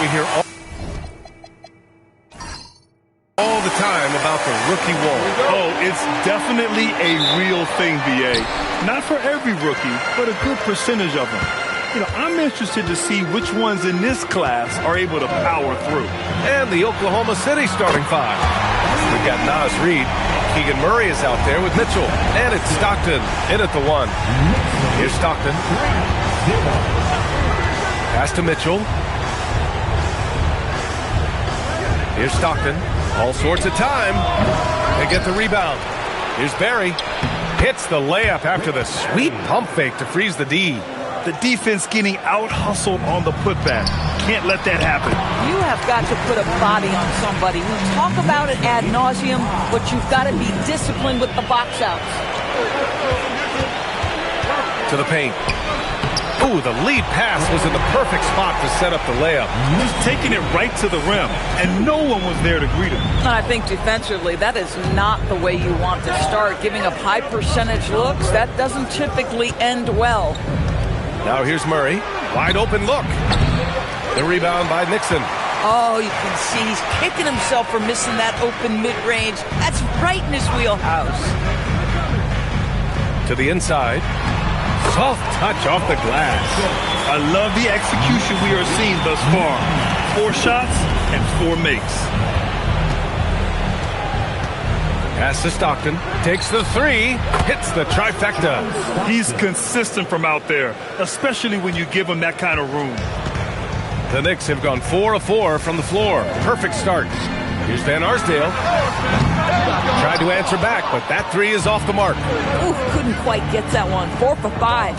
we hear all the time about the rookie wall. Oh, it's definitely a real thing, B.A. Not for every rookie, but a good percentage of them. You know, I'm interested to see which ones in this class are able to power through. And the Oklahoma City starting five. We've got Naz Reid. Keegan Murray is out there with Mitchell. And it's Stockton in at the one. Here's Stockton. Pass to Mitchell. Here's Stockton. All sorts of time. They get the rebound. Here's Barry. Hits the layup after the sweet pump fake to freeze the D. The defense getting out-hustled on the putback. Can't let that happen. You have got to put a body on somebody. We talk about it ad nauseum, but you've got to be disciplined with the box outs. To the paint. Ooh, the lead pass was in the perfect spot to set up the layup. He's taking it right to the rim, and no one was there to greet him. I think defensively, that is not the way you want to start. Giving up high percentage looks, that doesn't typically end well. Now here's Murray. Wide open look. The rebound by Nixon. Oh, you can see he's kicking himself for missing that open mid-range. That's right in his wheelhouse. To the inside. Soft touch off the glass. I love the execution we are seeing thus far. 4 shots and 4 makes. Pass to Stockton. Takes the three. Hits the trifecta. He's consistent from out there, especially when you give him that kind of room. The Knicks have gone 4 of 4 from the floor. Perfect start. Here's Van Arsdale. Tried to answer back, but that three is off the mark. Ooh, couldn't quite get that one. 4 for 5.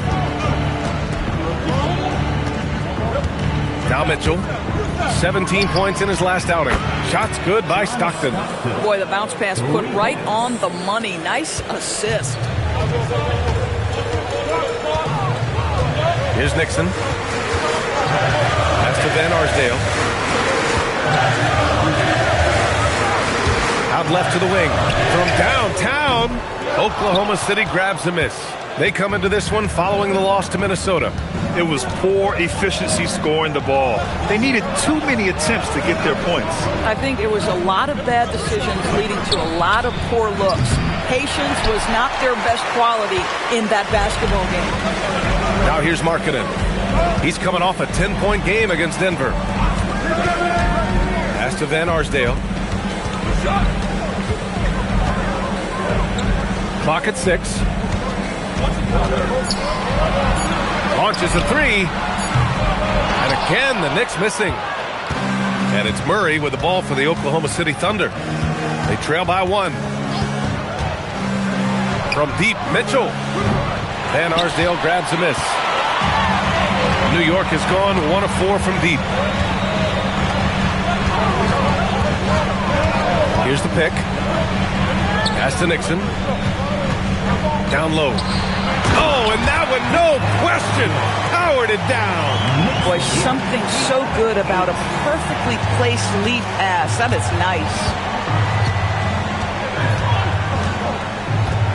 Now Mitchell. 17 points in his last outing. Shots good by Stockton. Boy, the bounce pass put right on the money. Nice assist. Here's Nixon. Pass to Van Arsdale. Out left to the wing. From downtown, Oklahoma City grabs a miss. They come into this one following the loss to Minnesota. It was poor efficiency scoring the ball. They needed too many attempts to get their points. I think it was a lot of bad decisions leading to a lot of poor looks. Patience was not their best quality in that basketball game. Now here's Markkanen. He's coming off a 10-point game against Denver. Pass to Van Arsdale. Clock at 6. Launches a three. And again, the Knicks missing. And it's Murray with the ball for the Oklahoma City Thunder. They trail by 1. From deep, Mitchell. Van Arsdale grabs a miss. New York has gone 1 of 4 from deep. Here's the pick. Pass to Nixon. Down low. Oh, and that one, no question, powered it down. Boy, something so good about a perfectly placed lead pass. That is nice.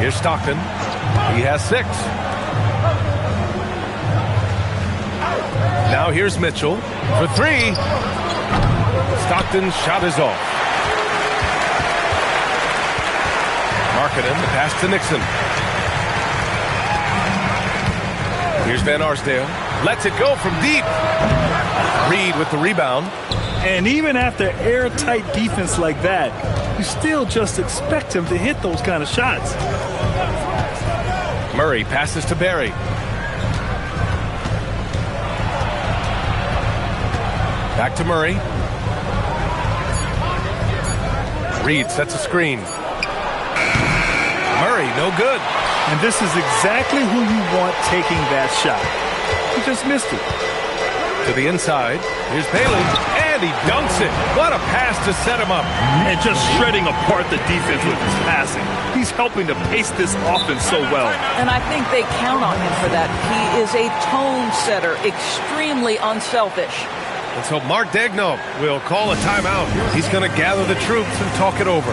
Here's Stockton. He has 6. Now here's Mitchell for 3. Stockton's shot is off. Markkanen, the pass to Nixon. Here's Van Arsdale. Lets it go from deep. Reid with the rebound. And even after airtight defense like that, you still just expect him to hit those kind of shots. Murray passes to Barry. Back to Murray. Reid sets a screen. Murray, no good. And this is exactly who you want taking that shot. He just missed it. To the inside. Here's Bailey. And he dunks it. What a pass to set him up. And just shredding apart the defense with his passing. He's helping to pace this offense so well. And I think they count on him for that. He is a tone setter, extremely unselfish. And so Mark Daigneault will call a timeout. He's going to gather the troops and talk it over.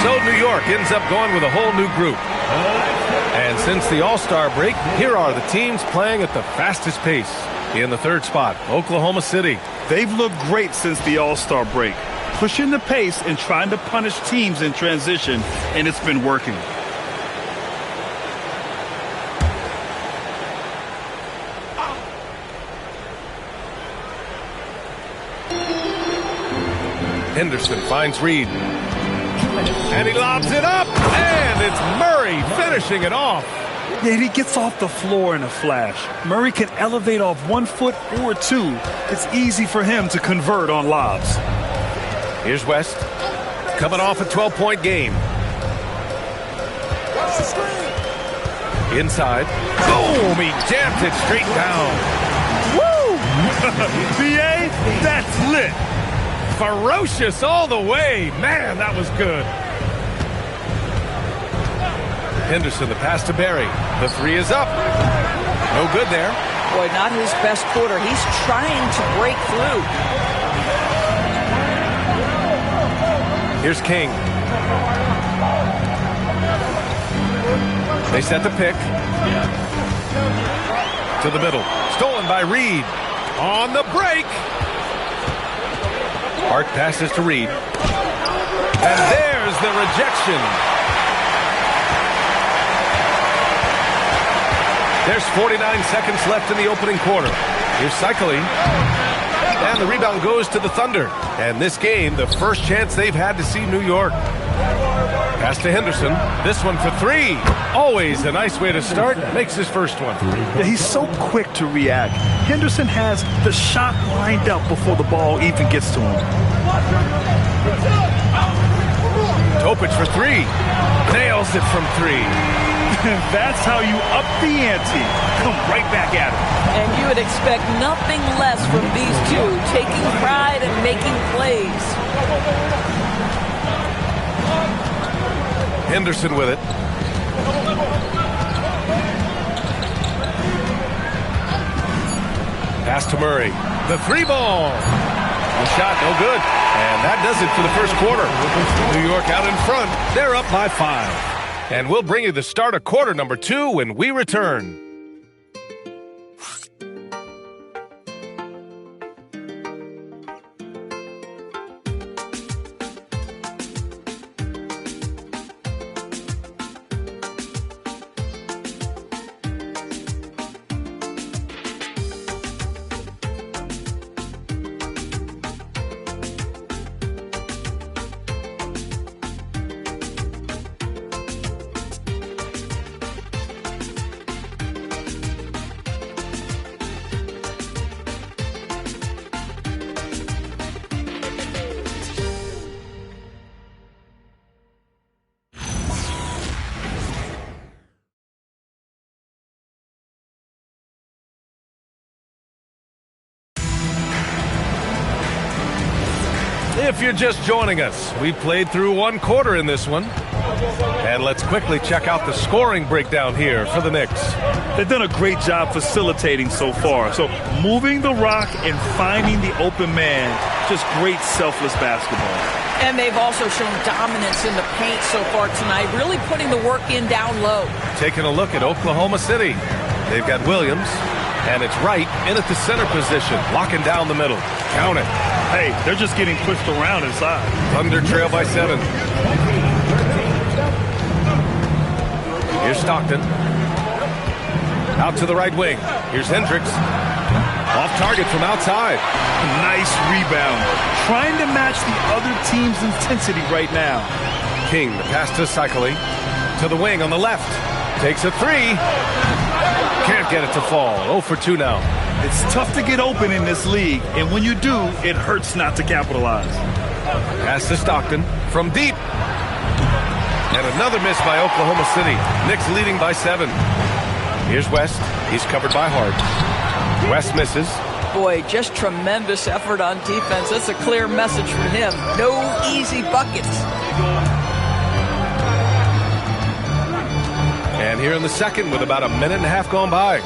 So New York ends up going with a whole new group. And since the All-Star break, here are the teams playing at the fastest pace. In the third spot, Oklahoma City. They've looked great since the All-Star break, pushing the pace and trying to punish teams in transition, and it's been working. Henderson finds Reed. And he lobs it up, and it's Murray finishing it off. Yeah, and he gets off the floor in a flash. Murray can elevate off 1 foot or 2. It's easy for him to convert on lobs. Here's West, coming off a 12-point game. Inside. Boom! He jams it straight down. Woo! BA, that's lit. Ferocious all the way. Man, that was good. Henderson, the pass to Barry. The three is up. No good there. Boy, not his best quarter. He's trying to break through. Here's King. They set the pick. To the middle. Stolen by Reed. On the break. Hart passes to Reed. And there's the rejection. There's 49 seconds left in the opening quarter. Here's Cycling. And the rebound goes to the Thunder. And this game, the first chance they've had to see New York. Pass to Henderson. This one for three. Always a nice way to start. Makes his first one. Yeah, he's so quick to react. Henderson has the shot lined up before the ball even gets to him. Topic for three. Nails it from three. That's how you up the ante. Come right back at him. And you would expect nothing less from these two, taking pride and making plays. Henderson with it. Pass to Murray. The three ball. The shot, no good. And that does it for the first quarter. New York out in front. They're up by 5. And we'll bring you the start of quarter number 2 when we return. If you're just joining us, we played through 1 quarter in this one. And let's quickly check out the scoring breakdown here for the Knicks. They've done a great job facilitating so far. So moving the rock and finding the open man, just great selfless basketball. And they've also shown dominance in the paint so far tonight, really putting the work in down low. Taking a look at Oklahoma City. They've got Williams, and it's Wright in at the center position, locking down the middle. Count it. Hey, they're just getting pushed around inside. Thunder trail by 7. Here's Stockton. Out to the right wing. Here's Hendricks. Off target from outside. Nice rebound. Trying to match the other team's intensity right now. King, the pass to Cycling. To the wing on the left. Takes a three. Can't get it to fall. 0 for 2 now. It's tough to get open in this league, and when you do, it hurts not to capitalize. Pass to Stockton from deep. And another miss by Oklahoma City. Knicks leading by 7. Here's West. He's covered by Hart. West misses. Boy, just tremendous effort on defense. That's a clear message from him. No easy buckets. And here in the second with about a minute and a half gone by.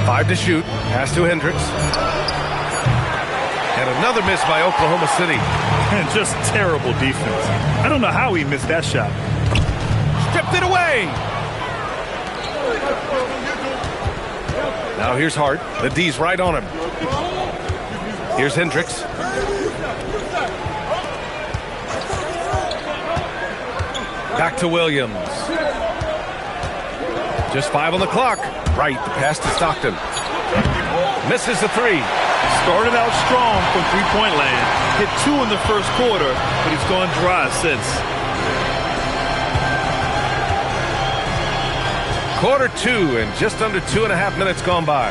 5 to shoot. Pass to Hendricks. And another miss by Oklahoma City. And just terrible defense. I don't know how he missed that shot. Stripped it away. Now here's Hart. The D's right on him. Here's Hendricks. Back to Williams. Just 5 on the clock. Right, the pass to Stockton. Misses the 3. Started out strong from three-point land. Hit 2 in the first quarter, but he's gone dry since. Quarter 2 and just under 2.5 minutes gone by.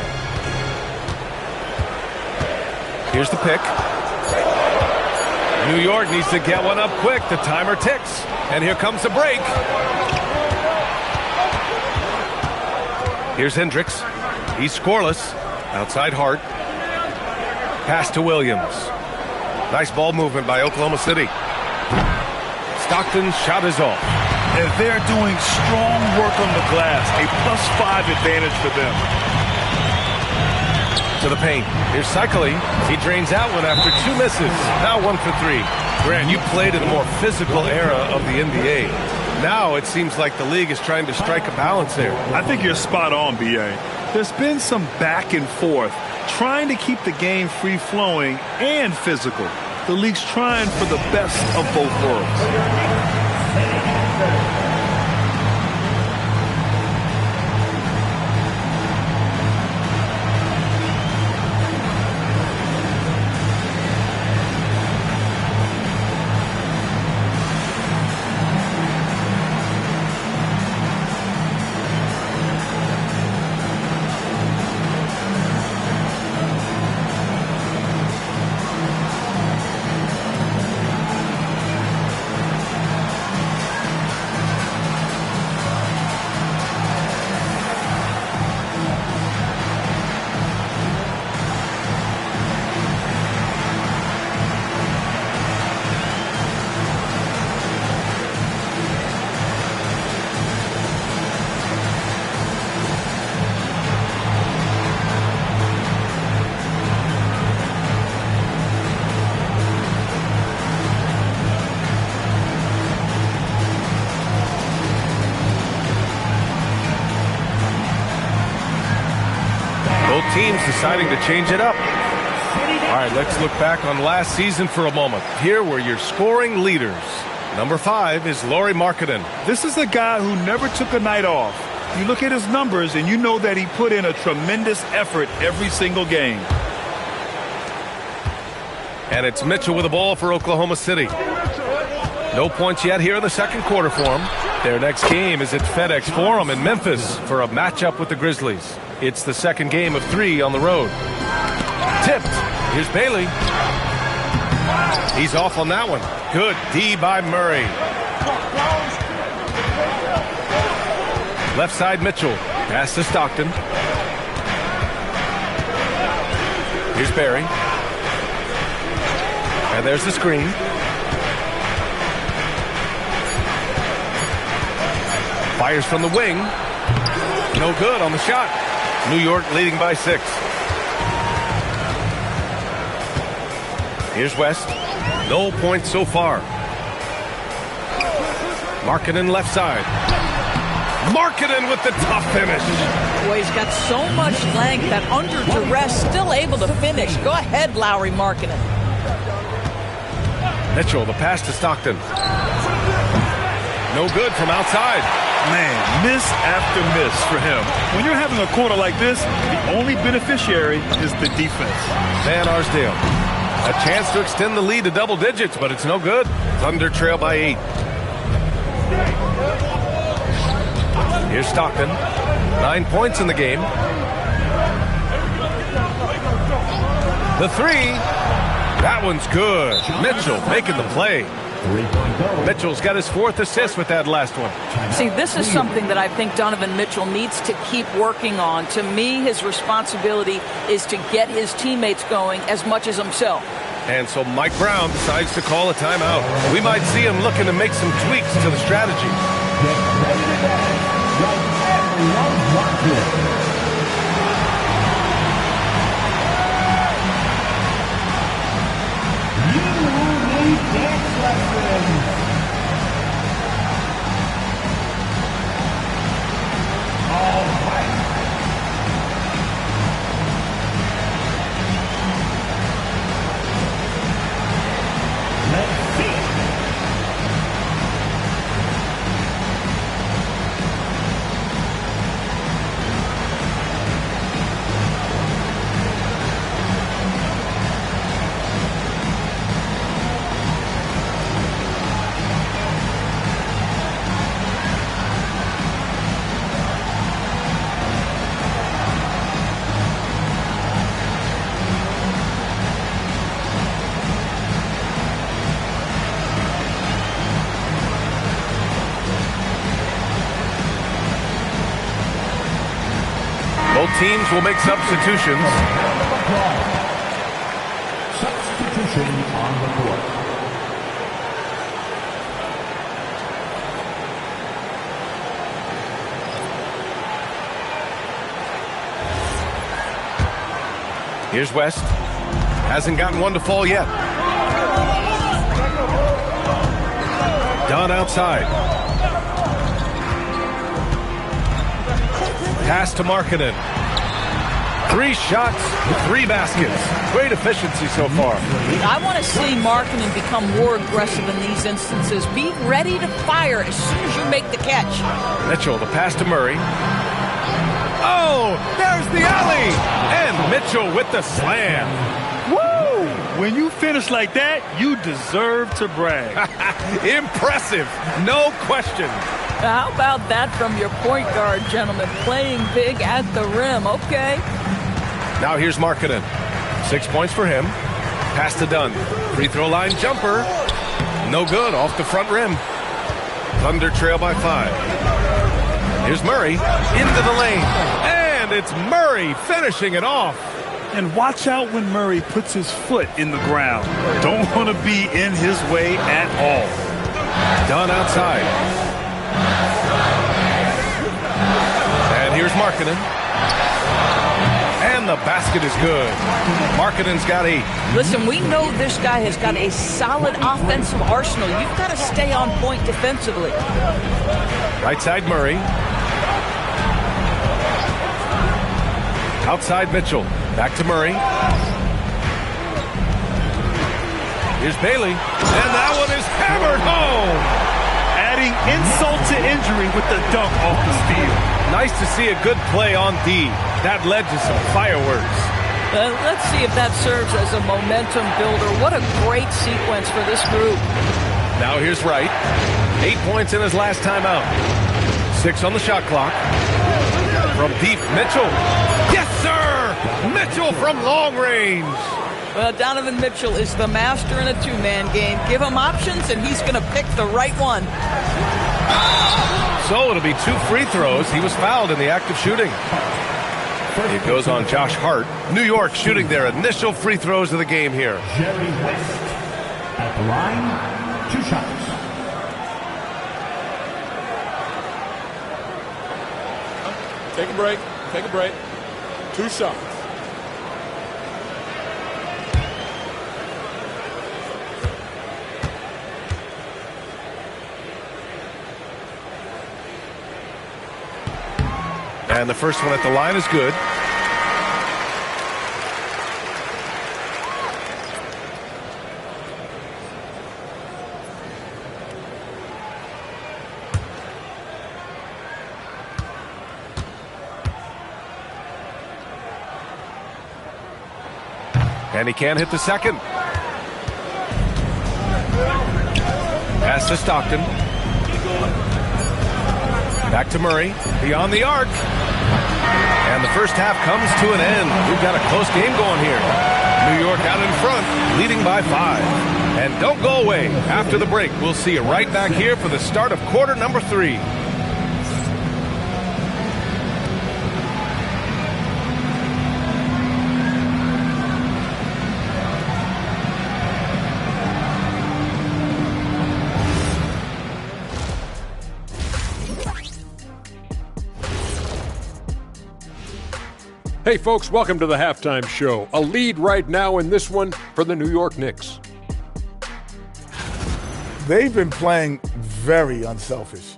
Here's the pick. New York needs to get one up quick. The timer ticks. And here comes the break. Here's Hendricks. He's scoreless. Outside Hart. Pass to Williams. Nice ball movement by Oklahoma City. Stockton's shot is off. And they're doing strong work on the glass. A +5 advantage for them. To the paint. Here's Cycling. He drains out one after 2 misses. Now 1 for 3. Grant, you played in a more physical era of the NBA. Now it seems like the league is trying to strike a balance there. I think you're spot on, B.A. There's been some back and forth, trying to keep the game free-flowing and physical. The league's trying for the best of both worlds. Teams deciding to change it up. All right, let's look back on last season for a moment. Here were your scoring leaders. Number 5 is Lauri Markkanen. This is a guy who never took a night off. You look at his numbers and you know that he put in a tremendous effort every single game. And it's Mitchell with the ball for Oklahoma City. No points yet here in the second quarter for them. Their next game is at FedEx Forum in Memphis for a matchup with the Grizzlies. It's the second game of 3 on the road. Tipped. Here's Bailey. He's off on that one. Good D by Murray. Left side Mitchell. Pass to Stockton. Here's Barry. And there's the screen. Fires from the wing. No good on the shot. New York leading by 6. Here's West. No points so far. Markkanen left side. Markkanen with the tough finish. Boy, he's got so much length that under duress, still able to finish. Go ahead, Lauri Markkanen. Mitchell, the pass to Stockton. No good from outside. Man, miss after miss for him. When you're having a quarter like this, the only beneficiary is the defense. Van Arsdale. A chance to extend the lead to double digits, but it's no good. Thunder trail by 8. Here's Stockton. 9 points in the game. The 3. That one's good. Mitchell making the play. Mitchell's got his 4th assist with that last one. See, this is something that I think Donovan Mitchell needs to keep working on. To me, his responsibility is to get his teammates going as much as himself. And so Mike Brown decides to call a timeout. We might see him looking to make some tweaks to the strategy. teams will make substitutions. Substitution on the court. Here's West. Hasn't gotten one to fall yet. Dunn outside. Pass to Markkanen. 3 shots, 3 baskets. Great efficiency so far. I want to see Markkanen become more aggressive in these instances. Be ready to fire as soon as you make the catch. Mitchell, the pass to Murray. Oh, there's the alley! And Mitchell with the slam. Woo! When you finish like that, you deserve to brag. Impressive, no question. How about that from your point guard, gentlemen? Playing big at the rim. Okay. Now here's Markkanen. 6 points for him. Pass to Dunn. Free throw line jumper. No good, off the front rim. Thunder trail by 5. Here's Murray into the lane. And it's Murray finishing it off. And watch out when Murray puts his foot in the ground. Don't want to be in his way at all. Dunn outside. And here's Markkanen. And the basket is good. Markkanen's got 8. Listen, we know this guy has got a solid offensive arsenal. You've got to stay on point defensively. Right side Murray. Outside Mitchell. Back to Murray. Here's Bailey. And that one is hammered home. Adding insult to injury with the dunk off the steal. Nice to see a good play on D. That led to some fireworks. Let's see if that serves as a momentum builder. What a great sequence for this group. Now here's Wright. 8 points in his last time out. 6 on the shot clock. From deep, Mitchell. Yes, sir! Mitchell from long range. Well, Donovan Mitchell is the master in a two-man game. Give him options, and he's going to pick the right one. So it'll be 2 free throws. He was fouled in the act of shooting. It goes on Josh Hart. New York shooting their initial free throws of the game here. Jerry West at the line, 2 shots. Take a break. Take a break. 2 shots. And the first one at the line is good. And he can't hit the second. Pass to Stockton. Back to Murray. Beyond the arc. And the first half comes to an end. We've got a close game going here. New York out in front, leading by 5. And don't go away. After the break, we'll see you right back here for the start of quarter number 3. Hey folks, welcome to the Halftime Show. A lead right now in this one for the New York Knicks. They've been playing very unselfish.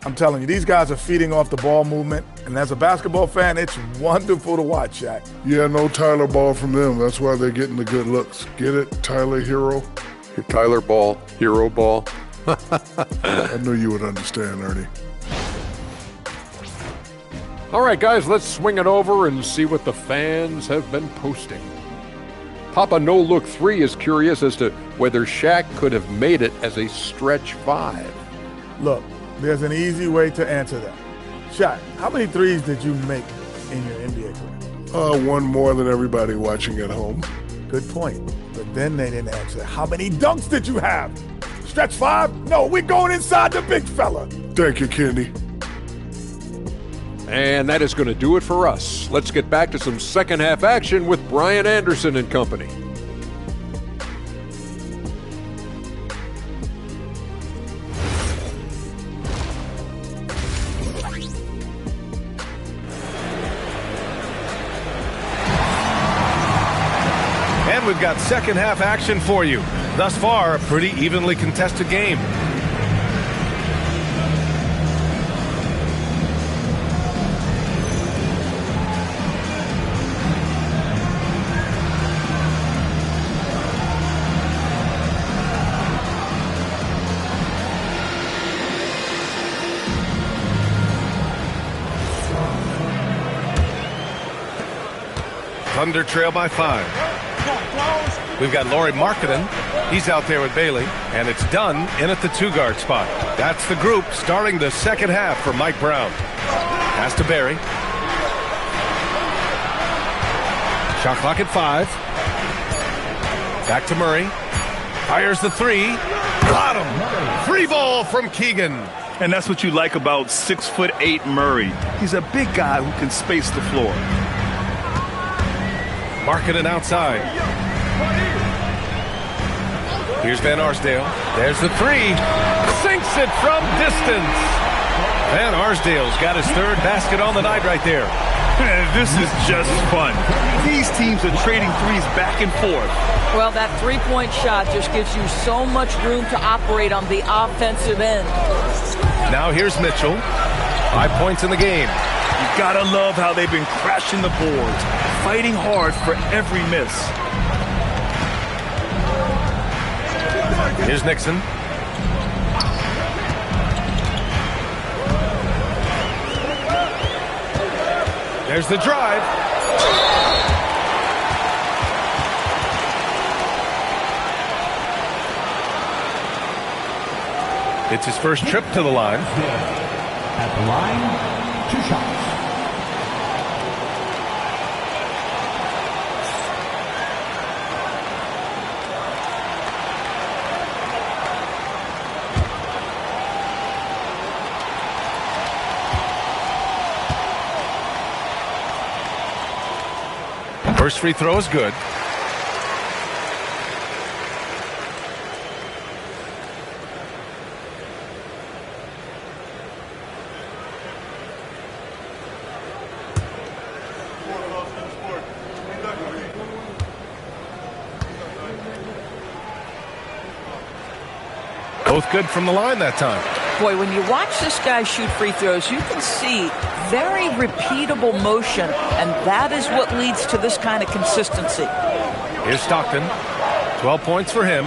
I'm telling you, these guys are feeding off the ball movement, and as a basketball fan, it's wonderful to watch, Shaq. Yeah, no Tyler Ball from them. That's why they're getting the good looks. Get it, Tyler Hero? Tyler Ball, Hero Ball. I knew you would understand, Ernie. All right, guys, let's swing it over and see what the fans have been posting. Papa No Look 3 is curious as to whether Shaq could have made it as a stretch 5. Look, there's an easy way to answer that. Shaq, how many threes did you make in your NBA career? One more than everybody watching at home. Good point. But then they didn't answer. How many dunks did you have? Stretch 5? No, we're going inside the big fella. Thank you, Kenny. And that is going to do it for us. Let's get back to some second half action with Brian Anderson and company. And we've got second half action for you. Thus far, a pretty evenly contested game. Thunder trail by 5. We've got Lauri Markkanen. He's out there with Bailey, and it's Dunn in at the 2-guard spot. That's the group starting the second half for Mike Brown. Pass to Barry. Shot clock at 5. Back to Murray. Fires the 3. Got him. 3 ball from Keegan. And that's what you like about 6'8" Murray. He's a big guy who can space the floor. Markkanen outside. Here's Van Arsdale. There's the 3. Sinks it from distance. Van Arsdale's got his 3rd basket on the night right there. This is just fun. These teams are trading threes back and forth. Well, that three-point shot just gives you so much room to operate on the offensive end. Now here's Mitchell. 5 points in the game. You gotta love how they've been crashing the boards, fighting hard for every miss. Here's Nixon. There's the drive. It's his first trip to the line. At the line, 2 shots. First free throw is good. Both good from the line that time. Boy, when you watch this guy shoot free throws, you can see very repeatable motion, and that is what leads to this kind of consistency. Here's Stockton. 12 points for him.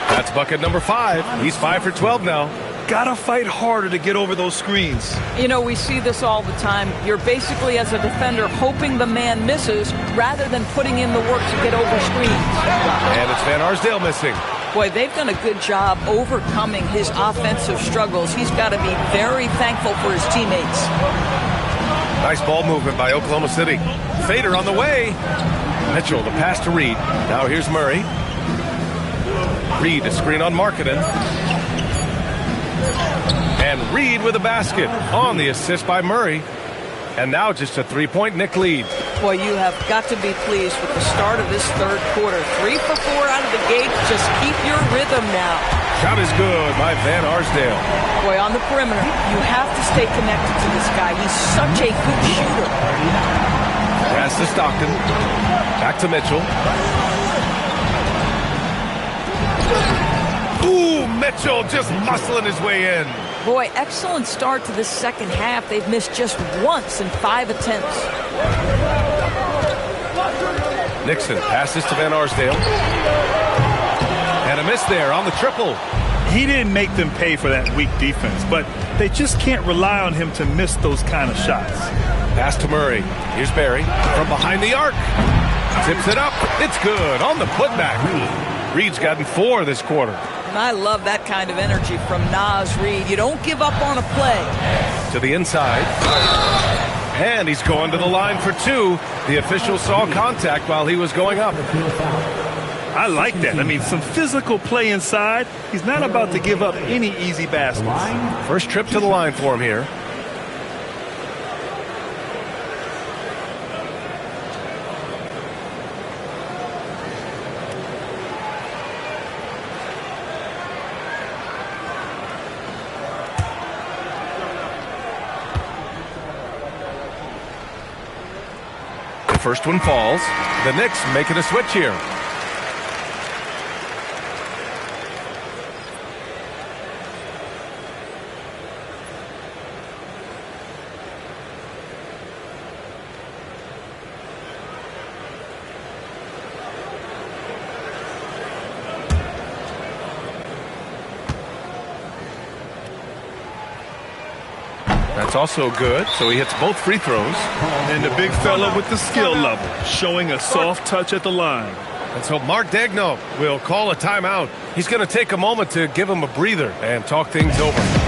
That's bucket number 5. He's 5 for 12 now. Gotta fight harder to get over those screens. You know, we see this all the time. You're basically, as a defender, hoping the man misses rather than putting in the work to get over screens. And it's Van Arsdale missing. Boy, they've done a good job overcoming his offensive struggles. He's got to be very thankful for his teammates. Nice ball movement by Oklahoma City. Fader on the way. Mitchell, the pass to Reed. Now here's Murray. Reed, a screen on Markkanen. And Reed with a basket on the assist by Murray. And now just a 3-point Knick lead. Boy, you have got to be pleased with the start of this third quarter. 3 for 4 out of the gate. Just keep your rhythm now. Shot is good by Van Arsdale. Boy, on the perimeter, you have to stay connected to this guy. He's such a good shooter. Pass to Stockton. Back to Mitchell. Ooh, Mitchell just muscling his way in. Boy, excellent start to this second half. They've missed just once in 5 attempts. Nixon passes to Van Arsdale. And a miss there on the triple. He didn't make them pay for that weak defense, but they just can't rely on him to miss those kind of shots. Pass to Murray. Here's Barry from behind the arc. Tips it up. It's good on the putback. Reed's gotten 4 this quarter. And I love that kind of energy from Naz Reid. You don't give up on a play. To the inside. And he's going to the line for 2. The official saw contact while he was going up. I like that. I mean, some physical play inside. He's not about to give up any easy baskets. First trip to the line for him here. First one falls. The Knicks making a switch here. That's also good, so he hits both free throws. And the big fella with the skill level, showing a soft touch at the line. And so Mark Daigneault will call a timeout. He's going to take a moment to give him a breather and talk things over.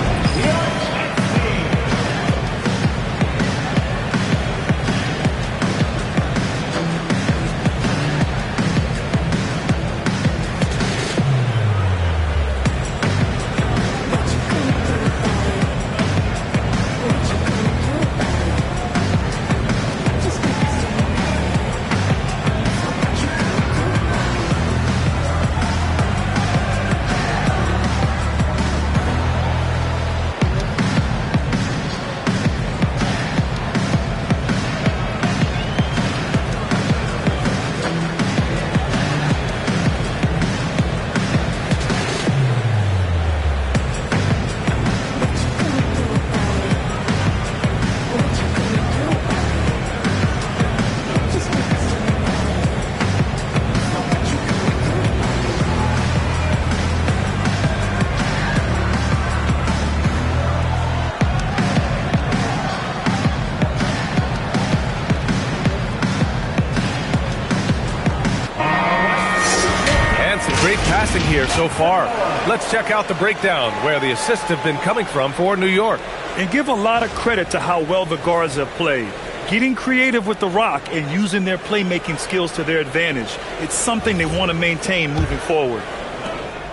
Here so far. Let's check out the breakdown where the assists have been coming from for New York. And give a lot of credit to how well the guards have played. Getting creative with the rock and using their playmaking skills to their advantage. It's something they want to maintain moving forward.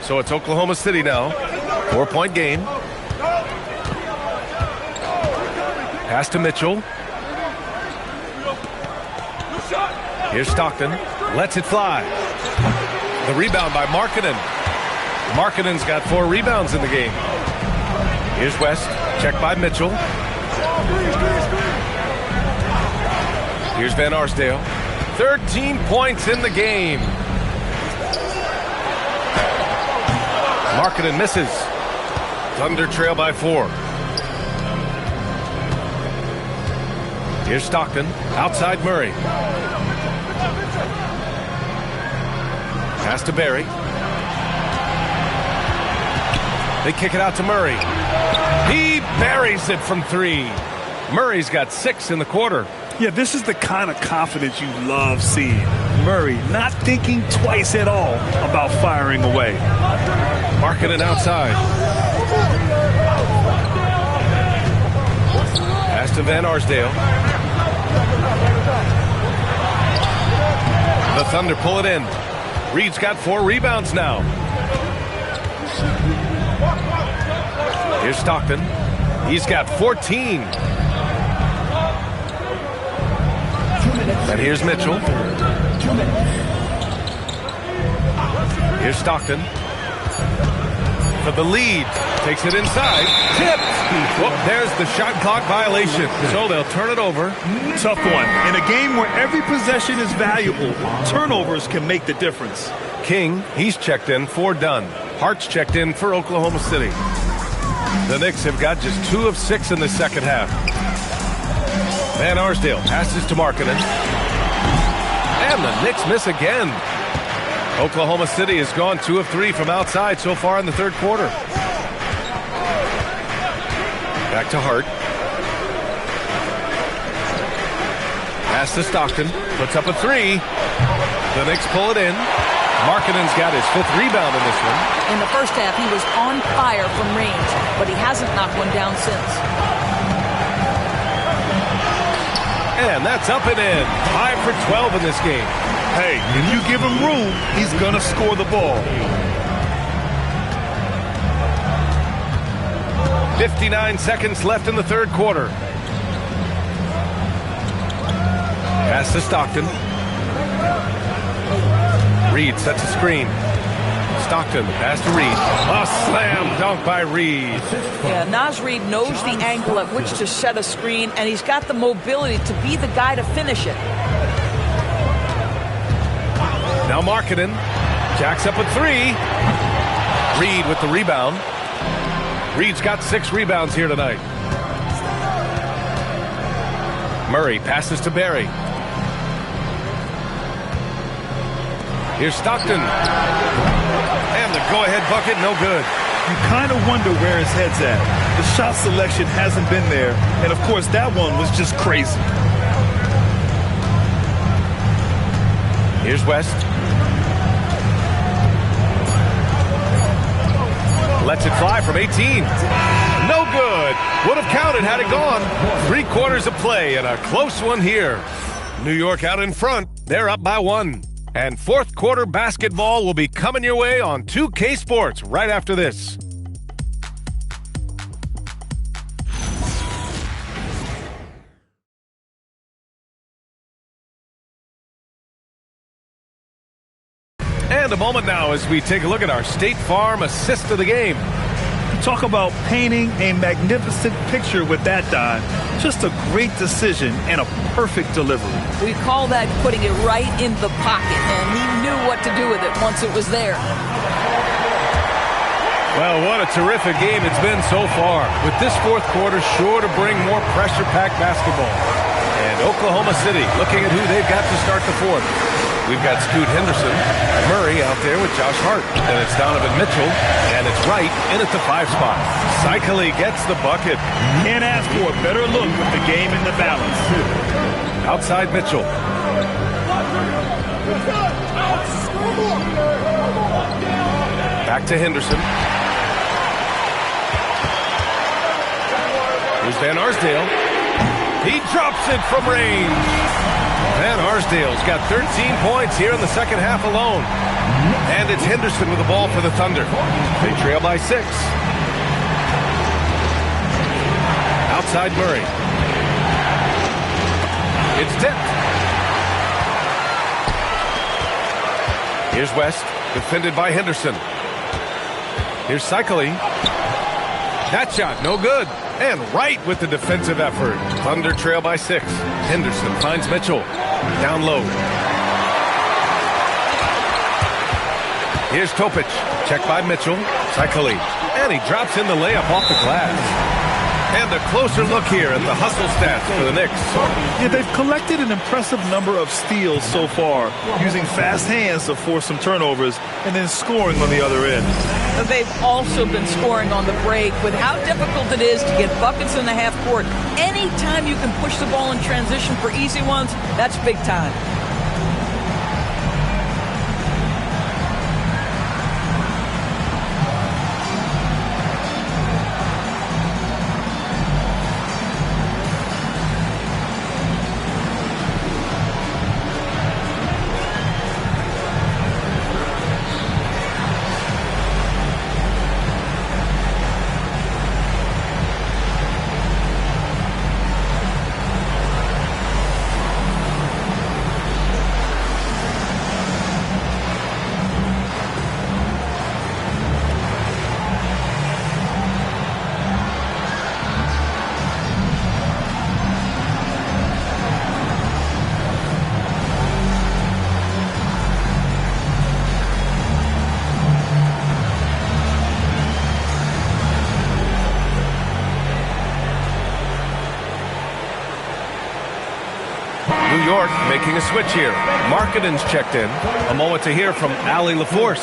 So it's Oklahoma City now. 4-point game. Pass to Mitchell. Here's Stockton. Lets it fly. The rebound by Markkanen. Markkanen's got 4 rebounds in the game. Here's West. Check by Mitchell. Here's Van Arsdale. 13 points in the game. Markkanen misses. Thunder trail by 4. Here's Stockton. Outside Murray. Pass to Barry. They kick it out to Murray. He buries it from 3. Murray's got 6 in the quarter. Yeah, this is the kind of confidence you love seeing. Murray not thinking twice at all about firing away. Markkanen outside. Pass to Van Arsdale. The Thunder pull it in. Reed's got 4 rebounds now. Here's Stockton. He's got 14. And here's Mitchell. Here's Stockton. For the lead. Takes it inside. Tipped. Well, there's the shot clock violation. So they'll turn it over. Tough one. In a game where every possession is valuable, turnovers can make the difference. King, he's checked in for Dunn. Hart's checked in for Oklahoma City. The Knicks have got just 2 of 6 in the second half. Van Arsdale passes to Markkanen. And the Knicks miss again. Oklahoma City has gone 2 of 3 from outside so far in the third quarter. Back to Hart. Pass to Stockton. Puts up a 3. The Knicks pull it in. Markkanen's got his 5th rebound in this one. In the first half, he was on fire from range, but he hasn't knocked one down since. And that's up and in. 5 for 12 in this game. Hey, if you give him room, he's going to score the ball. 59 seconds left in the third quarter. Pass to Stockton. Reed sets a screen. Stockton, pass to Reed. A slam dunk by Reed. Yeah, Naz Reid knows the angle at which to set a screen, and he's got the mobility to be the guy to finish it. Now Markkanen jacks up a 3. Reed with the rebound. Reed's got 6 rebounds here tonight. Murray passes to Barry. Here's Stockton. And the go-ahead bucket, no good. You kind of wonder where his head's at. The shot selection hasn't been there. And, of course, that one was just crazy. Here's West. Lets it fly from 18. No good. Would have counted had it gone. 3 quarters of play and a close one here. New York out in front. They're up by 1. And fourth quarter basketball will be coming your way on 2K Sports right after this. And a moment now as we take a look at our State Farm assist of the game. Talk about painting a magnificent picture with that dive. Just a great decision and a perfect delivery. We call that putting it right in the pocket, and he knew what to do with it once it was there. Well, what a terrific game it's been so far, with this fourth quarter sure to bring more pressure-packed basketball. And Oklahoma City looking at who they've got to start the fourth. We've got Scoot Henderson, Murray out there with Josh Hart. Then it's Donovan Mitchell, and it's Wright in at the 5 spot. Cycli gets the bucket. Can't ask for a better look with the game in the balance. Outside Mitchell. Back to Henderson. Here's Van Arsdale. He drops it from range. Van Arsdale's got 13 points here in the second half alone. And it's Henderson with the ball for the Thunder. They trail by 6. Outside Murray. It's tipped. Here's West, defended by Henderson. Here's Cycli. That shot, no good. And Wright with the defensive effort. Thunder trail by 6. Henderson finds Mitchell. Down low. Here's Topic. Checked by Mitchell. Cycli. And he drops in the layup off the glass. And a closer look here at the hustle stats for the Knicks. Yeah, they've collected an impressive number of steals so far, using fast hands to force some turnovers and then scoring on the other end. They've also been scoring on the break. With how difficult it is to get buckets in the half court, anytime you can push the ball in transition for easy ones, that's big time. New York making a switch here. Markkanen's checked in. A moment to hear from Allie LaForce.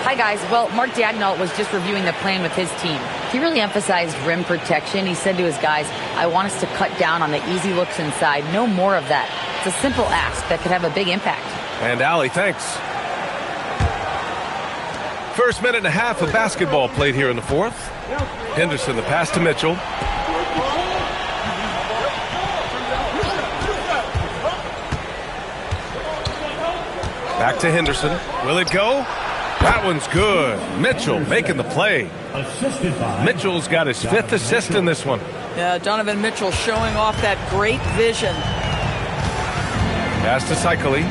Hi, guys. Well, Mark Daigneault was just reviewing the plan with his team. He really emphasized rim protection. He said to his guys, I want us to cut down on the easy looks inside. No more of that. It's a simple ask that could have a big impact. And Allie, thanks. First minute and a half of basketball played here in the fourth. Henderson, the pass to Mitchell. Back to Henderson. Will it go? That one's good. Mitchell making the play. Mitchell's got his 5th assist in this one. Yeah, Donovan Mitchell showing off that great vision. Pass to Cycli.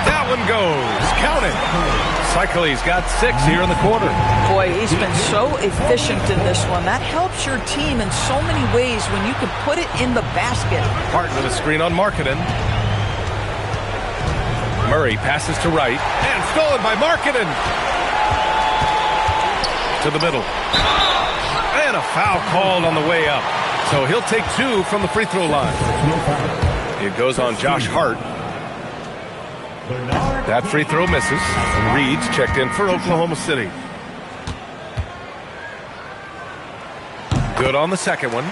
That one goes. Count it. Cycli's got 6 here in the quarter. Boy, he's been so efficient in this one. That helps your team in so many ways when you can put it in the basket. Hart with a screen on Markkanen. Murray passes to Wright. And stolen by Markkanen. To the middle. And a foul called on the way up. So he'll take 2 from the free throw line. It goes on Josh Hart. That free throw misses. Reed's checked in for Oklahoma City. Good on the second one.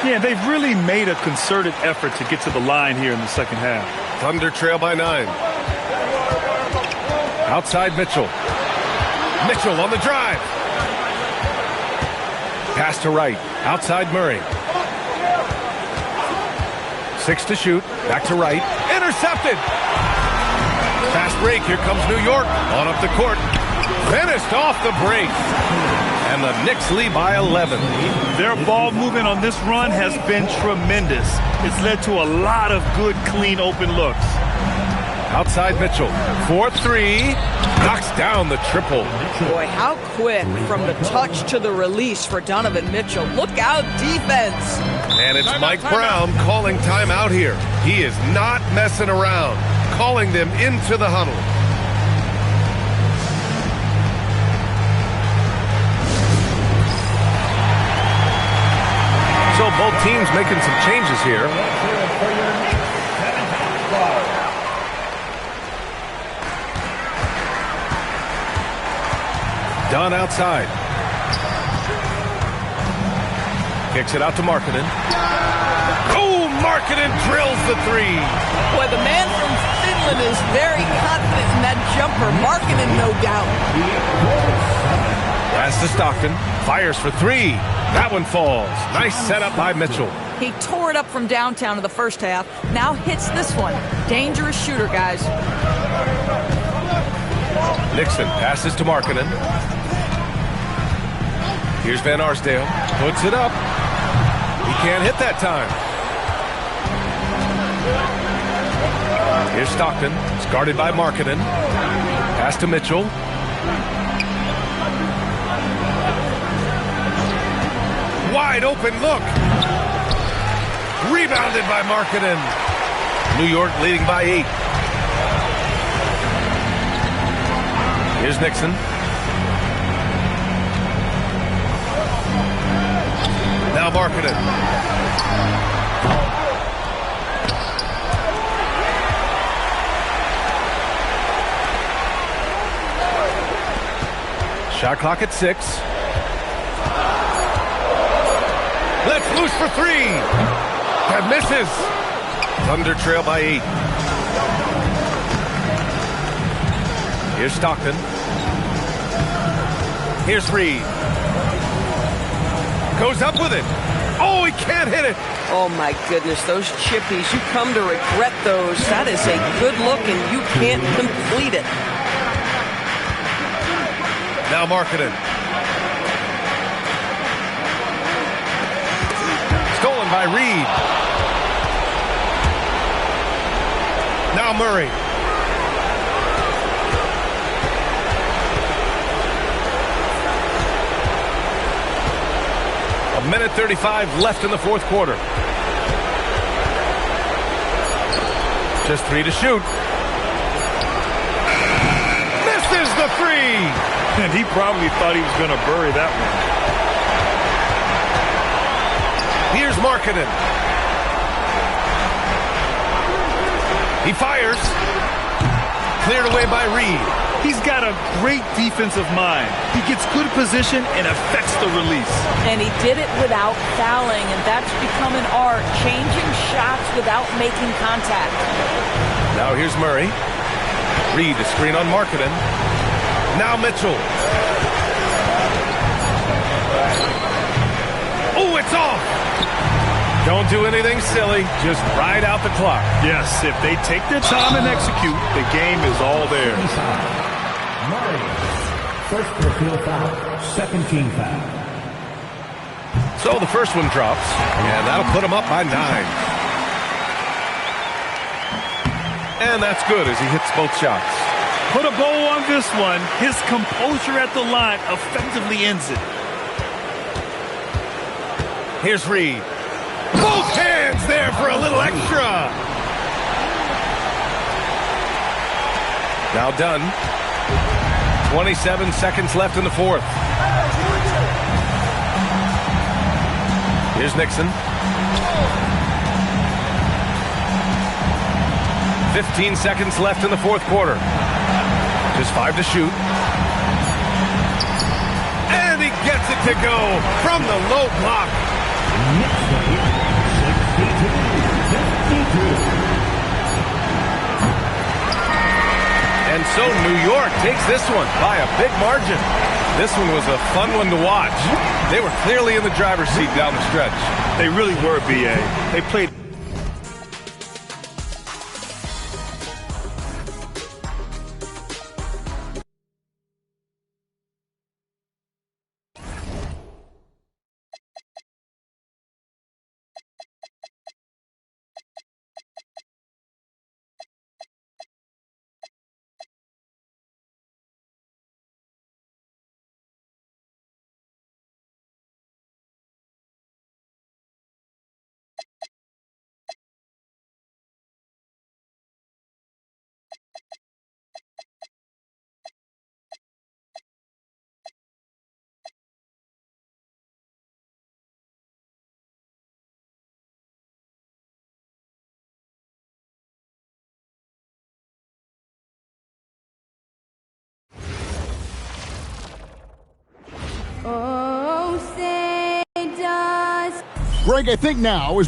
Yeah, they've really made a concerted effort to get to the line here in the second half. Thunder trail by 9. Outside Mitchell. Mitchell on the drive. Pass to Wright. Outside Murray. 6 to shoot. Back to Wright. Intercepted. Fast break. Here comes New York. On up the court. Finished off the break. And the Knicks lead by 11. Their ball movement on this run has been tremendous. It's led to a lot of good, clean, open looks. Outside Mitchell. 4-3. Knocks down the triple. Boy, how quick from the touch to the release for Donovan Mitchell. Look out, defense. And it's Mike Brown calling timeout here. He is not messing around. Calling them into the huddle. So both teams making some changes here. Dunn outside. Kicks it out to Markkanen. Oh, Markkanen drills the 3. Boy, the man from Finland is very confident in that jumper. Markkanen, no doubt. Pass to Stockton. Fires for 3. That one falls. Nice setup by Mitchell. He tore it up from downtown in the first half. Now hits this one. Dangerous shooter, guys. Nixon passes to Markkanen. Here's Van Arsdale. Puts it up. He can't hit that time. Here's Stockton. It's guarded by Markkanen. Pass to Mitchell. Wide open look. Rebounded by Markkanen. New York leading by 8. Here's Nixon. Now Markkanen. Shot clock at 6. Let's loose for 3. That misses. Thunder trail by 8. Here's Stockton. Here's Reed. Goes up with it. Oh, he can't hit it. Oh, my goodness. Those chippies, you come to regret those. That is a good look, and you can't complete it. Now Markkanen. Stolen by Reed. Now Murray. A minute 35 left in the fourth quarter. Just 3 to shoot. Misses the 3. And he probably thought he was going to bury that one. Here's Markkanen. He fires. Cleared away by Reed. He's got a great defensive mind. He gets good position and affects the release. And he did it without fouling, and that's become an art, changing shots without making contact. Now here's Murray. Reed, a screen on Markkanen. Now Mitchell. Oh, it's off. Don't do anything silly. Just ride out the clock. Yes, if they take their time and execute, the game is all theirs. Murray. First field foul. Second team foul. So the first one drops, and that'll put him up by 9. And that's good as he hits both shots. Put a bow on this one. His composure at the line effectively ends it. Here's Reed. Both hands there for a little extra. Now done. 27 seconds left in the fourth. Here's Nixon. 15 seconds left in the fourth quarter. Just 5 to shoot. And he gets it to go from the low block. And so New York takes this one by a big margin. This one was a fun one to watch. They were clearly in the driver's seat down the stretch. They really were, B.A. They played. Greg, I think now is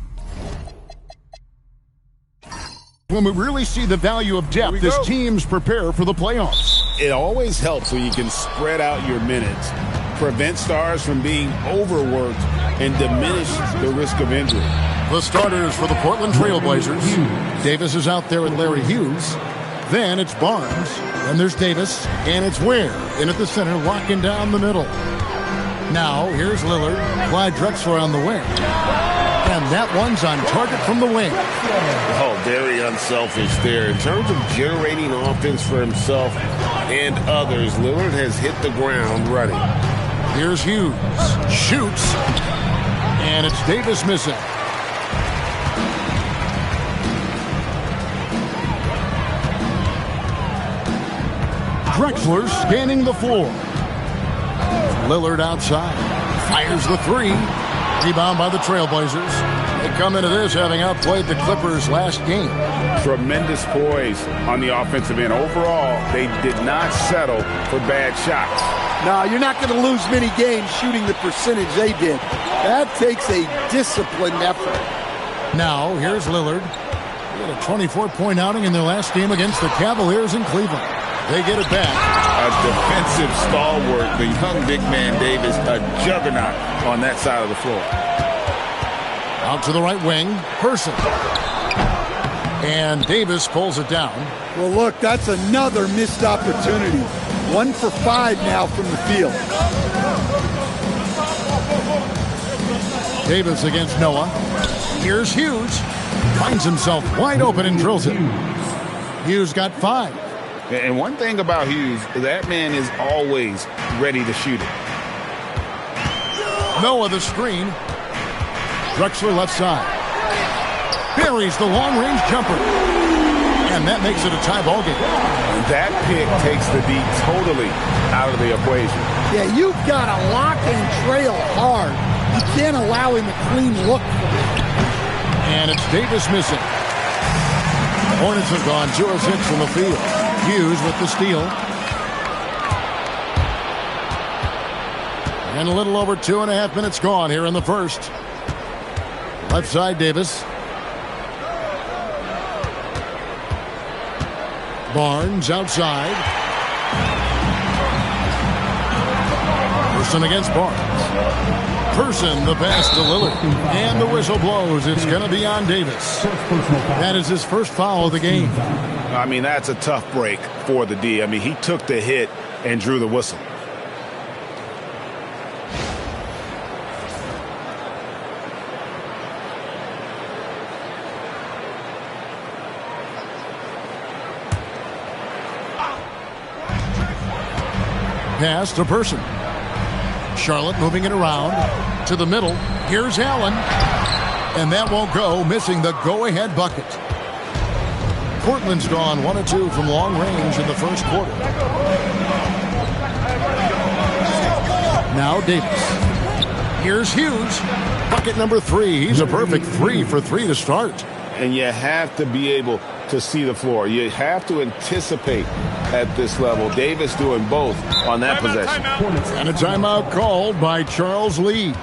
when we really see the value of depth as teams prepare for the playoffs. It always helps when you can spread out your minutes, prevent stars from being overworked, and diminish the risk of injury. The starters for the Portland Trailblazers. Davis is out there with Larry Hughes. Then it's Barnes. Then there's Davis. And it's Ware in at the center, locking down the middle. Now, here's Lillard. Clyde Drexler on the wing. And that one's on target from the wing. Oh, very unselfish there. In terms of generating offense for himself and others, Lillard has hit the ground running. Here's Hughes. Shoots. And it's Davis missing. Drexler scanning the floor. Lillard outside. Fires the three. Rebound by the Trailblazers. They come into this having outplayed the Clippers last game. Tremendous poise on the offensive end. Overall, they did not settle for bad shots. No, you're not going to lose many games shooting the percentage they did. That takes a disciplined effort. Now, here's Lillard. He had a 24-point outing in their last game against the Cavaliers in Cleveland. They get it back. A defensive stalwart, the young big man Davis, a juggernaut on that side of the floor. Out to the right wing, Person. And Davis pulls it down. Well, look, that's another missed opportunity. 1 for 5 now from the field. Davis against Noah. Here's Hughes. Finds himself wide open and drills it. Hughes got 5. And one thing about Hughes, that man is always ready to shoot it. Noah the screen. Drexler left side. Buries the long-range jumper. And that makes it a tie ball game. That pick takes the D totally out of the equation. Yeah, you've got to lock and trail hard. You can't allow him a clean look. And it's Davis missing. Hornets have gone 2 of 6 from the field. Hughes with the steal. And a little over 2.5 minutes gone here in the first. Left side, Davis. Barnes outside. Person against Barnes. Person, the pass to Lillard. And the whistle blows. It's going to be on Davis. That is his first foul of the game. I mean, that's a tough break for the D. I mean, he took the hit and drew the whistle. Pass to Person. Charlotte moving it around to the middle. Here's Allen. And that won't go, missing the go-ahead bucket. Portland's gone 1 of 2 from long range in the first quarter. Now Davis. Here's Hughes. Bucket number 3. He's a perfect 3 for 3 to start. And you have to be able to see the floor. You have to anticipate at this level. Davis doing both on that possession. And a timeout called by Charles Lee.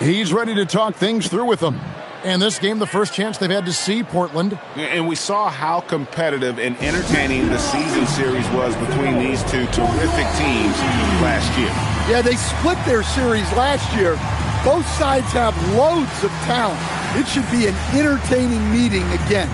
He's ready to talk things through with them. And this game, the first chance they've had to see Portland. And we saw how competitive and entertaining the season series was between these two terrific teams last year. Yeah, they split their series last year. Both sides have loads of talent. It should be an entertaining meeting again.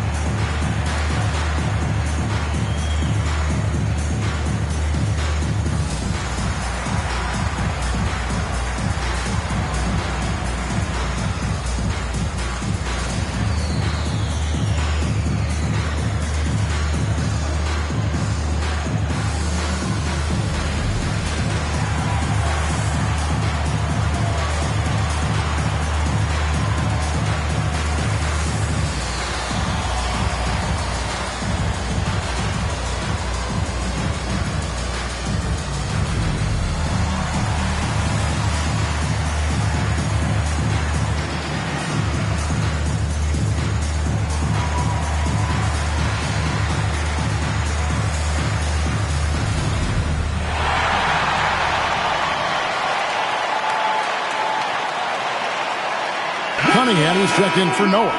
Cunningham is checked in for Noah.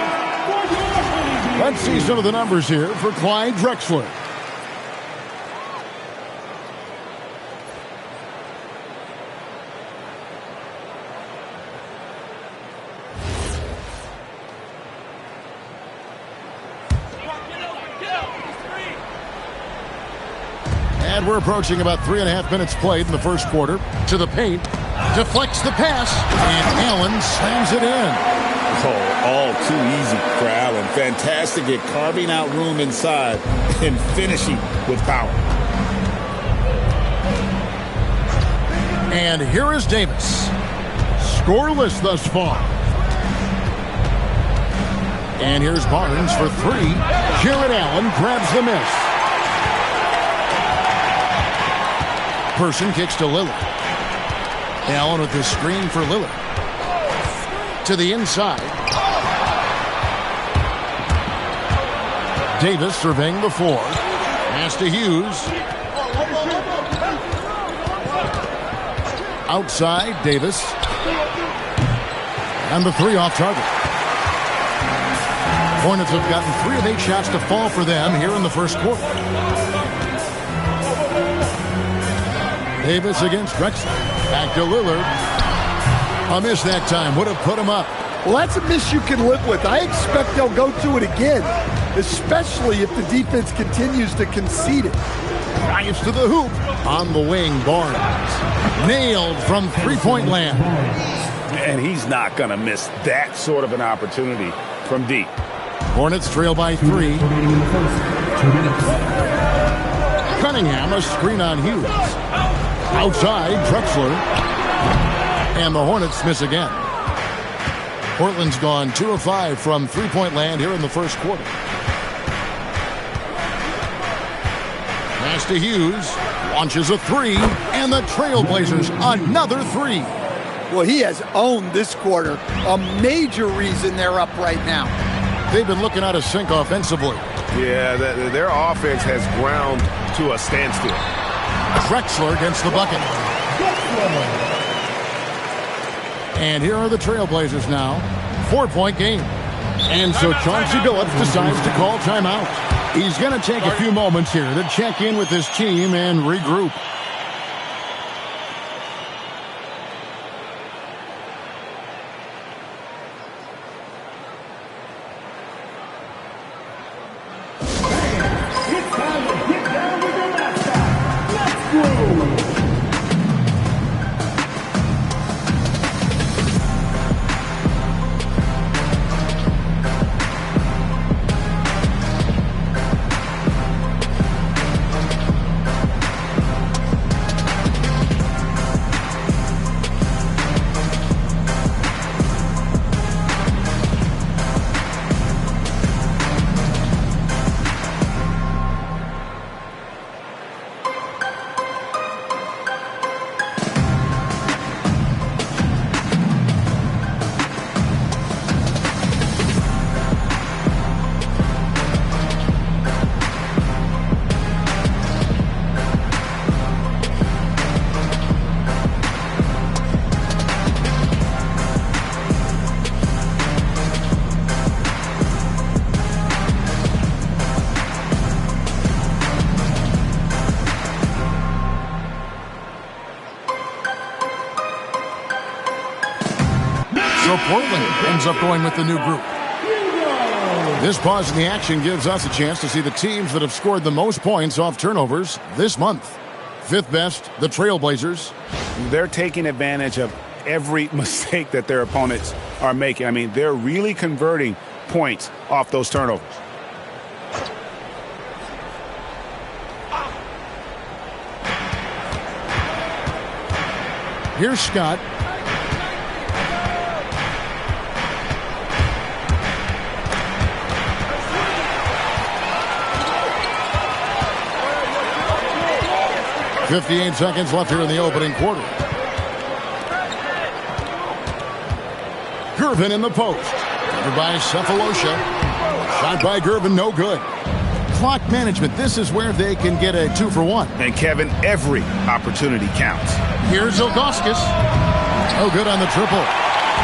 Let's see some of the numbers here for Clyde Drexler. And we're approaching about 3.5 minutes played in the first quarter. To the paint. Deflects the pass. And Allen slams it in. Oh, all too easy for Allen. Fantastic at carving out room inside and finishing with power. And here is Davis. Scoreless thus far. And here's Barnes for 3. Jarrett Allen grabs the miss. Person kicks to Lillard. Allen with the screen for Lillard. To the inside. Davis surveying the floor. Pass to Hughes. Outside, Davis. And the 3 off target. Hornets have gotten 3 of 8 shots to fall for them here in the first quarter. Davis against Drexler. Back to Lillard. A miss that time. Would have put him up. Well, that's a miss you can live with. I expect they'll go to it again, especially if the defense continues to concede it. Drives to the hoop. On the wing, Barnes. Nailed from three-point land. And he's not going to miss that sort of an opportunity from deep. Hornets trail by 3. Cunningham, a screen on Hughes. Outside, Drexler. And the Hornets miss again. Portland's gone 2 of 5 from three-point land here in the first quarter. Pass to Hughes. Launches a 3. And the Trailblazers another 3. Well, he has owned this quarter. A major reason they're up right now. They've been looking out of sync offensively. Yeah, their offense has ground to a standstill. Drexler against the bucket. And here are the Trailblazers now. 4-point game. And so Chauncey Billups decides to call timeout. He's going to take a few moments here to check in with his team and regroup. So Portland ends up going with the new group. This pause in the action gives us a chance to see the teams that have scored the most points off turnovers this month. Fifth best, the Trailblazers. They're taking advantage of every mistake that their opponents are making. I mean, they're really converting points off those turnovers. Here's Scott. .58 seconds left here in the opening quarter. Gervin in the post. Covered by Cephalosha. Shot by Gervin, no good. Clock management, this is where they can get a 2-for-1. And Kevin, every opportunity counts. Here's Ilgauskas. No good on the triple.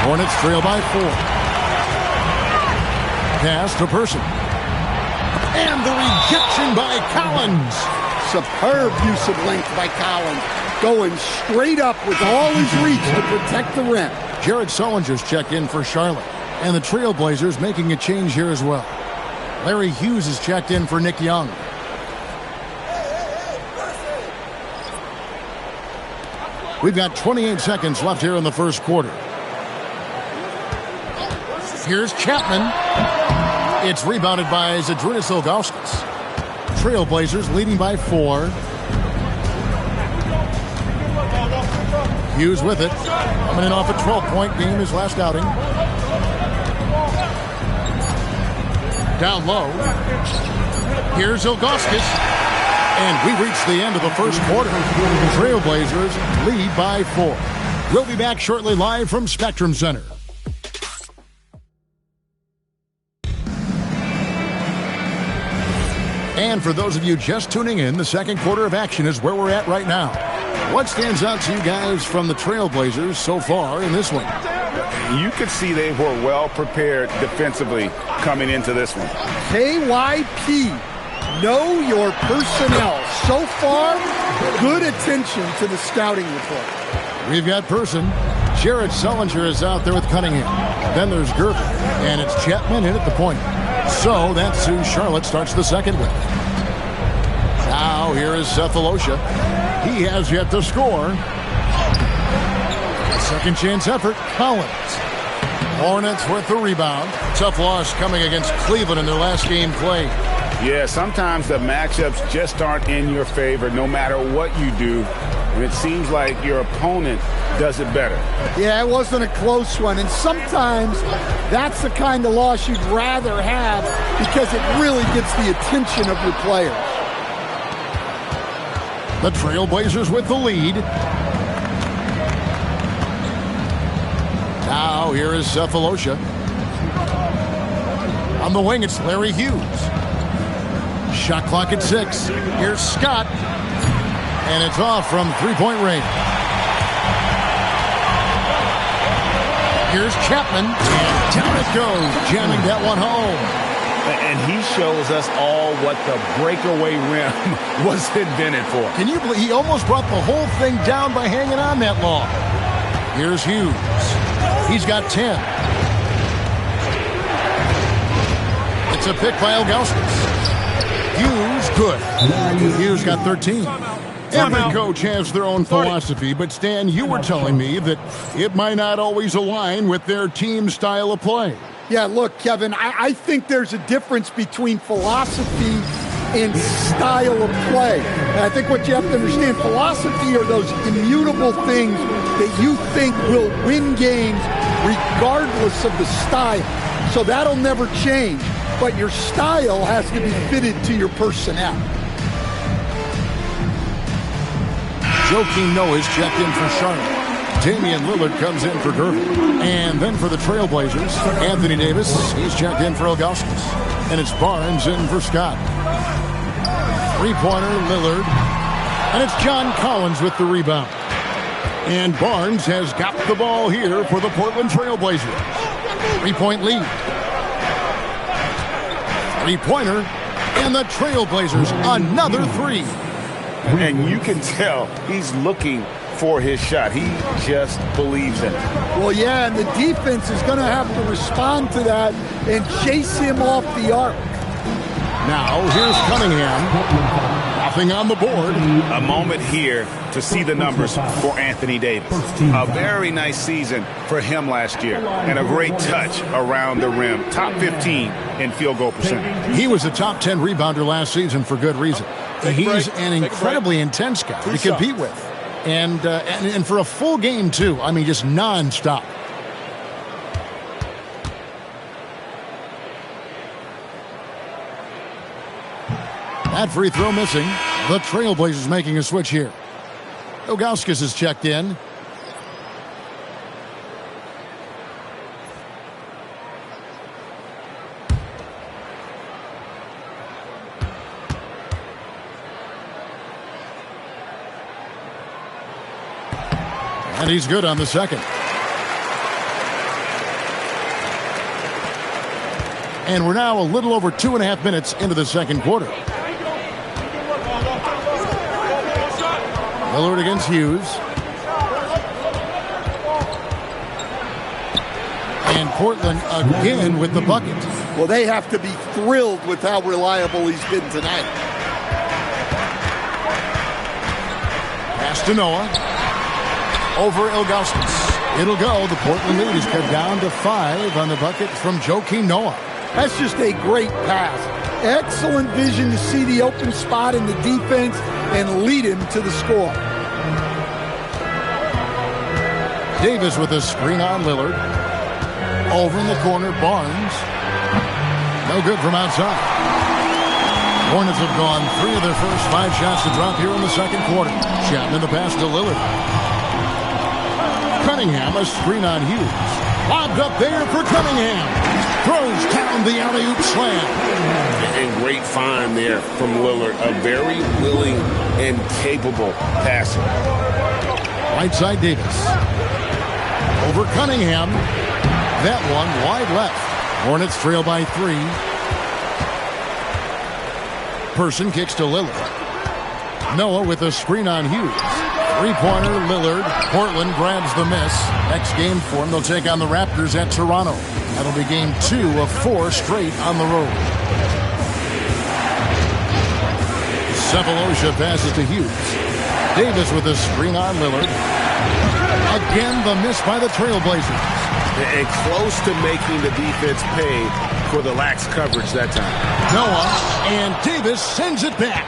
Hornets trail by 4. Pass to Person. And the rejection by Collins. Superb use of length by Collins. Going straight up with all his reach to protect the rim. Jared Sullinger's checked in for Charlotte. And the Trailblazers making a change here as well. Larry Hughes is checked in for Nick Young. We've got 28 seconds left here in the first quarter. Here's Chapman. It's rebounded by Zydrunas Ilgauskas. Trailblazers leading by 4. Hughes with it. Coming in off a 12-point game his last outing. Down low. Here's Ilgauskas. And we reach the end of the first quarter. Trailblazers lead by 4. We'll be back shortly live from Spectrum Center. And for those of you just tuning in, the second quarter of action is where we're at right now. What stands out to you guys from the Trailblazers so far in this one? You could see they were well prepared defensively coming into this one. KYP, know your personnel. So far, good attention to the scouting report. We've got Person. Jared Sullinger is out there with Cunningham. Then there's Gervin, and it's Chapman in at the point. So that's who Charlotte starts the second with. Now here is Cephalosha. He has yet to score. Second chance effort, Collins. Hornets with the rebound. Tough loss coming against Cleveland in their last game played. Yeah, sometimes the matchups just aren't in your favor no matter what you do. And it seems like your opponent does it better. Yeah, it wasn't a close one. And sometimes that's the kind of loss you'd rather have because it really gets the attention of your players. The Trailblazers with the lead. Now here is Cephalosha. On the wing, it's Larry Hughes. Shot clock at 6. Here's Scott. And it's off from three-point range. Here's Chapman. And down it goes, jamming that one home. And he shows us all what the breakaway rim was invented for. Can you believe he almost brought the whole thing down by hanging on that long? Here's Hughes. He's got 10. It's a pick by Ilgauskas. Hughes, good. Hughes got 13. Every coach has their own philosophy, but Stan, you were telling me that it might not always align with their team style of play. Yeah, look, Kevin, I think there's a difference between philosophy and style of play. And I think what you have to understand, philosophy are those immutable things that you think will win games regardless of the style. So that'll never change. But your style has to be fitted to your personnel. Joakim Noah is checked in for Charlotte. Damian Lillard comes in for Gervin. And then for the Trailblazers, Anthony Davis, he's checked in for Ilgauskas. And it's Barnes in for Scott. Three-pointer, Lillard. And it's John Collins with the rebound. And Barnes has got the ball here for the Portland Trailblazers. 3-point lead. Three-pointer. And the Trailblazers, another three. And you can tell he's looking for his shot. He just believes in it. Well, yeah, and the defense is going to have to respond to that and chase him off the arc. Now, here's Cunningham. Nothing on the board. A moment here to see the numbers for Anthony Davis. A very nice season for him last year. And a great touch around the rim. Top 15 in field goal percentage. He was a top 10 rebounder last season for good reason. He's an incredibly intense guy to compete with. And for a full game, too. I mean, just nonstop. That free throw missing. The Trailblazers making a switch here. Ilgauskas is checked in. And he's good on the second. And we're now a little over 2.5 minutes into the second quarter. Lillard against Hughes. And Portland again with the bucket. Well, they have to be thrilled with how reliable he's been tonight. Pass to Noah. Over Ilgauskas. It'll go. The Portland lead is cut down to 5 on the bucket from Joakim Noah. That's just a great pass. Excellent vision to see the open spot in the defense and lead him to the score. Davis with a screen on Lillard. Over in the corner, Barnes. No good from outside. Hornets have gone 3 of their first 5 shots to drop here in the second quarter. Chapman the pass to Lillard. Cunningham, a screen on Hughes. Lobbed up there for Cunningham. Throws down the alley-oop slam. And great find there from Lillard. A very willing and capable passer. Right side Davis. Over Cunningham. That one wide left. Hornets trail by 3. Person kicks to Lillard. Noah with a screen on Hughes. Three-pointer, Lillard. Portland grabs the miss. Next game for them, they'll take on the Raptors at Toronto. That'll be game 2 of 4 straight on the road. Sefolosha passes to Hughes. Davis with a screen on Lillard. Again, the miss by the Trailblazers. And close to making the defense pay for the lax coverage that time. Noah, and Davis sends it back.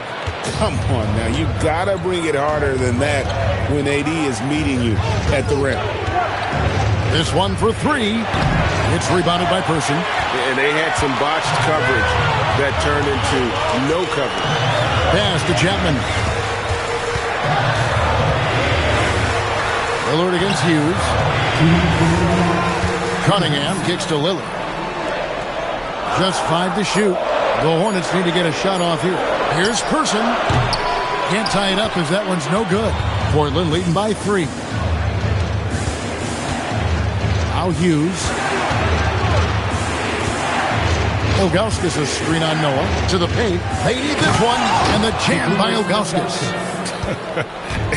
Come on now, you gotta bring it harder than that when AD is meeting you at the rim. This one for 3. It's rebounded by Person. And they had some botched coverage that turned into no coverage. Pass to Chapman. Lillard against Hughes. Cunningham kicks to Lillard. Just 5 to shoot. The Hornets need to get a shot off here. Here's Person. Can't tie it up as that one's no good. Portland leading by 3. Now Hughes. Ilgauskas a screen on Noah. To the paint. They need this one. And the jam by Ilgauskas.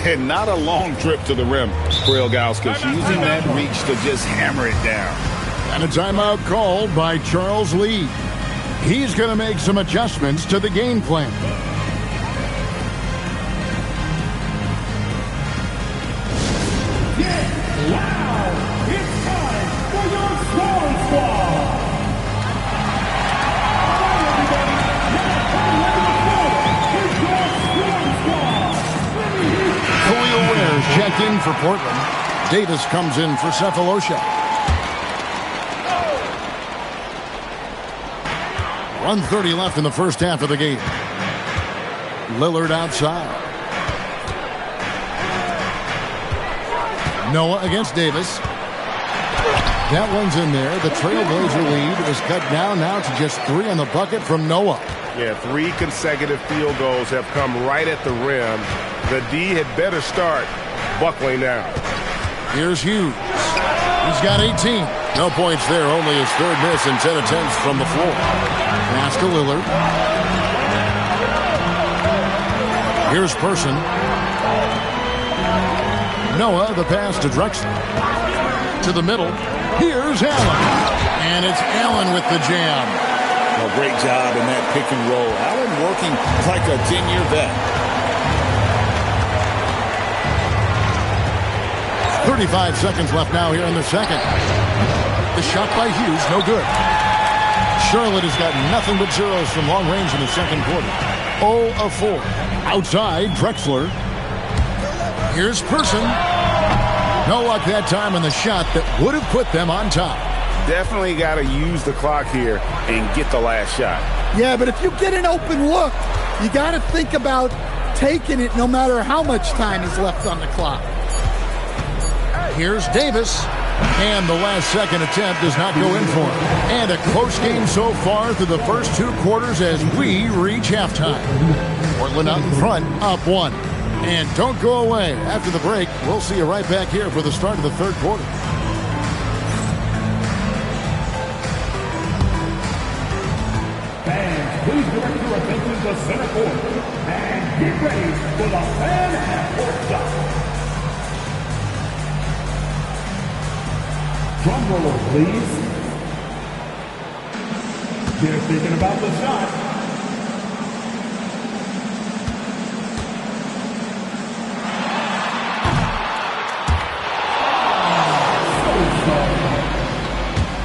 And not a long trip to the rim for Ilgauskas. Using that reach to just hammer it down. And a timeout called by Charles Lee. He's going to make some adjustments to the game plan. in for Portland. Davis comes in for Sefolosha. 1:30 left in the first half of the game. Lillard outside. Noah against Davis. That one's in there. The Trailblazer lead is cut down now to just 3 on the bucket from Noah. Yeah, 3 consecutive field goals have come right at the rim. The D had better start buckling down. Here's Hughes. He's got 18. No points there, only his 3rd miss in 10 attempts from the floor. Pass to Lillard. Here's Person. Noah, the pass to Drexler. To the middle. Here's Allen. And it's Allen with the jam. Well, great job in that pick and roll. Allen working like a 10-year vet. 35 seconds left now here in the second. The shot by Hughes, no good. Charlotte has got nothing but zeros from long range in the second quarter. 0 of 4. Outside, Drexler. Here's Person. No luck that time on the shot that would have put them on top. Definitely got to use the clock here and get the last shot. Yeah, but if you get an open look, you got to think about taking it no matter how much time is left on the clock. Here's Davis. And the last second attempt does not go in for him. And a close game so far through the first 2 quarters as we reach halftime. Portland out in front, up 1. And don't go away. After the break, we'll see you right back here for the start of the third quarter. Fans, please direct your attention to center court. And get ready for the fan half-court shot. Drum roll, please. They're thinking about the shot.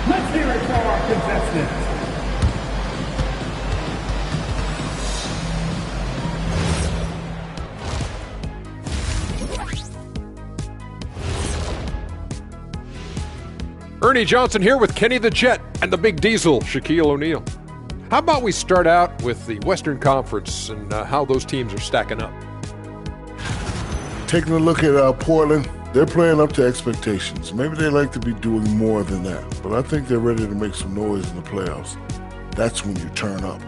Let's hear it for our contestants. Ernie Johnson here with Kenny the Jet and the Big Diesel, Shaquille O'Neal. How about we start out with the Western Conference and how those teams are stacking up? Taking a look at Portland, they're playing up to expectations. Maybe they like to be doing more than that, but I think they're ready to make some noise in the playoffs. That's when you turn up.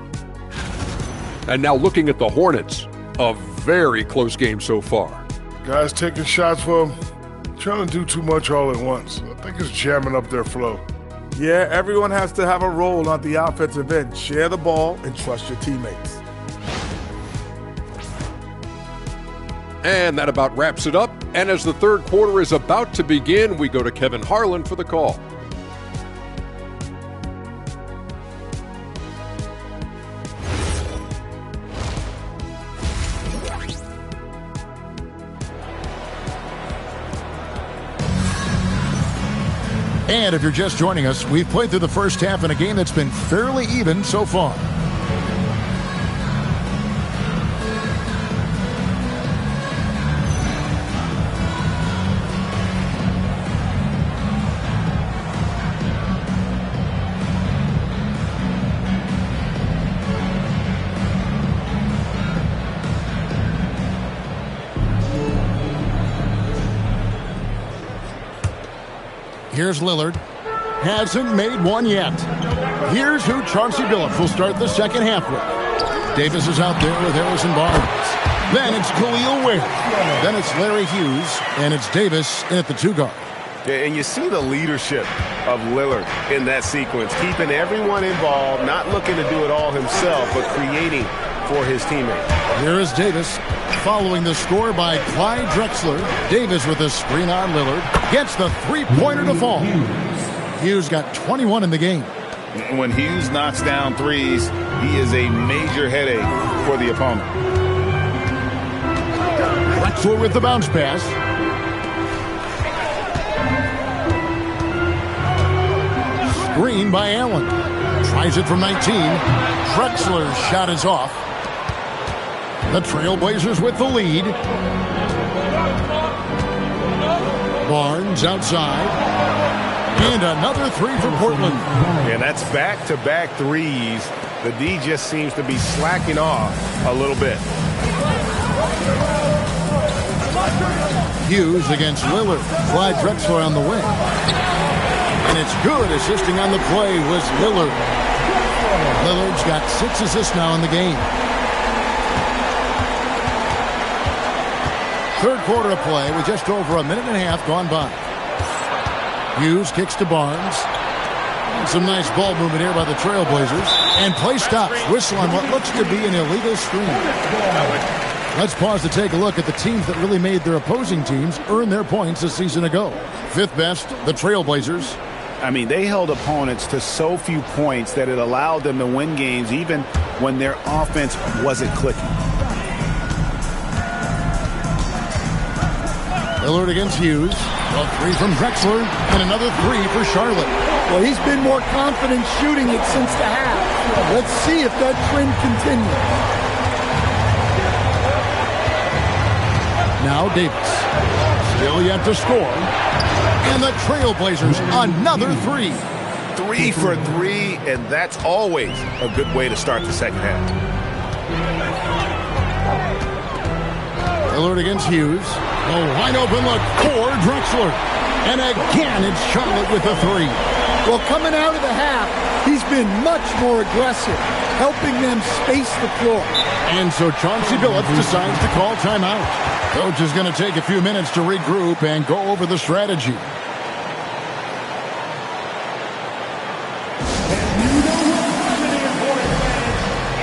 And now looking at the Hornets, a very close game so far. Guys taking shots for them, trying to do too much all at once. I think it's jamming up their flow. Yeah, everyone has to have a role on the offensive end. Share the ball and trust your teammates. And that about wraps it up. And as the third quarter is about to begin, we go to Kevin Harlan for the call. And if you're just joining us, we've played through the first half in a game that's been fairly even so far. Here's Lillard. Hasn't made one yet. Here's who Chauncey Billups will start the second half with. Davis is out there with Harrison Barnes. Then it's Khalil Ware. Then it's Larry Hughes. And it's Davis at the 2 guard. Yeah, and you see the leadership of Lillard in that sequence, keeping everyone involved, not looking to do it all himself, but creating for his teammates. Here is Davis following the score by Clyde Drexler. Davis with a screen on Lillard. Gets the three-pointer to fall. Hughes got 21 in the game. When Hughes knocks down threes, he is a major headache for the opponent. Drexler with the bounce pass. Screen by Allen. Tries it from 19. Drexler's shot is off. The Trailblazers with the lead. Barnes outside. And another three for Portland. And that's back-to-back threes. The D just seems to be slacking off a little bit. Hughes against Lillard. Clyde Drexler on the wing. And it's good. Assisting on the play was Lillard. Lillard's got 6 assists now in the game. Third quarter of play with just over a minute and a half gone by. Hughes kicks to Barnes. And some nice ball movement here by the Trailblazers. And play stops. Whistle on what looks to be an illegal screen. Let's pause to take a look at the teams that really made their opposing teams earn their points a season ago. Fifth best, the Trailblazers. I mean, they held opponents to so few points that it allowed them to win games even when their offense wasn't clicking. Lillard against Hughes. A three from Drexler and another three for Charlotte. Well, he's been more confident shooting it since the half. Let's see if that trend continues. Now Davis. Still yet to score. And the Trailblazers, another three. 3 for 3, and that's always a good way to start the second half. Lillard against Hughes. A wide open look for Drexler. And again, it's Charlotte with a three. Well, coming out of the half, he's been much more aggressive, helping them space the floor. And so Chauncey Billups decides to call timeout. Coach is going to take a few minutes to regroup and go over the strategy.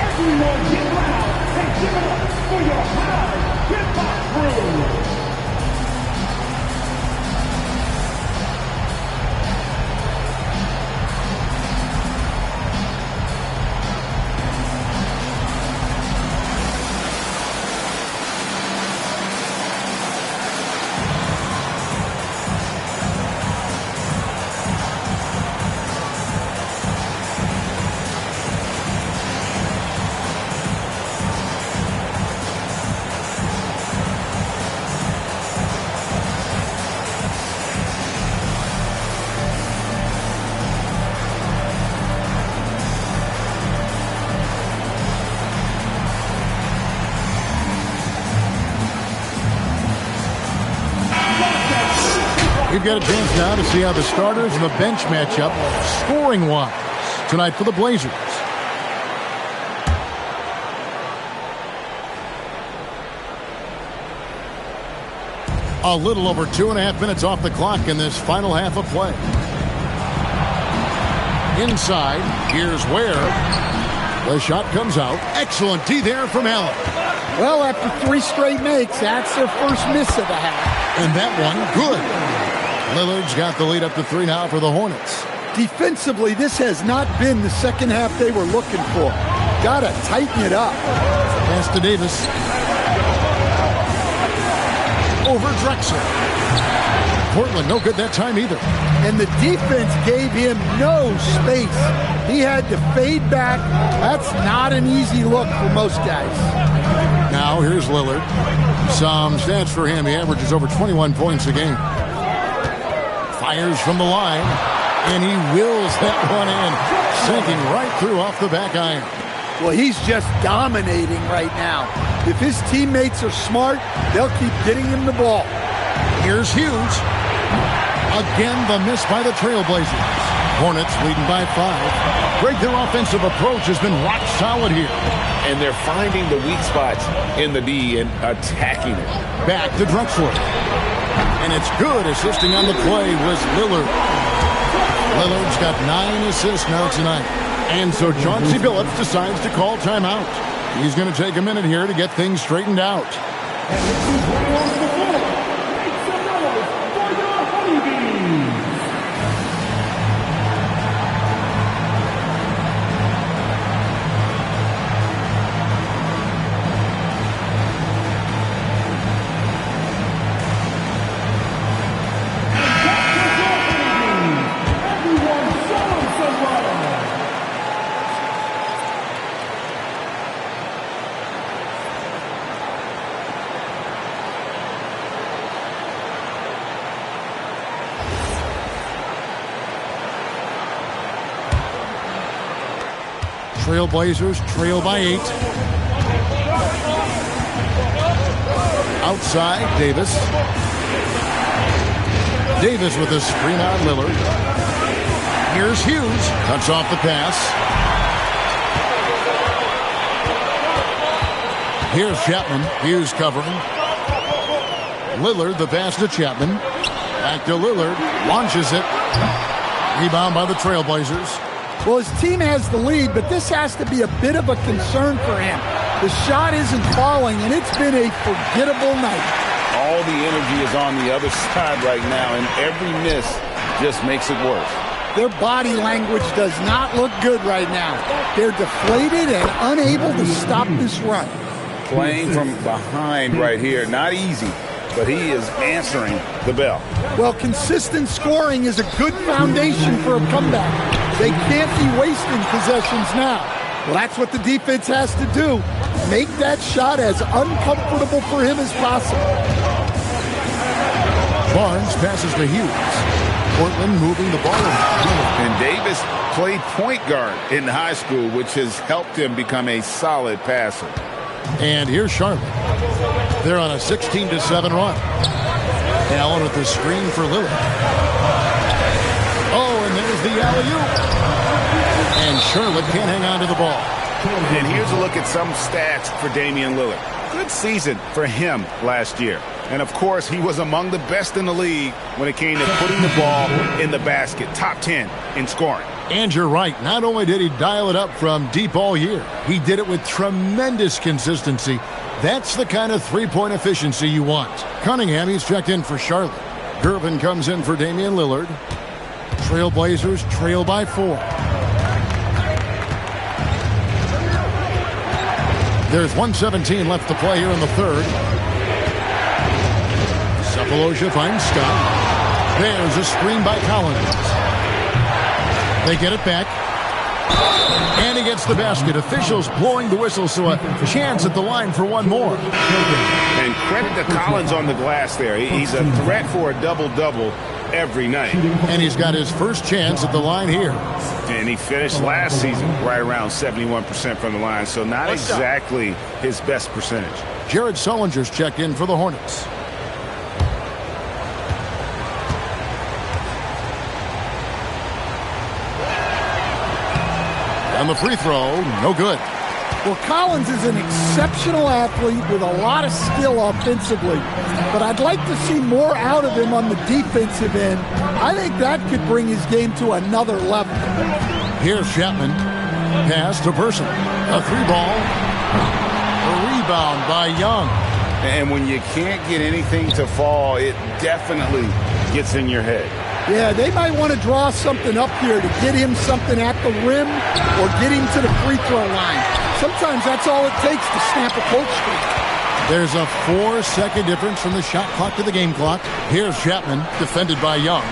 Everyone get loud and give it up for your high hip-hop crew. We've got a chance now to see how the starters and the bench match up scoring-wise tonight for the Blazers. A little over 2.5 minutes off the clock in this final half of play. Inside, here's Ware. The shot comes out. Excellent D there from Allen. Well, after 3 straight makes, that's their first miss of the half. And that one, good. Lillard's got the lead up to 3 now for the Hornets. Defensively, this has not been the second half they were looking for. Got to tighten it up. Pass to Davis. Over Drexler. Portland, no good that time either. And the defense gave him no space. He had to fade back. That's not an easy look for most guys. Now here's Lillard. Some stats for him. He averages over 21 points a game. Fires from the line, and he wills that one in, sinking right through off the back iron. Well, he's just dominating right now. If his teammates are smart, they'll keep getting him the ball. Here's Hughes. Again, the miss by the Trailblazers. Hornets leading by 5. Greg, their offensive approach has been rock solid here. And they're finding the weak spots in the D and attacking it. Back to Drexler. And it's good. Assisting on the play was Lillard. Lillard's got 9 assists now tonight. And so Chauncey Billups decides to call timeout. He's going to take a minute here to get things straightened out. And this is what we're on the floor. Make some noise for your honeybees. Trailblazers trail by 8. Outside, Davis. Davis with a screen on Lillard. Here's Hughes. Cuts off the pass. Here's Chapman. Hughes covering. Lillard, the pass to Chapman. Back to Lillard. Launches it. Rebound by the Trailblazers. Well, his team has the lead, but this has to be a bit of a concern for him. The shot isn't falling, and it's been a forgettable night. All the energy is on the other side right now, and every miss just makes it worse. Their body language does not look good right now. They're deflated and unable to stop this run. Playing from behind right here, not easy, but he is answering the bell. Well, consistent scoring is a good foundation for a comeback. They can't be wasting possessions now. Well, that's what the defense has to do. Make that shot as uncomfortable for him as possible. Barnes passes to Hughes. Portland moving the ball. And Davis played point guard in high school, which has helped him become a solid passer. And here's Charlotte. They're on a 16-7 run. Allen with the screen for Lillard. Oh, and there's the alley-oop. And Charlotte can't hang on to the ball. And here's a look at some stats for Damian Lillard. Good season for him last year. And, of course, he was among the best in the league when it came to putting the ball in the basket. Top 10 in scoring. And you're right. Not only did he dial it up from deep all year, he did it with tremendous consistency. That's the kind of three-point efficiency you want. Cunningham, he's checked in for Charlotte. Gervin comes in for Damian Lillard. Trailblazers trail by 4. There's 1:17 left to play here in the third. Sefolosha finds Scott. There's a screen by Collins. They get it back. And he gets the basket. Officials blowing the whistle, so a chance at the line for one more. And credit to Collins on the glass there. He's a threat for a double-double every night. And he's got his first chance at the line here. And he finished last season right around 71% from the line, so not exactly his best percentage. Jared Sullinger's checked in for the Hornets. And the free throw, no good. Well, Collins is an exceptional athlete with a lot of skill offensively, but I'd like to see more out of him on the defensive end. I think that could bring his game to another level. Here's Chapman. Pass to Person. A 3-ball. A rebound by Young. And when you can't get anything to fall, it definitely gets in your head. Yeah, they might want to draw something up here to get him something at the rim or get him to the free throw line. Sometimes that's all it takes to snap a cold streak. There's a 4-second difference from the shot clock to the game clock. Here's Chapman, defended by Young.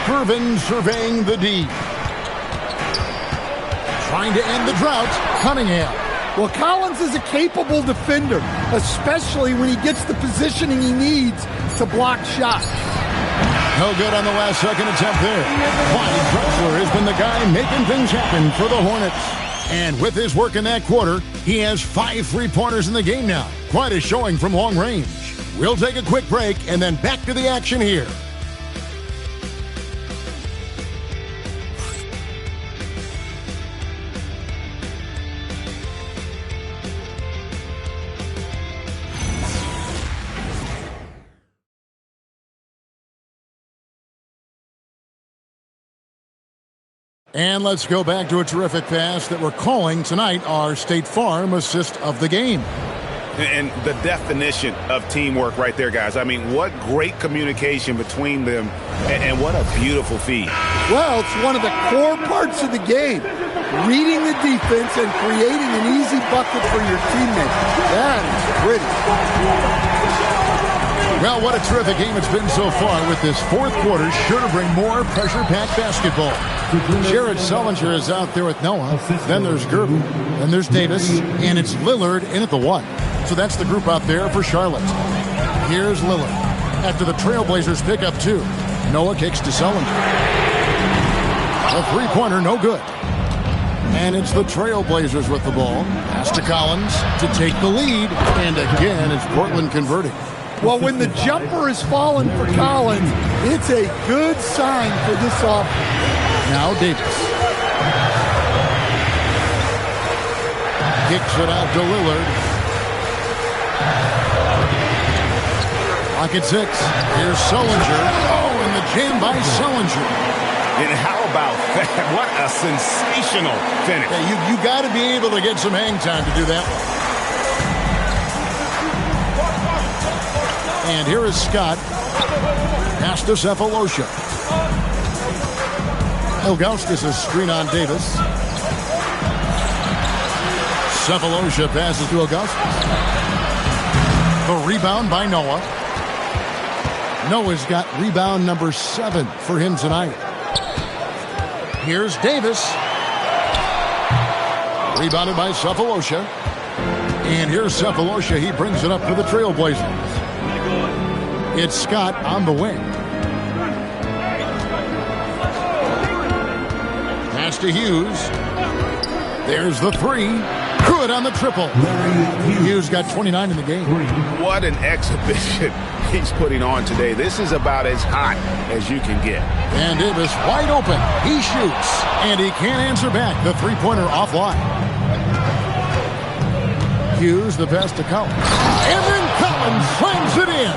Gervin surveying the D. Trying to end the drought, Cunningham. Well, Collins is a capable defender, especially when he gets the positioning he needs to block shots. No good on the last second attempt there. Clyde Drexler has been the guy making things happen for the Hornets. And with his work in that quarter, he has 5 3-pointers in the game now. Quite a showing from long range. We'll take a quick break and then back to the action here. And let's go back to a terrific pass that we're calling tonight our State Farm assist of the game. And the definition of teamwork right there, guys. I mean, what great communication between them, and what a beautiful feed. Well, it's one of the core parts of the game. Reading the defense and creating an easy bucket for your teammates. That is pretty. Well, what a terrific game it's been so far, with this fourth quarter sure to bring more pressure-packed basketball. Jared Sullinger is out there with Noah. Then there's Gervin. Then there's Davis. And it's Lillard in at the 1. So that's the group out there for Charlotte. Here's Lillard. After the Trailblazers pick up 2. Noah kicks to Sullinger. The three-pointer, no good. And it's the Trailblazers with the ball. Pass to Collins to take the lead. And again, it's Portland converting. Well, when the jumper is falling for Collins, it's a good sign for this offense. Now Davis. Kicks it out to Lillard. Lock at 6. Here's Sullinger. Oh, and the jam by Sullinger. And how about that? What a sensational finish. Yeah, you got to be able to get some hang time to do that one. And here is Scott. Pass to Cephalosha. Ilgauskas is screen on Davis. Cephalosha passes to Ilgauskas. The rebound by Noah. Noah's got rebound number 7 for him tonight. Here's Davis. Rebounded by Cephalosha. And here's Cephalosha. He brings it up for the Trailblazers. It's Scott on the wing. Pass to Hughes. There's the 3. Good on the triple. Hughes got 29 in the game. What an exhibition he's putting on today. This is about as hot as you can get. And Davis wide open. He shoots. And he can't answer back. The three-pointer offline. Hughes, the pass to Collins. And then Collins slams it in.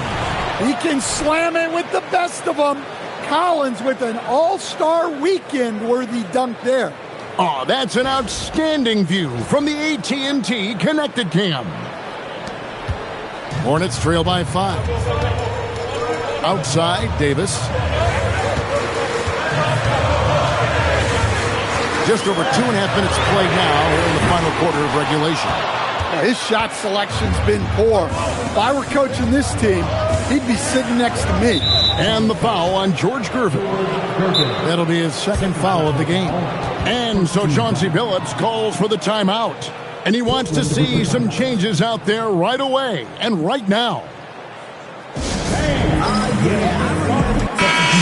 He can slam it with the best of them. Collins with an all-star weekend-worthy dunk there. Oh, that's an outstanding view from the AT&T Connected Cam. Hornets trail by 5. Outside, Davis. Just over 2.5 minutes played now here in the final quarter of regulation. His shot selection's been poor. If I were coaching this team, he'd be sitting next to me. And the foul on George Gervin. That'll be his second foul of the game. And so Chauncey Billups calls for the timeout. And he wants to see some changes out there right away and right now.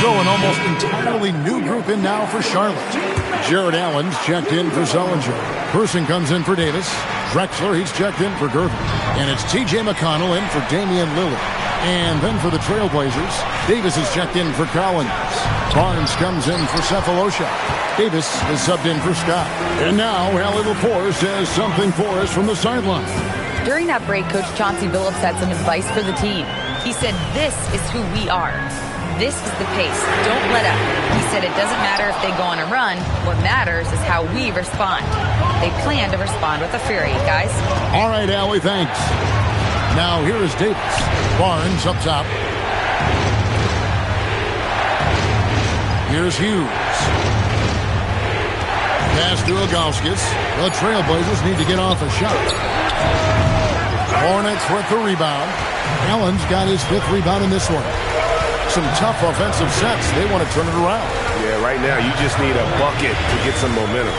So an almost entirely new group in now for Charlotte. Jared Allen's checked in for Sullinger. Person comes in for Davis. Drexler, he's checked in for Gervin. And it's T.J. McConnell in for Damian Lillard. And then for the Trailblazers, Davis is checked in for Collins. Barnes comes in for Cephalosha. Davis is subbed in for Scott. And now Allie Lepore says something for us from the sideline. During that break, Coach Chauncey Billups had some advice for the team. He said, "This is who we are. This is the pace. Don't let up." He said it doesn't matter if they go on a run. What matters is how we respond. They plan to respond with a fury, guys. All right, Allie, thanks. Now here is Davis. Barnes up top. Here's Hughes. Pass to Ilgauskas. The Trailblazers need to get off a shot. Hornets with the rebound. Allen's got his 5th rebound in this one. Some tough offensive sets. They want to turn it around. Yeah, right now you just need a bucket to get some momentum.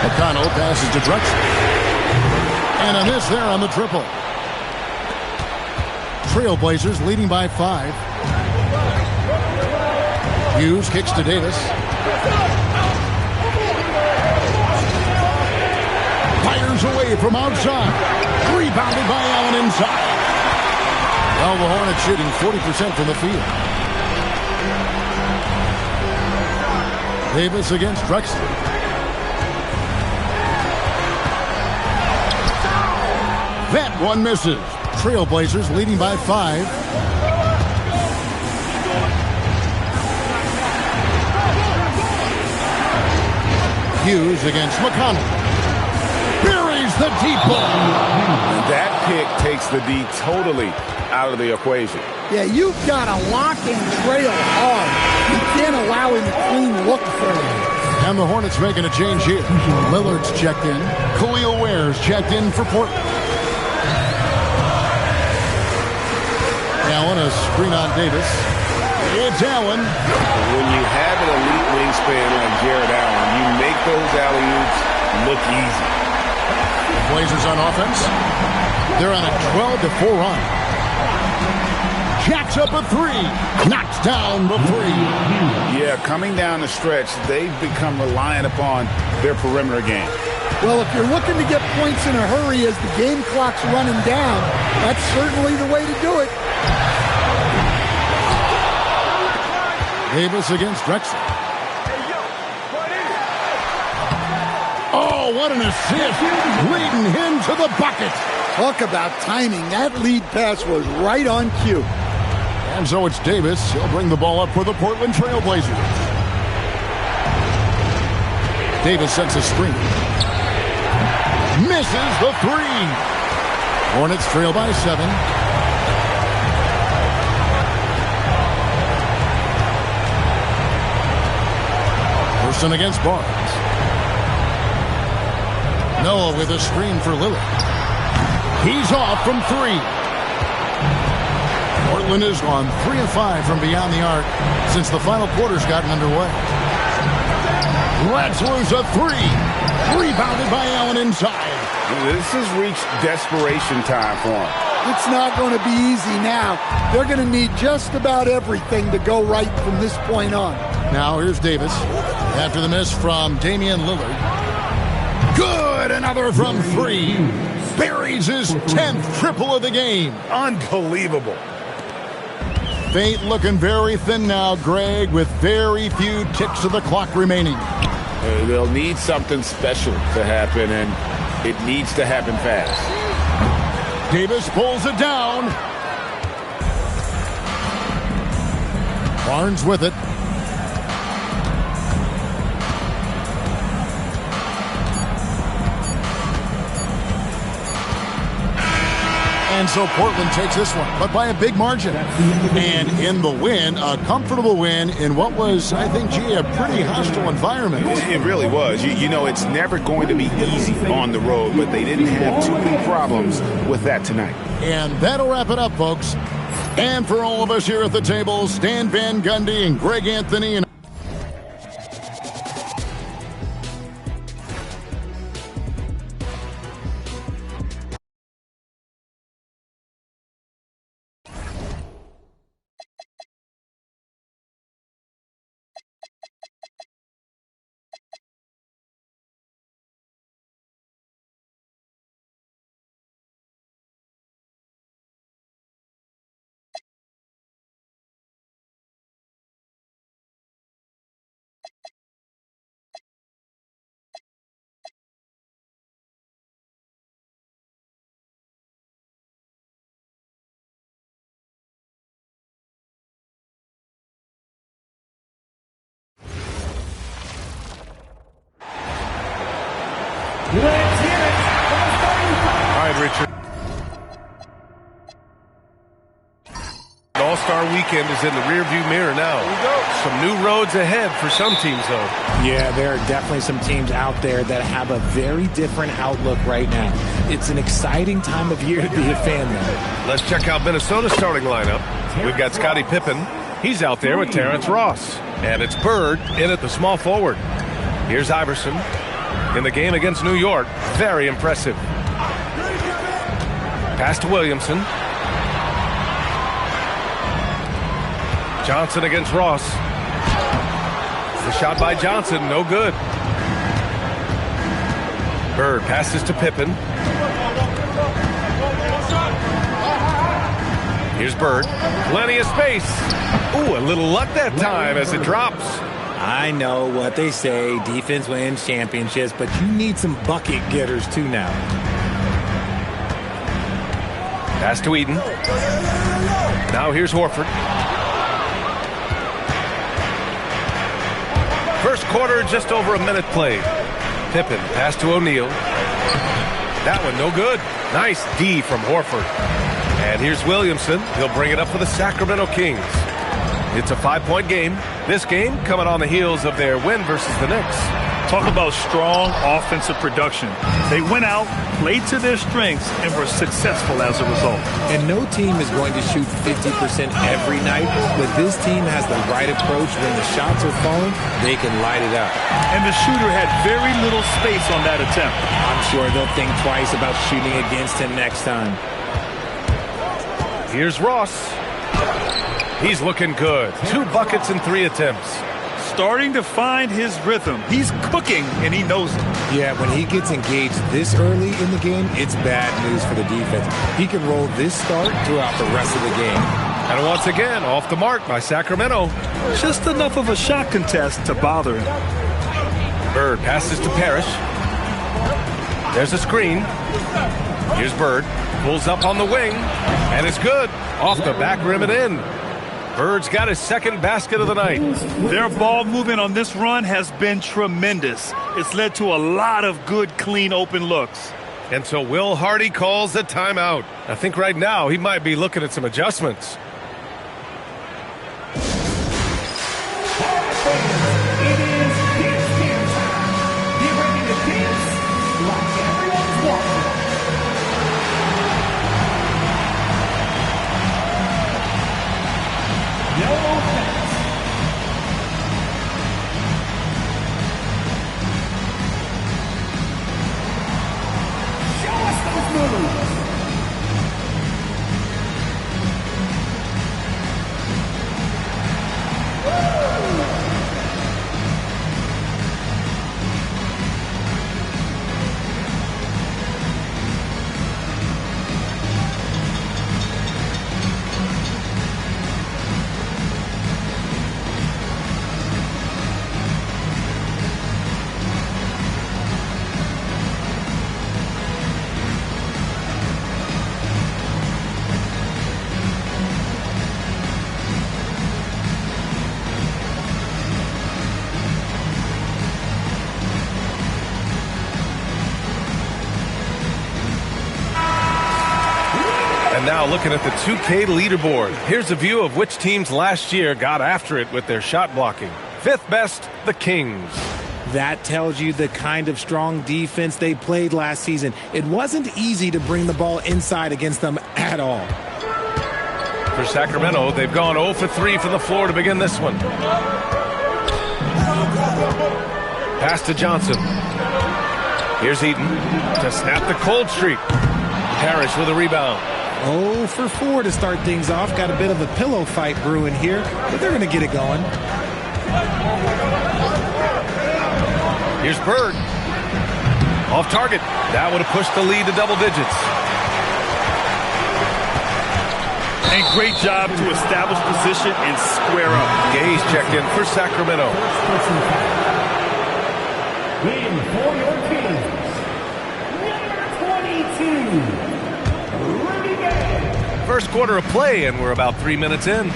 McConnell passes to Drexler. And a miss there on the triple. Trailblazers leading by 5. Hughes kicks to Davis. Fires away from outside. Rebounded by Allen inside. Well, the Hornets shooting 40% from the field. Davis against Drexler. That one misses. Trailblazers leading by 5. Hughes against McConnell. Buries the deep ball. That pick takes the D totally out of the equation. Yeah, you've got to lock and trail hard. You can't allow him a clean look for him. And the Hornets making a change here. Lillard's checked in. Khalil Ware's checked in for Portland. Allen, a screen on Davis. It's Allen. When you have an elite wingspan like Jared Allen, you make those alley-oops look easy. Blazers on offense. They're on a 12-4 run. Jacks up a three. Knocks down the three. Yeah, coming down the stretch, they've become reliant upon their perimeter game. Well, if you're looking to get points in a hurry as the game clock's running down, that's certainly the way to do it. Davis against Drexler. Oh, what an assist. Leading him to the bucket. Talk about timing. That lead pass was right on cue. And so it's Davis. He'll bring the ball up for the Portland Trail Blazers. Davis sets a screen. Misses the three. Hornets trail by 7. Person against Barnes. Noah with a screen for Lillard. He's off from 3. Portland has gone 3 of 5 from beyond the arc since the final quarter's gotten underway. Let's lose a 3. Rebounded by Allen inside. This has reached desperation time for him. It's not going to be easy now. They're going to need just about everything to go right from this point on. Now here's Davis. After the miss from Damian Lillard. Good! Another from 3. Buries his 10th triple of the game. Unbelievable. Fate looking very thin now, Greg, with very few ticks of the clock remaining. They'll need something special to happen, and it needs to happen fast. Davis pulls it down. Barnes with it. And so Portland takes this one, but by a big margin. And in the win, a comfortable win in what was, I think, a pretty hostile environment. It really was. You know, it's never going to be easy on the road, but they didn't have too many problems with that tonight. And that'll wrap it up, folks. And for all of us here at the table, Stan Van Gundy and Greg Anthony and All right, Richard. All-Star Weekend is in the rearview mirror now. Some new roads ahead for some teams, though. Yeah, there are definitely some teams out there that have a very different outlook right now. It's an exciting time of year to be a fan, though. Let's check out Minnesota's starting lineup. We've got Scottie Pippen. He's out there with Terrence Ross. And it's Bird in at the small forward. Here's Iverson. In the game against New York, very impressive. Pass to Williamson. Johnson against Ross. The shot by Johnson, no good. Bird passes to Pippen. Here's Bird. Plenty of space. Ooh, a little luck that time as it drops. I know what they say, defense wins championships, but you need some bucket getters too now. Pass to Eden. Now here's Horford. First quarter, just over a minute played. Pippen, pass to O'Neal. That one, no good. Nice D from Horford. And here's Williamson. He'll bring it up for the Sacramento Kings. It's a 5-point game. This game coming on the heels of their win versus the Knicks. Talk about strong offensive production. They went out, played to their strengths, and were successful as a result. And no team is going to shoot 50% every night, but this team has the right approach. When the shots are falling, they can light it up. And the shooter had very little space on that attempt. I'm sure they'll think twice about shooting against him next time. Here's Ross. He's looking good. 2 buckets in 3 attempts. Starting to find his rhythm. He's cooking, and he knows it. Yeah, when he gets engaged this early in the game, it's bad news for the defense. He can roll this start throughout the rest of the game. And once again, off the mark by Sacramento. Just enough of a shot contest to bother him. Bird passes to Parrish. There's a screen. Here's Bird. Pulls up on the wing. And it's good. Off the back rim and in. Bird's got his 2nd basket of the night. Their ball movement on this run has been tremendous. It's led to a lot of good, clean, open looks. And so Will Hardy calls the timeout. I think right now he might be looking at some adjustments. It is dance time. Get ready to dance like everyone's watching. No offense. Show us those moves. And now looking at the 2K leaderboard. Here's a view of which teams last year got after it with their shot blocking. 5th best, the Kings. That tells you the kind of strong defense they played last season. It wasn't easy to bring the ball inside against them at all. For Sacramento, they've gone 0 for 3 from the floor to begin this one. Pass to Johnson. Here's Eaton to snap the cold streak. Parrish with a rebound. 0 for 4 to start things off. Got a bit of a pillow fight brewing here, but they're going to get it going. Here's Bird. Off target. That would have pushed the lead to double digits. And great job to establish position and square up. Gay's checked in for Sacramento. In for your Kings, number 22. First quarter of play, and we're about 3 minutes in.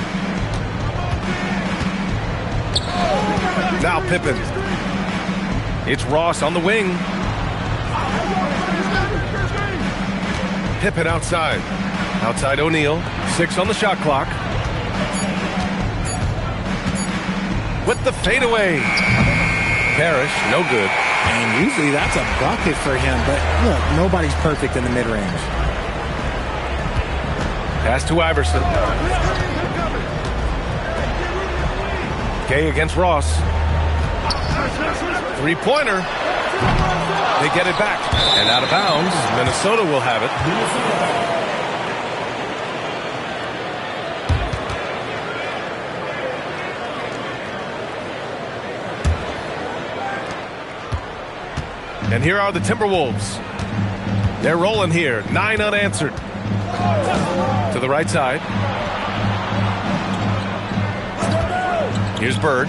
Now Pippen. It's Ross on the wing. Pippen outside. Outside O'Neal. 6 on the shot clock. With the fadeaway. Parrish, no good. And usually that's a bucket for him, but look, nobody's perfect in the mid-range. Pass to Iverson. Gay against Ross. 3-pointer. They get it back. And out of bounds. Minnesota will have it. And here are the Timberwolves. They're rolling here. 9 unanswered. To the right side. Here's Bird.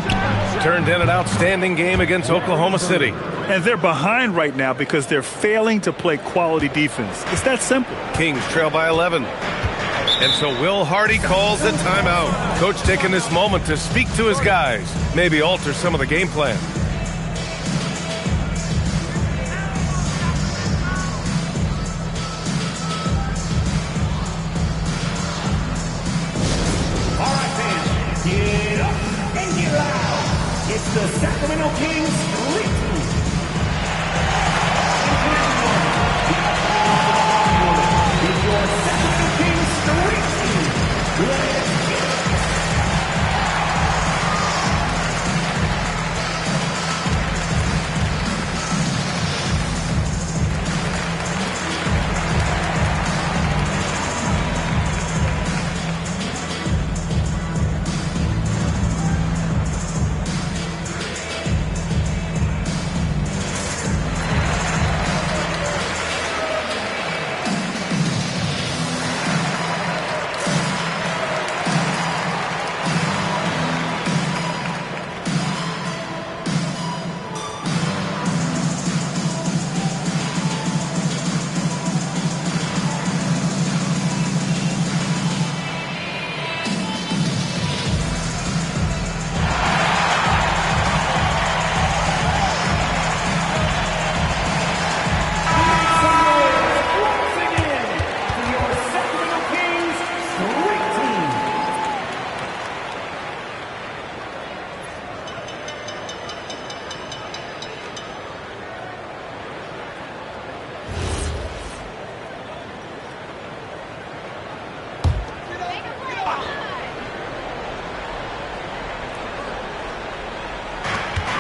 Turned in an outstanding game against Oklahoma City. And they're behind right now because they're failing to play quality defense. It's that simple. Kings trail by 11. And so Will Hardy calls the timeout. Coach taking this moment to speak to his guys. Maybe alter some of the game plan. It's the Sacramento Kings Street Team. It's your Sacramento Kings Street Team. Let's get it.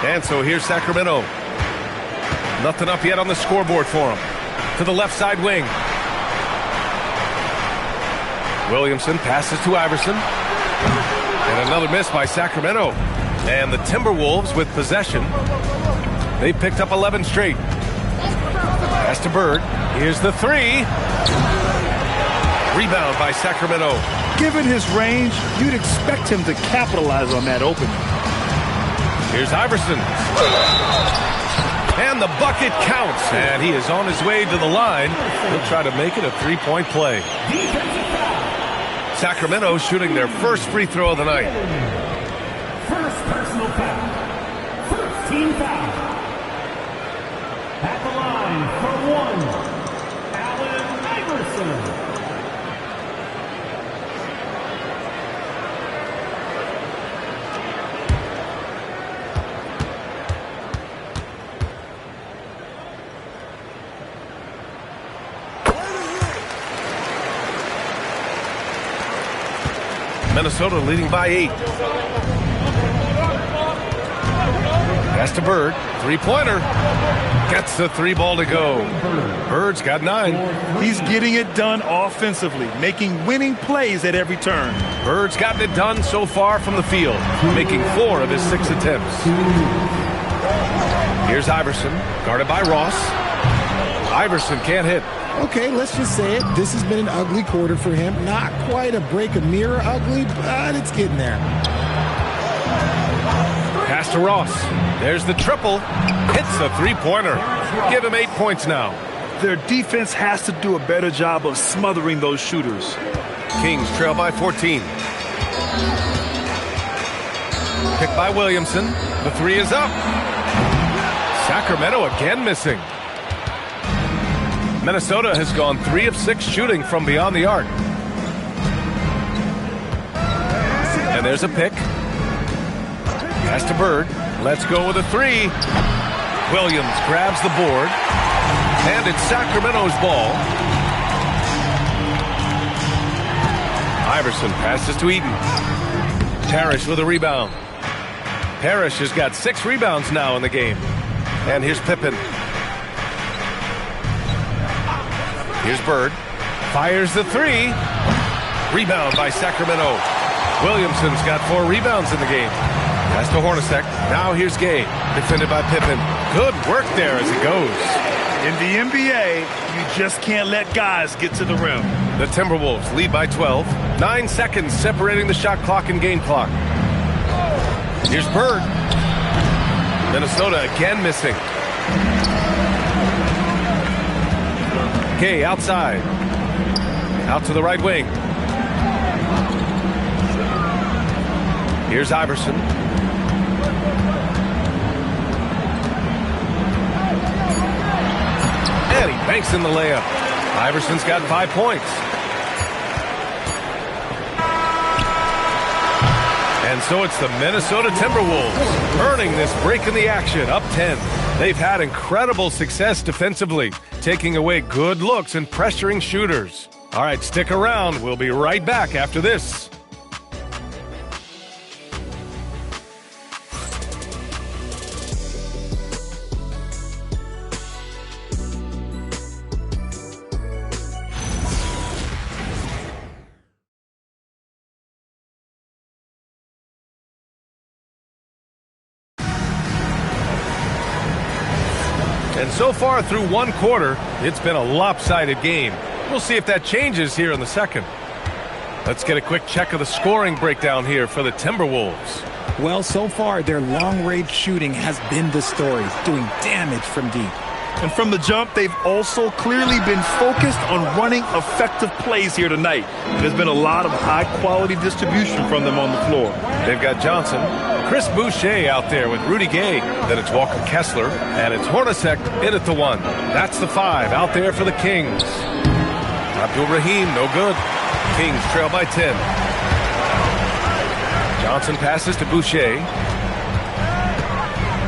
And so here's Sacramento. Nothing up yet on the scoreboard for them. To the left side wing. Williamson passes to Iverson. And another miss by Sacramento. And the Timberwolves with possession. They picked up 11 straight. Pass to Bird. Here's the three. Rebound by Sacramento. Given his range, you'd expect him to capitalize on that opening. Here's Iverson. And the bucket counts. And he is on his way to the line. He'll try to make it a three-point play. Sacramento shooting their first free throw of the night. First personal foul. First team foul. At the line for one, Allen Iverson. Minnesota leading by 8. Pass to Bird. Three-pointer. Gets the three ball to go. Bird's got 9. He's getting it done offensively, making winning plays at every turn. Bird's gotten it done so far from the field, making 4 of his 6 attempts. Here's Iverson, guarded by Ross. Iverson can't hit. Okay, let's just say it. This has been an ugly quarter for him. Not quite a break a mirror ugly, but it's getting there. Pass to Ross. There's the triple. Hits the three-pointer. Give him 8 points now. Their defense has to do a better job of smothering those shooters. Kings trail by 14. Picked by Williamson. The three is up. Sacramento again missing. Minnesota has gone 3 of 6 shooting from beyond the arc. And there's a pick. Pass to Bird. Let's go with a three. Williams grabs the board. And it's Sacramento's ball. Iverson passes to Eaton. Parrish with a rebound. Parrish has got 6 rebounds now in the game. And here's Pippen. Here's Bird. Fires the three. Rebound by Sacramento. Williamson's got 4 rebounds in the game. Pass to Hornacek. Now here's Gay. Defended by Pippen. Good work there as it goes. In the NBA, you just can't let guys get to the rim. The Timberwolves lead by 12. 9 seconds separating the shot clock and game clock. Here's Bird. Minnesota again missing. Gay outside. Out to the right wing. Here's Iverson. And he banks in the layup. Iverson's got 5 points. And so it's the Minnesota Timberwolves earning this break in the action, up 10. They've had incredible success defensively, taking away good looks and pressuring shooters. All right, stick around. We'll be right back after this. And so far through one quarter, it's been a lopsided game. We'll see if that changes here in the second. Let's get a quick check of the scoring breakdown here for the Timberwolves. Well, so far, their long-range shooting has been the story, doing damage from deep. And from the jump, they've also clearly been focused on running effective plays here tonight. There's been a lot of high-quality distribution from them on the floor. They've got Johnson, Chris Boucher out there with Rudy Gay. Then it's Walker Kessler, and it's Hornacek in at the 1. That's the 5 out there for the Kings. Abdul Rahim, no good. Kings trail by 10. Johnson passes to Boucher.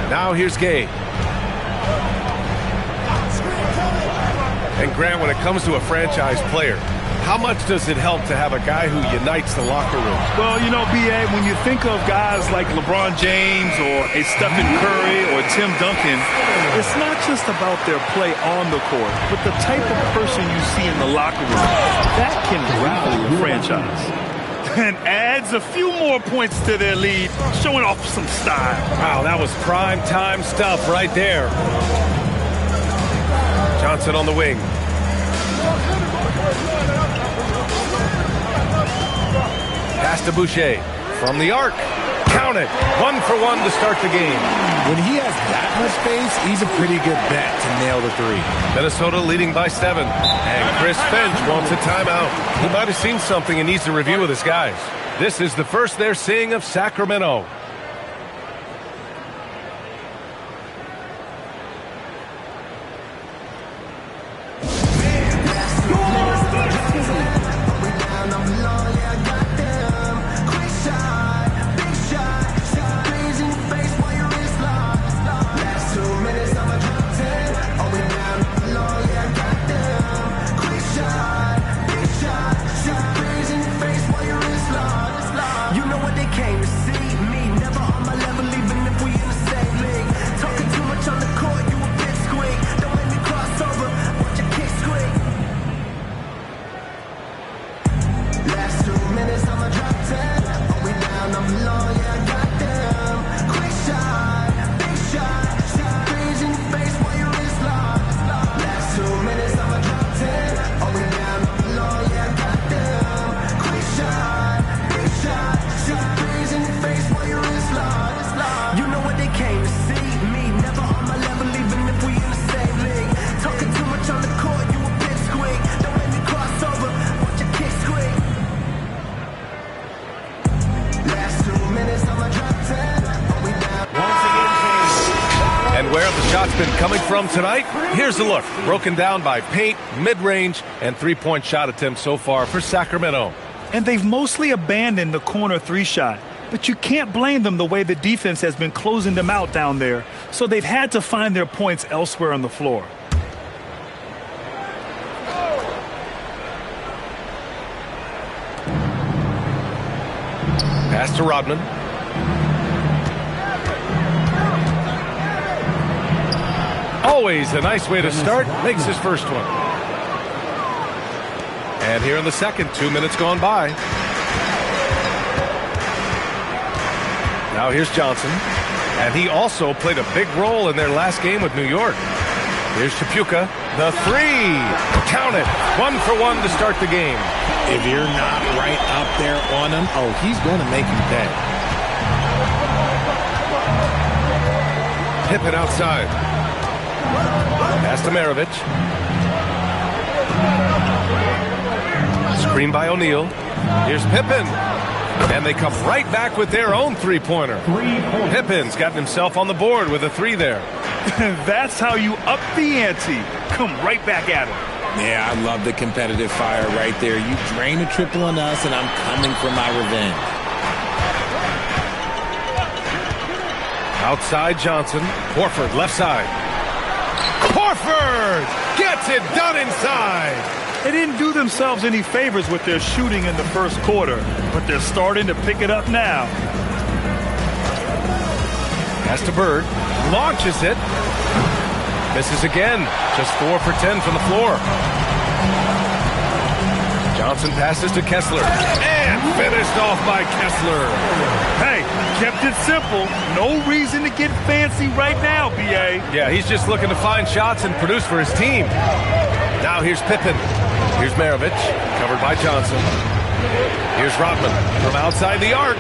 Now here's Gay. And Grant, when it comes to a franchise player, How much does it help to have a guy who unites the locker room? Well, you know, B.A., when you think of guys like LeBron James or a Stephen Curry or Tim Duncan, it's not just about their play on the court, but the type of person you see in the locker room. That can rally a franchise. And adds a few more points to their lead, showing off some style. Wow, that was prime time stuff right there. Johnson on the wing. Pass to Boucher. From the arc. Count it. 1 for 1 to start the game. When he has that much space, he's a pretty good bet to nail the three. Minnesota leading by 7. And Chris Finch wants a timeout. He might have seen something and needs to review with his guys. This is the first they're seeing of Sacramento. Been coming from tonight. Here's a look. Broken down by paint, mid-range, and three-point shot attempts so far for Sacramento. And they've mostly abandoned the corner three shot. But you can't blame them the way the defense has been closing them out down there. So they've had to find their points elsewhere on the floor. Pass to Rodman. Always a nice way to start. Makes his first one. And here in the second, 2 minutes gone by. Now here's Johnson. And he also played a big role in their last game with New York. Here's Chapuka. The three. Count it. 1 for 1 to start the game. If you're not right up there on him, oh, he's going to make him pay. Pippen outside. Pass to Maravich. Screen by O'Neal. Here's Pippen. And they come right back with their own three-pointer. Pippen's gotten himself on the board with a three there. That's how you up the ante. Come right back at him. Yeah, I love the competitive fire right there. You drain a triple on us, and I'm coming for my revenge. Outside Johnson. Horford left side. Horford gets it done inside. They didn't do themselves any favors with their shooting in the first quarter, but they're starting to pick it up now. Pass to Bird. Launches it. Misses again. Just 4 for 10 from the floor. Johnson passes to Kessler. And finished off by Kessler. Hey, kept it simple. No reason to get fancy right now, B.A. Yeah, he's just looking to find shots and produce for his team. Now here's Pippen. Here's Maravich, covered by Johnson. Here's Rodman from outside the arc.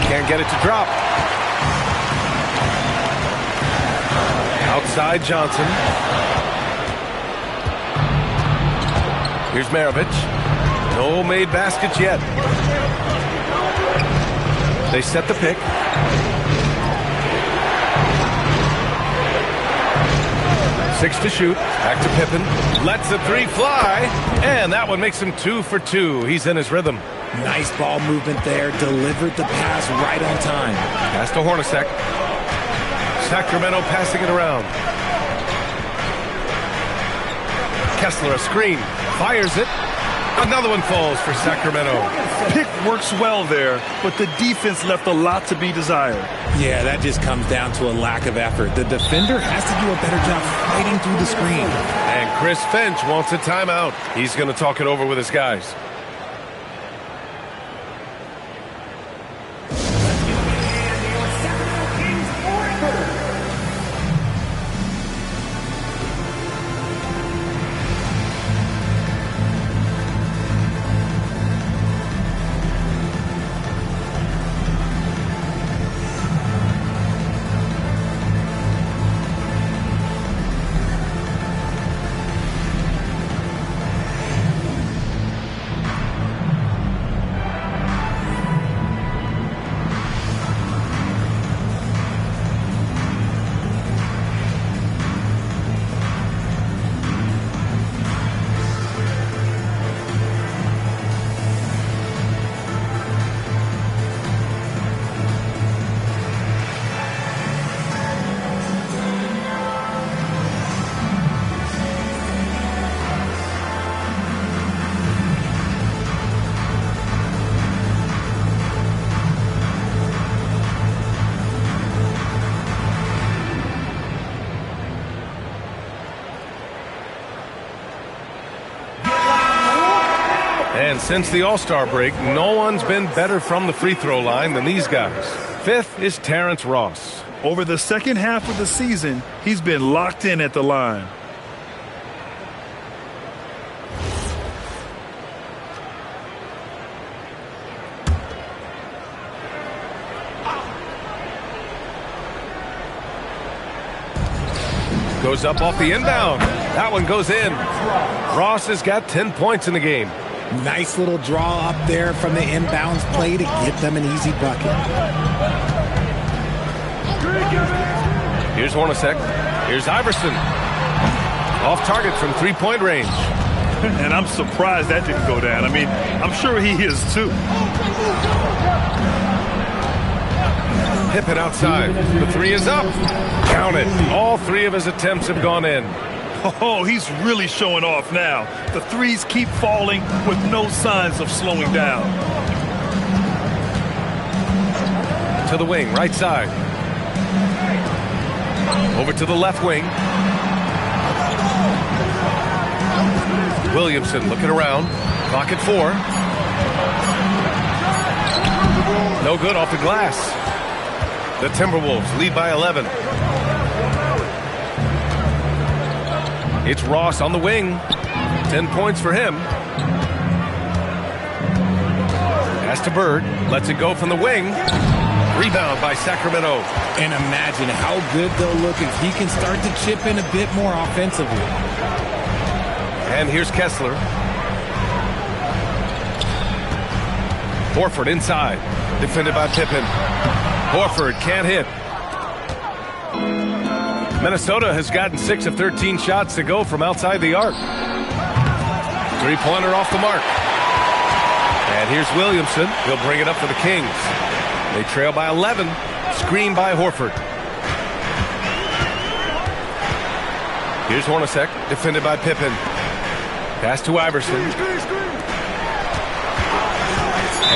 Can't get it to drop. Outside Johnson. Here's Maravich. No made baskets yet. They set the pick. Six to shoot. Back to Pippen. Lets the three fly. And that one makes him 2 for 2. He's in his rhythm. Nice ball movement there. Delivered the pass right on time. Pass to Hornacek. Sacramento passing it around. Kessler a screen. Fires it. Another one falls for Sacramento. Pick works well there, but the defense left a lot to be desired. Yeah, that just comes down to a lack of effort. The defender has to do a better job fighting through the screen. And Chris Finch wants a timeout. He's going to talk it over with his guys. And since the All-Star break, no one's been better from the free throw line than these guys. Fifth is Terrence Ross. Over the second half of the season, he's been locked in at the line. Goes up off the inbound. That one goes in. Ross has got 10 points in the game. Nice little draw up there from the inbounds play to get them an easy bucket. Here's Hornacek. Here's Iverson. Off target from three-point range. And I'm surprised that didn't go down. I mean, I'm sure he is too. Pippen outside. The three is up. Count it. All three of his attempts have gone in. Oh, he's really showing off now. The threes keep falling with no signs of slowing down. To the wing, right side. Over to the left wing. Williamson looking around. Clock at 4. No good off the glass. The Timberwolves lead by 11. It's Ross on the wing. 10 points for him. Pass to Bird. Lets it go from the wing. Rebound by Sacramento. And imagine how good they'll look if he can start to chip in a bit more offensively. And here's Kessler. Horford inside. Defended by Pippen. Horford can't hit. Minnesota has gotten 6 of 13 shots to go from outside the arc. Three-pointer off the mark. And here's Williamson. He'll bring it up for the Kings. They trail by 11. Screen by Horford. Here's Hornacek, defended by Pippen. Pass to Iverson.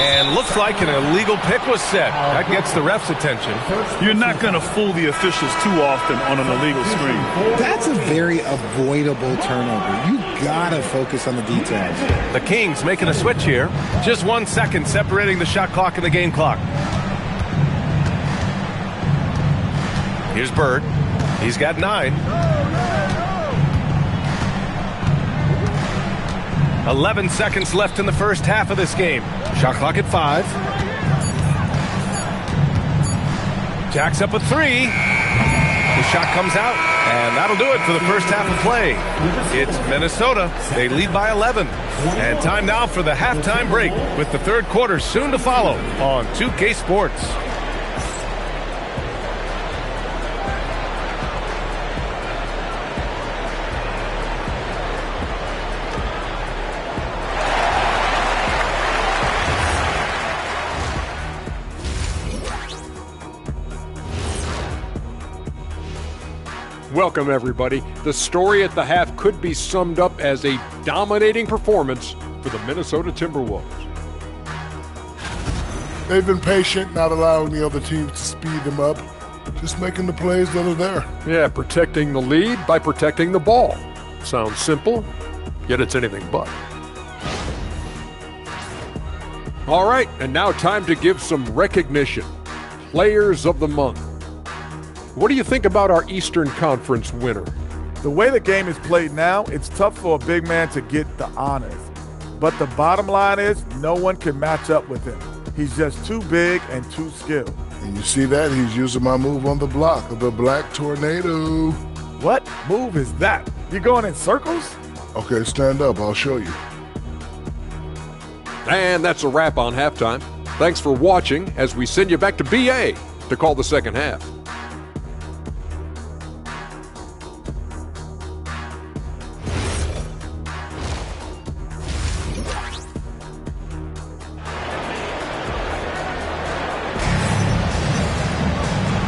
And looks like an illegal pick was set. That gets the ref's attention. You're not going to fool the officials too often on an illegal screen. That's a very avoidable turnover. You got to focus on the details. The Kings making a switch here. Just 1 second separating the shot clock and the game clock. Here's Bird. He's got 9. 11 seconds left in the first half of this game. Shot clock at 5. Jacks up a 3. The shot comes out, and that'll do it for the first half of play. It's Minnesota. They lead by 11. And time now for the halftime break, with the third quarter soon to follow on 2K Sports. Welcome, everybody. The story at the half could be summed up as a dominating performance for the Minnesota Timberwolves. They've been patient, not allowing the other teams to speed them up, just making the plays that are there. Yeah, protecting the lead by protecting the ball. Sounds simple, yet it's anything but. All right, and now time to give some recognition. Players of the Month. What do you think about our Eastern Conference winner? The way the game is played now, it's tough for a big man to get the honors. But the bottom line is no one can match up with him. He's just too big and too skilled. And you see that? He's using my move on the block, the Black Tornado. What move is that? You going in circles? Okay, stand up. I'll show you. And that's a wrap on halftime. Thanks for watching as we send you back to BA to call the second half.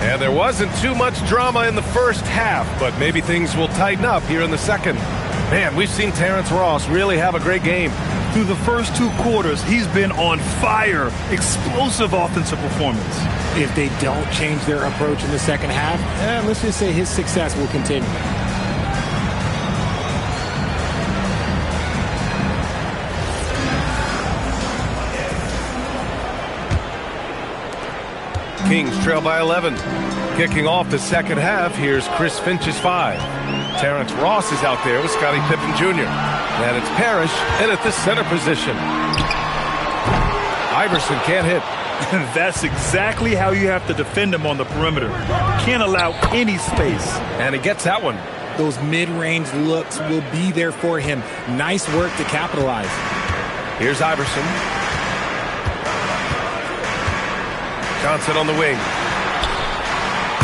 And there wasn't too much drama in the first half, but maybe things will tighten up here in the second. Man, we've seen Terrence Ross really have a great game. Through the first 2 quarters, he's been on fire. Explosive offensive performance. If they don't change their approach in the second half, let's just say his success will continue. Kings trail by 11. Kicking off the second half, here's Chris Finch's 5. Terrence Ross is out there with Scottie Pippen Jr. And it's Parrish in at the center position. Iverson can't hit. That's exactly how you have to defend him on the perimeter. Can't allow any space. And he gets that one. Those mid-range looks will be there for him. Nice work to capitalize. Here's Iverson. Johnson on the wing.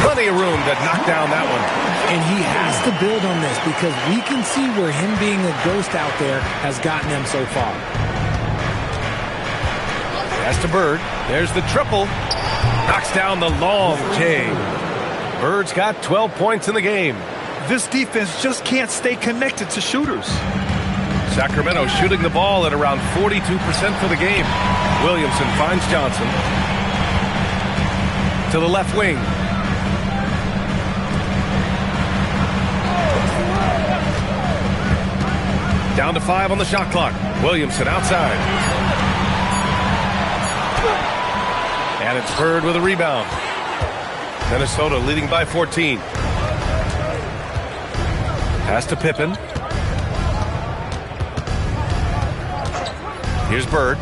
Plenty of room to knock down that one. And he has to build on this because we can see where him being a ghost out there has gotten them so far. Pass to Bird. There's the triple. Knocks down the long J. Bird's got 12 points in the game. This defense just can't stay connected to shooters. Sacramento shooting the ball at around 42% for the game. Williamson finds Johnson. To the left wing. Down to 5 on the shot clock. Williamson outside. And it's Bird with a rebound. Minnesota leading by 14. Pass to Pippen. Here's Bird.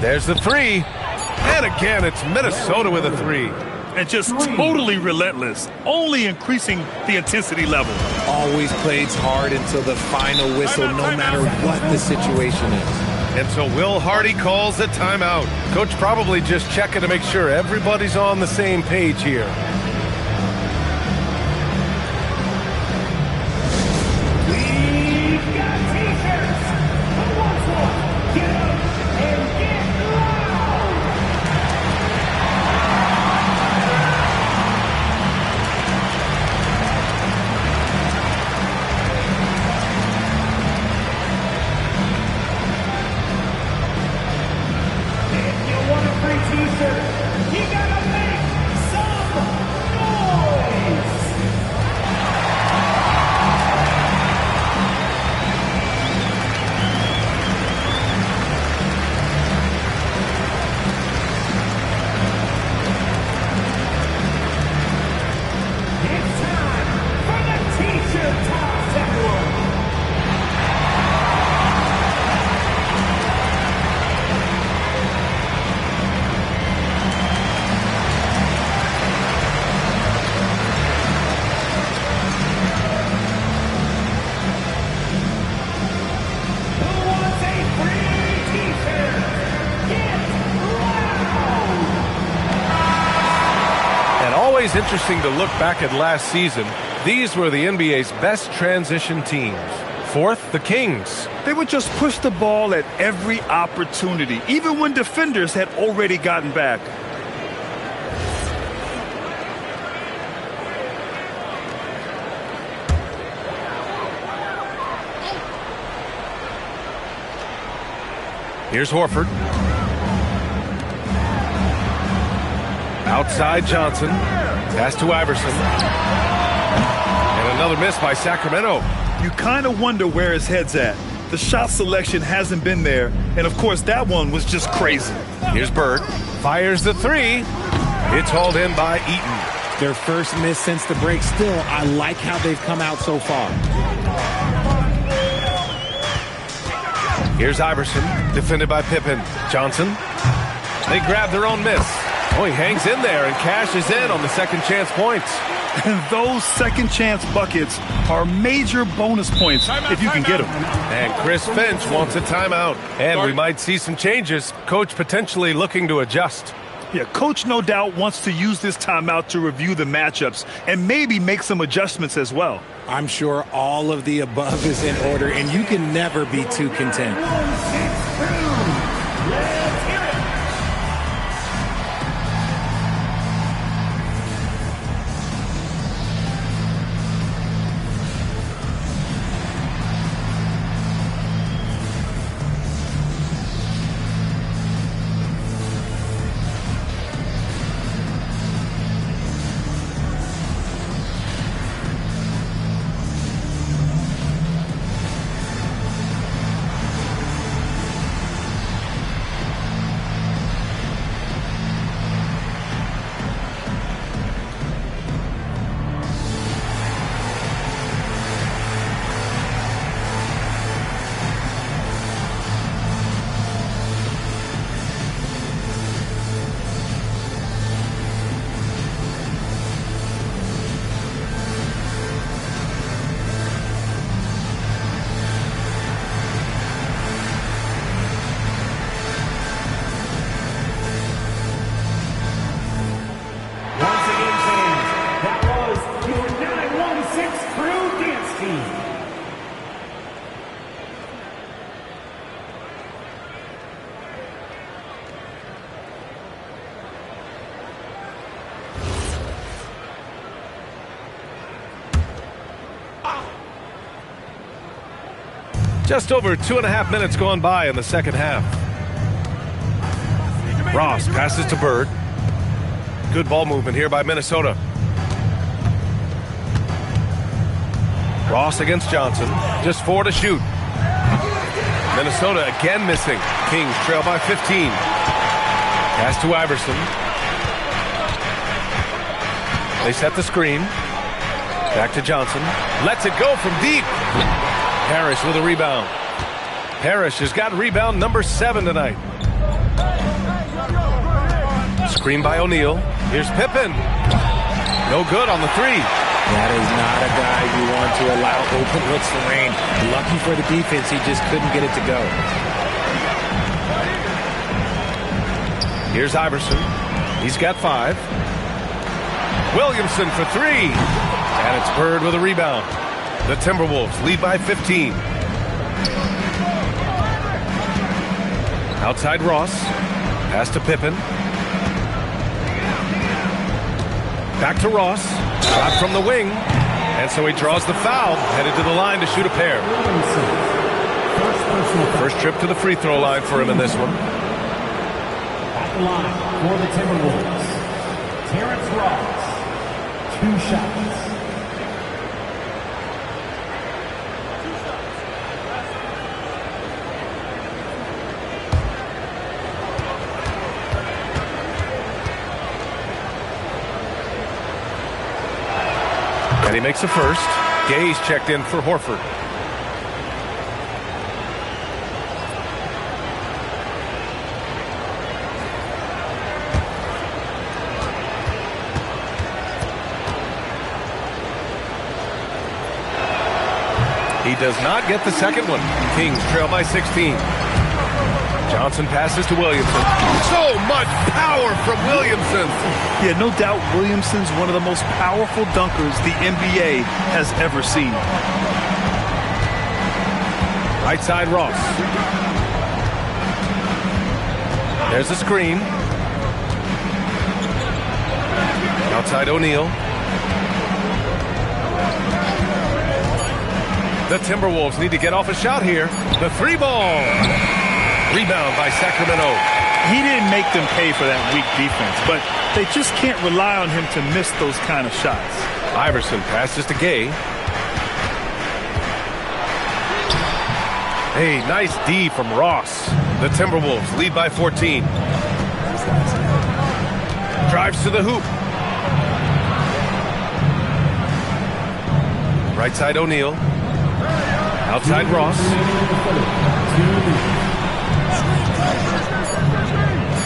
There's the 3. And again, it's Minnesota with a 3. And just totally relentless, only increasing the intensity level. Always plays hard until the final whistle, no matter what the situation is. And so Will Hardy calls the timeout. Coach probably just checking to make sure everybody's on the same page here. We've got t-shirts. Who wants one? Get up and get loud. If you want a free t-shirt, you gotta make some noise. It's time for the t-shirt toss, everyone. Who wants a free t-shirt? Get loud. And always interesting to look back at last season. These were the NBA's best transition teams. 4th, the Kings. They would just push the ball at every opportunity, even when defenders had already gotten back. Here's Horford. Outside Johnson. Pass to Iverson. And another miss by Sacramento. You kind of wonder where his head's at. The shot selection hasn't been there, and of course that one was just crazy. Here's Bird. Fires the three. It's hauled in by Eaton. Their first miss since the break. Still, I like how they've come out so far. Here's Iverson, defended by Pippen. Johnson. They grab their own miss. Oh, he hangs in there and cashes in on the second chance points. And those second chance buckets are major bonus points if you can get them. And Chris Finch wants a timeout. And we might see some changes. Coach potentially looking to adjust. Yeah, Coach no doubt wants to use this timeout to review the matchups and maybe make some adjustments as well. I'm sure all of the above is in order, and you can never be too content. Just over 2.5 minutes gone by in the second half. Ross passes to Bird. Good ball movement here by Minnesota. Ross against Johnson. Just 4 to shoot. Minnesota again missing. Kings trail by 15. Pass to Iverson. They set the screen. Back to Johnson. Lets it go from deep. Parrish with a rebound. Parrish has got rebound number 7 tonight. Screen by O'Neal. Here's Pippen. No good on the 3. That is not a guy you want to allow open looks to rain. Lucky for the defense, he just couldn't get it to go. Here's Iverson. He's got 5. Williamson for 3. And it's Bird with a rebound. The Timberwolves lead by 15. Outside Ross. Pass to Pippen. Back to Ross. Shot from the wing. And so he draws the foul. Headed to the line to shoot a pair. First trip to the free throw line for him in this one. At the line for the Timberwolves, Terrence Ross. 2 shots. And he makes a first. Gay's checked in for Horford. He does not get the second one. Kings trail by 16. Johnson passes to Williamson. So much power from Williamson. Yeah, no doubt Williamson's one of the most powerful dunkers the NBA has ever seen. Right side Ross. There's a screen. Outside O'Neal. The Timberwolves need to get off a shot here. The 3 ball. Rebound by Sacramento. He didn't make them pay for that weak defense, but they just can't rely on him to miss those kind of shots. Iverson passes to Gay. Hey, nice D from Ross. The Timberwolves lead by 14. Drives to the hoop. Right side O'Neal. Outside Ross.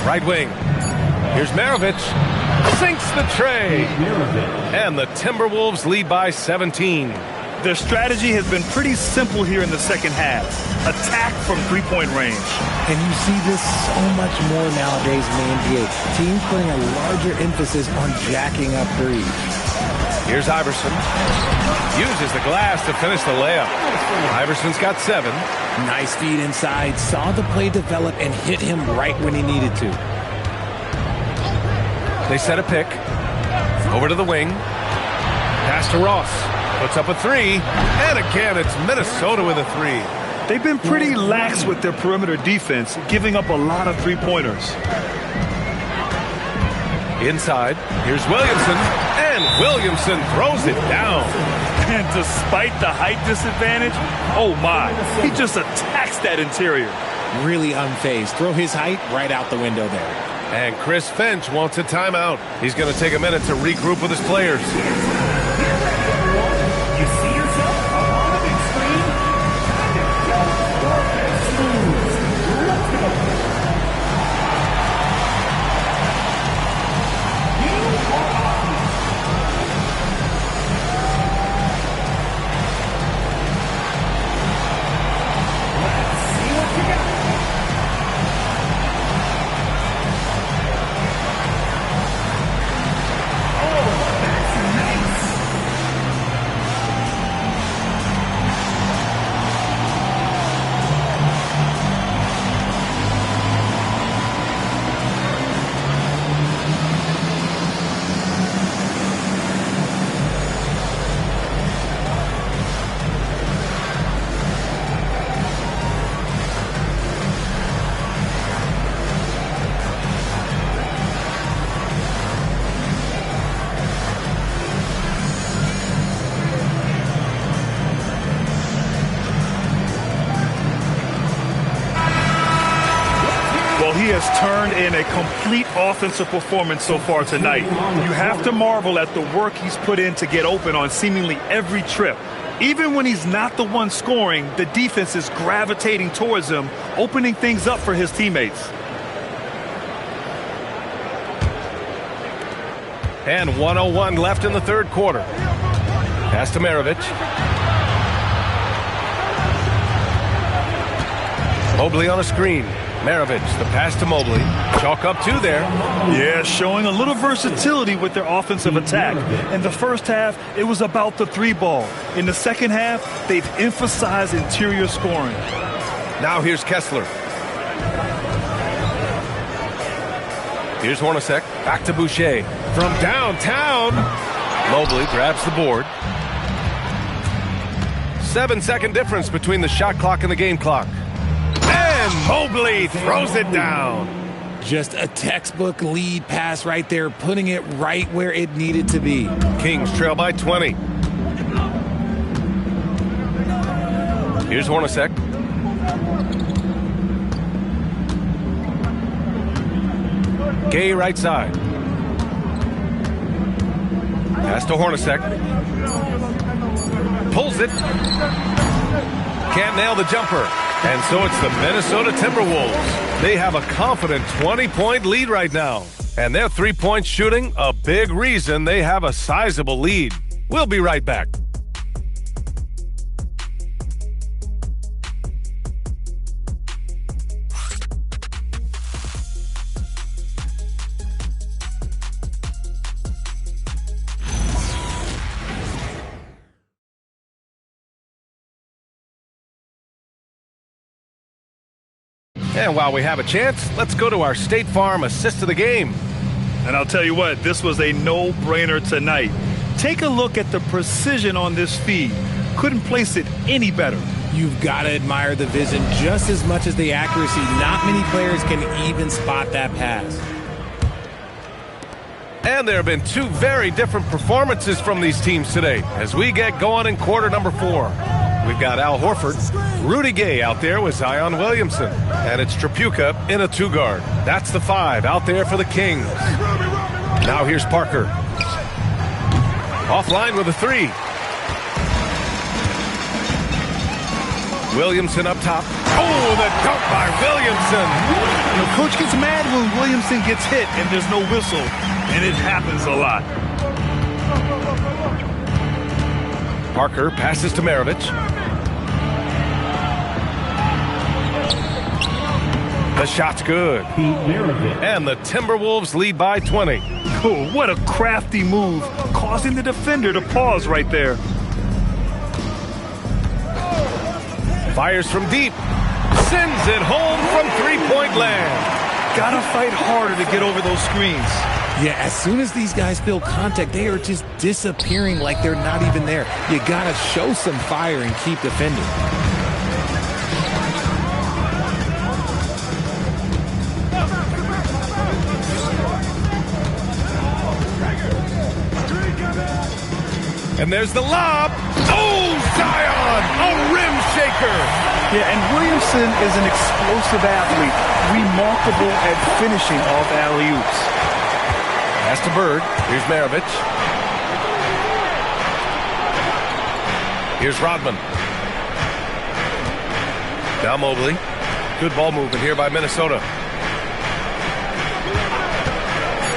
Right wing. Here's Maravich. Sinks the tray. And the Timberwolves lead by 17. Their strategy has been pretty simple here in the second half. Attack from three-point range. And you see this so much more nowadays in the NBA. Teams putting a larger emphasis on jacking up threes. Here's Iverson. Uses the glass to finish the layup. Iverson's got 7. Nice feed inside. Saw the play develop and hit him right when he needed to. They set a pick. Over to the wing. Pass to Ross. Puts up a 3. And again, it's Minnesota with a 3. They've been pretty lax with their perimeter defense, giving up a lot of three-pointers. Inside, here's Williamson, and Williamson throws it down. And despite the height disadvantage, oh my, he just attacks that interior. Really unfazed. Throw his height right out the window there. And Chris Finch wants a timeout. He's going to take a minute to regroup with his players. You see yourself on the big screen? Your best moves. Let's go. Let's see what you got. Oh, that's nice. Well, he has turned in a complete offensive performance so far tonight. You have to marvel at the work he's put in to get open on seemingly every trip. Even when he's not the one scoring, the defense is gravitating towards him, opening things up for his teammates. And 1:01 left in the third quarter. Pass to Maravich. Mobley on a screen. Maravich, the pass to Mobley. Chalk up 2 there. Yeah, showing a little versatility with their offensive attack. In the first half, it was about the 3-ball. In the second half, they've emphasized interior scoring. Now here's Kessler. Here's Hornacek. Back to Boucher. From downtown. Mobley grabs the board. 7-second difference between the shot clock and the game clock. And Mobley throws it down. Just a textbook lead pass right there, putting it right where it needed to be. Kings trail by 20. Here's Hornacek. Gay right side. Pass to Hornacek. Pulls it. Can't nail the jumper. And so it's the Minnesota Timberwolves. They have a confident 20-point lead right now. And their three-point shooting, a big reason they have a sizable lead. We'll be right back. And while we have a chance, let's go to our State Farm assist of the game. And I'll tell you what, this was a no-brainer tonight. Take a look at the precision on this feed. Couldn't place it any better. You've got to admire the vision just as much as the accuracy. Not many players can even spot that pass. And there have been two very different performances from these teams today as we get going in quarter number 4. We've got Al Horford, Rudy Gay out there with Zion Williamson, and it's Tripucka in a 2-guard. That's the 5 out there for the Kings. Now here's Parker. Offline with a 3. Williamson up top. Oh, the dunk by Williamson. You know, coach gets mad when Williamson gets hit and there's no whistle, and it happens a lot. Parker passes to Maravich. The shot's good. And the Timberwolves lead by 20. Oh, what a crafty move, causing the defender to pause right there. Fires from deep. Sends it home from three-point land. Gotta fight harder to get over those screens. Yeah, as soon as these guys feel contact, they are just disappearing like they're not even there. You gotta show some fire and keep defending. And there's the lob. Oh, Zion, a rim shaker. Yeah, and Williamson is an explosive athlete, remarkable at finishing off alley-oops. Pass to Bird. Here's Maravich. Here's Rodman. Now Mobley. Good ball movement here by Minnesota.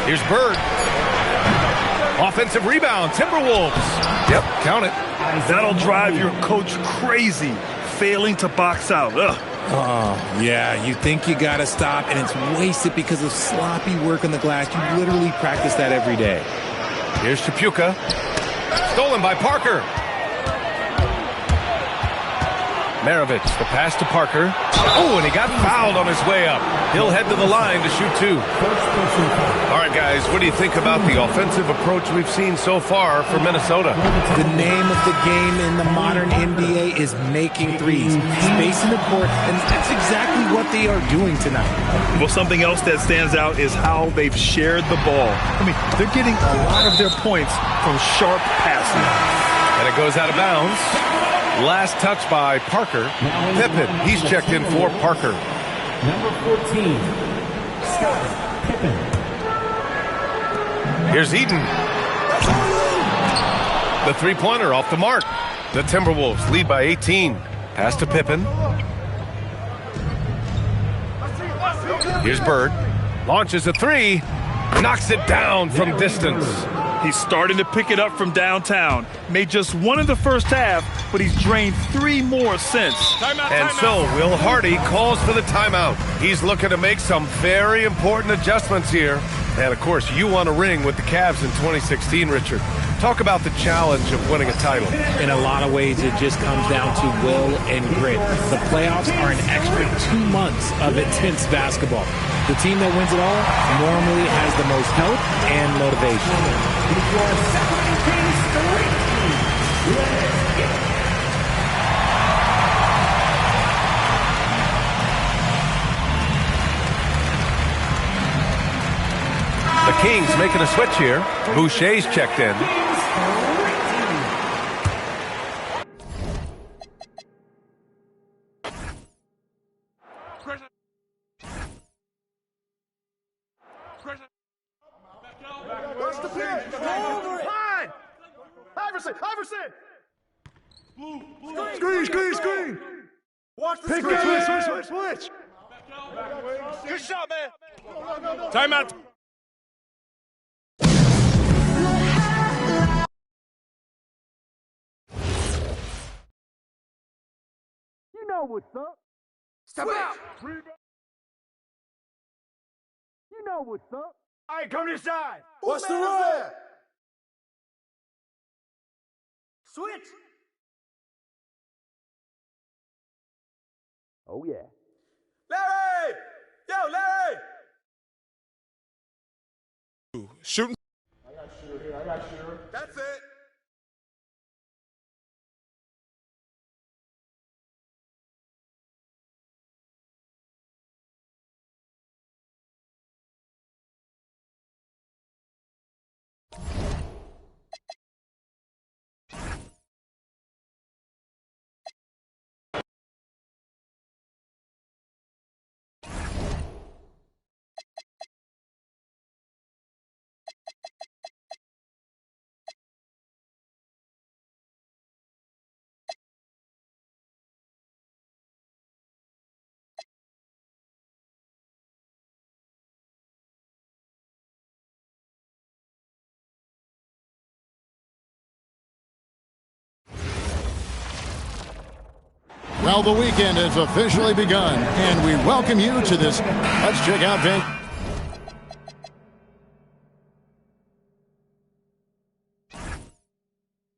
Here's Bird. Offensive rebound, Timberwolves. Yep, count it. That'll drive your coach crazy, failing to box out. Ugh. Oh, yeah, you think you got to stop, and it's wasted because of sloppy work on the glass. You literally practice that every day. Here's Tripucka. Stolen by Parker. Maravich, the pass to Parker. Oh, and he got fouled on his way up. He'll head to the line to shoot 2. All right, guys, what do you think about the offensive approach we've seen so far for Minnesota? The name of the game in the modern NBA is making threes, spacing the court, and that's exactly what they are doing tonight. Well, something else that stands out is how they've shared the ball. I mean, they're getting a lot of their points from sharp passing. And it goes out of bounds. Last touch by Parker. Pippen, he's checked in for Parker. Number 14, Scott Pippen. Here's Eden. The three-pointer off the mark. The Timberwolves lead by 18. Pass to Pippen. Here's Bird. Launches a 3. Knocks it down from distance. He's starting to pick it up from downtown. Made just 1 in the first half, but he's drained 3 more since. And so Will Hardy calls for the timeout. He's looking to make some very important adjustments here. And, of course, you won a ring with the Cavs in 2016, Richard. Talk about the challenge of winning a title. In a lot of ways, it just comes down to will and grit. The playoffs are an extra 2 months of intense basketball. The team that wins it all normally has the most help and motivation. The Kings making a switch here. Boucher's checked in. Screen. Watch the screen. Switch. Good shot, man. Timeout. You know what's up. Step out. You know what's up. All right, come to the side. What's the rule? Switch. Oh, yeah. Larry! Yo, Larry! Shooting. I got shooter here. That's it. Well, the weekend has officially begun, and we welcome you to this. Let's check out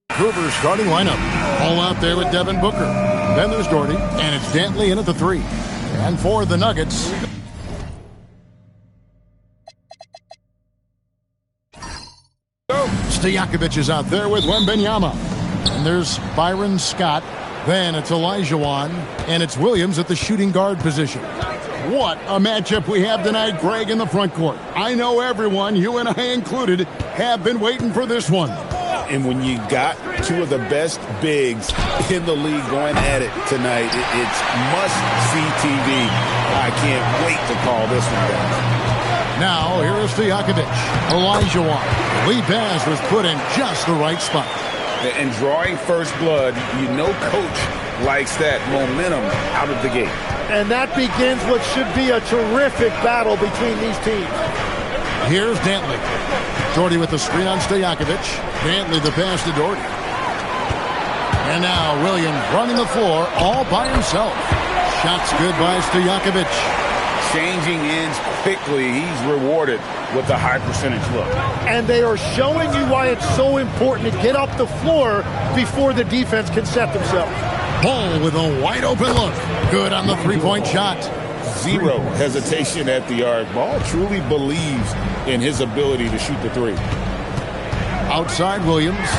Vancouver's starting lineup. All out there with Devin Booker. Then there's Doherty, and it's Dantley in at the 3. And for the Nuggets, Stojakovic is out there with Wembanyama. And there's Byron Scott. Then it's Olajuwon, and it's Williams at the shooting guard position. What a matchup we have tonight, Greg, in the front court. I know everyone, you and I included, have been waiting for this one. And when you got two of the best bigs in the league going at it tonight, it's must-see TV. I can't wait to call this one down. Now, here is Stojakovic. Olajuwon. Lead pass was put in just the right spot. And drawing first blood, you know coach likes that momentum out of the gate. And that begins what should be a terrific battle between these teams. Here's Dantley. Doherty with the screen on Stojakovic. Dantley the pass to Doherty. And now Williams running the floor all by himself. Shots good by Stojakovic. Changing ends quickly. He's rewarded with a high percentage look. And they are showing you why it's so important to get up the floor before the defense can set themselves. Ball with a wide open look. Good on the three-point shot. Zero hesitation at the arc. Ball truly believes in his ability to shoot the three. Outside Williams.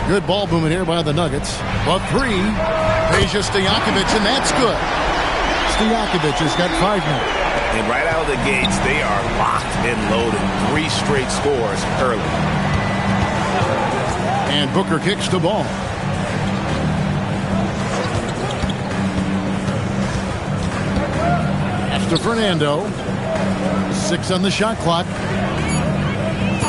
Good ball movement here by the Nuggets. But 3. Peja Stojakovic, and that's good. Stojakovic has got 5 now. And right out of the gates, they are locked and loaded. 3 straight scores early. And Booker kicks the ball. That's to Fernando. 6 on the shot clock.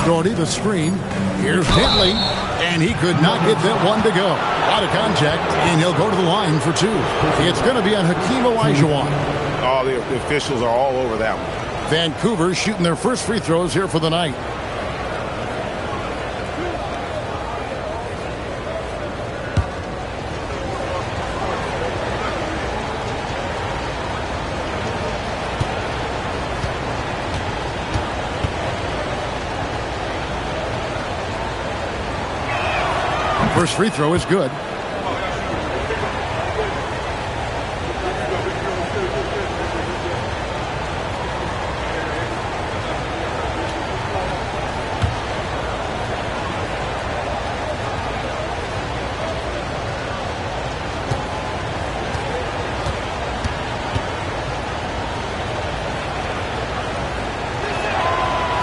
Doherty the screen. Here's Dantley. And he could not get that one to go. Out of contact, and he'll go to the line for 2. It's going to be on Hakeem Olajuwon. Oh, the officials are all over that one. Vancouver shooting their first free throws here for the night. First free throw is good.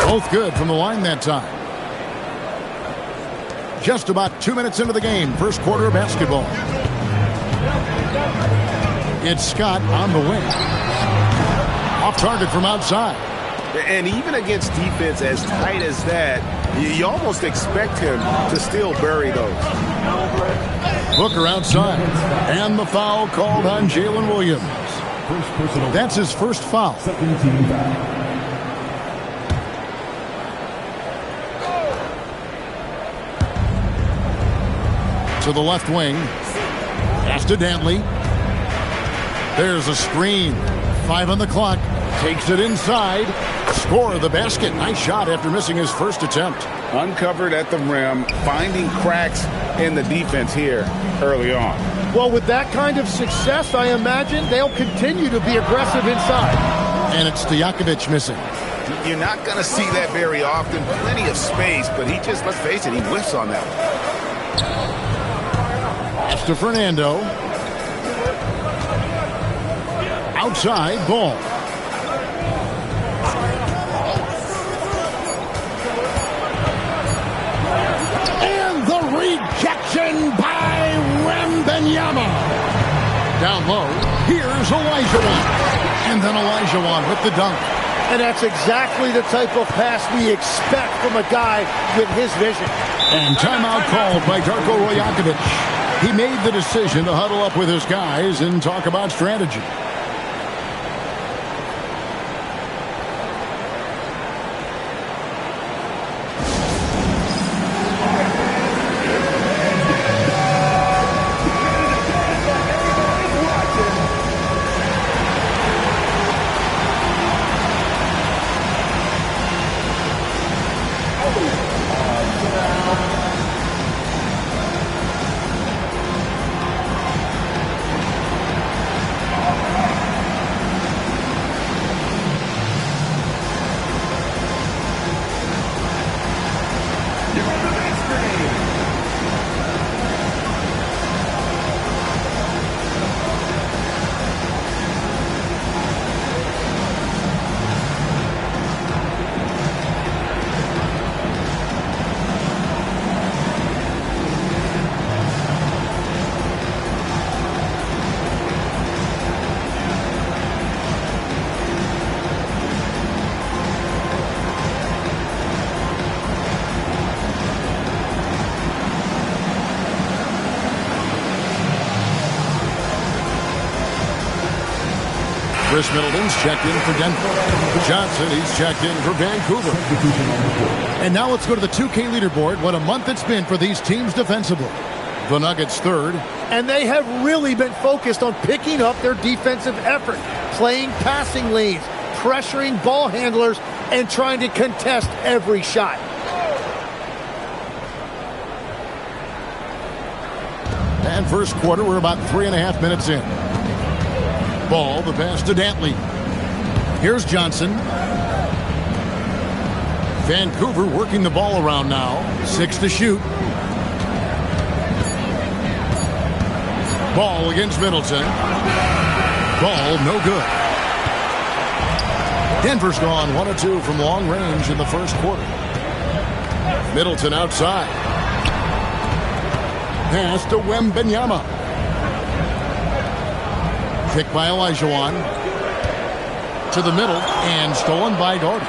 Both good from the line that time. Just about 2 minutes into the game, first quarter of basketball. It's Scott on the wing. Off target from outside. And even against defense as tight as that, you almost expect him to still bury those. Booker outside. And the foul called on Jalen Williams. That's his first foul. To the left wing. Pass to Dantley. There's a screen. 5 on the clock. Takes it inside. Score the basket. Nice shot after missing his first attempt. Uncovered at the rim. Finding cracks in the defense here early on. Well, with that kind of success, I imagine they'll continue to be aggressive inside. And it's Stojakovic missing. You're not going to see that very often. Plenty of space, but he just, let's face it, he whiffs on that one. Pass to Fernando. Outside, ball. And the rejection by Wembanyama. Down low, here's Olajuwon. And then Olajuwon with the dunk. And that's exactly the type of pass we expect from a guy with his vision. And timeout called by Darko Rajakovic. He made the decision to huddle up with his guys and talk about strategy. Chris Middleton's checked in for Denver. Johnson, he's checked in for Vancouver. And now let's go to the 2K leaderboard. What a month it's been for these teams defensively. The Nuggets third. And they have really been focused on picking up their defensive effort, playing passing lanes, pressuring ball handlers, and trying to contest every shot. And first quarter, we're about 3.5 minutes in. Ball, the pass to Dantley. Here's Johnson. Vancouver working the ball around now. 6 to shoot. Ball against Middleton. Ball no good. Denver's gone 1 of 2 from long range in the first quarter. Middleton outside. Pass to Wembanyama. Picked by Olajuwon. To the middle and stolen by Gordon.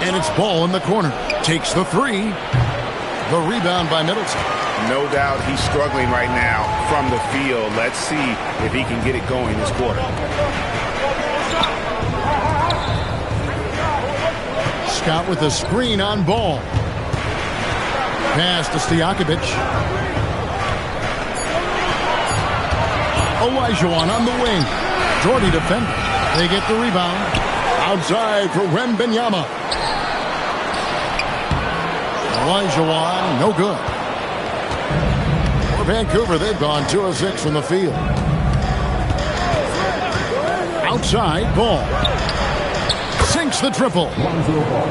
And it's Ball in the corner. Takes the three. The rebound by Middleton. No doubt he's struggling right now from the field. Let's see if he can get it going this quarter. Scott with the screen on Ball. Pass to Stojakovic. Olajuwon on the wing. Jordy defender. They get the rebound. Outside for Wembanyama. Olajuwon, no good. For Vancouver, they've gone 2 of 6 from the field. Outside, Ball. Sinks the triple.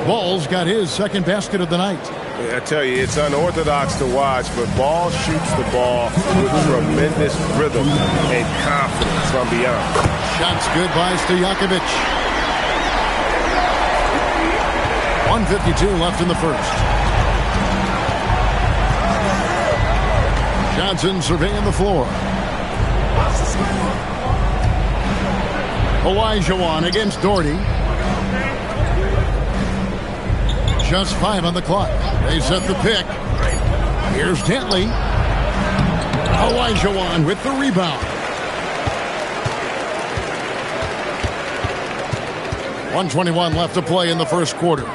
Ball's got his second basket of the night. I tell you, it's unorthodox to watch, but Ball shoots the ball with tremendous rhythm and confidence from beyond. Shots good by Stojakovic. 1:52 left in the first. Johnson surveying the floor. Olajuwon against Doherty. Just 5 on the clock. They set the pick. Here's Dantley. Olajuwon with the rebound. 1:21 left to play in the first quarter.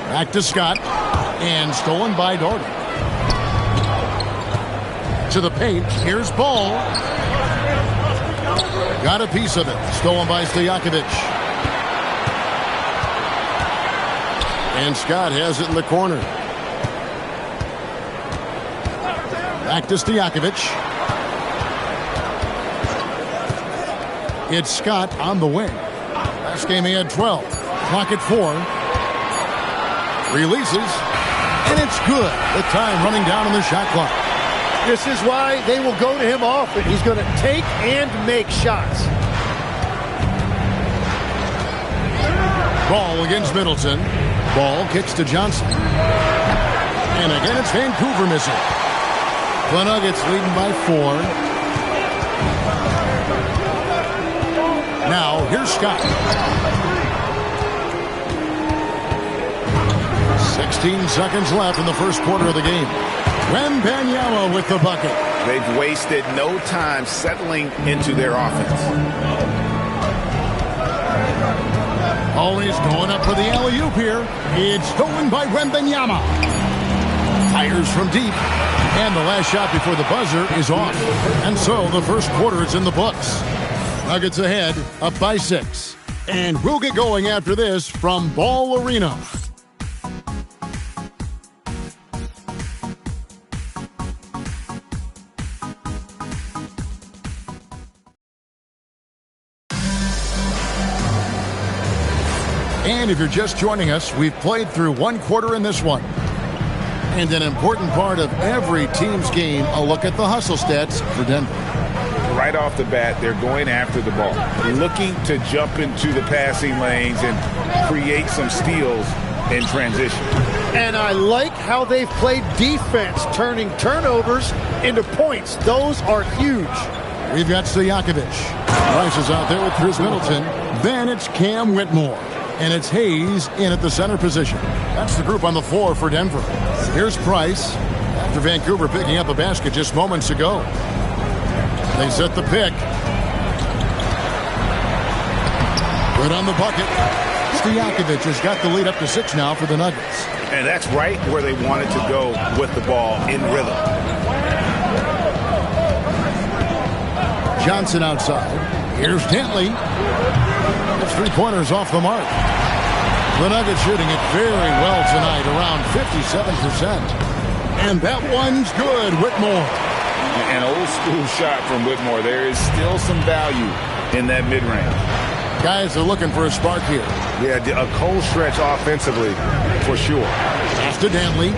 Back to Scott. And stolen by Doherty. To the paint. Here's Ball. Got a piece of it. Stolen by Stojakovic. And Scott has it in the corner. Back to Stojakovic. It's Scott on the wing. Last game he had 12. Clock at 4. Releases. And it's good. The time running down on the shot clock. This is why they will go to him often. He's going to take and make shots. Ball against Middleton. Ball kicks to Johnson. And again, it's Vancouver missing. The Nuggets leading by 4. Now, here's Scott. 16 seconds left in the first quarter of the game. Wembanyama with the bucket. They've wasted no time settling into their offense. Always going up for the alley-oop here. It's stolen by Wembanyama. Fires from deep. And the last shot before the buzzer is off. And so the first quarter is in the books. Nuggets ahead, up by 6. And we'll get going after this from Ball Arena. And if you're just joining us, we've played through 1 quarter in this one. And an important part of every team's game, a look at the hustle stats for Denver. Right off the bat, they're going after the ball, looking to jump into the passing lanes and create some steals in transition. And I like how they've played defense, turning turnovers into points. Those are huge. We've got Stojakovic. Price is out there with Chris Middleton. Then it's Cam Whitmore. And it's Hayes in at the center position. That's the group on the floor for Denver. Here's Price after Vancouver picking up a basket just moments ago. They set the pick. Good on the bucket. Stojakovic has got the lead up to 6 now for the Nuggets. And that's right where they wanted to go with the ball, in rhythm. Johnson outside. Here's Dantley. That's 3-pointers off the mark. The Nuggets shooting it very well tonight, around 57%. And that one's good, Whitmore. An old school shot from Whitmore. There is still some value in that mid-range. Guys are looking for a spark here. Yeah, a cold stretch offensively, for sure. Pass to Dantley.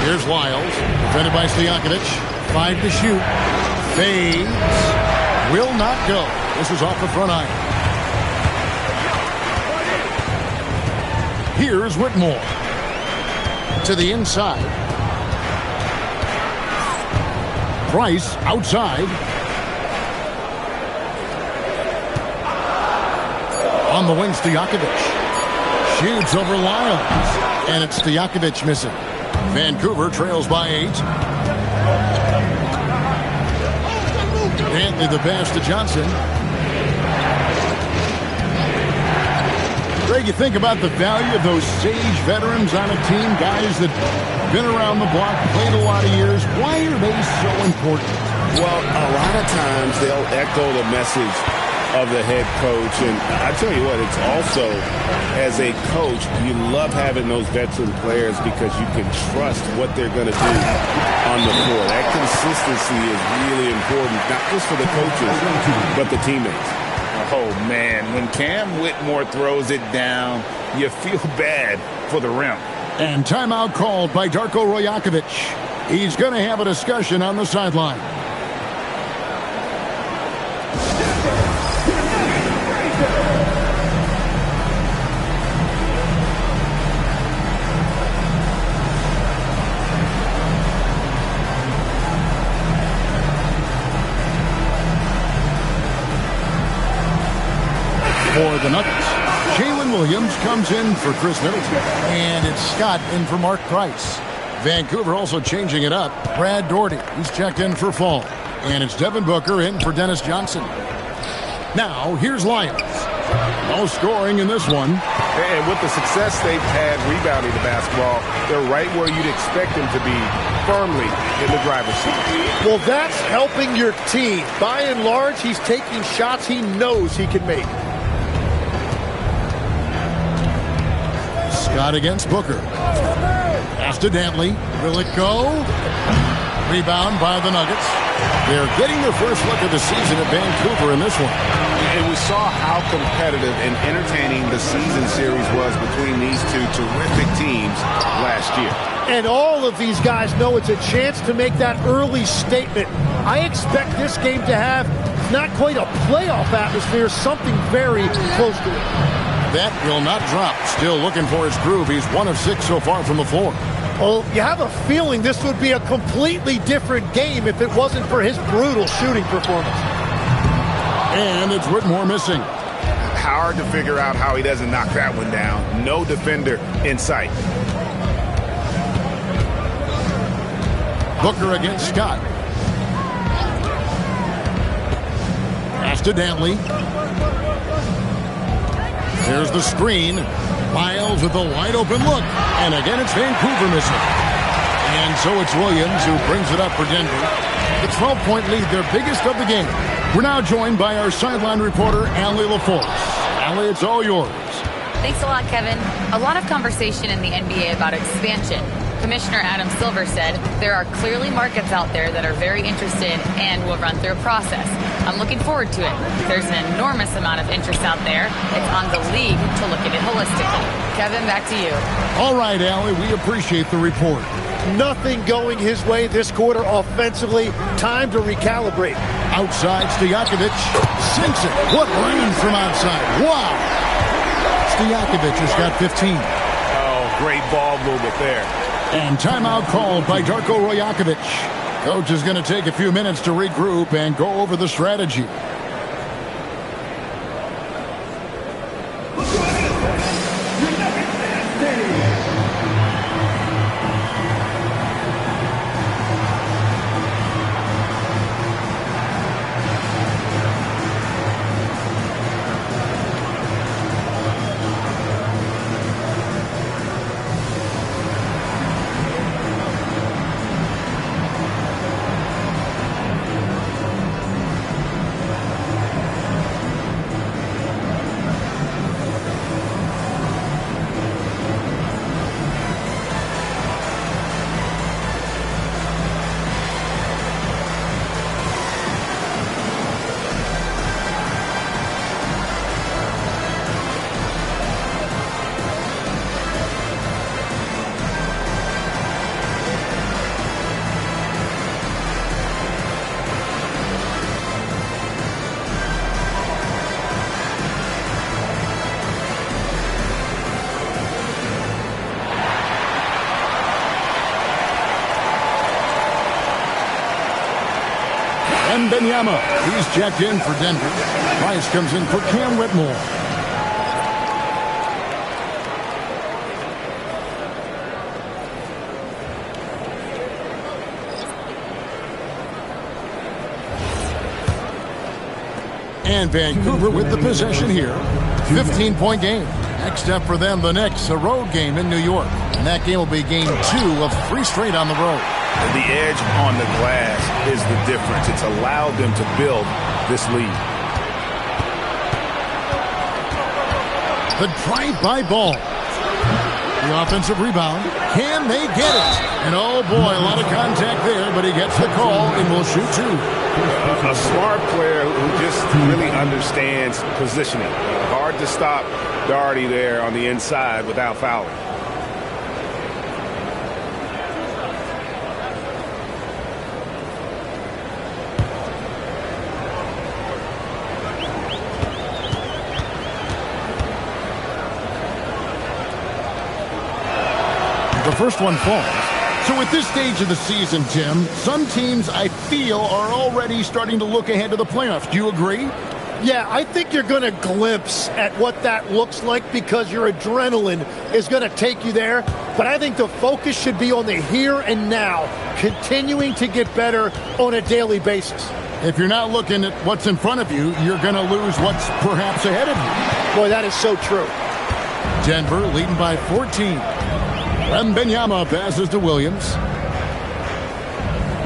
Here's Lyles, defended by Stojakovic. 5 to shoot. Fades. Will not go. This is off the front iron. Here's Whitmore. To the inside. Price outside. On the wing, Stojakovic. Shoots over Lyles. And it's Stojakovic missing. Vancouver trails by 8. Dantley the pass to Johnson. Greg, you think about the value of those sage veterans on a team, guys that been around the block, played a lot of years. Why are they so important? Well, a lot of times they'll echo the message of the head coach. And I tell you what, it's also, as a coach, you love having those veteran players because you can trust what they're going to do on the floor. That consistency is really important, not just for the coaches, but the teammates. Oh, man, when Cam Whitmore throws it down, you feel bad for the rim. And timeout called by Darko Rajakovic. He's going to have a discussion on the sideline. For the Nuggets, Jalen Williams comes in for Chris Middleton. And it's Scott in for Mark Price. Vancouver also changing it up. Brad Daugherty, he's checked in for Fall. And it's Devin Booker in for Dennis Johnson. Now, here's Lyons. No scoring in this one. And with the success they've had rebounding the basketball, they're right where you'd expect them to be, firmly in the driver's seat. Well, that's helping your team. By and large, he's taking shots he knows he can make. Scott against Booker. Pass to Dantley. Will it go? Rebound by the Nuggets. They're getting their first look of the season at Vancouver in this one. And we saw how competitive and entertaining the season series was between these two terrific teams last year. And all of these guys know it's a chance to make that early statement. I expect this game to have not quite a playoff atmosphere, something very close to it. That will not drop. Still looking for his groove. He's 1 of 6 so far from the floor. Well, you have a feeling this would be a completely different game if it wasn't for his brutal shooting performance. And it's Whitmore missing. Hard to figure out how he doesn't knock that one down. No defender in sight. Booker against Scott. Pass to Dantley. There's the screen. Miles with a wide open look. And again, it's Vancouver missing. And so it's Williams who brings it up for Denver. The 12-point lead, their biggest of the game. We're now joined by our sideline reporter, Allie LaForce. Allie, it's all yours. Thanks a lot, Kevin. A lot of conversation in the NBA about expansion. Commissioner Adam Silver said there are clearly markets out there that are very interested and will run through a process. I'm looking forward to it. There's an enormous amount of interest out there. It's on the league to look at it holistically. Kevin, back to you. All right, Allie, we appreciate the report. Nothing going his way this quarter offensively. Time to recalibrate. Outside, Stojakovic sinks it. What range from outside. Wow. Stojakovic has got 15. Oh, great ball movement there. And timeout called by Darko Rajakovic. Coach is going to take a few minutes to regroup and go over the strategy. Wembanyama. He's checked in for Denver. Price comes in for Cam Whitmore. And Vancouver with the possession here. 15-point game. Next up for them, the Knicks, a road game in New York. And that game will be game 2 of 3 straight on the road. The edge on the glass is the difference. It's allowed them to build this lead. The drive-by ball. The offensive rebound. Can they get it? And oh boy, a lot of contact there, but he gets the call and will shoot 2. A smart player who just really understands positioning. Hard to stop Daugherty there on the inside without fouling. The first one falls. So at this stage of the season, Tim, some teams, I feel, are already starting to look ahead to the playoffs. Do you agree? Yeah, I think you're going to glimpse at what that looks like because your adrenaline is going to take you there. But I think the focus should be on the here and now, continuing to get better on a daily basis. If you're not looking at what's in front of you, you're going to lose what's perhaps ahead of you. Boy, that is so true. Denver leading by 14. Wembanyama passes to Williams.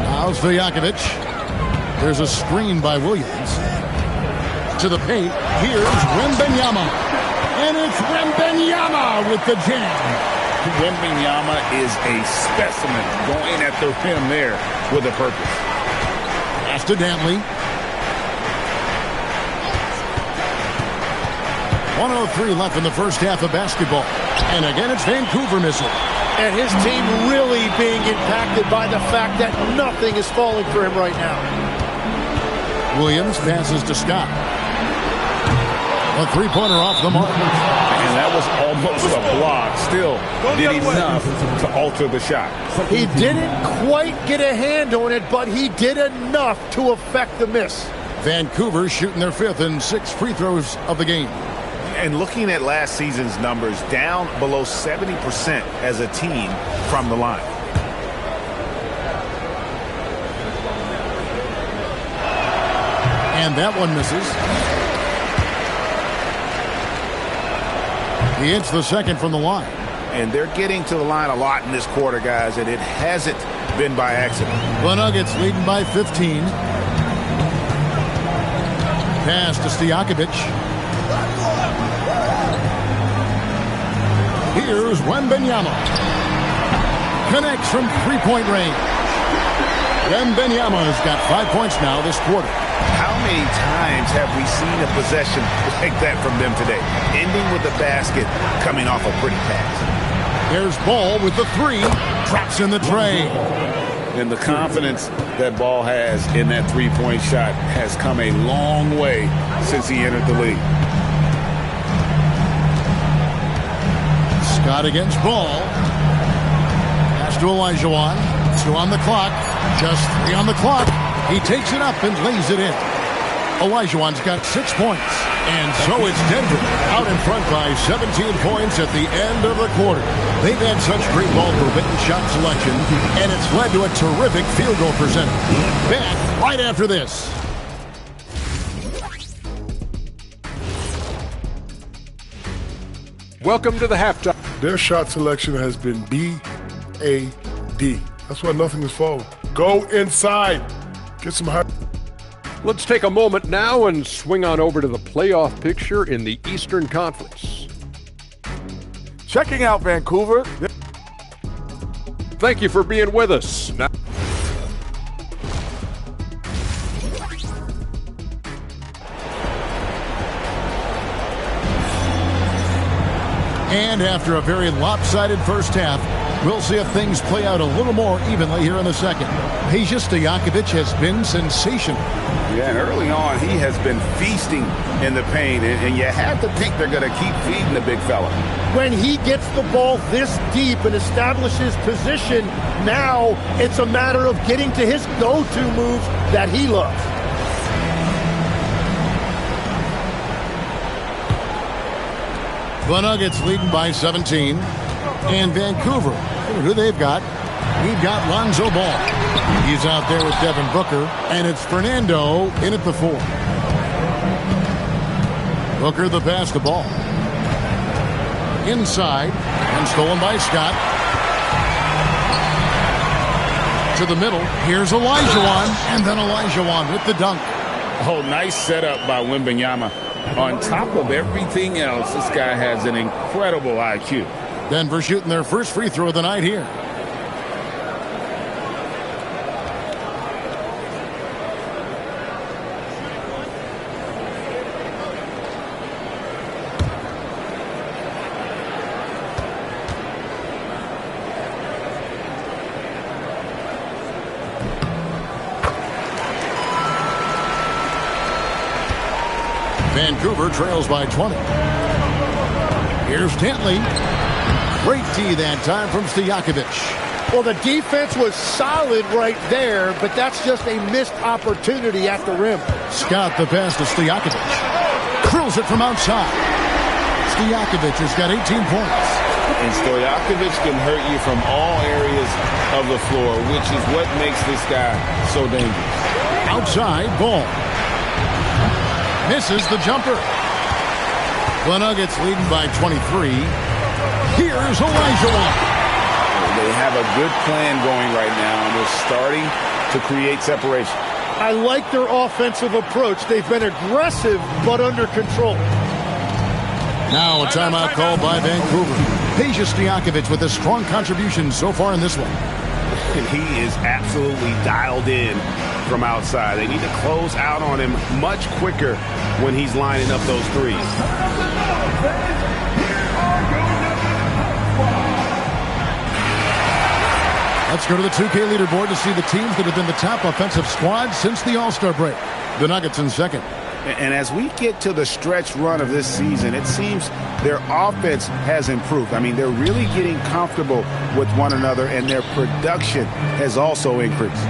Now Stojakovic. There's a screen by Williams. To the paint. Here's Wembanyama. And it's Wembanyama with the jam. Wembanyama is a specimen going at the rim there with a purpose. Pass to Dantley. 1:03 left in the first half of basketball. And again, it's Vancouver missing. And his team really being impacted by the fact that nothing is falling for him right now. Williams passes to Scott. A three-pointer off the mark. And that was almost a block. Still did enough to alter the shot. He didn't quite get a hand on it, but he did enough to affect the miss. Vancouver shooting their 5th and 6th free throws of the game. And looking at last season's numbers, down below 70% as a team from the line. And that one misses. He hits the second from the line. And they're getting to the line a lot in this quarter, guys, and it hasn't been by accident. The Nuggets leading by 15. Pass to Stojakovic. Here's Wembanyama. Connects from three-point range. Wembanyama has got 5 points now this quarter. How many times have we seen a possession like that from them today? Ending with a basket, coming off a pretty pass. There's Ball with the 3. Drops in the tray. And the confidence that Ball has in that three-point shot has come a long way since he entered the league. Scott against Ball. Pass to Olajuwon. 2 on the clock. Just 3 on the clock. He takes it up and lays it in. Olajuwon's got 6 points. And so it's Denver out in front by 17 points at the end of the quarter. They've had such great ball movement and shot selection, and it's led to a terrific field goal percentage. Back right after this. Welcome to the halftime. Their shot selection has been B-A-D. That's why nothing is falling. Go inside. Get some high. Let's take a moment now and swing on over to the playoff picture in the Eastern Conference. Checking out Vancouver. Thank you for being with us. Now and after a very lopsided first half, we'll see if things play out a little more evenly here in the second. Peja Stojakovic has been sensational. Yeah, and early on, he has been feasting in the paint, and you have to think they're going to keep feeding the big fella. When he gets the ball this deep and establishes position, now it's a matter of getting to his go-to moves that he loves. The Nuggets leading by 17. And Vancouver, who they've got? We've got Lonzo Ball. He's out there with Devin Booker. And it's Fernando in at the 4. Booker the pass the ball. Inside. And stolen by Scott. To the middle. Here's Olajuwon. And then Olajuwon with the dunk. Oh, nice setup by Wembanyama. On top of everything else, this guy has an incredible IQ. Denver shooting their first free throw of the night here. Vancouver trails by 20. Here's Dantley. Great tee that time from Stojakovic. Well, the defense was solid right there, but that's just a missed opportunity at the rim. Scott the pass to Stojakovic. Drills it from outside. Stojakovic has got 18 points. And Stojakovic can hurt you from all areas of the floor, which is what makes this guy so dangerous. Outside, Ball. Misses the jumper. The Nuggets leading by 23. Here's Olajuwon. They have a good plan going right now, and they're starting to create separation. I like their offensive approach. They've been aggressive, but under control. Now a timeout called by Vancouver. Peja Stojakovic with a strong contribution so far in this one. And he is absolutely dialed in from outside. They need to close out on him much quicker when he's lining up those threes. Let's go to the 2K leaderboard to see the teams that have been the top offensive squad since the All-Star break. The Nuggets in second. And as we get to the stretch run of this season, it seems their offense has improved. I mean, they're really getting comfortable with one another, and their production has also increased.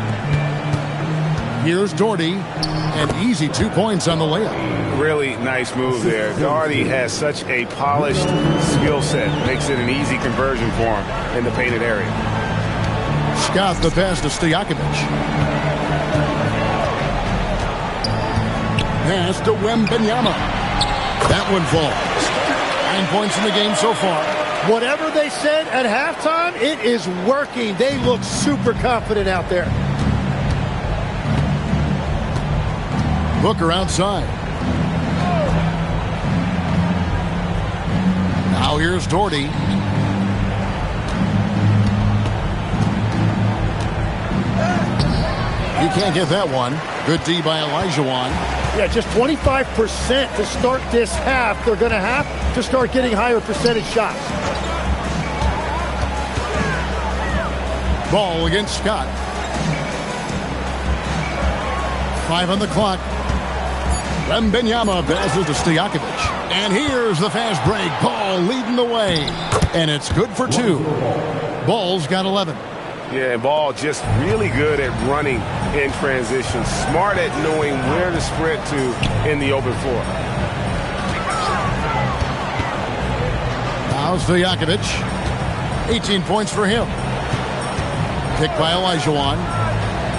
Here's Doherty, and easy 2 points on the layup. Really nice move there. Doherty has such a polished skill set. Makes it an easy conversion for him in the painted area. Scott the pass to Stojakovic. Pass to Wembanyama. That one falls. 9 points in the game so far. Whatever they said at halftime, it is working. They look super confident out there. Booker outside. Now here's Doherty. He can't get that one. Good D by Olajuwon. Yeah, just 25% to start this half. They're going to have to start getting higher percentage shots. Ball against Scott. 5 on the clock. Wembanyama passes to Stojakovic. And here's the fast break. Ball leading the way. And it's good for 2. Ball's got 11. Yeah, Ball just really good at running in transition. Smart at knowing where to sprint to in the open floor. Now Stojakovic. 18 points for him. Picked by Olajuwon.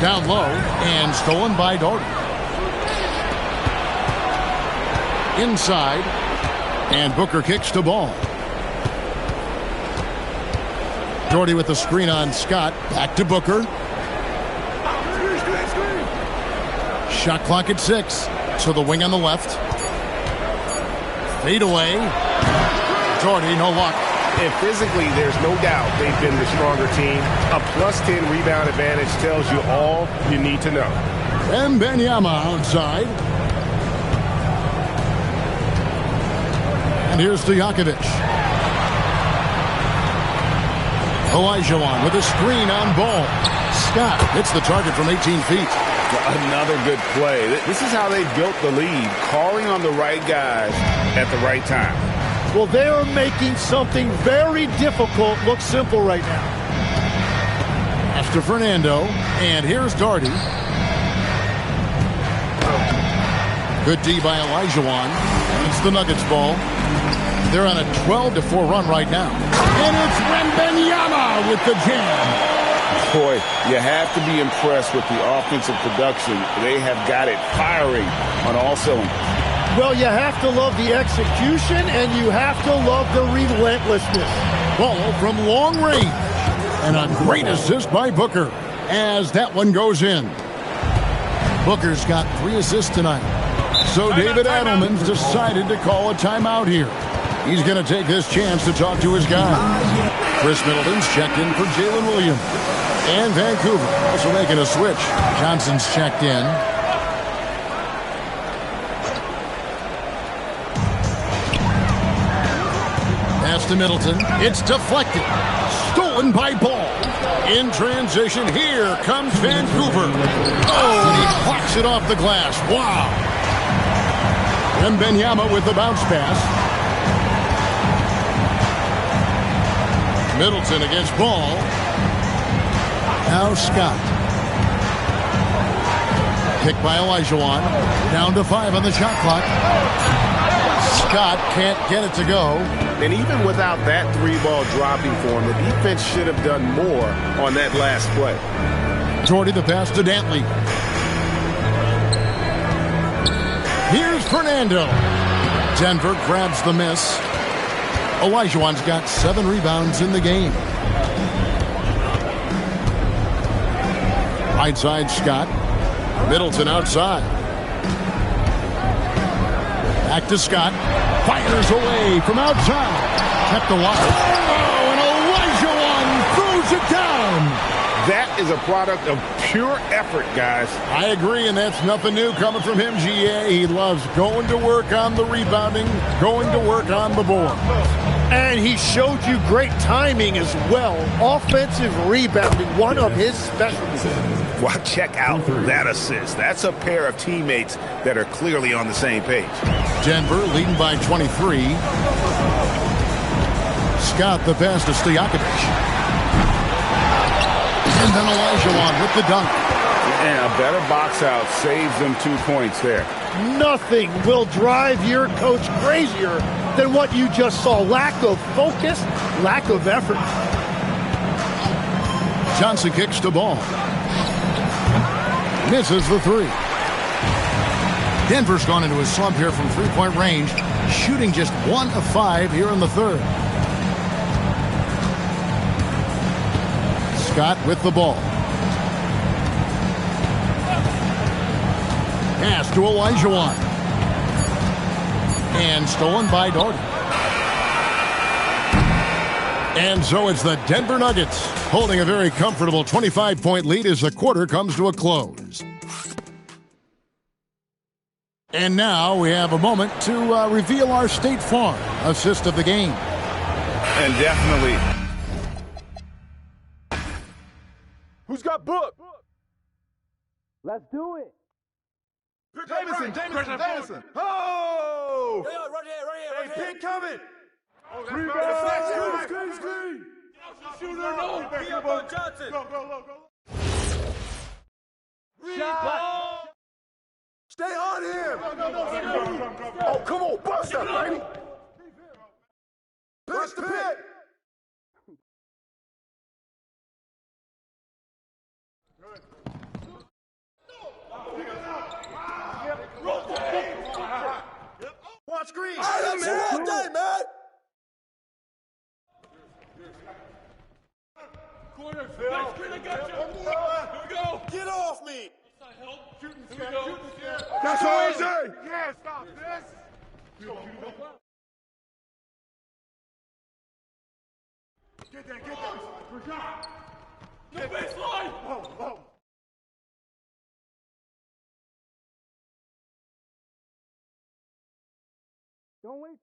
Down low and stolen by Doherty. Inside. And Booker kicks to Ball. Doherty with the screen on Scott. Back to Booker. Shot clock at 6. So the wing on the left. Fade away. Doherty, no luck. And physically, there's no doubt they've been the stronger team. A +10 rebound advantage tells you all you need to know. Wembanyama outside. And here's Stojakovic. Olajuwon with a screen on Ball. Scott hits the target from 18 feet. Another good play. This is how they built the lead, calling on the right guys at the right time. Well, they are making something very difficult look simple right now. After Fernando, and here's Doherty. Good D by Olajuwon. It's the Nuggets ball. They're on a 12-4 run right now. And it's Wembanyama with the jam. Boy, you have to be impressed with the offensive production. They have got it firing on all cylinders. Well, you have to love the execution, and you have to love the relentlessness. Ball from long range. And a great assist by Booker as that one goes in. Booker's got 3 assists tonight. So David Adelman's decided to call a timeout here. He's going to take this chance to talk to his guys. Chris Middleton's checked in for Jalen Williams. And Vancouver also making a switch. Johnson's checked in. Pass to Middleton. It's deflected. Stolen by Ball. In transition, here comes Vancouver. Oh, and he hawks it off the glass. Wow. Wembanyama with the bounce pass. Middleton against Ball. Now Scott. Kick by Olajuwon. Down to 5 on the shot clock. Scott can't get it to go. And even without that 3-ball dropping for him, the defense should have done more on that last play. Jordy the pass to Dantley. Here's Fernando. Denver grabs the miss. Olajuwon's got 7 rebounds in the game. Right side, Scott. Middleton outside. Back to Scott. Fires away from outside. Kept alive. Oh, and Olajuwon throws it down. That is a product of pure effort, guys. I agree, and that's nothing new coming from him, GA. He loves going to work on the rebounding, going to work on the board. And he showed you great timing as well. Offensive rebounding, one of his specialties. Well, check out that assist. That's a pair of teammates that are clearly on the same page. Denver leading by 23. Scott the pass to Stojakovic. And then Olajuwon with the dunk. And a better box out saves them 2 points there. Nothing will drive your coach crazier than what you just saw. Lack of focus, lack of effort. Johnson kicks the ball. Misses the 3. Denver's gone into a slump here from 3-point range, shooting just 1 of 5 here in the third. Scott with the ball. Pass to Olajuwon. And stolen by Doherty. And so it's the Denver Nuggets holding a very comfortable 25-point lead as the quarter comes to a close. And now we have a moment to reveal our State Farm assist of the game. And definitely. Who's got book? Let's do it. Jamison. Oh! Yeah, right here. Hey, Pitt coming. Screen. Shooter, no. Be up on Johnson. Go. Shot. Stay on him. Oh, come on. Bust that, baby. Bust the Pitt. Watch screen. All day, man. Corner. Next screen, I got you. Here we go. Get off me. Help. Shooting. Here we go. That's all I'm saying. Yeah, stop this. Get that. No baseline. Oh. Don't wait.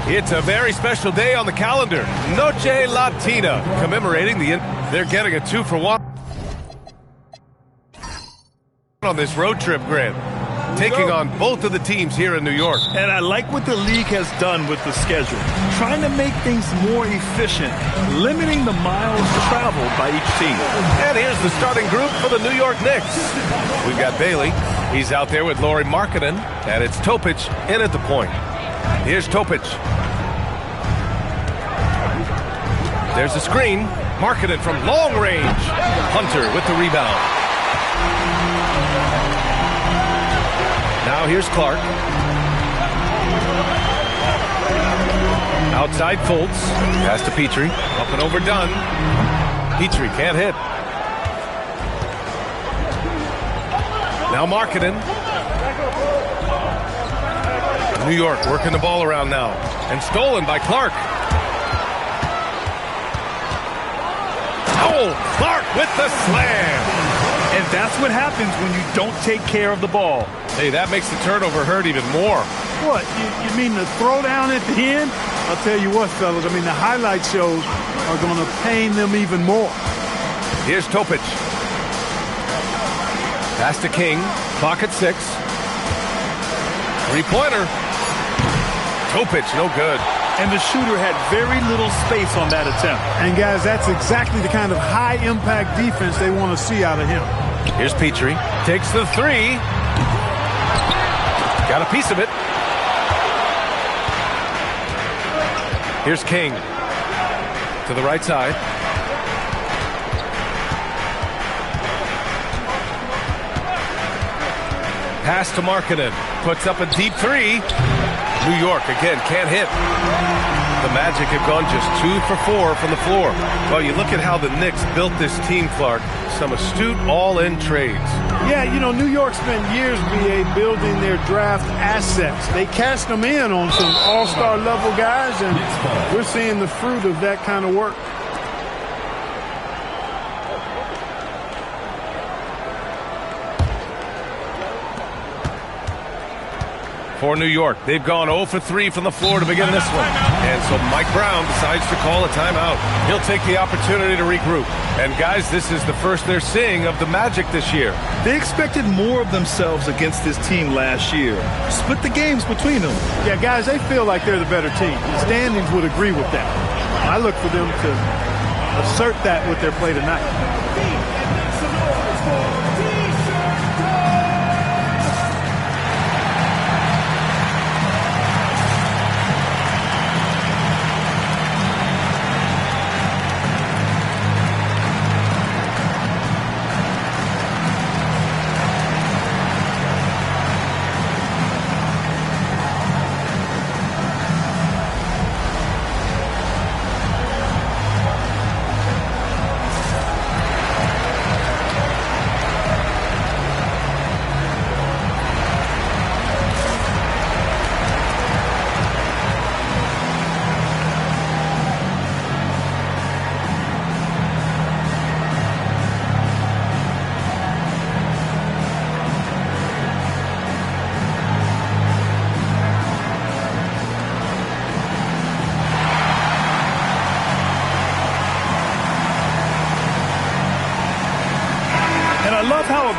It's a very special day on the calendar. Noche Latina, commemorating they're getting a 2-for-1 on this road trip, Grant. Taking on both of the teams here in New York. And I like what the league has done with the schedule. Trying to make things more efficient, limiting the miles traveled by each team. And here's the starting group for the New York Knicks. We've got Bailey. He's out there with Lauri Markkanen. And it's Topic in at the point. Here's Topic. There's a screen. Markkanen from long range. Hunter with the rebound. Now here's Clark. Outside Fultz. Pass to Petrie. Up and over Dunn. Petrie can't hit. Now Markkanen. New York working the ball around now. And stolen by Clark. Oh, Clark with the slam. And that's what happens when you don't take care of the ball. Hey, that makes the turnover hurt even more. What, you mean the throwdown at the end? I'll tell you what, fellas, I mean, the highlight shows are going to pain them even more. Here's Topic. Pass to King. Clock at 6. Three-pointer. Topic, no good. And the shooter had very little space on that attempt. And, guys, that's exactly the kind of high-impact defense they want to see out of him. Here's Petrie. Takes the 3. Got a piece of it. Here's King. To the right side. Pass to Markkanen. Puts up a deep 3. New York, again, can't hit. The Magic have gone just 2 for 4 from the floor. Well, you look at how the Knicks built this team, Clark. Some astute all-in trades. Yeah, you know, New York spent years, BA, building their draft assets. They cast them in on some all-star level guys, and we're seeing the fruit of that kind of work. For New York, they've gone 0 for 3 from the floor to begin this one. And so Mike Brown decides to call a timeout. He'll take the opportunity to regroup. And guys, this is the first they're seeing of the Magic this year. They expected more of themselves against this team last year. Split the games between them. Yeah, guys, they feel like they're the better team. The standings would agree with that. I look for them to assert that with their play tonight.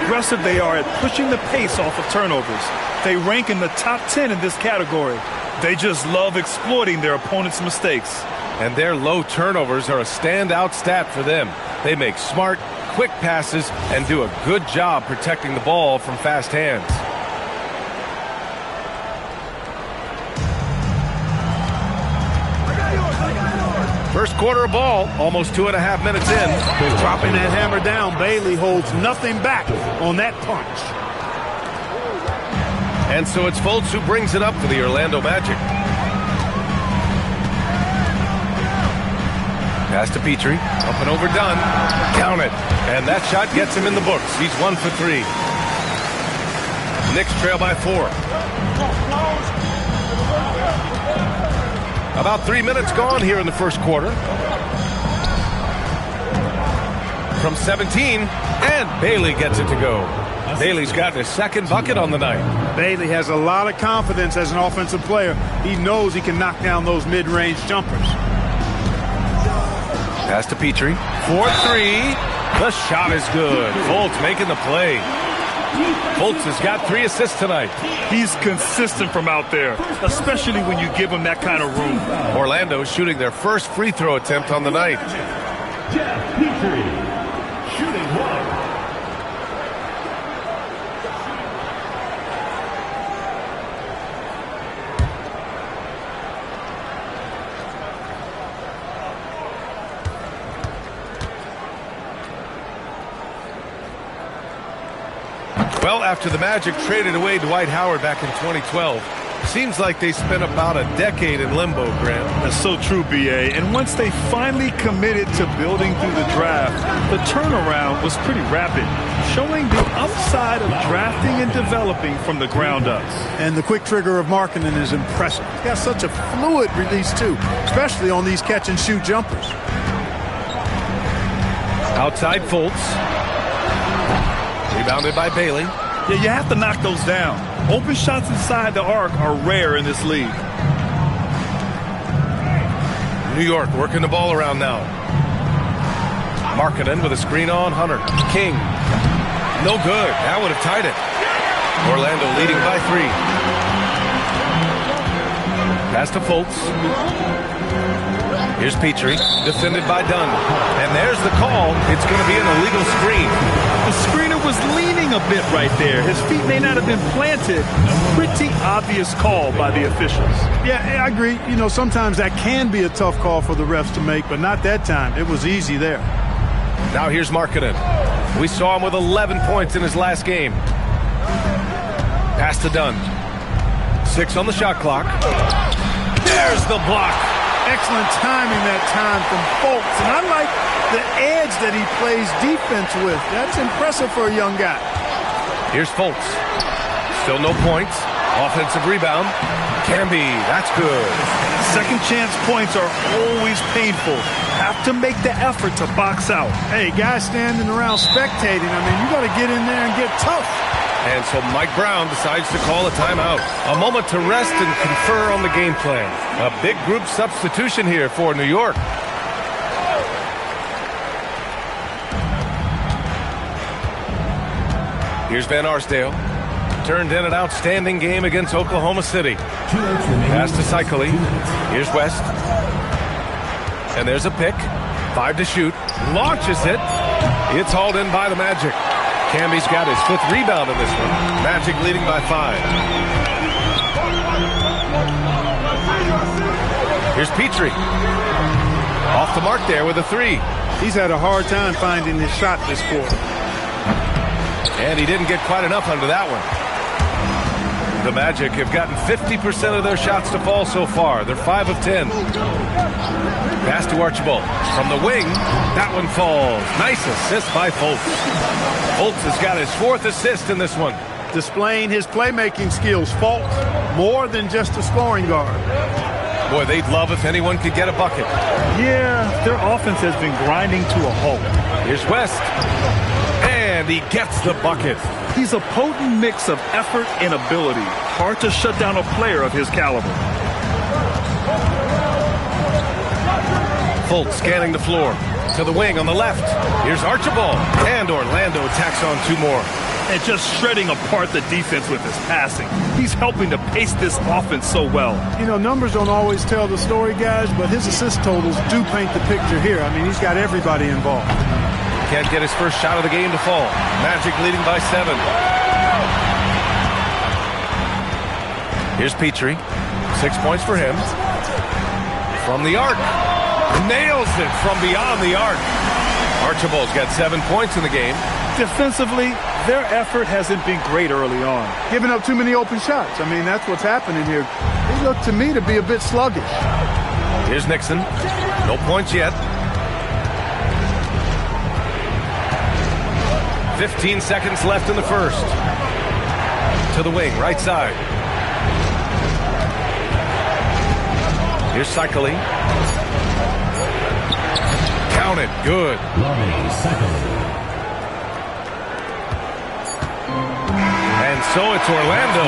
Aggressive they are at pushing the pace off of turnovers. They rank in the top 10 in this category. They just love exploiting their opponent's mistakes. And their low turnovers are a standout stat for them. They make smart, quick passes and do a good job protecting the ball from fast hands. First quarter of ball, almost 2.5 minutes in. Dropping that hammer down, Bailey holds nothing back on that punch. And so it's Fultz who brings it up for the Orlando Magic. Pass to Petrie, up and over Dunn. Count it. And that shot gets him in the books. He's 1 for 3. Knicks trail by 4. About 3 minutes gone here in the first quarter. From 17, and Bailey gets it to go. Bailey's gotten his second bucket on the night. Bailey has a lot of confidence as an offensive player. He knows he can knock down those mid-range jumpers. Pass to Petrie. 4-3. The shot is good. Fultz making the play. Fultz has got 3 assists tonight. He's consistent from out there, especially when you give him that kind of room. Orlando shooting their first free throw attempt on the night. Jeff Petrie, shooting 1. Well, after the Magic traded away Dwight Howard back in 2012, seems like they spent about a decade in limbo, Graham. That's so true, B.A. And once they finally committed to building through the draft, the turnaround was pretty rapid, showing the upside of drafting and developing from the ground up. And the quick trigger of Markkanen is impressive. He's got such a fluid release, too, especially on these catch-and-shoot jumpers. Outside Fultz. Rebounded by Bailey. Yeah, you have to knock those down. Open shots inside the arc are rare in this league. New York working the ball around now. Markkanen with a screen on Hunter. King. No good. That would have tied it. Orlando leading by 3. Pass to Fultz. Here's Petrie, defended by Dunn. And there's the call. It's going to be an illegal screen. The screener was leaning a bit right there. His feet may not have been planted. Pretty obvious call by the officials. Yeah, I agree. You know, sometimes that can be a tough call for the refs to make, but not that time. It was easy there. Now here's Markkanen. We saw him with 11 points in his last game. Pass to Dunn. 6 on the shot clock. There's the block. Excellent timing that time from Fultz. And I like the edge that he plays defense with. That's impressive for a young guy. Here's Fultz. Still no points. Offensive rebound. Camby, that's good. Second chance points are always painful. Have to make the effort to box out. Hey, guys standing around spectating. I mean, you got to get in there and get tough. And so Mike Brown decides to call a timeout. A moment to rest and confer on the game plan. A big group substitution here for New York. Here's Van Arsdale. Turned in an outstanding game against Oklahoma City. Pass to Cycli. Here's West. And there's a pick. 5 to shoot. Launches it. It's hauled in by the Magic. Camby's got his 5th rebound in this one. Magic leading by 5. Here's Petrie. Off the mark there with a 3. He's had a hard time finding his shot this quarter. And he didn't get quite enough under that one. The Magic have gotten 50% of their shots to fall so far. They're 5 of 10. Pass to Archibald. From the wing, that one falls. Nice assist by Fultz. Fultz has got his 4th assist in this one. Displaying his playmaking skills. Fultz, more than just a scoring guard. Boy, they'd love if anyone could get a bucket. Yeah, their offense has been grinding to a halt. Here's West. And he gets the bucket. He's a potent mix of effort and ability. Hard to shut down a player of his caliber. Fultz scanning the floor. To the wing on the left. Here's Archibald. And Orlando tacks on 2 more. And just shredding apart the defense with his passing. He's helping to pace this offense so well. You know, numbers don't always tell the story, guys, but his assist totals do paint the picture here. I mean, he's got everybody involved. Can't get his first shot of the game to fall. Magic leading by 7. Here's Petrie. 6 points for him. From the arc. Nails it from beyond the arc. Archibald's got 7 points in the game. Defensively, their effort hasn't been great early on. Giving up too many open shots. I mean, that's what's happening here. They look to me to be a bit sluggish. Here's Nixon. No points yet. 15 seconds left in the first. To the wing, right side. Here's Cycli. Count it. Good. And so it's Orlando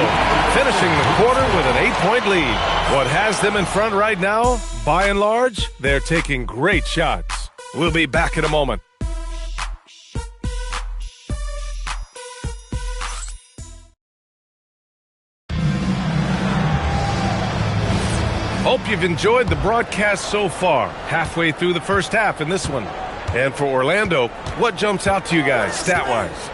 finishing the quarter with an 8-point lead. What has them in front right now? By and large, they're taking great shots. We'll be back in a moment. Hope you've enjoyed the broadcast so far. Halfway through the first half in this one. And for Orlando, what jumps out to you guys, stat-wise?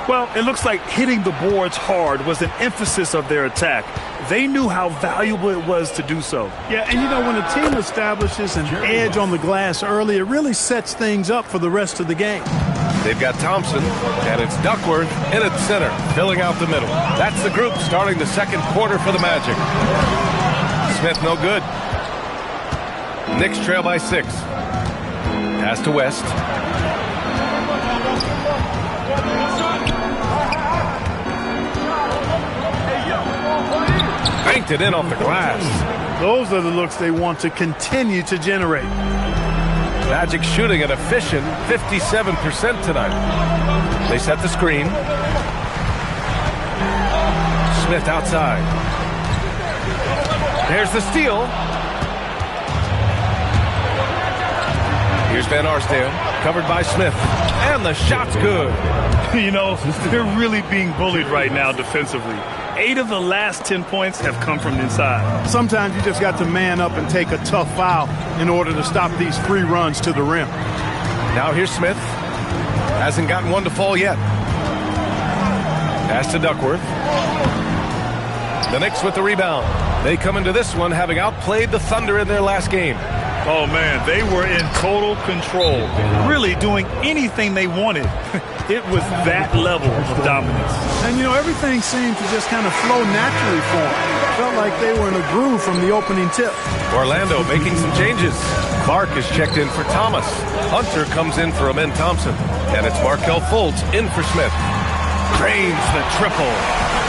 Well, it looks like hitting the boards hard was an emphasis of their attack. They knew how valuable it was to do so. Yeah, and you know, when a team establishes an edge on the glass early, it really sets things up for the rest of the game. They've got Thompson, and it's Duckworth in at center, filling out the middle. That's the group starting the second quarter for the Magic. Smith no good. Knicks trail by 6. Pass to West. Banked it in off the glass. Those are the looks they want to continue to generate. Magic shooting an efficient 57% tonight. They set the screen. Smith outside. There's the steal. Here's Van Arsdale, covered by Smith. And the shot's good. You know, they're really being bullied right now defensively. 8 of the last 10 points have come from inside. Sometimes you just got to man up and take a tough foul in order to stop these free runs to the rim. Now here's Smith. Hasn't gotten one to fall yet. Pass to Duckworth. The Knicks with the rebound. They come into this one having outplayed the Thunder in their last game. Oh, man, they were in total control, really doing anything they wanted. It was that level of dominance. And, you know, everything seemed to just kind of flow naturally for them. Felt like they were in a groove from the opening tip. Orlando making some changes. Clark is checked in for Thomas. Hunter comes in for Amen Thompson. And it's Markelle Fultz in for Smith. Drains the triple.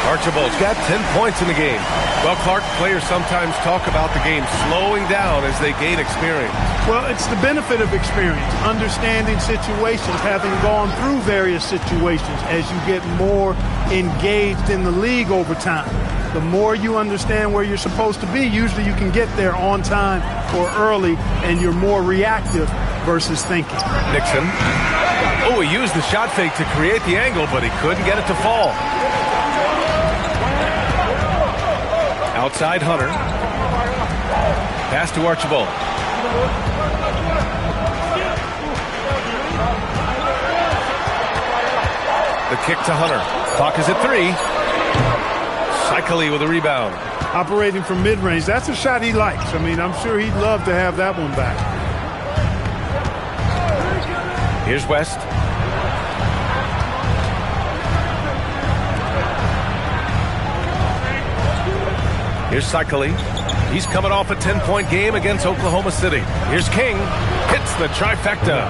Archibald's got 10 points in the game. Well, Clark, players sometimes talk about the game slowing down as they gain experience. Well, it's the benefit of experience, understanding situations, having gone through various situations as you get more engaged in the league over time. The more you understand where you're supposed to be, usually you can get there on time or early, and you're more reactive versus thinking. Nixon. Oh, he used the shot fake to create the angle, but he couldn't get it to fall. Outside Hunter. Pass to Archibald. The kick to Hunter. Clock is at 3. Cycli with a rebound. Operating from mid-range. That's a shot he likes. I mean, I'm sure he'd love to have that one back. Here's West. Here's Cycli. He's coming off a 10-point game against Oklahoma City. Here's King. Hits the trifecta.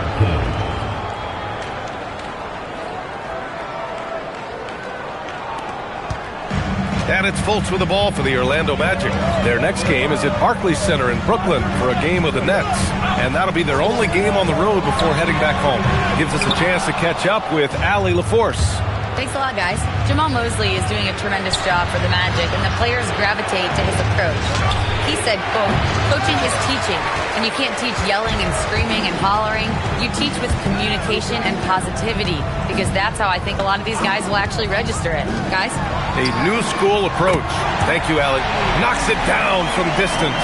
And it's Fultz with the ball for the Orlando Magic. Their next game is at Barclays Center in Brooklyn for a game with the Nets. And that'll be their only game on the road before heading back home. Gives us a chance to catch up with Allie LaForce. Thanks a lot, guys. Jamal Mosley is doing a tremendous job for the Magic, and the players gravitate to his approach. He said, quote, coaching is teaching, and you can't teach yelling and screaming and hollering. You teach with communication and positivity, because that's how I think a lot of these guys will actually register it. Guys? A new school approach. Thank you, Allie. Knocks it down from distance.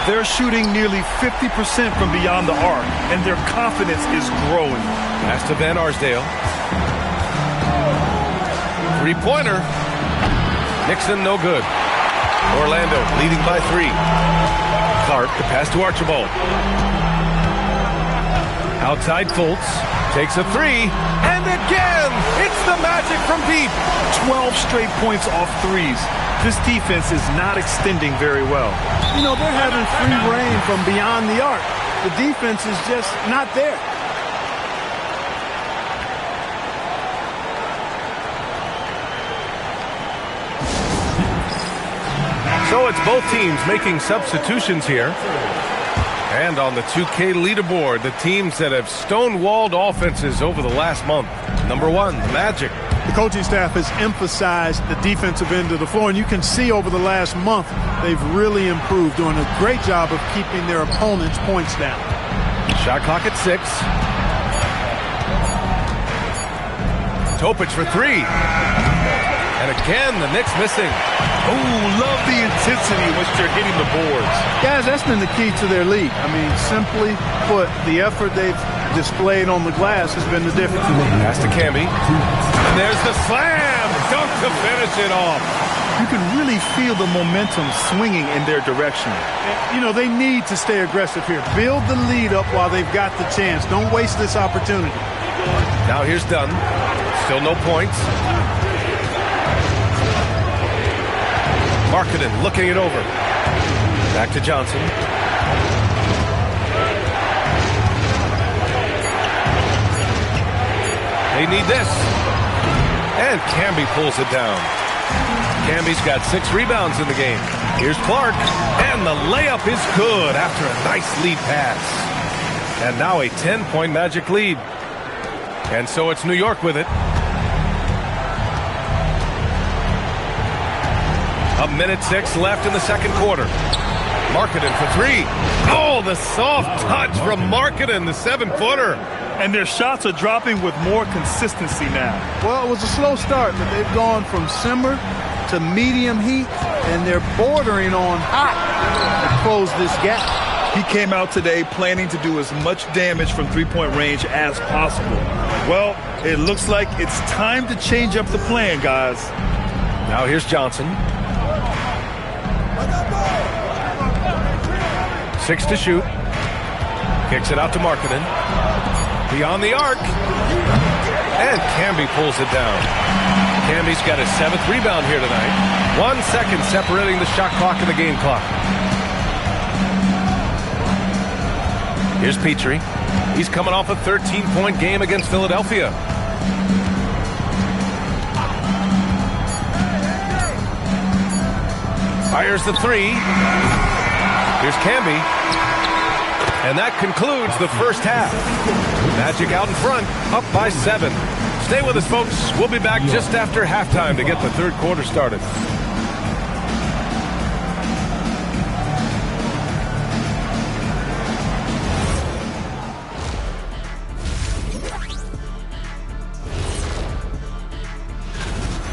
They're shooting nearly 50% from beyond the arc, and their confidence is growing. Pass to Van Arsdale. Three-pointer. Nixon, no good. Orlando leading by 3. Clark, the pass to Archibald. Outside Fultz. Takes a 3. And again, it's the Magic from deep. 12 straight points off threes. This defense is not extending very well. You know, they're having free reign from beyond the arc. The defense is just not there. So it's both teams making substitutions here. And on the 2K leaderboard, the teams that have stonewalled offenses over the last month. Number 1, Magic. The coaching staff has emphasized the defensive end of the floor, and you can see over the last month they've really improved, doing a great job of keeping their opponents' points down. Shot clock at 6. Topic for 3. And again, the Knicks missing. Oh, love the intensity in which they're hitting the boards. Guys, that's been the key to their lead. I mean, simply put, the effort they've displayed on the glass has been the difference. Pass to Camby. And there's the slam. Dunk to finish it off. You can really feel the momentum swinging in their direction. You know, they need to stay aggressive here. Build the lead up while they've got the chance. Don't waste this opportunity. Now here's Dunn. Still no points. Markkanen looking it over. Back to Johnson. They need this. And Camby pulls it down. Camby's got 6 rebounds in the game. Here's Clark. And the layup is good after a nice lead pass. And now a 10-point Magic lead. And so it's New York with it. A minute 6 left in the second quarter. Markkanen for 3. Oh, the soft touch from Markkanen, the 7-footer. And their shots are dropping with more consistency now. Well, it was a slow start, but they've gone from simmer to medium heat, and they're bordering on hot to close this gap. He came out today planning to do as much damage from three-point range as possible. Well, it looks like it's time to change up the plan, guys. Now here's Johnson. 6 to shoot. Kicks it out to Markkanen. Beyond the arc. And Camby pulls it down. Camby's got his 7th rebound here tonight. 1 second separating the shot clock and the game clock. Here's Petrie. He's coming off a 13-point game against Philadelphia. Fires the 3. Here's Camby. And that concludes the first half. Magic out in front, up by 7. Stay with us, folks. We'll be back just after halftime to get the third quarter started.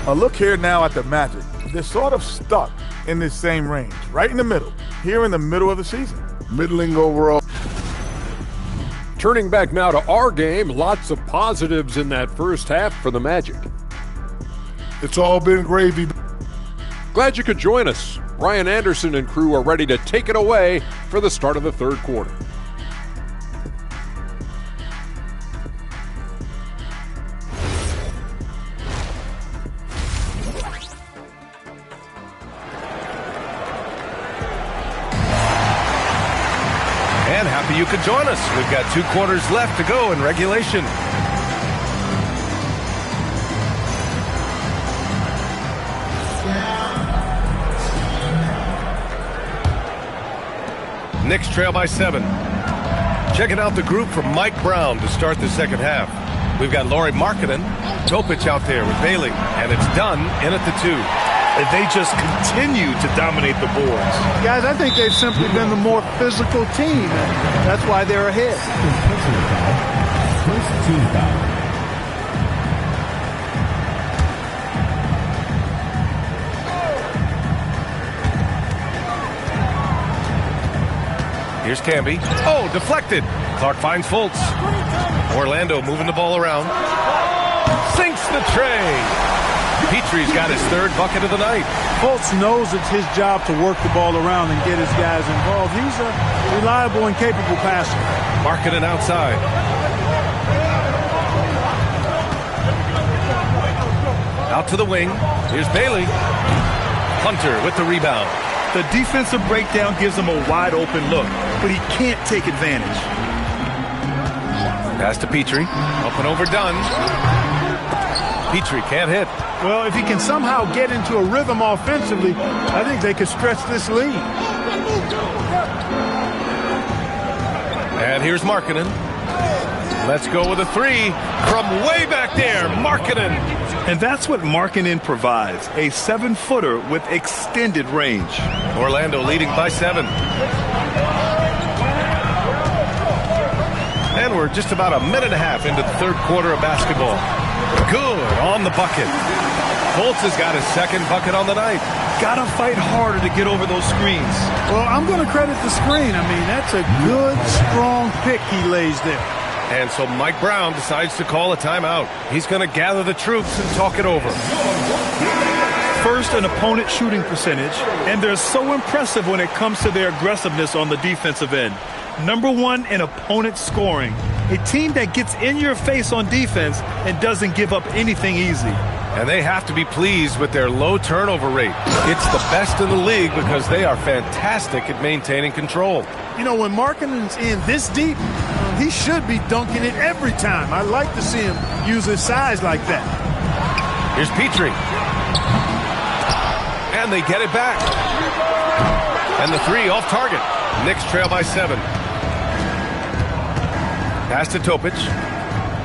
A look here now at the Magic. They're sort of stuck in this same range, right in the middle, here in the middle of the season. Middling overall. Turning back now to our game, lots of positives in that first half for the Magic. It's all been gravy. Glad you could join us. Ryan Anderson and crew are ready to take it away for the start of the third quarter. And happy you could join us. We've got 2 quarters left to go in regulation. Knicks trail by 7. Checking out the group from Mike Brown to start the second half. We've got Lauri Markkanen, Topic out there with Bailey, and it's Dunn in at the 2. They just continue to dominate the boards. Guys, I think they've simply been the more physical team, and that's why they're ahead. First team foul. Here's Camby. Oh, deflected. Clark finds Fultz. Orlando moving the ball around. Sinks the tray. Petrie's got his 3rd bucket of the night. Fultz knows it's his job to work the ball around and get his guys involved. He's a reliable and capable passer. Markkanen outside. Out to the wing. Here's Bailey. Hunter with the rebound. The defensive breakdown gives him a wide open look, but he can't take advantage. Pass to Petrie. Up and over Dunn. Petrie can't hit. Well, if he can somehow get into a rhythm offensively, I think they could stretch this lead. And here's Markkanen. Let's go with a 3 from way back there. Markkanen. And that's what Markkanen provides, a 7-footer with extended range. Orlando leading by 7. And we're just about a minute and a half into the third quarter of basketball. Good on the bucket. Fultz has got his second bucket on the night. Gotta fight harder to get over those screens. Well, I'm going to credit the screen. I mean, that's a good, strong pick he lays there. And so Mike Brown decides to call a timeout. He's going to gather the troops and talk it over. First, an opponent shooting percentage, and they're so impressive when it comes to their aggressiveness on the defensive end. Number 1 in opponent scoring. A team that gets in your face on defense and doesn't give up anything easy. And they have to be pleased with their low turnover rate. It's the best in the league because they are fantastic at maintaining control. You know, when Markkanen's in this deep, he should be dunking it every time. I like to see him use his size like that. Here's Petrie. And they get it back. And the 3 off target. Knicks trail by 7. Pass to Topic.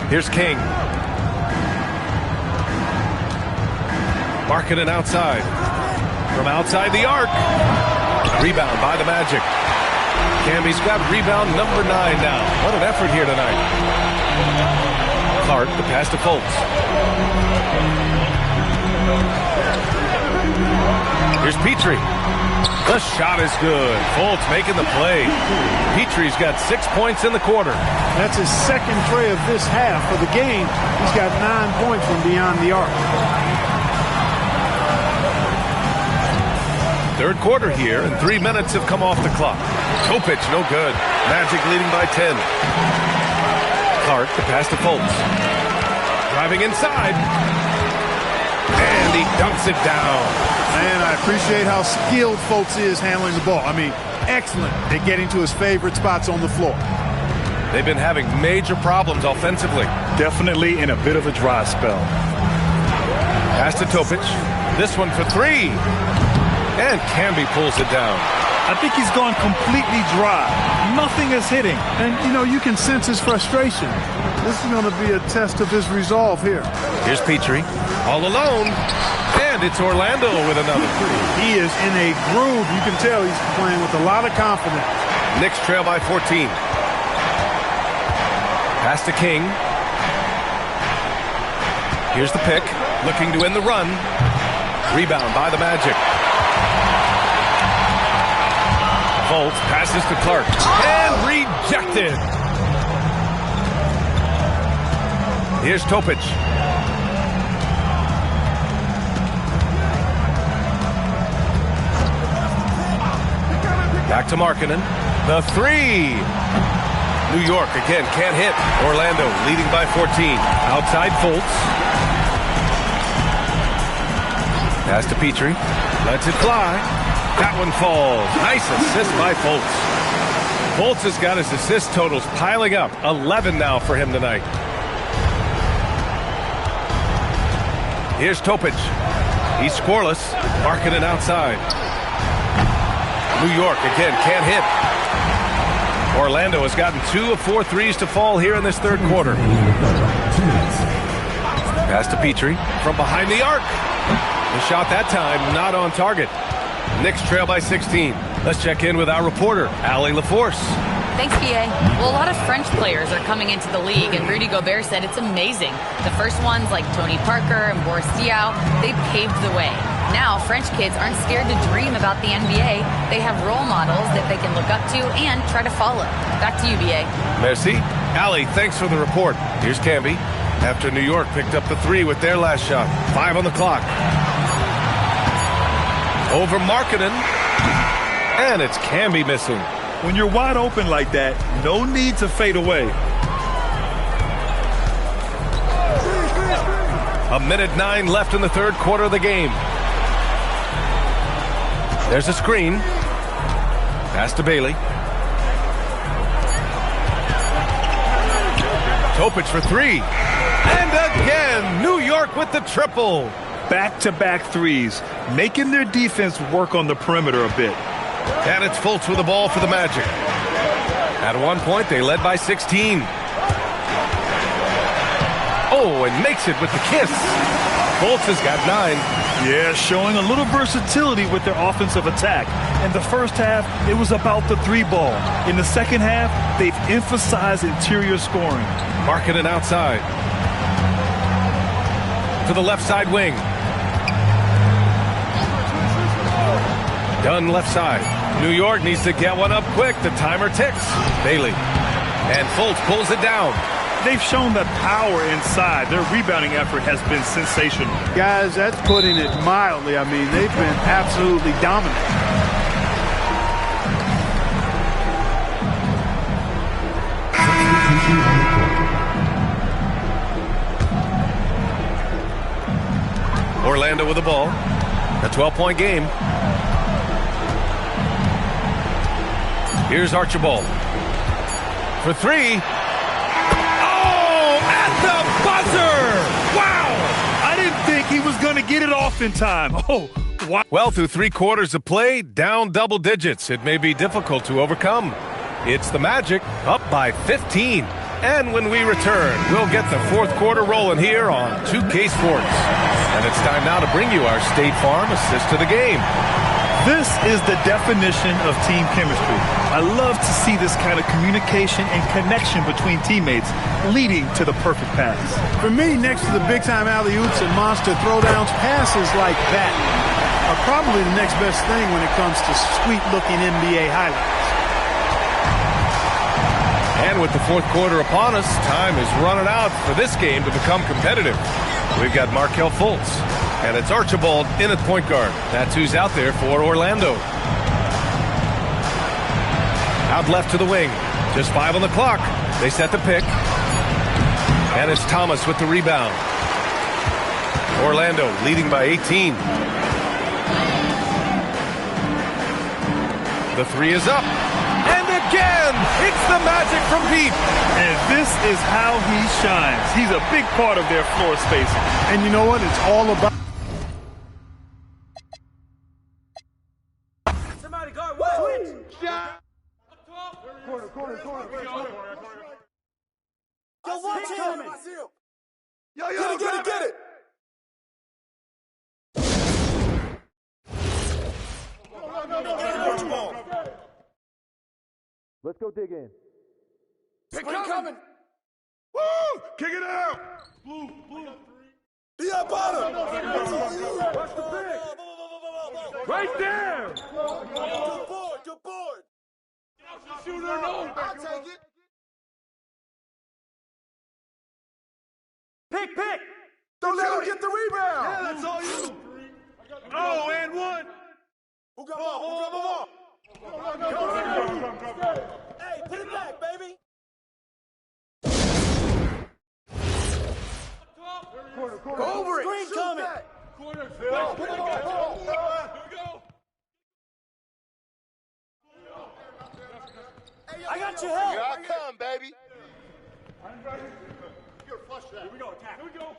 Here's King. Markkanen outside. From outside the arc. Rebound by the Magic. Camby's got rebound number 9 now. What an effort here tonight. Clark, the pass to Fultz. Here's Petrie. The shot is good. Fultz making the play. Petrie's got 6 points in the quarter. That's his second tray of this half. For the game, he's got 9 points from beyond the arc. Third quarter here, and 3 minutes have come off the clock. Topic, no good. Magic leading by 10. Clark, the pass to Fultz. Driving inside. And he dunks it down. Man, I appreciate how skilled Fultz is handling the ball. I mean, excellent at getting to his favorite spots on the floor. They've been having major problems offensively. Definitely in a bit of a dry spell. Pass to Topic. This one for 3. And Camby pulls it down. I think he's gone completely dry. Nothing is hitting. And, you know, you can sense his frustration. This is going to be a test of his resolve here. Here's Petrie. All alone. And it's Orlando with another 3. He is in a groove. You can tell he's playing with a lot of confidence. Knicks trail by 14. Pass to King. Here's the pick. Looking to end the run. Rebound by the Magic. Fultz passes to Clark. And rejected. Here's Topic. Back to Markkanen. The 3. New York again can't hit. Orlando leading by 14. Outside Fultz. Pass to Petrie. Lets it fly. That one falls. Nice assist by Fultz. Fultz has got his assist totals piling up. 11 now for him tonight. Here's Topic. He's scoreless. Markkanen outside. New York again can't hit. Orlando has gotten 2 of 4 threes to fall here in this third quarter. Pass to Petrie from behind the arc. The shot that time not on target. Knicks trail by 16. Let's check in with our reporter, Allie LaForce. Thanks, PA. Well, a lot of French players are coming into the league, and Rudy Gobert said it's amazing. The first ones, like Tony Parker and Boris Diaw, they paved the way. Now, French kids aren't scared to dream about the NBA. They have role models that they can look up to and try to follow. Back to you, BA. Merci. Allie, thanks for the report. Here's Camby. After New York picked up the 3 with their last shot. 5 on the clock. Over Markkanen. And it's Camby missing. When you're wide open like that, no need to fade away. A minute 9 left in the third quarter of the game. There's a screen. Pass to Bailey. Topic for 3. And again, New York with the triple. Back-to-back threes, making their defense work on the perimeter a bit. And it's Fultz with the ball for the Magic. At one point, they led by 16. Oh, and makes it with the kiss. Fultz has got 9. Yeah, showing a little versatility with their offensive attack. In the first half, it was about the 3 ball. In the second half, they've emphasized interior scoring. Marking it outside. To the left side wing. Dunn left side. New York needs to get one up quick. The timer ticks. Bailey. And Fultz pulls it down. They've shown that power inside. Their rebounding effort has been sensational. Guys, that's putting it mildly. I mean, they've been absolutely dominant. Orlando with the ball. A 12-point game. Here's Archibald. For 3. The buzzer! Wow! I didn't think he was going to get it off in time. Oh, wow. Well, through 3 quarters of play, down double digits. It may be difficult to overcome. It's the Magic, up by 15. And when we return, we'll get the 4th quarter rolling here on 2K Sports. And it's time now to bring you our State Farm assist to the game. This is the definition of team chemistry. I love to see this kind of communication and connection between teammates leading to the perfect pass. For me, next to the big-time alley-oops and monster throwdowns, passes like that are probably the next best thing when it comes to sweet-looking NBA highlights. And with the 4th quarter upon us, time is running out for this game to become competitive. We've got Markelle Fultz. And it's Archibald in at point guard. That's who's out there for Orlando. Out left to the wing. Just 5 on the clock. They set the pick. And it's Thomas with the rebound. Orlando leading by 18. The 3 is up. And again, it's the Magic from deep. And this is how he shines. He's a big part of their floor spacing. And you know what? It's all about... Yo, watch him! Yo, get it! Let's go dig in. Spring coming! Woo! Kick it out! Blue. Be up bottom! Watch the pick! Right there! Good board! I'll take it! Pick! Don't let him get the rebound! Yeah, that's all you! Oh, and 1! Who got ball? Hey, put it back, baby! Go over it! Screen coming! Corner, Phil! Here we go! I got your help! Here I come, baby! Here we go, attack. Here we go.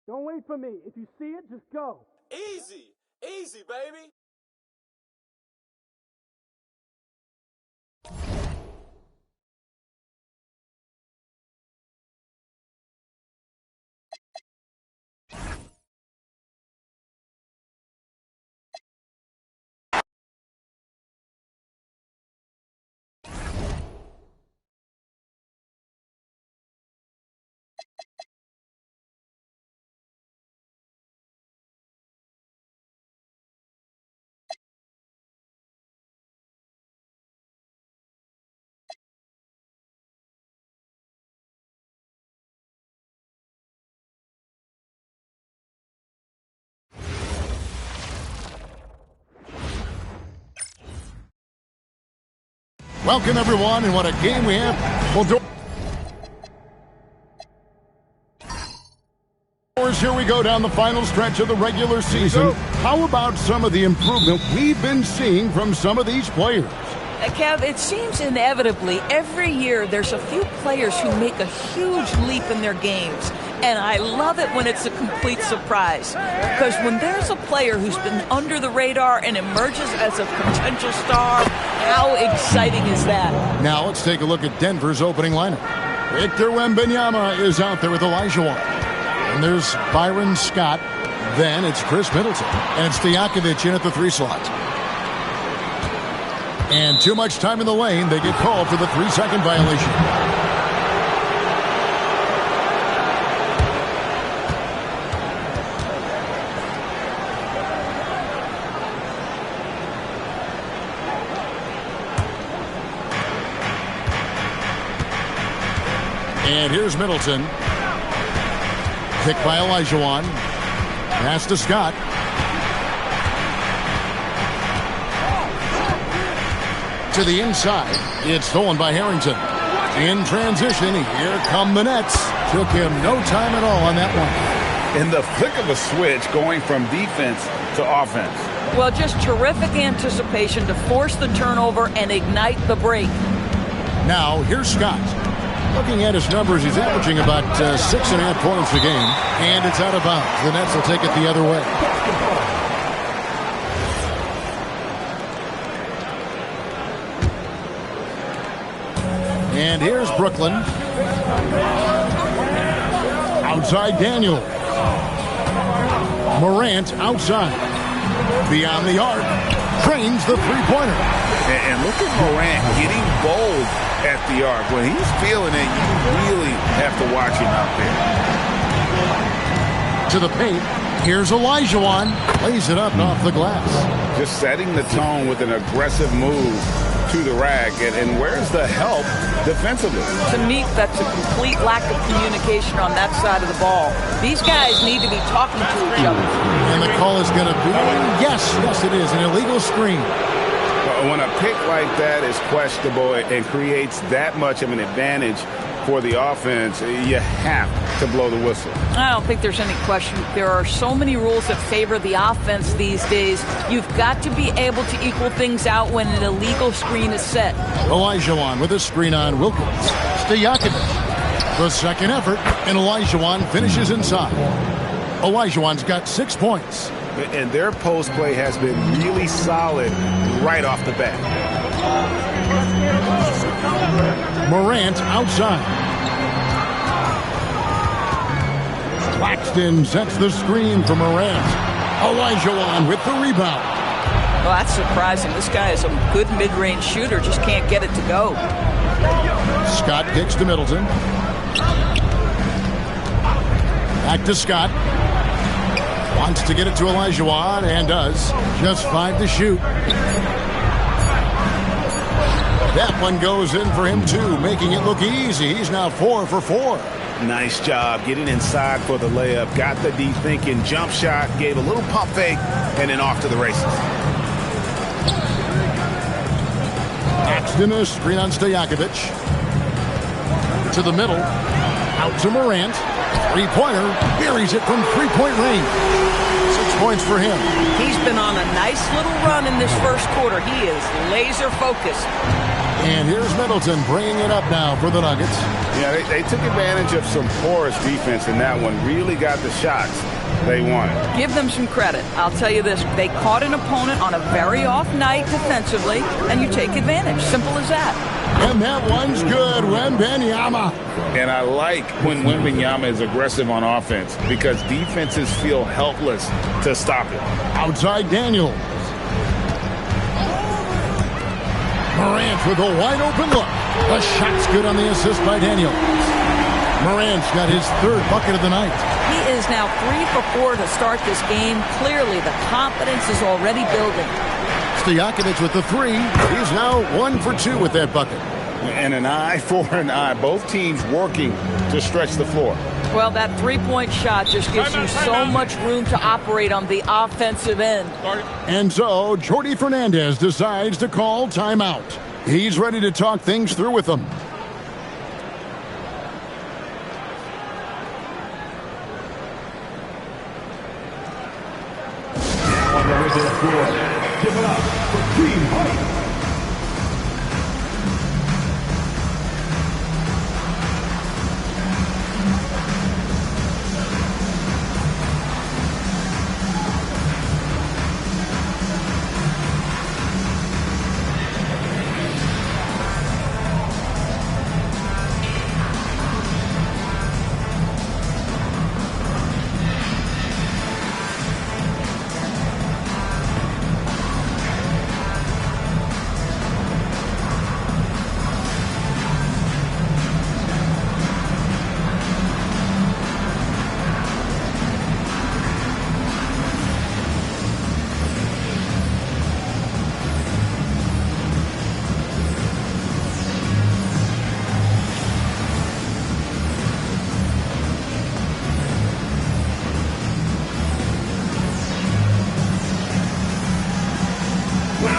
Don't wait for me. If you see it, just go. Easy, baby! Welcome, everyone, and what a game we have. Well, here we go down the final stretch of the regular season. How about some of the improvement we've been seeing from some of these players? Kev, it seems inevitably every year there's a few players who make a huge leap in their games. And I love it when it's a complete surprise. Because when there's a player who's been under the radar and emerges as a potential star, how exciting is that? Now let's take a look at Denver's opening lineup. Victor Wembanyama is out there with Olajuwon. And there's Byron Scott. Then it's Chris Middleton. And it's Stojakovic in at the 3 slot. And too much time in the lane. They get called for the 3-second violation. And here's Middleton. Picked by Olajuwon. Pass to Scott. To the inside. It's stolen by Harrington. In transition, here come the Nets. Took him no time at all on that one. In the flick of a switch, going from defense to offense. Well, just terrific anticipation to force the turnover and ignite the break. Now, here's Scott. Looking at his numbers, he's averaging about 6.5 points a game, and it's out of bounds. The Nets will take it the other way. And here's Brooklyn. Outside Daniel. Morant outside. Beyond the arc. Trains the three-pointer. And look at Morant getting bold at the arc. When he's feeling it, you really have to watch him out there. To the paint. Here's Olajuwon. Plays it up and off the glass. Just setting the tone with an aggressive move to the rack. And where's the help defensively? To me, that's a complete lack of communication on that side of the ball. These guys need to be talking to each other. And the call is going to be, yes, it is, an illegal screen. When a pick like that is questionable and creates that much of an advantage for the offense, you have to blow the whistle. I don't think there's any question. There are so many rules that favor the offense these days. You've got to be able to equal things out when an illegal screen is set. Olajuwon with a screen on Wilkins. Stojakovic. The second effort, and Olajuwon finishes inside. Olajuwon's got 6 points. And their post play has been really solid right off the bat. Morant outside. Claxton sets the screen for Morant. Olajuwon with the rebound. Well, that's surprising. This guy is a good mid-range shooter, just can't get it to go. Scott kicks to Middleton. Back to Scott. Wants to get it to Olajuwon and does. Just 5 to shoot. That one goes in for him too, making it look easy. He's now 4 for 4. Nice job getting inside for the layup. Got the deep thinking jump shot, gave a little pump fake, and then off to the races. Axton, a screen on Stojakovic. To the middle. Out to Morant. Three-pointer. Buries it from three-point range. 6 points for him. He's been on a nice little run in this first quarter. He is laser focused. And here's Middleton bringing it up now for the Nuggets. Yeah, they took advantage of some porous defense in that one. Really got the shots they wanted. Give them some credit. I'll tell you this. They caught an opponent on a very off night defensively, and you take advantage. Simple as that. And that one's good. Wembanyama. And I like when Wembanyama is aggressive on offense because defenses feel helpless to stop it. Outside Daniel. Morant with a wide open look. The shot's good on the assist by Daniel. Morant's got his 3rd bucket of the night. He is now 3 for 4 to start this game. Clearly, the confidence is already building. Stojakovic with the 3. He's now 1 for 2 with that bucket. And an eye for an eye. Both teams working to stretch the floor. Well, that three-point shot just gives you so much room to operate on the offensive end. And so, Jordi Fernandez decides to call timeout. He's ready to talk things through with them. On the regular floor, give it up for Team White.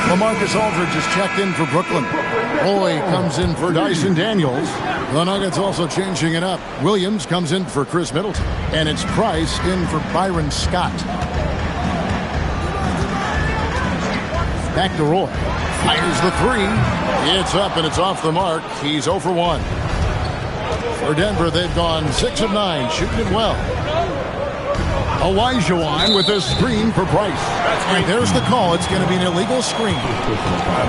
LaMarcus Aldridge is checked in for Brooklyn. Roy comes in for Dyson Daniels. The Nuggets also changing it up. Williams comes in for Chris Middleton. And it's Price in for Byron Scott. Back to Roy. Fires the three. It's up and it's off the mark. He's 0 for 1. For Denver, they've gone 6 of 9, shooting it well. Olajuwon with a screen for Price. And there's the call. It's going to be an illegal screen.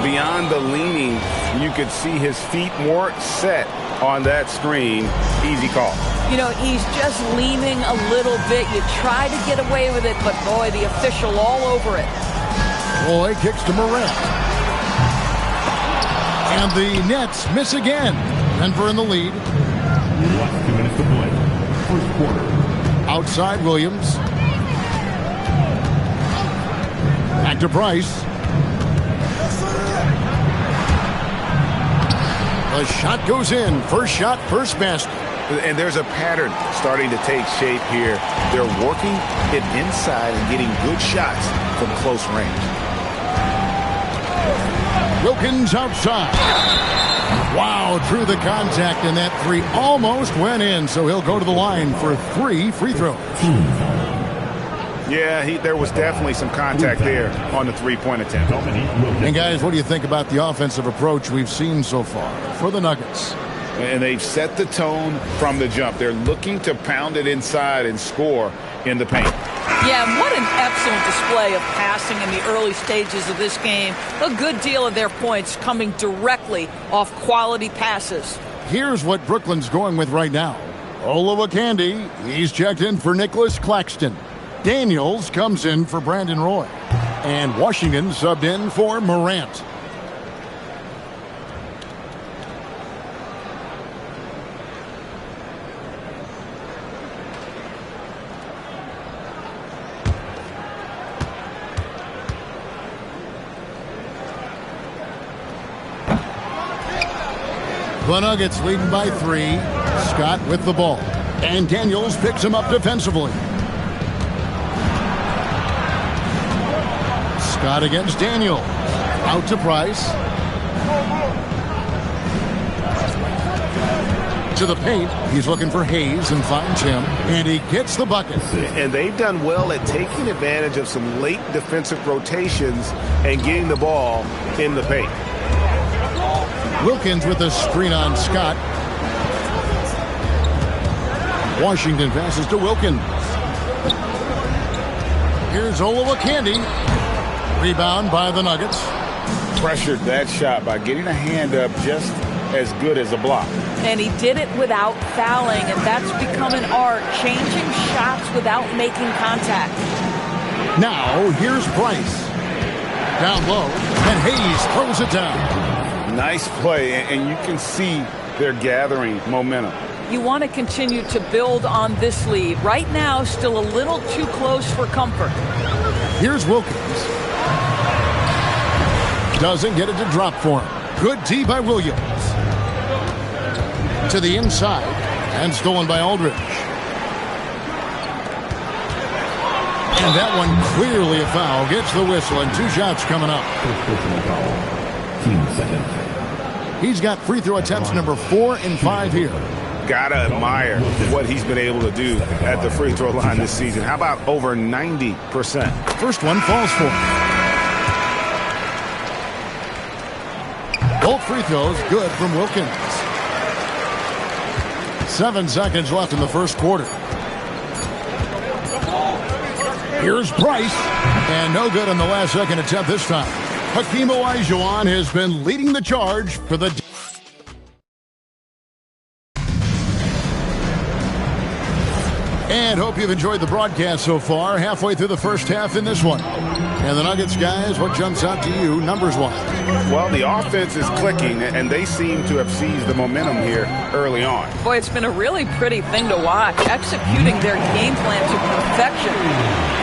Beyond the leaning, you could see his feet more set on that screen. Easy call. You know, he's just leaning a little bit. You try to get away with it, but boy, the official all over it. Roy kicks to Morant. And the Nets miss again. Denver in the lead. 2 minutes to play. First quarter. Outside Williams. Back to Price. The shot goes in. First shot, first basket. And there's a pattern starting to take shape here. They're working it inside and getting good shots from close range. Wilkins outside. Wow, drew the contact, and that three almost went in, so he'll go to the line for 3 free throws. Yeah, there was definitely some contact there on the three-point attempt. And guys, what do you think about the offensive approach we've seen so far for the Nuggets? And they've set the tone from the jump. They're looking to pound it inside and score in the paint. Yeah, and what an excellent display of passing in the early stages of this game. A good deal of their points coming directly off quality passes. Here's what Brooklyn's going with right now. Olowokandi, he's checked in for Nicholas Claxton. Daniels comes in for Brandon Roy. And Washington subbed in for Morant. The Nuggets leading by 3. Scott with the ball. And Daniels picks him up defensively. Scott against Daniels. Out to Price. To the paint. He's looking for Hayes and finds him. And he gets the bucket. And they've done well at taking advantage of some late defensive rotations and getting the ball in the paint. Wilkins with a screen on Scott. Washington passes to Wilkins. Here's Olowokandi. Rebound by the Nuggets. Pressured that shot by getting a hand up just as good as a block. And he did it without fouling, and that's become an art, changing shots without making contact. Now, here's Price. Down low, and Hayes throws it down. Nice play, and you can see they're gathering momentum. You want to continue to build on this lead. Right now, still a little too close for comfort. Here's Wilkins. Doesn't get it to drop for him. Good D by Williams. To the inside, and stolen by Aldridge. And that one clearly a foul. Gets the whistle, and 2 shots coming up. He's got free throw attempts number 4 and 5 here. Gotta admire what he's been able to do at the free throw line this season. How about over 90%? First one falls for him. Both free throws good from Wilkins. 7 seconds left in the first quarter. Here's Price. And no good on the last second attempt this time. Hakeem Olajuwon has been leading the charge for the... And hope you've enjoyed the broadcast so far. Halfway through the first half in this one. And the Nuggets, guys, what jumps out to you numbers-wise? Well, the offense is clicking, and they seem to have seized the momentum here early on. Boy, it's been a really pretty thing to watch, executing their game plan to perfection.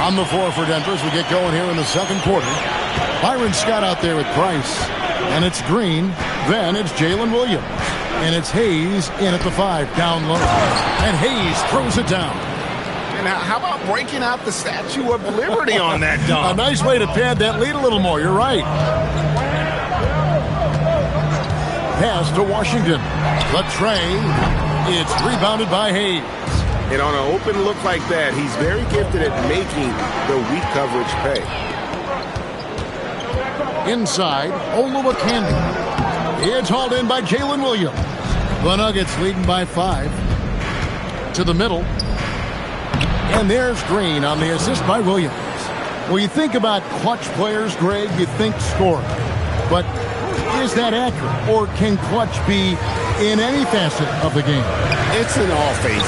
On the floor for Denver as we get going here in the second quarter. Byron Scott out there with Price. And it's Green. Then it's Jalen Williams. And it's Hayes in at the 5, down low. And Hayes throws it down. Now, how about breaking out the Statue of Liberty on that dunk? A nice way to pad that lead a little more. You're right. Pass to Washington. The tray. It's rebounded by Hayes. And on an open look like that, he's very gifted at making the weak coverage pay. Inside, Oluwakandi. It's hauled in by Jalen Williams. The Nuggets leading by 5. To the middle. And there's Green on the assist by Williams. Well, you think about clutch players, Greg, you think scorer. But is that accurate? Or can clutch be in any facet of the game? It's in all phases.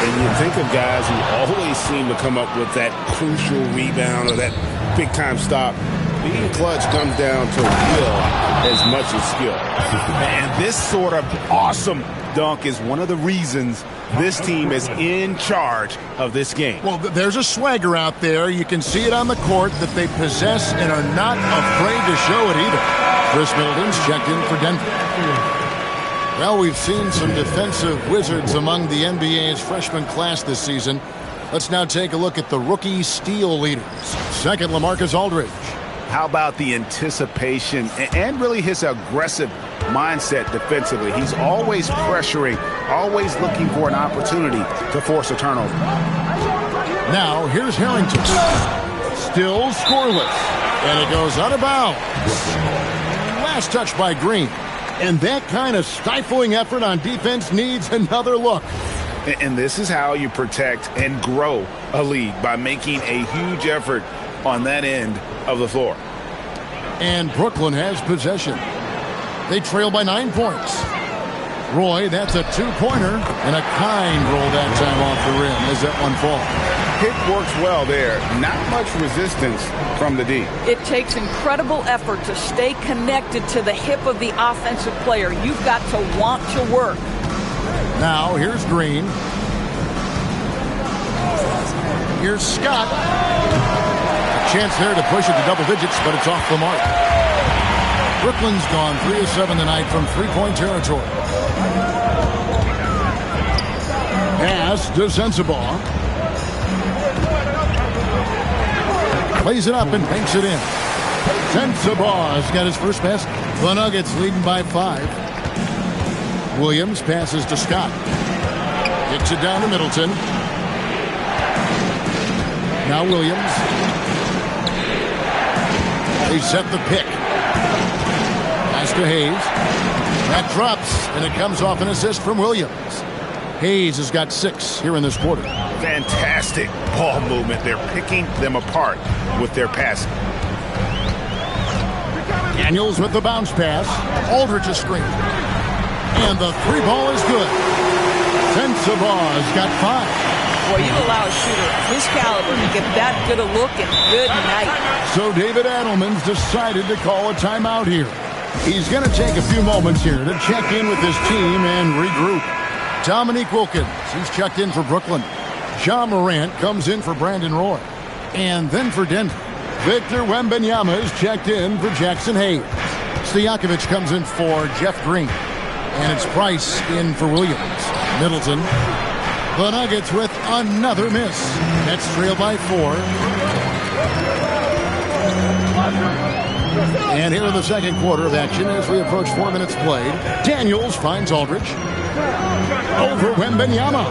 And you think of guys who always seem to come up with that crucial rebound or that big-time stop. Being clutch comes down to will as much as skill. And this sort of awesome dunk is one of the reasons this team is in charge of this game. Well, there's a swagger out there. You can see it on the court that they possess and are not afraid to show it either. Chris Middleton's checked in for Denver. Well, we've seen some defensive wizards among the NBA's freshman class this season. Let's now take a look at the rookie steal leaders. Second, LaMarcus Aldridge. How about the anticipation and really his aggressive mindset defensively? He's always pressuring, always looking for an opportunity to force a turnover. Now, here's Harrington. Still scoreless. And it goes out of bounds. Last touch by Green. And that kind of stifling effort on defense needs another look. And this is how you protect and grow a lead, by making a huge effort on that end of the floor. And Brooklyn has possession. They trail by 9 points. Roy, that's a two-pointer, and a kind roll that time off the rim as that one falls. Pick works well there. Not much resistance from the D. It takes incredible effort to stay connected to the hip of the offensive player. You've got to want to work. Now, here's Green. Here's Scott. Chance there to push it to double digits, but it's off the mark. Brooklyn's gone 3 of 7 tonight from three-point territory. Pass to Sensabaugh. Plays it up and banks it in. Sensabaugh's got his first pass. The Nuggets leading by 5. Williams passes to Scott. Kicks it down to Middleton. Now Williams. They set the pick. Pass to Hayes. That drops, and it comes off an assist from Williams. Hayes has got 6 here in this quarter. Fantastic ball movement. They're picking them apart with their passing. Daniels with the bounce pass. Aldridge a screen. And the 3 ball is good. Sensabaugh's got 5. Boy, you allow a shooter of his caliber to get that good a look, and good night. So David Adelman's decided to call a timeout here. He's going to take a few moments here to check in with his team and regroup. Dominique Wilkins, he's checked in for Brooklyn. Ja Morant comes in for Brandon Roy. And then for Denver, Victor Wembanyama is checked in for Jackson Hayes. Stojakovic comes in for Jeff Green. And it's Price in for Williams. Middleton. The Nuggets with another miss. Nets trail by 4. And here in the second quarter of action as we approach 4 minutes played. Daniels finds Aldridge. Over Wembanyama.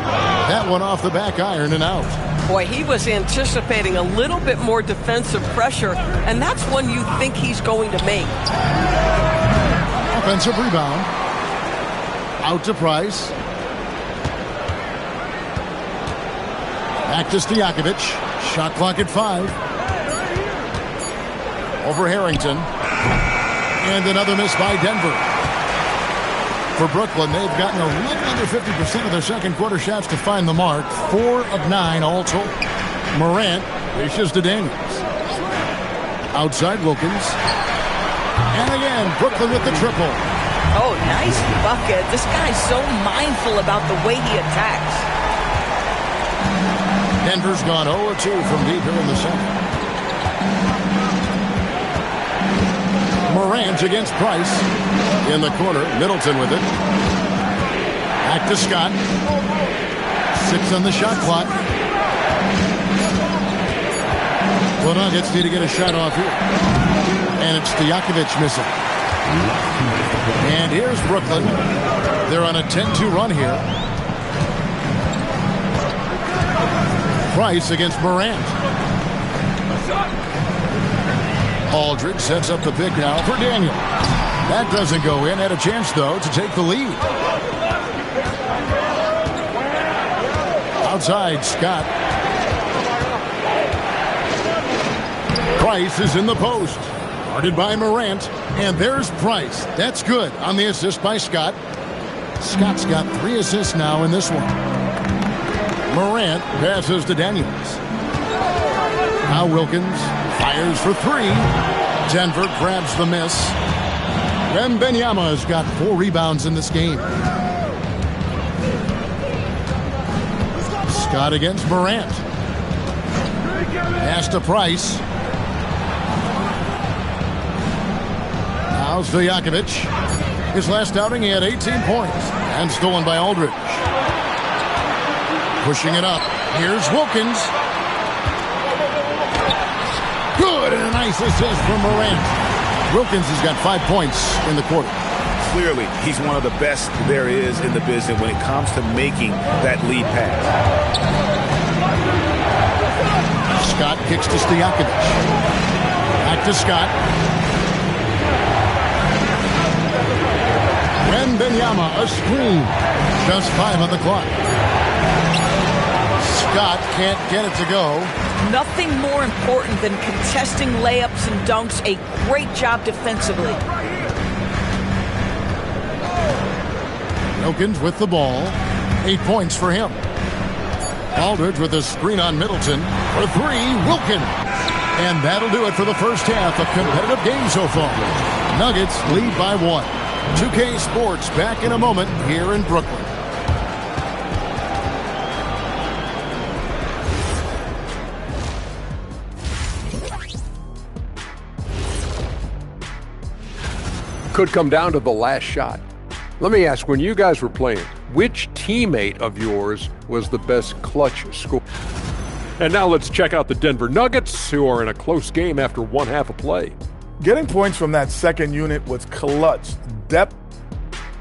That one off the back iron and out. Boy, he was anticipating a little bit more defensive pressure, and that's one you think he's going to make. Offensive rebound. Out to Price. Back to Stojakovic. Shot clock at 5. Over Harrington. And another miss by Denver. For Brooklyn, they've gotten a little under 50% of their second quarter shots to find the mark. 4 of 9 all told. Morant reaches to Daniels. Outside Wilkins. And again, Brooklyn with the triple. Oh, nice bucket. This guy's so mindful about the way he attacks. Denver's gone 0-2 from deep here in the second. Morant against Price. In the corner, Middleton with it. Back to Scott. 6 on the shot clock. The Nuggets need to get a shot off here. And it's Stojakovic missing. And here's Brooklyn. They're on a 10-2 run here. Price against Morant. Aldridge sets up the pick now for Daniel. That doesn't go in. Had a chance, though, to take the lead. Outside, Scott. Price is in the post. Guarded by Morant. And there's Price. That's good on the assist by Scott. Scott's got 3 assists now in this one. Morant passes to Daniels. Now Wilkins fires for 3. Denver grabs the miss. Wembanyama has got 4 rebounds in this game. Scott against Morant. Pass to Price. Now Stojakovic. His last outing, he had 18 points. And stolen by Aldridge. Pushing it up. Here's Wilkins. Good, and a nice assist from Morant. Wilkins has got 5 points in the quarter. Clearly, he's one of the best there is in the business when it comes to making that lead pass. Scott kicks to Stojakovic. Back to Scott. Wembanyama, a screen. Just 5 on the clock. Scott can't get it to go. Nothing more important than contesting layups and dunks. A great job defensively. Wilkins with the ball. 8 points for him. Aldridge with a screen on Middleton. For 3, Wilkins. And that'll do it for the first half. A competitive game so far. Nuggets lead by 1. 2K Sports back in a moment here in Brooklyn. Could come down to the last shot. Let me ask, when you guys were playing, which teammate of yours was the best clutch scorer? And now let's check out the Denver Nuggets, who are in a close game after 1 half of play. Getting points from that second unit was clutch. Depth.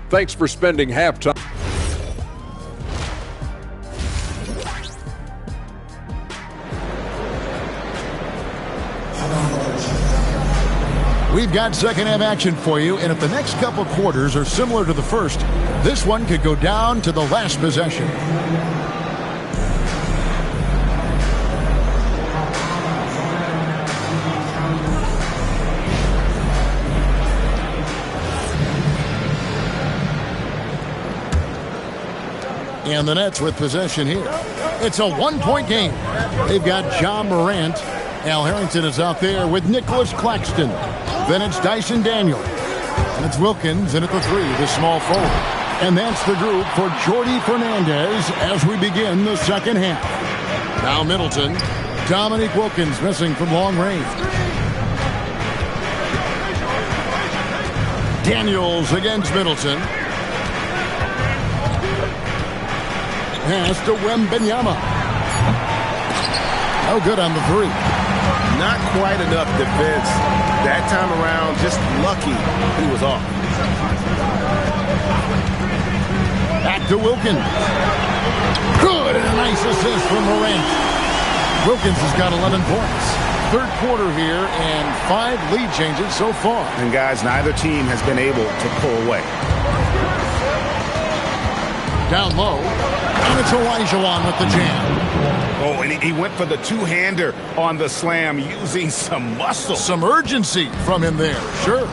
Thanks for spending halftime. We've got second half action for you, and if the next couple quarters are similar to the first, this one could go down to the last possession. And the Nets with possession here. It's a 1-point game. They've got Ja Morant. Al Harrington is out there with Nicholas Claxton. Then it's Dyson Daniel. And it's Wilkins in at the 3, the small forward. And that's the group for Jordi Fernandez as we begin the second half. Now Middleton. Dominique Wilkins missing from long range. Daniels against Middleton. Pass to Wembanyama. No good on the 3. Not quite enough defense. That time around, just lucky he was off. Back to Wilkins. Good, and a nice assist from Morant. Wilkins has got 11 points. Third quarter here, and 5 lead changes so far. And guys, neither team has been able to pull away. Down low, and it's Olajuwon with the jam. Oh, and he went for the two-hander on the slam using some muscle. Some urgency from him there, sure.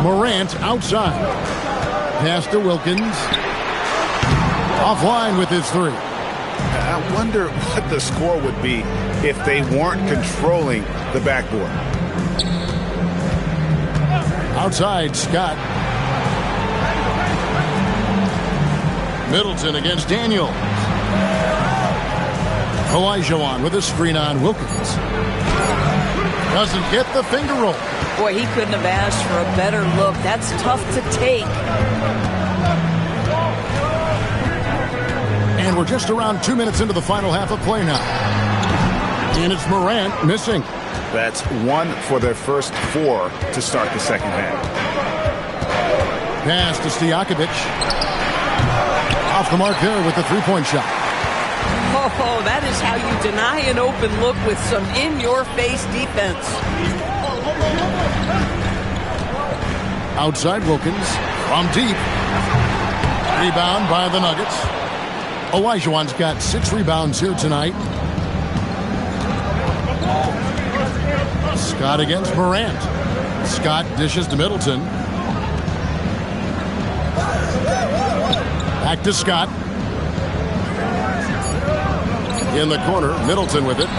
Morant outside. Pass to Wilkins. Offline with his 3. I wonder what the score would be if they weren't controlling the backboard. Outside, Scott. Middleton against Daniel. Olajuwon with a screen on Wilkins. Doesn't get the finger roll. Boy, he couldn't have asked for a better look. That's tough to take. And we're just around 2 minutes into the final half of play now. And it's Morant missing. That's 1 for their first 4 to start the second half. Pass to Stojakovic. Off the mark there with the three-point shot. Oh, that is how you deny an open look with some in-your-face defense. Outside Wilkins from deep. Rebound by the Nuggets. Olajuwon's got 6 rebounds here tonight. Scott against Morant. Scott dishes to Middleton. Back to Scott. In the corner, Middleton with it.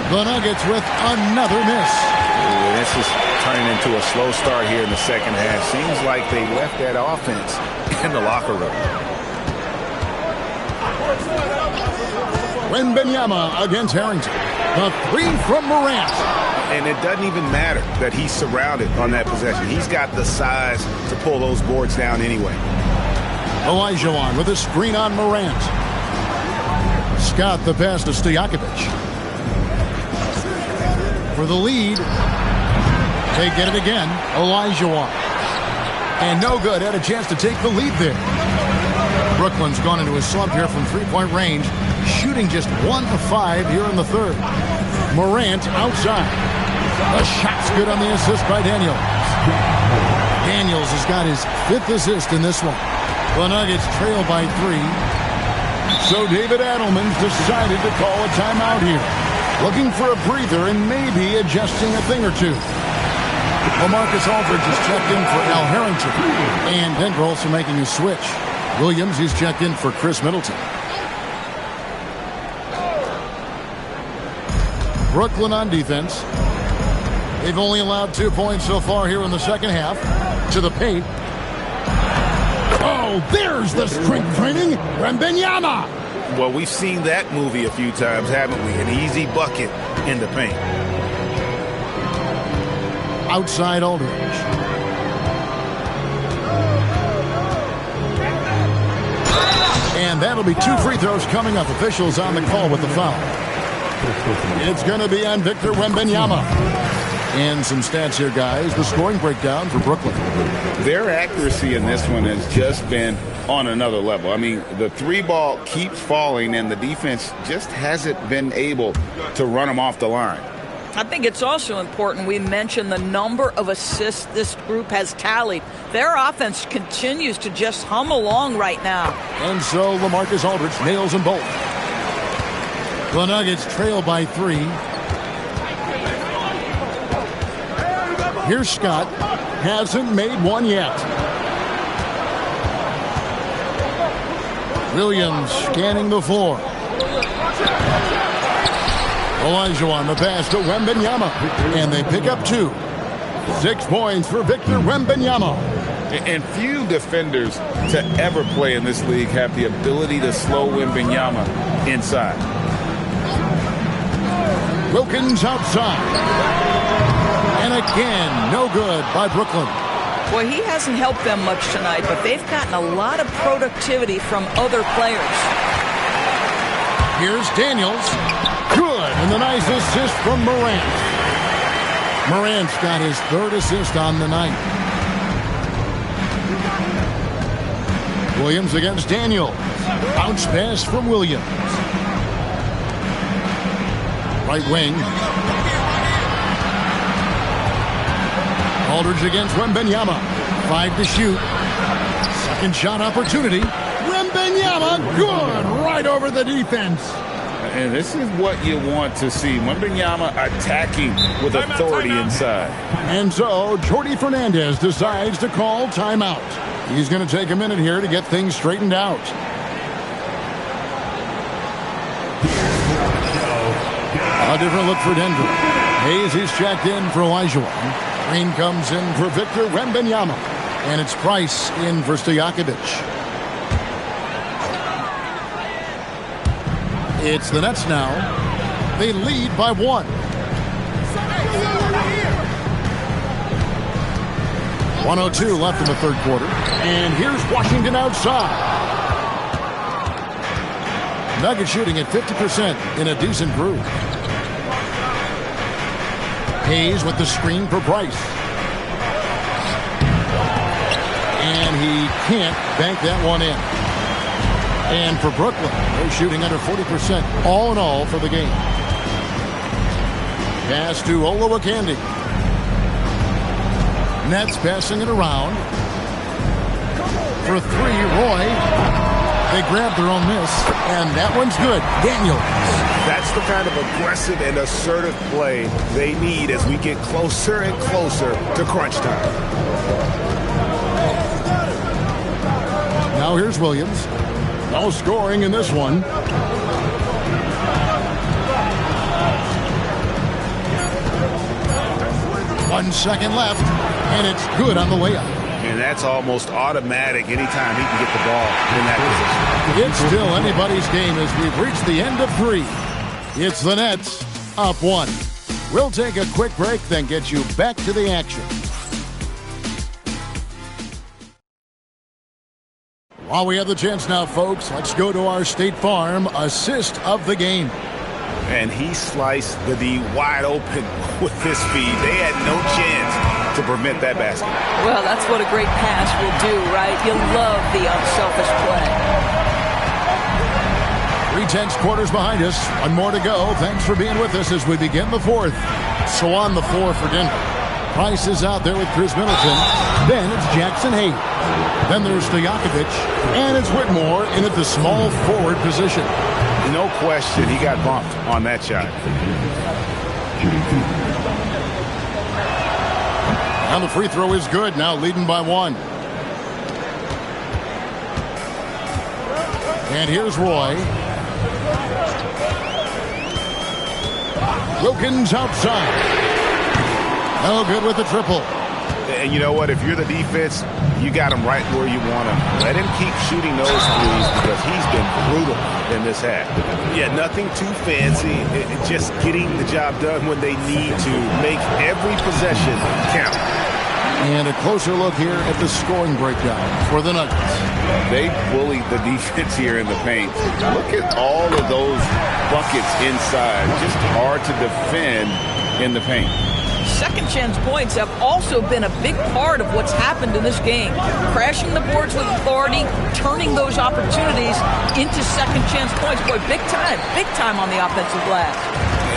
The Nuggets with another miss. Ooh, this is turning into a slow start here in the second half. Seems like they left that offense in the locker room. Wembanyama against Harrington. The 3 from Morant. And it doesn't even matter that he's surrounded on that possession. He's got the size to pull those boards down anyway. Olajuwon with a screen on Morant. Scott the pass to Stojakovic. For the lead. They get it again. Olajuwon. And no good. Had a chance to take the lead there. Brooklyn's gone into a slump here from three-point range. Shooting just 1 of 5 here in the third. Morant outside. The shot's good on the assist by Daniels. Daniels has got his 5th assist in this one. The Nuggets trail by 3. So David Adelman's decided to call a timeout here. Looking for a breather and maybe adjusting a thing or two. LaMarcus Aldridge is checked in for Al Harrington. And Denver also making a switch. Williams, he's checked in for Chris Middleton. Brooklyn on defense. They've only allowed 2 points so far here in the second half. To the paint. Oh, there's the strength training. Wembanyama. Well, we've seen that movie a few times, haven't we? An easy bucket in the paint. Outside Aldridge. And that'll be 2 free throws coming up. Officials on the call with the foul. It's going to be on Victor Wembanyama. And some stats here, guys. The scoring breakdown for Brooklyn. Their accuracy in this one has just been on another level. I mean, the 3-ball keeps falling, and the defense just hasn't been able to run them off the line. I think it's also important we mention the number of assists this group has tallied. Their offense continues to just hum along right now. And so LaMarcus Aldridge nails them both. The Nuggets trail by 3. Here's Scott. Hasn't made one yet. Williams scanning the floor. Olajuwon the pass to Wembanyama. And they pick up 2. 6 points for Victor Wembanyama. And few defenders to ever play in this league have the ability to slow Wembanyama inside. Wilkins outside. And again, no good by Brooklyn. Well, he hasn't helped them much tonight, but they've gotten a lot of productivity from other players. Here's Daniels. Good. And the nice assist from Morant. Morant's got his 3rd assist on the night. Williams against Daniels. Bounce pass from Williams. Right wing. Aldridge against Wembanyama. 5 to shoot. Second shot opportunity. Wembanyama, good, right over the defense. And this is what you want to see. Wembanyama attacking with authority inside. And so Jordi Fernandez decides to call timeout. He's going to take a minute here to get things straightened out. A different look for Denver. Hayes, he's checked in for Olajuwon. Green comes in for Victor Wembanyama. And it's Price in for Stojakovic. It's the Nets now. They lead by 1. 1:02 left in the third quarter. And here's Washington outside. Nuggets shooting at 50% in a decent groove. Hayes with the screen for Price. And he can't bank that one in. And for Brooklyn, they're shooting under 40% all in all for the game. Pass to Olowokandi. Nets passing it around. For three, Roy. They grab their own miss, and that one's good. Daniels. That's the kind of aggressive and assertive play they need as we get closer and closer to crunch time. Now here's Williams. No scoring in this one. 1 second left, and it's good on the layup. And that's almost automatic anytime he can get the ball in that position. It's still anybody's game as we've reached the end of 3. It's the Nets up 1. We'll take a quick break, then get you back to the action. While we have the chance now, folks, let's go to our State Farm assist of the game. And he sliced the D wide open with his speed. They had no chance to prevent that basket. Well, that's what a great pass will do, right? You love the unselfish play. 3/10 quarters behind us. 1 more to go. Thanks for being with us as we begin the 4th. So on the floor for Denver. Price is out there with Chris Middleton. Then it's Jackson Hayes. Then there's Stojakovic. And it's Whitmore in at the small forward position. No question, he got bumped on that shot. And the free throw is good, now leading by 1. And here's Roy. Wilkins outside. No good with the triple. And you know what? If you're the defense, you got him right where you want him. Let him keep shooting those threes because he's been brutal in this half. Yeah, nothing too fancy. Just getting the job done when they need to make every possession count. And a closer look here at the scoring breakdown for the Nuggets. They bullied the defense here in the paint. Look at all of those buckets inside. Just hard to defend in the paint. Second chance points have also been a big part of what's happened in this game. Crashing the boards with authority, turning those opportunities into second chance points. Boy, big time on the offensive glass.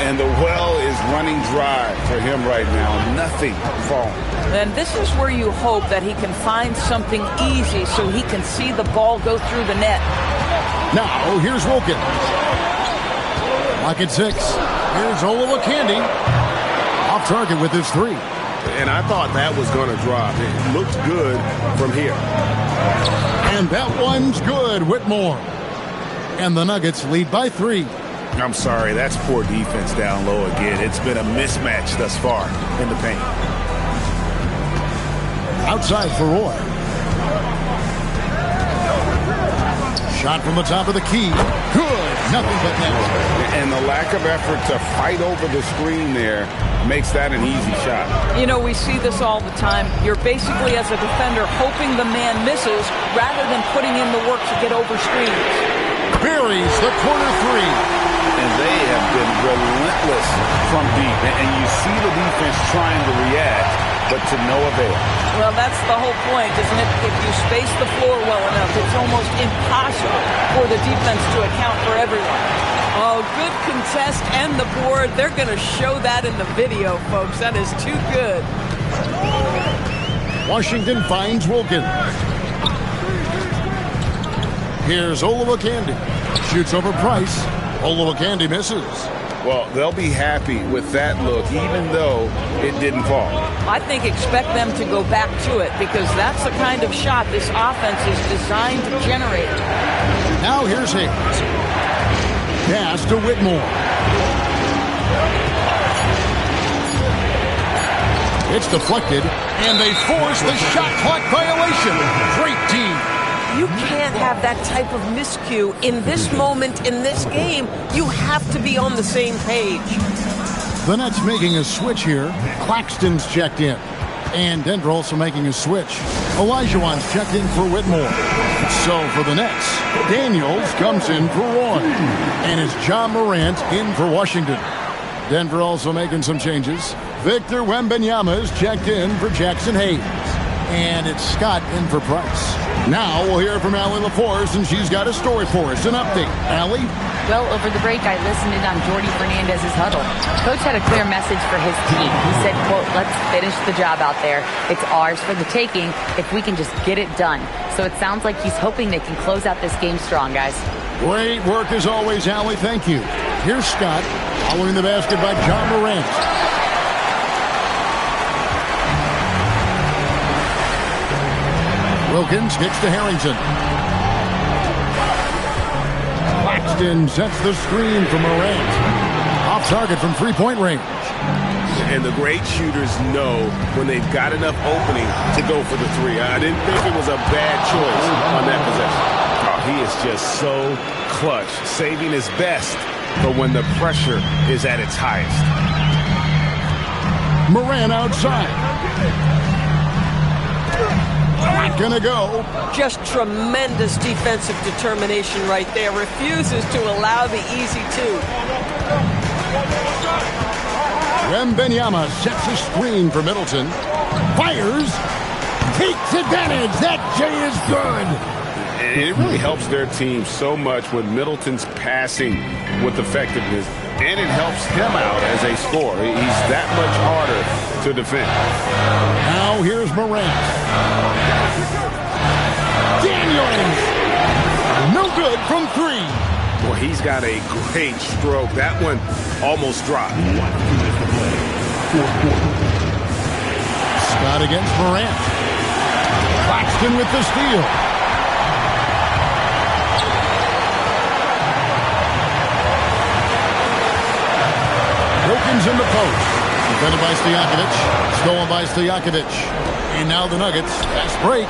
And the well is running dry for him right now. Nothing falling. And this is where you hope that he can find something easy so he can see the ball go through the net. Now, here's Wilkins. Lock at 6. Here's Olowokandi. Off target with his 3. And I thought that was going to drop. It looked good from here. And that one's good, Whitmore. And the Nuggets lead by 3. I'm sorry, that's poor defense down low again. It's been a mismatch thus far in the paint. Outside for Roy. Shot from the top of the key. Good. Nothing but net. And the lack of effort to fight over the screen there makes that an easy shot. You know, we see this all the time. You're basically, as a defender, hoping the man misses rather than putting in the work to get over screens. Buries the corner 3. And they have been relentless from deep. And you see the defense trying to react, but to no avail. Well, that's the whole point, isn't it? If you space the floor well enough, it's almost impossible for the defense to account for everyone. Oh, good contest and the board. They're going to show that in the video, folks. That is too good. Washington finds Wilkins. Here's Olowokandi. Shoots over Price. Olowokandi misses. Well, they'll be happy with that look, even though it didn't fall. I think expect them to go back to it because that's the kind of shot this offense is designed to generate. Now here's Hayes. Pass to Whitmore. It's deflected, and they force the shot clock violation. Great team. You can't have that type of miscue in this moment, in this game. You have to be on the same page. The Nets making a switch here. Claxton's checked in. And Denver also making a switch. Olajuwon's checked in for Whitmore. So for the Nets, Daniels comes in for Roy. And it's John Morant in for Washington. Denver also making some changes. Victor Wembanyama is checked in for Jackson Hayes. And it's Scott in for Price. Now we'll hear from Allie LaForce, and she's got a story for us. An update. Allie? Well, over the break, I listened in on Jordy Fernandez's huddle. Coach had a clear message for his team. He said, quote, let's finish the job out there. It's ours for the taking if we can just get it done. So it sounds like he's hoping they can close out this game strong, guys. Great work as always, Allie. Thank you. Here's Scott, following the basket by John Morant. Wilkins kicks to Harrington. Claxton sets the screen for Morant. Off target from three-point range. And the great shooters know when they've got enough opening to go for the three. I didn't think it was a bad choice on that possession. Oh, he is just so clutch, saving his best for when the pressure is at its highest. Morant outside. Not gonna go. Just tremendous defensive determination right there. Refuses to allow the easy two. Wembanyama sets a screen for Middleton. Fires. Takes advantage. That J is good. And it really helps their team so much with Middleton's passing with effectiveness. And it helps him out as a scorer. He's that much harder to defend. Now here's Morant. Daniels. No good from three. Well, he's got a great stroke. That one almost dropped. Scott against Morant. Claxton with the steal. Wilkins in the post. Defended by Stojakovic. Stolen by Stojakovic. And now the Nuggets. Fast break.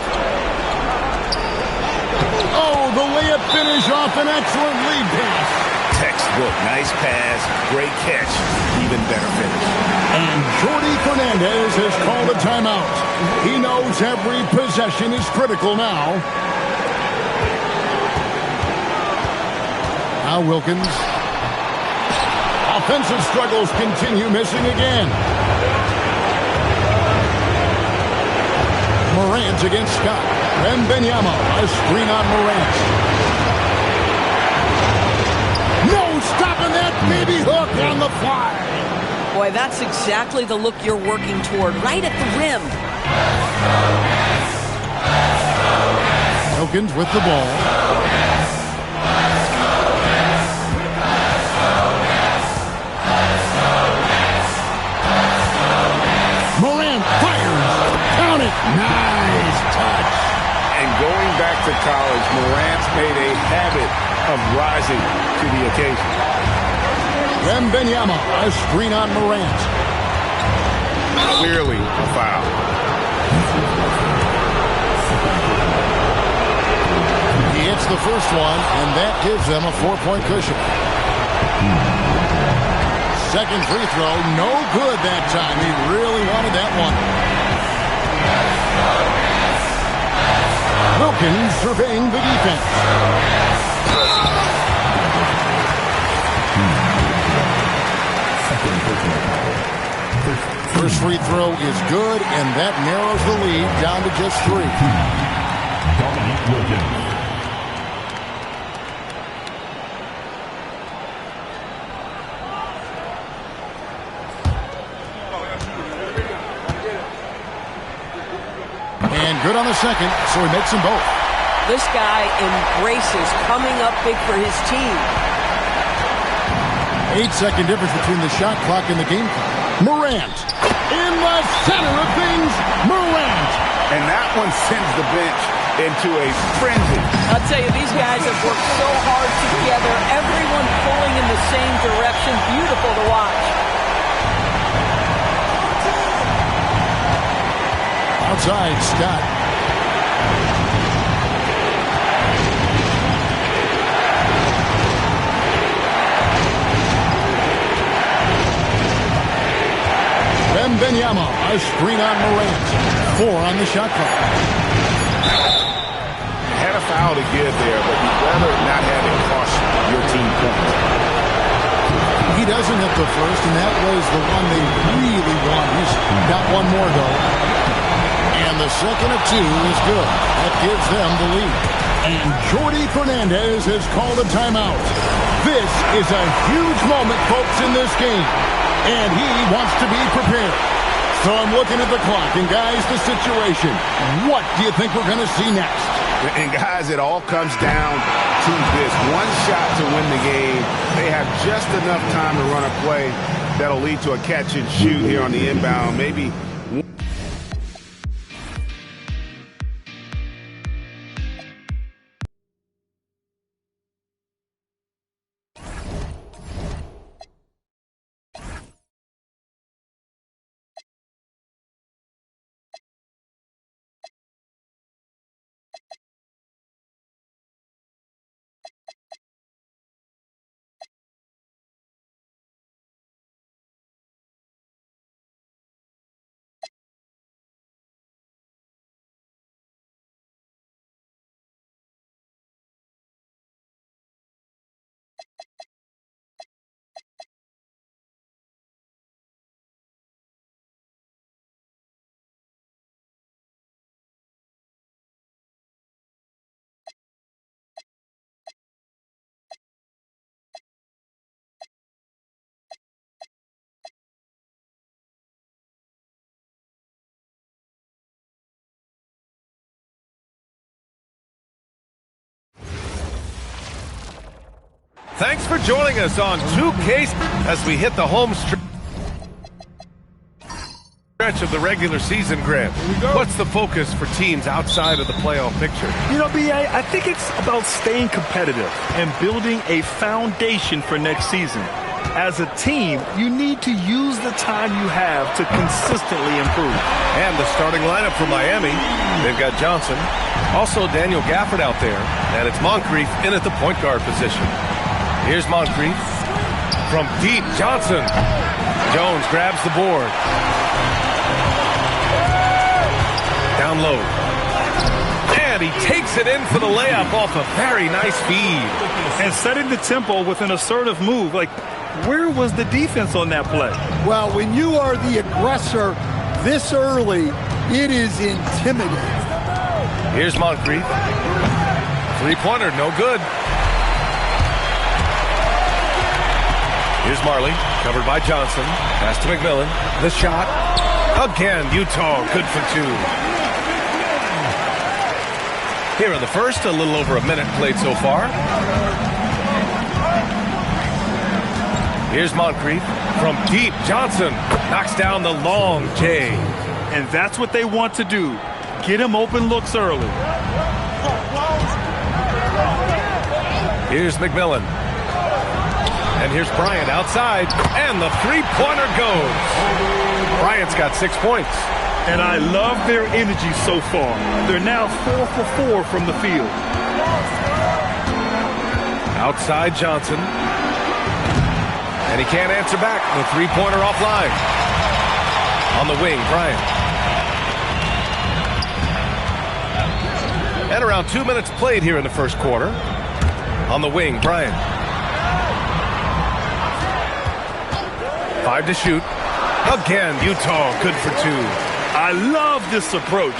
Oh, the layup finish off an excellent lead pass. Textbook. Nice pass. Great catch. Even better finish. And Jordy Fernandez has called a timeout. He knows every possession is critical now. Now Wilkins. Offensive struggles continue, missing again. Morant against Scott. Wembanyama, a screen on Morant. No stopping that baby hook on the fly. Boy, that's exactly the look you're working toward, right at the rim. Wilkins with the ball. Nice touch. And going back to college, Morant's made a habit of rising to the occasion. Wembanyama, a screen on Morant. Clearly a foul. He hits the first one, and that gives them a 4-point cushion. Second free throw, no good that time. He really wanted that one. Wilkins surveying the defense. First free throw is good, and that narrows the lead down to just 3. Dominique Wilkins. Good on the second, so he makes them both. This guy embraces coming up big for his team. 8-second difference between the shot clock and the game clock. Morant in the center of things. Morant. And that one sends the bench into a frenzy. I'll tell you, these guys have worked so hard together. Everyone pulling in the same direction. Beautiful to watch. Outside, Scott. Wembanyama. A screen on Morant. 4 on the shot clock. Had a foul to give there, but you'd rather not have it cost your team points. He doesn't hit the first, and that was the one they really want. He's got one more, though. And the second of 2 is good. That gives them the lead. And Jordi Fernandez has called a timeout. This is a huge moment, folks, in this game. And he wants to be prepared. So I'm looking at the clock, and guys, the situation. What do you think we're going to see next? And guys, it all comes down to this. One shot to win the game. They have just enough time to run a play that'll lead to a catch and shoot here on the inbound. Maybe. Thanks for joining us on 2K as we hit the home stretch of the regular season, Grant. What's the focus for teams outside of the playoff picture? You know, B.A., I think it's about staying competitive and building a foundation for next season. As a team, you need to use the time you have to consistently improve. And the starting lineup for Miami, they've got Johnson, also Daniel Gafford out there, and it's Moncrief in at the point guard position. Here's Moncrief from deep. Johnson. Jones grabs the board. Down low. And he takes it in for the layup off a very nice feed. And setting the tempo with an assertive move. Like, where was the defense on that play? Well, when you are the aggressor this early, it is intimidating. Here's Moncrief. Three-pointer, no good. Here's Marley, covered by Johnson. Pass to McMillan. The shot. Again, Utah, good for 2. Here in the first, a little over a minute played so far. Here's Moncrief from deep. Johnson knocks down the long J. And that's what they want to do. Get him open looks early. Here's McMillan. And here's Bryant outside, and the three-pointer goes. Bryant's got 6 points. And I love their energy so far. They're now 4 for 4 from the field. Outside Johnson. And he can't answer back. The three-pointer offline. On the wing, Bryant. And around 2 minutes played here in the first quarter. On the wing, Bryant. 5 to shoot. Again, Utah, good for 2. I love this approach.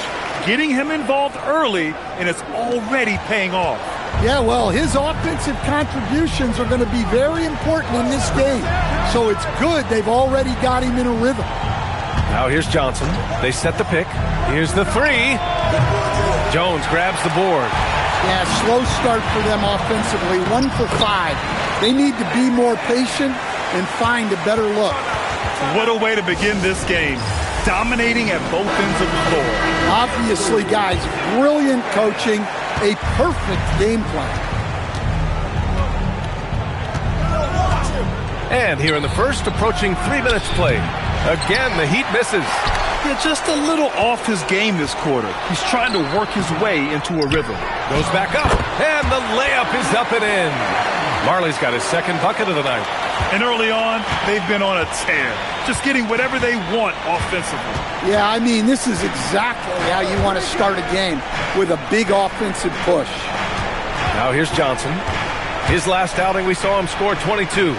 Getting him involved early, and it's already paying off. Yeah, well, his offensive contributions are going to be very important in this game. So it's good they've already got him in a rhythm. Now here's Johnson. They set the pick. Here's the 3. Jones grabs the board. Yeah, slow start for them offensively. 1 for 5. They need to be more patient and find a better look. What a way to begin this game. Dominating at both ends of the floor. Obviously, guys, brilliant coaching, a perfect game plan. And here in the first, approaching 3 minutes played. Again, the Heat misses. Yeah, just a little off his game this quarter. He's trying to work his way into a rhythm. Goes back up, and the layup is up and in. Marley's got his second bucket of the night. And early on, they've been on a tear, just getting whatever they want offensively. Yeah, I mean, this is exactly how you want to start a game, with a big offensive push. Now here's Johnson. His last outing, we saw him score 22.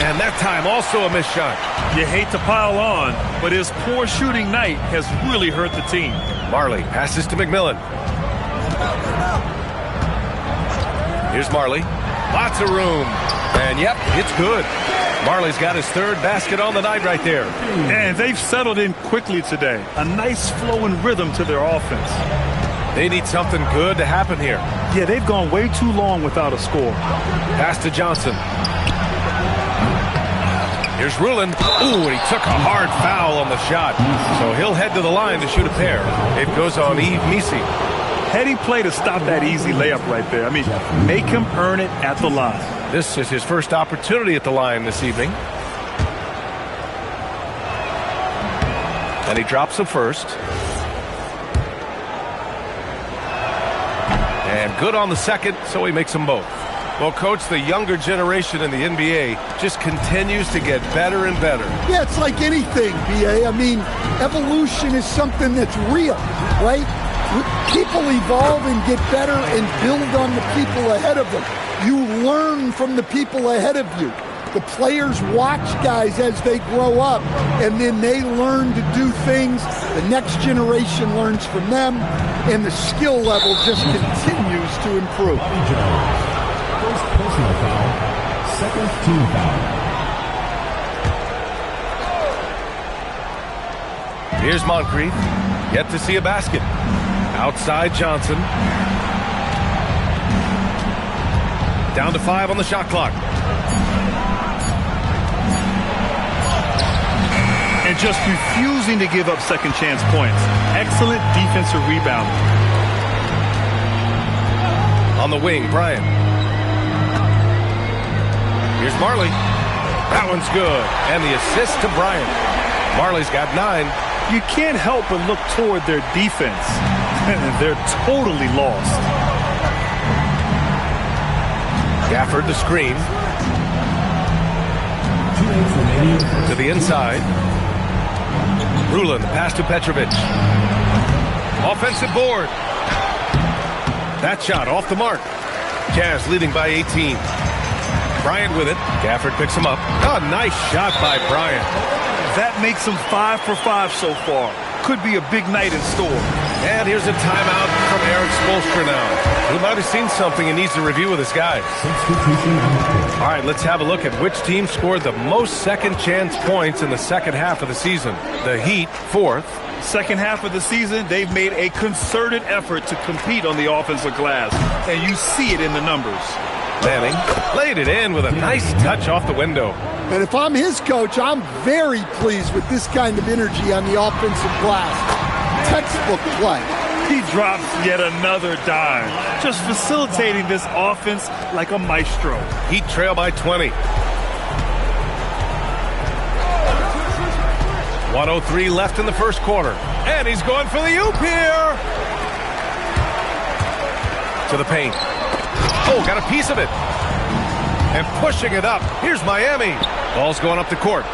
And that time, also a missed shot. You hate to pile on, but his poor shooting night has really hurt the team. Marley passes to McMillan. Here's Marley. Lots of room. And, yep, it's good. Marley's got his third basket on the night right there. And they've settled in quickly today. A nice flow and rhythm to their offense. They need something good to happen here. Yeah, they've gone way too long without a score. Pass to Johnson. Here's Rulin. Ooh, and he took a hard foul on the shot. So he'll head to the line to shoot a pair. It goes on Yves Missi. Heady play to stop that easy layup right there. I mean, make him earn it at the line. This is his first opportunity at the line this evening. And he drops the first. And good on the second, so he makes them both. Well, Coach, the younger generation in the NBA just continues to get better and better. Yeah, it's like anything, B.A. I mean, evolution is something that's real, right? People evolve and get better and build on the people ahead of them. You learn from the people ahead of you. The players watch guys as they grow up, and then they learn to do things. The next generation learns from them, and the skill level just continues to improve. First personal foul, second team foul. Here's Moncrief. Yet to see a basket. Outside Johnson. Down to 5 on the shot clock. And just refusing to give up second chance points. Excellent defensive rebound. On the wing, Bryant. Here's Marley. That one's good. And the assist to Bryant. Marley's got 9. You can't help but look toward their defense. They're totally lost. Gafford the screen. To the inside. Rulin, pass to Petrovic. Offensive board. That shot off the mark. Jazz leading by 18. Bryant with it. Gafford picks him up. Oh, nice shot by Bryant. That makes him 5 for 5 so far. Could be a big night in store. And here's a timeout from Eric Spoelstra now. He might have seen something and needs to review with his guys. All right, let's have a look at which team scored the most second chance points in the second half of the season. The Heat, 4th. Second half of the season, they've made a concerted effort to compete on the offensive glass. And you see it in the numbers. Manning laid it in with a nice touch off the window. And if I'm his coach, I'm very pleased with this kind of energy on the offensive glass. Textbook play. He drops yet another dime, just facilitating this offense like a maestro. Heat trail by 20. 1:03 left in the first quarter. And he's going for the oop here. To the paint. Oh, got a piece of it. And pushing it up. Here's Miami. Ball's going up the court.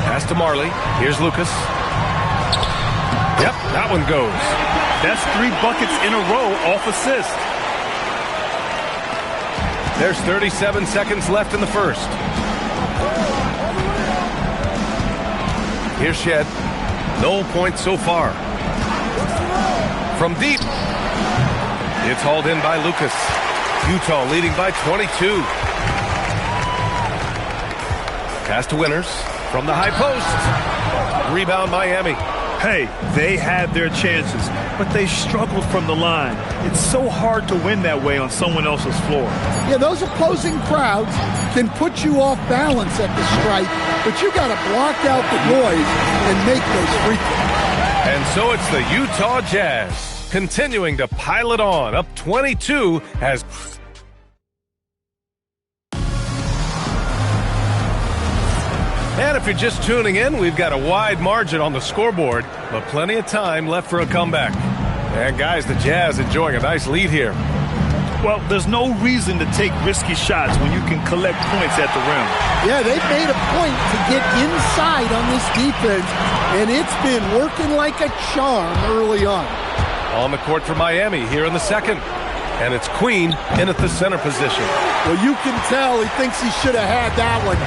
Pass to Marley. Here's Lucas. Yep, that one goes. That's 3 buckets in a row off assist. There's 37 seconds left in the first. Here's Shed. No points so far. From deep. It's hauled in by Lucas. Utah leading by 22. Pass to Winters from the high post. Rebound Miami. Hey, they had their chances, but they struggled from the line. It's so hard to win that way on someone else's floor. Yeah, those opposing crowds can put you off balance at the stripe, but you got to block out the noise and make those free throws. And so it's the Utah Jazz continuing to pile it on, up 22 as... And if you're just tuning in, we've got a wide margin on the scoreboard, but plenty of time left for a comeback. And guys, the Jazz enjoying a nice lead here. Well, there's no reason to take risky shots when you can collect points at the rim. Yeah, they've made a point to get inside on this defense, and it's been working like a charm early on. On the court for Miami here in the second. And it's Queen in at the center position. Well, you can tell he thinks he should have had that one.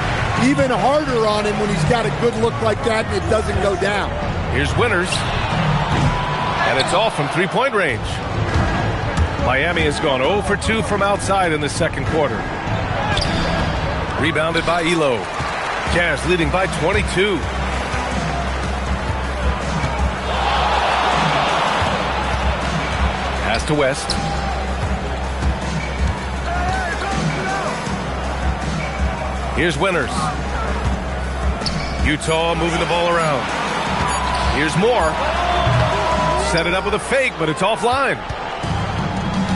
Even harder on him when he's got a good look like that and it doesn't go down. Here's Winters. And it's all from three-point range. Miami has gone 0 for 2 from outside in the second quarter. Rebounded by Elo. Jazz leading by 22. Pass to West. Here's Winters. Utah moving the ball around. Here's Moore. Set it up with a fake, but it's offline.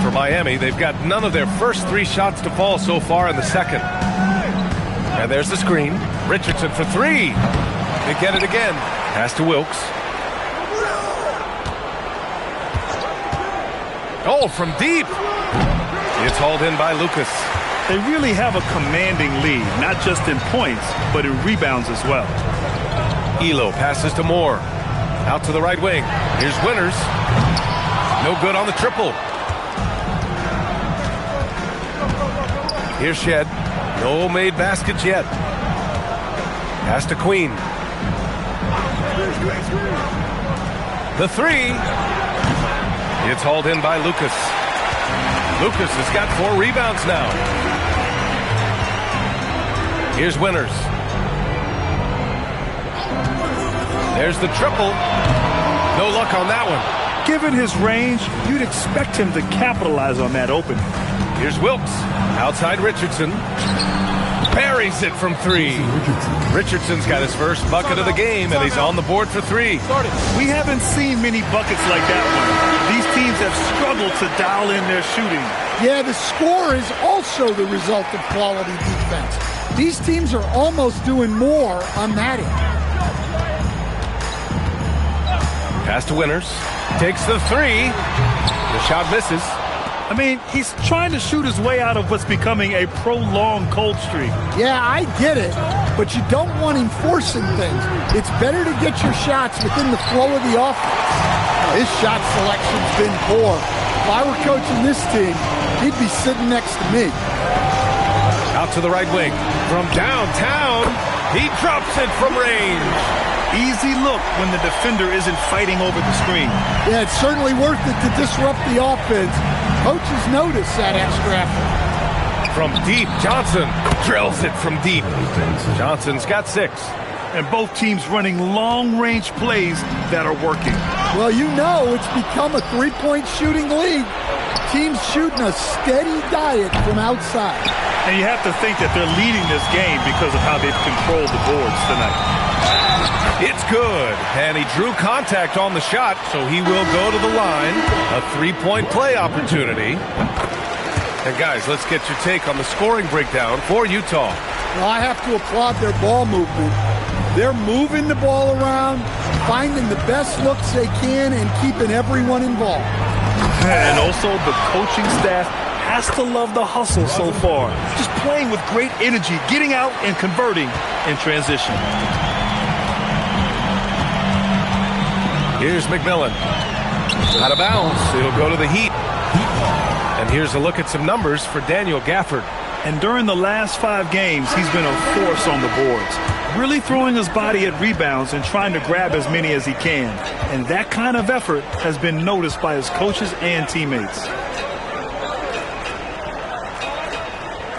For Miami, they've got none of their first 3 shots to fall so far in the second. And there's the screen. Richardson for 3. They get it again. Pass to Wilkes. Oh, from deep. It's hauled in by Lucas. They really have a commanding lead, not just in points, but in rebounds as well. Elo passes to Moore. Out to the right wing. Here's Winters. No good on the triple. Here's Shed. No made baskets yet. Pass to Queen. The 3. It's hauled in by Lucas. Lucas has got 4 rebounds now. Here's Winters. There's the triple. No luck on that one. Given his range, you'd expect him to capitalize on that opening. Here's Wilkes. Outside Richardson. Buries it from 3. Richardson's got his first bucket of the game, and he's on the board for 3. We haven't seen many buckets like that one. These teams have struggled to dial in their shooting. Yeah, the score is also the result of quality defense. These teams are almost doing more on that end. Pass to Winters. Takes the 3. The shot misses. I mean, he's trying to shoot his way out of what's becoming a prolonged cold streak. Yeah, I get it, but you don't want him forcing things. It's better to get your shots within the flow of the offense. His shot selection's been poor. If I were coaching this team, he'd be sitting next to me. Out to the right wing. From downtown, he drops it from range. Easy look when the defender isn't fighting over the screen. Yeah, it's certainly worth it to disrupt the offense. Coaches notice that extra effort. From deep, Johnson drills it from deep. Johnson's got 6. And both teams running long-range plays that are working. Well, you know it's become a 3-point shooting league. Teams shooting a steady diet from outside. And you have to think that they're leading this game because of how they've controlled the boards tonight. It's good, and he drew contact on the shot, so he will go to the line. A 3-point play opportunity. And guys, let's get your take on the scoring breakdown for Utah. Well, I have to applaud their ball movement. They're moving the ball around, finding the best looks they can, and keeping everyone involved. And also the coaching staff has to love the hustle so far. Just playing with great energy, getting out and converting in transition. Here's McMillan. Out of bounds. It'll go to the Heat. And here's a look at some numbers for Daniel Gafford. And during the last 5 games, he's been a force on the boards. Really throwing his body at rebounds and trying to grab as many as he can. And that kind of effort has been noticed by his coaches and teammates.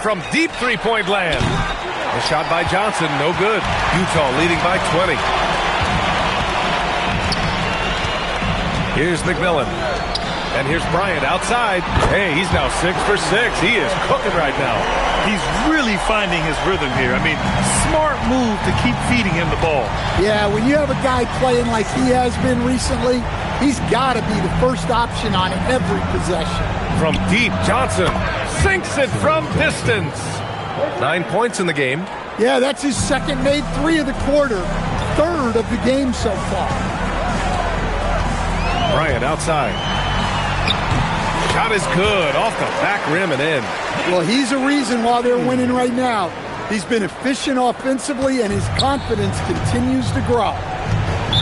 From deep 3-point land. A shot by Johnson, no good. Utah leading by 20. Here's McMillan. And here's Bryant outside. Hey, he's now 6 for 6. He is cooking right now. He's really finding his rhythm here. I mean, smart move to keep feeding him the ball. Yeah, when you have a guy playing like he has been recently, he's got to be the first option on every possession. From deep, Johnson sinks it from distance. 9 points in the game. Yeah, that's his second made 3 of the quarter, 3rd of the game so far. Bryant outside. Shot is good, off the back rim and in. Well, he's a reason why they're winning right now. He's been efficient offensively, and his confidence continues to grow.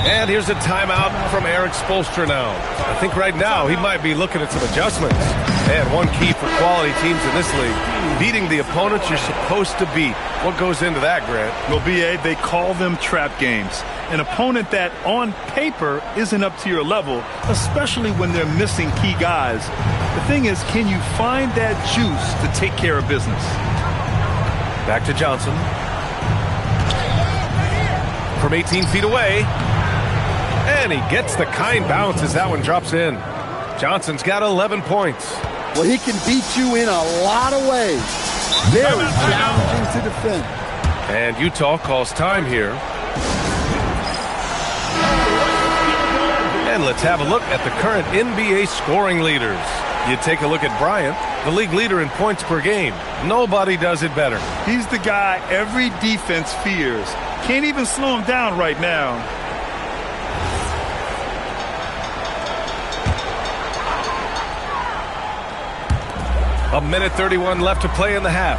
And here's a timeout from Eric Spoelstra now. I think right now he might be looking at some adjustments. And one key for quality teams in this league, beating the opponents you're supposed to beat. What goes into that, Grant? Well, B.A., they call them trap games. An opponent that, on paper, isn't up to your level, especially when they're missing key guys. The thing is, can you find that juice to take care of business? Back to Johnson. From 18 feet away. And he gets the kind bounce as that one drops in. Johnson's got 11 points. Well, he can beat you in a lot of ways. Very challenging to defend. And Utah calls time here. And let's have a look at the current NBA scoring leaders. You take a look at Bryant, the league leader in points per game. Nobody does it better. He's the guy every defense fears. Can't even slow him down right now. A minute 31 left to play in the half.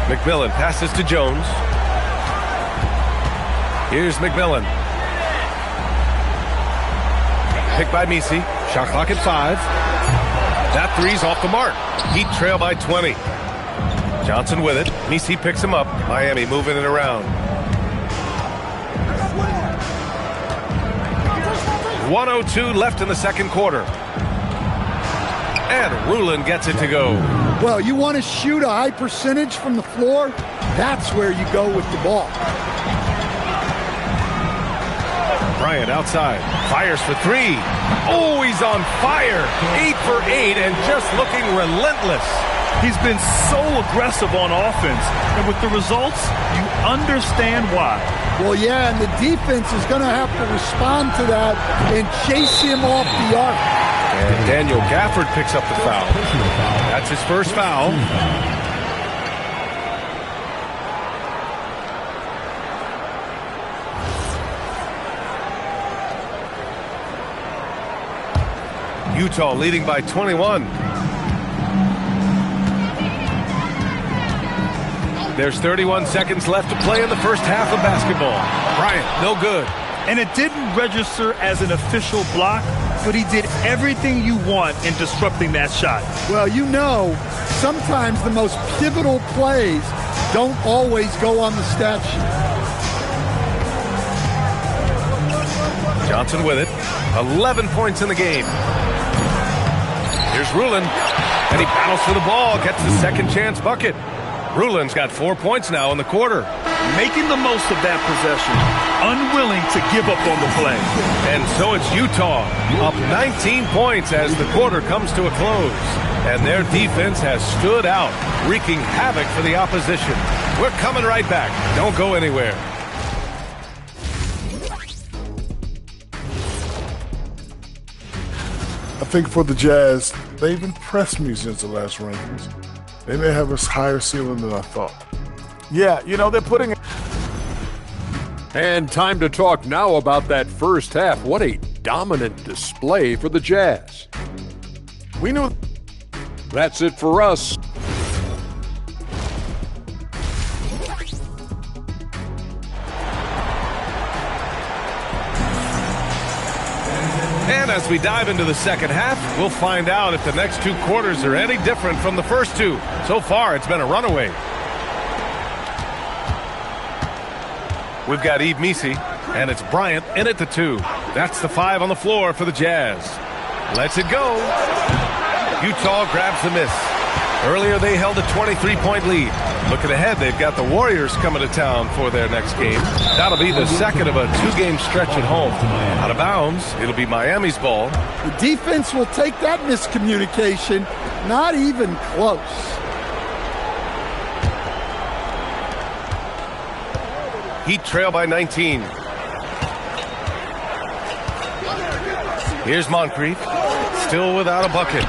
McMillan passes to Jones. Here's McMillan. Picked by Messi. Shot clock at 5. That three's off the mark. Heat trail by 20. Johnson with it. Messi picks him up. Miami moving it around. 1:02 left in the second quarter. And Rulin gets it to go. Well, you want to shoot a high percentage from the floor? That's where you go with the ball. Bryant outside. Fires for 3. Oh, he's on fire. 8 for 8 and just looking relentless. He's been so aggressive on offense. And with the results, you understand why. Well, yeah, and the defense is going to have to respond to that and chase him off the arc. And Daniel Gafford picks up the foul. That's his first foul. Utah leading by 21. There's 31 seconds left to play in the first half of basketball. Bryant, no good. And it didn't register as an official block, but he did everything you want in disrupting that shot. Well, you know, sometimes the most pivotal plays don't always go on the stat sheet. Johnson with it. 11 points in the game. Here's Rulin, and he battles for the ball, gets the second chance bucket. Rulin's got 4 points now in the quarter. Making the most of that possession, unwilling to give up on the play. And so it's Utah, up 19 points as the quarter comes to a close. And their defense has stood out, wreaking havoc for the opposition. We're coming right back. Don't go anywhere. I think for the Jazz, they've impressed me since the last rankings. They may have a higher ceiling than I thought. Yeah, you know, they're putting... And time to talk now about that first half. What a dominant display for the Jazz. We knew... That's it for us. And as we dive into the second half, we'll find out if the next 2 quarters are any different from the first 2. So far, it's been a runaway. We've got Yves Messi, and it's Bryant in at the 2. That's the 5 on the floor for the Jazz. Lets it go. Utah grabs the miss. Earlier, they held a 23-point lead. Looking ahead, they've got the Warriors coming to town for their next game. That'll be the second of a 2-game stretch at home. Out of bounds, it'll be Miami's ball. The defense will take that miscommunication. Not even close. Heat trail by 19. Here's Moncrief, still without a bucket.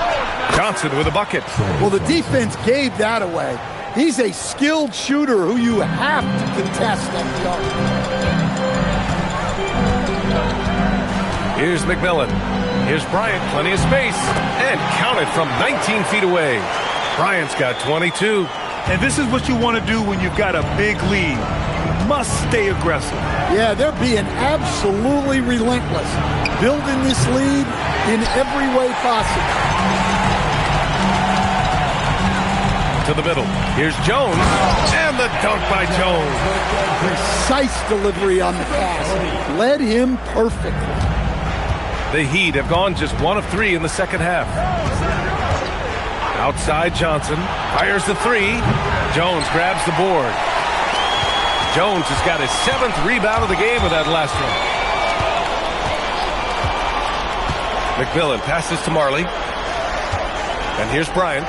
Johnson with a bucket. Well, the defense gave that away. He's a skilled shooter who you have to contest at the arc. Here's McMillan. Here's Bryant, plenty of space, and counted from 19 feet away. Bryant's got 22. And this is what you want to do when you've got a big lead. You must stay aggressive. Yeah, they're being absolutely relentless, building this lead in every way possible. To the middle. Here's Jones, and the dunk by Jones. Precise delivery on the pass. Led him perfectly. The Heat have gone just 1 of 3 in the second half. Outside Johnson, fires the 3. Jones grabs the board. Jones has got his 7th rebound of the game with that last one. McMillan passes to Marley. And here's Bryant.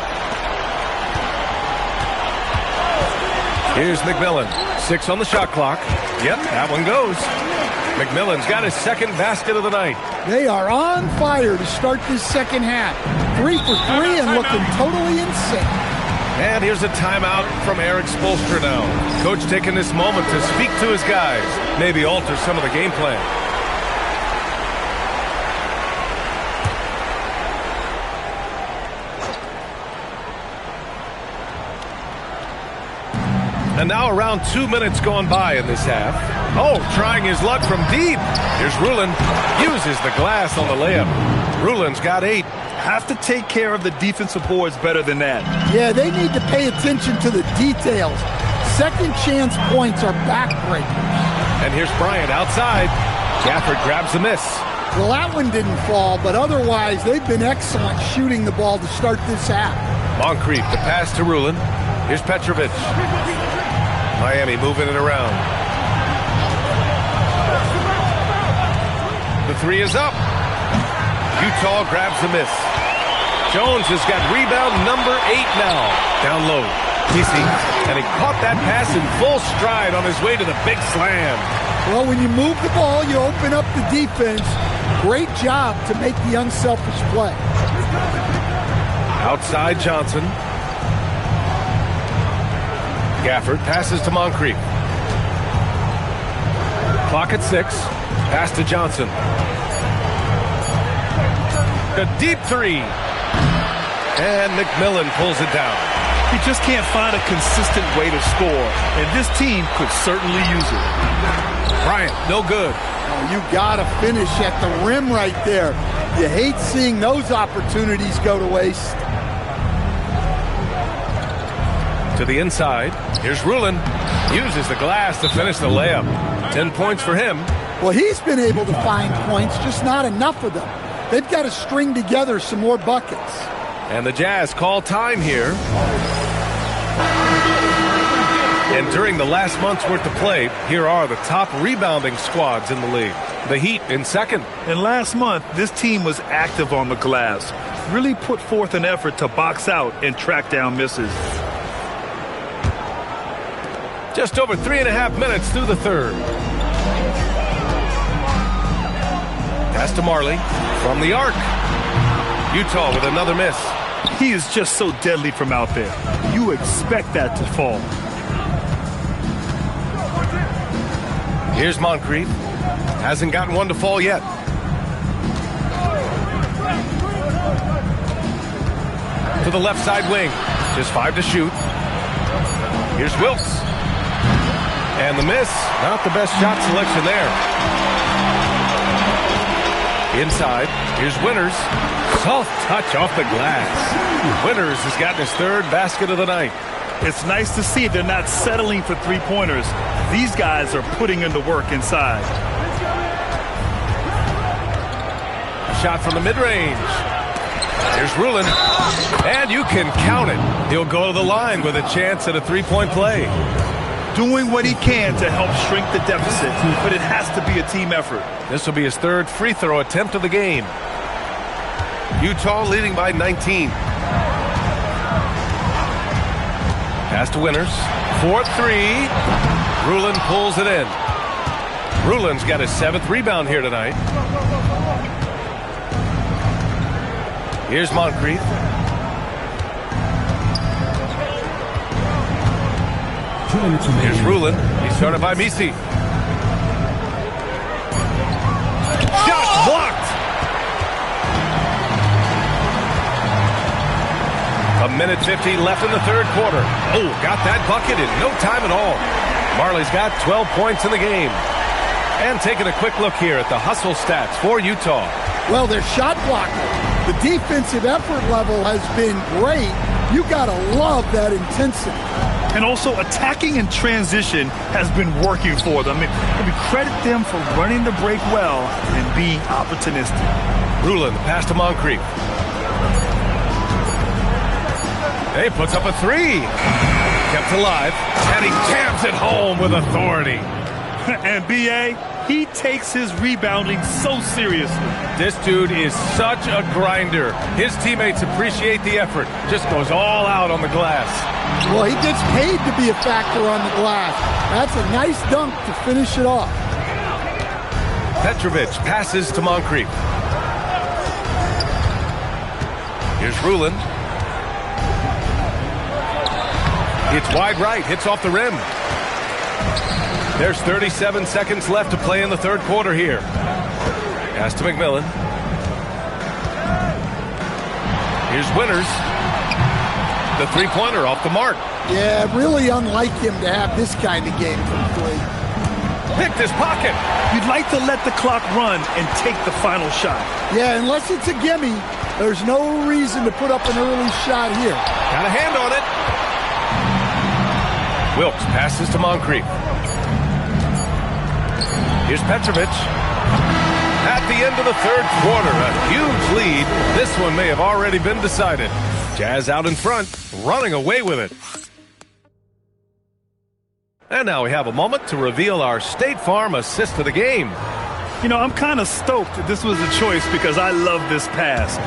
Here's McMillan. 6 on the shot clock. Yep, that one goes. McMillan's got his 2nd basket of the night. They are on fire to start this second half. 3 for 3 and looking totally in sync. And here's a timeout from Eric Spoelstra now. Coach taking this moment to speak to his guys, maybe alter some of the game plan. And now around 2 minutes gone by in this half. Oh, trying his luck from deep. Here's Rulin. Uses the glass on the layup. Rulin's got 8. Have to take care of the defensive boards better than that. Yeah, they need to pay attention to the details. Second chance points are backbreakers. And here's Bryant outside. Gafford grabs the miss. Well, that one didn't fall, but otherwise they've been excellent shooting the ball to start this half. Moncrief, the pass to Rulin. Here's Petrovic. Miami moving it around. The 3 is up. Utah grabs the miss. Jones has got rebound number 8 now. Down low. Kesey, and he caught that pass in full stride on his way to the big slam. Well, when you move the ball, you open up the defense. Great job to make the unselfish play. Outside Johnson. Gafford passes to Moncrief. Clock at 6. Pass to Johnson. A deep 3. And McMillan pulls it down. He just can't find a consistent way to score, and this team could certainly use it. Bryant, no good. Oh, you got to finish at the rim right there. You hate seeing those opportunities go to waste. To the inside. Here's Rulin. Uses the glass to finish the layup. 10 points for him. Well, he's been able to find points, just not enough of them. They've got to string together some more buckets. And the Jazz call time here. And during the last month's worth of play, here are the top rebounding squads in the league. The Heat in second. And last month, this team was active on the glass. Really put forth an effort to box out and track down misses. Just over 3.5 minutes through the third. Pass to Marley from the arc. Utah with another miss. He is just so deadly from out there. You expect that to fall. Here's Moncrief. Hasn't gotten one to fall yet. To the left side wing. Just 5 to shoot. Here's Wilkes. And the miss. Not the best shot selection there. Inside. Here's Winters. Soft touch off the glass. Winters has gotten his 3rd basket of the night. It's nice to see they're not settling for three-pointers. These guys are putting in the work inside. A shot from the mid-range. Here's Rulin. And you can count it. He'll go to the line with a chance at a 3-point play. Doing what he can to help shrink the deficit, but it has to be a team effort. This will be his 3rd free throw attempt of the game. Utah leading by 19. Pass to Winters. 4-3. Rulin pulls it in. Rulin's got his 7th rebound here tonight. Here's Moncrief. Here's Rulin. He's started by Misi. Shot blocked. minute 15 left in the third quarter. Oh, got that bucket in no time at all. Marley's got 12 points in the game. And taking a quick look here at the hustle stats for Utah. Well, their shot blocker, the defensive effort level has been great. You got to love that intensity. And also attacking in transition has been working for them. I mean, credit them for running the break well and being opportunistic. Rulin, the pass to Moncrief. He puts up a three. Kept alive, and he jams it home with authority. And B.A., he takes his rebounding so seriously. This dude is such a grinder. His teammates appreciate the effort. Just goes all out on the glass. Well, he gets paid to be a factor on the glass. That's a nice dunk to finish it off. Petrovic passes to Moncrief. Here's Rulin. It's wide right, hits off the rim. There's 37 seconds left to play in the third quarter here. Pass to McMillan. Here's Winters. The three-pointer off the mark. Yeah, really unlike him to have this kind of game from three. Picked his pocket. You'd like to let the clock run and take the final shot. Yeah, unless it's a gimme, there's no reason to put up an early shot here. Got a hand on it. Wilkes passes to Moncrief. Here's Petrovic. At the end of the third quarter, a huge lead. This one may have already been decided. Jazz out in front, running away with it. And now we have a moment to reveal our State Farm assist of the game. You know, I'm kind of stoked that this was a choice because I love this pass.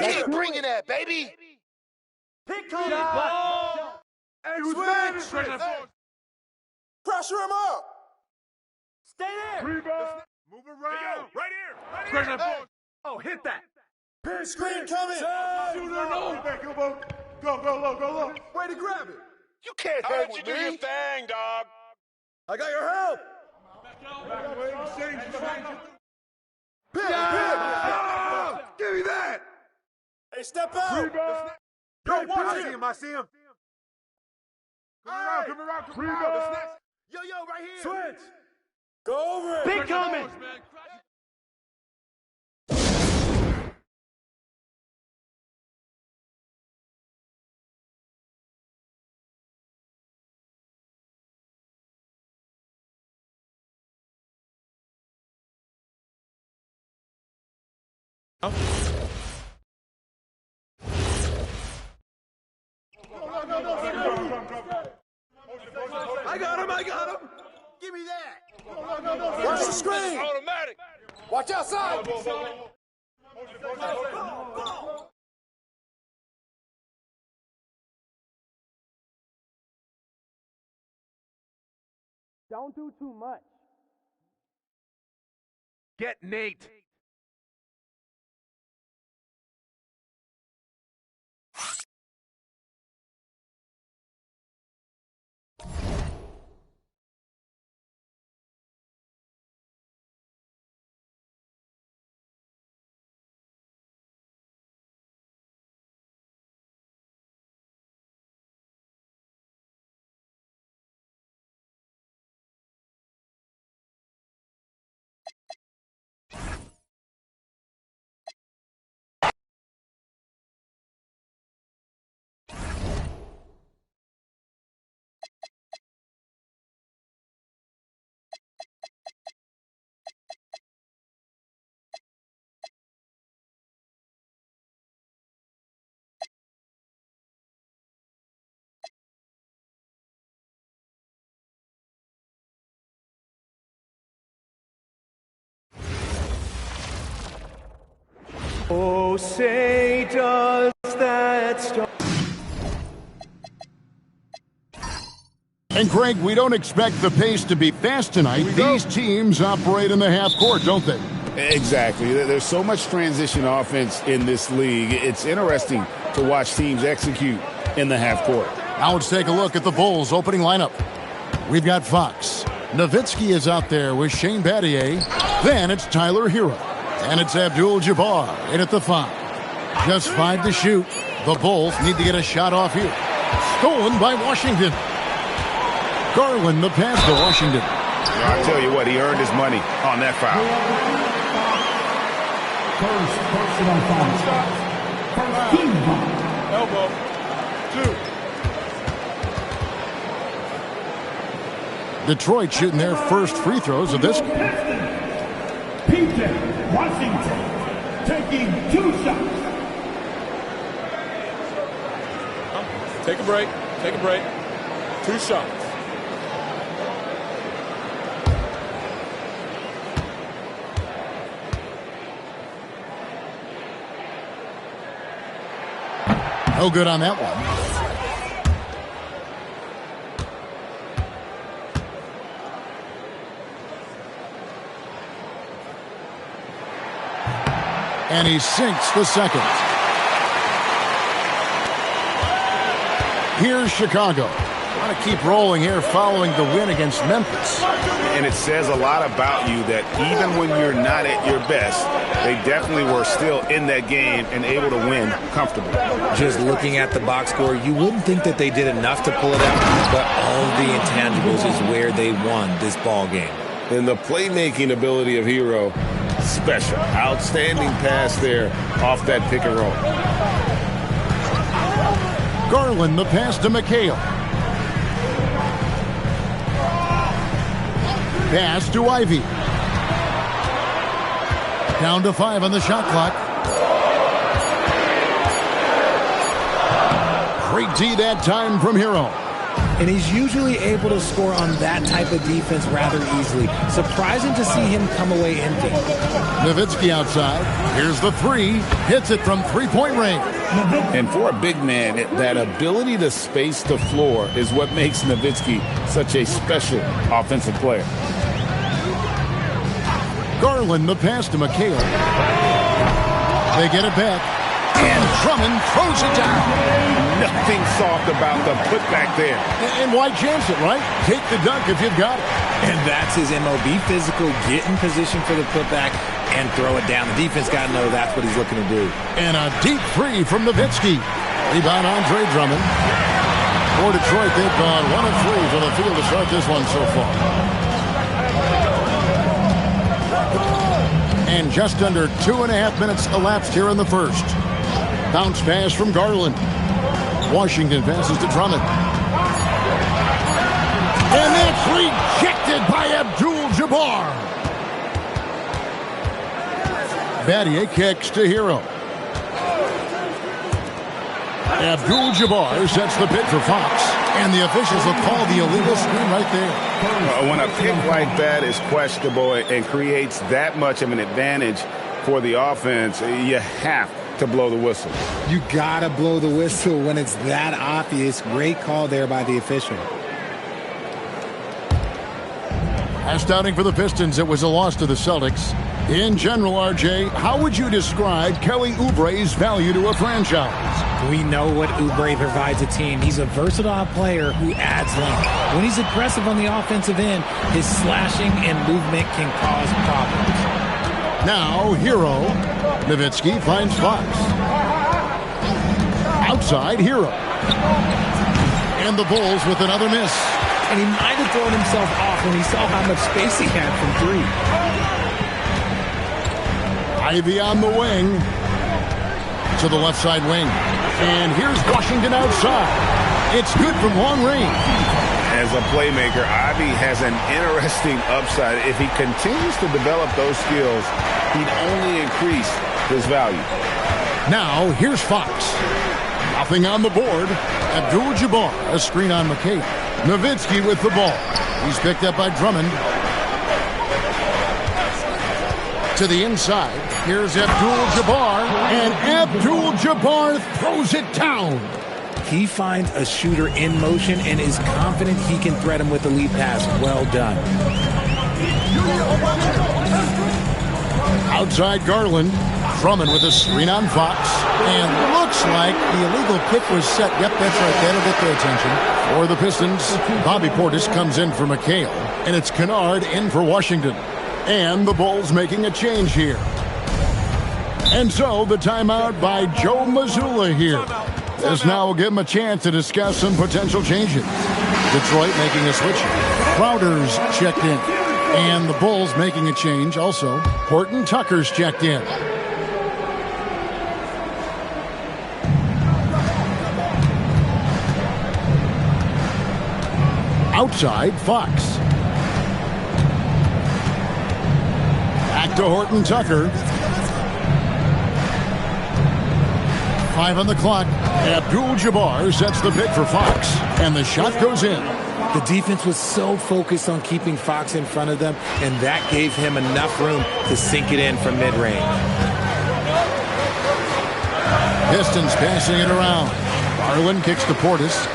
Keep bringing that, baby. Pick on it. Hey, who's switch. Pressure him up. Stay there. Rebound. Move around. Right here. Right here. Oh, hit that. Pin screen coming. Shooter, no. Go low. Way to grab it. You can't hang with me. How did you do your thing, dog? I got your help. Pick. Give me that. Hey, step out. Go, watch him. I see him. Come around. Yo, right here. Switch. Go over it. Big coming. I got him. Give me that. Watch the screen. Automatic. Watch outside. Don't do too much. Get Nate. Oh, say does that star. And Greg, we don't expect the pace to be fast tonight. These teams operate in the half court, don't they? Exactly. There's so much transition offense in this league. It's interesting to watch teams execute in the half court. Now let's take a look at the Bulls' opening lineup. We've got Fox. Nowitzki is out there with Shane Battier. Then it's Tyler Hero. And it's Abdul-Jabbar in at the 5. Just 5 to shoot. The Bulls need to get a shot off here. Stolen by Washington. Garland the pass to Washington. I'll tell you what, he earned his money on that foul. Elbow. 2. Detroit shooting their first free throws of this game. PJ Washington taking 2 shots. Take a break. Take a break. 2 shots. No good on that one. And he sinks the second. Here's Chicago. Want to keep rolling here following the win against Memphis. And it says a lot about you that even when you're not at your best, they definitely were still in that game and able to win comfortably. Just looking at the box score, you wouldn't think that they did enough to pull it out, but all of the intangibles is where they won this ball game. And the playmaking ability of Hero, special. Outstanding pass there off that pick and roll. Garland the pass to McHale. Pass to Ivy. Down to 5 on the shot clock. Great D that time from Hero. And he's usually able to score on that type of defense rather easily. Surprising to see him come away empty. Nowitzki outside. Here's the 3. Hits it from 3-point range. And for a big man, that ability to space the floor is what makes Nowitzki such a special offensive player. Garland the pass to McHale. They get it back. And Drummond throws it down. Nothing soft about the putback there. And why chance it, right? Take the dunk if you've got it. And that's his MO. Be physical, get in position for the putback, and throw it down. The defense got to know that's what he's looking to do. And a deep 3 from Nowitzki. Rebound Andre Drummond. For Detroit, they've gone 1 of 3 from the field to start this one so far. And just under 2.5 minutes elapsed here in the first. Bounce pass from Garland. Washington passes to Drummond. And that's rejected by Abdul-Jabbar. Battier kicks to Hero. Abdul-Jabbar sets the pick for Fox. And the officials will call the illegal screen right there. When a pick like that is questionable and creates that much of an advantage for the offense, you have to blow the whistle. You got to blow the whistle when it's that obvious. Great call there by the official. Last outing for the Pistons, it was a loss to the Celtics. In general, RJ, how would you describe Kelly Oubre's value to a franchise? We know what Oubre provides a team. He's a versatile player who adds length. When he's aggressive on the offensive end, his slashing and movement can cause problems. Now, Hero. Nowitzki finds Fox. Outside, Hero. And the Bulls with another miss. And he might have thrown himself off when he saw how much space he had from 3. Ivy on the wing. To the left side wing. And here's Washington outside. It's good from long range. As a playmaker, Ivy has an interesting upside. If he continues to develop those skills, he'd only increase his value. Now, here's Fox. Nothing on the board. Abdul-Jabbar, a screen on McHale. Nowitzki with the ball. He's picked up by Drummond. To the inside. Here's Abdul-Jabbar. And Abdul-Jabbar throws it down. He finds a shooter in motion and is confident he can thread him with the lead pass. Well done. Outside Garland. Drummond with a screen on Fox. And looks like the illegal kick was set. Yep, that's right. That'll get their attention. For the Pistons, Bobby Portis comes in for McHale. And it's Kennard in for Washington. And the Bulls making a change here. And so the timeout by Joe Mazzulla here. This now will give him a chance to discuss some potential changes. Detroit making a switch. Crowder's checked in. And the Bulls making a change also. Horton Tucker's checked in. Outside, Fox. Back to Horton Tucker. 5 on the clock. Abdul-Jabbar sets the pick for Fox. And the shot goes in. The defense was so focused on keeping Fox in front of them, and that gave him enough room to sink it in from mid-range. Pistons passing it around. Garland kicks to Portis.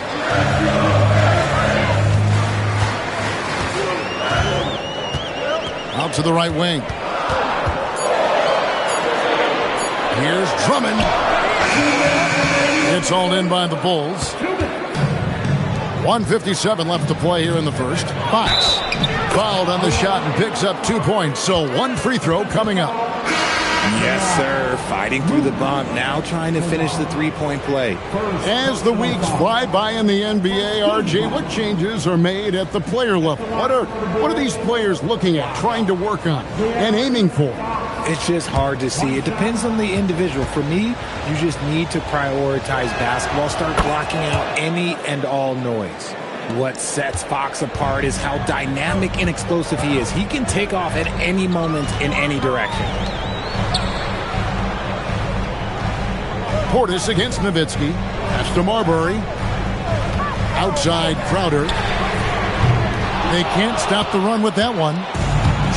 Out to the right wing. Here's Drummond. It's all in by the Bulls. 1:57 left to play here in the first. Fox fouled on the shot and picks up 2 points. So one free throw coming up. Yes, sir. Fighting through the bump. Now trying to finish the three-point play. As the weeks fly by in the NBA, RJ, what changes are made at the player level? What are these players looking at, trying to work on, and aiming for? It's just hard to see. It depends on the individual. For me, you just need to prioritize basketball. Start blocking out any and all noise. What sets Fox apart is how dynamic and explosive he is. He can take off at any moment in any direction. Portis against Nowitzki. Pass to Marbury. Outside Crowder. They can't stop the run with that one.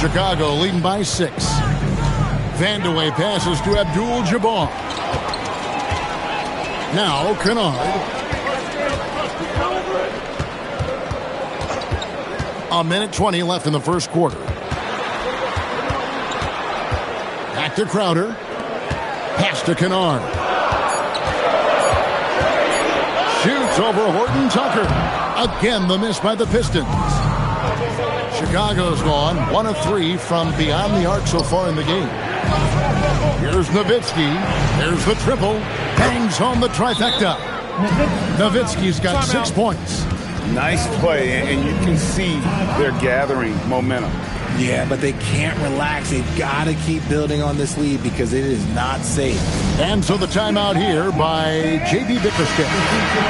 Chicago leading by 6. Vandeweghe passes to Abdul-Jabbar. Now Kennard. A minute 20 left in the first quarter. Back to Crowder. Pass to Kennard. Shoots over Horton Tucker. Again, the miss by the Pistons. Chicago's gone 1 of 3 from beyond the arc so far in the game. Here's Nowitzki. There's the triple. Bangs home the trifecta. Nowitzki's got 6 points. Nice play, and you can see they're gathering momentum. Yeah, but they can't relax. They've got to keep building on this lead because it is not safe. And so the timeout here by J.B. Bickerstaff.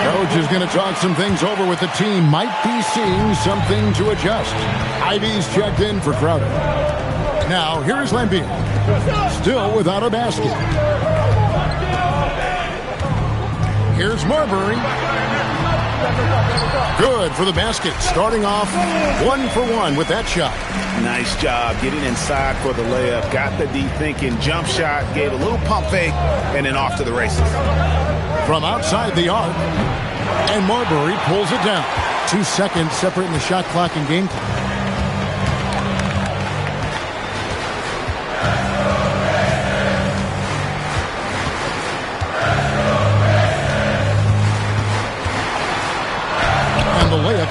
Coach is going to talk some things over with the team. Might be seeing something to adjust. Ivy's checked in for Crowder. Now, here's Laimbeer. Still without a basket. Here's Marbury. Good for the basket. Starting off 1 for 1 with that shot. Nice job getting inside for the layup. Got the deep thinking jump shot. Gave a little pump fake and then off to the races. From outside the arc. And Marbury pulls it down. 2 seconds separating the shot clock and game clock.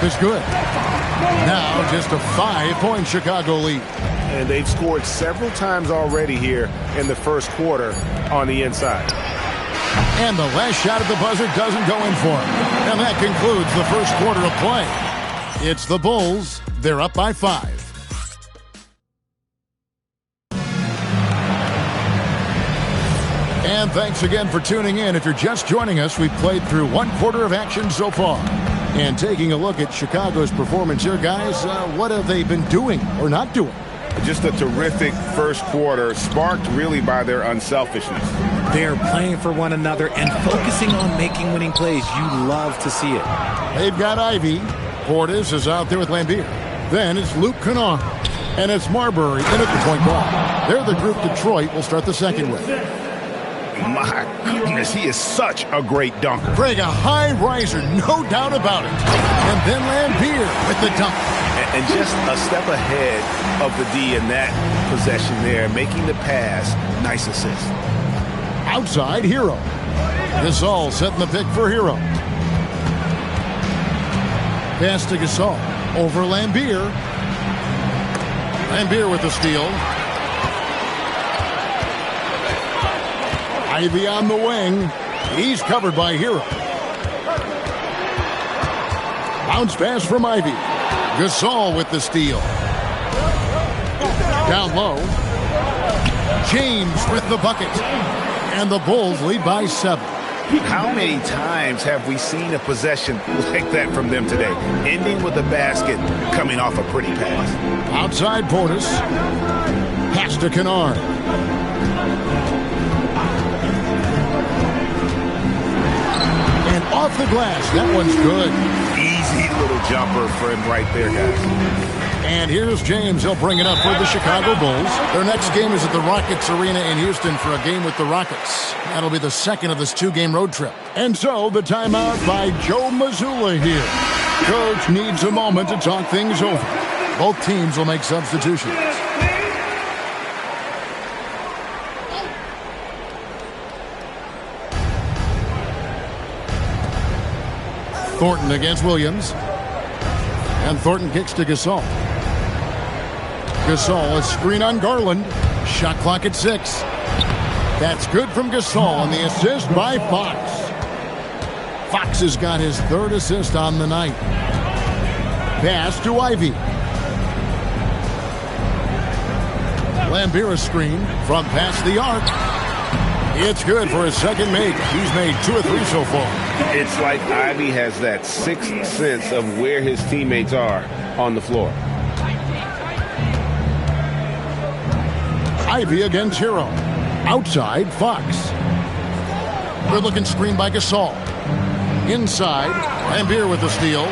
Is good. Now just a 5-point Chicago lead. And they've scored several times already here in the first quarter on the inside. And the last shot at the buzzer doesn't go in for him. And that concludes the first quarter of play. It's the Bulls. They're up by 5. And thanks again for tuning in. If you're just joining us, we've played through 1 quarter of action so far. And taking a look at Chicago's performance here, guys, what have they been doing or not doing? Just a terrific first quarter, sparked really by their unselfishness. They're playing for one another and focusing on making winning plays. You love to see it. They've got Ivy. Portis is out there with Laimbeer. Then it's Luke Kennard. And it's Marbury in at the point guard. They're the group Detroit will start the second with. My goodness, he is such a great dunker. Greg, a high riser, no doubt about it. And then Laimbeer with the dunk. And just a step ahead of the D in that possession there, making the pass. Nice assist. Outside, Hero. Gasol setting the pick for Hero. Pass to Gasol. Over Lambier. Lambier with the steal. Ivy on the wing. He's covered by Hero. Bounce pass from Ivy. Gasol with the steal. Down low. James with the bucket. And the Bulls lead by 7. How many times have we seen a possession like that from them today? Ending with a basket, coming off a pretty pass. Outside Portis. Pass to Kennard. And off the glass. That one's good. Easy little jumper for him right there, guys. And here's James. He'll bring it up for the Chicago Bulls. Their next game is at the Rockets Arena in Houston for a game with the Rockets. That'll be the second of this 2-game road trip. And so the timeout by Joe Mazzulla here. Coach needs a moment to talk things over. Both teams will make substitutions. Thornton against Williams. And Thornton kicks to Gasol. Gasol, a screen on Garland. Shot clock at 6. That's good from Gasol, and the assist by Fox. Fox has got his 3rd assist on the night. Pass to Ivy. Lambier screen from past the arc. It's good for his 2nd make. He's made 2 or 3 so far. It's like Ivy has that sixth sense of where his teammates are on the floor. Ivy against Hero. Outside, Fox. Good-looking screen by Gasol. Inside, Lambier with the steal.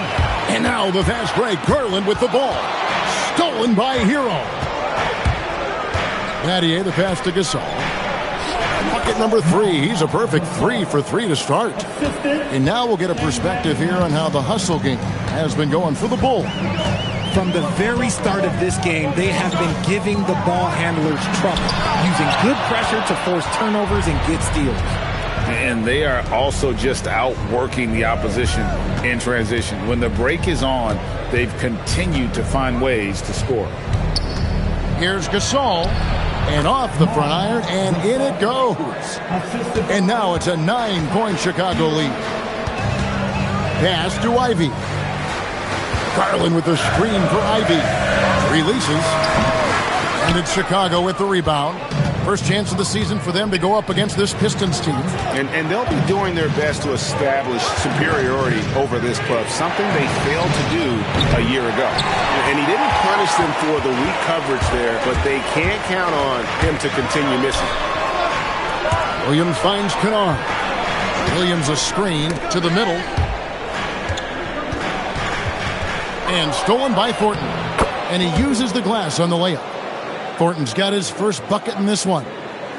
And now the fast break. Garland with the ball. Stolen by Hero. Nattier, the pass to Gasol. Bucket number 3. He's a perfect 3 for 3 to start. And now we'll get a perspective here on how the hustle game has been going for the Bulls. From the very start of this game, they have been giving the ball handlers trouble, using good pressure to force turnovers and get steals. And they are also just outworking the opposition in transition. When the break is on, they've continued to find ways to score. Here's Gasol, and off the front iron, and in it goes. And now it's a 9-point Chicago lead. Pass to Ivy. Garland with the screen for Ivy. Releases. And it's Chicago with the rebound. First chance of the season for them to go up against this Pistons team. And they'll be doing their best to establish superiority over this club, something they failed to do a year ago. And he didn't punish them for the weak coverage there, but they can't count on him to continue missing. Williams finds Kennard. Williams a screen to the middle. And stolen by Thornton. And he uses the glass on the layup. Thornton's got his first bucket in this one.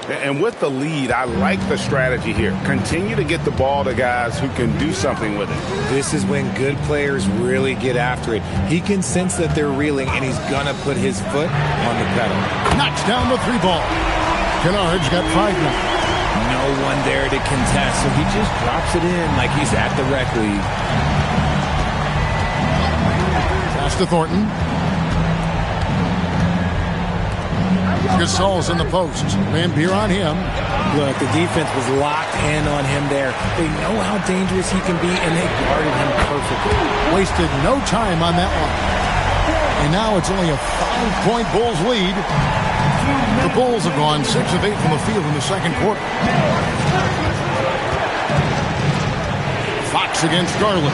And with the lead, I like the strategy here. Continue to get the ball to guys who can do something with it. This is when good players really get after it. He can sense that they're reeling, and he's going to put his foot on the pedal. Knocks down the 3 ball. Kennard's got 5 now. No one there to contest, so he just drops it in like he's at the rec league. Pass to Thornton. Gasol's in the post. Lambier on him. Look, the defense was locked in on him there. They know how dangerous he can be, and they guarded him perfectly. Wasted no time on that one. And now it's only a 5-point Bulls lead. The Bulls have gone 6 of 8 from the field in the second quarter. Fox against Garland.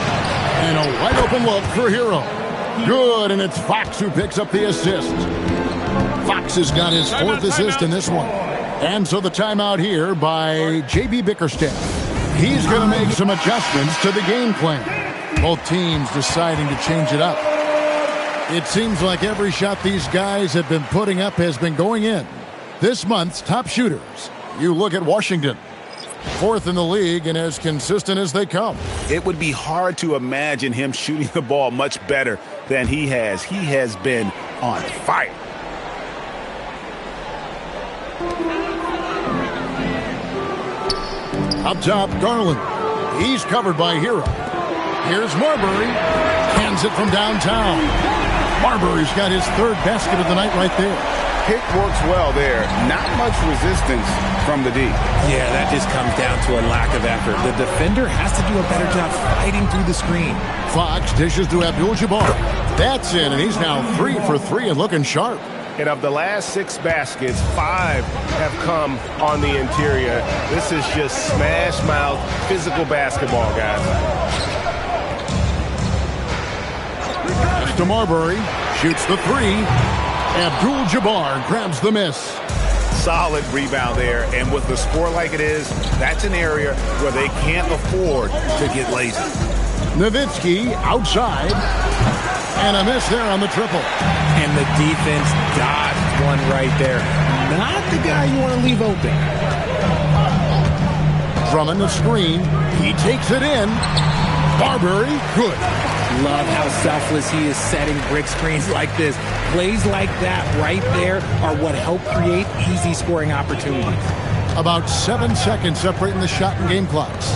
And a wide open look for Hero. Good, and it's Fox who picks up the assist. Fox has got his 4th assist in this one. And so the timeout here by J.B. Bickerstaff. He's going to make some adjustments to the game plan. Both teams deciding to change it up. It seems like every shot these guys have been putting up has been going in. This month's top shooters. You look at Washington. 4th in the league and as consistent as they come. It would be hard to imagine him shooting the ball much better than he has. He has been on fire. Up top, Garland. He's covered by Hero. Here's Marbury. Hands it from downtown. Marbury's got his third basket of the night right there. Pick works well there. Not much resistance from the D. Yeah, that just comes down to a lack of effort. The defender has to do a better job fighting through the screen. Fox dishes to Abdul-Jabbar. That's in, and he's now 3 for 3 and looking sharp. And of the last 6 baskets, 5 have come on the interior. This is just smash mouth physical basketball, guys. Pass to Marbury. Shoots the 3. Abdul-Jabbar grabs the miss. Solid rebound there, and with the score like it is, that's an area where they can't afford to get lazy. Nowitzki outside, and a miss there on the triple. And the defense dodged one right there. Not the guy you want to leave open. Drummond the screen. He takes it in. Marbury, good. Love how selfless he is setting brick screens like this. Plays like that right there are what help create easy scoring opportunities. About 7 seconds separating the shot and game clocks.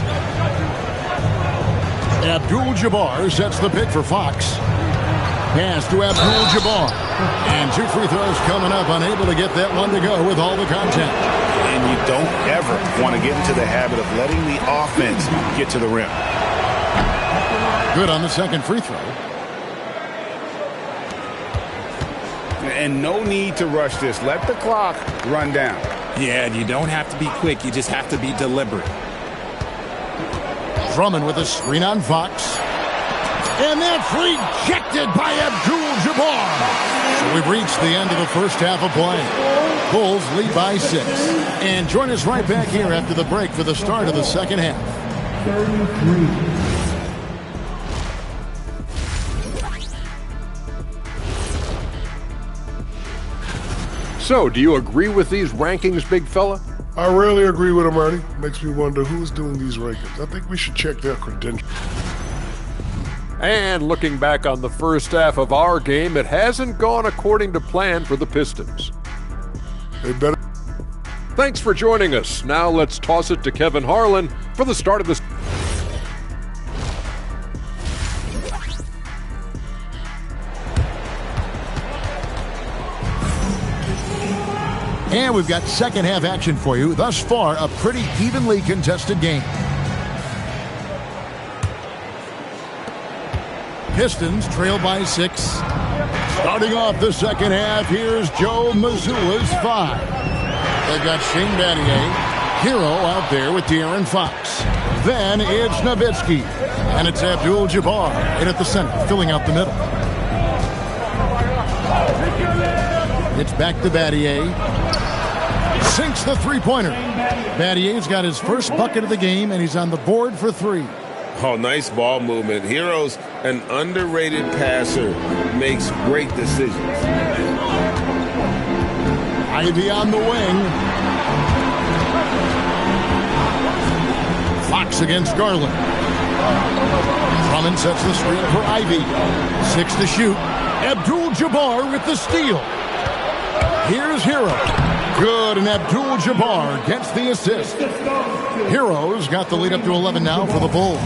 Abdul-Jabbar sets the pick for Fox. Pass to Abdul-Jabbar. And 2 free throws coming up, unable to get that one to go with all the contact. And you don't ever want to get into the habit of letting the offense get to the rim. Good on the second free throw. And no need to rush this. Let the clock run down. Yeah, you don't have to be quick. You just have to be deliberate. Drummond with a screen on Fox. And that's rejected by Abdul-Jabbar. So we've reached the end of the first half of play. Bulls lead by 6. And join us right back here after the break for the start of the second half. 33. So, do you agree with these rankings, big fella? I rarely agree with them, Ernie. Makes me wonder who's doing these rankings. I think we should check their credentials. And looking back on the first half of our game, it hasn't gone according to plan for the Pistons. They better. Thanks for joining us. Now let's toss it to Kevin Harlan for the start of this. And we've got second half action for you. Thus far, a pretty evenly contested game. Pistons trail by 6. Starting off the second half, here's Joe Mazzulla's 5. They've got Shane Battier, Hero out there with De'Aaron Fox. Then it's Nowitzki, and it's Abdul-Jabbar in at the center, filling out the middle. It's back to Battier. Sinks the three-pointer. Battier's got his first bucket of the game, and he's on the board for 3. Oh, nice ball movement. Hero's an underrated passer. Makes great decisions. Ivy on the wing. Fox against Garland. Drummond sets the screen for Ivy. 6 to shoot. Abdul-Jabbar with the steal. Here's Hero. Good, and Abdul-Jabbar gets the assist. Hero's got the lead up to 11 now for the Bulls.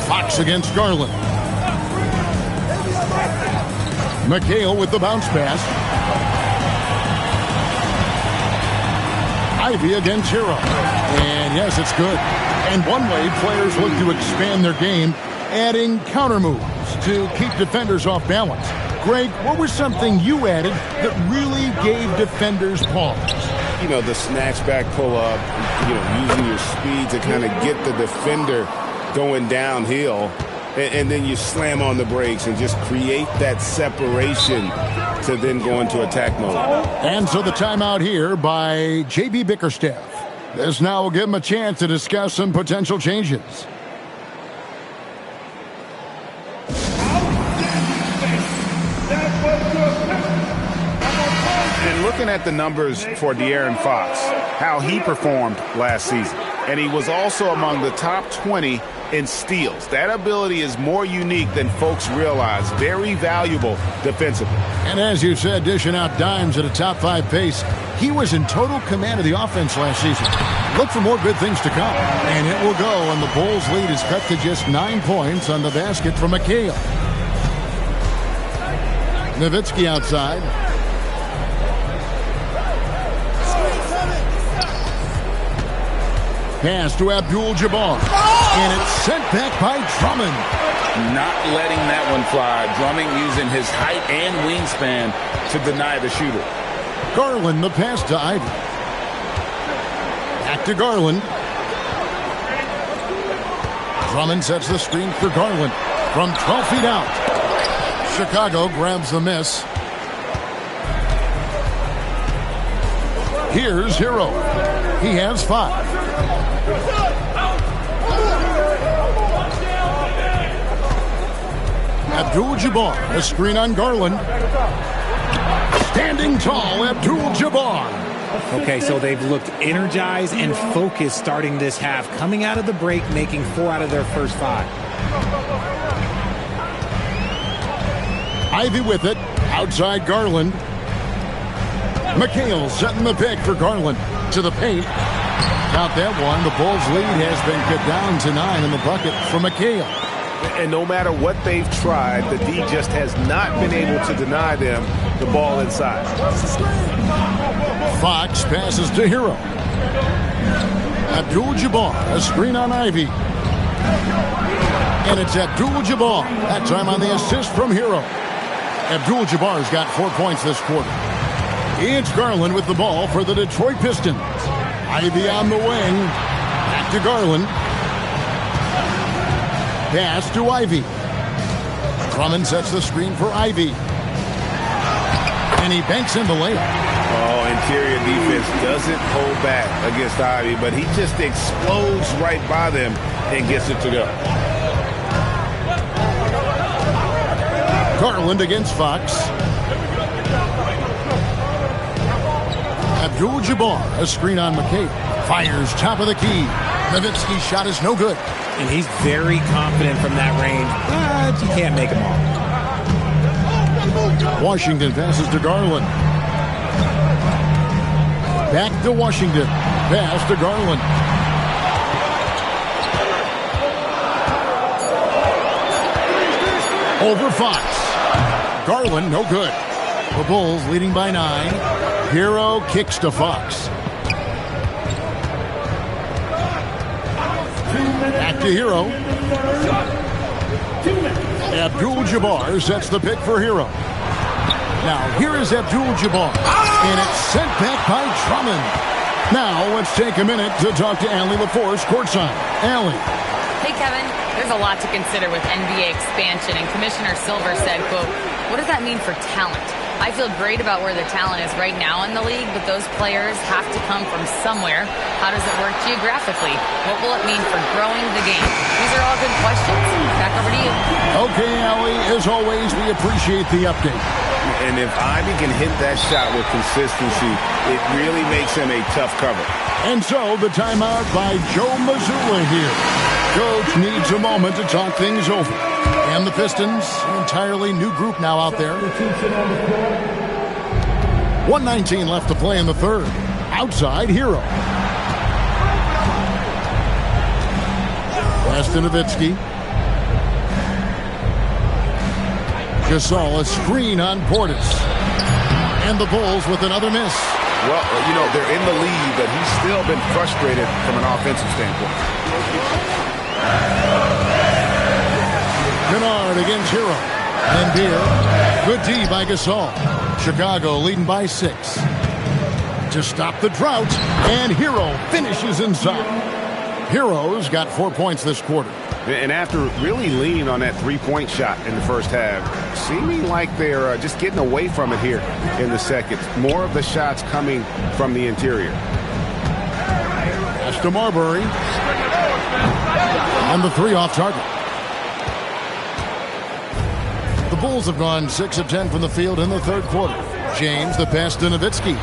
Fox against Garland. McHale with the bounce pass. Ivy against Hero. And yes, it's good. And one way players look to expand their game, adding counter moves to keep defenders off balance. Greg, what was something you added that really gave defenders pause? You know, the snatchback pull-up, using your speed to kind of get the defender going downhill, and then you slam on the brakes and just create that separation to then go into attack mode. And so the timeout here by J.B. Bickerstaff. This now will give him a chance to discuss some potential changes. And looking at the numbers for De'Aaron Fox, how he performed last season, and he was also among the top 20 in steals. That ability is more unique than folks realize. Very valuable defensively. And as you said, dishing out dimes at a top 5 pace. He was in total command of the offense last season. Look for more good things to come. And it will go, and the Bulls' lead is cut to just 9 points on the basket from McHale. Nowitzki outside. Pass to Abdul-Jabbar. And it's sent back by Drummond. Not letting that one fly. Drummond using his height and wingspan to deny the shooter. Garland, the pass to Ivy. Back to Garland. Drummond sets the screen for Garland from 12 feet out. Chicago grabs the miss. Here's Hero. He has 5. Abdul-Jabbar, a screen on Garland. Standing tall, Abdul-Jabbar. Okay, so they've looked energized and focused starting this half, coming out of the break, making 4 out of their first 5. Ivy with it, outside Garland. McHale setting the pick for Garland to the paint. Got that one. The Bulls' lead has been cut down to 9 in the bucket for McHale. And no matter what they've tried, the D just has not been able to deny them the ball inside. Fox passes to Hero. Abdul-Jabbar, a screen on Ivy. And it's Abdul-Jabbar. That time on the assist from Hero. Abdul-Jabbar's got 4 points this quarter. It's Garland with the ball for the Detroit Pistons. Ivy on the wing. Back to Garland. Pass to Ivy. Drummond sets the screen for Ivy. And he banks in the layup. Oh, interior defense doesn't hold back against Ivy, but he just explodes right by them and gets it to go. Garland against Fox. Abdul-Jabbar, a screen on McHale. Fires top of the key. Nowitzki's shot is no good. And he's very confident from that range, but you can't make him all. Washington passes to Garland. Back to Washington. Pass to Garland. Over Fox. Garland, no good. The Bulls leading by 9. Hero kicks to Fox. Back to Hero. Abdul-Jabbar sets the pick for Hero. Now here is Abdul-Jabbar. And it's sent back by Drummond. Now let's take a minute to talk to Allie LaForce courtside. Allie. Hey, Kevin. There's a lot to consider with NBA expansion, and Commissioner Silver said, quote, "What does that mean for talent? I feel great about where the talent is right now in the league, but those players have to come from somewhere. How does it work geographically? What will it mean for growing the game?" These are all good questions. Back over to you. Okay, Allie, as always, we appreciate the update. And if Ivy can hit that shot with consistency, it really makes him a tough cover. And so the timeout by Joe Mazzulla here. Coach needs a moment to talk things over. And the Pistons, an entirely new group now out there. 1:19 left to play in the third. Outside, Hero. Pass to Nowitzki. Gasol, a screen on Portis. And the Bulls with another miss. Well, you know, they're in the lead, but he's still been frustrated from an offensive standpoint. Kennard against Hero. And Beer. Good D by Gasol. Chicago leading by 6. To stop the drought. And Hero finishes inside. Hero's got 4 points this quarter. And after really leaning on that three-point shot in the first half, seeming like they're just getting away from it here in the second. More of the shots coming from the interior. Pass to Marbury. And the 3 off target. The Bulls have gone 6 of 10 from the field in the third quarter. James, the pass to Nowitzki.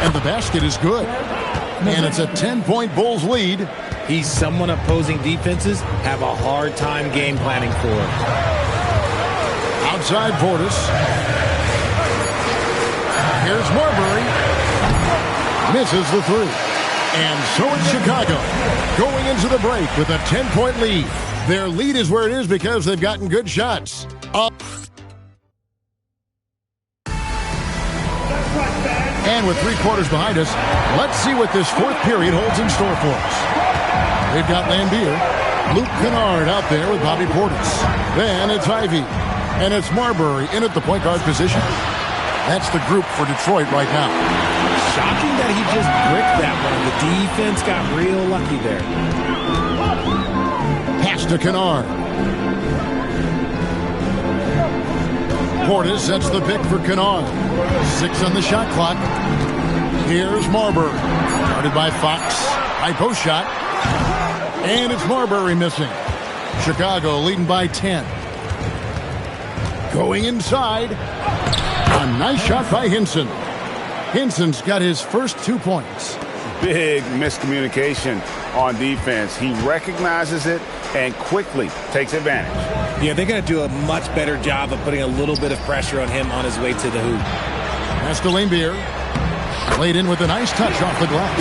And the basket is good. And it's a 10-point Bulls lead. He's someone opposing defenses have a hard time game planning for. Outside Portis. Here's Marbury. misses the three. And so it's Chicago going into the break with a 10-point lead. Their lead is where it is because they've gotten good shots. And with 3 quarters behind us, let's see what this fourth period holds in store for us. They've got Lambier, Luke Kennard out there with Bobby Portis. Then it's Ivey, and it's Marbury in at the point guard position. That's the group for Detroit right now. Shocking that he just bricked that one. The defense got real lucky there. Pass to Kennard. Portis sets the pick for Kennard. 6 on the shot clock. Here's Marbury. Guarded by Fox. High post shot. And it's Marbury missing. Chicago leading by 10. Going inside. A nice shot by Hinson. Hinson's got his first 2 points. Big miscommunication on defense. He recognizes it and quickly takes advantage. Yeah, they're going to do a much better job of putting a little bit of pressure on him on his way to the hoop. That's to Lambier. Laid in with a nice touch off the glass.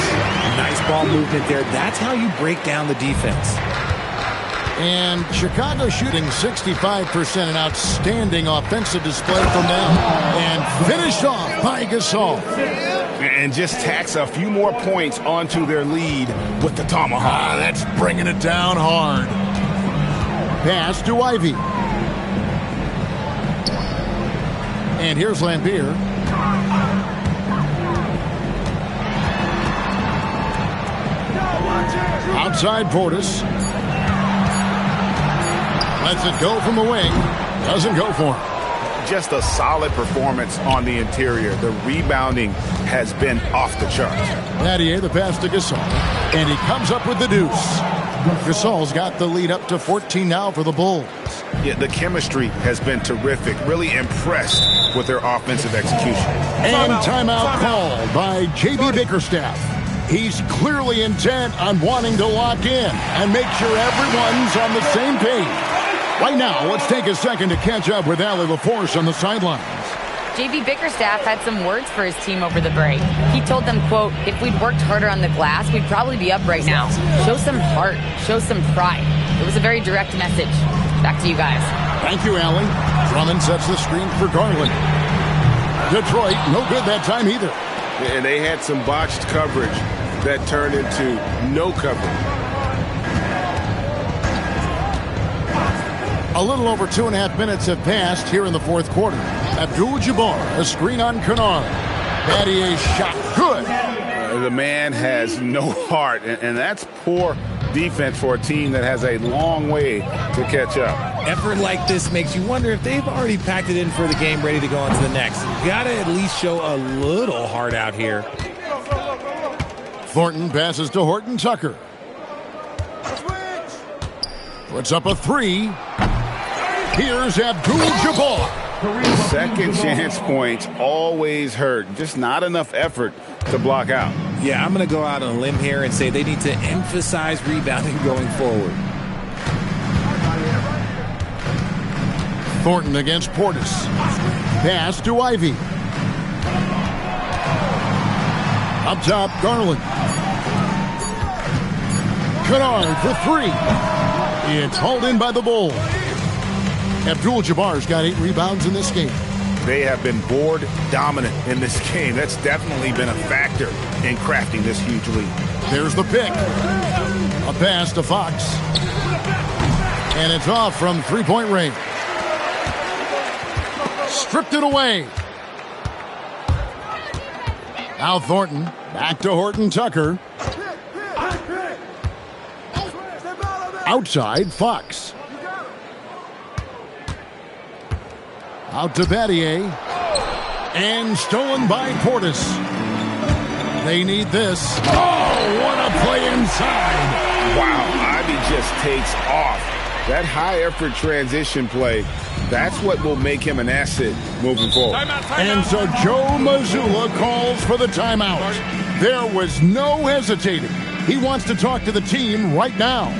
Nice ball movement there. That's how you break down the defense. And Chicago shooting 65%, an outstanding offensive display from them. And finished off by Gasol. And just tacks a few more points onto their lead with the tomahawk. That's bringing it down hard. Pass to Ivey. And here's Lambier. Outside Portis. Lets it go from the wing. Doesn't go for him. Just a solid performance on the interior. The rebounding has been off the charts. Battier, the pass to Gasol. And he comes up with the deuce. Gasol's got the lead up to 14 now for the Bulls. Yeah, the chemistry has been terrific. Really impressed with their offensive execution. And timeout called by J.B. Bickerstaff. He's clearly intent on wanting to lock in and make sure everyone's on the same page. Right now, let's take a second to catch up with Allie LaForce on the sidelines. J.B. Bickerstaff had some words for his team over the break. He told them, quote, if we'd worked harder on the glass, we'd probably be up right now. Show some heart. Show some pride. It was a very direct message. Back to you guys. Thank you, Allie. Drummond sets the screen for Garland. Detroit, no good that time either. And they had some botched coverage that turned into no coverage. A little over 2.5 minutes have passed here in the fourth quarter. Abdul-Jabbar, a screen on Kennard. Battier's shot, good. The man has no heart, and that's poor defense for a team that has a long way to catch up. Effort like this makes you wonder if they've already packed it in for the game, ready to go on to the next. Got to at least show a little heart out here. Thornton passes to Horton Tucker. Puts up a 3. Here's Abdul-Jabbar. Second chance points always hurt. Just not enough effort to block out. Yeah, I'm going to go out on a limb here and say they need to emphasize rebounding going forward. Thornton against Portis. Pass to Ivey. Up top, Garland. Kennard for 3. It's hauled in by the Bulls. Abdul-Jabbar's got 8 rebounds in this game. They have been board dominant in this game. That's definitely been a factor in crafting this huge lead. There's the pick. A pass to Fox. And it's off from three-point range. Stripped it away. Now Thornton. Back to Horton Tucker. Outside, Fox. Out to Battier. And stolen by Portis. They need this. Oh, what a play inside. Wow, Ivey just takes off. That high-effort transition play, that's what will make him an asset moving forward. And so Joe Mazzulla calls for the timeout. There was no hesitating. He wants to talk to the team right now.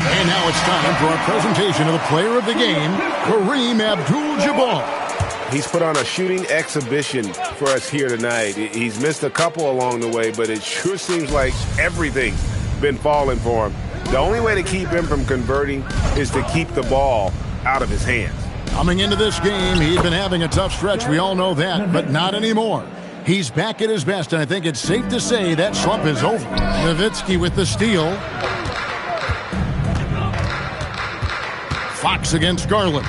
And now it's time for our presentation of the player of the game, Kareem Abdul-Jabbar. He's put on a shooting exhibition for us here tonight. He's missed a couple along the way, but it sure seems like everything's been falling for him. The only way to keep him from converting is to keep the ball out of his hands. Coming into this game, he'd been having a tough stretch. We all know that, but not anymore. He's back at his best, and I think it's safe to say that slump is over. Nowitzki with the steal. Fox against Garland.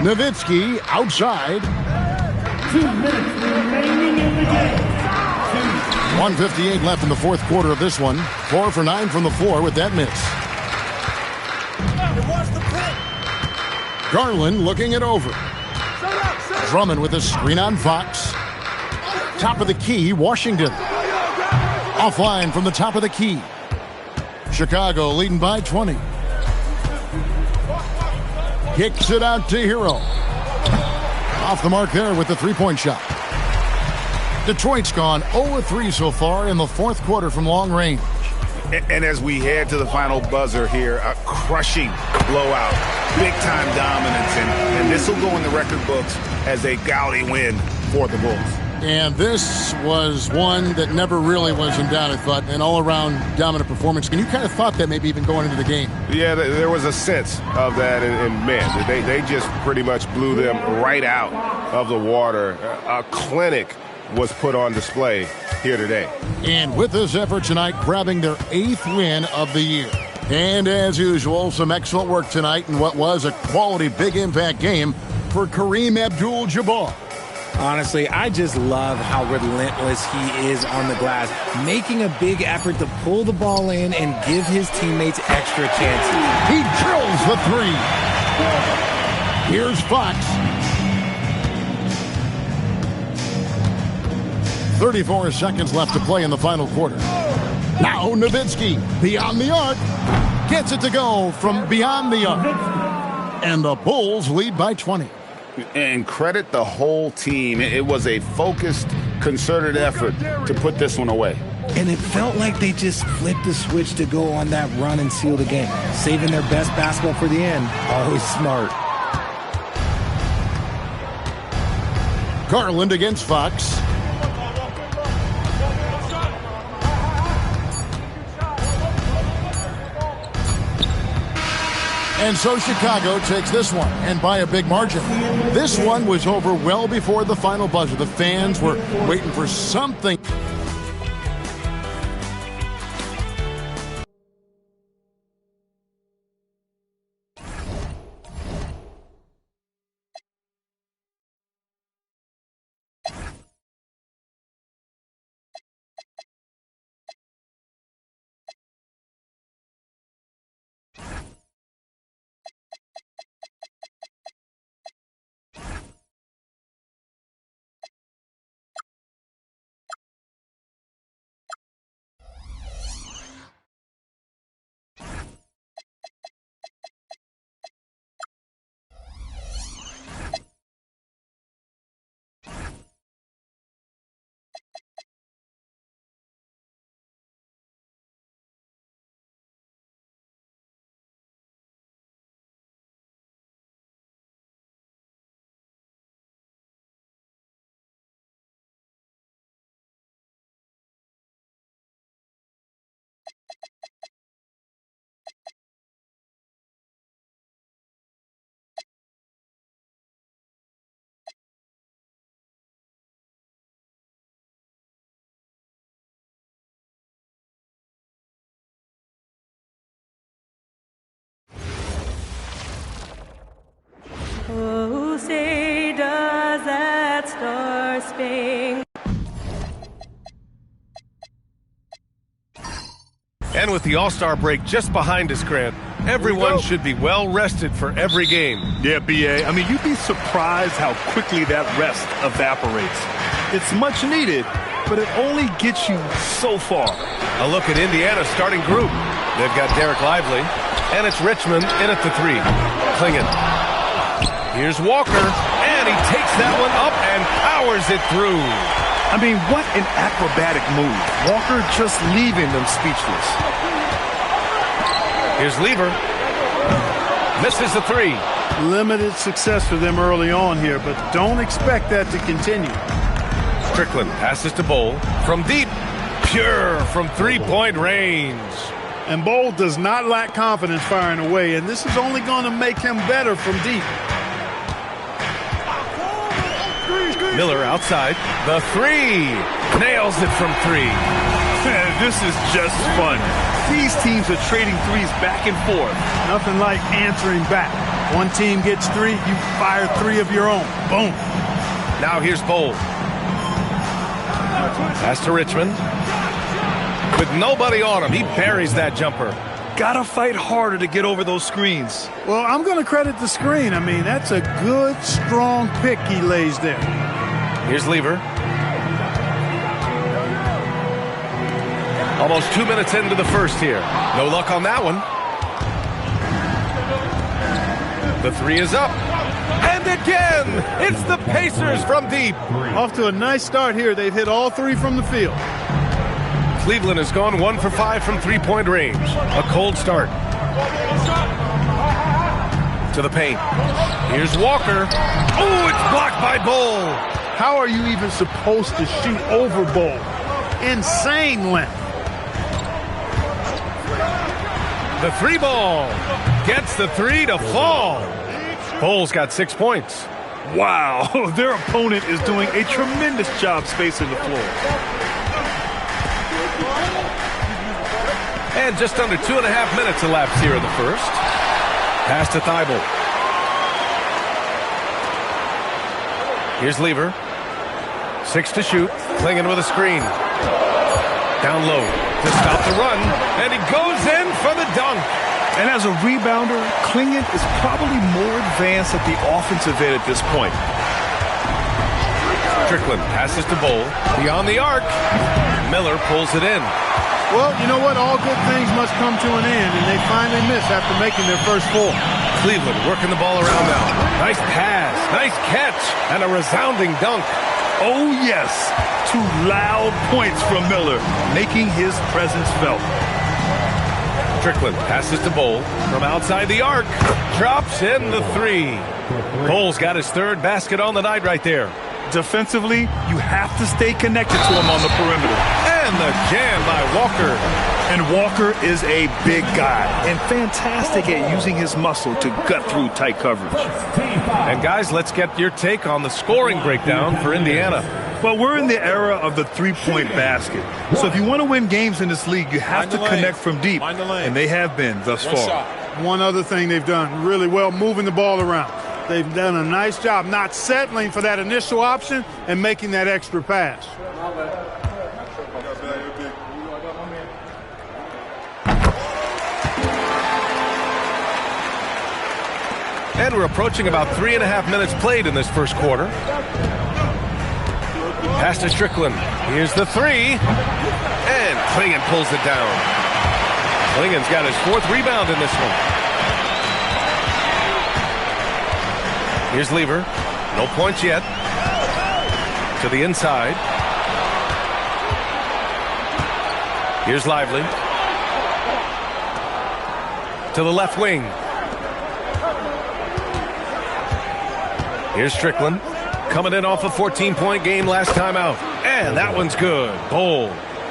Nowitzki outside. 2 minutes remaining in the game. 1:58 left in the fourth quarter of this one. 4 for 9 from the floor with that miss. Garland looking it over. Drummond with a screen on Fox. Top of the key, Washington. Offline from the top of the key. Chicago leading by 20. Kicks it out to Hero. Off the mark there with the three-point shot. Detroit's gone 0-3 so far in the fourth quarter from long range. And as we head to the final buzzer here, a crushing blowout, big-time dominance, and this will go in the record books as a gaudy win for the Bulls. And this was one that never really was in doubt, I thought, an all-around dominant performance. And you kind of thought that maybe even going into the game. Yeah, there was a sense of that, and man, they just pretty much blew them right out of the water. A clinic was put on display here today. And with this effort tonight, grabbing their 8th win of the year. And as usual, some excellent work tonight in what was a quality big impact game for Kareem Abdul-Jabbar. Honestly, I just love how relentless he is on the glass, making a big effort to pull the ball in and give his teammates extra chances. He drills the three. Here's Fox. 34 seconds left to play in the final quarter. Now Nowitzki, beyond the arc, gets it to go from beyond the arc. And the Bulls lead by 20. And credit the whole team. It was a focused, concerted effort to put this one away. And it felt like they just flipped the switch to go on that run and seal the game. Saving their best basketball for the end. Always smart. Garland against Fox. And so Chicago takes this one, and by a big margin. This one was over well before the final buzzer. The fans were waiting for something. Oh, say does that star-spangled... And with the All-Star break just behind us, Grant, everyone should be well rested for every game. Yeah, B.A. I mean, you'd be surprised how quickly that rest evaporates. It's much needed, but it only gets you so far. A look at Indiana's starting group. They've got Derek Lively, and it's Richmond in at the 3. Clingan. Here's Walker, and he takes that one up and powers it through. I mean, what an acrobatic move. Walker just leaving them speechless. Here's Lever. Misses the 3. Limited success for them early on here, but don't expect that to continue. Strickland passes to Bowl from deep. Pure from three-point range. And Bowl does not lack confidence firing away, and this is only going to make him better from deep. Miller outside. The three. Nails it from three. This is just fun. These teams are trading threes back and forth. Nothing like answering back. One team gets three, you fire three of your own. Boom. Now here's Bowl. Pass to Richmond. With nobody on him, he buries that jumper. Gotta fight harder to get over those screens. Well, I'm going to credit the screen. I mean, that's a good, strong pick he lays there. Here's Lever. Almost 2 minutes into the first here. No luck on that one. The three is up. And again, it's the Pacers from deep. Off to a nice start here. They've hit all three from the field. Cleveland has gone 1 for 5 from three-point range. A cold start. To the paint. Here's Walker. Oh, it's blocked by Bowl. How are you even supposed to shoot over Bowl? Insane length. The three ball gets the three to fall. Bowl's got 6 points. Wow, their opponent is doing a tremendous job spacing the floor. And just under 2.5 minutes elapsed here in the first. Pass to Thibault. Here's Lever. 6 to shoot. Clingan with a screen. Down low to stop the run. And he goes in for the dunk. And as a rebounder, Clingan is probably more advanced at the offensive end at this point. Strickland passes to Bowl. Beyond the arc. Miller pulls it in. Well, you know what? All good things must come to an end, and they finally miss after making their first 4. Cleveland working the ball around now. Nice pass, nice catch, and a resounding dunk. Oh, yes. 2 loud points from Miller, making his presence felt. Strickland passes to Bowl from outside the arc. Drops in the three. Bowl's got his 3rd basket on the night right there. Defensively, you have to stay connected to him on the perimeter. And the jam by Walker. And Walker is a big guy and fantastic at using his muscle to gut through tight coverage. And guys, let's get your take on the scoring breakdown for Indiana. Well, we're in the era of the three-point basket. So if you want to win games in this league, you have to connect from deep. And they have been thus far. One other thing they've done really well, moving the ball around. They've done a nice job not settling for that initial option and making that extra pass. And we're approaching about 3.5 minutes played in this first quarter. Pass to Strickland. Here's the three. And Clingan pulls it down. Clingan's got his 4th rebound in this one. Here's Lever. No points yet. To the inside. Here's Lively. To the left wing. Here's Strickland. Coming in off a 14-point game last time out. And that one's good. Bowl.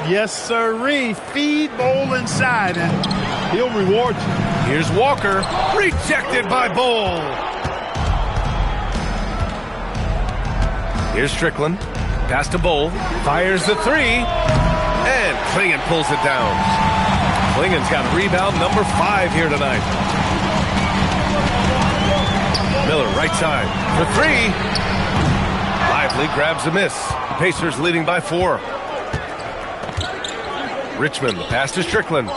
Yes, sirree. Feed Bowl inside, and he'll reward you. Here's Walker. Rejected by Bowl. Here's Strickland. Pass to Bowl. Fires the three. And Clingan pulls it down. Clingan's got rebound number 5 here tonight. Miller right side for 3. Lively grabs a miss. Pacers leading by 4. Richmond, the pass to Strickland.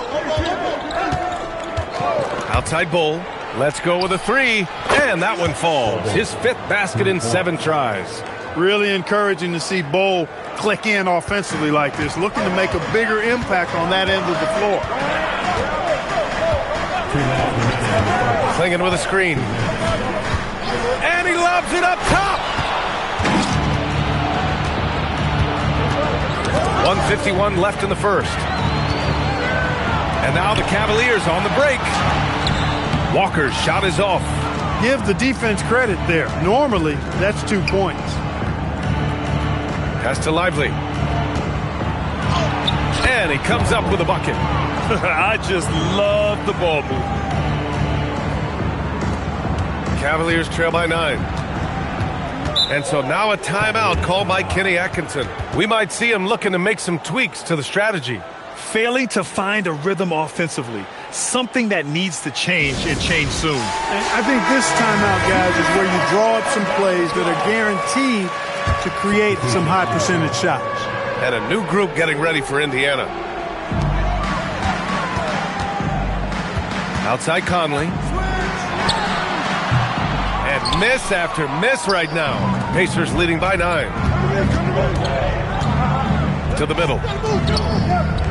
Outside Bowl. Let's go with a 3. And that one falls. His 5th basket in 7 tries. Really encouraging to see Bowl click in offensively like this, looking to make a bigger impact on that end of the floor. Clingan with a screen. And he lobs it up top. 1:51 left in the first. And now the Cavaliers on the break. Walker's shot is off. give the defense credit there. Normally, that's 2 points. Pass to Lively. And he comes up with a bucket. I just love the ball movement. Cavaliers trail by 9. And so now a timeout called by Kenny Atkinson. We might see him looking to make some tweaks to the strategy. Failing to find a rhythm offensively. Something that needs to change and change soon. And I think this timeout, guys, is where you draw up some plays that are guaranteed to create some high percentage shots. And a new group getting ready for Indiana. Outside Conley. And miss after miss right now. Pacers leading by 9. To the middle.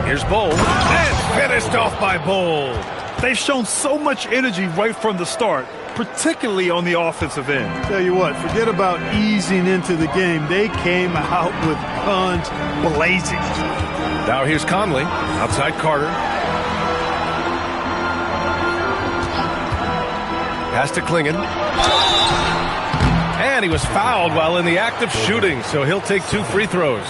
Here's Bol. And finished off by Bol. They've shown so much energy right from the start, particularly on the offensive end. Tell you what, forget about easing into the game. They came out with guns blazing. Now here's Conley. Outside Carter. Pass to Klingon. And he was fouled while in the act of shooting, so he'll take 2 free throws.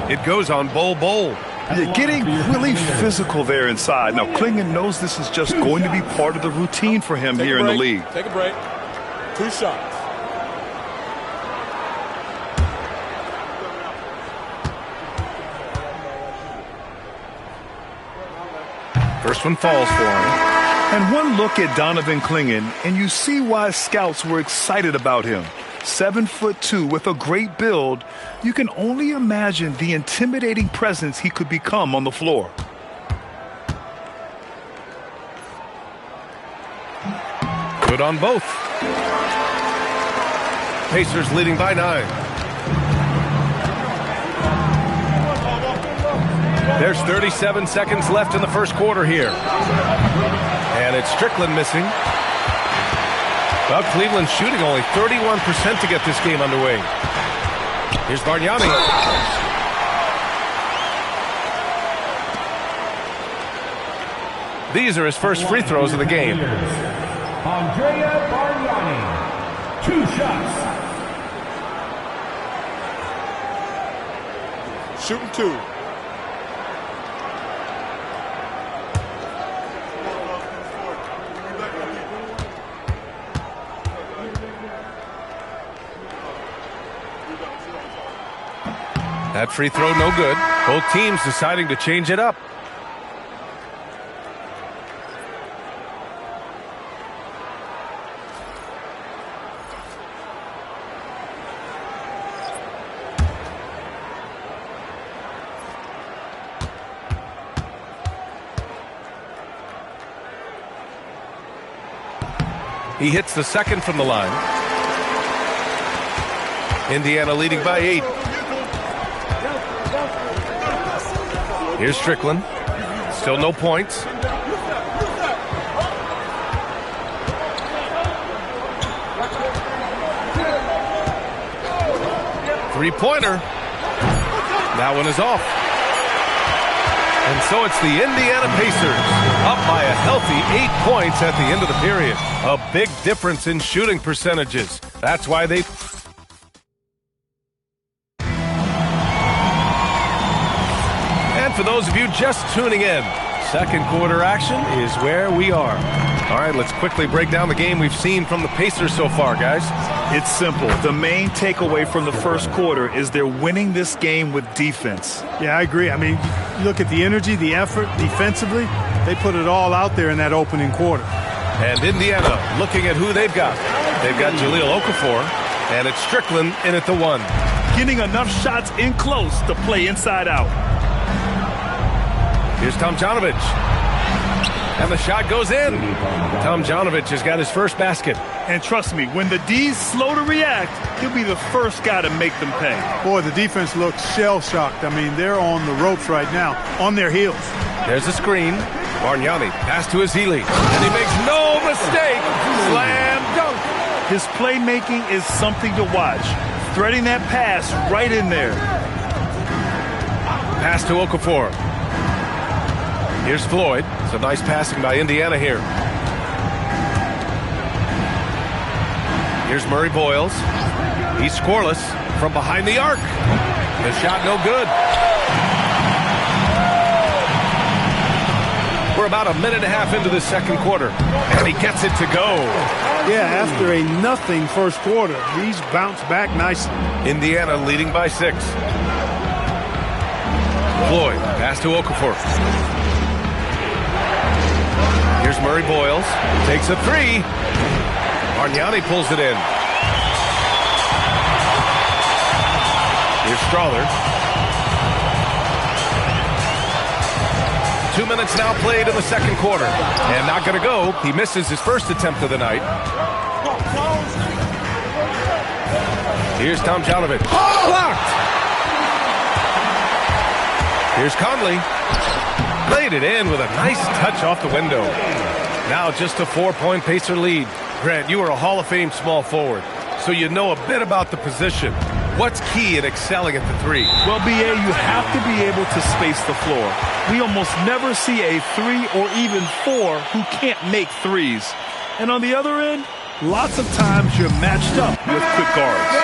It goes on Bol. You're getting really physical there inside. Now, Klingon knows this is just going to be part of the routine for him here in the league. Take a break. 2 shots. First one falls for him. And one look at Donovan Klingon, and you see why scouts were excited about him. 7'2" with a great build. You can only imagine the intimidating presence he could become on the floor. Good on both. Pacers leading by 9. There's 37 seconds left in the first quarter here. And it's Strickland missing. Well, Cleveland shooting only 31% to get this game underway. Here's Bargnani. These are his first free throws of the game. Andrea Bargnani, 2 shots. Shooting 2. That free throw no good. Both teams deciding to change it up. He hits the second from the line. Indiana leading by 8. Here's Strickland. Still no points. Three-pointer. That one is off. And so it's the Indiana Pacers up by a healthy 8 points at the end of the period. A big difference in shooting percentages. That's why they... And for those of you just tuning in, second quarter action is where we are. All right, let's quickly break down the game we've seen from the Pacers so far, guys. It's simple. The main takeaway from the first quarter is they're winning this game with defense. Yeah, I agree. I mean, you look at the energy, the effort defensively, they put it all out there in that opening quarter. And Indiana looking at who they've got. They've got Jahlil Okafor, and it's Strickland in at the 1. Getting enough shots in close to play inside out. Here's Tomjanovich. And the shot goes in. Tomjanovich has got his first basket. And trust me, when the D's slow to react, he'll be the first guy to make them pay. Boy, the defense looks shell-shocked. I mean, they're on the ropes right now, on their heels. There's a screen. Bargnani pass to Ezeli. And he makes no mistake. Slam dunk. His playmaking is something to watch. Threading that pass right in there. Pass to Okafor. Here's Floyd. Some nice passing by Indiana here. Here's Murray Boyles. He's scoreless from behind the arc. The shot no good. We're about a minute and a half into the second quarter, and he gets it to go. Yeah, after a nothing first quarter, he's bounced back nicely. Indiana leading by 6. Floyd, pass to Okafor. Here's Murray Boyles. Takes a 3. Bargnani pulls it in. Here's Strawther. 2 minutes now played in the second quarter. And not going to go. He misses his first attempt of the night. Here's Tomjanovich. Blocked! Here's Conley. Played it in with a nice touch off the window. Now just a 4-point Pacer lead. Grant, you are a Hall of Fame small forward, so you know a bit about the position. What's key in excelling at the 3? Well, B.A., you have to be able to space the floor. We almost never see a 3 or even 4 who can't make threes. And on the other end, lots of times you're matched up with quick guards.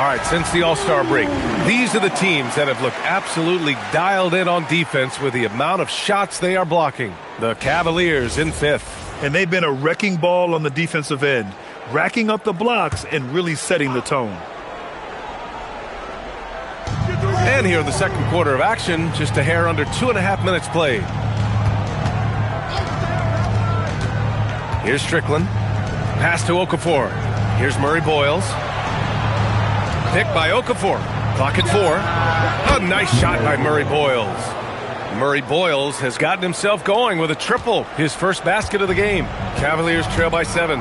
All right, since the All-Star break, these are the teams that have looked absolutely dialed in on defense with the amount of shots they are blocking. The Cavaliers in 5th. And they've been a wrecking ball on the defensive end, racking up the blocks and really setting the tone. And here in the second quarter of action, just a hair under 2.5 minutes played. Here's Strickland. Pass to Okafor. Here's Murray Boyles. Picked by Okafor. Clock at 4. A nice shot by Murray Boyles. Murray Boyles has gotten himself going with a triple. His first basket of the game. Cavaliers trail by 7.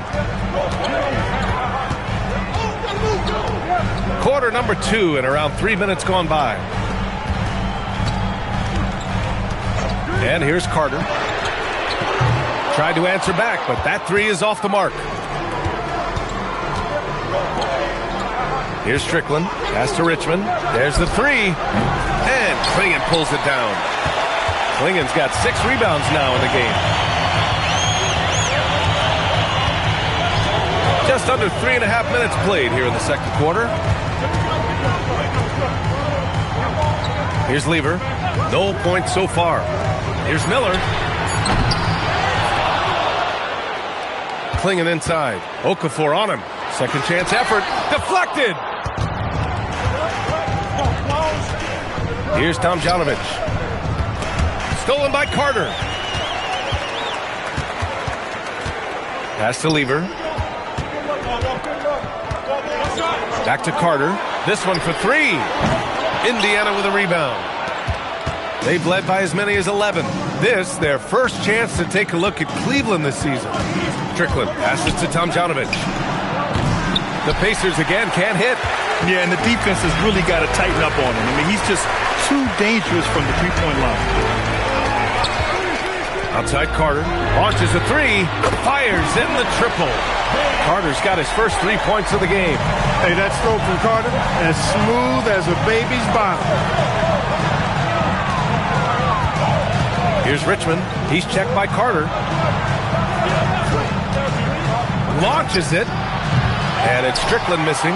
Quarter number 2 and around 3 minutes gone by. And here's Carter. Tried to answer back, but that 3 is off the mark. Here's Strickland. Pass to Richmond. There's the 3. And Clingan pulls it down. Klingan's got 6 rebounds now in the game. Just under 3.5 minutes played here in the second quarter. Here's Lever. No points so far. Here's Miller. Klingan inside. Okafor on him. Second chance effort. Deflected. Here's Tomjanovich. Stolen by Carter. Pass to Lever. Back to Carter. This one for 3. Indiana with a rebound. They've led by as many as 11. This, their first chance to take a look at Cleveland this season. Strickland passes to Tomjanovich. The Pacers again can't hit. Yeah, and the defense has really got to tighten up on him. I mean, he's just too dangerous from the three-point line. Outside Carter. Launches a 3. Fires in the triple. Carter's got his first 3 points of the game. Hey, that stroke from Carter, as smooth as a baby's bottom. Here's Richmond. He's checked by Carter. Launches it. And it's Strickland missing.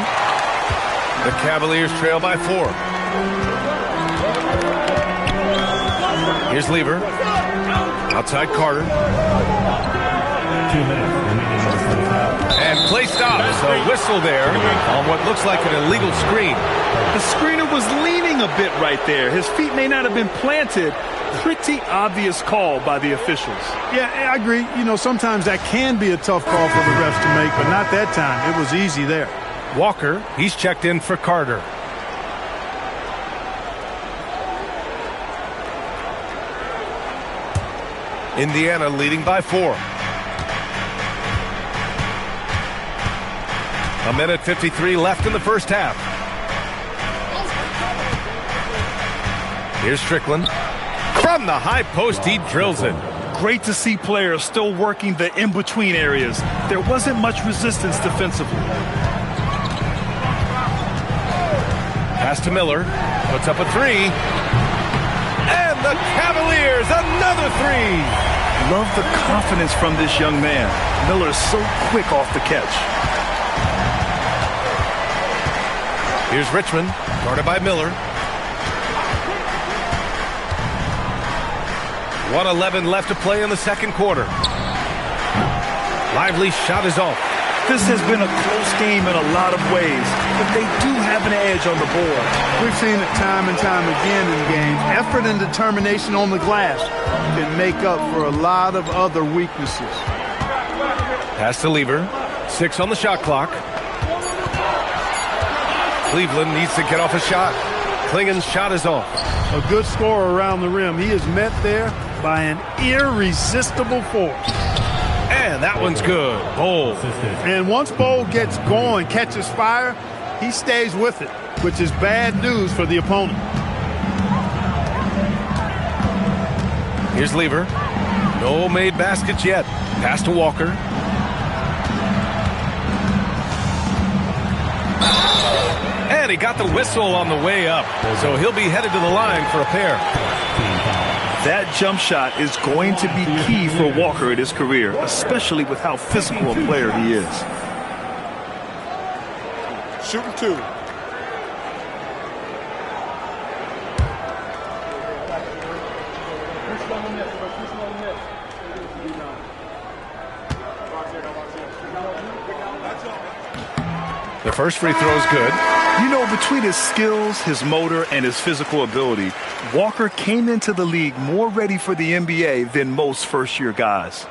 The Cavaliers trail by 4. Here's Lever. Outside Carter. 2 minutes. And play stops. A whistle there on what looks like an illegal screen. The screener was leaning a bit right there. His feet may not have been planted. Pretty obvious call by the officials. Yeah, I agree. You know, sometimes that can be a tough call for the refs to make, but not that time. It was easy there. Walker, he's checked in for Carter. Indiana leading by 4. A minute 53 left in the first half. Here's Strickland. From the high post, he drills it. Great to see players still working the in-between areas. There wasn't much resistance defensively. Pass to Miller. Puts up a 3. And the Cavaliers, another 3. Love the confidence from this young man. Miller's so quick off the catch. Here's Richmond, guarded by Miller. 1:11 left to play in the second quarter. Lively shot is off. This has been a close game in a lot of ways, but they do have an edge on the board. We've seen it time and time again in games. Effort and determination on the glass can make up for a lot of other weaknesses. Pass to Lever. 6 on the shot clock. Cleveland needs to get off a shot. Klingen's shot is off. A good scorer around the rim. He is met there by an irresistible force. And that one's good. Bol. And once Bol gets going, catches fire, he stays with it, which is bad news for the opponent. Here's Lever. No made baskets yet. Pass to Walker. And he got the whistle on the way up. So he'll be headed to the line for a pair. That jump shot is going to be key for Walker in his career, especially with how physical a player he is. Shooting 2. The first free throw is good. You know, between his skills, his motor, and his physical ability, Walker came into the league more ready for the NBA than most first-year guys.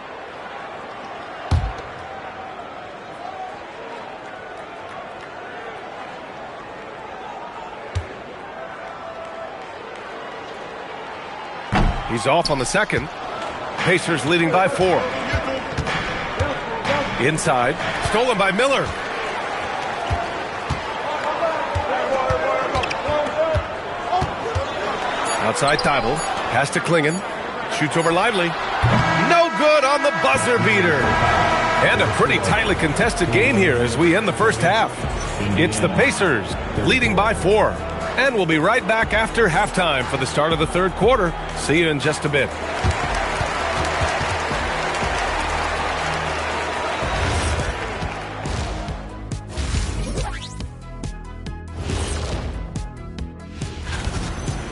He's off on the second. Pacers leading by 4. Inside. Stolen by Miller. Outside Thibault. Pass to Klingen. Shoots over Lively. No good on the buzzer beater. And a pretty tightly contested game here as we end the first half. It's the Pacers leading by 4. And we'll be right back after halftime for the start of the third quarter. See you in just a bit.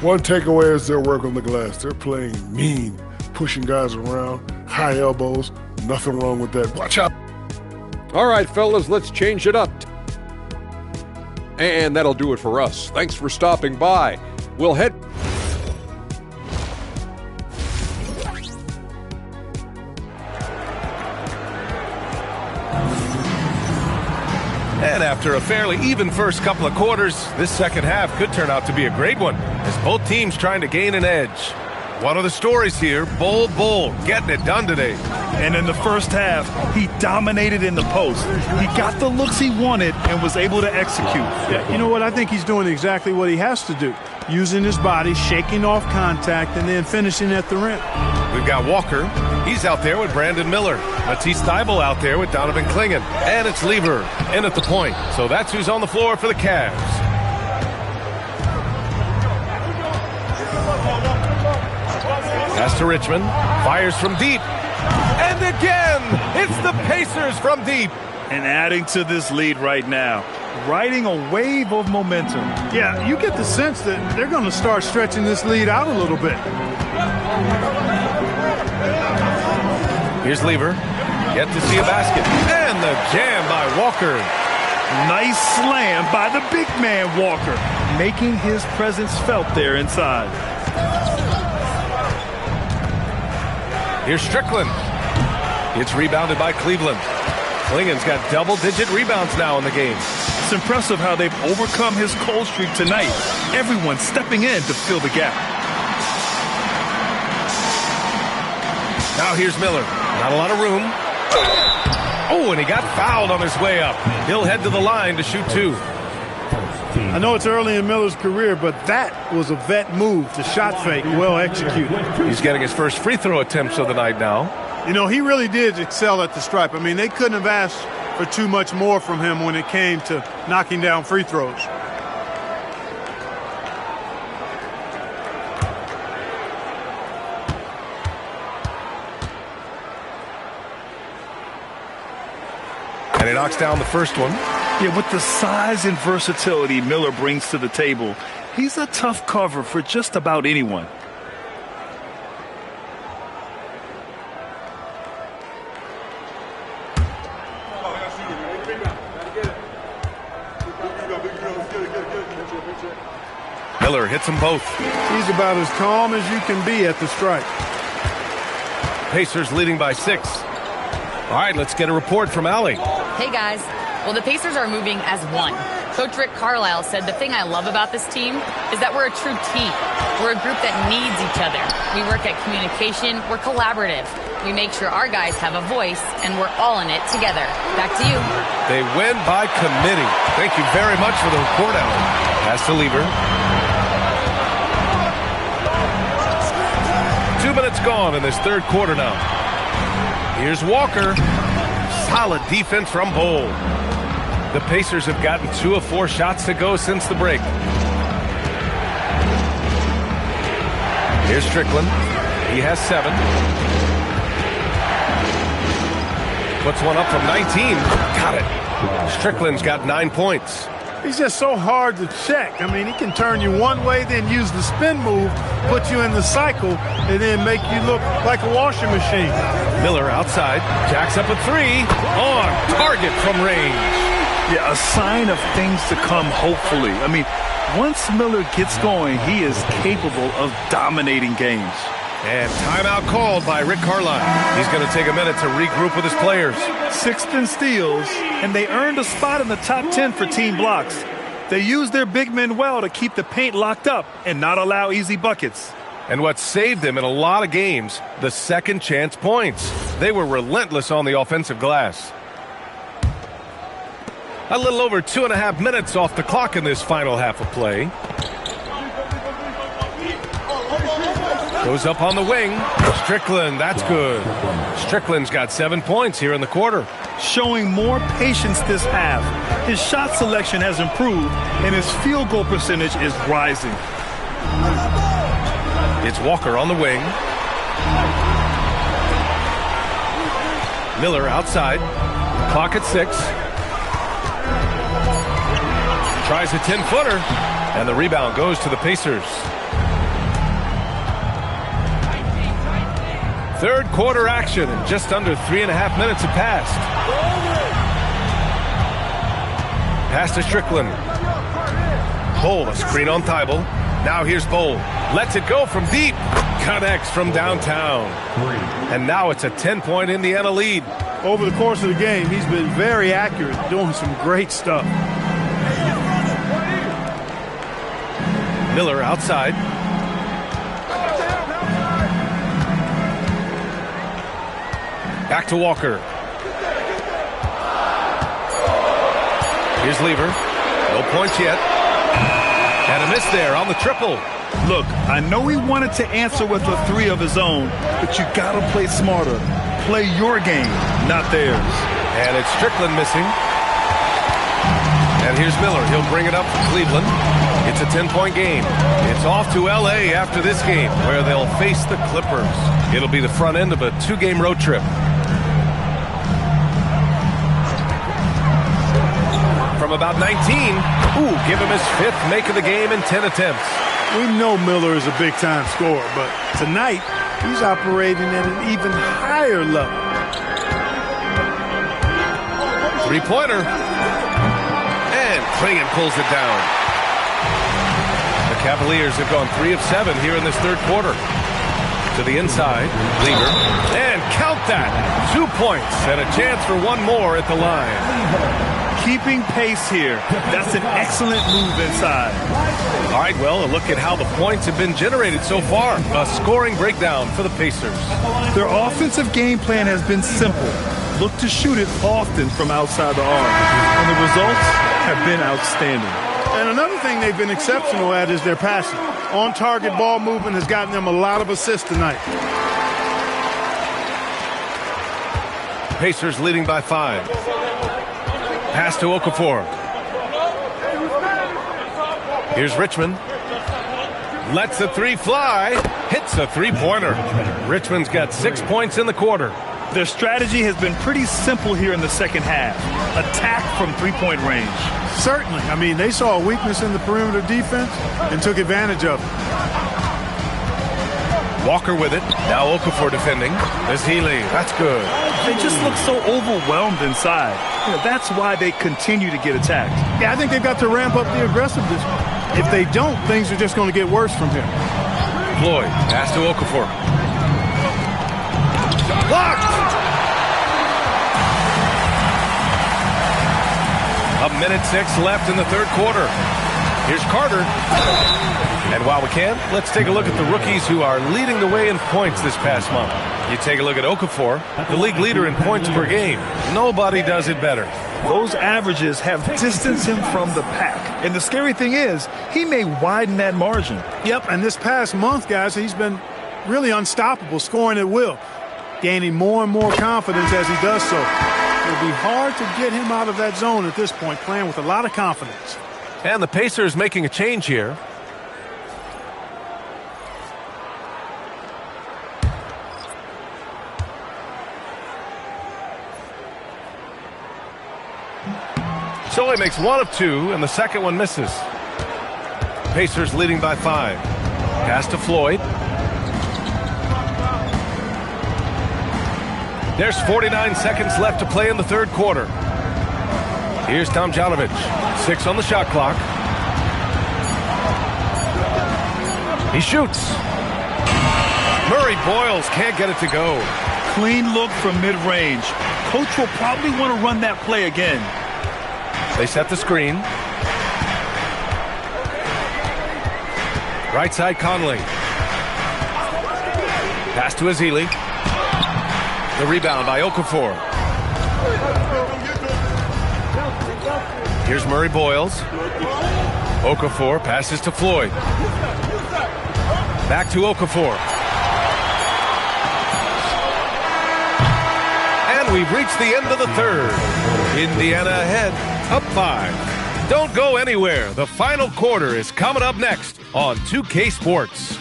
One takeaway is their work on the glass. They're playing mean, pushing guys around, high elbows. Nothing wrong with that. Watch out. All right, fellas, let's change it up. And that'll do it for us. Thanks for stopping by. We'll head... And after a fairly even first couple of quarters, this second half could turn out to be a great one, as both teams trying to gain an edge. One of the stories here, Bol getting it done today. And in the first half, he dominated in the post. He got the looks he wanted and was able to execute. Yeah, you know what? I think he's doing exactly what he has to do. Using his body, shaking off contact, and then finishing at the rim. We've got Walker. He's out there with Brandon Miller. Matisse Thybulle out there with Donovan Klingen. And it's Lever in at the point. So that's who's on the floor for the Cavs. Pass to Richmond. Fires from deep. And again, it's the Pacers from deep. And adding to this lead right now, riding a wave of momentum. Yeah, you get the sense that they're going to start stretching this lead out a little bit. Here's Lever. Yet to see a basket. And the jam by Walker. Nice slam by the big man Walker, making his presence felt there inside. Here's Strickland. It's rebounded by Cleveland. Klingen's got double-digit rebounds now in the game. It's impressive how they've overcome his cold streak tonight. Everyone stepping in to fill the gap. Now here's Miller. Not a lot of room. Oh, and he got fouled on his way up. He'll head to the line to shoot 2. I know it's early in Miller's career, but that was a vet move. The shot fake, well executed. He's getting his first free throw attempts of the night now. You know, he really did excel at the stripe. I mean, they couldn't have asked for too much more from him when it came to knocking down free throws. And he knocks down the first one. Yeah, with the size and versatility Miller brings to the table, he's a tough cover for just about anyone. Miller hits them both. He's about as calm as you can be at the strike. Pacers leading by 6. All right, let's get a report from Allie. Hey, guys. Well, the Pacers are moving as one. Coach Rick Carlisle said the thing I love about this team is that we're a true team. We're a group that needs each other. We work at communication. We're collaborative. We make sure our guys have a voice, and we're all in it together. Back to you. They win by committee. Thank you very much for the report, Allie. Pass to Lieber. 2 minutes gone in this third quarter now. Here's Walker. Solid defense from Bol. The Pacers have gotten 2 of 4 shots to go since the break. Here's Strickland. He has 7. Puts one up from 19. Got it. Strickland's got 9 points. He's just so hard to check. I mean, he can turn you one way, then use the spin move, put you in the cycle, and then make you look like a washing machine. Miller outside, jacks up a 3, on target from range. Yeah, a sign of things to come, hopefully. I mean, once Miller gets going, he is capable of dominating games. And timeout called by Rick Carlisle. He's going to take a minute to regroup with his players. 6th in steals, and they earned a spot in the top 10 for team blocks. They used their big men well to keep the paint locked up and not allow easy buckets. And what saved them in a lot of games, the second chance points. They were relentless on the offensive glass. A little over 2.5 minutes off the clock in this final half of play. Goes up on the wing. Strickland, that's good. Strickland's got 7 points here in the quarter. Showing more patience this half. His shot selection has improved, and his field goal percentage is rising. It's Walker on the wing. Miller outside. Clock at 6. Tries a 10-footer, and the rebound goes to the Pacers. Third quarter action, and just under 3.5 minutes have passed. Pass to Strickland. Bol, a screen on Thibault. Now here's Bol. Lets it go from deep. Connects from downtown. And now it's a 10-point Indiana lead. Over the course of the game, he's been very accurate, doing some great stuff. Miller outside. Back to Walker. Here's Lieber. No points yet. And a miss there on the triple. Look, I know he wanted to answer with a 3 of his own, but you got to play smarter. Play your game, not theirs. And it's Strickland missing. And here's Miller. He'll bring it up for Cleveland. It's a 10-point game. It's off to L.A. after this game, where they'll face the Clippers. It'll be the front end of a 2-game road trip. From about 19, give him his 5th make of the game in 10 attempts. We know Miller is a big-time scorer, but tonight he's operating at an even higher level. 3-pointer. And Klingon pulls it down. The Cavaliers have gone 3 of 7 here in this third quarter. To the inside, Lieber. And count that. 2 points and a chance for one more at the line. Keeping pace here. That's an excellent move inside. All right, well, a look at how the points have been generated so far. A scoring breakdown for the Pacers. Their offensive game plan has been simple. Look to shoot it often from outside the arc. And the results have been outstanding. And another thing they've been exceptional at is their passing. On-target ball movement has gotten them a lot of assists tonight. Pacers leading by 5. Pass to Okafor. Here's Richmond. Lets the 3 fly. Hits a 3-pointer. Richmond's got 6 points in the quarter. Their strategy has been pretty simple here in the second half. Attack from three-point range. Certainly. I mean, they saw a weakness in the perimeter defense and took advantage of it. Walker with it. Now Okafor defending. There's Healy. That's good. They just look so overwhelmed inside. That's why they continue to get attacked. Yeah, I think they've got to ramp up the aggressiveness. If they don't, things are just going to get worse from here. Floyd, pass to Okafor. Blocked! 1:06 left in the third quarter. Here's Carter. And while we can, let's take a look at the rookies who are leading the way in points this past month. You take a look at Okafor, the league leader in points per game. Nobody does it better. Those averages have distanced him from the pack. And the scary thing is, he may widen that margin. Yep, and this past month, guys, he's been really unstoppable, scoring at will, gaining more and more confidence as he does so. It'll be hard to get him out of that zone at this point, playing with a lot of confidence. And the Pacers making a change here. So he makes one of two, and the second one misses. Pacers leading by 5. Pass to Floyd. There's 49 seconds left to play in the third quarter. Here's Tomjanovich. 6 on the shot clock. He shoots. Murray Boyles can't get it to go. Clean look from mid-range. Coach will probably want to run that play again. They set the screen. Right side Conley. Pass to Ezeli. The rebound by Okafor. Here's Murray Boyles. Okafor passes to Floyd. Back to Okafor. And we've reached the end of the third. Indiana ahead, up 5. Don't go anywhere. The final quarter is coming up next on 2K Sports.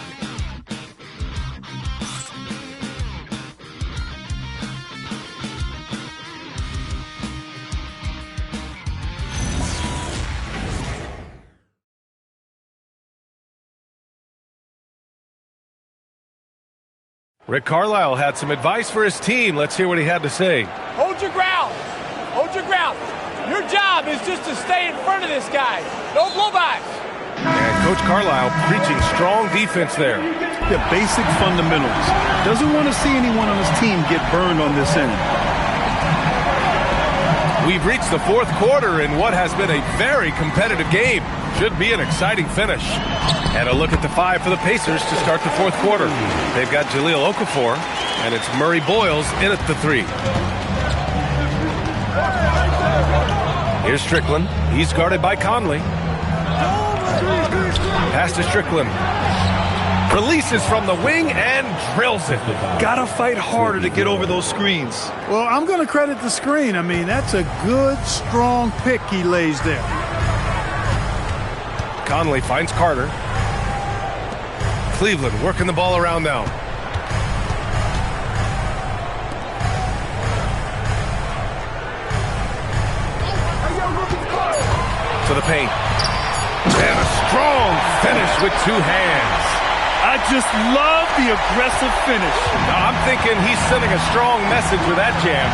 Rick Carlisle had some advice for his team. Let's hear what he had to say. Hold your ground. Hold your ground. Your job is just to stay in front of this guy. No blowbacks. And Coach Carlisle preaching strong defense there. The basic fundamentals. Doesn't want to see anyone on his team get burned on this end. We've reached the fourth quarter in what has been a very competitive game. Should be an exciting finish. And a look at the 5 for the Pacers to start the fourth quarter. They've got Jahlil Okafor, and it's Murray Boyles in at the 3. Here's Strickland. He's guarded by Conley. Pass to Strickland. Releases from the wing and drills it. Gotta fight harder to get over those screens. Well, I'm going to credit the screen. I mean, that's a good, strong pick he lays there. Conley finds Carter. Cleveland working the ball around now. To the paint. And a strong finish with 2 hands. I just love the aggressive finish. I'm thinking he's sending a strong message with that jam.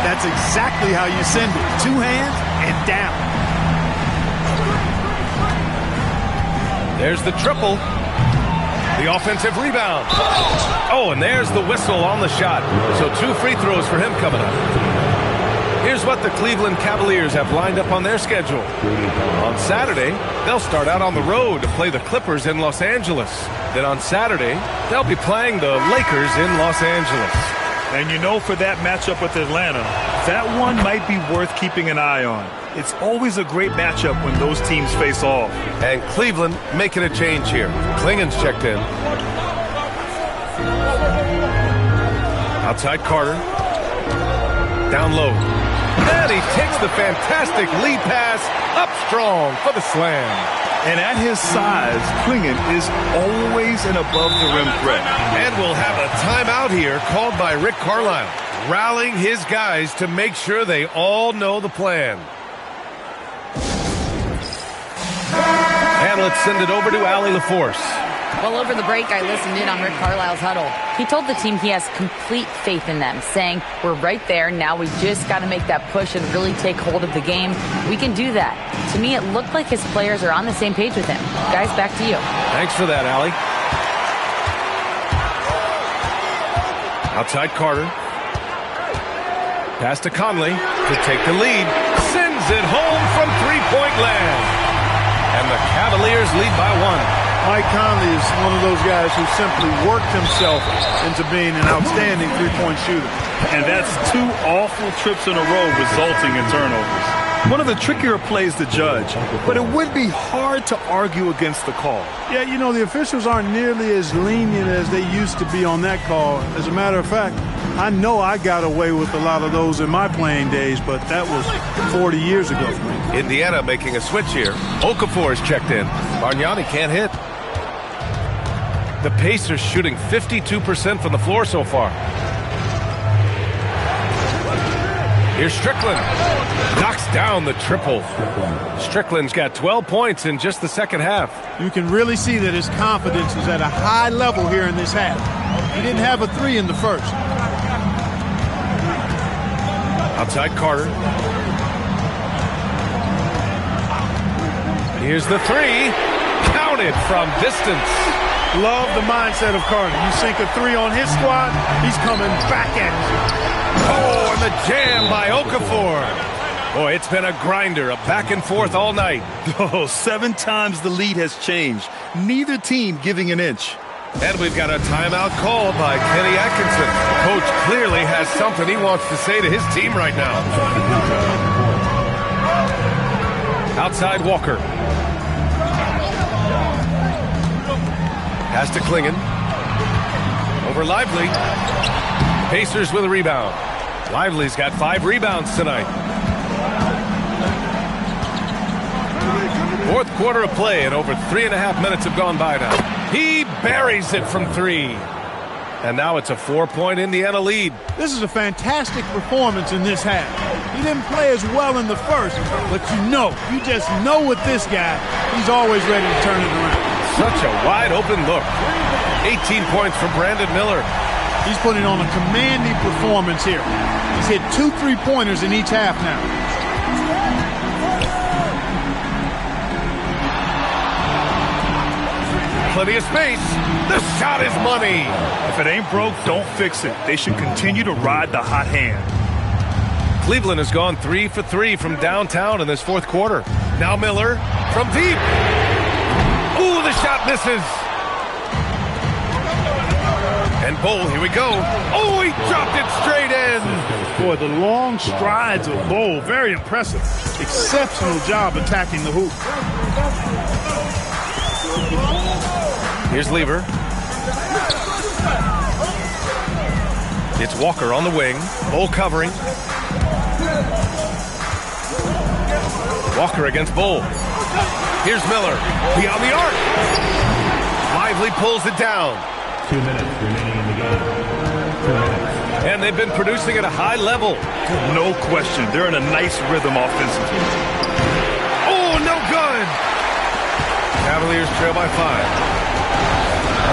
That's exactly how you send it. 2 hands and down. There's the triple. The offensive rebound. Oh, and there's the whistle on the shot. So 2 free throws for him coming up. Here's what the Cleveland Cavaliers have lined up on their schedule. On Saturday, they'll start out on the road to play the Clippers in Los Angeles. Then on Saturday, they'll be playing the Lakers in Los Angeles. And you know, for that matchup with Atlanta, that one might be worth keeping an eye on. It's always a great matchup when those teams face off. And Cleveland making a change here. Klingen's checked in. Outside Carter. Down low. And he takes the fantastic lead pass up strong for the slam. And at his size, Klingen is always an above-the-rim threat. And we'll have a timeout here called by Rick Carlisle. rallying his guys to make sure they all know the plan. And let's send it over to Allie LaForce. Well, over the break, I listened in on Rick Carlisle's huddle. He told the team he has complete faith in them, saying, we're right there. Now we just got to make that push and really take hold of the game. We can do that. To me, it looked like his players are on the same page with him. Guys, back to you. Thanks for that, Allie. Outside Carter. Pass to Conley to take the lead. Sends it home from three-point land. And the Cavaliers lead by 1. Mike Conley is one of those guys who simply worked himself into being an outstanding three-point shooter. And that's 2 awful trips in a row resulting in turnovers. One of the trickier plays to judge, but it would be hard to argue against the call. Yeah, you know, the officials aren't nearly as lenient as they used to be on that call. As a matter of fact, I know I got away with a lot of those in my playing days, but that was 40 years ago for me. Indiana making a switch here. Okafor is checked in. Bargnani can't hit. The Pacers shooting 52% from the floor so far. Here's Strickland. Knocks down the triple. Strickland's got 12 points in just the second half. You can really see that his confidence is at a high level here in this half. He didn't have a 3 in the first. Outside Carter. Here's the 3. Counted from distance. Love the mindset of Carter. You sink a 3 on his squad, he's coming back at you. Oh, and the jam by Okafor. Boy, it's been a grinder, a back and forth all night. Oh, 7 times the lead has changed. Neither team giving an inch. And we've got a timeout called by Kenny Atkinson. The coach clearly has something he wants to say to his team right now. Outside Walker. Pass to Klingon. Over Lively. Pacers with a rebound. Lively's got 5 rebounds tonight. Fourth quarter of play, and over 3.5 minutes have gone by now. He buries it from 3. And now it's a 4-point Indiana lead. This is a fantastic performance in this half. He didn't play as well in the first, but you just know with this guy, he's always ready to turn it around. Such a wide open look. 18 points for Brandon Miller. He's putting on a commanding performance here. He's hit 2 3-pointers in each half now. Plenty of space. The shot is money. If it ain't broke, don't fix it. They should continue to ride the hot hand. Cleveland has gone 3 for 3 from downtown in this fourth quarter. Now Miller from deep. Ooh, the shot misses. And Bol, here we go. Oh, he dropped it straight in. Boy, the long strides of Bol, very impressive. Exceptional job attacking the hoop. Here's Lever. It's Walker on the wing. Bol covering. Walker against Bol. Here's Miller. Beyond the arc. Lively pulls it down. 2 minutes remaining in the game. 2 minutes. And they've been producing at a high level. No question. They're in a nice rhythm offensively. Oh, no good. Cavaliers trail by 5.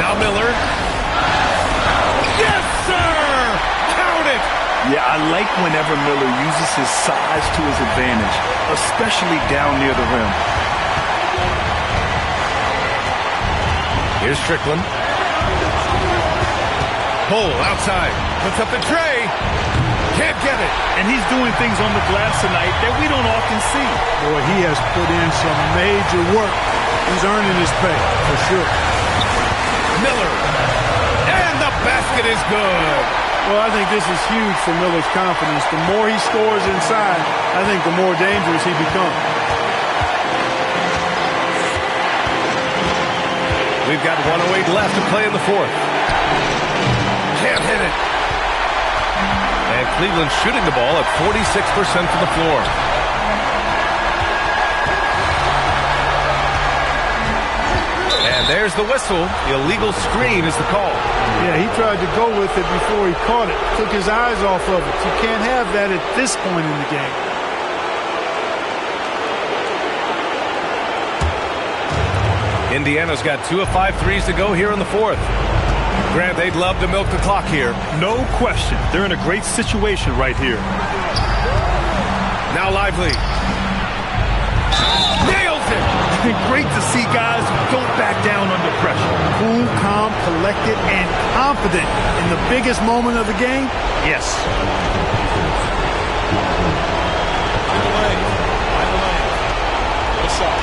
Now Miller. Yes, sir! Count it! Yeah, I like whenever Miller uses his size to his advantage, especially down near the rim. Here's Strickland. Bol outside. Puts up the tray. Can't get it. And he's doing things on the glass tonight that we don't often see. Boy, he has put in some major work. He's earning his pay, for sure. Miller. And the basket is good. Well, I think this is huge for Miller's confidence. The more he scores inside, I think the more dangerous he becomes. We've got 1:08 left to play in the fourth. Can't hit it. And Cleveland shooting the ball at 46% from the floor. And And there's the whistle. Illegal screen is the call. Yeah, he tried to go with it before he caught it. Took his eyes off of it. You can't have that at this point in the game. Indiana's got 2 of 5 threes to go here in the fourth. Grant, they'd love to milk the clock here. No question. They're in a great situation right here. Now Lively. Nails it! Great to see guys who don't back down under pressure. Cool, calm, collected, and confident in the biggest moment of the game. Yes. Find the lane. Find the lane. Get a shot.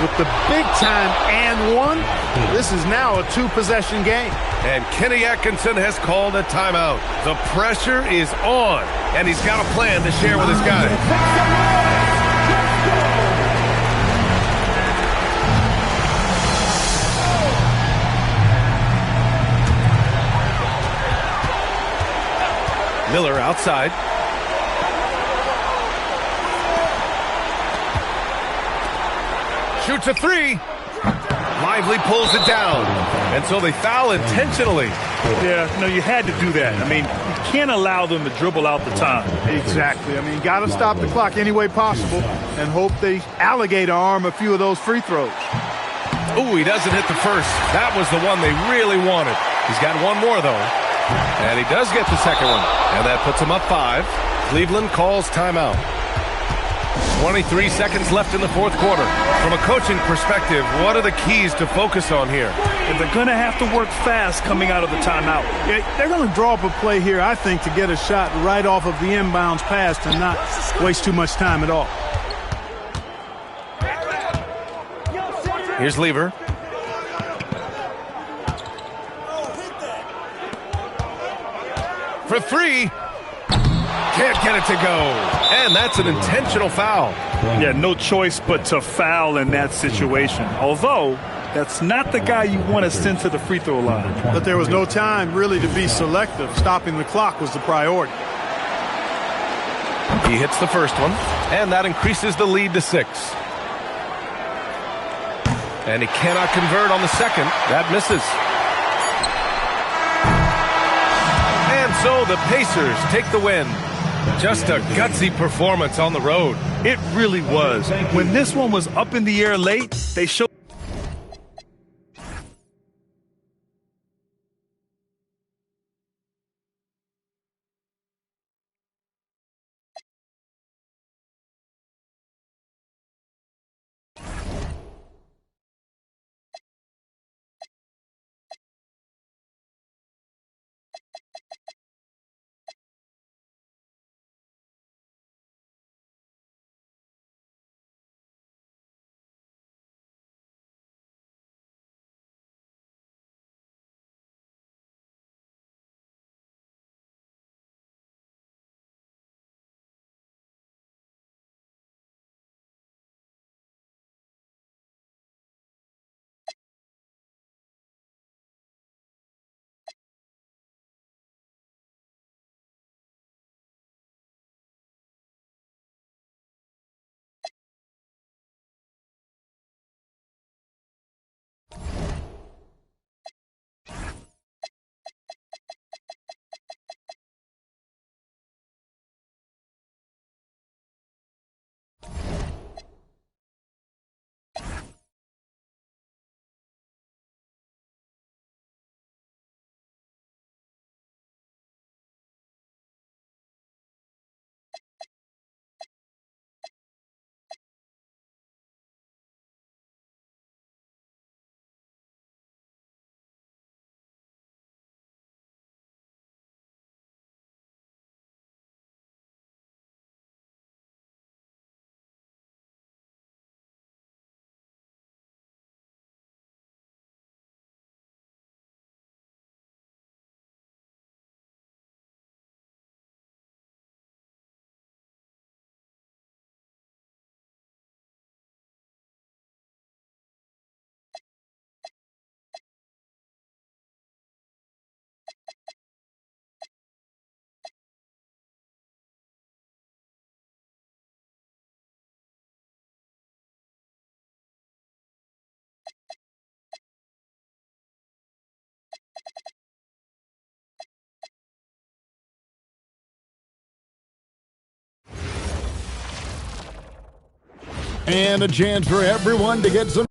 With the big time and one, this is now a 2-possession game. And Kenny Atkinson has called a timeout. The pressure is on, and he's got a plan to share with his guys. Miller outside. Shoots a three. Lively pulls it down. And so they foul intentionally. Yeah, no, you had to do that. I mean, you can't allow them to dribble out the time. Exactly. I mean, got to stop the clock any way possible and hope they alligator arm a few of those free throws. Ooh, he doesn't hit the first. That was the one they really wanted. He's got one more, though. And he does get the second one. And that puts him up 5. Cleveland calls timeout. 23 seconds left in the fourth quarter. From a coaching perspective, what are the keys to focus on here? And they're going to have to work fast coming out of the timeout. They're going to draw up a play here, I think, to get a shot right off of the inbounds pass and not waste too much time at all. Here's Lever. For 3. Can't get it to go. And that's an intentional foul. Yeah, no choice but to foul in that situation. Although, that's not the guy you want to send to the free throw line. But there was no time really to be selective. Stopping the clock was the priority. He hits the first one, and that increases the lead to 6. And he cannot convert on the second. That misses. And so the Pacers take the win. Just a gutsy performance on the road. It really was. When this one was up in the air late, they showed And a chance for everyone to get some.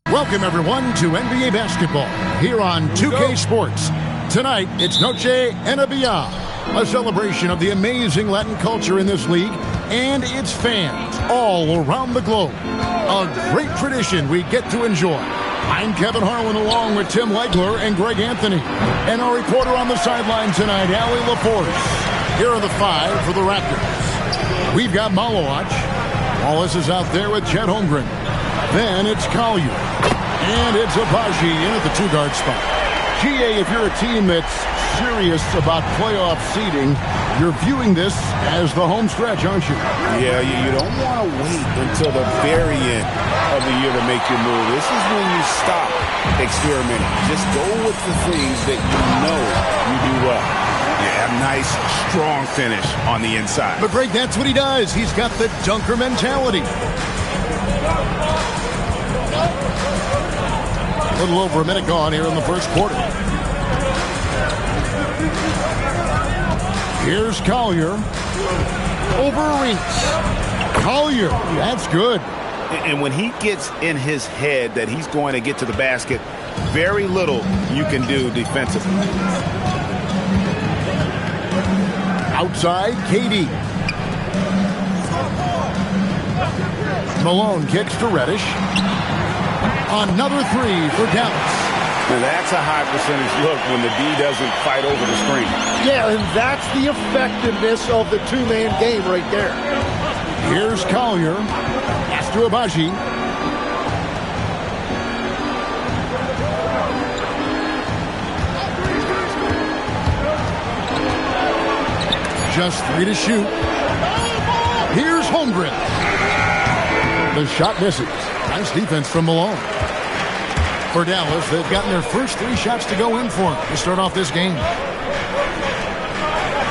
Welcome, everyone, to NBA basketball here on 2K Sports. Tonight, it's Noche NBA, a celebration of the amazing Latin culture in this league and its fans all around the globe. A great tradition we get to enjoy. I'm Kevin Harlan along with Tim Legler and Greg Anthony. And our reporter on the sideline tonight, Allie LaForce. Here are the five for the Raptors. We've got Malowacz. Wallace is out there with Chet Holmgren. Then it's Collier. And it's Agbaji in at the two-guard spot. GA, if you're a team that's serious about playoff seeding, you're viewing this as the home stretch, aren't you? Yeah, you don't want to wait until the very end of the year to make your move. This is when you stop experimenting. Just go with the things that you know you do well. Yeah, a nice, strong finish on the inside. But Greg, that's what he does. He's got the dunker mentality. A little over a minute gone here in the first quarter. Here's Collier. Over Arenas. Collier, that's good. And when he gets in his head that he's going to get to the basket, very little you can do defensively. Outside, KD. Malone kicks to Reddish. Another three for Dallas. Now that's a high percentage look when the D doesn't fight over the screen. Yeah, and that's the effectiveness of the two-man game right there. Here's Collier. Pass to Agbaji. Just three to shoot. Here's Holmgren. The shot misses. Nice defense from Malone. For Dallas, they've gotten their first three shots to go in for him to start off this game.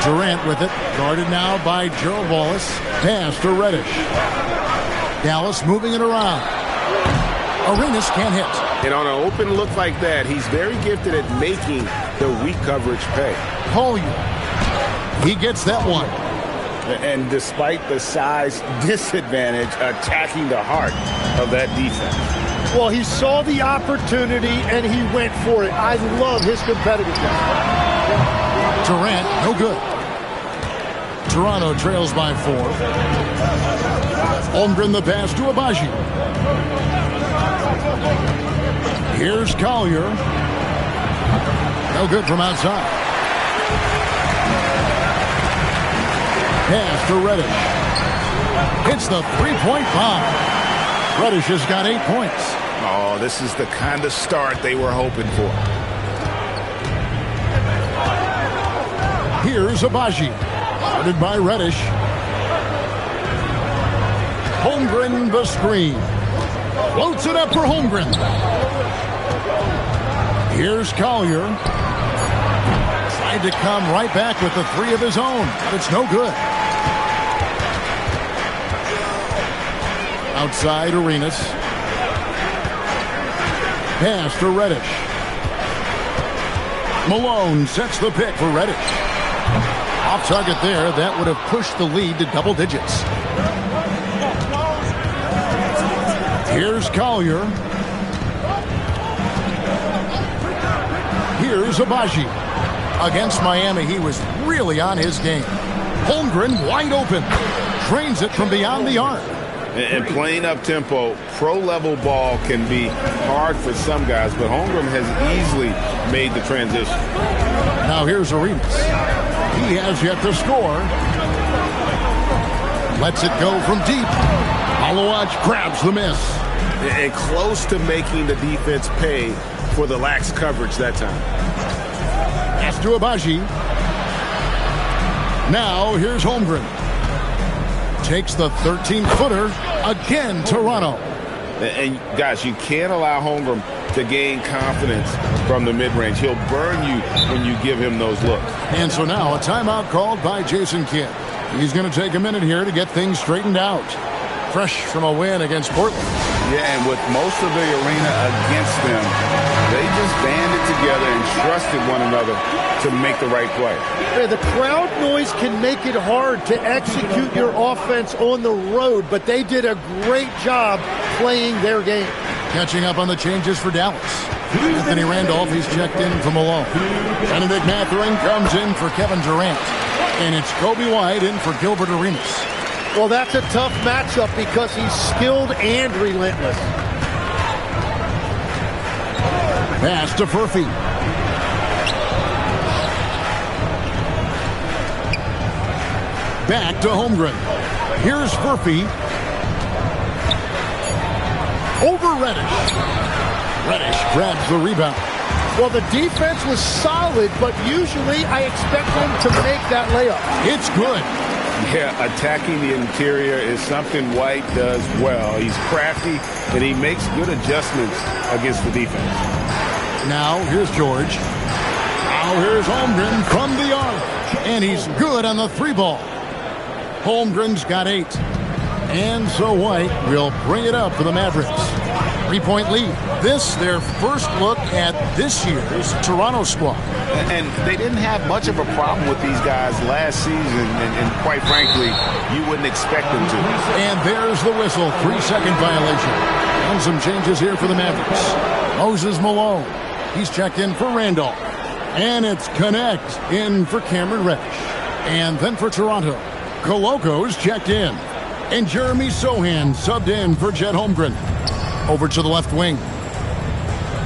Durant with it, guarded now by Gerald Wallace. Pass to Reddish. Dallas moving it around. Arenas can't hit. And on an open look like that, he's very gifted at making the weak coverage pay. Collier. He gets that one. And despite the size disadvantage, attacking the heart of that defense. Well, he saw the opportunity and he went for it. I love his competitiveness. Durant, no good. Toronto trails by 4. Holmgren the pass to Agbaji. Here's Collier. No good from outside. Pass to Reddish. Hits the three-point bomb. Reddish has got 8 points. Oh, this is the kind of start they were hoping for. Here's Agbaji. Guarded by Reddish. Holmgren the screen. Floats it up for Holmgren. Here's Collier. Tried to come right back with the three of his own, but it's no good. Outside Arenas. Pass to Reddish. Malone sets the pick for Reddish. Off target there. That would have pushed the lead to double digits. Here's Collier. Here's Agbaji. Against Miami, he was really on his game. Holmgren wide open. Drains it from beyond the arc. And playing up-tempo, pro-level ball can be hard for some guys, but Holmgren has easily made the transition. Now here's Arenas. He has yet to score. Lets it go from deep. Malowacz grabs the miss. And close to making the defense pay for the lax coverage that time. Pass to Agbaji. Now here's Holmgren. Takes the 13-footer. Again, Toronto. And guys, you can't allow Holmgren to gain confidence from the mid-range. He'll burn you when you give him those looks. And so now a timeout called by Jason Kidd. He's going to take a minute here to get things straightened out. Fresh from a win against Portland. Yeah, and with most of the arena against them, they just banded together and trusted one another to make the right play. Yeah, the crowd noise can make it hard to execute your offense on the road, but they did a great job playing their game. Catching up on the changes for Dallas. Anthony Randolph, he's checked in for Malone. Benedict Mathurin comes in for Kevin Durant. And it's Kobe White in for Gilbert Arenas. Well, that's a tough matchup because he's skilled and relentless. Pass to Furphy. Back to Holmgren. Here's Furphy. Over Reddish. Reddish grabs the rebound. Well, the defense was solid, but usually I expect them to make that layup. It's good. Yeah, attacking the interior is something White does well. He's crafty, and he makes good adjustments against the defense. Now, here's George. Now, here's Holmgren from the arc. And he's good on the 3-ball. Holmgren's got 8. And so White will bring it up for the Mavericks. 3-point lead. This, their first look at this year's Toronto squad. And they didn't have much of a problem with these guys last season, and quite frankly, you wouldn't expect them to. And there's the whistle. 3-second violation. And some changes here for the Mavericks. Moses Malone. He's checked in for Randolph. And it's Connect in for Cameron Reddish. And then for Toronto, Koloko's checked in. And Jeremy Sohan subbed in for Chet Holmgren. Over to the left wing.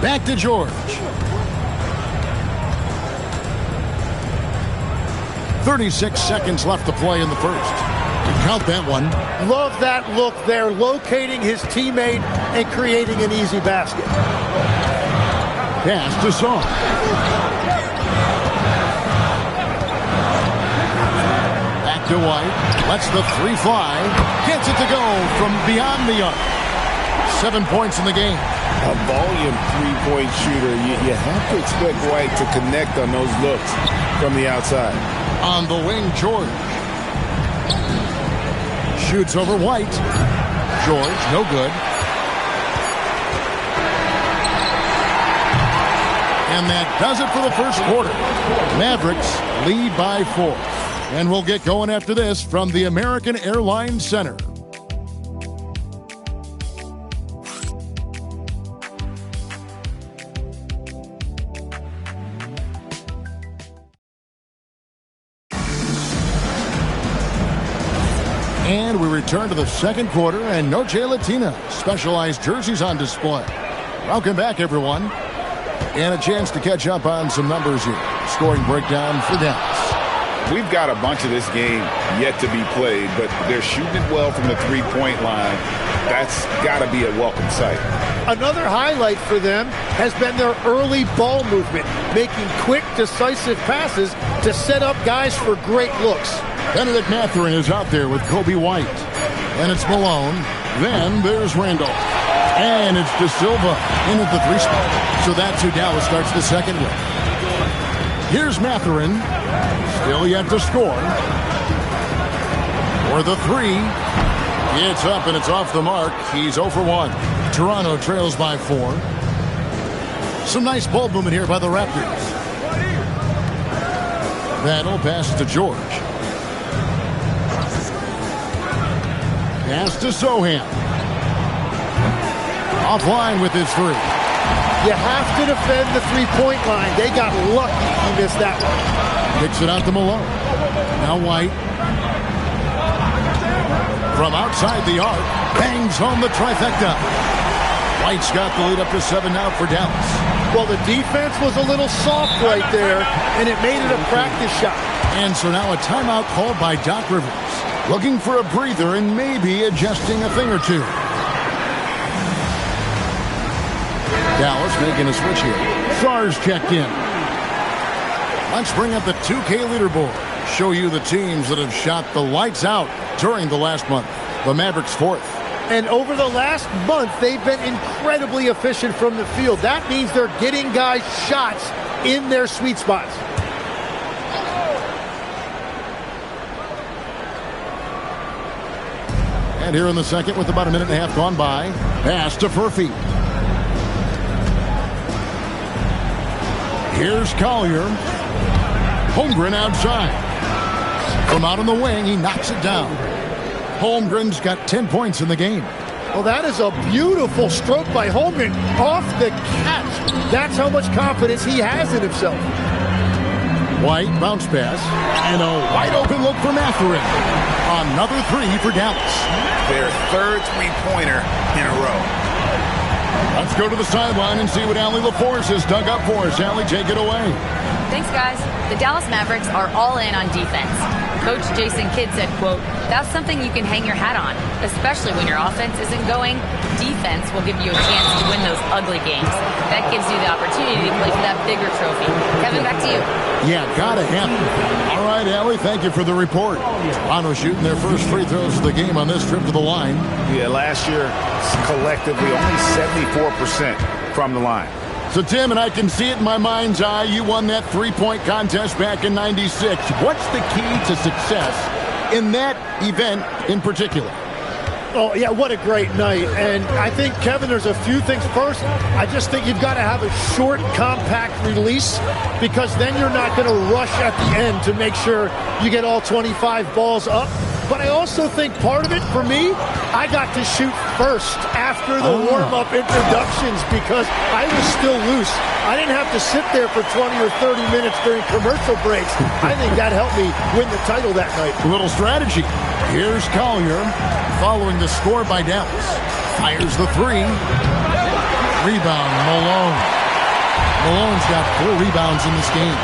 Back to George. 36 seconds left to play in the first. Count that one. Love that look there, locating his teammate and creating an easy basket. Pass to Song. Back to White. Lets the 3 fly. Gets it to go from beyond the arc. 7 points in the game. A volume 3-point shooter. You have to expect White to connect on those looks from the outside. On the wing, George. Shoots over White. George, no good. And that does it for the first quarter. Mavericks lead by 4. And we'll get going after this from the American Airlines Center. And we return to the second quarter, and Noche Latina specialized jerseys on display. Welcome back, everyone. And a chance to catch up on some numbers here. Scoring breakdown for Dallas. We've got a bunch of this game yet to be played, but they're shooting it well from the 3-point line. That's got to be a welcome sight. Another highlight for them has been their early ball movement, making quick, decisive passes to set up guys for great looks. Benedict Mathurin is out there with Kobe White. And it's Malone. Then there's Randolph. And it's De Silva in at the 3 spot. So that's who Dallas starts the second with. Here's Mathurin. Still yet to score. For the 3. It's up and it's off the mark. He's 0 for 1. Toronto trails by 4. Some nice ball movement here by the Raptors. Battle passes to George. Pass to Sohan. Offline with his 3. You have to defend the 3-point line. They got lucky he missed that one. Kicks it out to Malone. Now White. From outside the arc. Bangs home the trifecta. White's got the lead up to 7 now for Dallas. Well, the defense was a little soft right there, and it made it a practice shot. And so now a timeout called by Doc Rivers. Looking for a breather and maybe adjusting a thing or two. Dallas making a switch here. Sarge checked in. Let's bring up the 2K leaderboard. Show you the teams that have shot the lights out during the last month. The Mavericks 4th. And over the last month, they've been incredibly efficient from the field. That means they're getting guys shots in their sweet spots. And here in the second with about a minute and a half gone by. Pass to Furphy. Here's Collier. Holmgren outside. From out on the wing, he knocks it down. Holmgren's got 10 points in the game. Well, that is a beautiful stroke by Holmgren off the catch. That's how much confidence he has in himself. White bounce pass. And a wide open look for Mathurin. Another three for Dallas. Their third three-pointer in a row. Let's go to the sideline and see what Allie LaForce has dug up for us. Allie, take it away. Thanks, guys. The Dallas Mavericks are all in on defense. Coach Jason Kidd said, quote, "That's something you can hang your hat on, especially when your offense isn't going. Defense will give you a chance to win those ugly games. That gives you the opportunity to play for that bigger trophy." Kevin, back to you. Yeah, gotta happen. All right, Allie, thank you for the report. Toronto shooting their first free throws of the game on this trip to the line. Yeah, last year, collectively, only 74% from the line. So, Tim, and I can see it in my mind's eye, you won that three-point contest back in '96. What's the key to success in that event in particular? Oh, yeah, what a great night. And I think, Kevin, there's a few things. First, I just think you've got to have a short, compact release because then you're not going to rush at the end to make sure you get all 25 balls up. But I also think part of it, for me, I got to shoot first after the warm-up introductions because I was still loose. I didn't have to sit there for 20 or 30 minutes during commercial breaks. I think that helped me win the title that night. A little strategy. Here's Collier following the score by Dallas. Fires the three. Rebound, Malone. Malone's got 4 rebounds in this game.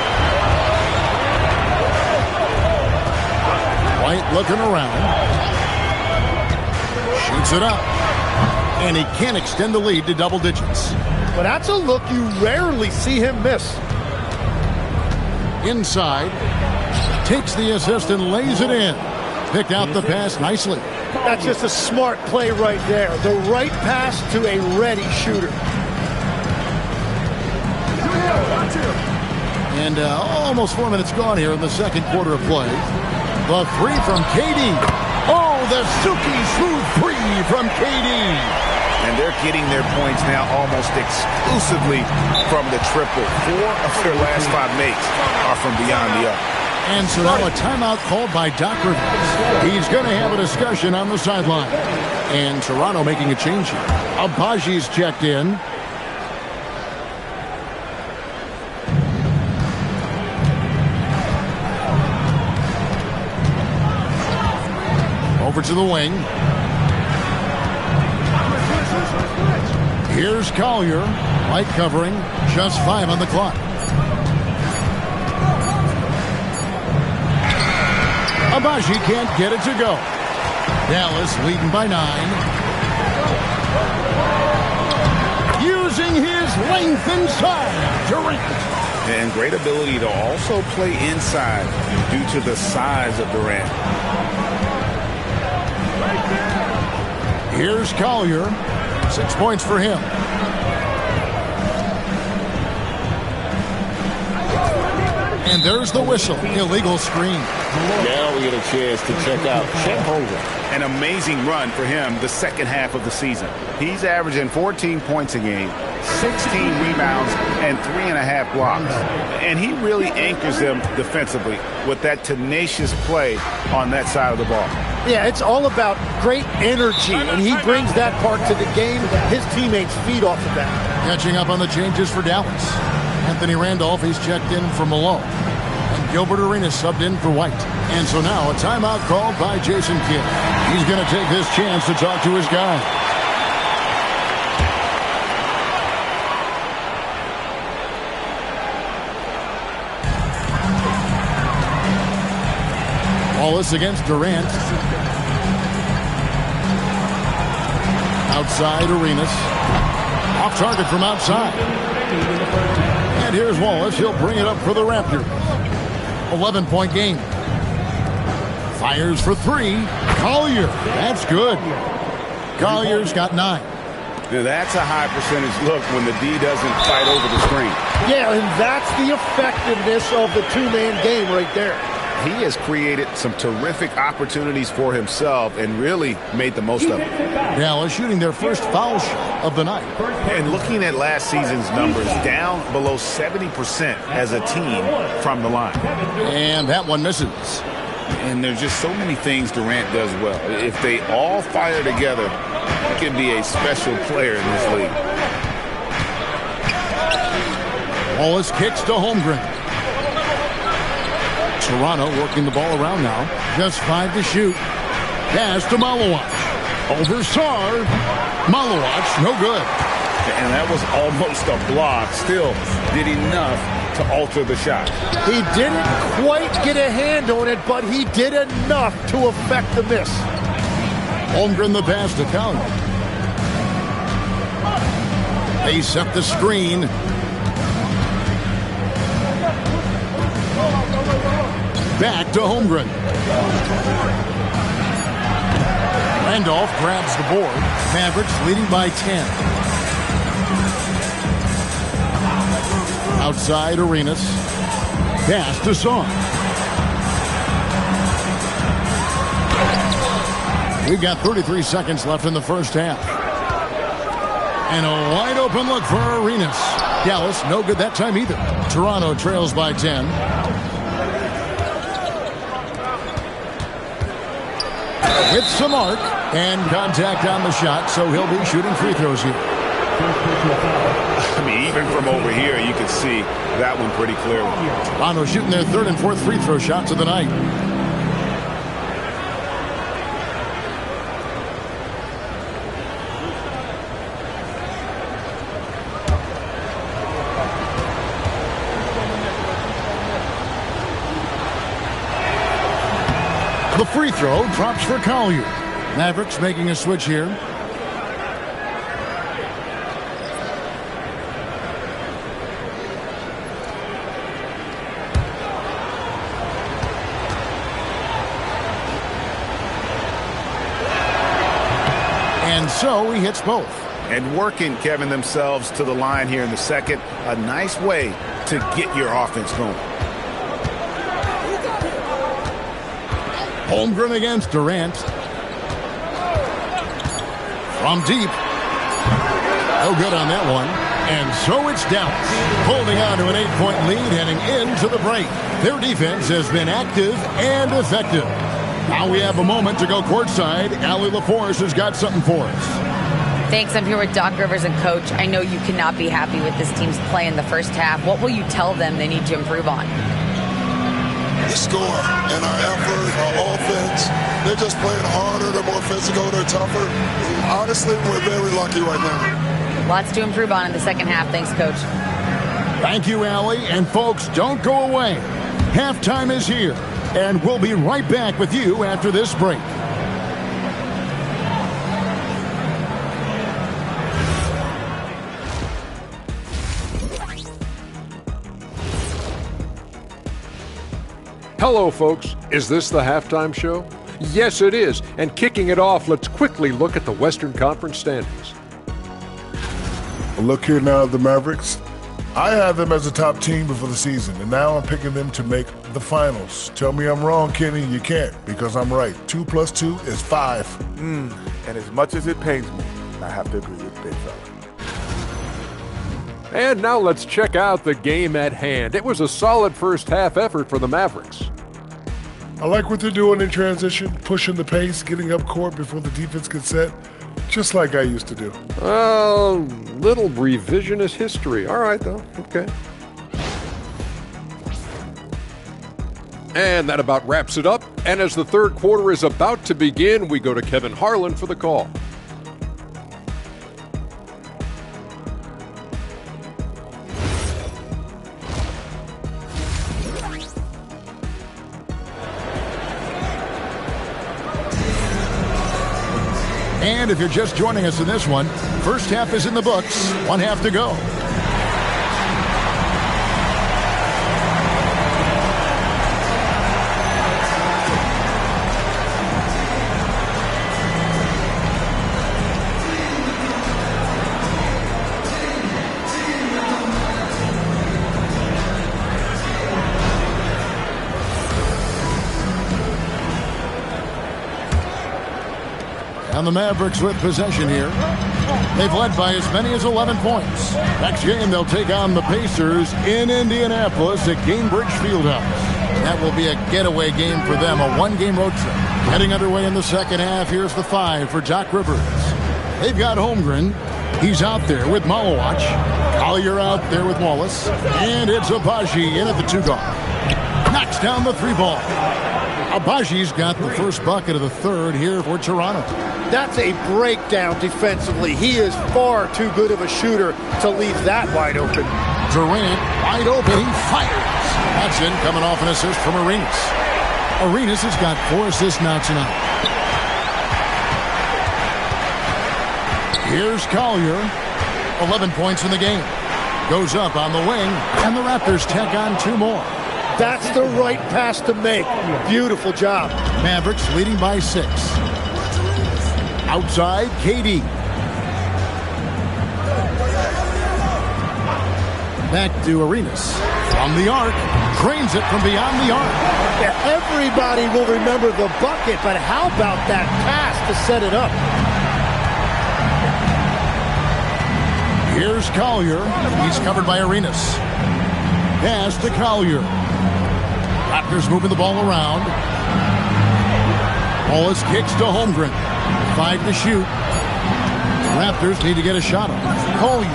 White looking around. Shoots it up. And he can't extend the lead to double digits. But that's a look you rarely see him miss. Inside. Takes the assist and lays it in. Picked out the pass nicely. That's just a smart play right there. The right pass to a ready shooter. And almost 4 minutes gone here in the second quarter of play. The three from KD. Oh, the silky smooth three from KD. And they're getting their points now almost exclusively from the triple. 4 of their last 5 makes are from beyond the arc. And so now a timeout called by Doc Rivers. He's going to have a discussion on the sideline. And Toronto making a change here. Abaji's checked in. Over to the wing. Here's Collier. Light covering. Just 5 on the clock. Abaji can't get it to go. Dallas leading by 9. Using his length inside. Durant. And great ability to also play inside due to the size of Durant. Here's Collier. 6 points for him. And there's the whistle. Illegal screen. Now we get a chance to check out Chet Holmgren. An amazing run for him the second half of the season. He's averaging 14 points a game, 16 rebounds, and 3.5 blocks. And he really anchors them defensively with that tenacious play on that side of the ball. Yeah, it's all about great energy, and he brings that part to the game. His teammates feed off of that. Catching up on the changes for Dallas. Anthony Randolph, he's checked in for Malone. And Gilbert Arenas subbed in for White. And so now a timeout called by Jason Kidd. He's going to take this chance to talk to his guy. Wallace against Durant. Outside Arenas. Off target from outside. And here's Wallace. He'll bring it up for the Raptors. 11-point game. Fires for 3. Collier. That's good. Collier's got 9. Now that's a high percentage look when the D doesn't fight over the screen. Yeah, and that's the effectiveness of the two-man game right there. he has created some terrific opportunities for himself and really made the most of it. Dallas shooting their first foul shot of the night. And looking at last season's numbers, down below 70% as a team from the line. And that one misses. And there's just so many things Durant does well. If they all fire together, he can be a special player in this league. Wallace kicks to Holmgren. Toronto working the ball around now. Just 5 to shoot. Pass to Malawach. Over Sarr. Malawach, no good. And that was almost a block. Still did enough to alter the shot. He didn't quite get a hand on it, but he did enough to affect the miss. Holmgren the pass to Count. They set the screen. Back to Holmgren. Randolph grabs the board. Mavericks leading by 10. Outside Arenas. Pass to Song. We've got 33 seconds left in the first half. And a wide open look for Arenas. Dallas, no good that time either. Toronto trails by 10. With some arc and contact on the shot, so he'll be shooting free throws here. I mean, even from over here, you can see that one pretty clearly. Toronto shooting their third and fourth free throw shots of the night. The free throw drops for Collier. Mavericks making a switch here. And so he hits both. And working, Kevin, themselves to the line here in the second. A nice way to get your offense going. Holmgren against Durant. From deep. No good on that one. And so it's Dallas, holding on to an 8-point lead heading into the break. Their defense has been active and effective. Now we have a moment to go courtside. Allie LaForce has got something for us. Thanks. I'm here with Doc Rivers and Coach. I know you cannot be happy with this team's play in the first half. What will you tell them they need to improve on? The score and our effort, our offense. They're just playing harder. They're more physical. They're tougher. Honestly, we're very lucky right now. Lots to improve on in the second half. Thanks, Coach. Thank you, Allie. And folks, don't go away. Halftime is here, and we'll be right back with you after this break. Hello, folks. Is this the halftime show? Yes, it is. And kicking it off, let's quickly look at the Western Conference standings. Look here now at the Mavericks. I had them as a top team before the season, and now I'm picking them to make the finals. Tell me I'm wrong, Kenny. You can't, because I'm right. 2 + 2 is 5. And as much as it pains me, I have to agree with Big Fella. And now let's check out the game at hand. It was a solid first half effort for the Mavericks. I like what they're doing in transition, pushing the pace, getting up court before the defense gets set, just like I used to do. Little revisionist history. All right, though. Okay. And that about wraps it up. And as the third quarter is about to begin, we go to Kevin Harlan for the call. And if you're just joining us in this one, first half is in the books. 1 half to go. And the Mavericks with possession here. They've led by as many as 11 points. Next game, they'll take on the Pacers in Indianapolis at Gainbridge Fieldhouse. That will be a getaway game for them, a one-game road trip. Getting underway in the second half, here's the 5 for Doc Rivers. They've got Holmgren. He's out there with Malawach. Collier out there with Wallace. And it's Agbaji in at the 2-guard. Knocks down the 3-ball. Abaji's got the first bucket of the third here for Toronto. That's a breakdown defensively. He is far too good of a shooter to leave that wide open. Durant wide open. He fires. That's in, coming off an assist from Arenas. Arenas has got 4 assists now tonight. Here's Collier. 11 points in the game. Goes up on the wing, and the Raptors tack on 2 more. That's the right pass to make. Beautiful job. Mavericks leading by 6. Outside, KD. Back to Arenas. From the arc. Cranes it from beyond the arc. Everybody will remember the bucket, but how about that pass to set it up? Here's Collier. He's covered by Arenas. Pass to Collier. Raptors moving the ball around. Wallace kicks to Holmgren. 5 to shoot. Raptors need to get a shot off. Collier.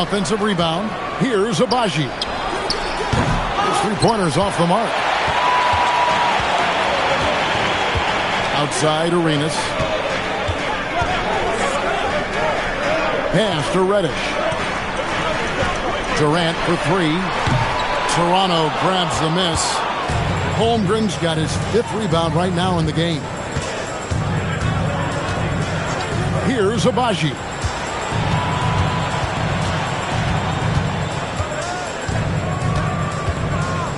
Offensive rebound. Here's Agbaji. His 3-pointers off the mark. Outside Arenas. Pass to Reddish. Durant for 3. Toronto grabs the miss. Holmgren's got his 5th rebound right now in the game. Here's Agbaji.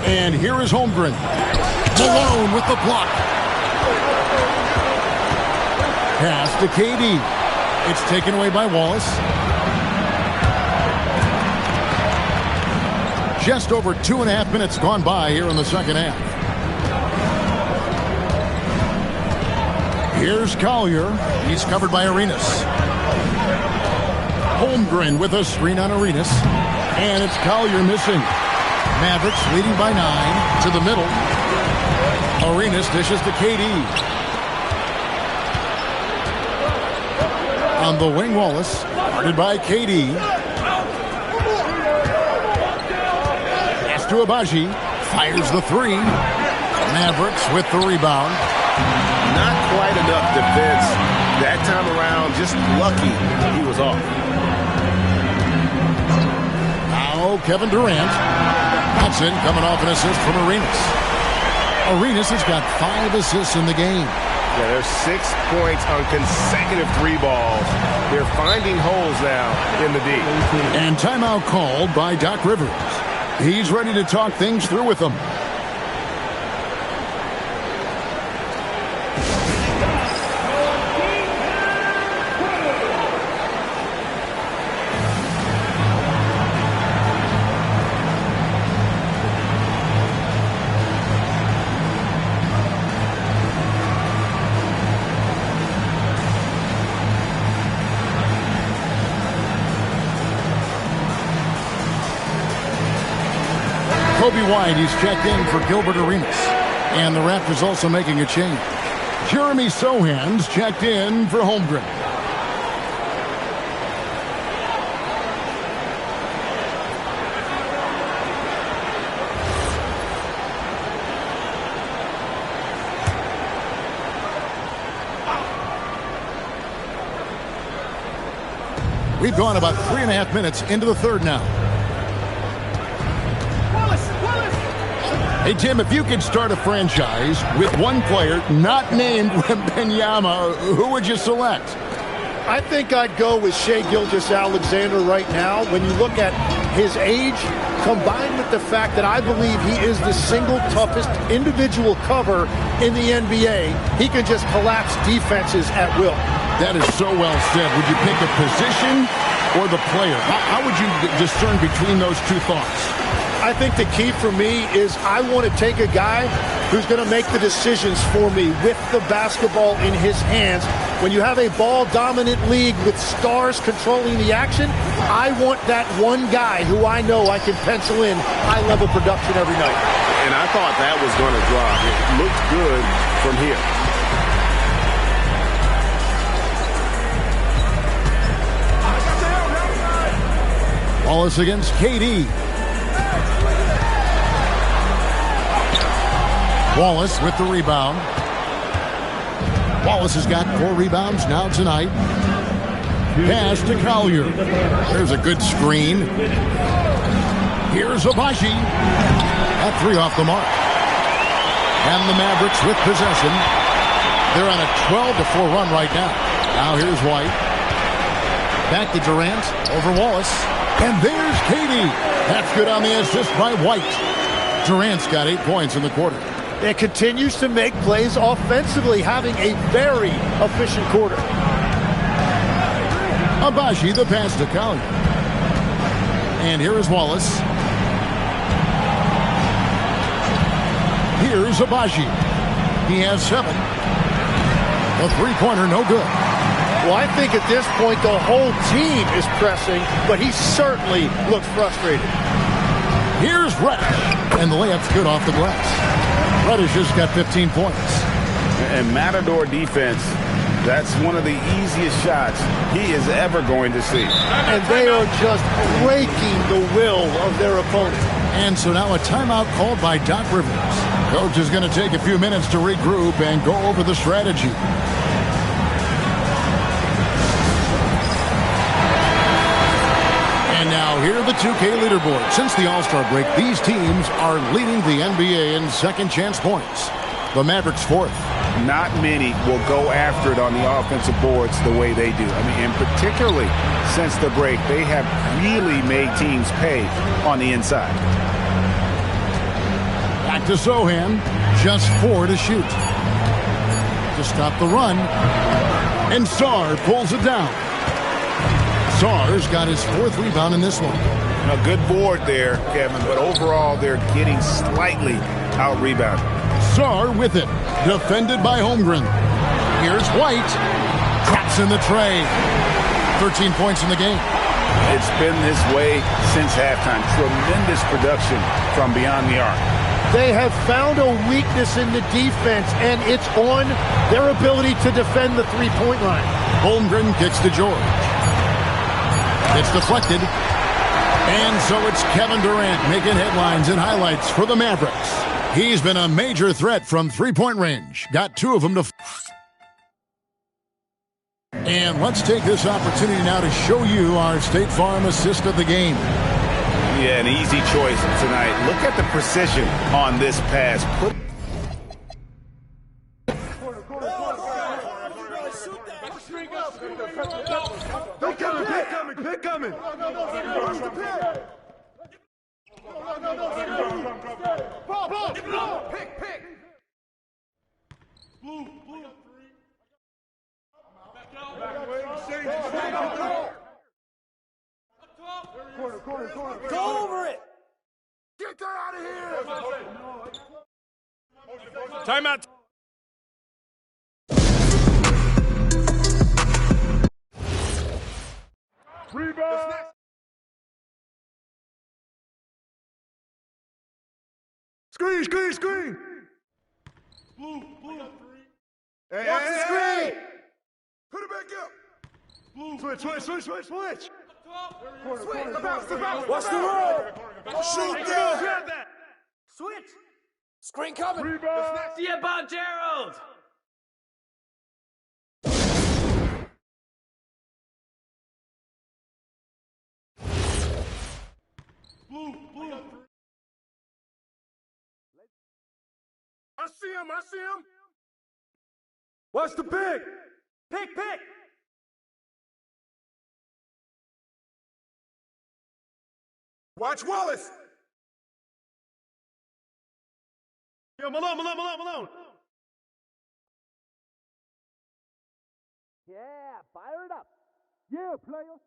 And here is Holmgren. Malone with the block. Pass to KD. It's taken away by Wallace. Just over 2.5 minutes gone by here in the second half. Here's Collier. He's covered by Arenas. Holmgren with a screen on Arenas. And it's Collier missing. Mavericks leading by 9 to the middle. Arenas dishes to KD. On the wing, Wallace. Guarded by KD. Pass to Agbaji. Fires the 3. Mavericks with the rebound. Not quite enough defense that time around. Just lucky he was off. Now Kevin Durant. That's in, coming off an assist from Arenas. Arenas has got 5 assists in the game. Yeah, there's 6 points on consecutive 3 balls. They're finding holes now in the D. And timeout called by Doc Rivers. He's ready to talk things through with them. Kobe White, he's checked in for Gilbert Arenas. And the Raptors also making a change. Jeremy Sohan's checked in for Holmgren. We've gone about 3.5 minutes into the third now. Hey, Tim, if you could start a franchise with one player not named Wembanyama, who would you select? I think I'd go with Shai Gilgeous-Alexander right now. When you look at his age, combined with the fact that I believe he is the single toughest individual cover in the NBA, he can just collapse defenses at will. That is so well said. Would you pick a position or the player? How would you discern between those two thoughts? I think the key for me is I want to take a guy who's going to make the decisions for me with the basketball in his hands. When you have a ball-dominant league with stars controlling the action, I want that one guy who I know I can pencil in high-level production every night. And I thought that was going to drop. It looked good from here. Wallace against KD. Wallace with the rebound. Wallace has got 4 rebounds now tonight. Pass to Collier. There's a good screen. Here's Abaji. That 3 off the mark. And the Mavericks with possession. They're on a 12-4 run right now. Now here's White. Back to Durant over Wallace. And there's KD. That's good on the assist by White. Durant's got 8 points in the quarter. It continues to make plays offensively, having a very efficient quarter. Abaji, the pass to Collier. And here is Wallace. Here's Abaji. He has 7. A 3-pointer, no good. Well, I think at this point the whole team is pressing, but he certainly looks frustrated. Here's Reddish. And the layup's good off the glass. Reddish has got 15 points. And Matador defense, that's one of the easiest shots he is ever going to see. And they are just breaking the will of their opponent. And so now a timeout called by Doc Rivers. Coach is going to take a few minutes to regroup and go over the strategy. And now here are the 2K leaderboard. Since the All-Star break, these teams are leading the NBA in second chance points. The Mavericks 4th. Not many will go after it on the offensive boards the way they do. I mean, and particularly since the break, they have really made teams pay on the inside. Back to Sohan. Just 4 to shoot. To stop the run. And Sarr pulls it down. Sarr's got his 4th rebound in this one. A good board there, Kevin, but overall they're getting slightly out-rebounded. Sarr with it. Defended by Holmgren. Here's White. Traps in the tray. 13 points in the game. It's been this way since halftime. Tremendous production from beyond the arc. They have found a weakness in the defense, and it's on their ability to defend the three-point line. Holmgren kicks to George. It's deflected. And so it's Kevin Durant making headlines and highlights for the Mavericks. He's been a major threat from three-point range. Got 2 of them to... And let's take this opportunity now to show you our State Farm assist of the game. Yeah, an easy choice tonight. Look at the precision on this pass. Pick coming. Pick. Blue. Corner. Go over it. Get that out of here. Timeout. Rebound. Screen. Blue. Hey, watch the screen. Put it back up. Blue. Switch. Corner. Bounce. Watch the roll. Shoot that. Switch. Screen coming. Rebound. See about Gerald. Blue. I see him. What's the pick? Pick. Watch Wallace. Yo, Malone. Yeah, fire it up. Yeah, player.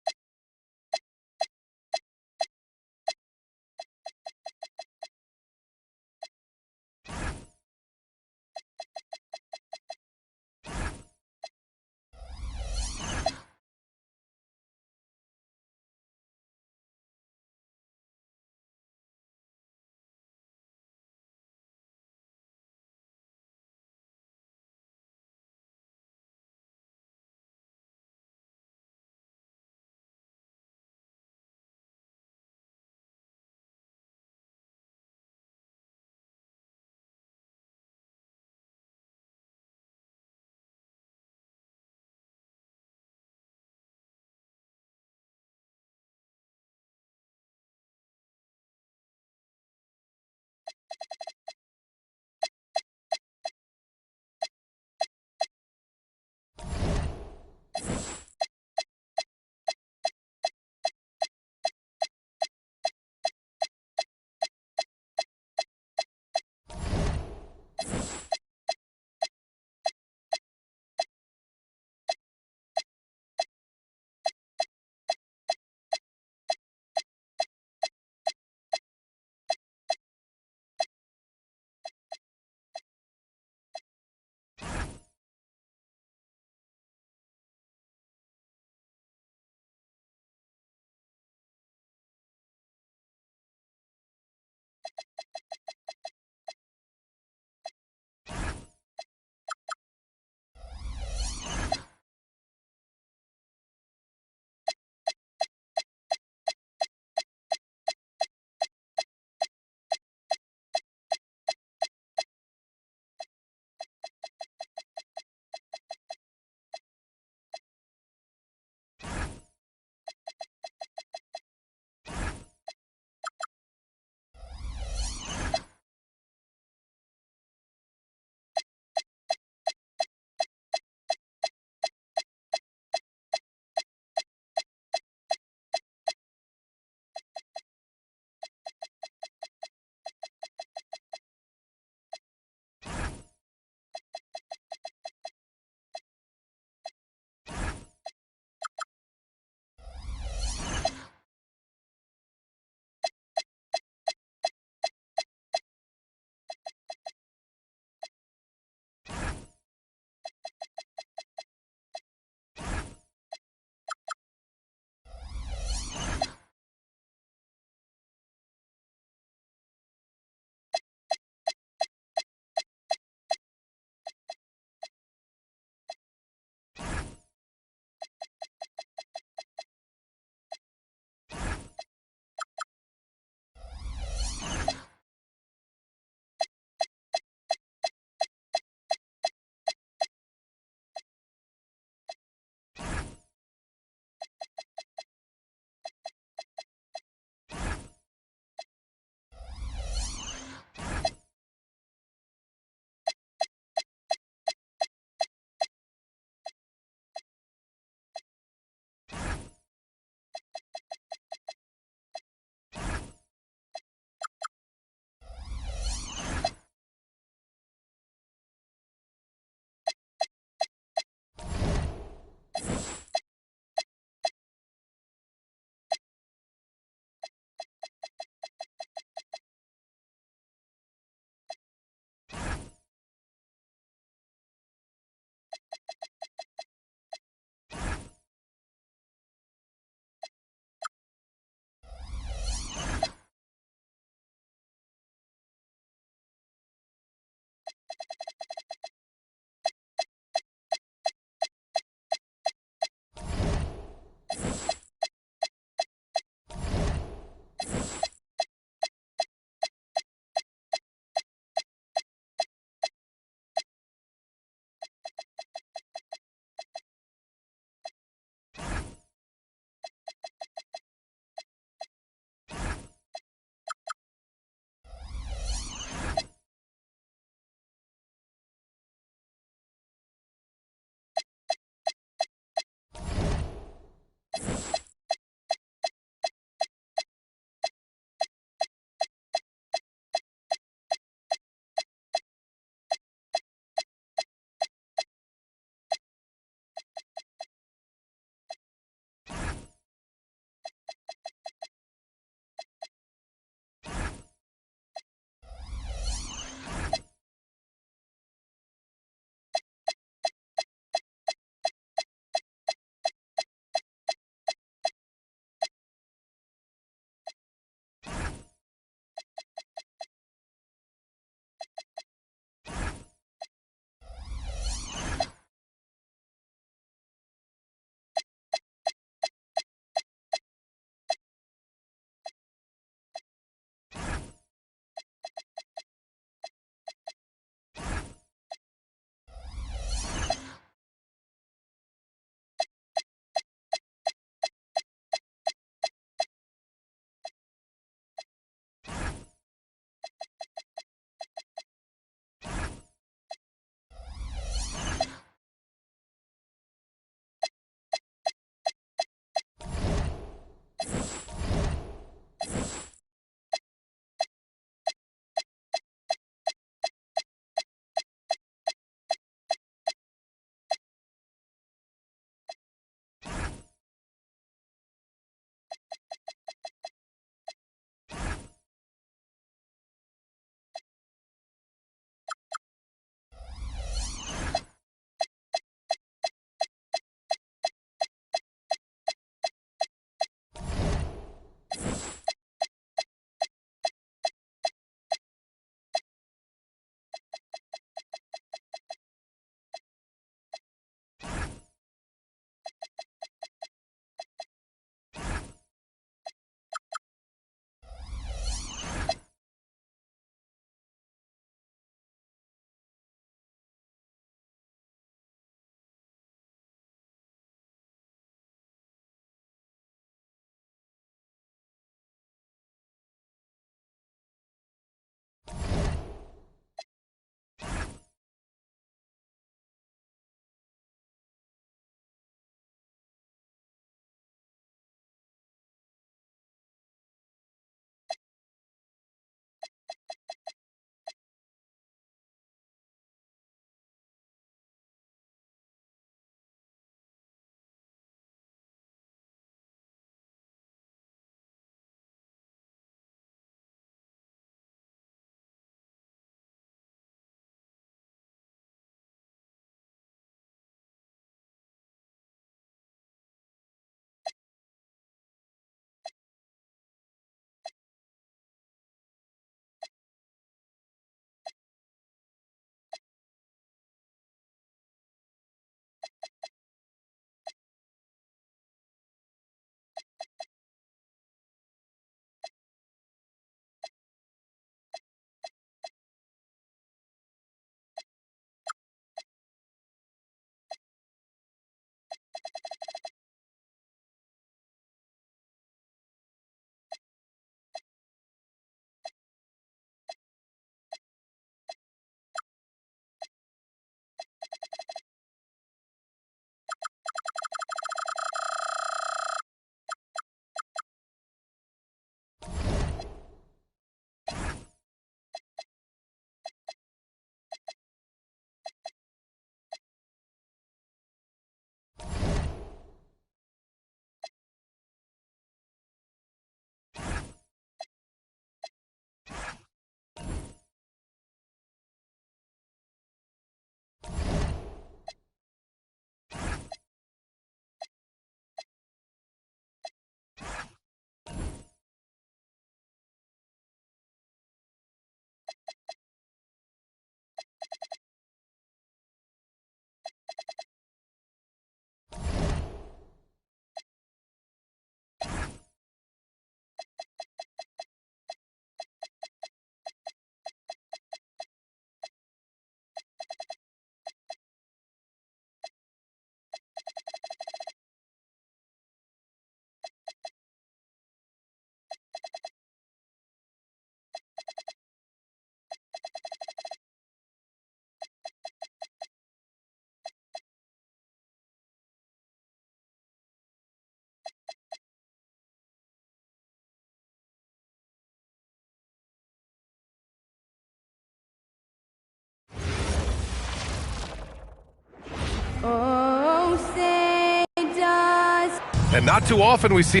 Oh, say does. And not too often we see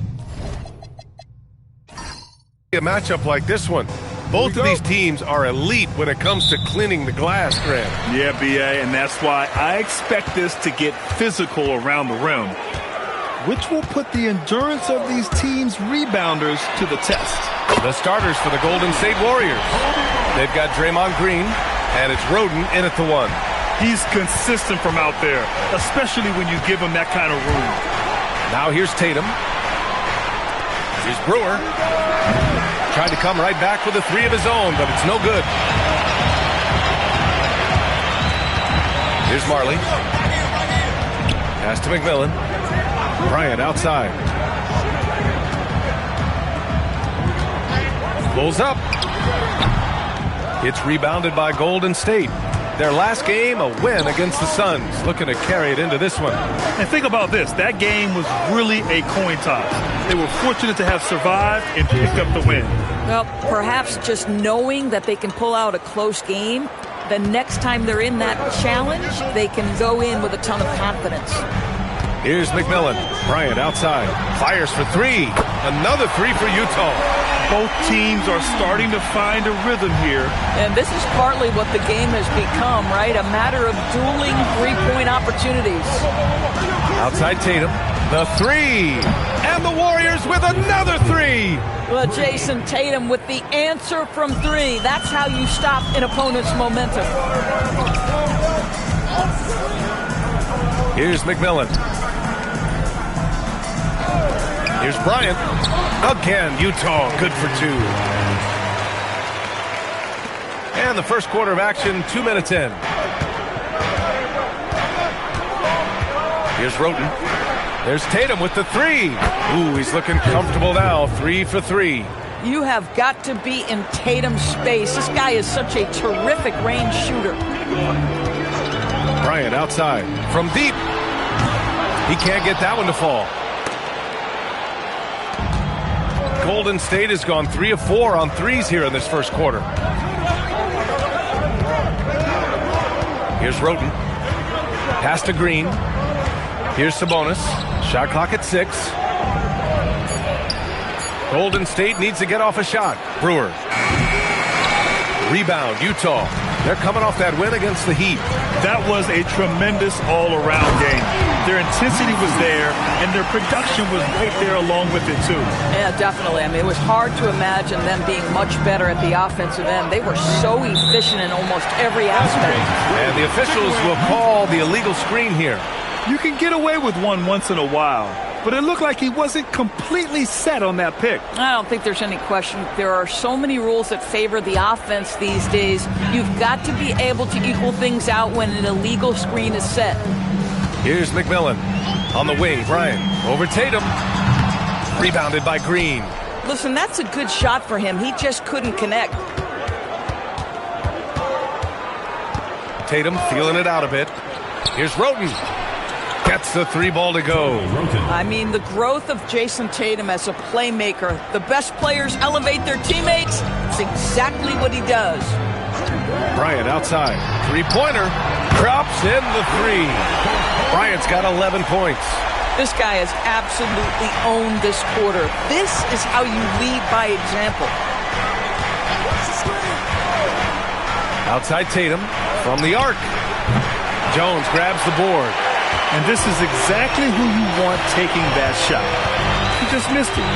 a matchup like this one. Both of these teams are elite when it comes to cleaning the glass, Grant. Yeah, B.A., and that's why I expect this to get physical around the rim, which will put the endurance of these teams' rebounders to the test. The starters for the Golden State Warriors. They've got Draymond Green, and it's Roden in at the 1. He's consistent from out there, especially when you give him that kind of room. Now here's Tatum. Here's Brewer. Tried to come right back with a 3 of his own, but it's no good. Here's Marley. Pass to McMillan. Bryant outside. Pulls up. It's rebounded by Golden State. Their last game, a win against the Suns. Looking to carry it into this one. And think about this. That game was really a coin toss. They were fortunate to have survived and picked up the win. Well, perhaps just knowing that they can pull out a close game, the next time they're in that challenge, they can go in with a ton of confidence. Here's McMillan. Bryant outside. Fires for 3. Another 3 for Utah. Both teams are starting to find a rhythm here. And this is partly what the game has become, right? A matter of dueling three-point opportunities. Outside Tatum. The 3. And the Warriors with another 3. Well, Jason Tatum with the answer from 3. That's how you stop an opponent's momentum. Here's McMillan. Here's Bryant. Again, Utah good for 2. And the first quarter of action, 2 minutes in. Here's Roten. There's Tatum with the 3. Ooh, he's looking comfortable now. 3 for 3. You have got to be in Tatum's space. This guy is such a terrific range shooter. Bryant outside. From deep. He can't get that one to fall. Golden State has gone 3 of 4 on 3s here in this first quarter. Here's Roten. Pass to Green. Here's Sabonis. Shot clock at 6. Golden State needs to get off a shot. Brewer. Rebound, Utah. They're coming off that win against the Heat. That was a tremendous all-around game. Their intensity was there, and their production was right there along with it, too. Yeah, definitely. I mean, it was hard to imagine them being much better at the offensive end. They were so efficient in almost every aspect. And the officials will call the illegal screen here. You can get away with one once in a while, but it looked like he wasn't completely set on that pick. I don't think there's any question. There are so many rules that favor the offense these days. You've got to be able to equal things out when an illegal screen is set. Here's McMillan. On the wing, Bryant. Over Tatum. Rebounded by Green. Listen, that's a good shot for him. He just couldn't connect. Tatum feeling it out a bit. Here's Roten. Gets the 3 ball to go. I mean, the growth of Jason Tatum as a playmaker. The best players elevate their teammates. It's exactly what he does. Bryant outside. 3-pointer. Drops in the 3. Bryant's got 11 points. This guy has absolutely owned this quarter. This is how you lead by example. Outside Tatum from the arc. Jones grabs the board. And this is exactly who you want taking that shot. He just missed it.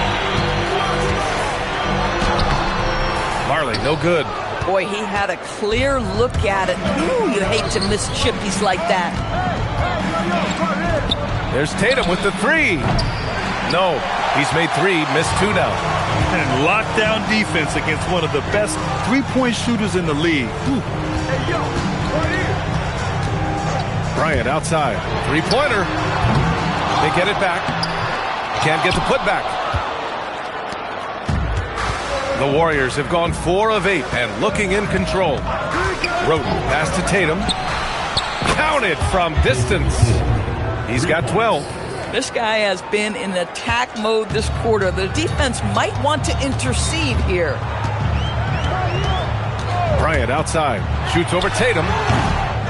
Marley, no good. Boy, he had a clear look at it. Ooh, you hate to miss chippies like that. There's Tatum with the 3. No, he's made 3, missed 2 now. And lockdown defense against one of the best three-point shooters in the league. Bryant outside. 3-pointer. They get it back. Can't get the putback. The Warriors have gone 4 of 8 and looking in control. Roten pass to Tatum. Counted from distance. He's got 12. This guy has been in attack mode this quarter. The defense might want to intercede here. Bryant outside. Shoots over Tatum.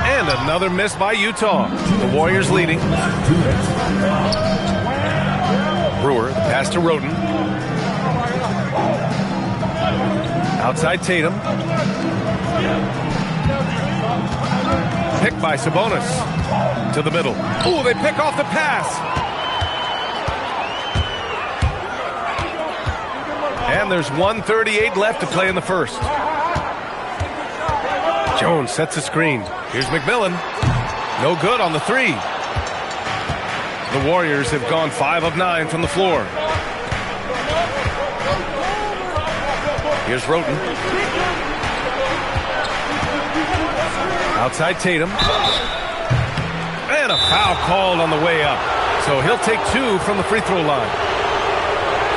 And another miss by Utah. The Warriors leading. Brewer, the pass to Roden. Outside Tatum. Pick by Sabonis. To the middle. Ooh, they pick off the pass. And there's 1:38 left to play in the first. Jones sets a screen. Here's McMillan. No good on the three. The Warriors have gone 5 of 9 from the floor. Here's Roden. Outside Tatum. And a foul called on the way up. So he'll take 2 from the free throw line.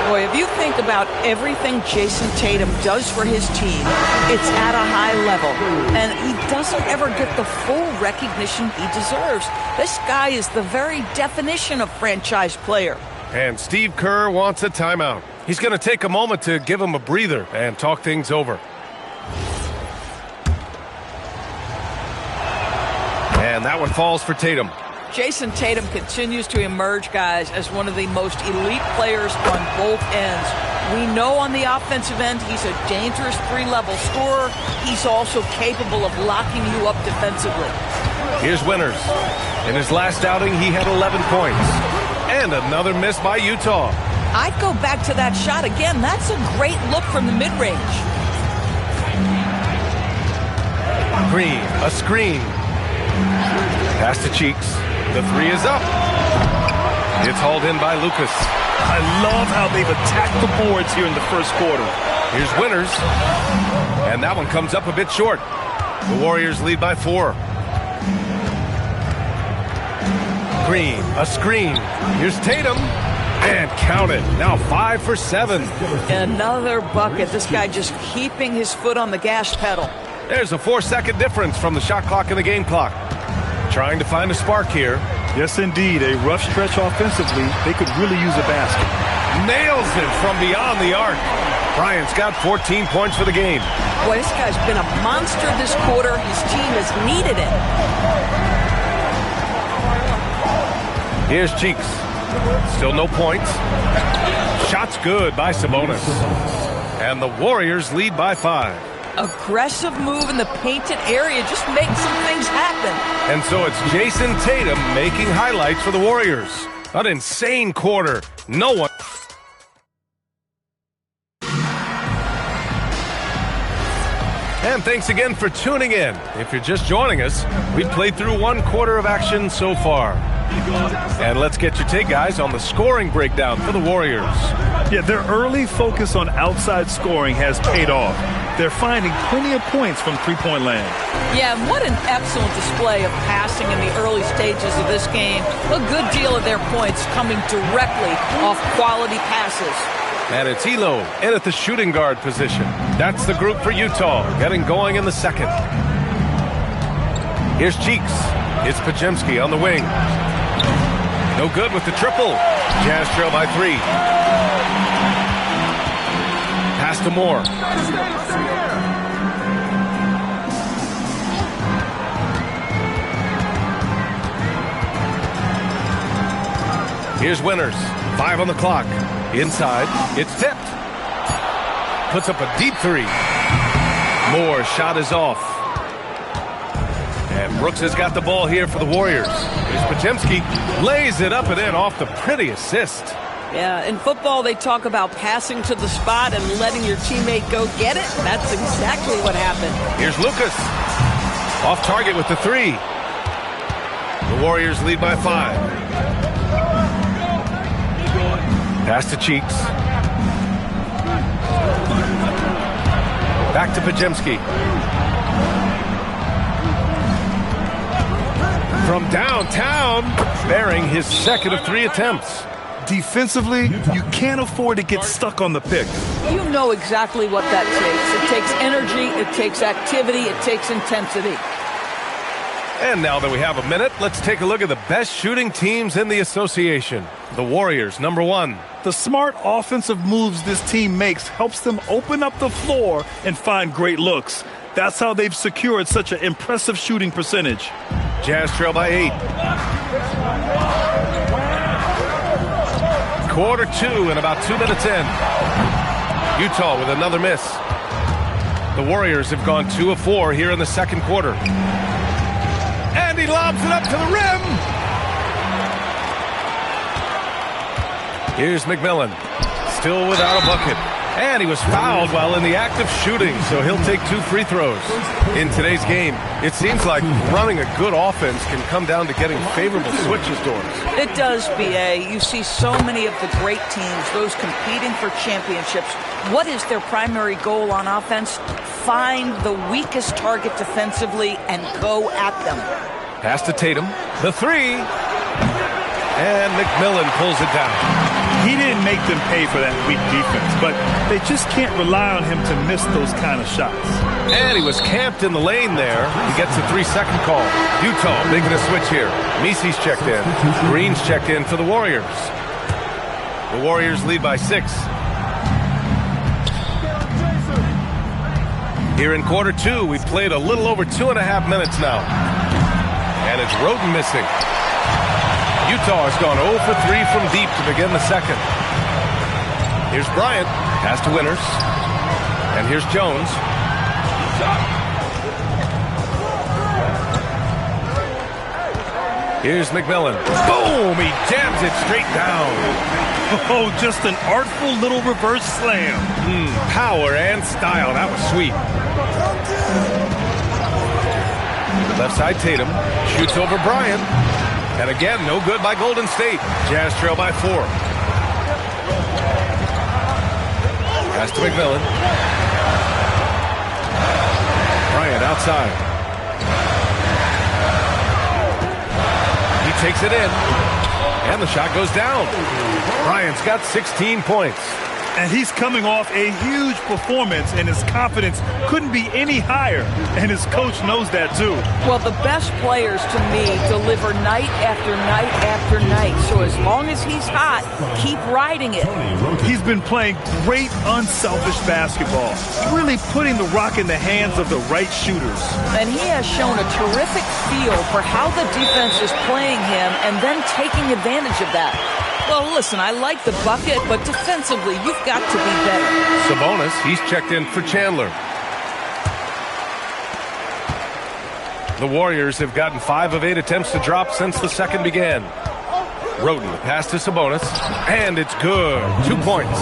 Boy, if you think about everything Jason Tatum does for his team, it's at a high level. And he doesn't ever get the full recognition he deserves. This guy is the very definition of franchise player. And Steve Kerr wants a timeout. He's going to take a moment to give him a breather and talk things over. And that one falls for Tatum. Jason Tatum continues to emerge, guys, as one of the most elite players on both ends. We know on the offensive end he's a dangerous three-level scorer. He's also capable of locking you up defensively. Here's Winters. In his last outing, he had 11 points. And another miss by Utah. I'd go back to that shot again. That's a great look from the mid-range. Green, a screen. Pass to Cheeks. The three is up. It's hauled in by Lucas. I love how they've attacked the boards here in the first quarter. Here's Winters. And that one comes up a bit short. The Warriors lead by 4. Green, a screen. Here's Tatum. And count it. Now 5 for 7. Another bucket. This guy just keeping his foot on the gas pedal. There's a 4-second difference from the shot clock and the game clock. Trying to find a spark here. Yes, indeed. A rough stretch offensively. They could really use a basket. Nails it from beyond the arc. Bryant's got 14 points for the game. Boy, this guy's been a monster this quarter. His team has needed it. Here's Cheeks. Still no points. Shot's good by Sabonis. And the Warriors lead by 5. Aggressive move in the painted area. Just make some things happen. And so it's Jason Tatum making highlights for the Warriors. An insane quarter. No one. And thanks again for tuning in. If you're just joining us, we've played through 1 quarter of action so far. And let's get your take, guys, on the scoring breakdown for the Warriors. Yeah, their early focus on outside scoring has paid off. They're finding plenty of points from three-point land. Yeah, what an excellent display of passing in the early stages of this game. A good deal of their points coming directly off quality passes. And it's Elo in at the shooting guard position. That's the group for Utah, getting going in the second. Here's Cheeks. It's Podziemski on the wing. No good with the triple. Jazz trail by 3. Pass to Moore. Here's Winters. 5 on the clock. Inside. It's tipped. Puts up a deep 3. Moore's shot is off. And Brooks has got the ball here for the Warriors. Here's Podziemski. Lays it up and in off the pretty assist. Yeah, in football they talk about passing to the spot and letting your teammate go get it. That's exactly what happened. Here's Lucas. Off target with the 3. The Warriors lead by 5. Pass to Cheeks. Back to Podziemski. From downtown, sparing his second of 3 attempts. Defensively, you can't afford to get stuck on the pick. You know exactly what that takes. It takes energy, it takes activity, it takes intensity. And now that we have a minute, let's take a look at the best shooting teams in the association. The Warriors, number 1. The smart offensive moves this team makes helps them open up the floor and find great looks. That's how they've secured such an impressive shooting percentage. Jazz trail by 8. Quarter 2 and about 2 minutes in. Utah with another miss. The Warriors have gone 2 of 4 here in the second quarter. And he lobs it up to the rim. Here's McMillan, still without a bucket. And he was fouled while in the act of shooting, so he'll take 2 free throws. In today's game, it seems like running a good offense can come down to getting favorable switches doors. It does, B.A. You see so many of the great teams, those competing for championships. What is their primary goal on offense? Find the weakest target defensively and go at them. Pass to Tatum, the 3. And McMillan pulls it down. He didn't make them pay for that weak defense, but they just can't rely on him to miss those kind of shots. And he was camped in the lane there. He gets a 3-second call. Utah making a switch here. Misi's checked in. Green's checked in for the Warriors. The Warriors lead by 6. Here in quarter 2, we've played a little over 2.5 minutes now. And it's Roden missing. Utah has gone 0 for 3 from deep to begin the second. Here's Bryant, pass to Winters. And here's Jones. Here's McMillan. Boom! He jams it straight down. Oh, just an artful little reverse slam. Power and style. That was sweet. Left side Tatum. Shoots over Bryant. And again, no good by Golden State. Jazz trail by 4. Pass to McMillan. Bryant outside. He takes it in. And the shot goes down. Bryant's got 16 points. And he's coming off a huge performance, and his confidence couldn't be any higher. And his coach knows that, too. Well, the best players, to me, deliver night after night after night. So as long as he's hot, keep riding it. He's been playing great, unselfish basketball, really putting the rock in the hands of the right shooters. And he has shown a terrific feel for how the defense is playing him and then taking advantage of that. Well, listen, I like the bucket, but defensively, you've got to be better. Sabonis, he's checked in for Chandler. The Warriors have gotten 5 of 8 attempts to drop since the second began. Roden, the pass to Sabonis, and it's good. 2 points.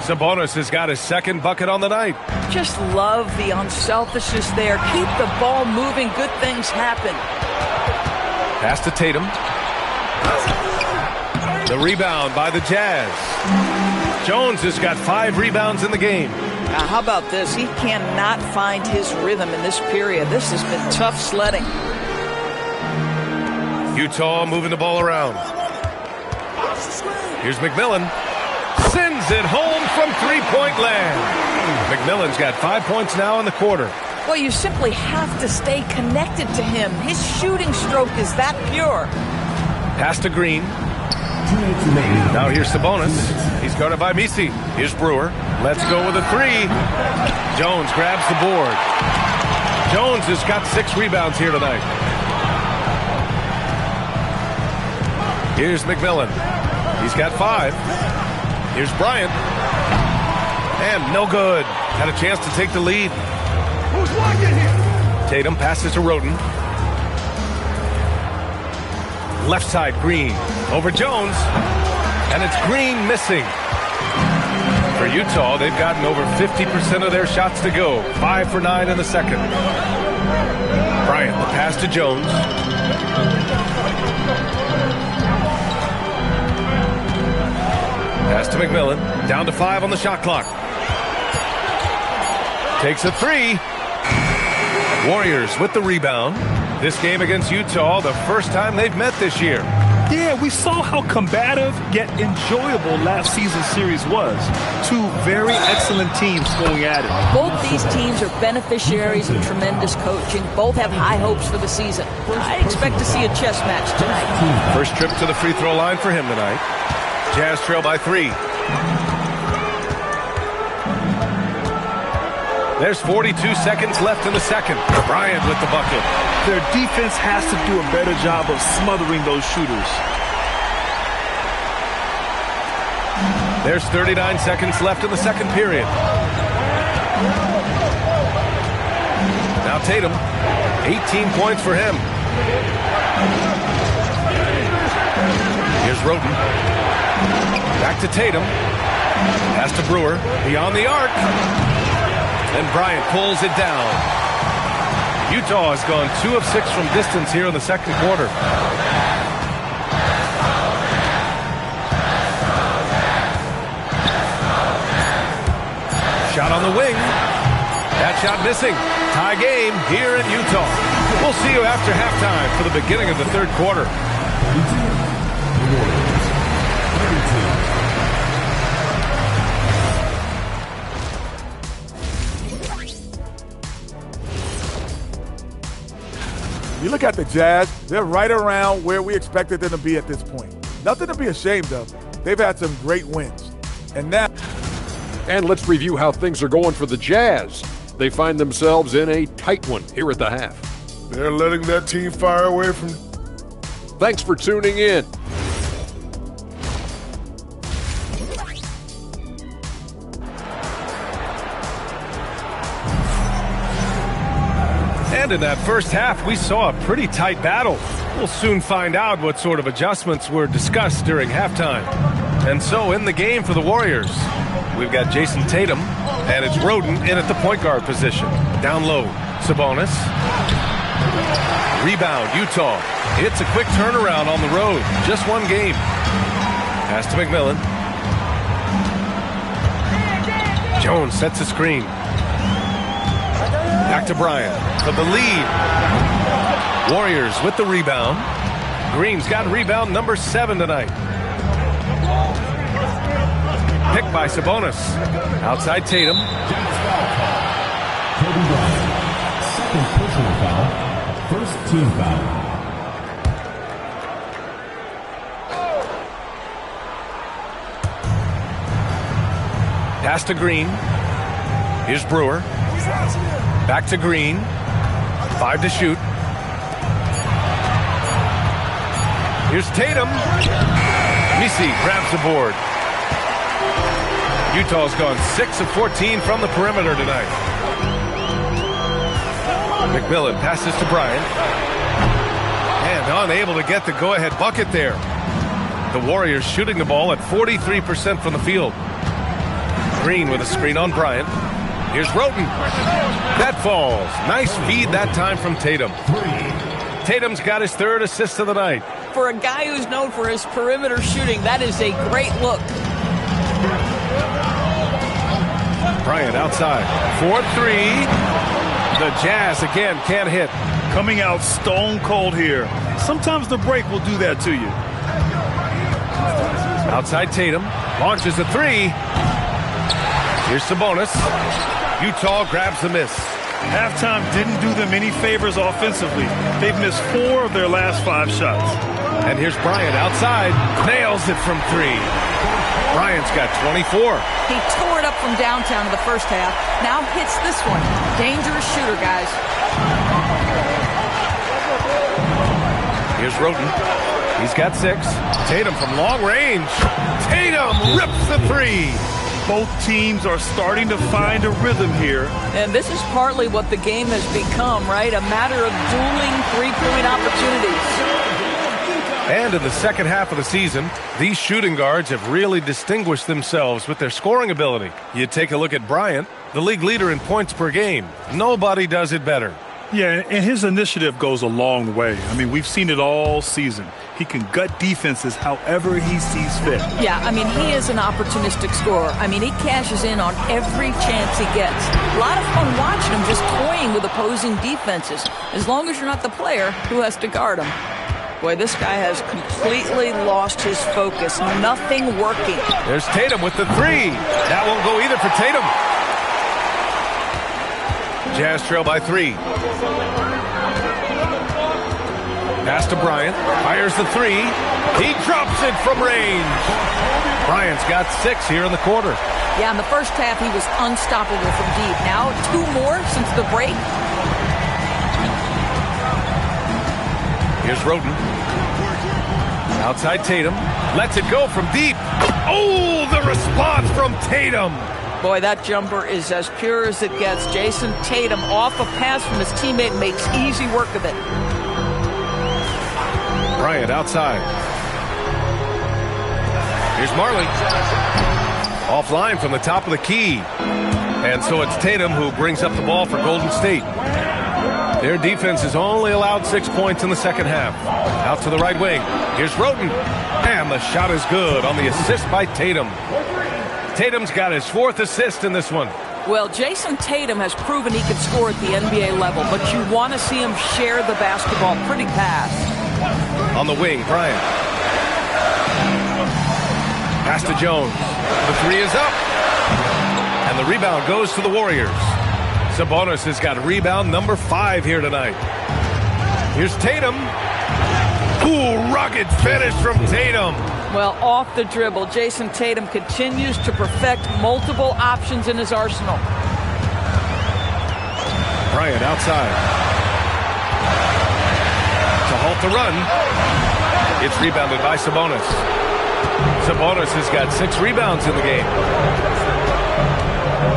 Sabonis has got his second bucket on the night. Just love the unselfishness there. Keep the ball moving. Good things happen. Pass to Tatum. The rebound by the Jazz. Jones has got 5 rebounds in the game. Now, how about this? He cannot find his rhythm in this period. This has been tough sledding. Utah moving the ball around. Here's McMillan. Sends it home from three-point land. McMillan's got 5 points now in the quarter. Well, you simply have to stay connected to him. His shooting stroke is that pure. Pass to Green. Now here's Sabonis. He's guarded by Misi. Here's Brewer. Let's go with a 3. Jones grabs the board. Jones has got 6 rebounds here tonight. Here's McMillan. He's got 5. Here's Bryant. And no good. Had a chance to take the lead. Who's walking here? Tatum passes to Roden. Left side, Green. Over Jones. And it's Green missing. For Utah, they've gotten over 50% of their shots to go. 5 for 9 in the second. Bryant, the pass to Jones. Pass to McMillan. Down to 5 on the shot clock. Takes a 3. Warriors with the rebound. This game against Utah, the first time they've met this year. Yeah, we saw how combative yet enjoyable last season's series was. 2 very excellent teams going at it. Both these teams are beneficiaries of tremendous coaching. Both have high hopes for the season. I expect to see a chess match tonight. First trip to the free throw line for him tonight. Jazz trail by 3. There's 42 seconds left in the second. Bryant with the bucket. Their defense has to do a better job of smothering those shooters. There's 39 seconds left in the second period. Now Tatum, 18 points for him. Here's Roden. Back to Tatum. Pass to Brewer. Beyond the arc. And Bryant pulls it down. Utah has gone 2 of 6 from distance here in the second quarter. Shot on the wing. That shot missing. Tie game here in Utah. We'll see you after halftime for the beginning of the third quarter. You look at the Jazz, they're right around where we expected them to be at this point. Nothing to be ashamed of. They've had some great wins. And now... And let's review how things are going for the Jazz. They find themselves in a tight one here at the half. They're letting that team fire away from... Thanks for tuning in. And in that first half, we saw a pretty tight battle. We'll soon find out what sort of adjustments were discussed during halftime. And so in the game for the Warriors, we've got Jason Tatum, and it's Roden in at the point guard position. Down low, Sabonis. Rebound, Utah. It's a quick turnaround on the road. Just one game. Pass to McMillan. Jones sets a screen. Back to Bryant for the lead. Warriors with the rebound. Green's got rebound number 7 tonight. Picked by Sabonis. Outside Tatum. Kobe Bryant. Second personal foul. First team foul. Pass to Green. Here's Brewer. Back to Green. 5 to shoot. Here's Tatum. Misi grabs the board. Utah's gone 6 of 14 from the perimeter tonight. McMillan passes to Bryant. And unable to get the go-ahead bucket there. The Warriors shooting the ball at 43% from the field. Green with a screen on Bryant. Here's Roden. That falls. Nice feed that time from Tatum. Tatum's got his 3rd assist of the night. For a guy who's known for his perimeter shooting, that is a great look. Bryant outside. 4-3. The Jazz again can't hit. Coming out stone cold here. Sometimes the break will do that to you. Outside Tatum. Launches a 3. Here's Sabonis. Utah grabs the miss. Halftime didn't do them any favors offensively. They've missed 4 of their last 5 shots. And here's Bryant outside. Nails it from 3. Bryant's got 24. He tore it up from downtown in the first half. Now hits this one. Dangerous shooter, guys. Here's Roden. He's got 6. Tatum from long range. Tatum rips the 3. Both teams are starting to find a rhythm here. And this is partly what the game has become, right? A matter of dueling three-point opportunities. And in the second half of the season, these shooting guards have really distinguished themselves with their scoring ability. You take a look at Bryant, the league leader in points per game. Nobody does it better. Yeah, and his initiative goes a long way. I mean, we've seen it all season. He can gut defenses however he sees fit. Yeah, I mean, he is an opportunistic scorer. I mean, he cashes in on every chance he gets. A lot of fun watching him just toying with opposing defenses, as long as you're not the player who has to guard him. Boy, this guy has completely lost his focus. Nothing working. There's Tatum with the 3. That won't go either for Tatum. Jazz trail by 3. Pass to Bryant. Fires the three. He drops it from range. Bryant's got 6 here in the quarter. Yeah, in the first half, he was unstoppable from deep. Now, 2 more since the break. Here's Roden. Outside Tatum. Lets it go from deep. Oh, the response from Tatum. Boy, that jumper is as pure as it gets. Jason Tatum off a pass from his teammate makes easy work of it. Bryant outside. Here's Marley. Offline from the top of the key. And so it's Tatum who brings up the ball for Golden State. Their defense has only allowed 6 points in the second half. Out to the right wing. Here's Roden. And the shot is good on the assist by Tatum. Tatum's got his 4th assist in this one. Well, Jason Tatum has proven he can score at the NBA level, but you want to see him share the basketball pretty fast. On the wing, Bryant. Pass to Jones. The 3 is up. And the rebound goes to the Warriors. Sabonis has got rebound number 5 here tonight. Here's Tatum. Ooh, rugged finish from Tatum. Well, off the dribble, Jason Tatum continues to perfect multiple options in his arsenal. Bryant outside. To halt the run. It's rebounded by Sabonis. Sabonis has got 6 rebounds in the game.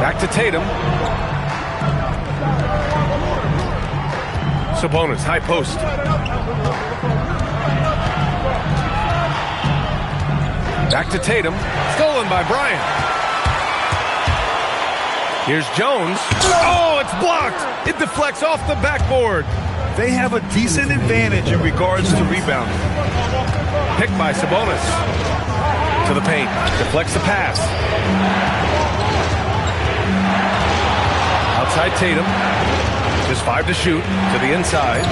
Back to Tatum. Sabonis, high post. Back to Tatum. Stolen by Bryant. Here's Jones. Oh, it's blocked. It deflects off the backboard. They have a decent advantage in regards to rebounding. Picked by Sabonis. To the paint. Deflects the pass. Outside Tatum. Just 5 to shoot. To the inside.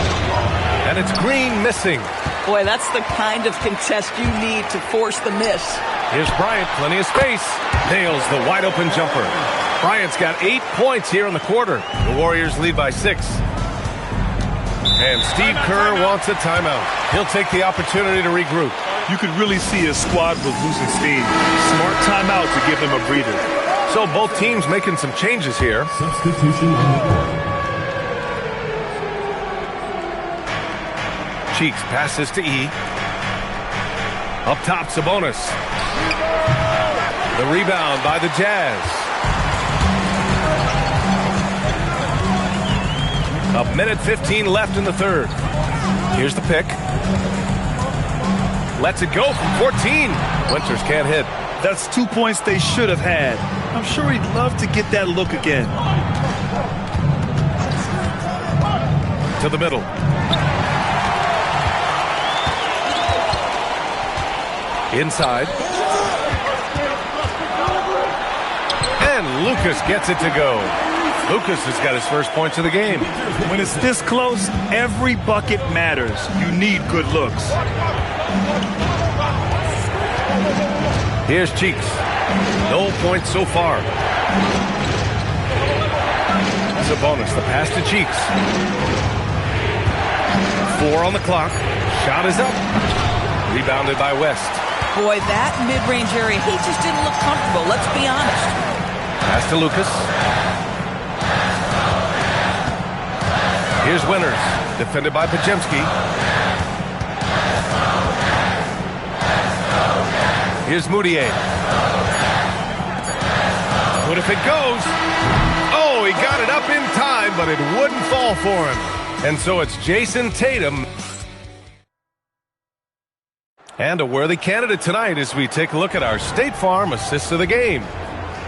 And it's Green missing. Boy, that's the kind of contest you need to force the miss. Here's Bryant, plenty of space. Nails the wide open jumper. Bryant's got 8 points here in the quarter. The Warriors lead by 6. And Steve Kerr wants a timeout. He'll take the opportunity to regroup. You could really see his squad was losing steam. Smart timeout to give them a breather. So both teams making some changes here. Substitution on the court. Cheeks passes to E. Up top, Sabonis. The rebound by the Jazz. A minute 15 left in the third. Here's the pick. Lets it go from 14. Winters can't hit. That's 2 points they should have had. I'm sure he'd love to get that look again. To the middle. Inside. And Lucas gets it to go. Lucas has got his first points of the game. When it's this close, every bucket matters. You need good looks. Here's Cheeks. No points so far. Sabonis, the pass to Cheeks. 4 on the clock. Shot is up. Rebounded by West. Boy, that mid-range area, he just didn't look comfortable, let's be honest. Pass to Lucas. Here's Winters, defended by Podziemski. Here's Moutier. What if it goes? Oh, he got it up in time, but it wouldn't fall for him. And so it's Jason Tatum. And a worthy candidate tonight as we take a look at our State Farm assists of the game.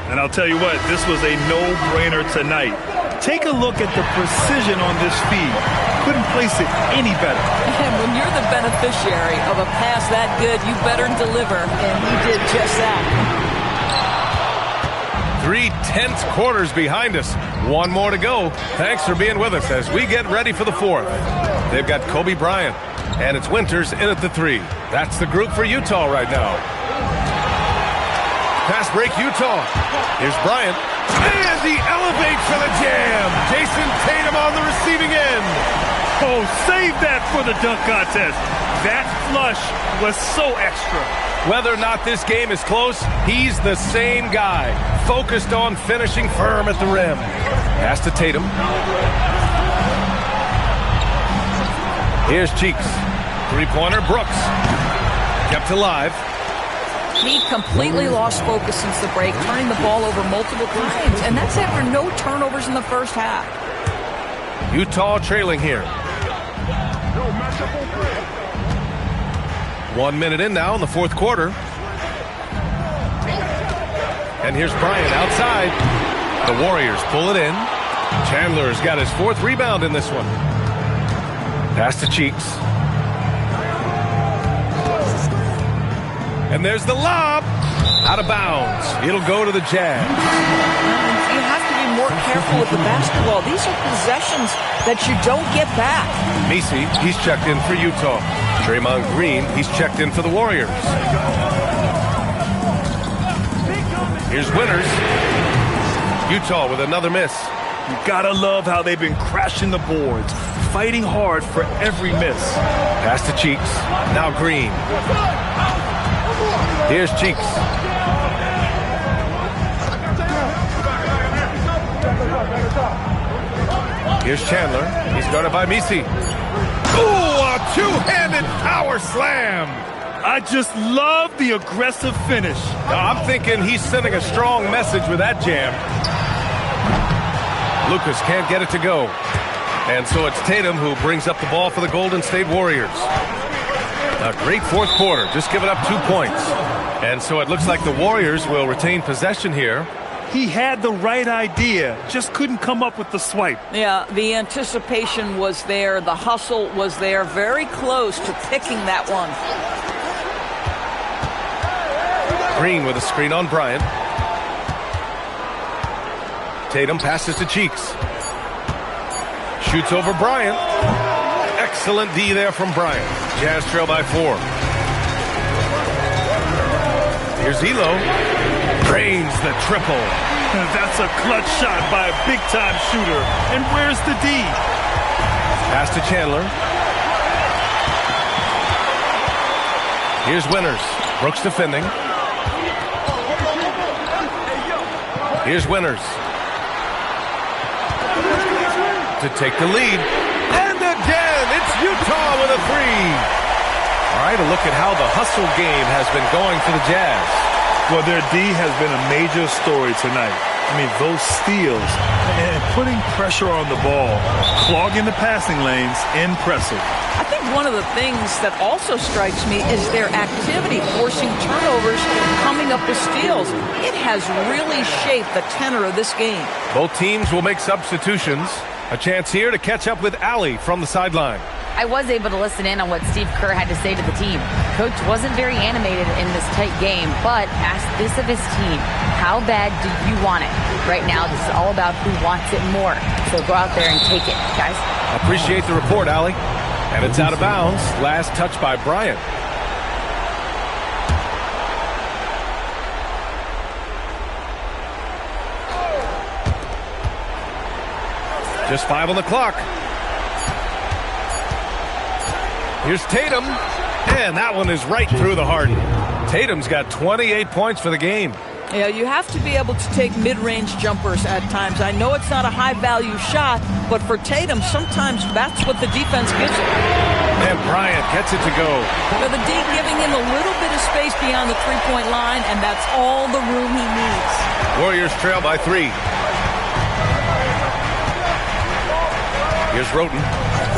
And I'll tell you what, this was a no-brainer tonight. Take a look at the precision on this feed. Couldn't place it any better. And when you're the beneficiary of a pass that good, you better deliver, and he did just that. 3 tense quarters behind us. 1 more to go. Thanks for being with us as we get ready for the 4th. They've got Kobe Bryant, and it's Winters in at the 3. That's the group for Utah right now. Pass break, Utah. Here's Bryant. And he elevates for the jam. Jason Tatum on the receiving end. Oh, save that for the dunk contest. That flush was so extra. Whether or not this game is close, he's the same guy, focused on finishing firm at the rim. Pass to Tatum. Here's Cheeks. Three-pointer, Brooks. Kept alive. He completely lost focus since the break, turning the ball over multiple times, and that's after no turnovers in the first half. Utah trailing here. 1 minute in now in the fourth quarter. And here's Bryant outside. The Warriors pull it in. Chandler's got his fourth rebound in this one. Pass to Cheeks. And there's the lob. Out of bounds. It'll go to the Jazz. You have to be more careful with the basketball. These are possessions that you don't get back. Messi, he's checked in for Utah. Draymond Green, he's checked in for the Warriors. Here's Winters. Utah with another miss. You gotta love how they've been crashing the boards, fighting hard for every miss. Pass to Cheeks. Now Green. Here's Cheeks. Here's Chandler. He's guarded by Messi. Ooh, a two-handed power slam. I just love the aggressive finish. Now, I'm thinking he's sending a strong message with that jam. Lucas can't get it to go. And so it's Tatum who brings up the ball for the Golden State Warriors. A great fourth quarter, just giving up 2 points. And so it looks like the Warriors will retain possession here. He had the right idea, just couldn't come up with the swipe. Yeah, the anticipation was there. The hustle was there. Very close to picking that one. Green with a screen on Bryant. Tatum passes to Cheeks. Shoots over Bryant. Excellent D there from Bryant. Jazz trail by 4. Here's Elo. Drains the triple. That's a clutch shot by a big-time shooter. And where's the D? Pass to Chandler. Here's Winters. Brooks defending. Here's Winters. To take the lead. And again, it's Utah with a 3. All right, a look at how the hustle game has been going for the Jazz. Well, their D has been a major story tonight. I mean, those steals and putting pressure on the ball, clogging the passing lanes, impressive. I think one of the things that also strikes me is their activity, forcing turnovers, coming up with steals. It has really shaped the tenor of this game. Both teams will make substitutions. A chance here to catch up with Allie from the sideline. I was able to listen in on what Steve Kerr had to say to the team. Coach wasn't very animated in this tight game, but asked this of his team: how bad do you want it? Right now, this is all about who wants it more. So go out there and take it, guys. Appreciate the report, Allie. And it's out of bounds. Last touch by Bryant. Just 5 on the clock. Here's Tatum. And that one is right through the heart. Tatum's got 28 points for the game. Yeah, you have to be able to take mid-range jumpers at times. I know it's not a high-value shot, but for Tatum, sometimes that's what the defense gives him. And Bryant gets it to go. So the D giving him a little bit of space beyond the three-point line, and that's all the room he needs. Warriors trail by 3. Here's Roten.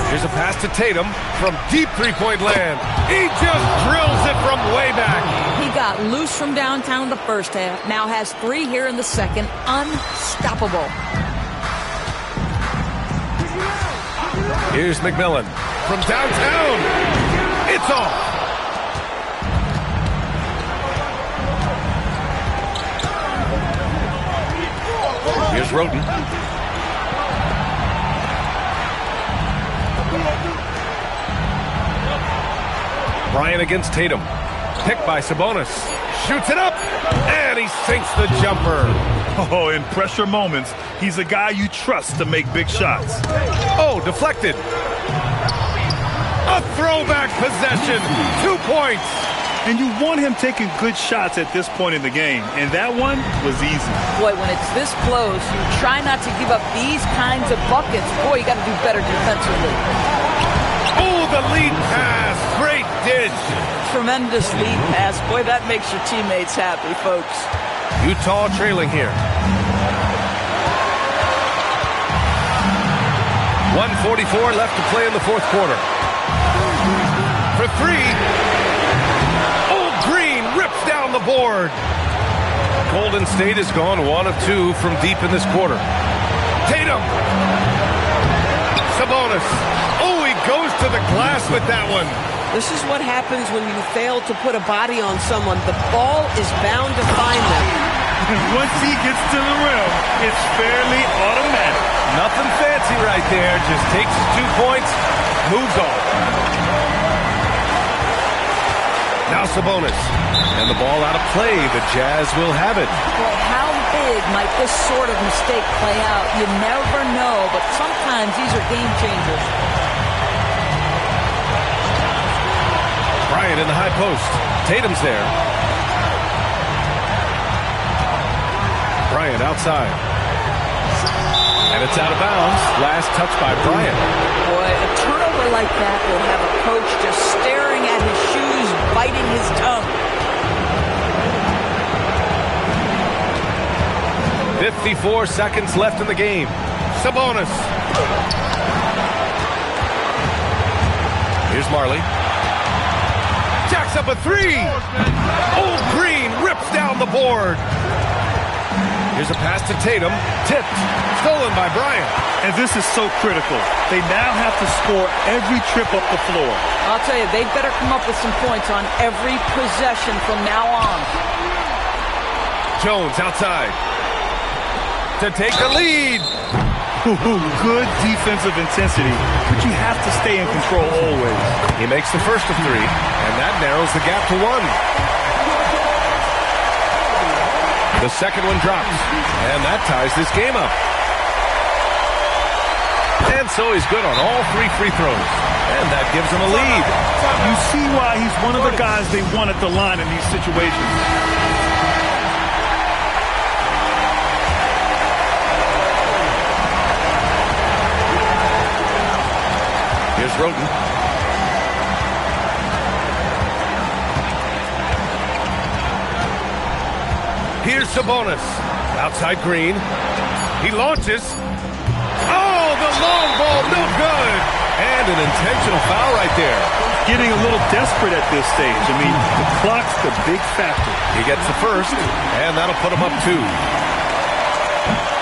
Here's a pass to Tatum from deep three-point land. He just drills it from way back. He got loose from downtown in the first half. Now has 3 here in the second. Unstoppable. Here's McMillan from downtown. It's off. Here's Roten. Bryant against Tatum. Picked by Sabonis. Shoots it up. And he sinks the jumper. Oh, in pressure moments, he's a guy you trust to make big shots. Oh, deflected. A throwback possession. 2 points. And you want him taking good shots at this point in the game, and that one was easy. Boy, when it's this close, you try not to give up these kinds of buckets. Boy, you got to do better defensively. Oh, the lead pass. Great dish. Tremendous lead pass. Boy, that makes your teammates happy, folks. Utah trailing here. 1:44 left to play in the fourth quarter. For three. Rips down the board. Golden State has gone 1 of 2 from deep in this quarter. Tatum. Sabonis. Oh, he goes to the glass with that one. This is what happens when you fail to put a body on someone. The ball is bound to find them. And once he gets to the rim, it's fairly automatic. Nothing fancy right there. Just takes his 2 points, moves on. Now Sabonis. And the ball out of play. The Jazz will have it. Well, how big might this sort of mistake play out? You never know, but sometimes these are game changers. Bryant in the high post. Tatum's there. Bryant outside. And it's out of bounds. Last touch by Bryant. Boy, a turnover like that will have a coach just staring at his shoes, biting his tongue. 54 seconds left in the game. Sabonis. Here's Marley. Jacks up a three. Oh, Green rips down the board. Here's a pass to Tatum. Tipped. Stolen by Bryant. And this is so critical. They now have to score every trip up the floor. I'll tell you, they better come up with some points on every possession from now on. Jones outside. To take the lead. Good defensive intensity, but you have to stay in control always. He makes the first of three, and that narrows the gap to 1. The second one drops, and that ties this game up. And so he's good on all 3 free throws, and that gives him a lead. You see why he's one of the guys they want at the line in these situations. Here's Roten. Here's Sabonis. Outside Green. He launches. Oh, the long ball, no good. And an intentional foul right there. Getting a little desperate at this stage. I mean, the clock's the big factor. He gets the first, and that'll put him up 2.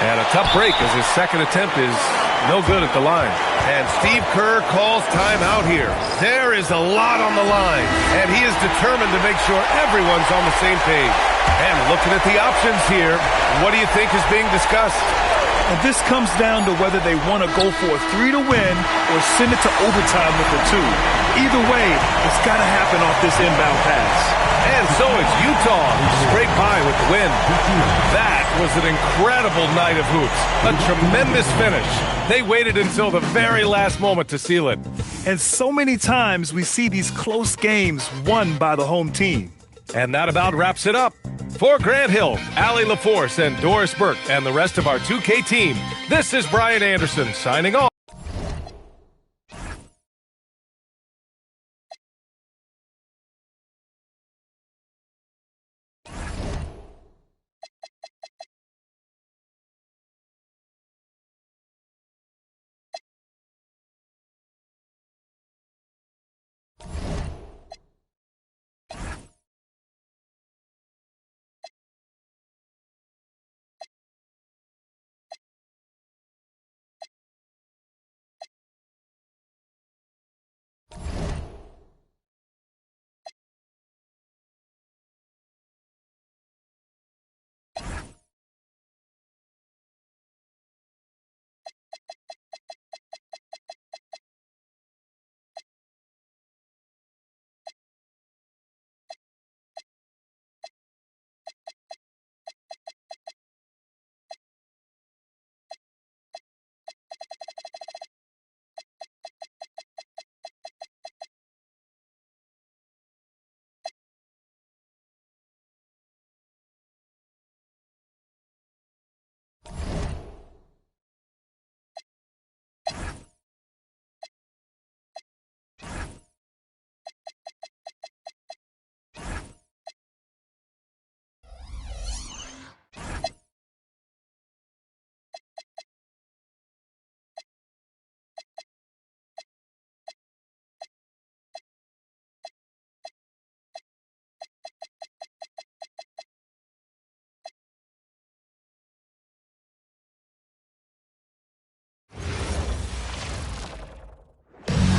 And a tough break as his second attempt is no good at the line. And Steve Kerr calls timeout here. There is a lot on the line, and he is determined to make sure everyone's on the same page. And looking at the options here, what do you think is being discussed? And this comes down to whether they want to go for a 3 to win or send it to overtime with a 2. Either way, it's got to happen off this inbound pass. And so it's Utah who scraped by with the win. That was an incredible night of hoops. A tremendous finish. They waited until the very last moment to seal it. And so many times we see these close games won by the home team. And that about wraps it up. For Grant Hill, Allie LaForce, and Doris Burke, and the rest of our 2K team, this is Brian Anderson signing off.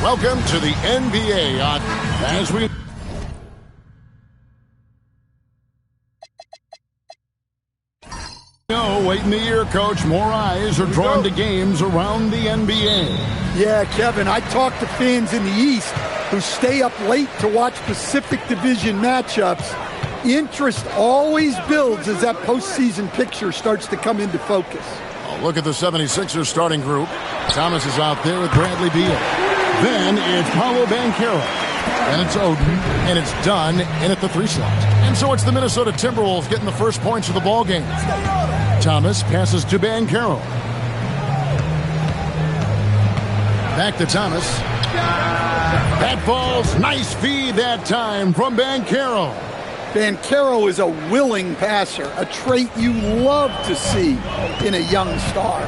Welcome to the NBA as we... No, late in the year, Coach, more eyes are drawn to games around the NBA. Yeah, Kevin, I talk to fans in the East who stay up late to watch Pacific Division matchups. Interest always builds as that postseason picture starts to come into focus. Oh, look at the 76ers starting group. Thomas is out there with Bradley Beal. Then it's Paolo Banchero. And it's Oden, and it's Dunn in at the 3 slot. And so it's the Minnesota Timberwolves getting the first points of the ball game. Thomas passes to Banchero. Back to Thomas. That ball's nice feed that time from Banchero. Banchero is a willing passer, a trait you love to see in a young star.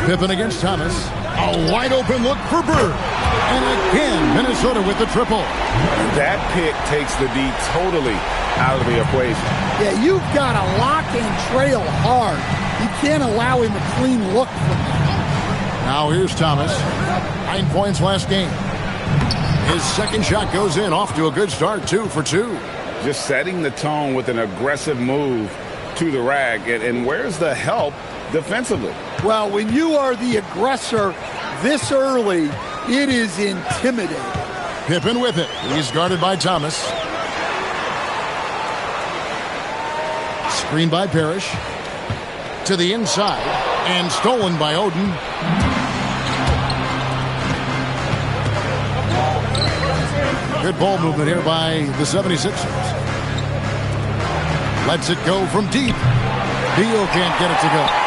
Pippen against Thomas. A wide open look for Bird. And again, Minnesota with the triple. That pick takes the D totally out of the equation. Yeah, you've got to lock and trail hard. You can't allow him a clean look from that. Now here's Thomas. 9 points last game. His second shot goes in, off to a good start, 2 for 2. Just setting the tone with an aggressive move to the rack. And where's the help defensively? Well, when you are the aggressor this early, it is intimidating. Pippen with it. He's guarded by Thomas. Screen by Parrish. To the inside. And stolen by Oden. Good ball movement here by the 76ers. Lets it go from deep. Beal can't get it to go.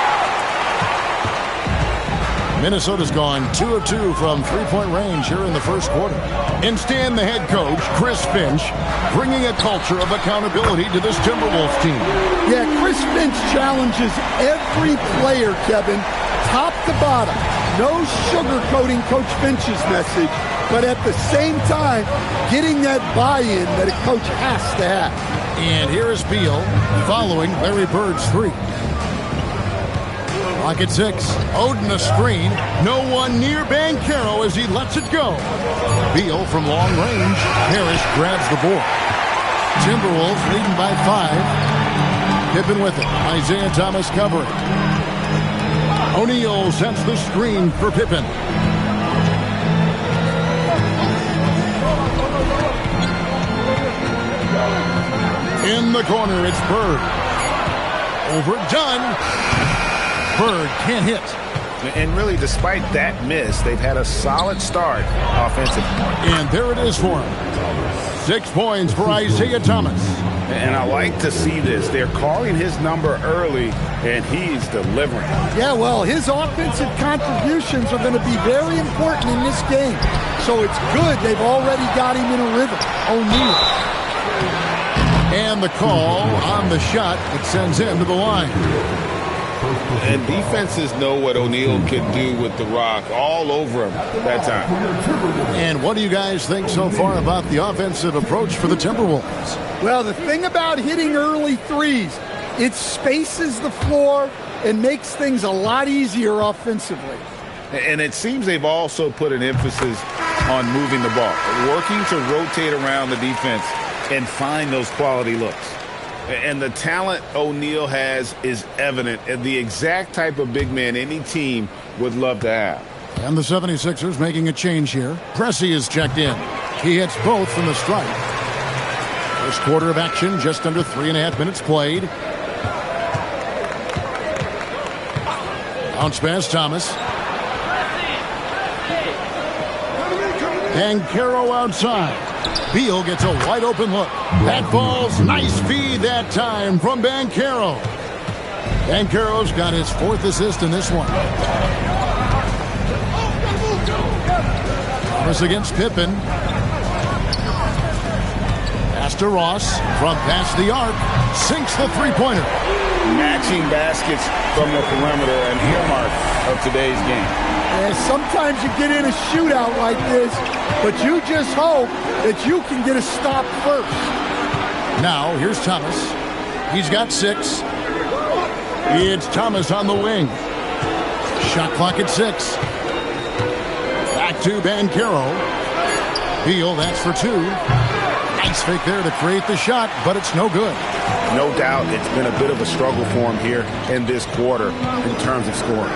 Minnesota's gone 2 of 2 from three-point range here in the first quarter. And Stan, the head coach, Chris Finch, bringing a culture of accountability to this Timberwolves team. Yeah, Chris Finch challenges every player, Kevin, top to bottom. No sugarcoating Coach Finch's message, but at the same time, getting that buy-in that a coach has to have. And here is Beal following Larry Bird's 3. Clock at 6. Oden a screen. No one near Banchero as he lets it go. Beal from long range. Parrish grabs the board. Timberwolves leading by 5. Pippen with it. Isaiah Thomas covering. O'Neal sets the screen for Pippen. In the corner, it's Bird. Overdone. Bird can't hit. And really, despite that miss, they've had a solid start offensively. And there it is for him. 6 points for Isaiah Thomas. And I like to see this. They're calling his number early, and he's delivering. Yeah, well, his offensive contributions are going to be very important in this game. So it's good they've already got him in a rhythm. O'Neal. And the call on the shot that sends him to the line. And defenses know what O'Neal can do with the rock all over him that time. And what do you guys think so far about the offensive approach for the Timberwolves? Well, the thing about hitting early threes, it spaces the floor and makes things a lot easier offensively. And it seems they've also put an emphasis on moving the ball, working to rotate around the defense and find those quality looks. And the talent O'Neal has is evident, and the exact type of big man any team would love to have. And the 76ers making a change here. Pressey is checked in. He hits both from the strike. First quarter of action, just under 3.5 minutes played. Bounce pass, Thomas. Banchero outside. Beal gets a wide open look. That ball's nice feed that time from Banchero. Banchero's got his 4th assist in this one. Thomas against Pippen. Pass to Ross from past the arc. Sinks the three-pointer. Matching baskets from the perimeter, an earmark of today's game. And sometimes you get in a shootout like this, but you just hope that you can get a stop first. Now, here's Thomas. He's got 6. It's Thomas on the wing. Shot clock at 6. Back to Banchero. Beal, that's for 2. Nice fake there to create the shot, but it's no good. No doubt it's been a bit of a struggle for him here in this quarter in terms of scoring.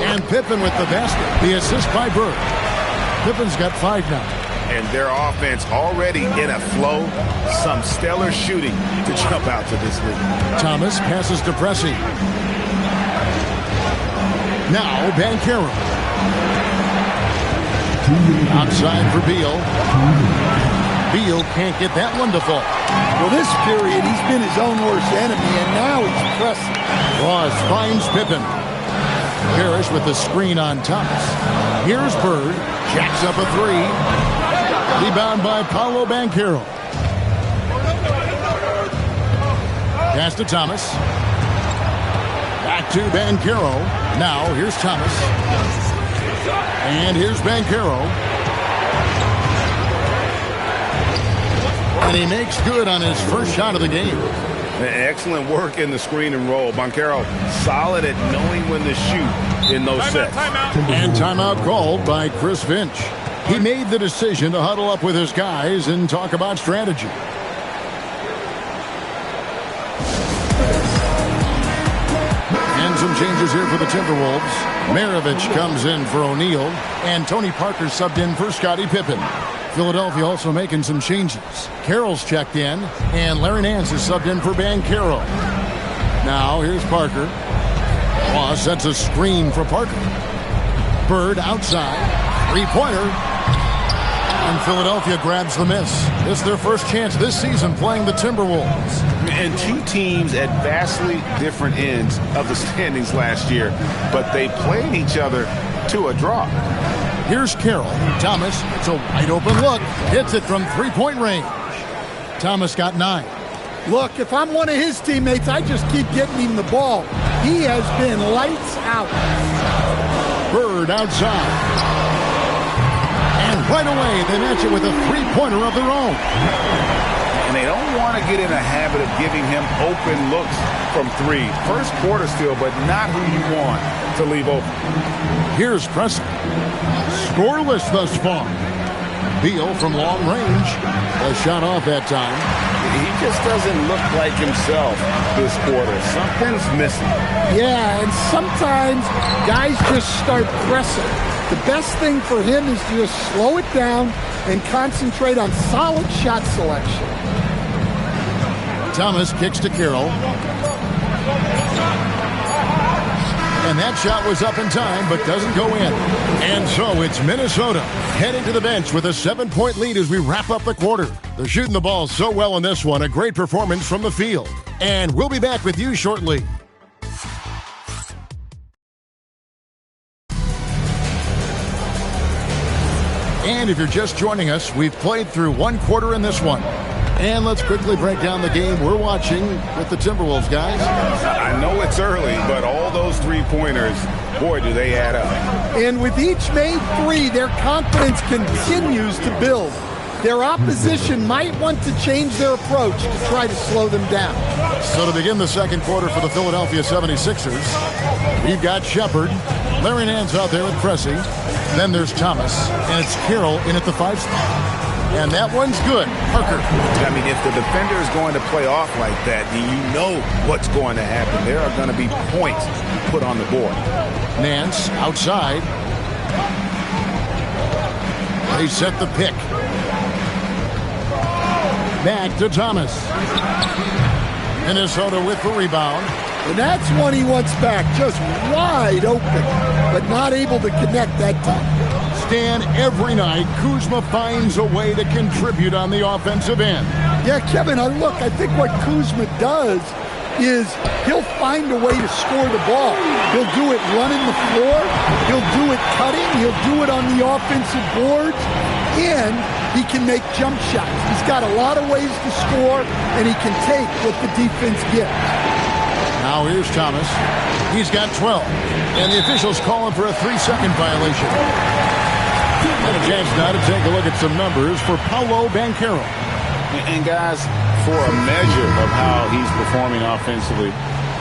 And Pippen with the basket. The assist by Bird. Pippen's got 5 now. And their offense already in a flow. Some stellar shooting to jump out to this league. Thomas passes to Pressey. Now Banchero. Outside for Beal. Beal can't get that one to fall. Well, this period, he's been his own worst enemy, and now he's pressing. Ross finds Pippen. Parrish with the screen on Thomas. Here's Bird. Jacks up a 3. Rebound by Paolo Banchero. Pass to Thomas. Back to Banchero. Now here's Thomas. And here's Banchero. And he makes good on his first shot of the game. Excellent work in the screen and roll. Banchero solid at knowing when to shoot in those sets. And timeout called by Chris Finch. He made the decision to huddle up with his guys and talk about strategy. And some changes here for the Timberwolves. Maravich comes in for O'Neal, and Tony Parker subbed in for Scottie Pippen. Philadelphia also making some changes. Carroll's checked in, and Larry Nance is subbed in for Banchero. Now here's Parker. Ross sets a screen for Parker. Bird outside. Three-pointer. And Philadelphia grabs the miss. It's their first chance this season playing the Timberwolves. And two teams at vastly different ends of the standings last year, but they played each other to a draw. Here's Carroll. Thomas, it's a wide open look. Hits it from three-point range. Thomas got 9. Look, if I'm one of his teammates, I just keep getting him the ball. He has been lights out. Bird outside. And right away, they match it with a three-pointer of their own. And they don't want to get in a habit of giving him open looks from 3. First quarter still, but not who you want to leave open. Here's Preston. Scoreless thus far. Beal from long range. A shot off that time. He just doesn't look like himself this quarter. Something's missing. Yeah, and sometimes guys just start pressing. The best thing for him is to just slow it down and concentrate on solid shot selection. Thomas kicks to Carroll. And that shot was up in time, but doesn't go in. And so it's Minnesota heading to the bench with a 7-point lead as we wrap up the quarter. They're shooting the ball so well in this one. A great performance from the field. And we'll be back with you shortly. And if you're just joining us, we've played through one quarter in this one. And let's quickly break down the game we're watching with the Timberwolves, guys. I know it's early, but all those three-pointers, boy, do they add up. And with each made 3, their confidence continues to build. Their opposition might want to change their approach to try to slow them down. So to begin the second quarter for the Philadelphia 76ers, we've got Shepard. Larry Nance out there with Pressey. Then there's Thomas, and it's Carroll in at the 5 spot. And that one's good. Parker. I mean, if the defender is going to play off like that, then you know what's going to happen. There are going to be points put on the board. Nance outside. They set the pick. Back to Thomas. Minnesota with the rebound. And that's one he wants back, just wide open, but not able to connect that time. Stan, every night, Kuzma finds a way to contribute on the offensive end. Yeah, Kevin, look, I think what Kuzma does is he'll find a way to score the ball. He'll do it running the floor. He'll do it cutting. He'll do it on the offensive boards. And he can make jump shots. He's got a lot of ways to score, and he can take what the defense gives. Now here's Thomas. He's got 12. And the officials calling for a 3-second violation. And a chance now to take a look at some numbers for Paolo Banchero. And guys, for a measure of how he's performing offensively,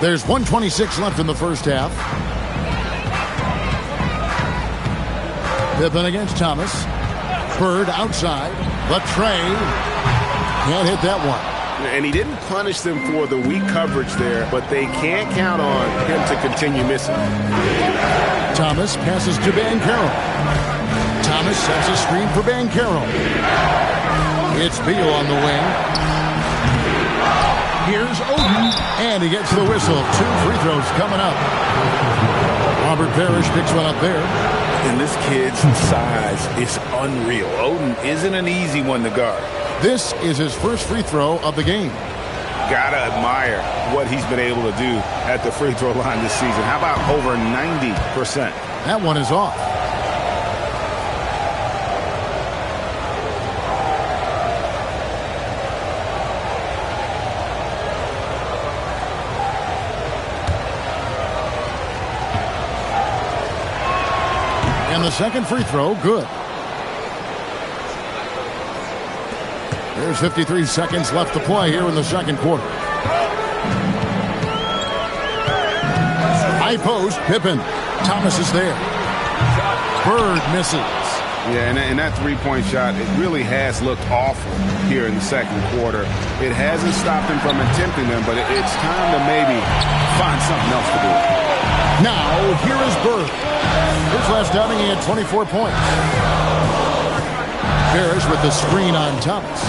There's 1:26 left in the first half. Pippen against Thomas. Bird outside. Latrey can't hit that one. And he didn't punish them for the weak coverage there, but they can't count on him to continue missing. Thomas passes to Banchero. Thomas sets a screen for Banchero. It's Beal on the wing. Here's Oden, and he gets the whistle. 2 free throws coming up. Robert Parrish picks one up there. And this kid's size is unreal. Oden isn't an easy one to guard. This is his first free throw of the game. Gotta admire what he's been able to do at the free throw line this season. How about over 90%? That one is off. And the second free throw, good. There's 53 seconds left to play here in the second quarter. High post, Pippen. Thomas is there. Bird misses. Yeah, and that three-point shot, it really has looked awful here in the second quarter. It hasn't stopped him from attempting them, but it's time to maybe find something else to do. Now, here is Bird. His last outing, he had 24 points. Parrish with the screen on Thomas.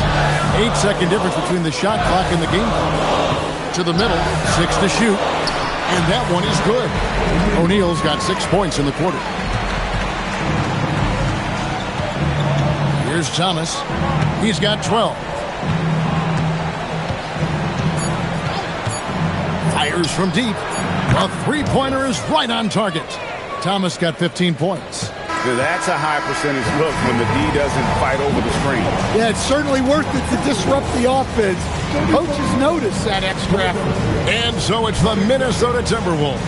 8-second difference between the shot clock and the game clock. To the middle, 6 to shoot. And that one is good. O'Neal's got 6 points in the quarter. Here's Thomas. He's got 12. Fires from deep. A three-pointer is right on target. Thomas got 15 points. That's a high percentage look when the D doesn't fight over the screen. Yeah, it's certainly worth it to disrupt the offense. Coaches notice that extra effort. And so it's the Minnesota Timberwolves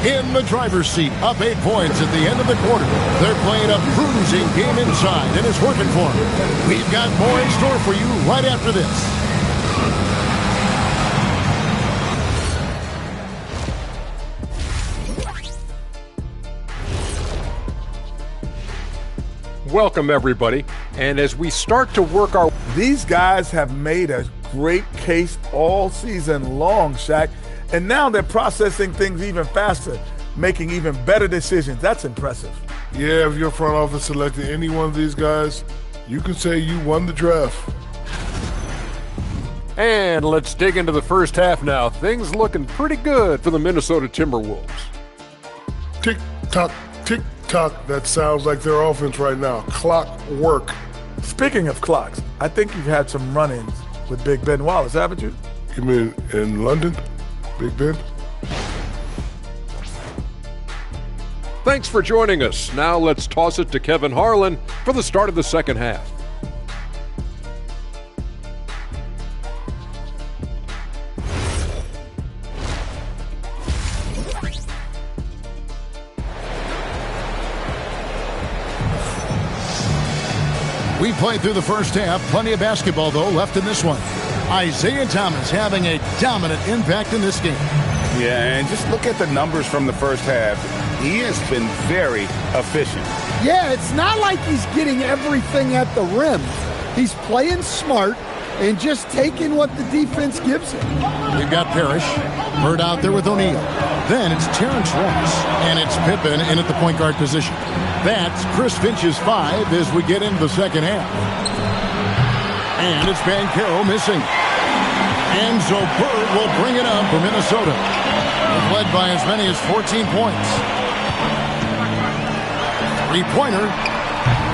in the driver's seat, up 8 points at the end of the quarter. They're playing a bruising game inside, and it's working for them. We've got more in store for you right after this. Welcome, everybody. And as we start to work our... These guys have made a great case all season long, Shaq. And now they're processing things even faster, making even better decisions. That's impressive. Yeah, if your front office selected any one of these guys, you can say you won the draft. And let's dig into the first half now. Things looking pretty good for the Minnesota Timberwolves. Tick-tock, tick-tock. That sounds like their offense right now. Clockwork. Speaking of clocks, I think you've had some run-ins with Big Ben Wallace, haven't you? You mean in London? Big Ben? Thanks for joining us. Now let's toss it to Kevin Harlan for the start of the second half. We played through the first half. Plenty of basketball, though, left in this one. Isaiah Thomas having a dominant impact in this game. Yeah, and just look at the numbers from the first half. He has been very efficient. Yeah, it's not like he's getting everything at the rim. He's playing smart and just taking what the defense gives him. We've got Parrish. Bird out there with O'Neal. Then it's Terrence Ross. And it's Pippen in at the point guard position. That's Chris Finch's 5 as we get into the second half. And it's Banchero missing. And so Bird will bring it up for Minnesota. They've led by as many as 14 points. Three-pointer.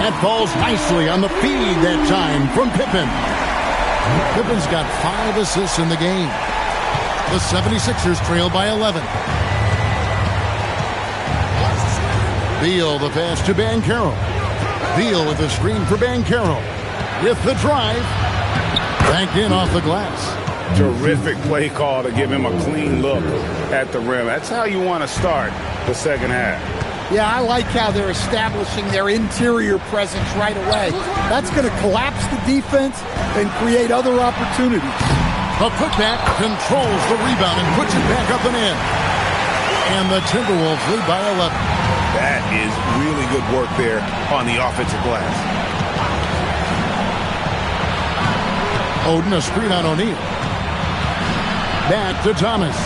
That falls nicely on the feed that time from Pippen. Pippen's got 5 assists in the game. The 76ers trail by 11. Beal the pass to Banchero. Beal with the screen for Banchero. With the drive. Banked in off the glass. Terrific play call to give him a clean look at the rim. That's how you want to start the second half. Yeah, I like how they're establishing their interior presence right away. That's going to collapse the defense and create other opportunities. The putback controls the rebound and puts it back up and in. And the Timberwolves lead by 11. That is really good work there on the offensive glass. Oden, a screen on O'Neal. Back to Thomas.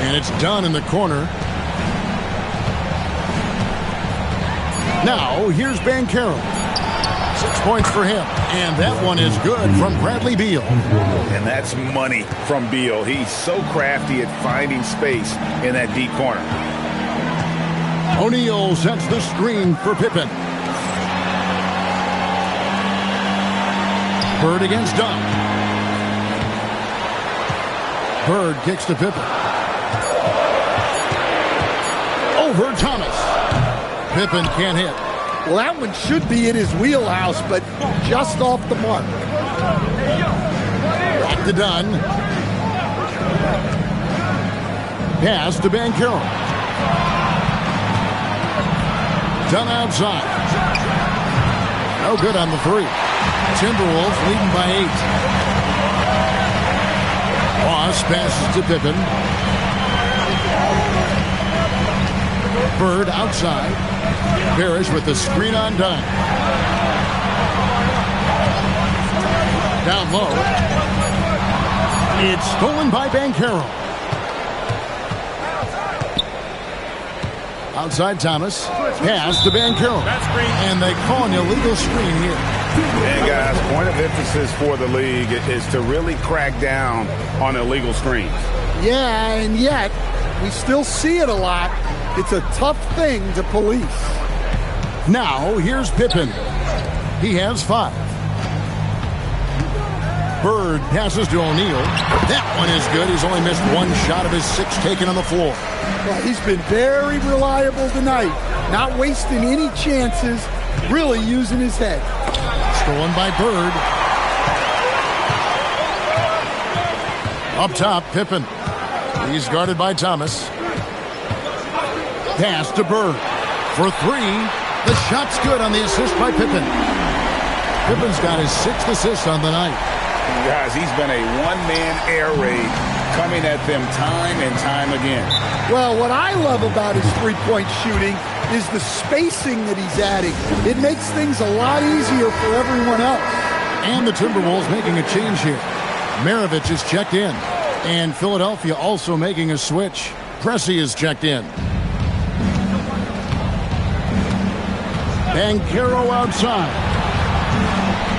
And it's done in the corner. Now, here's Banchero. 6 points for him. And that one is good from Bradley Beal. And that's money from Beal. He's so crafty at finding space in that deep corner. O'Neal sets the screen for Pippen. Bird against Dunn. Bird kicks to Pippen. Over Thomas. Pippen can't hit. Well, that one should be in his wheelhouse, but just off the mark. Back to Dunn. Pass to Banchero. Dunn outside. No good on the three. Timberwolves leading by 8. Ross passes to Pippen. Bird outside. Parrish with the screen on Dunn. Down low. It's stolen by Banchero. Outside Thomas. Pass to Banchero. And they call an illegal screen here. And guys, point of emphasis for the league is to really crack down on illegal screens. Yeah, and yet we still see it a lot. It's a tough thing to police. Now, here's Pippen. He has 5. Bird passes to O'Neal. That one is good. He's only missed 1 shot of his 6 taken on the floor. Well, he's been very reliable tonight. Not wasting any chances. Really using his head. Stolen by Bird. Up top, Pippen. He's guarded by Thomas. Pass to Bird. For 3. The shot's good on the assist by Pippen. Pippen's got his 6th assist on the night. Guys, he's been a one-man air raid coming at them time and time again. Well, what I love about his three-point shooting is the spacing that he's adding. It makes things a lot easier for everyone else. And the Timberwolves making a change here. Maravich is checked in. And Philadelphia also making a switch. Pressey is checked in. Banchero outside.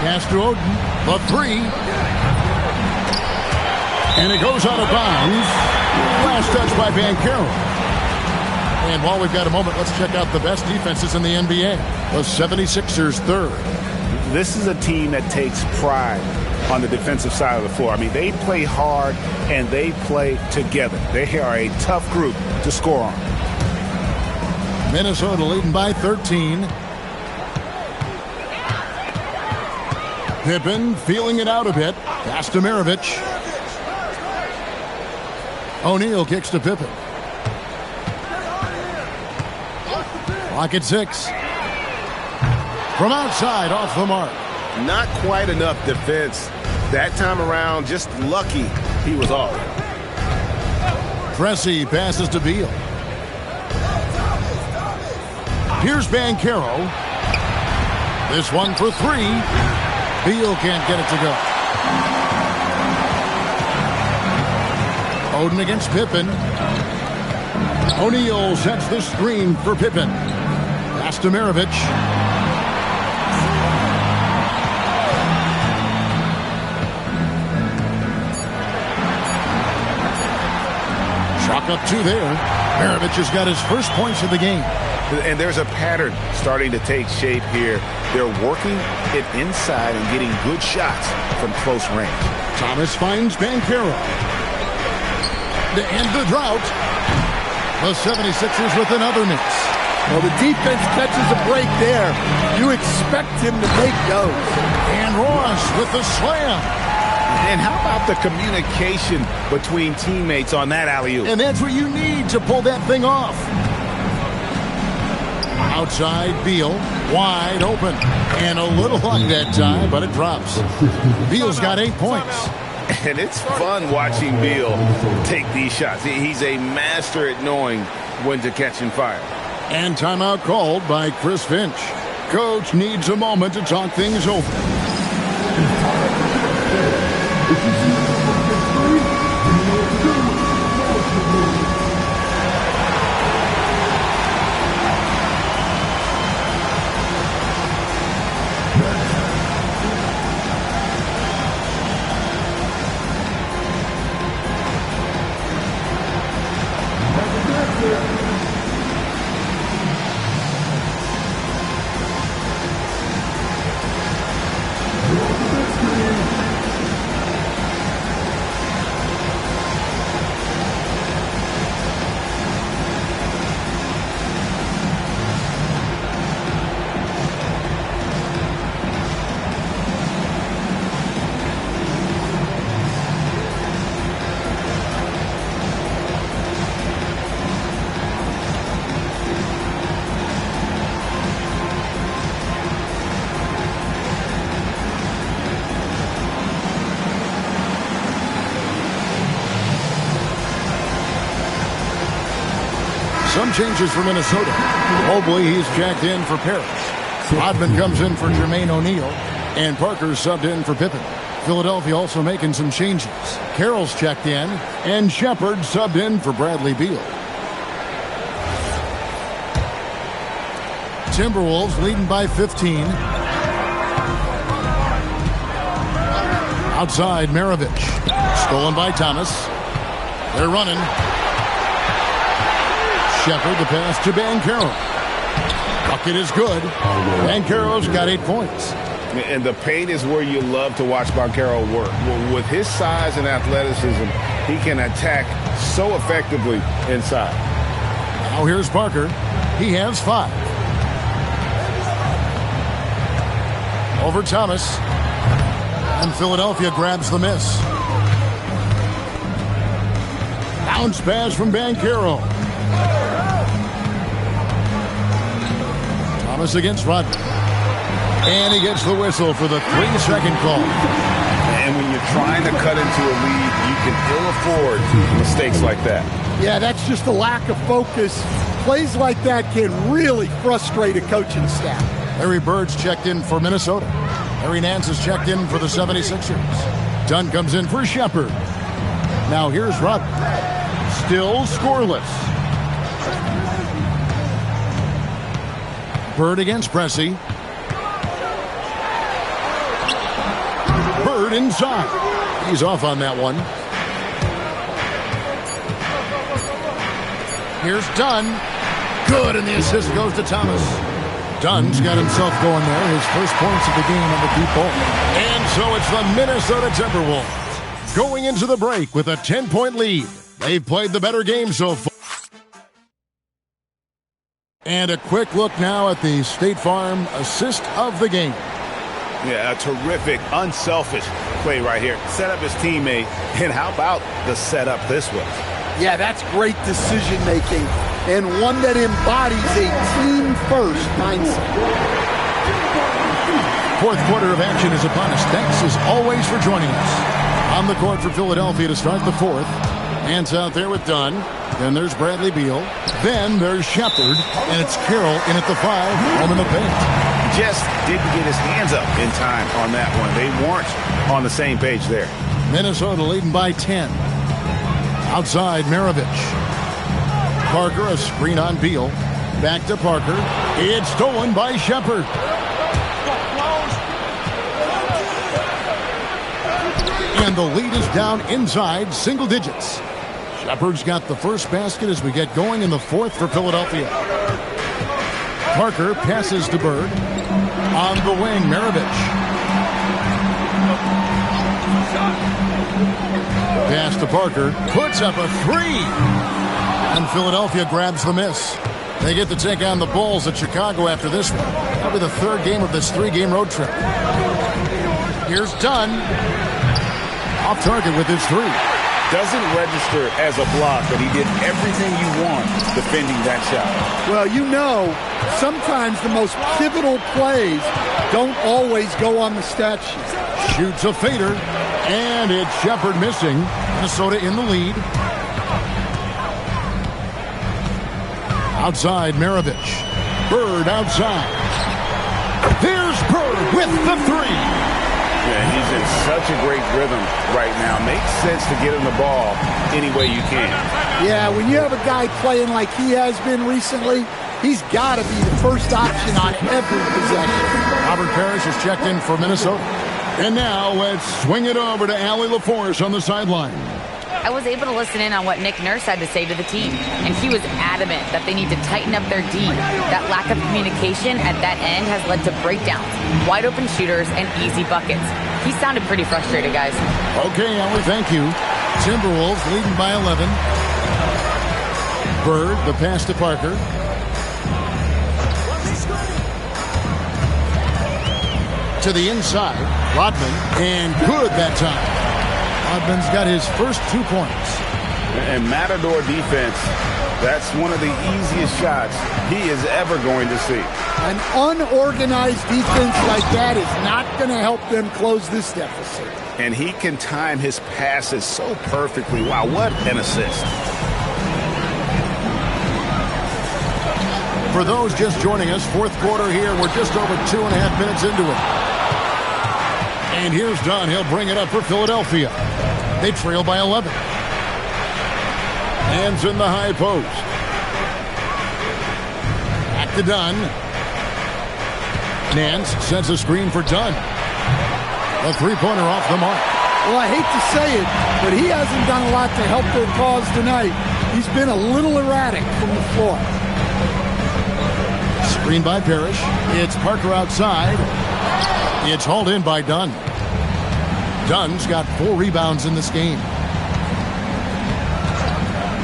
Pass to Oden. The 3. And it goes out of bounds. Last touch by Banchero. And while we've got a moment, let's check out the best defenses in the NBA. The 76ers 3rd. This is a team that takes pride on the defensive side of the floor. I mean, they play hard and they play together. They are a tough group to score on. Minnesota leading by 13. Pippen feeling it out a bit. Pass to Maravich. O'Neal kicks to Pippen. Clock at 6. From outside, off the mark. Not quite enough defense. That time around, just lucky he was off. Pressey passes to Beal. Here's Banchero. This one for 3. Beal can't get it to go. Oden against Pippen. O'Neal sets the screen for Pippen. Pass to Maravich. Chalk up 2 there. Maravich has got his first points of the game. And there's a pattern starting to take shape here. They're working it inside and getting good shots from close range. Thomas finds Banchero. To end the drought, the 76ers with another miss. Well, the defense catches a break there. You expect him to make those. And Ross with the slam. And how about the communication between teammates on that alley-oop? And that's what you need to pull that thing off. Outside, Beal, wide open. And a little luck that time, but it drops. Beal's got 8 points. And it's fun watching Beal take these shots. He's a master at knowing when to catch and fire. And timeout called by Chris Finch. Coach needs a moment to talk things over. Some changes for Minnesota. Mobley, he's checked in for Paris. Rodman comes in for Jermaine O'Neal. And Parker subbed in for Pippen. Philadelphia also making some changes. Carroll's checked in. And Shepard subbed in for Bradley Beal. Timberwolves leading by 15. Outside, Maravich. Stolen by Thomas. They're running. Shepard, the pass to Banchero. Bucket is good. Banchero's got 8 points. And the paint is where you love to watch Banchero work. With his size and athleticism, he can attack so effectively inside. Now here's Parker. He has 5. Over Thomas. And Philadelphia grabs the miss. Bounce pass from Banchero. Thomas against Rodman. And he gets the whistle for the 3-second call. And when you're trying to cut into a lead, you can ill afford mistakes like that. Yeah, that's just a lack of focus. Plays like that can really frustrate a coaching staff. Larry Bird's checked in for Minnesota. Larry Nance is checked in for the 76ers. Dunn comes in for Shepard. Now here's Rodman. Still scoreless. Bird against Pressey. Bird inside. He's off on that one. Here's Dunn. Good, and the assist goes to Thomas. Dunn's got himself going there. His first points of the game on the deep ball. And so it's the Minnesota Timberwolves going into the break with a 10-point lead. They've played the better game so far. And a quick look now at the State Farm assist of the game. Yeah, a terrific, unselfish play right here. Set up his teammate, and how about the setup this was? Yeah, that's great decision-making, and one that embodies a team-first mindset. Fourth quarter of action is upon us. Thanks, as always, for joining us. On the court for Philadelphia to start the fourth. Hands out there with Dunn. Then there's Bradley Beal. Then there's Shepard. And it's Carroll in at the 5, home in the paint. Just didn't get his hands up in time on that one. They weren't on the same page there. Minnesota leading by 10. Outside, Maravich. Parker, a screen on Beal. Back to Parker. It's stolen by Shepard. And the lead is down inside single digits. Shepard's got the first basket as we get going in the fourth for Philadelphia. Parker passes to Bird. On the wing, Maravich. Pass to Parker. Puts up a 3. And Philadelphia grabs the miss. They get to take on the Bulls at Chicago after this one. That'll be the third game of this 3-game road trip. Here's Dunn. Off target with his 3. Doesn't register as a block, but he did everything you want defending that shot. Well, you know, sometimes the most pivotal plays don't always go on the stat sheet. Shoots a fader. And it's Shepard missing. Minnesota in the lead. Outside, Maravich. Bird outside. There's Bird with the three. Yeah, he's in such a great rhythm right now. Makes sense to get him the ball any way you can. Yeah, when you have a guy playing like he has been recently, he's got to be the first option on every possession. Robert Parrish is checked in for Minnesota. And now let's swing it over to Allie LaForce on the sideline. I was able to listen in on what Nick Nurse had to say to the team, and he was adamant that they need to tighten up their D. That lack of communication at that end has led to breakdowns, wide open shooters, and easy buckets. He sounded pretty frustrated, guys. Okay, Allie, thank you. Timberwolves leading by 11. Bird, the pass to Parker. To the inside, Rodman, and good that time. Rodman's got his first 2 points. And Matador defense, that's one of the easiest shots he is ever going to see. An unorganized defense like that is not going to help them close this deficit. And he can time his passes so perfectly. Wow, what an assist. For those just joining us, fourth quarter here. We're just over 2.5 minutes into it. And here's Dunn. He'll bring it up for Philadelphia. They trail by 11. Hands in the high post. Back to Dunn. Nance sends a screen for Dunn. A three-pointer off the mark. Well, I hate to say it, but he hasn't done a lot to help their cause tonight. He's been a little erratic from the floor. Screen by Parrish. It's Parker outside. It's hauled in by Dunn. Dunn's got 4 rebounds in this game.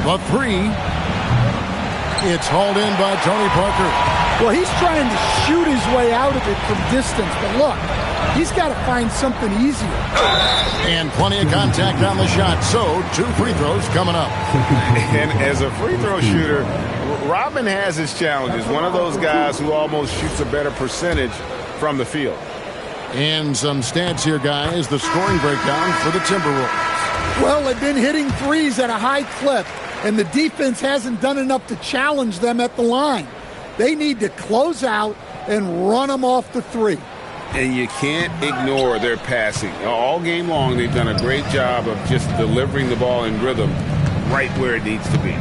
The three. It's hauled in by Tony Parker. Well, he's trying to shoot his way out of it from distance, but look, he's got to find something easier. And plenty of contact on the shot, so 2 free throws coming up. And as a free throw shooter, Rodman has his challenges. One of those guys who almost shoots a better percentage from the field. And some stats here, guys. The scoring breakdown for the Timberwolves. Well, they've been hitting threes at a high clip, and the defense hasn't done enough to challenge them at the line. They need to close out and run them off the three. And you can't ignore their passing. All game long, they've done a great job of just delivering the ball in rhythm right where it needs to be.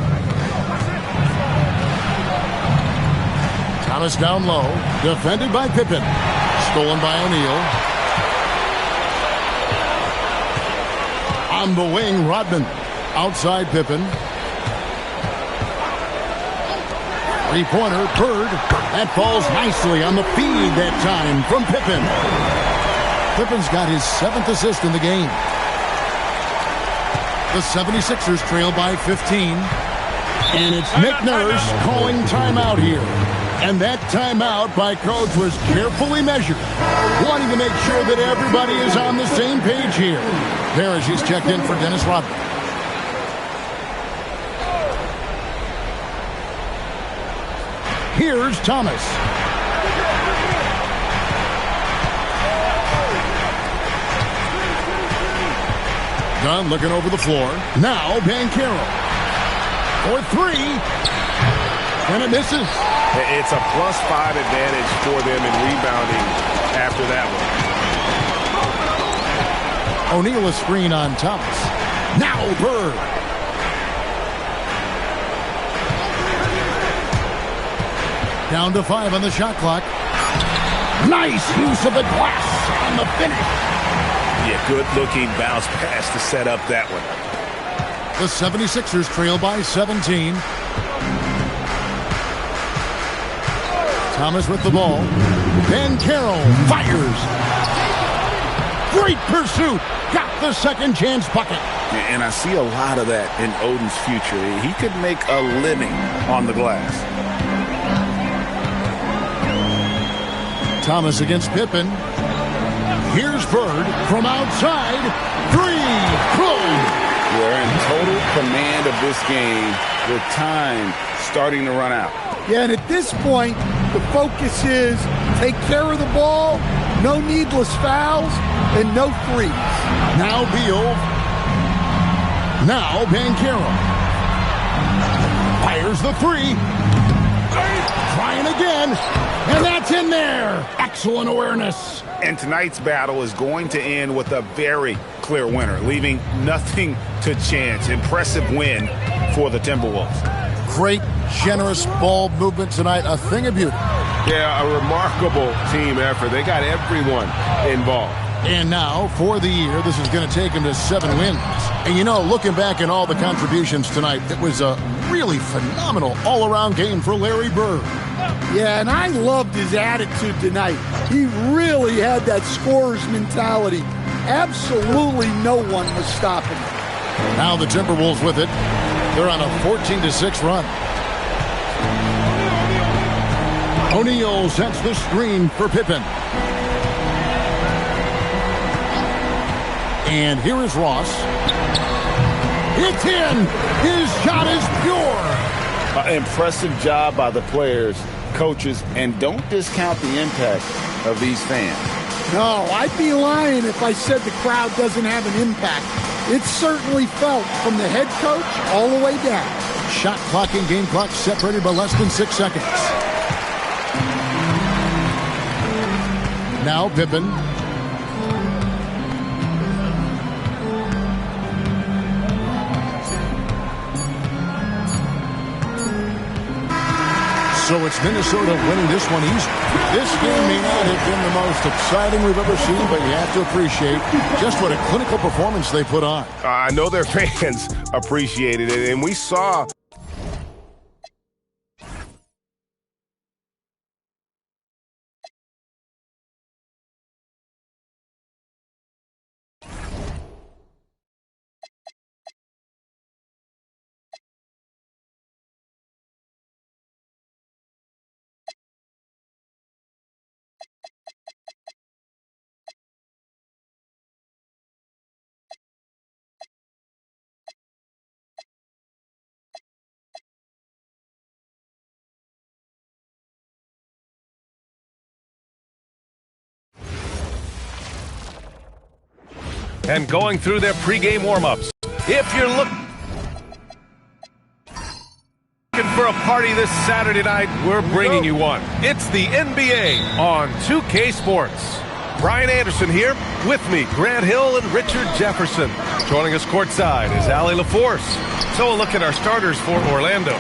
Thomas down low, defended by Pippen. Stolen by O'Neal. On the wing, Rodman. Outside Pippen. Three-pointer, Bird. That falls nicely on the feed that time from Pippen. Pippen's got his 7th assist in the game. The 76ers trail by 15. And it's Nick Nurse calling timeout here. And that timeout by Coach was carefully measured, wanting to make sure that everybody is on the same page here. Parrish is checked in for Dennis Rodman. Here's Thomas. Dunn looking over the floor. Now Banchero. For 3. And it misses. It's a +5 advantage for them in rebounding after that one. O'Neal a screen on Thomas. Now Bird. Down to 5 on the shot clock. Nice use of the glass on the finish. Yeah, good-looking bounce pass to set up that one. The 76ers trail by 17. Thomas with the ball. Banchero fires. Great pursuit. Got the second chance bucket. And I see a lot of that in Oden's future. He could make a living on the glass. Thomas against Pippen. Here's Bird from outside. 3. Good. We're in total command of this game with time starting to run out. Yeah, and at this point, the focus is take care of the ball No needless fouls and no threes. Now Beal. Now Banchero. Fires the three. Trying again. And that's in there. Excellent awareness. And tonight's battle is going to end with a very clear winner, leaving nothing to chance. Impressive win for the Timberwolves. Great, generous ball movement tonight. A thing of beauty. Yeah, a remarkable team effort. They got everyone involved. And now, for the year, this is going to take him to 7 wins. And you know, looking back at all the contributions tonight, it was a really phenomenal all-around game for Larry Bird. Yeah, and I loved his attitude tonight. He really had that scorer's mentality. Absolutely no one was stopping him. Now the Timberwolves with it. They're on a 14-6 run. O'Neal sets the screen for Pippen. And here is Ross. It's in! His shot is pure! Impressive job by the players, coaches, and don't discount the impact of these fans. No, I'd be lying if I said the crowd doesn't have an impact. It's certainly felt from the head coach all the way down. Shot clock and game clock separated by less than 6 seconds. Now Pippen. So it's Minnesota winning this one easy. This game may not have been the most exciting we've ever seen, but you have to appreciate just what a clinical performance they put on. I know their fans appreciated it, and we saw... And going through their pregame warm-ups. If you're looking for a party this Saturday night, we're bringing you one. It's the NBA on 2K Sports. Brian Anderson here, with me, Grant Hill and Richard Jefferson. Joining us courtside is Allie LaForce. So a look at our starters for Orlando.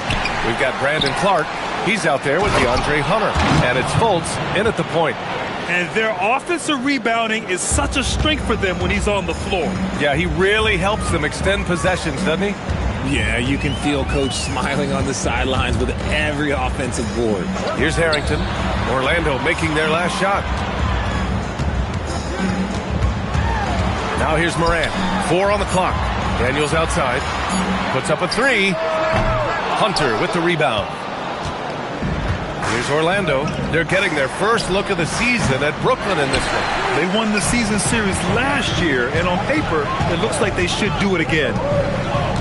We've got Brandon Clark. He's out there with DeAndre Hunter. And it's Fultz in at the point. And their offensive rebounding is such a strength for them when he's on the floor. Yeah, he really helps them extend possessions, doesn't he? Yeah, you can feel Coach smiling on the sidelines with every offensive board. Here's Harrington. Orlando making their last shot. Now here's Morant. 4 on the clock. Daniels outside. Puts up a 3. Hunter with the rebound. Here's Orlando. They're getting their first look of the season at Brooklyn in this one. They won the season series last year, and on paper, it looks like they should do it again.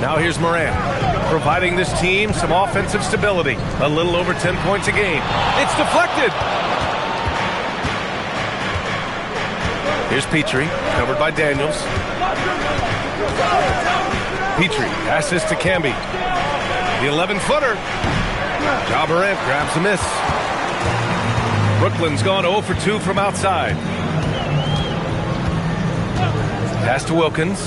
Now here's Morant, providing this team some offensive stability. A little over 10 points a game. It's deflected. Here's Petrie, covered by Daniels. Petrie passes to Camby. The 11-footer. Ja Morant grabs a miss. Brooklyn's gone 0 for 2 from outside. Pass to Wilkins.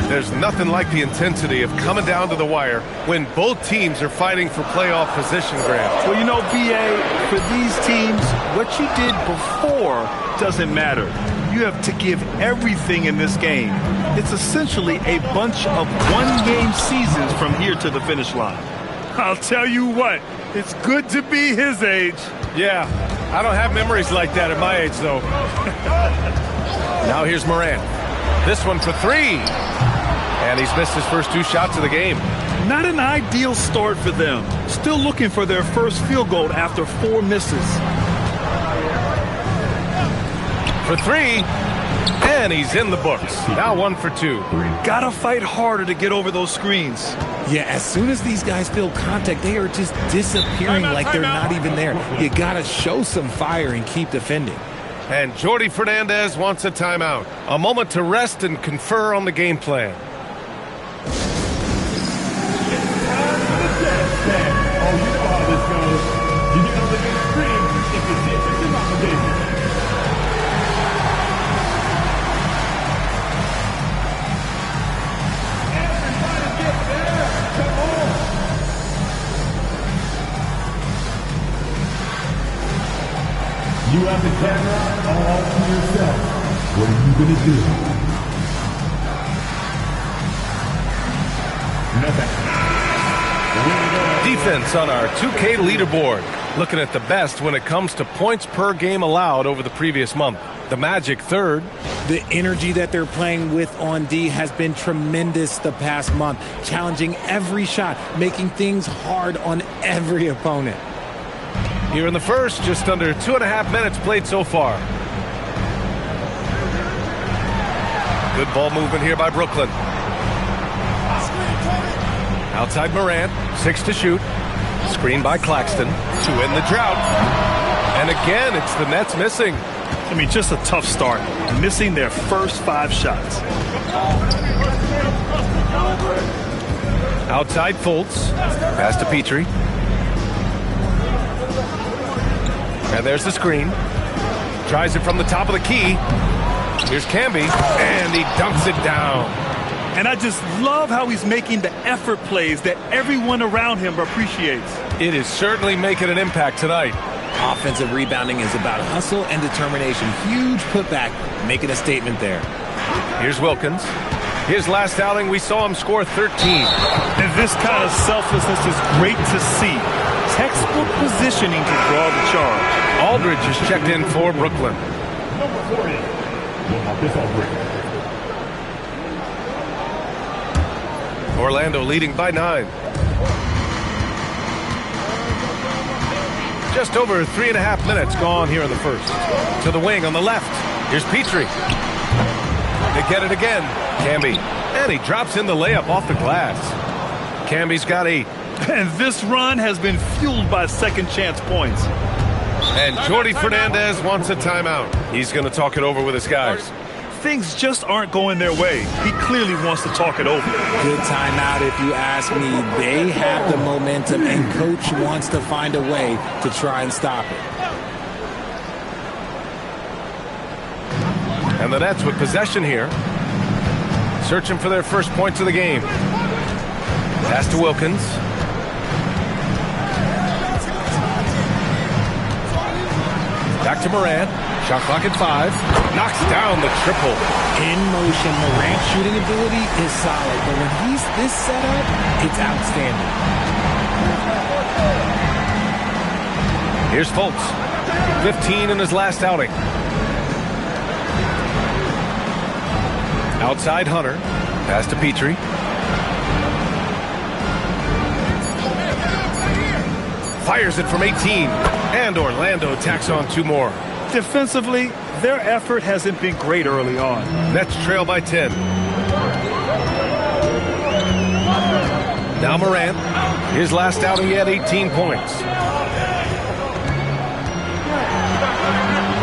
There's nothing like the intensity of coming down to the wire when both teams are fighting for playoff position, Grant. Well, you know, B.A., for these teams, what you did before doesn't matter. You have to give everything in this game. It's essentially a bunch of one-game seasons from here to the finish line. I'll tell you what, it's good to be his age. Yeah, I don't have memories like that at my age, though. Now here's Morant. This one for 3. And he's missed his first 2 shots of the game. Not an ideal start for them. Still looking for their first field goal after 4 misses. For 3. And he's in the books. Now 1 for 2. Gotta fight harder to get over those screens. Yeah, as soon as these guys feel contact, they are just disappearing like they're not even there. You gotta show some fire and keep defending. And Jordi Fernandez wants a timeout. A moment to rest and confer on the game plan. You have the camera all to yourself. What are you going to do? Nothing. Defense on our 2K leaderboard. Looking at the best when it comes to points per game allowed over the previous month. The Magic third. The energy that they're playing with on D has been tremendous the past month. Challenging every shot, making things hard on every opponent. Here in the first, just under 2.5 minutes played so far. Good ball movement here by Brooklyn. Outside Morant, 6 to shoot. Screen by Claxton to end the drought. And again, it's the Nets missing. I mean, just a tough start. Missing their first 5 shots. Outside Fultz. Pass to Petrie. And there's the screen. Tries it from the top of the key. Here's Camby, and he dunks it down. And I just love how he's making the effort plays that everyone around him appreciates. It is certainly making an impact tonight. Offensive rebounding is about hustle and determination. Huge putback, making a statement there. Here's Wilkins. His last outing, we saw him score 13. And this kind of selflessness is great to see. Textbook positioning to draw the charge. Aldridge is checked in for Brooklyn. Number 40. Orlando leading by 9. Just over 3.5 minutes gone here in the first. To the wing on the left. Here's Petrie. They get it again. Camby. And he drops in the layup off the glass. Camby's got 8. And this run has been fueled by second chance points. And Jordi Fernandez wants a timeout. He's going to talk it over with his guys. Things just aren't going their way. He clearly wants to talk it over. Good timeout if you ask me. They have the momentum, and Coach wants to find a way to try and stop it. And the Nets with possession here. Searching for their first points of the game. Pass to Wilkins. Back to Morant. Shot clock at 5. Knocks down the triple. In motion, Morant's shooting ability is solid, but when he's this set up, it's outstanding. Here's Fultz. 15 in his last outing. Outside Hunter. Pass to Petrie. Fires it from 18. And Orlando tacks on 2 more. Defensively, their effort hasn't been great early on. Nets trail by 10. Now Morant. His last outing, he had 18 points.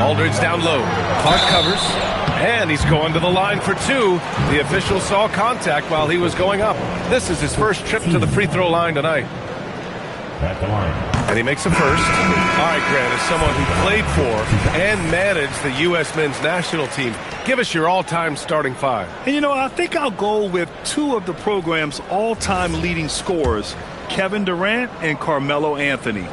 Aldridge down low. Clark covers. And he's going to the line for 2. The official saw contact while he was going up. This is his first trip to the free throw line tonight. At the line. And he makes a first. All right, Grant, as someone who played for and managed the U.S. men's national team, give us your all-time starting 5. And, you know, I think I'll go with 2 of the program's all-time leading scorers, Kevin Durant and Carmelo Anthony.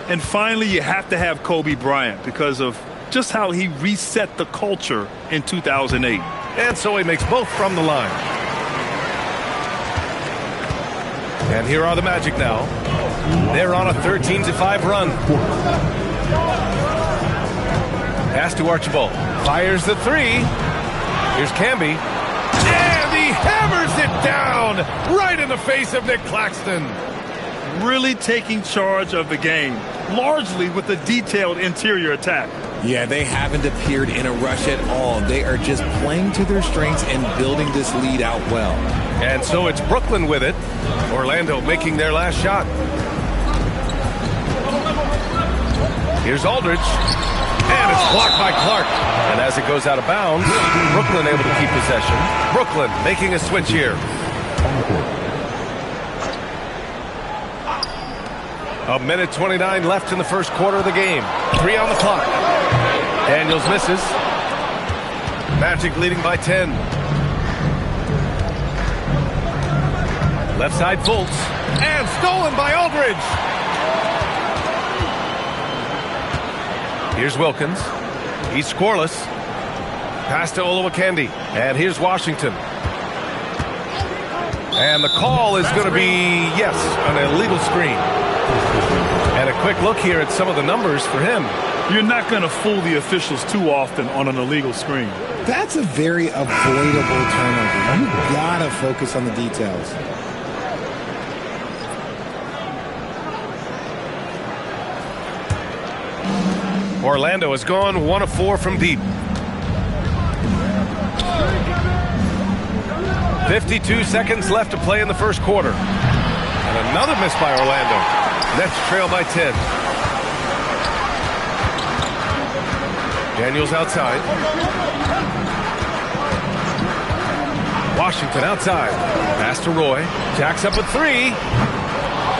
And finally, you have to have Kobe Bryant because of just how he reset the culture in 2008. And so he makes both from the line. And here are the Magic now. They're on a 13-5 run. Pass to Archibald. Fires the 3. Here's Camby. And he hammers it down right in the face of Nick Claxton. Really taking charge of the game, largely with the detailed interior attack. Yeah, they haven't appeared in a rush at all. They are just playing to their strengths and building this lead out well. And so it's Brooklyn with it. Orlando making their last shot. Here's Aldridge. And it's blocked by Clark. And as it goes out of bounds, Brooklyn able to keep possession. Brooklyn making a switch here. A minute 29 left in the first quarter of the game. 3 on the clock. Daniels misses. Magic leading by 10. Left side Fultz. And stolen by Aldridge. Here's Wilkins. He's scoreless. Pass to Olowokandi. And here's Washington. And the call is going to be, yes, an illegal screen. And a quick look here at some of the numbers for him. You're not going to fool the officials too often on an illegal screen. That's a very avoidable turnover. You gotta focus on the details. Orlando has gone 1 of 4 from deep. 52 seconds left to play in the first quarter. And another miss by Orlando. Nets trail by 10. Daniels outside. Washington outside. Pass to Roy. Jacks up with 3.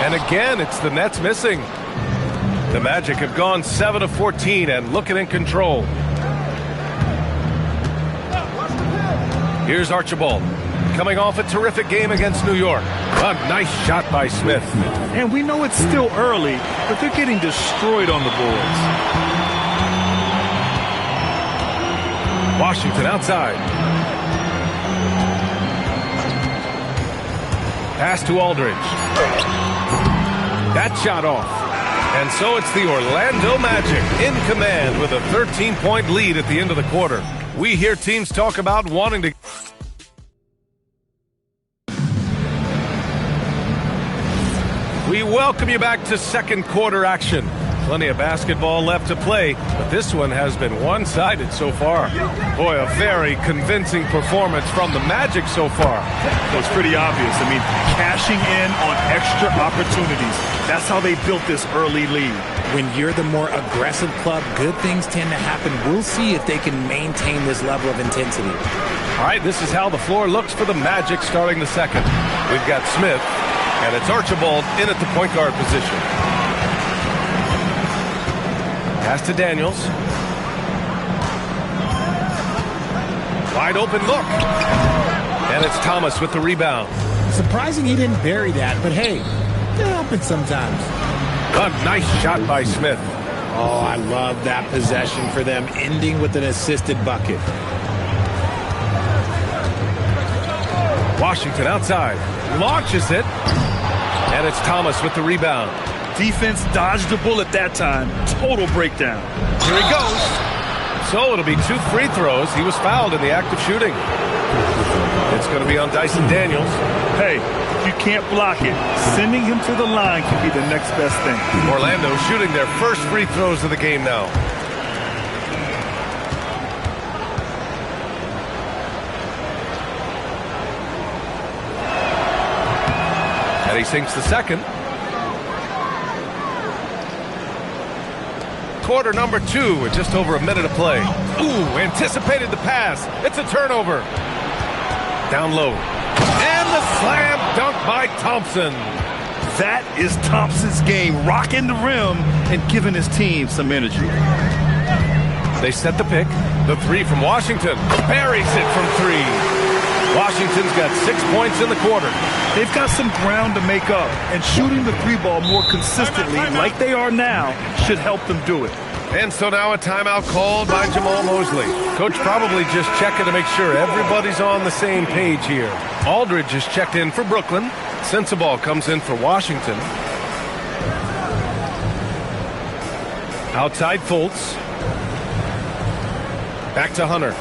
And again, it's the Nets missing. The Magic have gone 7 of 14 and looking in control. Here's Archibald. Coming off a terrific game against New York. A nice shot by Smith. And we know it's still early, but they're getting destroyed on the boards. Washington outside. Pass to Aldridge. That shot off. And so it's the Orlando Magic in command with a 13-point lead at the end of the quarter. We hear teams talk about wanting to... We welcome you back to second quarter action. Plenty of basketball left to play, but this one has been one-sided so far. Boy, a very convincing performance from the Magic so far. It's pretty obvious. I mean, cashing in on extra opportunities. That's how they built this early lead. When you're the more aggressive club, good things tend to happen. We'll see if they can maintain this level of intensity. All right, this is how the floor looks for the Magic starting the second. We've got Smith, and it's Archibald in at the point guard position. Pass to Daniels. Wide open look. And it's Thomas with the rebound. Surprising he didn't bury that, but hey, it happens sometimes. A nice shot by Smith. Oh, I love that possession for them, ending with an assisted bucket. Washington outside. Launches it. And it's Thomas with the rebound. Defense dodged a bullet that time. Total breakdown. Here he goes. So it'll be 2 free throws. He was fouled in the act of shooting. It's going to be on Dyson Daniels. Hey, if you can't block it, sending him to the line can be the next best thing. Orlando shooting their first free throws of the game now. And he sinks the second. Quarter number 2 with just over a minute to play. Ooh, anticipated the pass. It's a turnover. Down low. And the slam dunk by Thompson. That is Thompson's game, rocking the rim and giving his team some energy. They set the pick. The 3 from Washington. Buries it from 3. Washington's got 6 points in the quarter. They've got some ground to make up, and shooting the 3-ball more consistently, like they are now, should help them do it. And so now a timeout called by Jamal Mosley. Coach probably just checking to make sure everybody's on the same page here. Aldridge is checked in for Brooklyn. Sensabaugh comes in for Washington. Outside Fultz. Back to Hunter.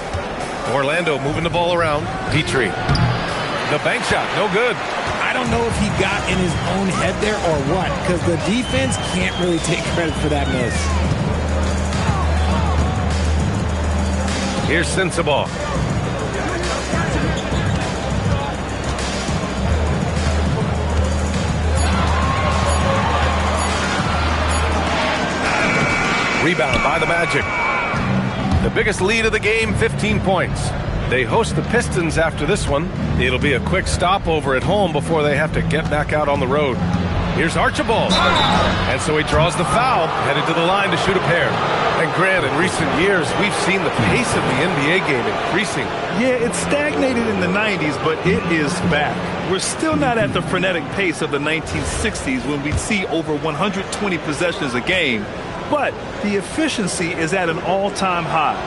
Orlando moving the ball around. Petrie. The bank shot, no good. I don't know if he got in his own head there or what, because the defense can't really take credit for that miss. Here's Sensabaugh. Rebound by the Magic. The biggest lead of the game, 15 points. They host the Pistons after this one. It'll be a quick stopover at home before they have to get back out on the road. Here's Archibald. And so he draws the foul, headed to the line to shoot a pair. And Grant, in recent years, we've seen the pace of the NBA game increasing. Yeah, it stagnated in the 90s, but it is back. We're still not at the frenetic pace of the 1960s when we'd see over 120 possessions a game. But the efficiency is at an all-time high.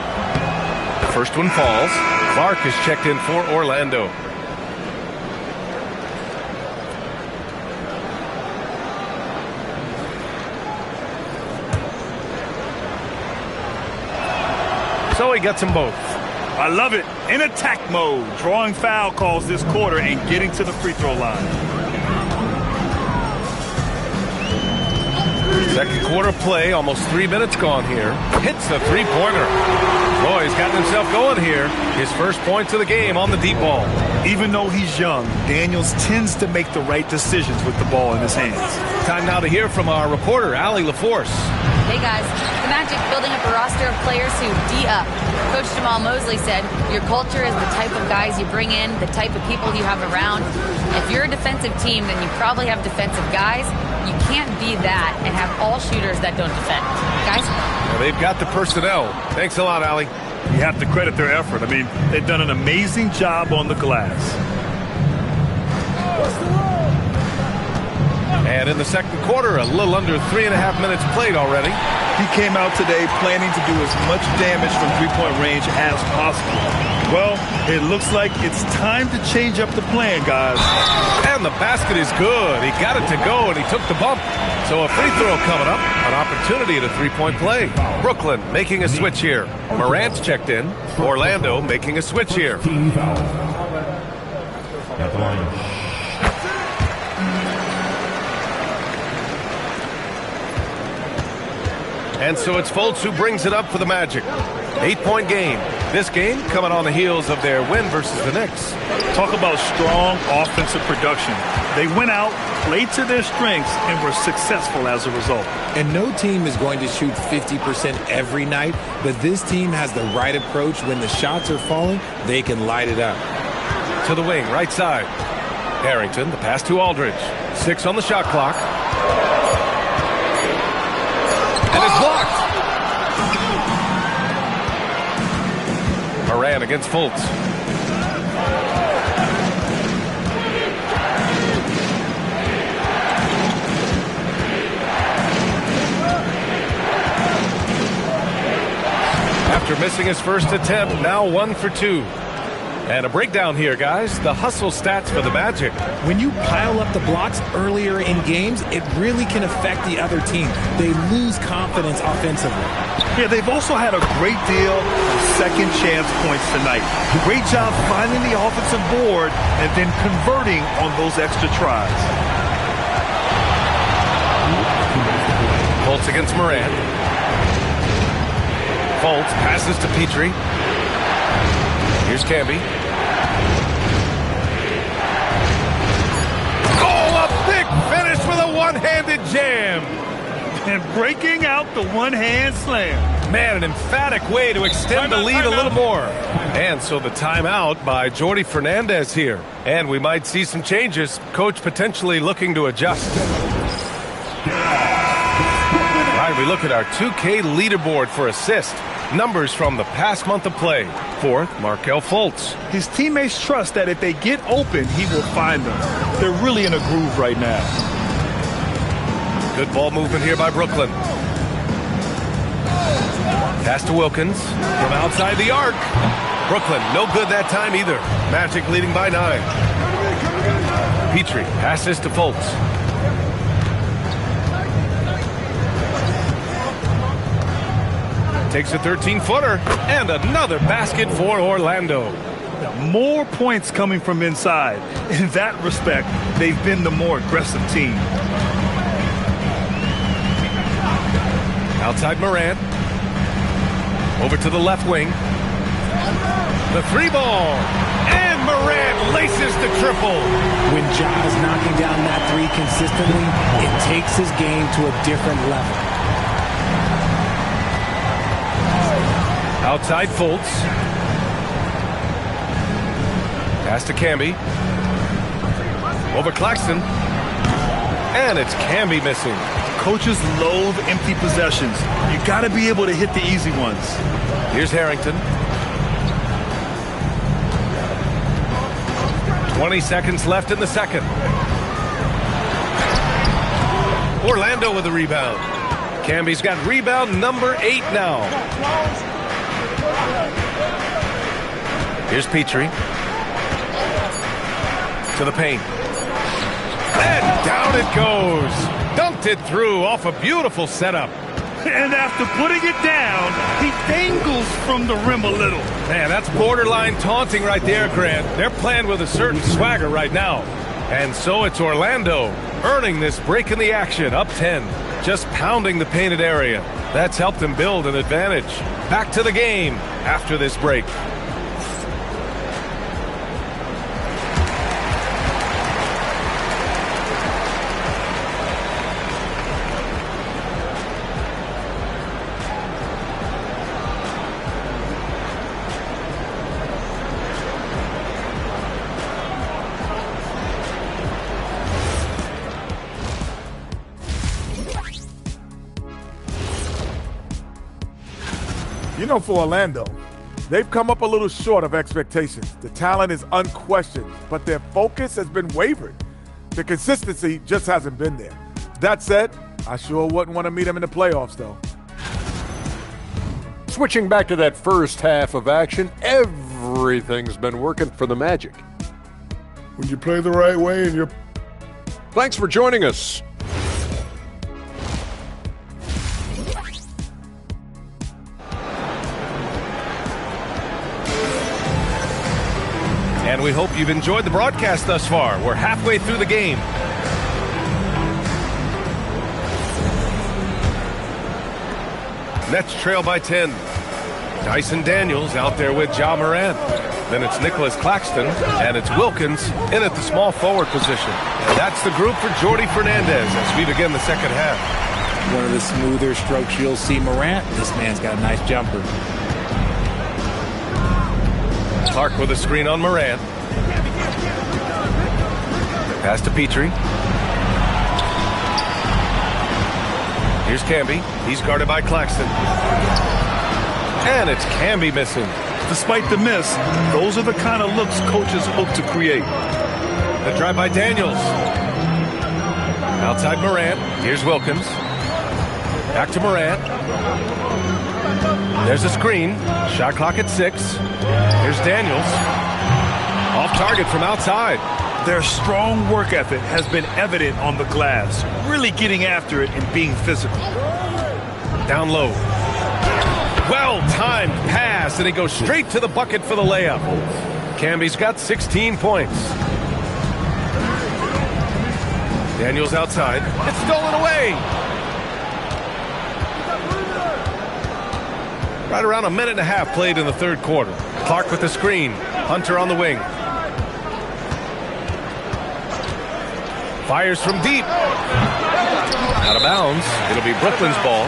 The first one falls. Clark is checked in for Orlando. So he gets them both. I love it. In attack mode. Drawing foul calls this quarter and getting to the free throw line. Second quarter play, almost 3 minutes gone here. Hits a three-pointer. Boy, he's gotten himself going here. His first points of the game on the deep ball. Even though he's young, Daniels tends to make the right decisions with the ball in his hands. Time now to hear from our reporter, Allie LaForce. Hey guys, the Magic building up a roster of players who D up. Coach Jamal Mosley said, your culture is the type of guys you bring in, the type of people you have around. If you're a defensive team, then you probably have defensive guys. You can't be that and have all shooters that don't defend. Guys? Well, they've got the personnel. Thanks a lot, Allie. You have to credit their effort. I mean, they've done an amazing job on the glass. And in the second quarter, a little under 3.5 minutes played already. He came out today planning to do as much damage from three-point range as possible. Well, it looks like it's time to change up the plan, guys. And the basket is good. He got it to go, and he took the bump. So a free throw coming up, an opportunity at a three-point play. Brooklyn making a switch here. Morant's checked in. Orlando making a switch here. And so it's Fultz who brings it up for the Magic. 8-point game. This game coming on the heels of their win versus the Knicks. Talk about strong offensive production. They went out, played to their strengths, and were successful as a result. And no team is going to shoot 50% every night, but this team has the right approach. When the shots are falling, they can light it up. To the wing, right side. Harrington, the pass to Aldridge. 6 on the shot clock. And it's blocked. Moran against Fultz. After missing his first attempt, now 1 for 2. And a breakdown here, guys. The hustle stats for the Magic. When you pile up the blocks earlier in games, it really can affect the other team. They lose confidence offensively. Yeah, they've also had a great deal of second chance points tonight. Great job finding the offensive board and then converting on those extra tries. Fultz against Moran. Fultz passes to Petrie. Here's Camby. Oh, a big finish with a one-handed jam. And breaking out the one-hand slam. Man, an emphatic way to extend the lead a little more. And so the timeout by Jordi Fernandez here. And we might see some changes. Coach potentially looking to adjust. All right, we look at our 2K leaderboard for assist. Numbers from the past month of play. 4th, Markelle Fultz. His teammates trust that if they get open, he will find them. They're really in a groove right now. Good ball movement here by Brooklyn. Pass to Wilkins from outside the arc. Brooklyn, no good that time either. Magic leading by 9. Petrie passes to Fultz. Takes a 13-footer and another basket for Orlando. More points coming from inside. In that respect, they've been the more aggressive team. Outside Moran. Over to the left wing. The three ball. And Morant laces the triple. When Ja is knocking down that three consistently, it takes his game to a different level. Outside Fultz. Pass to Camby. Over Claxton. And it's Camby missing. Coaches loathe empty possessions. You got to be able to hit the easy ones. Here's Harrington. 20 seconds left in the second. Orlando with the rebound. Camby's got rebound number 8 now. Here's Petrie. To the paint. And down it goes. Dunked it through off a beautiful setup. And after putting it down, he dangles from the rim a little. Man, that's borderline taunting right there, Grant. They're playing with a certain swagger right now. And so it's Orlando earning this break in the action, up 10. Just pounding the painted area. That's helped them build an advantage. Back to the game after this break. You know, for Orlando, they've come up a little short of expectations. The talent is unquestioned, but their focus has been wavering. The consistency just hasn't been there. That said, I sure wouldn't want to meet them in the playoffs, though. Switching back to that first half of action, everything's been working for the Magic. When you play the right way and you're... Thanks for joining us. And we hope you've enjoyed the broadcast thus far. We're halfway through the game. Nets trail by 10. Dyson Daniels out there with Ja Morant. Then it's Nicholas Claxton, and it's Wilkins in at the small forward position. And that's the group for Jordi Fernandez as we begin the second half. One of the smoother strokes you'll see Morant. This man's got a nice jumper. Clark with a screen on Morant. Pass to Petrie. Here's Camby. He's guarded by Claxton. And it's Camby missing. Despite the miss, those are the kind of looks coaches hope to create. The drive by Daniels. Outside Morant. Here's Wilkins. Back to Morant. There's a screen. Shot clock at 6. Here's Daniels. Off target from outside. Their strong work ethic has been evident on the glass. Really getting after it and being physical. Down low. Well-timed pass, and he goes straight to the bucket for the layup. Camby's got 16 points. Daniels outside. It's stolen away. Right around a minute and a half played in the third quarter. Clark with the screen. Hunter on the wing. Fires from deep. Out of bounds. It'll be Brooklyn's ball.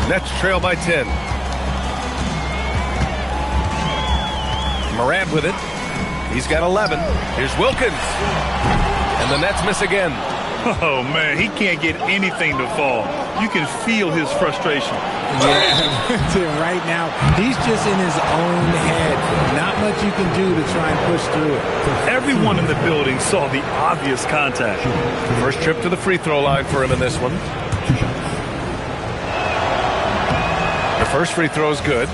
Nets trail by 10. Morant with it. He's got 11. Here's Wilkins. And the Nets miss again. Oh, man, he can't get anything to fall. You can feel his frustration. Yeah, right now, he's just in his own head. Not much you can do to try and push through it. Everyone in the building saw the obvious contact. First trip to the free throw line for him in this one. The first free throw is good.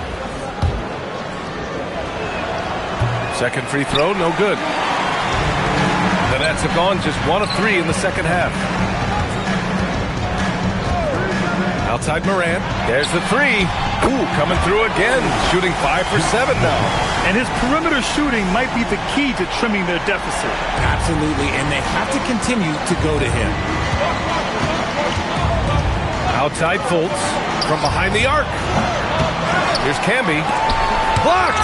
Second free throw, no good. The Nets have gone just 1 of 3 in the second half. Outside Morant. There's the three. Ooh, coming through again. Shooting 5 for 7 now. And his perimeter shooting might be the key to trimming their deficit. Absolutely, and they have to continue to go to him. Outside Fultz from behind the arc. Here's Camby. Blocked!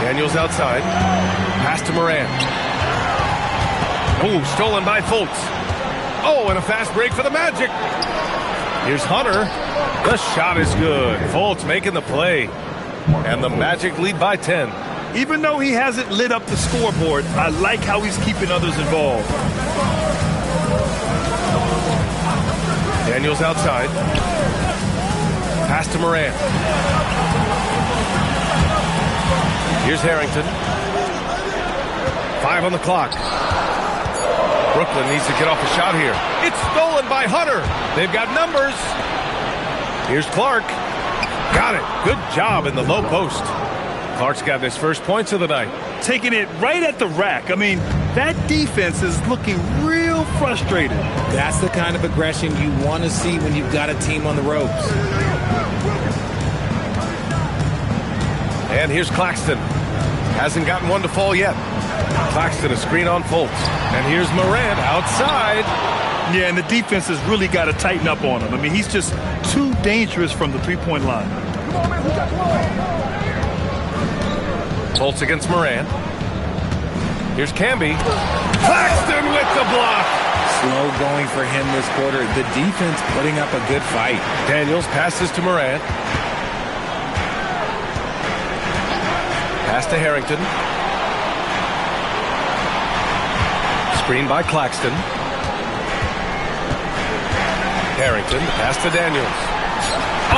Daniels outside. Pass to Morant. Ooh, stolen by Fultz. Oh, and a fast break for the Magic. Here's Hunter. The shot is good. Fultz making the play. And the Magic lead by 10. Even though he hasn't lit up the scoreboard, I like how he's keeping others involved. Daniels outside. Pass to Morant. Here's Harrington. 5 on the clock. Brooklyn needs to get off a shot here. It's stolen by Hunter. They've got numbers. Here's Clark. Got it. Good job in the low post. Clark's got his first points of the night. Taking it right at the rack. I mean, that defense is looking real frustrated. That's the kind of aggression you want to see when you've got a team on the ropes. And here's Claxton. Hasn't gotten one to fall yet. Claxton, a screen on Fultz. And here's Morant outside. Yeah, and the defense has really got to tighten up on him. I mean, he's just too dangerous from the three-point line. Fultz against Morant. Here's Camby. Claxton with the block. Slow going for him this quarter. The defense putting up a good fight. Daniels passes to Morant. Pass to Harrington. Screen by Claxton. Harrington, pass to Daniels.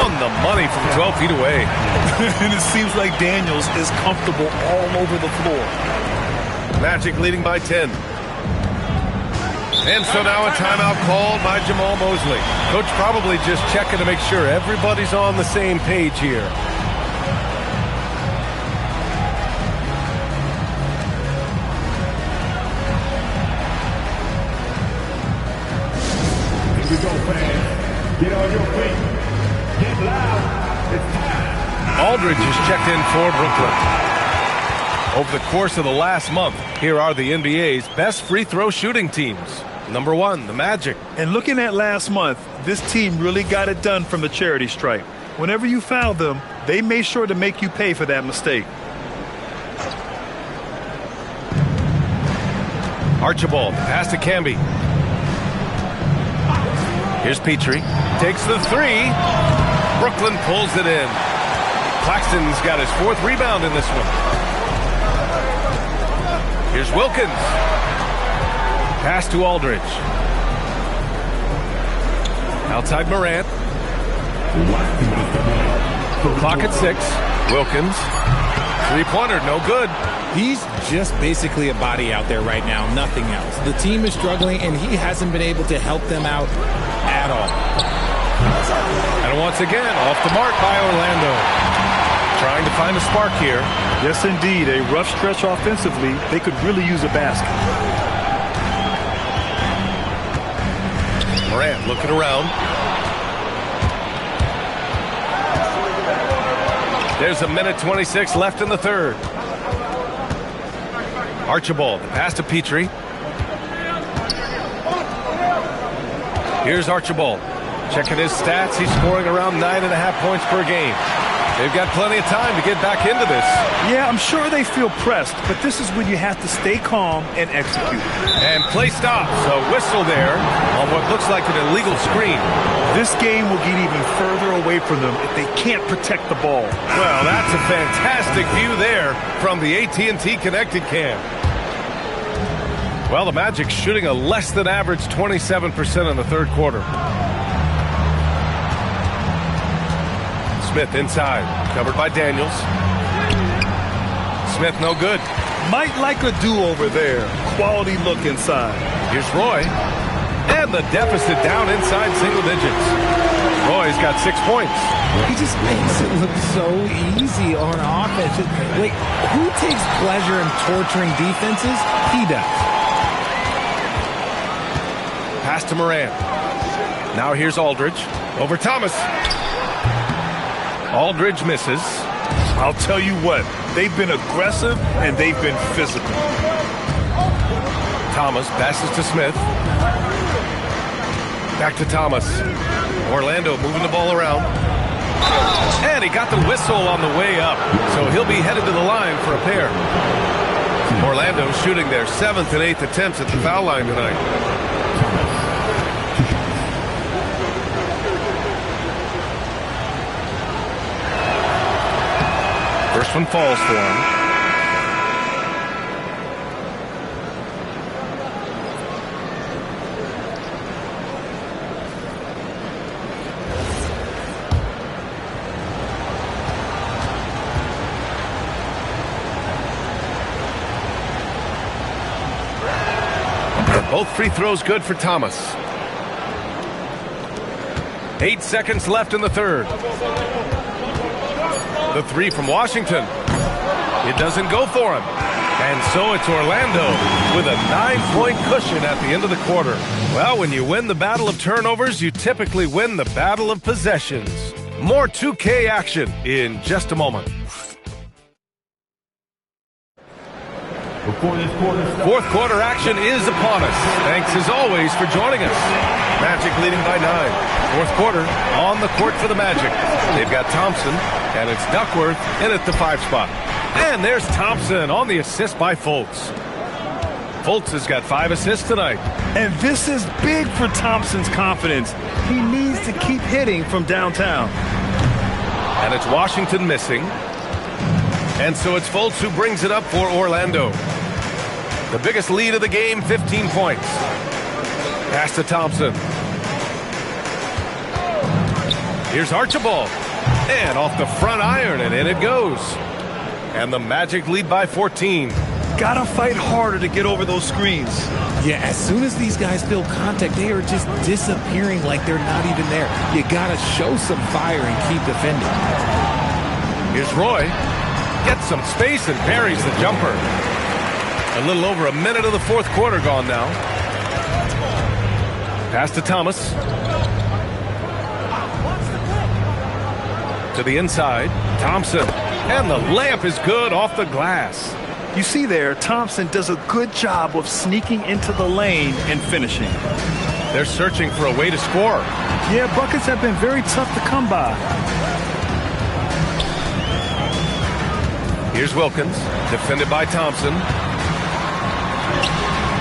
On the money from 12 feet away. And it seems like Daniels is comfortable all over the floor. Magic leading by 10. And so now a timeout called by Jamal Mosley. Coach probably just checking to make sure everybody's on the same page here. Here we go, fans. Get on your feet. Get loud. It's time. Aldridge is checked in for Brooklyn. Over the course of the last month, here are the NBA's best free throw shooting teams. Number 1, the Magic. And looking at last month, this team really got it done from the charity stripe. Whenever you fouled them, they made sure to make you pay for that mistake. Archibald, pass to Camby. Here's Petrie. Takes the three. Brooklyn pulls it in. Claxton's got his 4th rebound in this one. Here's Wilkins. Pass to Aldridge. Outside Morant. Clock at 6. Wilkins. Three-pointer, no good. He's just basically a body out there right now, nothing else. The team is struggling, and he hasn't been able to help them out at all. And once again, off the mark by Orlando. Trying to find a spark here. Yes, indeed. A rough stretch offensively. They could really use a basket. Morant looking around. There's 1:26 left in the third. Archibald, pass to Petrie. Here's Archibald. Checking his stats, he's scoring around 9.5 points per game. They've got plenty of time to get back into this. Yeah, I'm sure they feel pressed, but this is when you have to stay calm and execute. And play stops. A whistle there on what looks like an illegal screen. This game will get even further away from them if they can't protect the ball. Well, that's a fantastic view there from the AT&T Connected Cam. Well, the Magic shooting a less than average 27% in the third quarter. Smith inside, covered by Daniels. Smith no good. Might like a do-over there. Quality look inside. Here's Roy. And the deficit down inside single digits. Roy's got 6 points. He just makes it look so easy on offense. Like, who takes pleasure in torturing defenses? He does. Pass to Morant. Now here's Aldridge. Over Thomas. Aldridge misses. I'll tell you what, they've been aggressive and they've been physical. Thomas passes to Smith. Back to Thomas. Orlando moving the ball around. And he got the whistle on the way up. So he'll be headed to the line for a pair. Orlando shooting their 7th and 8th attempts at the foul line tonight. First one falls for him. Both free throws good for Thomas. 8 seconds left in the third. The three from Washington. It doesn't go for him. And so it's Orlando with a 9-point cushion at the end of the quarter. Well, when you win the battle of turnovers, you typically win the battle of possessions. More 2K action in just a moment. Fourth quarter action is upon us. Thanks as always for joining us. Magic leading by 9. Fourth quarter on the court for the Magic. They've got Thompson, and it's Duckworth in at the 5 spot. And there's Thompson on the assist by Fultz. Fultz has got 5 assists tonight. And this is big for Thompson's confidence. He needs to keep hitting from downtown. And it's Washington missing. And so it's Fultz who brings it up for Orlando. The biggest lead of the game, 15 points. Pass to Thompson. Here's Archibald. And off the front iron, and in it goes. And the Magic lead by 14. Gotta fight harder to get over those screens. Yeah, as soon as these guys feel contact, they are just disappearing like they're not even there. You gotta show some fire and keep defending. Here's Roy. Gets some space and buries the jumper. A little over a minute of the fourth quarter gone now. Pass to Thomas. To the inside. Thompson. And the layup is good off the glass. You see there, Thompson does a good job of sneaking into the lane and finishing. They're searching for a way to score. Yeah, buckets have been very tough to come by. Here's Wilkins, defended by Thompson.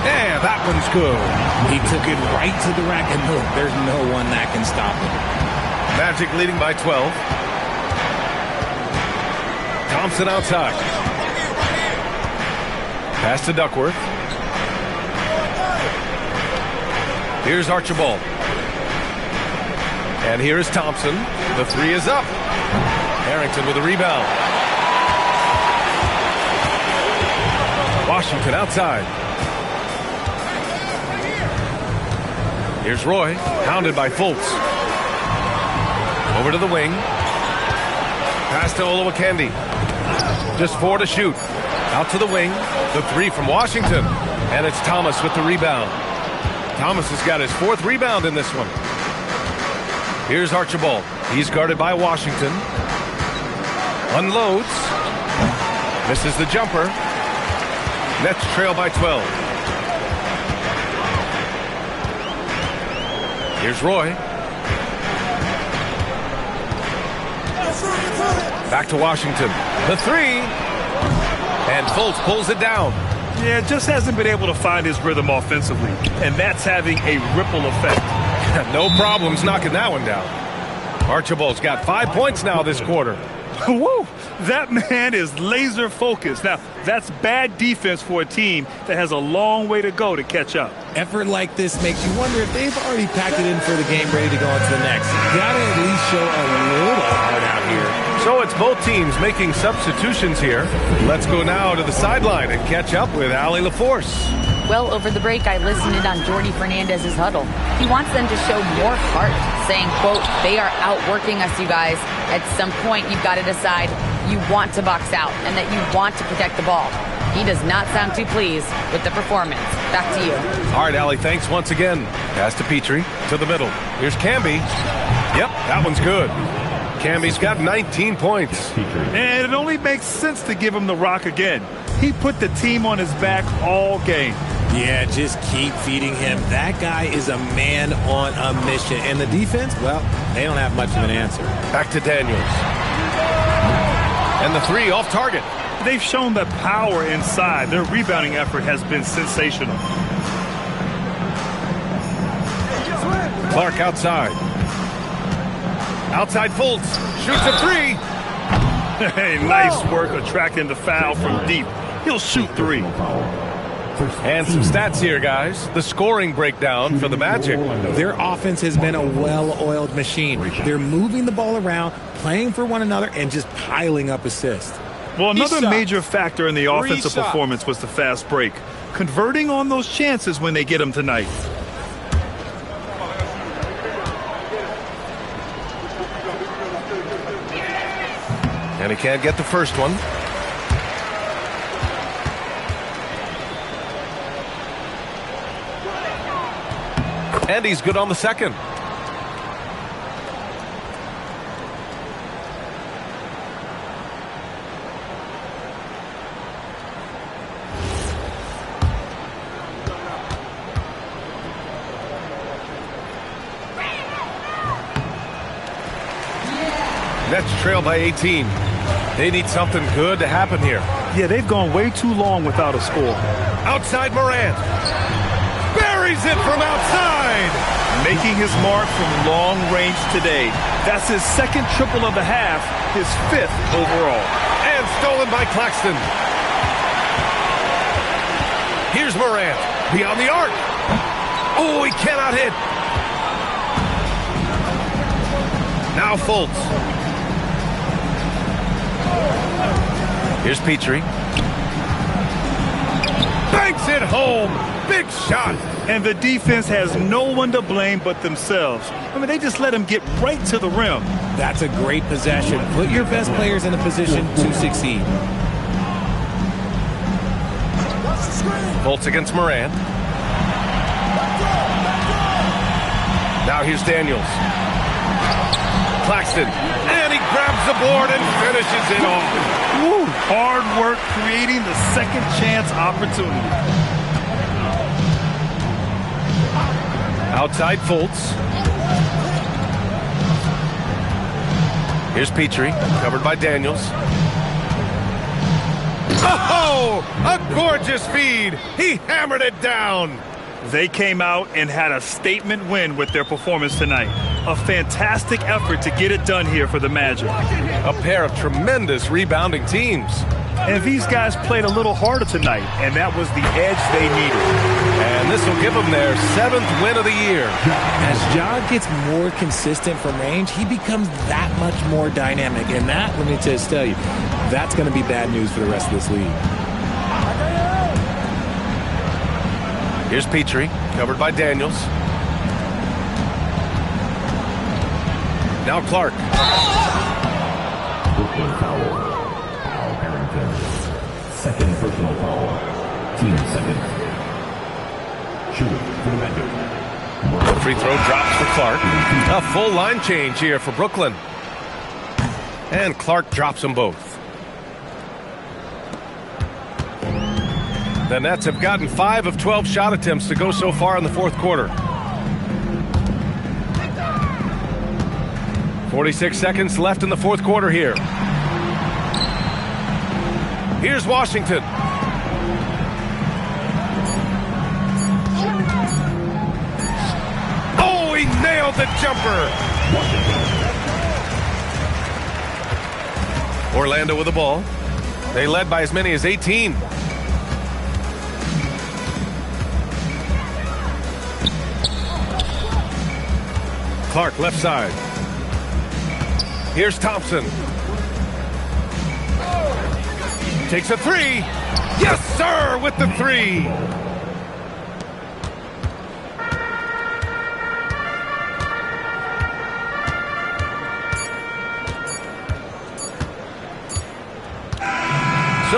And that one's good. He took it right to the rack, and look, there's no one that can stop him. Magic leading by 12. Thompson outside. Pass to Duckworth. Here's Archibald. And here is Thompson. The three is up. Harrington with a rebound. Washington outside. Here's Roy, pounded by Fultz. Over to the wing. Pass to Olowokandi. Just 4 to shoot. Out to the wing. The three from Washington. And it's Thomas with the rebound. Thomas has got his 4th rebound in this one. Here's Archibald. He's guarded by Washington. Unloads. Misses the jumper. Nets trail by 12. Here's Roy. Back to Washington. The three. And Fultz pulls it down. Yeah, just hasn't been able to find his rhythm offensively. And that's having a ripple effect. No problems knocking that one down. Archibald's got 5 points now this quarter. Woo! That man is laser focused. Now, that's bad defense for a team that has a long way to go to catch up. Effort like this makes you wonder if they've already packed it in for the game, ready to go on to the next. Gotta at least show a little heart out here. So it's both teams making substitutions here. Let's go now to the sideline and catch up with Allie LaForce. Well, over the break, I listened in on Jordy Fernandez's huddle. He wants them to show more heart, saying, quote, "They are outworking us, you guys. At some point, you've got to decide you want to box out and that you want to protect the ball." He does not sound too pleased with the performance. Back to you. All right, Allie, thanks once again. Pass to Petrie, to the middle. Here's Camby. Yep, that one's good. Camby's got 19 points. And it only makes sense to give him the rock again. He put the team on his back all game. Yeah, just keep feeding him. That guy is a man on a mission. And the defense, well, they don't have much of an answer. Back to Daniels. And the three off target. They've shown the power inside. Their rebounding effort has been sensational. Clark outside. Outside Fultz. Shoots a three. Hey, nice work attracting the foul from deep. He'll shoot three. And some stats here, guys. The scoring breakdown for the Magic. Their offense has been a well-oiled machine. They're moving the ball around, playing for one another, and just piling up assists. Well, another major factor in the offensive performance was the fast break. Converting on those chances when they get them tonight. And he can't get the first one. And he's good on the second. Nets trail by 18. They need something good to happen here. Yeah, they've gone way too long without a score. Outside Morant. Buries it from outside. Making his mark from long range today. That's his second triple of the half, his fifth overall. And stolen by Claxton. Here's Morant. Beyond the arc. Oh, he cannot hit. Now Fultz. Here's Petrie. Banks it home. Big shot. And the defense has no one to blame but themselves. I mean, they just let him get right to the rim. That's a great possession. Put your best players in a position to succeed. Fultz against Morant. Now here's Daniels. Claxton. And he grabs the board and finishes it off. Woo, hard work creating the second chance opportunity. Outside Fultz. Here's Petrie, covered by Daniels. Oh, a gorgeous feed. He hammered it down. They came out and had a statement win with their performance tonight. A fantastic effort to get it done here for the Magic. A pair of tremendous rebounding teams. And these guys played a little harder tonight, and that was the edge they needed. And this will give them their 7th win of the year. As Ja gets more consistent from range, he becomes that much more dynamic. And that, let me just tell you, that's going to be bad news for the rest of this league. Here's Petrie, covered by Daniels. Now Clark. Brooklyn foul. Al Harrington. Second personal foul. Team second. Shooting for the Magic. The free throw drops for Clark. A full line change here for Brooklyn. And Clark drops them both. The Nets have gotten 5 of 12 shot attempts to go so far in the fourth quarter. 46 seconds left in the fourth quarter here. Here's Washington. Oh, he nailed the jumper. Orlando with the ball. They led by as many as 18. Clark left side. Here's Thompson. Takes a three. Yes, sir, with the three.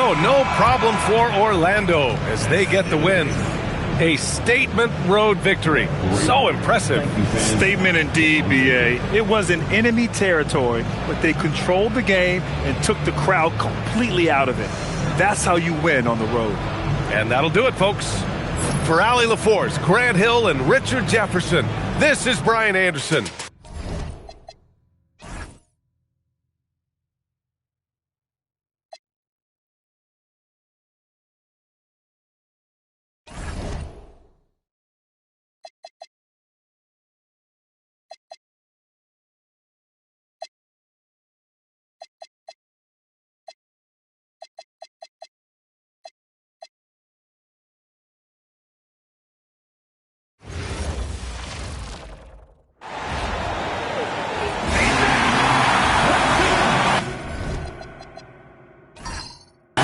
go. No problem for Orlando as they get the win. A statement road victory. So impressive. Statement indeed, B.A. It was in enemy territory, but they controlled the game and took the crowd completely out of it. That's how you win on the road. And that'll do it, folks. For Allie LaForce, Grant Hill, and Richard Jefferson, this is Brian Anderson.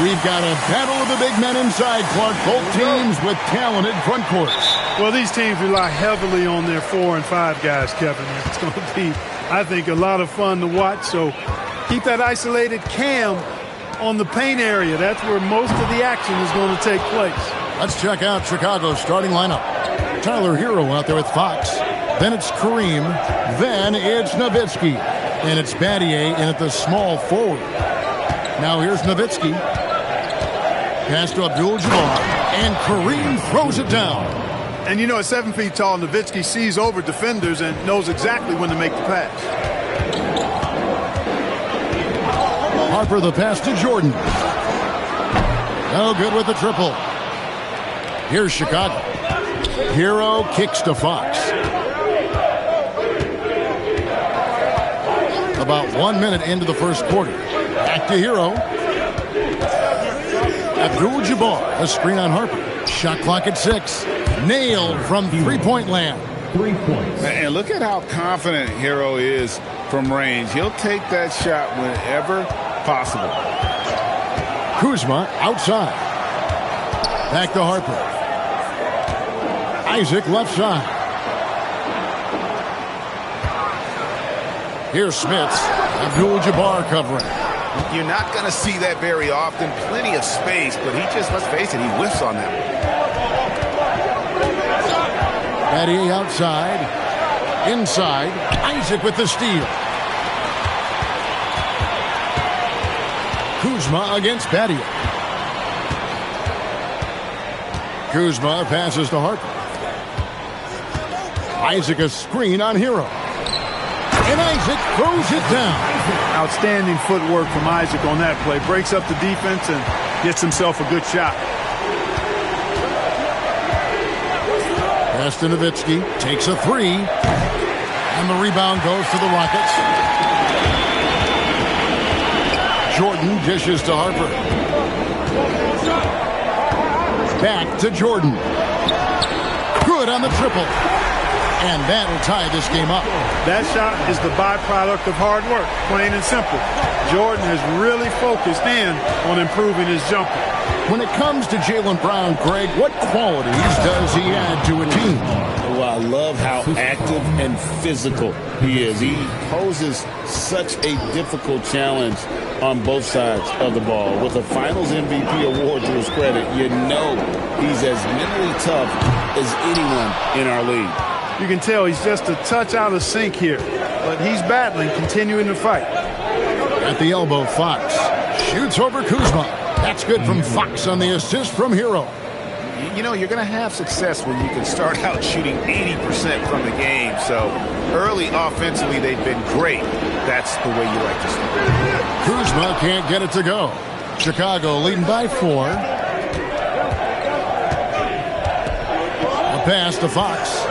We've got a battle of the big men inside, Clark. Both teams with talented front courts. Well, these teams rely heavily on their 4 and 5 guys, Kevin. It's going to be, I think, a lot of fun to watch. So keep that isolated cam on the paint area. That's where most of the action is going to take place. Let's check out Chicago's starting lineup. Tyler Hero out there with Fox. Then it's Kareem. Then it's Nowitzki. And it's Battier in at the small forward. Now here's Nowitzki. Pass to Abdul-Jabbar, and Kareem throws it down. And you know, at 7 feet tall, Nowitzki sees over defenders and knows exactly when to make the pass. Harper the pass to Jordan. No good with the triple. Here's Chicago. Hero kicks to Fox. About 1 minute into the first quarter. Back to Hero. Abdul-Jabbar, a screen on Harper. Shot clock at 6. Nailed from three-point land. 3 points. And look at how confident Hero is from range. He'll take that shot whenever possible. Kuzma outside. Back to Harper. Isaac left side. Here's Smits. Abdul-Jabbar covering. You're not going to see that very often. Plenty of space, but he just, let's face it, he whiffs on that. Battier outside. Inside. Isaac with the steal. Kuzma against Battier. Kuzma passes to Harper. Isaac a screen on Hero. And Isaac throws it down. Outstanding footwork from Isaac on that play. Breaks up the defense and gets himself a good shot. Pass to Nowitzki. Takes a 3. And the rebound goes to the Rockets. Jordan dishes to Harper. Back to Jordan. Good on the triple. And that'll tie this game up. That shot is the byproduct of hard work, plain and simple. Jordan has really focused in on improving his jumper. When it comes to Jaylen Brown, Greg, what qualities does he add to a team? Well, I love how active and physical he is. He poses such a difficult challenge on both sides of the ball. With a Finals MVP award to his credit, you know he's as mentally tough as anyone in our league. You can tell he's just a touch out of sync here, but he's battling, continuing to fight. At the elbow, Fox shoots over Kuzma. That's good from Fox on the assist from Hero. You know, you're going to have success when you can start out shooting 80% from the game. So early offensively, they've been great. That's the way you like to start. Kuzma can't get it to go. Chicago leading by 4. A pass to Fox.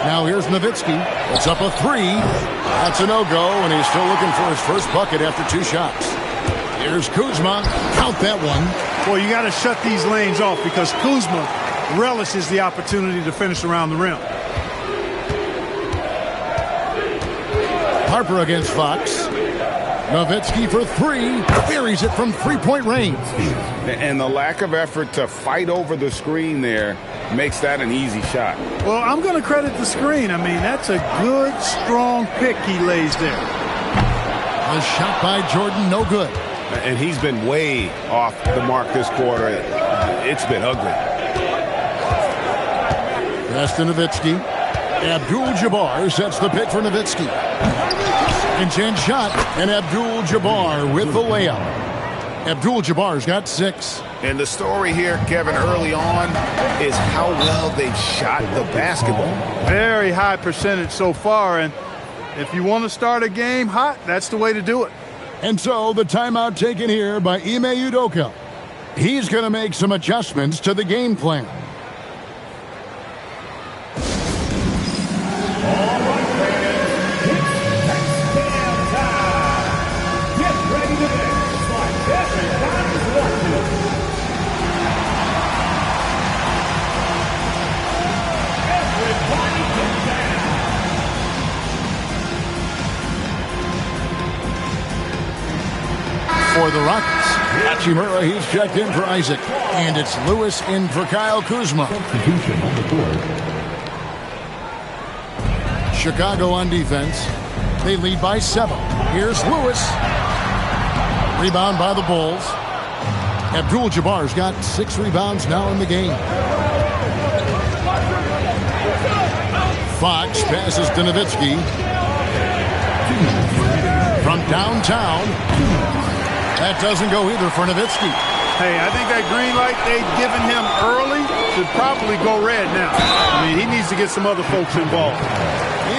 Now here's Nowitzki. It's up a 3. That's a no-go, and he's still looking for his first bucket after 2 shots. Here's Kuzma. Count that one. Well, you got to shut these lanes off because Kuzma relishes the opportunity to finish around the rim. Harper against Fox. Nowitzki for 3. Buries it from three-point range. And the lack of effort to fight over the screen there makes that an easy shot. Well, I'm going to credit the screen. I mean, that's a good, strong pick he lays there. A shot by Jordan, no good. And he's been way off the mark this quarter. It's been ugly. Pass to Nowitzki. Abdul-Jabbar sets the pick for Nowitzki. Inchance shot, and Abdul-Jabbar with the layup. Abdul-Jabbar's got 6. And the story here, Kevin, early on is how well they've shot the basketball. Very high percentage so far, and if you want to start a game hot, that's the way to do it. And so the timeout taken here by Ime Udoka. He's going to make some adjustments to the game plan. For the Rockets, Hachimura, he's checked in for Isaac. And it's Lewis in for Kyle Kuzma. Chicago on defense. They lead by 7. Here's Lewis. Rebound by the Bulls. Abdul-Jabbar's got 6 rebounds now in the game. Fox passes to Nowitzki. From downtown. That doesn't go either for Nowitzki. Hey, I think that green light they've given him early should probably go red now. I mean, he needs to get some other folks involved.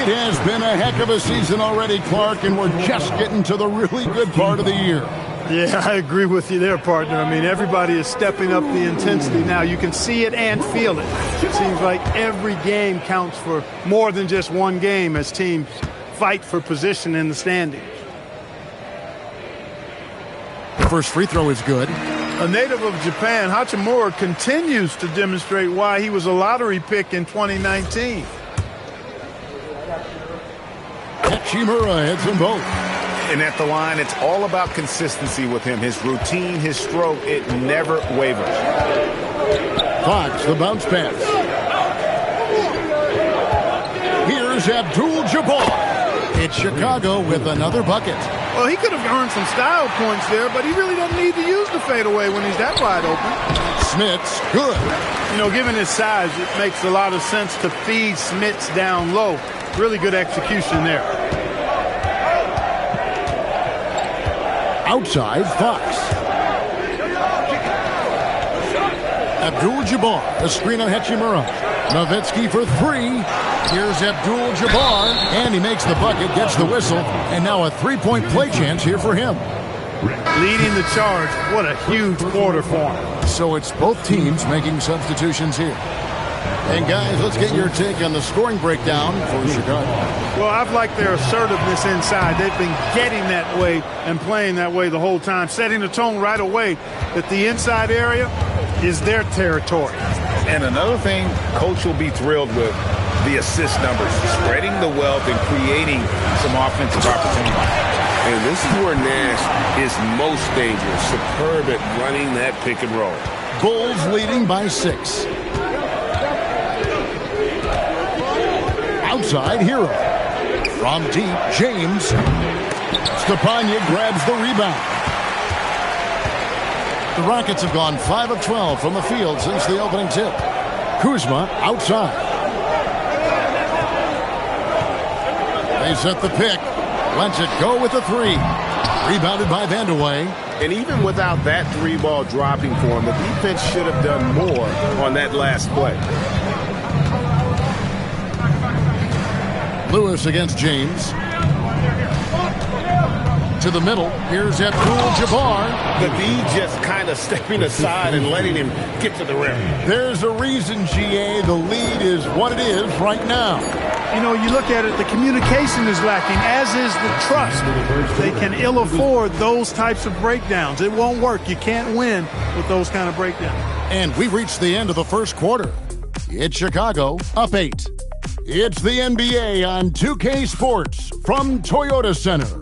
It has been a heck of a season already, Clark, and we're just getting to the really good part of the year. Yeah, I agree with you there, partner. I mean, everybody is stepping up the intensity now. You can see it and feel it. It seems like every game counts for more than just one game as teams fight for position in the standings. First free throw is good. A native of Japan, Hachimura continues to demonstrate why he was a lottery pick in 2019. Hachimura hits them both. And at the line, it's all about consistency with him. His routine, his stroke, it never wavers. Fox, the bounce pass. Here's Abdul-Jabbar. It's Chicago with another bucket. Well, he could have earned some style points there, but he really doesn't need to use the fadeaway when he's that wide open. Smits, good. You know, given his size, it makes a lot of sense to feed Smits down low. Really good execution there. Outside, Fox. Abdul-Jabbar, a screen on Hachimura. Nowitzki for 3. Here's Abdul-Jabbar, and he makes the bucket, gets the whistle, and now a 3-point play chance here for him. Leading the charge. What a huge quarter for him. So it's both teams making substitutions here. And guys, let's get your take on the scoring breakdown for Chicago. Well, I've liked their assertiveness inside. They've been getting that way and playing that way the whole time, setting the tone right away that the inside area is their territory. And another thing Coach will be thrilled with, the assist numbers, spreading the wealth and creating some offensive opportunities. And this is where Nash is most dangerous, superb at running that pick and roll. Bulls leading by 6. Outside, Hero. From deep, James. Stepanya grabs the rebound. The Rockets have gone 5 of 12 from the field since the opening tip. Kuzma outside. They set the pick. Lets it go with the 3. Rebounded by Vandeweghe. And even without that 3-ball dropping for him, the defense should have done more on that last play. Lewis against James. To the middle. Here's Abdul-Jabbar. The D just kind of stepping aside and letting him get to the rim. There's a reason, GA, the lead is what it is right now. You know, you look at it, the communication is lacking, as is the trust. They can ill afford those types of breakdowns. It won't work. You can't win with those kind of breakdowns. And we've reached the end of the first quarter. It's Chicago up 8. It's the NBA on 2K Sports from Toyota Center.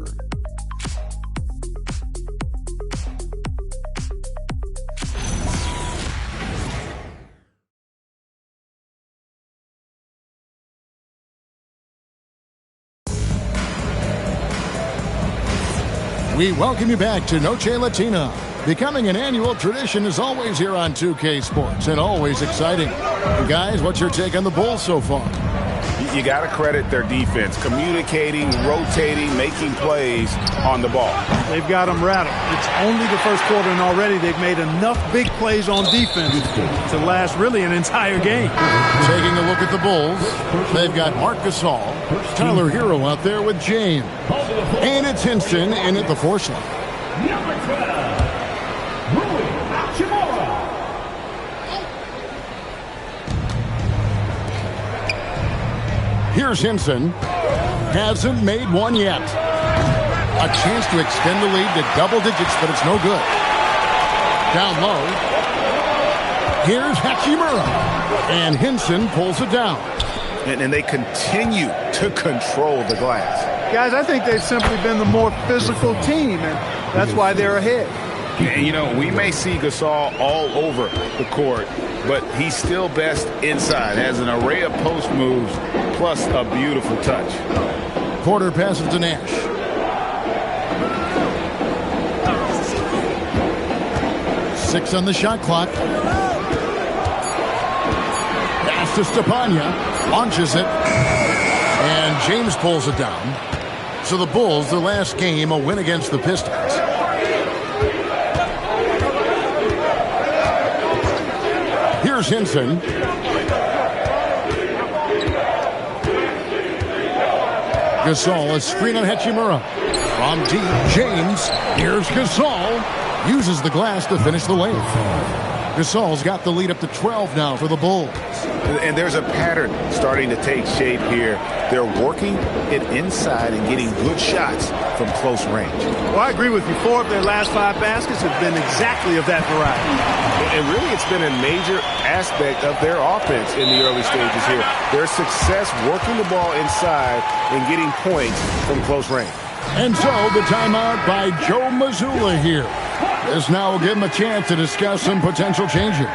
We welcome you back to Noche Latina. Becoming an annual tradition is always here on 2K Sports and always exciting. And guys, what's your take on the Bulls so far? You got to credit their defense, communicating, rotating, making plays on the ball. They've got them rattled. It's only the first quarter, and already they've made enough big plays on defense to last really an entire game. Taking a look at the Bulls, they've got Marc Gasol, Tyler Hero out there with James, and it's Hinson in at the 4 slot. Number 12, Rui Hachimura. Here's Hinson. Hasn't made one yet. A chance to extend the lead to double digits, but it's no good. Down low. Here's Hachimura. And Hinson pulls it down. And they continue to control the glass. Guys, I think they've simply been the more physical team, and that's why they're ahead. And, you know, we may see Gasol all over the court, but he's still best inside. Has an array of post moves, plus a beautiful touch. Porter passes to Nash. Six on the shot clock. Pass to Stepanya. Launches it. And James pulls it down. So the Bulls, their last game, a win against the Pistons. Here's Hinson. Gasol, a screen on Hachimura. From deep, James. Here's Gasol. Uses the glass to finish the lane. Gasol's got the lead up to 12 now for the Bulls. And there's a pattern starting to take shape here. They're working it inside and getting good shots from close range. Well, I agree with you. 4 of their last 5 baskets have been exactly of that variety. And really, it's been a major aspect of their offense in the early stages here. Their success working the ball inside and getting points from close range. And so the timeout by Joe Mazzulla here. This now will give him a chance to discuss some potential changes.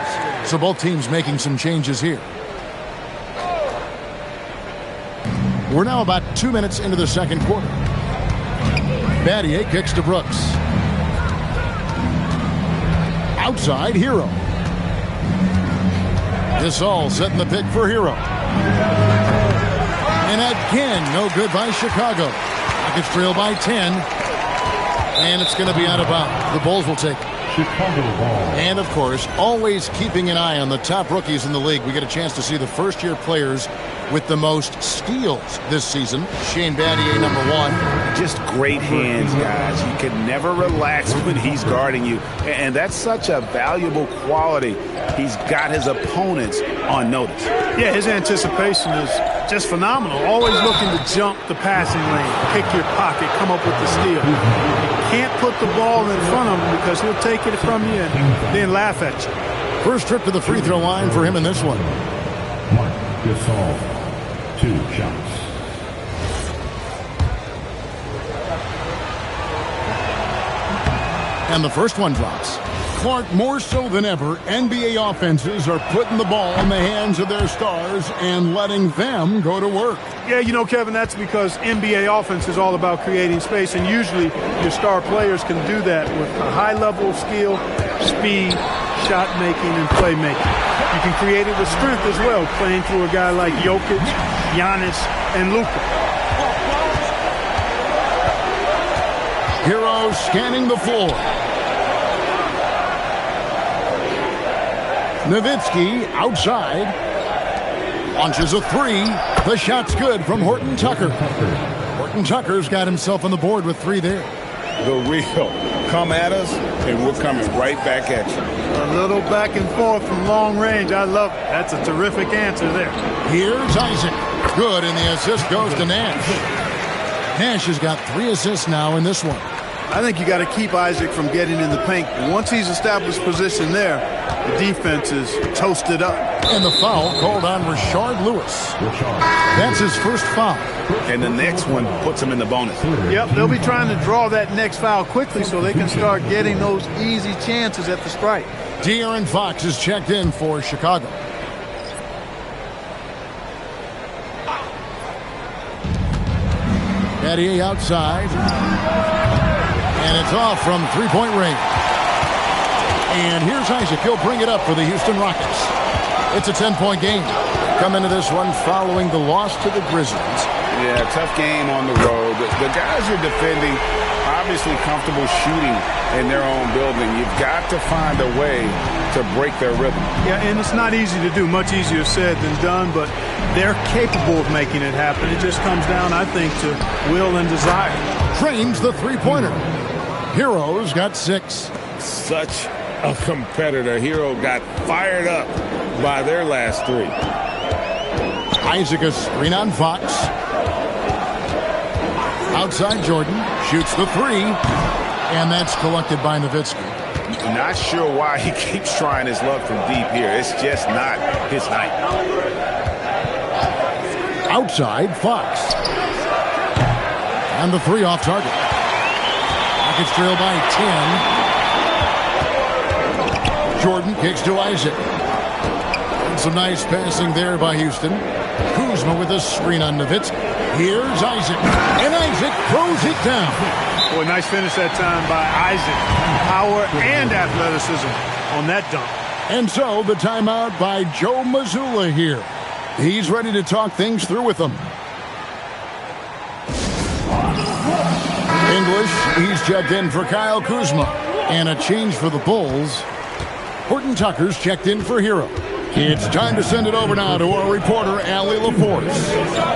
So both teams making some changes here. We're now about 2 minutes into the second quarter. Battier kicks to Brooks. Outside, Hero. Gasol setting the pick for Hero. And again, no good by Chicago. Rockets trail by 10. And it's going to be out of bounds. The Bulls will take it. And, of course, always keeping an eye on the top rookies in the league. We get a chance to see the first-year players with the most steals this season. Shane Battier, number 1. Just great hands, guys. You can never relax when he's guarding you. And that's such a valuable quality. He's got his opponents on notice. Yeah, his anticipation is just phenomenal. Always looking to jump the passing lane, pick your pocket, come up with the steal. Can't put the ball in front of him because he'll take it from you and then laugh at you. First trip to the free throw line for him in this one. Marc Gasol, 2 shots. And the first one drops. Clark, more so than ever, NBA offenses are putting the ball in the hands of their stars and letting them go to work. Yeah, you know, Kevin, that's because NBA offense is all about creating space, and usually your star players can do that with a high level of skill, speed, shot making, and playmaking. You can create it with strength as well, playing through a guy like Jokic, Giannis, and Luka. Hero scanning the floor. Nowitzki outside. Launches a 3. The shot's good from Horton Tucker. Horton Tucker's got himself on the board with 3 there. The real. Come at us, and we're coming right back at you. A little back and forth from long range. I love it. That's a terrific answer there. Here's Isaac. Good, and the assist goes to Nash. Nash has got 3 assists now in this one. I think you got to keep Isaac from getting in the paint. Once he's established position there, the defense is toasted up. And the foul called on Rashard Lewis. That's his first foul. And the next one puts him in the bonus. Yep, they'll be trying to draw that next foul quickly so they can start getting those easy chances at the strike. De'Aaron Fox is checked in for Chicago. Battier outside. And it's off from three-point range. And here's Isaac. He'll bring it up for the Houston Rockets. It's a 10-point game. Come into this one following the loss to the Grizzlies. Yeah, tough game on the road. The guys you're defending, obviously comfortable shooting in their own building. You've got to find a way to break their rhythm. Yeah, and it's not easy to do. Much easier said than done, but they're capable of making it happen. It just comes down, I think, to will and desire. Drains the three-pointer. Heroes got 6. Such a competitor. Hero got fired up by their last 3. Isaac a screen on Fox. Outside Jordan. Shoots the 3. And that's collected by Nowitzki. Not sure why he keeps trying his luck from deep here. It's just not his night. Outside Fox. And the 3 off target. Rockets trail by 10. Jordan kicks to Isaac. And some nice passing there by Houston. Kuzma with a screen on Nowitzki. Here's Isaac. And Isaac throws it down. Boy, nice finish that time by Isaac. Power and athleticism on that dunk. And so the timeout by Joe Mazzulla here. He's ready to talk things through with them. English, he's checked in for Kyle Kuzma. And a change for the Bulls. Horton Tucker's checked in for Hero. It's time to send it over now to our reporter, Allie LaForce.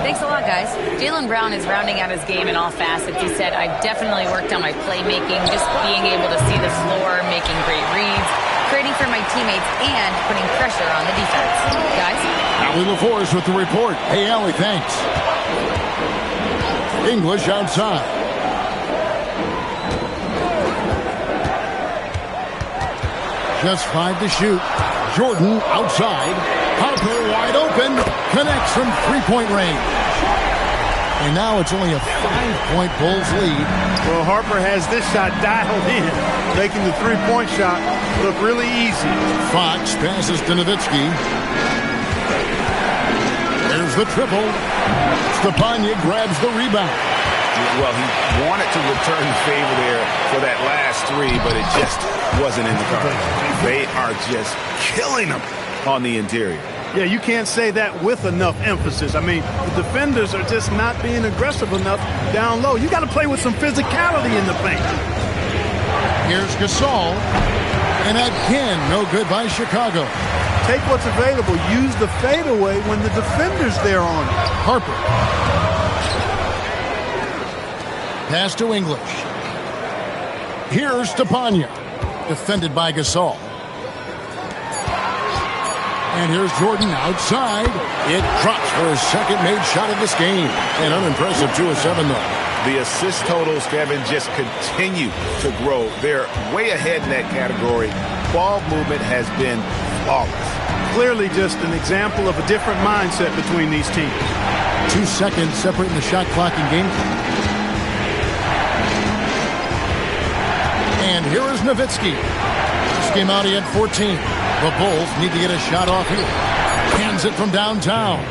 Thanks a lot, guys. Jaylen Brown is rounding out his game in all facets. He said, I've definitely worked on my playmaking, just being able to see the floor, making great reads, creating for my teammates, and putting pressure on the defense. Guys? Allie LaForce with the report. Hey, Allie, thanks. English outside. Just 5 to shoot. Jordan outside. Harper wide open. Connects from three-point range. And now it's only a 5-point Bulls lead. Well, Harper has this shot dialed in, making the three-point shot look really easy. Fox passes to Nowitzki. There's the triple. Stepanya grabs the rebound. Well, he wanted to return the favor there for that last 3, but it just wasn't in the cards. They are just killing them on the interior. Yeah, you can't say that with enough emphasis. I mean, the defenders are just not being aggressive enough down low. You got to play with some physicality in the paint. Here's Gasol. And again, no good by Chicago. Take what's available. Use the fadeaway when the defender's there on it. Harper. Pass to English. Here's Stepanya. Defended by Gasol. And here's Jordan outside. It drops for his second made shot of this game. An unimpressive 2 of 7, though. The assist totals, Kevin, just continue to grow. They're way ahead in that category. Ball movement has been flawless. Clearly just an example of a different mindset between these teams. 2 seconds separating the shot clock and game clock. And here is Nowitzki. This game out, he had 14. The Bulls need to get a shot off here. Hands it from downtown.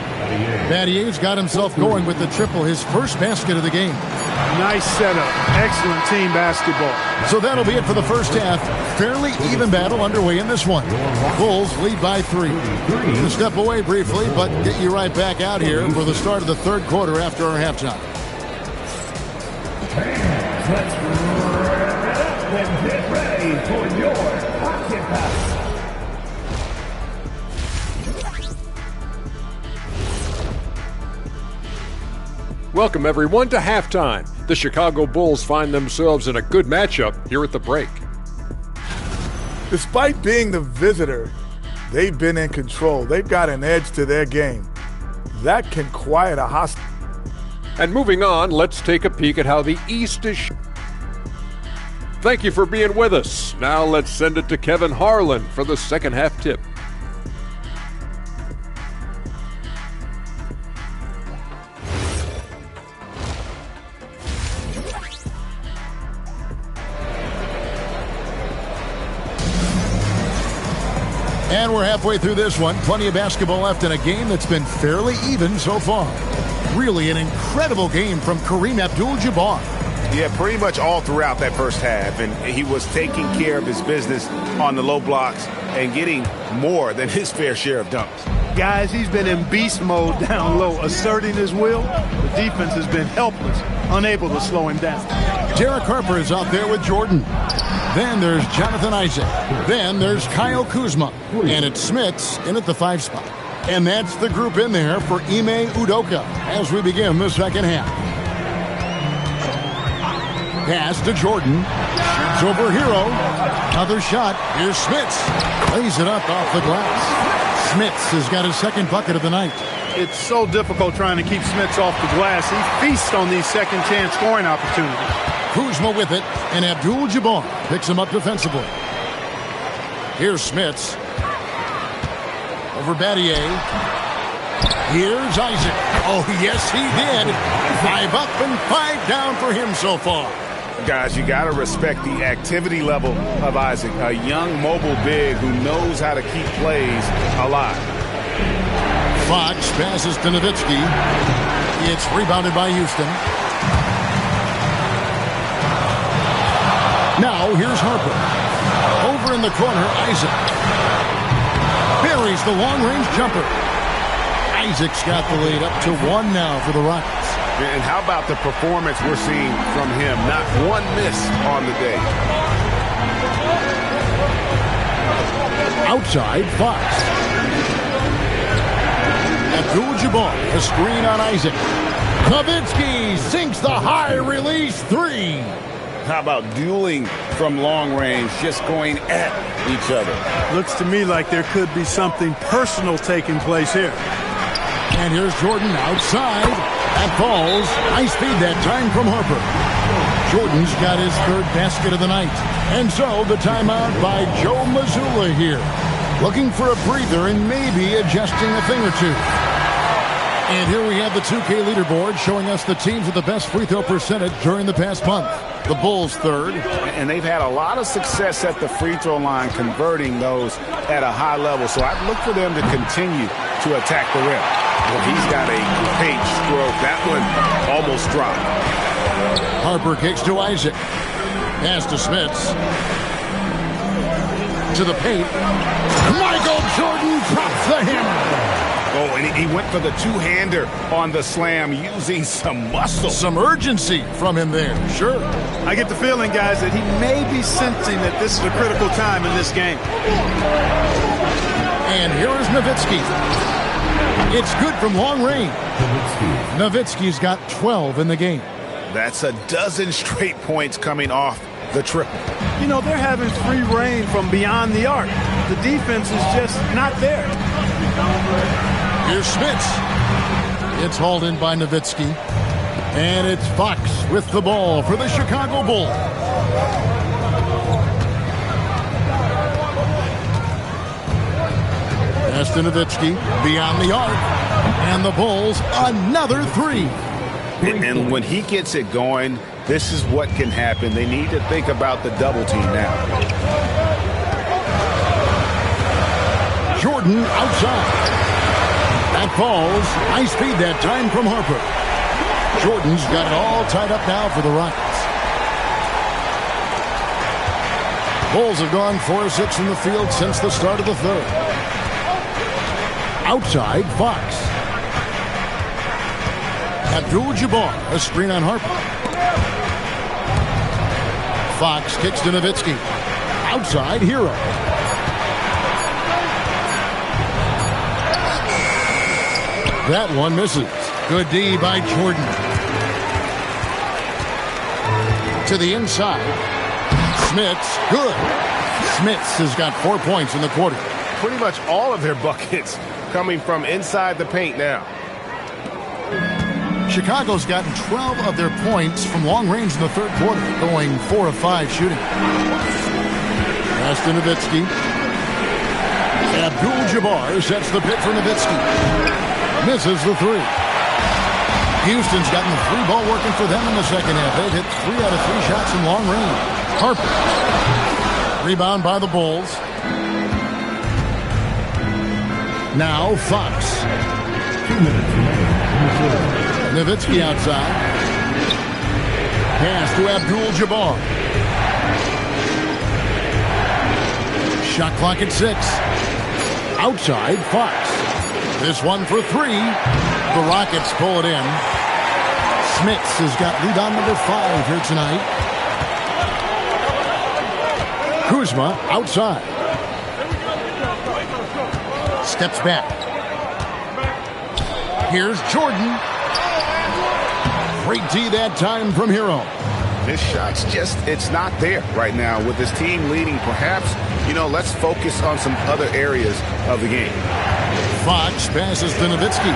Battier's got himself going with the triple, his first basket of the game. Nice setup. Excellent team basketball. So that'll be it for the first half. Fairly even battle underway in this one. Bulls lead by 3. We'll step away briefly, but get you right back out here for the start of the third quarter after our halftime. Let's wrap it up and get ready for your occupy. Welcome, everyone, to halftime. The Chicago Bulls find themselves in a good matchup here at the break. Despite being the visitor, they've been in control. They've got an edge to their game. That can quiet a hostile. And moving on, let's take a peek at how the East is. Thank you for being with us. Now let's send it to Kevin Harlan for the second half tip. And we're halfway through this one. Plenty of basketball left in a game that's been fairly even so far. Really an incredible game from Kareem Abdul-Jabbar. Yeah, pretty much all throughout that first half. And he was taking care of his business on the low blocks and getting more than his fair share of dunks. Guys, he's been in beast mode down low, asserting his will. The defense has been helpless, unable to slow him down. Derek Harper is out there with Jordan. Then there's Jonathan Isaac. Then there's Kyle Kuzma. And it's Smits in at the 5 spot. And that's the group in there for Ime Udoka as we begin the second half. Pass to Jordan. Shoots over Hero. Another shot. Here's Smits. Lays it up off the glass. Smits has got his second bucket of the night. It's so difficult trying to keep Smits off the glass. He feasts on these second-chance scoring opportunities. Kuzma with it, and Abdul-Jabbar picks him up defensively. Here's Smits. Over Battier. Here's Isaac. Oh, yes, he did. 5 up and 5 down for him so far. Guys, you got to respect the activity level of Isaac, a young mobile big who knows how to keep plays alive. Fox passes to Nowitzki. It's rebounded by Houston. Now here's Harper. Over in the corner, Isaac. Buries the long-range jumper. Isaac's got the lead up to 1 now for the Rockets. And how about the performance we're seeing from him? Not one miss on the day. Outside, Fox. Abdul-Jabbar, a screen on Isaac. Nowitzki sinks the high release 3. How about dueling from long range, just going at each other? Looks to me like there could be something personal taking place here. And here's Jordan outside. That falls. Nice feed that time from Harper. Jordan's got his 3rd basket of the night. And so the timeout by Joe Mazzulla here. Looking for a breather and maybe adjusting a thing or two. And here we have the 2K leaderboard showing us the teams with the best free throw percentage during the past month. The Bulls 3rd. And they've had a lot of success at the free throw line, converting those at a high level. So I'd look for them to continue to attack the rim. Well, he's got a great stroke. That one almost dropped. Harper kicks to Isaac. Pass to Smits. To the paint. Michael Jordan drops the hammer. Oh, and he went for the two-hander on the slam, using some muscle. Some urgency from him there, sure. I get the feeling, guys, that he may be sensing that this is a critical time in this game. And here is Nowitzki. It's good from long range. Nowitzki's got 12 in the game. That's a dozen straight points coming off the triple. You know, they're having free reign from beyond the arc. The defense is just not there. Here's Smits. It's hauled in by Nowitzki. And it's Fox with the ball for the Chicago Bulls. Pass to Nowitzki, beyond the arc. And the Bulls, another 3. And when he gets it going, this is what can happen. They need to think about the double team now. Jordan outside. That falls. Nice feed that time from Harper. Jordan's got it all tied up now for the Rockets. Bulls have gone 4 of 6 from the field since the start of the 3rd. Outside, Fox. Abdul-Jabbar, a screen on Harper. Fox kicks to Nowitzki. Outside, Hero. That one misses. Good D by Jordan. To the inside. Smits, good. Smits has got 4 points in the quarter. Pretty much all of their buckets coming from inside the paint now. Chicago's gotten 12 of their points from long range in the 3rd quarter, going 4 of 5 shooting. Pass to Nowitzki. Abdul-Jabbar sets the pick for Nowitzki. Misses the 3. Houston's gotten the 3 ball working for them in the second half. They've hit 3 out of 3 shots in long range. Harper. Rebound by the Bulls. Now Fox. 2 minutes remaining. Nowitzki outside. Pass to Abdul-Jabbar. Shot clock at 6. Outside, Fox. This one for 3. The Rockets pull it in. Smits has got rebound number 5 here tonight. Kuzma outside. Steps back. Here's Jordan. Great D that time from Hero. This shot's just, it's not there right now with his team leading. Perhaps, let's focus on some other areas of the game. Fox passes to Nowitzki.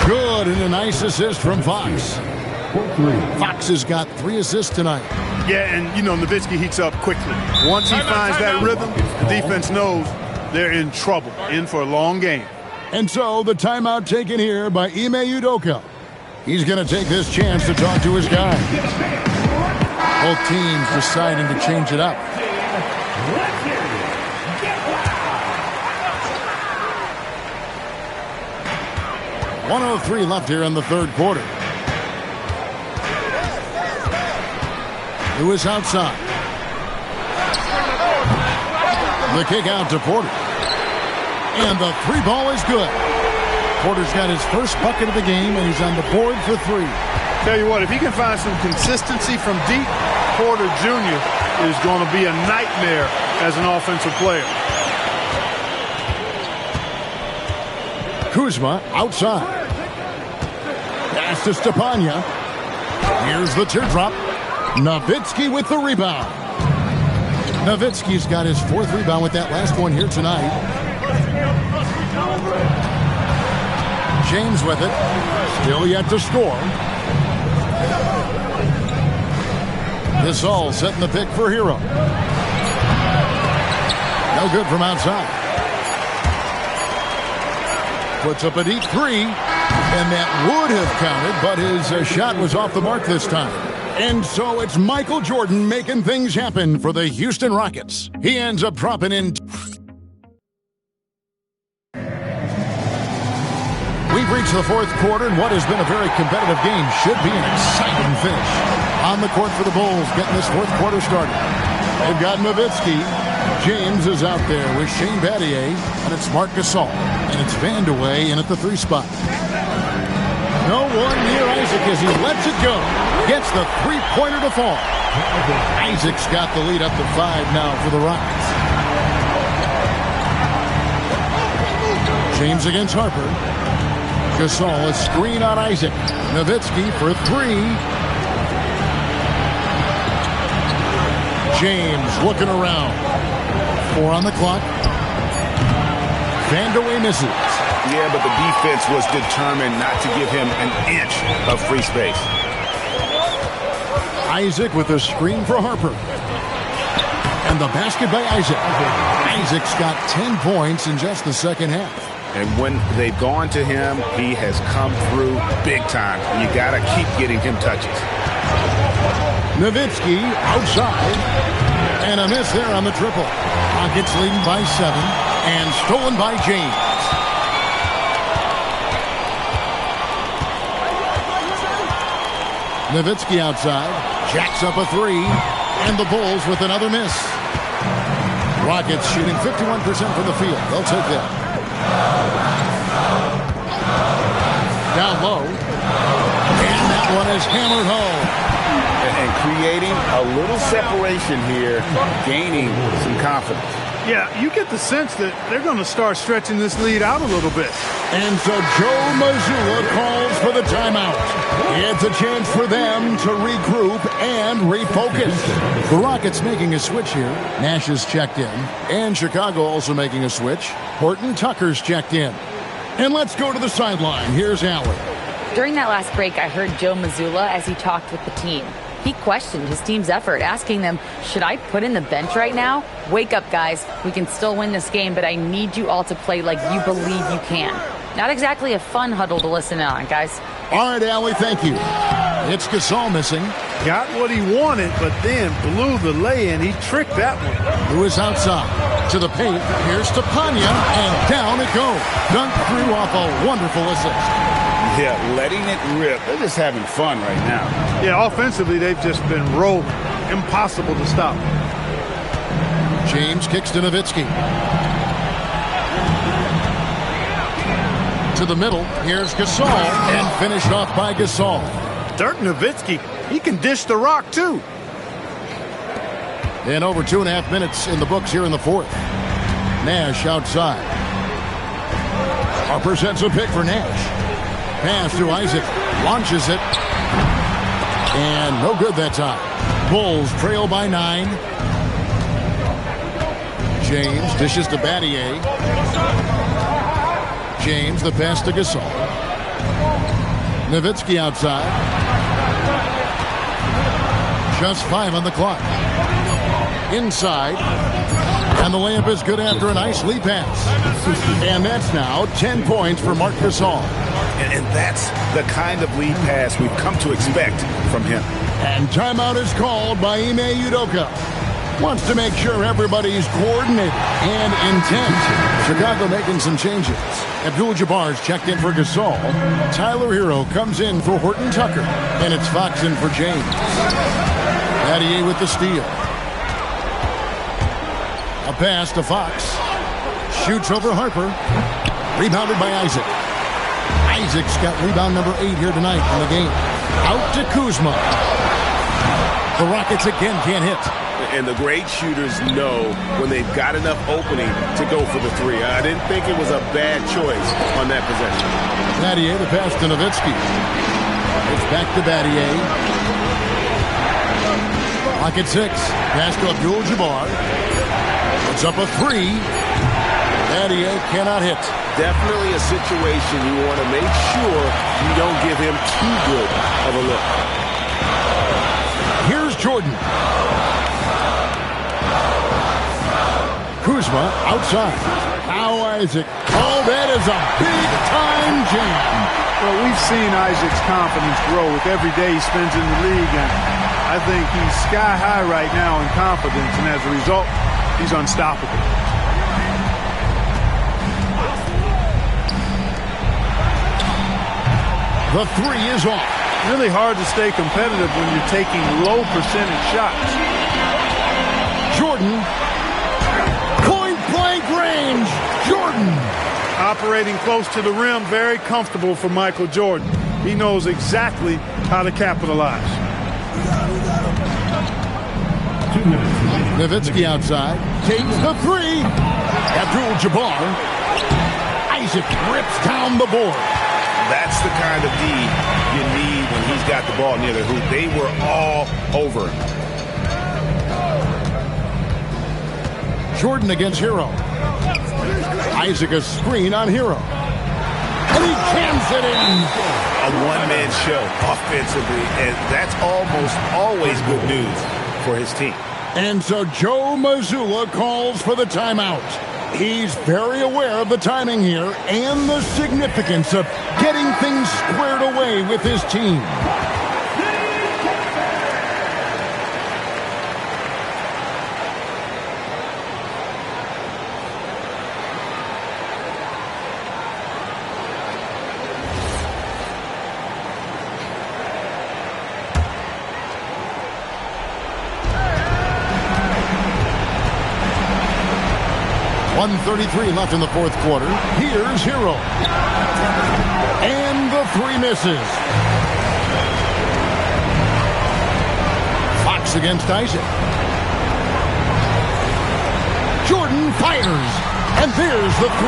Good, and a nice assist from Fox. Fox has got 3 assists tonight. Yeah, and, Nowitzki heats up quickly. Once he finds that rhythm, the defense knows they're in trouble, in for a long game. And so the timeout taken here by Ime Udoka. He's going to take this chance to talk to his guys. Both teams deciding to change it up. 1:03 left here in the third quarter. Lewis outside. The kick out to Porter. And the 3 ball is good. Porter's got his first bucket of the game, and he's on the board for 3. Tell you what, if he can find some consistency from deep, Porter Jr. is going to be a nightmare as an offensive player. Kuzma outside. Pass to Stepanya. Here's the teardrop. Nowitzki with the rebound. Nowitzki's got his 4th rebound with that last one here tonight. James with it. Still yet to score. This all setting the pick for Hero. No good from outside. Puts up a deep 3. And that would have counted, but his shot was off the mark this time. And so it's Michael Jordan making things happen for the Houston Rockets. He ends up dropping in. We've reached the 4th quarter, and what has been a very competitive game should be an exciting finish. On the court for the Bulls, getting this 4th quarter started. They've got Nowitzki. James is out there with Shane Battier, and it's Marc Gasol. And it's Vandeweghe in at the 3 spot. No one near Isaac as he lets it go. Gets the 3-pointer to fall. Isaac's got the lead up to 5 now for the Rockets. James against Harper. Gasol, a screen on Isaac. Nowitzki for 3. James looking around. 4 on the clock. Vandeweghe misses. Yeah, but the defense was determined not to give him an inch of free space. Isaac with a screen for Harper. And the basket by Isaac. Isaac's got 10 points in just the second half. And when they've gone to him, he has come through big time. You got to keep getting him touches. Nowitzki outside. And a miss there on the triple. Rockets leading by 7. And stolen by James. Nowitzki outside. Jacks up a 3. And the Bulls with another miss. Rockets shooting 51% from the field. They'll take that. Down low. And that one is hammered home. And creating a little separation here, gaining some confidence. Yeah, you get the sense that they're going to start stretching this lead out a little bit. And so Joe Mazzulla calls for the timeout. It's a chance for them to regroup and refocus. The Rockets making a switch here. Nash is checked in. And Chicago also making a switch. Horton Tucker's checked in. And let's go to the sideline. Here's Allen. During that last break, I heard Joe Mazzulla as he talked with the team. He questioned his team's effort, asking them, should I put in the bench right now? Wake up, guys. We can still win this game, but I need you all to play like you believe you can. Not exactly a fun huddle to listen in on, guys. All right, Allie, thank you. It's Gasol missing. Got what he wanted, but then blew the lay-in. He tricked that one. Lewis outside. To the paint, here's to Panya, and down it goes. Dunked through off a wonderful assist. Yeah, letting it rip. They're just having fun right now. Yeah, offensively, they've just been rolling. Impossible to stop. James kicks to Nowitzki. To the middle, here's Gasol, and finished off by Gasol. Dirk Nowitzki, he can dish the rock, too. And over 2.5 minutes in the books here in the fourth. Nash outside. Harper sets a pick for Nash. Pass to Isaac. Launches it. And no good that time. Bulls trail by 9. James dishes to Battier. James, the pass to Gasol. Nowitzki outside. Just 5 on the clock. Inside. And the layup is good after a nice lead pass. And that's now 10 points for Marc Gasol. And that's the kind of lead pass we've come to expect from him. And timeout is called by Ime Udoka. Wants to make sure everybody's coordinated and intent. Chicago making some changes. Abdul-Jabbar's checked in for Gasol. Tyler Hero comes in for Horton Tucker. And it's Fox in for James. Battier with the steal. A pass to Fox. Shoots over Harper. Rebounded by Isaac. Isaac's got rebound number 8 here tonight in the game. Out to Kuzma. The Rockets again can't hit. And the great shooters know when they've got enough opening to go for the three. I didn't think it was a bad choice on that possession. Battier, the pass to Nowitzki. It's back to Battier. Pocket 6. Pass to Abdul-Jabbar. It's up a 3. Battier cannot hit. Definitely a situation you want to make sure you don't give him too good of a look. Here's Jordan. Kuzma outside. Now Isaac. Oh, that is a big-time jam. Well, we've seen Isaac's confidence grow with every day he spends in the league, and I think he's sky high right now in confidence, and as a result, he's unstoppable. The 3 is off. Really hard to stay competitive when you're taking low percentage shots. Jordan. Point-blank range. Jordan. Operating close to the rim, very comfortable for Michael Jordan. He knows exactly how to capitalize. Nowitzki outside. Takes the 3. Abdul-Jabbar. Isaac rips down the board. That's the kind of D you need when he's got the ball near the hoop. They were all over him. Jordan against Hero. Isaac a screen on Hero. And he jams it in. A one-man show offensively, and that's almost always good news for his team. And so Joe Mazzulla calls for the timeout. He's very aware of the timing here and the significance of getting things squared away with his team. .133 left in the fourth quarter. Here's Hero. And the 3 misses. Fox against Isaac. Jordan fires. And there's the 3.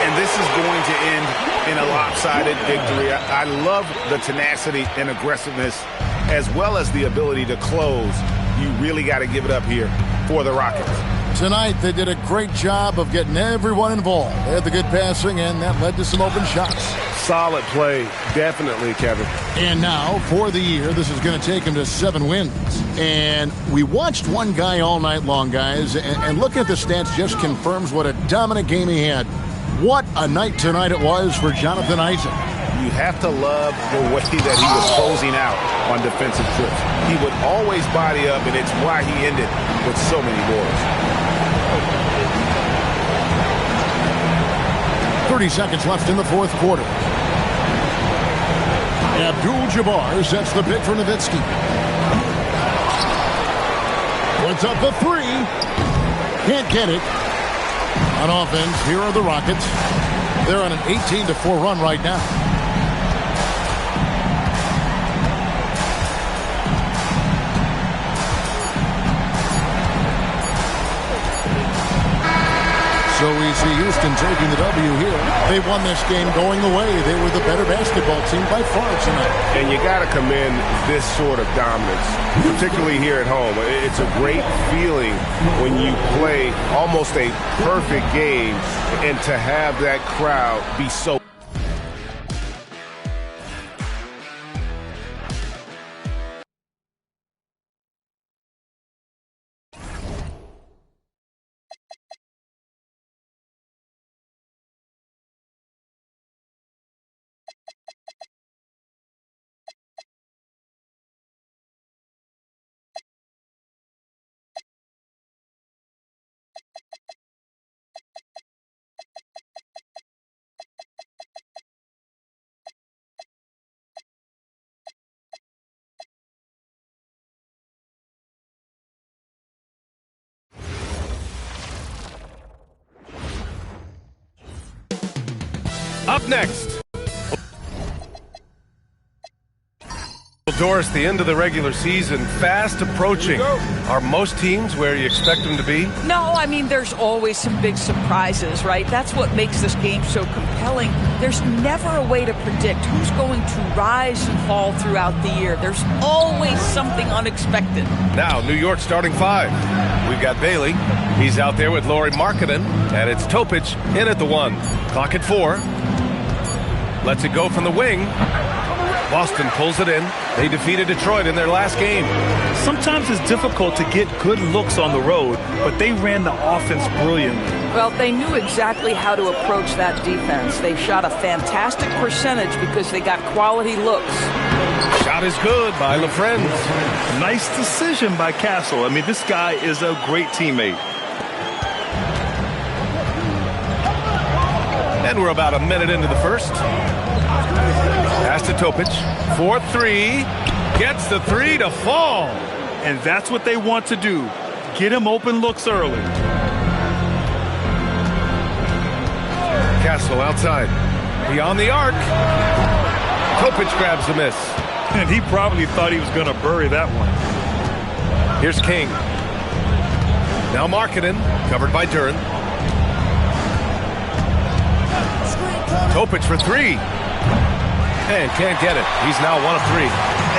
And this is going to end in a lopsided victory. I love the tenacity and aggressiveness as well as the ability to close. You really got to give it up here for the Rockets. Tonight, they did a great job of getting everyone involved. They had the good passing, and that led to some open shots. Solid play, definitely, Kevin. And now, for the year, this is going to take him to 7 wins. And we watched one guy all night long, guys, and looking at the stats just confirms what a dominant game he had. What a night tonight it was for Jonathan Isaac. You have to love the way that he was closing out on defensive trips. He would always body up, and it's why he ended with so many boards. 30 seconds left in the fourth quarter. Abdul-Jabbar sets the pick for Nowitzki. Puts up the three. Can't get it. On offense, here are the Rockets. They're on an 18-4 run right now. So we see Houston taking the W here. They won this game going away. They were the better basketball team by far tonight. And you got to commend this sort of dominance, particularly here at home. It's a great feeling when you play almost a perfect game and to have that crowd be so. Up next, Doris, the end of the regular season, fast approaching. Are most teams where you expect them to be? No, I mean, there's always some big surprises, right? That's what makes this game so compelling. There's never a way to predict who's going to rise and fall throughout the year. There's always something unexpected. Now, New York starting five. We've got Bailey. He's out there with Lauri Markkanen, and it's Topic in at the 1. Clock at 4. Lets it go from the wing. Boston pulls it in. They defeated Detroit in their last game. Sometimes it's difficult to get good looks on the road, but they ran the offense brilliantly. Well, they knew exactly how to approach that defense. They shot a fantastic percentage because they got quality looks. Shot is good by LaFrentz. Nice decision by Castle. I mean, this guy is a great teammate. And we're about a minute into the first. Pass to Topic. 4-3. Gets the 3 to fall. And that's what they want to do. Get him open looks early. Castle outside. Beyond the arc. Topic grabs the miss. And he probably thought he was going to bury that one. Here's King. Now Markkanen. Covered by Duren. Topic for 3. And can't get it. He's now 1 of 3.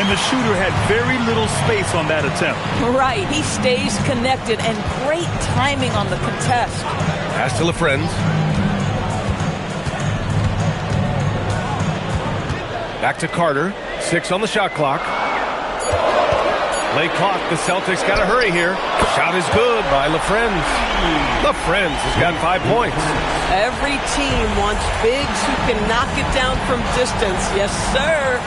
And the shooter had very little space on that attempt. Right. He stays connected and great timing on the contest. Pass to LaFrentz. Back to Carter. 6 on the shot clock. Late clock. The Celtics got to hurry here. Shot is good by LaFrentz. LaFrentz has got 5 points. Every team wants bigs who can knock it down from distance. Yes, sir.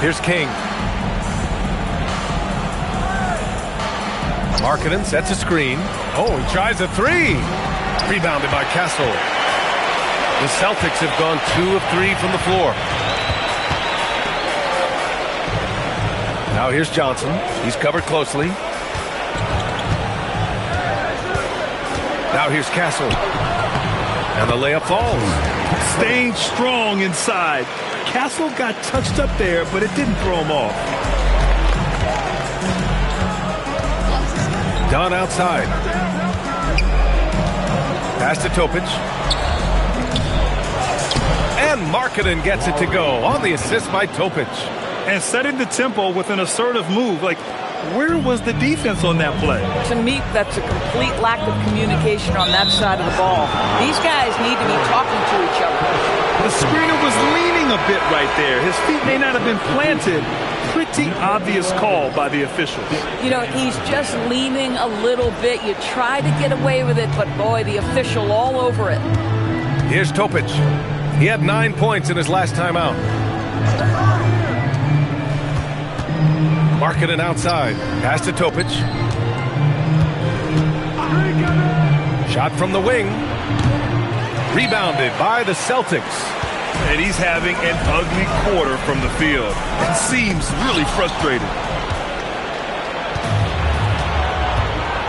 Here's King. Markkanen sets a screen. Oh, he tries a 3. Rebounded by Castle. The Celtics have gone 2 of 3 from the floor. Now here's Johnson. He's covered closely. Now here's Castle. And the layup falls. Staying strong inside. Castle got touched up there, but it didn't throw him off. Dunn outside. Pass to Topic. And Markkanen gets it to go on the assist by Topic. And setting the tempo with an assertive move. Like, where was the defense on that play? To me, that's a complete lack of communication on that side of the ball. These guys need to be talking to each other. The screener was leaning a bit right there. His feet may not have been planted. Pretty obvious call by the officials. You know, he's just leaning a little bit. You try to get away with it, but boy, the official all over it. Here's Topic. He had 9 points in his last time out. Markkanen outside. Pass to Topic. Shot from the wing. Rebounded by the Celtics. And he's having an ugly quarter from the field. It seems really frustrated.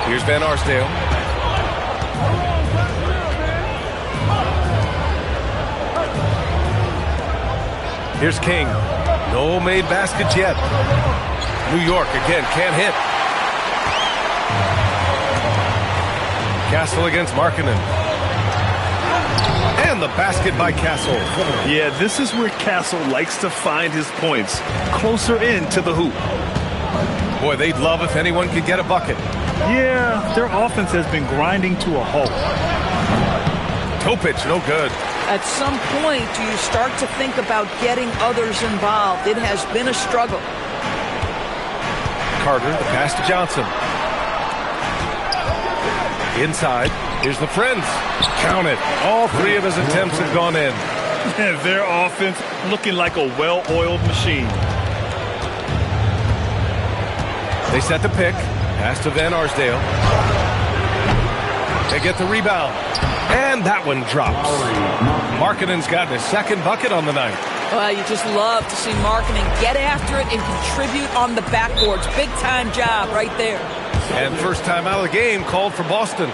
Here's Van Arsdale. Here's King. No made baskets yet. New York again can't hit. Castle against Markkanen. And the basket by Castle. Yeah, this is where Castle likes to find his points. Closer in to the hoop. Boy, they'd love if anyone could get a bucket. Yeah, their offense has been grinding to a halt. Topic, no good. At some point, do you start to think about getting others involved? It has been a struggle. Carter, the pass to Johnson. Inside, here's the Friends. Count it. All three of his attempts have gone in. And their offense looking like a well-oiled machine. They set the pick. Pass to Van Arsdale. They get the rebound. And that one drops. Markkanen's gotten his second bucket on the night. Well, you just love to see Markkanen get after it and contribute on the backboards. Big-time job right there. And first time out of the game called for Boston.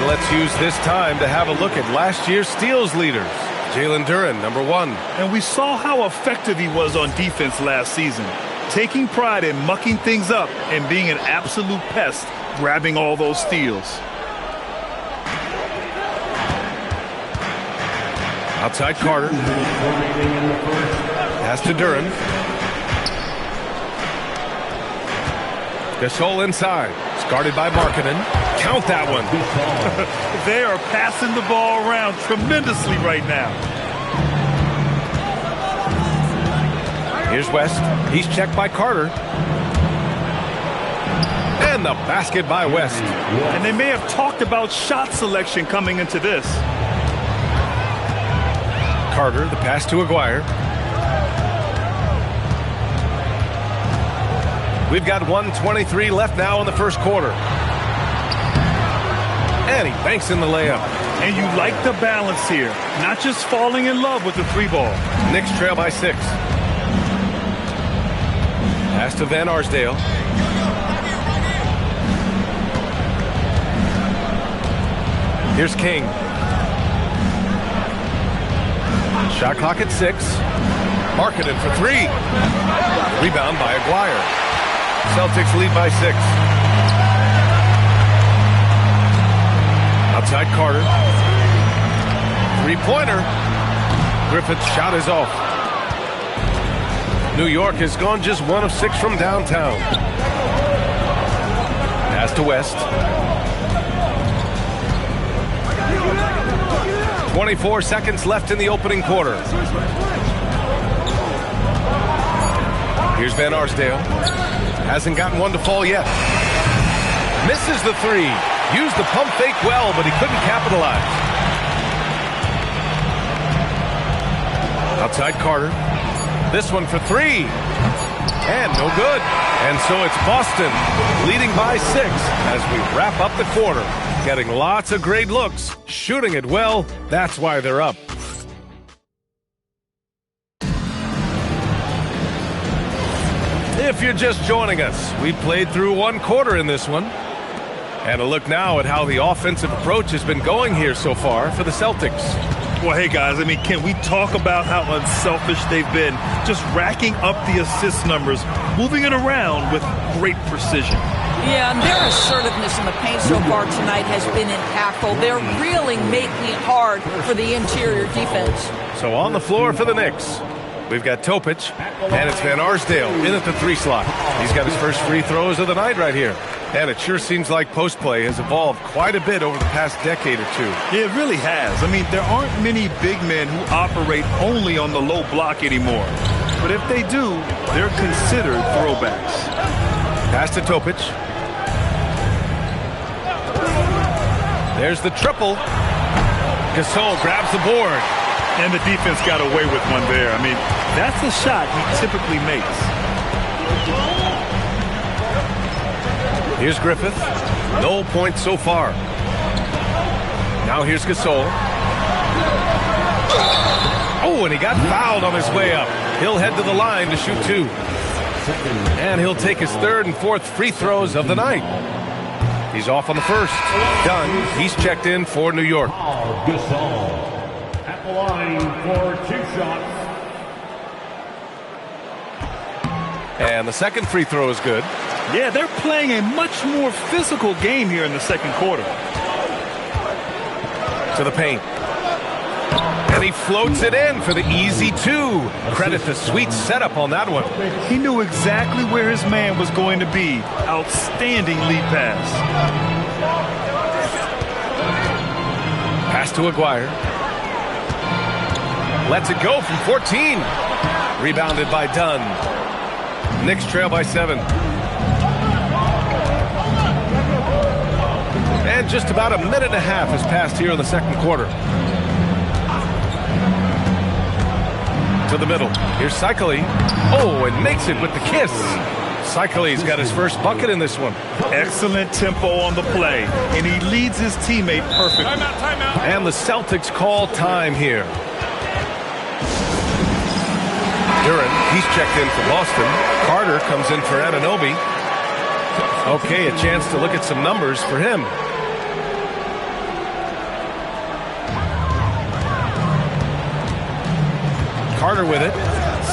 Let's use this time to have a look at last year's steals leaders. Jalen Duren, number 1. And we saw how effective he was on defense last season, taking pride in mucking things up and being an absolute pest, grabbing all those steals. Outside Carter. Pass to Duren. Gasol inside. It's guarded by Markkanen. Count that one. They are passing the ball around tremendously right now. Here's West. He's checked by Carter. And the basket by West. And they may have talked about shot selection coming into this. Carter, the pass to Aguirre. We've got 1:23 left now in the first quarter. And he banks in the layup. And you like the balance here. Not just falling in love with the 3-ball. Knicks trail by 6. Pass to Van Arsdale. Here's King. Shot clock at 6. Markkanen for 3. Rebound by Aguirre. Celtics lead by 6. Outside Carter. 3-pointer. Griffith's shot is off. New York has gone just 1 of 6 from downtown. Pass to West. 24 seconds left in the opening quarter. Here's Van Arsdale. Hasn't gotten one to fall yet. Misses the 3. Used the pump fake well, but he couldn't capitalize. Outside Carter. This one for 3. And no good. And so it's Boston leading by 6 as we wrap up the quarter. Getting lots of great looks. Shooting it well. That's why they're up. If you're just joining us, we played through 1 quarter in this one. And a look now at how the offensive approach has been going here so far for the Celtics. Well, hey, guys, I mean, can we talk about how unselfish they've been? Just racking up the assist numbers, moving it around with great precision. Yeah, and their assertiveness in the paint so far tonight has been impactful. They're really making it hard for the interior defense. So on the floor for the Knicks, we've got Topic, and it's Van Arsdale in at the 3 slot. He's got his first free throws of the night right here. And it sure seems like post play has evolved quite a bit over the past decade or 2. Yeah, it really has. I mean, there aren't many big men who operate only on the low block anymore. but if they do, they're considered throwbacks. Pass to Topic. There's the triple. Gasol grabs the board. And the defense got away with one there. I mean, that's a shot he typically makes. Here's Griffith. No points so far. Now here's Gasol. Oh, and he got fouled on his way up. He'll head to the line to shoot 2. And he'll take his 3rd and 4th free throws of the night. He's off on the first. Done. He's checked in for New York. Gasol at the line for 2 shots. And the second free throw is good. Yeah, they're playing a much more physical game here in the second quarter. To the paint. And he floats it in for the easy 2. Credit the sweet setup on that one. He knew exactly where his man was going to be. Outstanding lead pass. Pass to Aguirre. Lets it go from 14. Rebounded by Dunn. Knicks trail by 7. And just about a minute and a half has passed here in the second quarter. To the middle. Here's Cycli. Oh, and makes it with the kiss. Cycli's got his first bucket in this one. Excellent tempo on the play, and he leads his teammate perfectly. Timeout. And the Celtics call time here. Duren, he's checked in for Boston. Carter comes in for Anunoby. Okay, a chance to look at some numbers for him. Carter with it,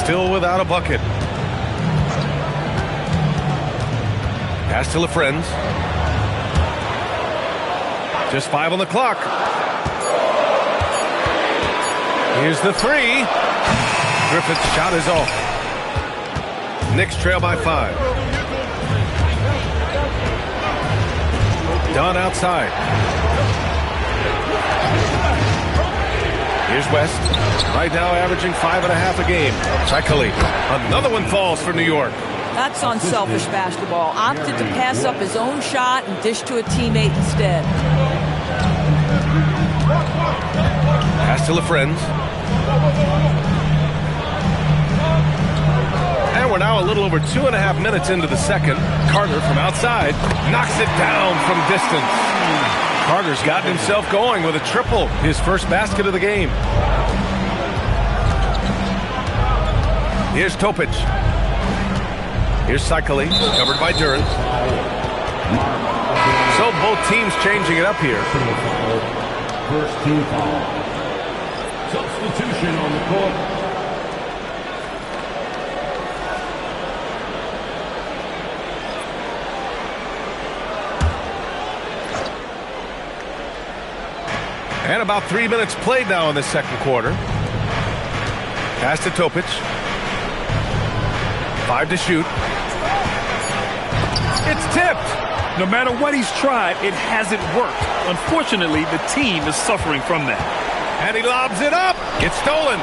still without a bucket. Pass to LaFrentz. Just 5 on the clock. Here's the 3. Griffith's shot is off. Knicks trail by 5. Dunn outside. Here's West. Right now averaging 5.5 a game. Cycli. Another one falls for New York. That's unselfish basketball. Opted to pass up his own shot and dish to a teammate instead. Pass to LaFrentz. And we're now a little over 2.5 minutes into the second. Carter from outside knocks it down from distance. Carter's gotten himself going with a triple, his first basket of the game. Here's Topic. Here's Cycli, covered by Duren. So both teams changing it up here. First team foul. Substitution on the court. And about 3 minutes played now in the second quarter. Pass to Topic. 5 to shoot. It's tipped. No matter what he's tried, it hasn't worked. Unfortunately, the team is suffering from that. And he lobs it up. It's stolen.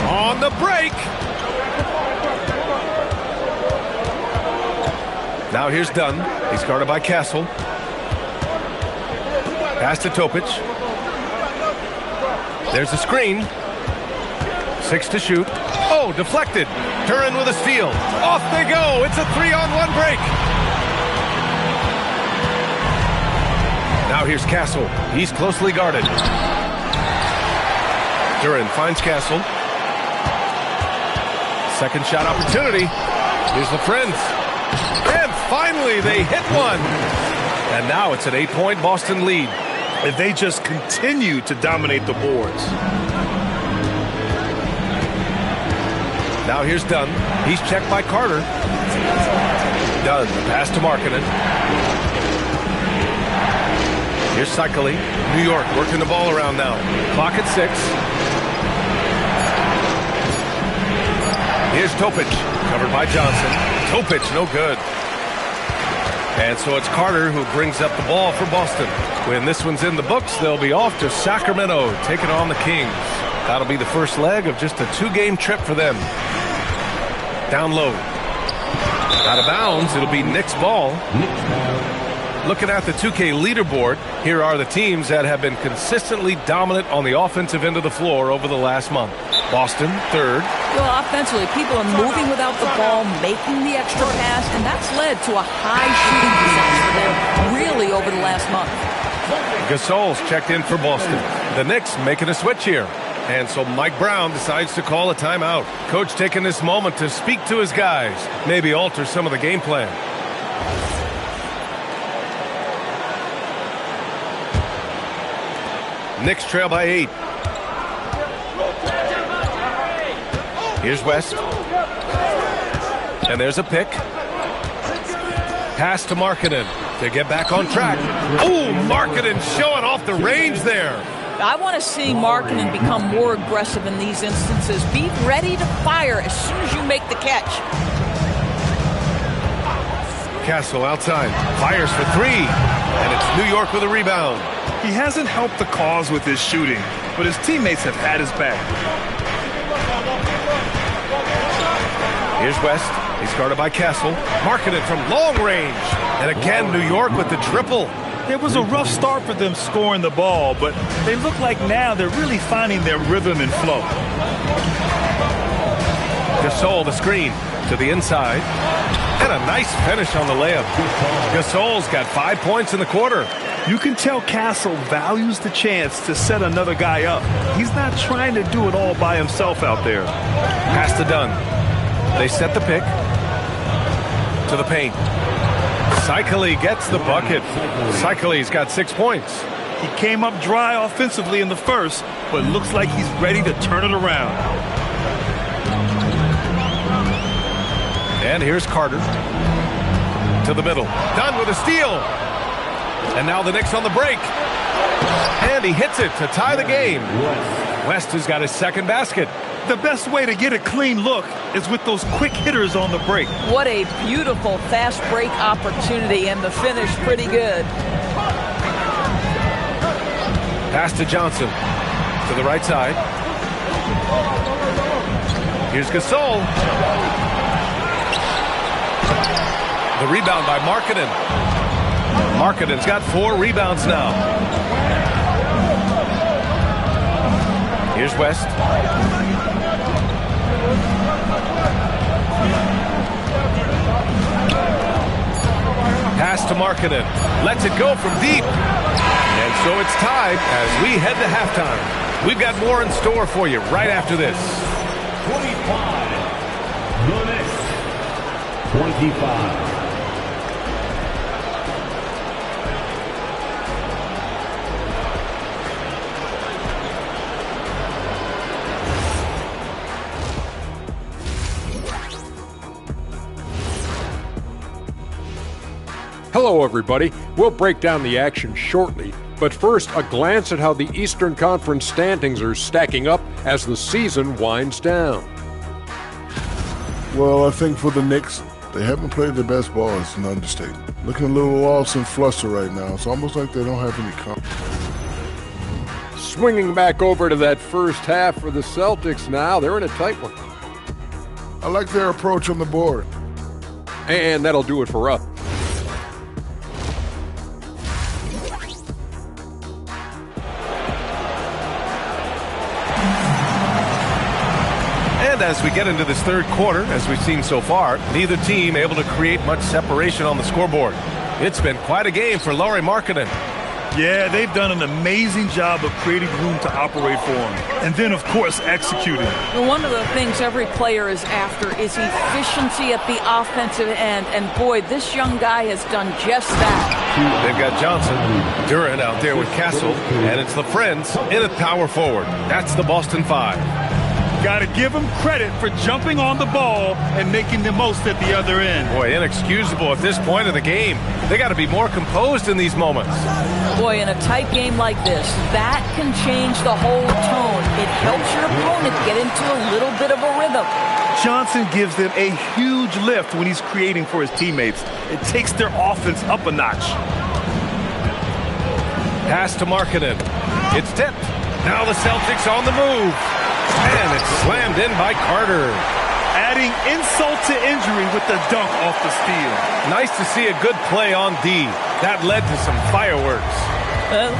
On the break. Now here's Dunn. He's guarded by Castle. Pass to Topic. There's the screen. 6 to shoot. Oh, deflected. Duren with a steal. Off they go. It's a 3-on-1 break. Now here's Castle. He's closely guarded. Duren finds Castle. Second shot opportunity. Here's LaFrentz. And finally they hit one. And now it's an 8-point Boston lead. If they just continue to dominate the boards. Now here's Dunn. He's checked by Carter. Dunn, pass to Markkanen. Here's Cycli. New York working the ball around now. Clock at 6. Here's Topic, covered by Johnson. Topic, no good. And so it's Carter who brings up the ball for Boston. When this one's in the books, they'll be off to Sacramento, taking on the Kings. That'll be the first leg of just a 2-game trip for them. Down low. Out of bounds. It'll be Knicks ball. Looking at the 2K leaderboard, here are the teams that have been consistently dominant on the offensive end of the floor over the last month. Boston, third. Well, offensively, people are moving without the ball, making the extra pass, and that's led to a high shooting percentage for them really over the last month. Gasol's checked in for Boston. The Knicks making a switch here. And so Mike Brown decides to call a timeout. Coach taking this moment to speak to his guys, maybe alter some of the game plan. Knicks trail by 8. Here's West. And there's a pick. Pass to Markkanen to get back on track. Oh, Markkanen showing off the range there. I want to see Markkanen become more aggressive in these instances. Be ready to fire as soon as you make the catch. Castle outside. Fires for 3. And it's New York with a rebound. He hasn't helped the cause with his shooting, but his teammates have had his back. Here's West. He's guarded by Castle. Markkanen from long range. And again, New York with the triple. It was a rough start for them scoring the ball, but they look like now they're really finding their rhythm and flow. Gasol, the screen to the inside. And a nice finish on the layup. Gasol's got 5 points in the quarter. You can tell Castle values the chance to set another guy up. He's not trying to do it all by himself out there. Pass to Dunn. They set the pick. To the paint. Cycli gets the bucket. Cycli's got 6 points. He came up dry offensively in the first, but looks like he's ready to turn it around. And here's Carter. To the middle. Dunn with a steal. And now the Knicks on the break. And he hits it to tie the game. West has got his second basket. The best way to get a clean look is with those quick hitters on the break. What a beautiful fast break opportunity, and the finish pretty good. Pass to Johnson. To the right side. Here's Gasol. The rebound by Markkanen. Markkanen's got 4 rebounds now. Here's West. Pass to Markkanen. Lets it go from deep. And so it's tied as we head to halftime. We've got more in store for you right after this. 25. The Knicks. 25. Hello, everybody. We'll break down the action shortly, but first, a glance at how the Eastern Conference standings are stacking up as the season winds down. Well, I think for the Knicks, they haven't played their best ball. It's an understatement. Looking a little lost and flustered right now. It's almost like they don't have any confidence. Swinging back over to that first half for the Celtics now. They're in a tight one. I like their approach on the board. And that'll do it for us. And as we get into this third quarter, as we've seen so far, neither team able to create much separation on the scoreboard. It's been quite a game for Lauri Markkanen. Yeah, they've done an amazing job of creating room to operate for him. And then, of course, executing. Well, one of the things every player is after is efficiency at the offensive end. And boy, this young guy has done just that. They've got Johnson, Durant out there with Castle, and it's the Friends in at power forward. That's the Boston Five. Got to give them credit for jumping on the ball and making the most at the other end. Boy, inexcusable at this point of the game. They got to be more composed in these moments. Boy, in a tight game like this, that can change the whole tone. It helps your opponent get into a little bit of a rhythm. Johnson gives them a huge lift when he's creating for his teammates. It takes their offense up a notch. Pass to Markkanen. It's tipped. Now the Celtics on the move. And it's slammed in by Carter. Adding insult to injury with the dunk off the steal. Nice to see a good play on D. That led to some fireworks.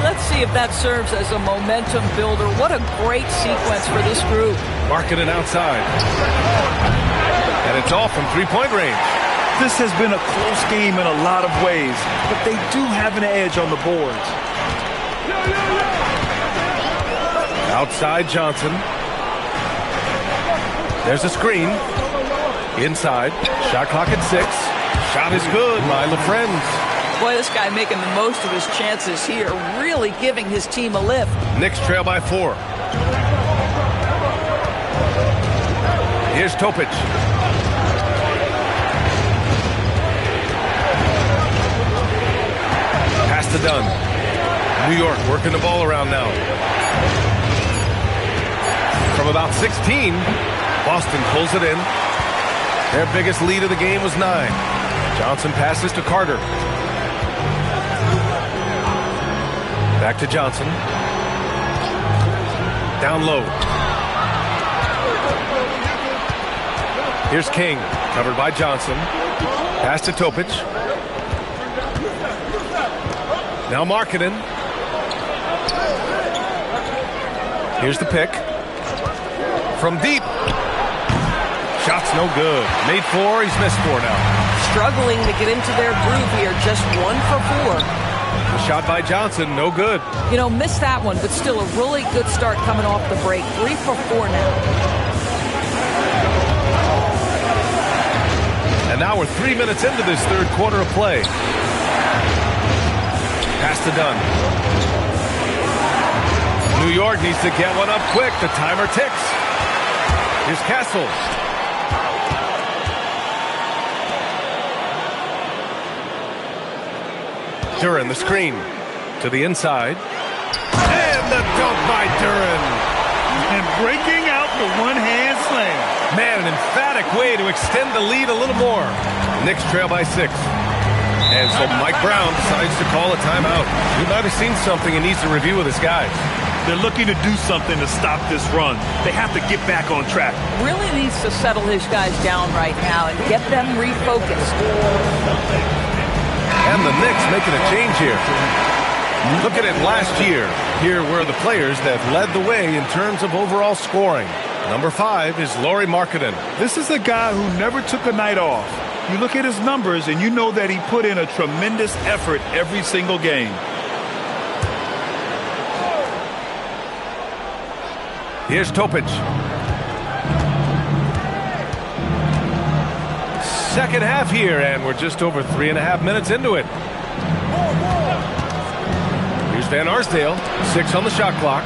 Let's see if that serves as a momentum builder. What a great sequence for this group. Markkanen outside. And it's all from three-point range. This has been a close game in a lot of ways, but they do have an edge on the boards. Outside Johnson. There's a screen. Inside. Shot clock at 6. Shot is good by LaFrentz. Boy, this guy making the most of his chances here, really giving his team a lift. Knicks trail by 4. Here's Topic. Pass to Dunn. New York working the ball around now. From about 16, Boston pulls it in. Their biggest lead of the game was 9. Johnson passes to Carter. Back to Johnson. Down low. Here's King, covered by Johnson. Pass to Topic. Now Markkanen. Here's the pick. From deep. Shot's no good. Made 4, he's missed 4 now. Struggling to get into their groove here, just 1 for 4. The shot by Johnson, no good. You know, missed that one, but still a really good start coming off the break. 3 for 4 now. And now we're 3 minutes into this third quarter of play. Pass to Dunn. New York needs to get one up quick. The timer ticks. Here's Castle. Duren, the screen. To the inside. And the dunk by Duren. And breaking out the one-hand slam. Man, an emphatic way to extend the lead a little more. Knicks trail by 6. And so Mike Brown decides to call a timeout. He might have seen something and needs to review with his guys. They're looking to do something to stop this run. They have to get back on track. Really needs to settle his guys down right now and get them refocused. And the Knicks making a change here. Look at it last year. Here were the players that led the way in terms of overall scoring. Number 5 is Lauri Markkanen. This is a guy who never took a night off. You look at his numbers and you know that he put in a tremendous effort every single game. Here's Topic. Second half here, and we're just over 3.5 minutes into it. Here's Van Arsdale, 6 on the shot clock.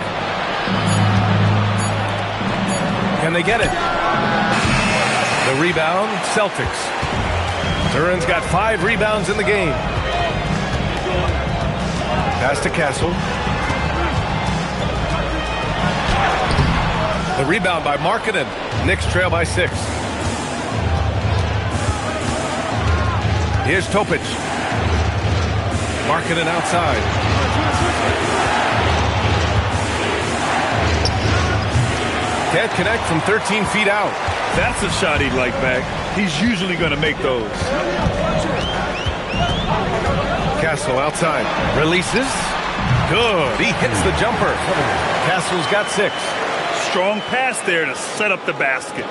Can they get it? The rebound, Celtics. Duren's got 5 rebounds in the game. Pass to Castle. The rebound by Markkanen. Knicks trail by 6. Here's Topic. Markkanen outside. Can't connect from 13 feet out. That's a shot he'd like back. He's usually going to make those. Castle outside. Releases. Good. He hits the jumper. Castle's got 6. Strong pass there to set up the basket.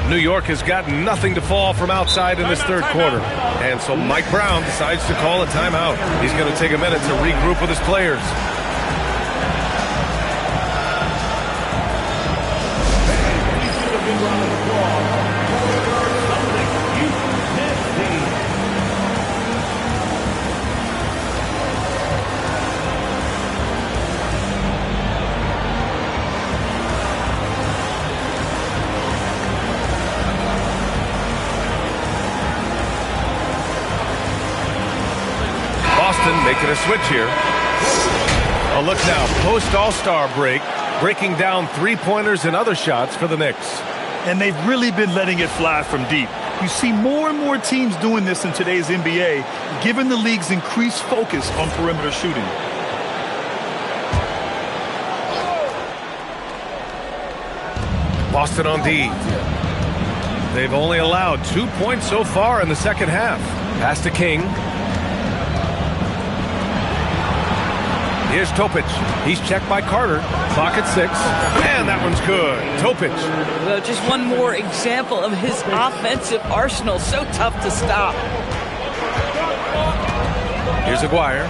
New York has got nothing to fall from outside in this third quarter. And so Mike Brown decides to call a timeout. He's going to take a minute to regroup with his players. Making a switch here. A look now, post All-Star break, breaking down three-pointers and other shots for the Knicks. And they've really been letting it fly from deep. You see more and more teams doing this in today's NBA, given the league's increased focus on perimeter shooting. Boston on D. They've only allowed 2 points so far in the second half. Pass to King. Here's Topic. He's checked by Carter. Clock at 6. And that one's good. Topic. Well, just one more example of his offensive arsenal. So tough to stop. Here's Aguirre.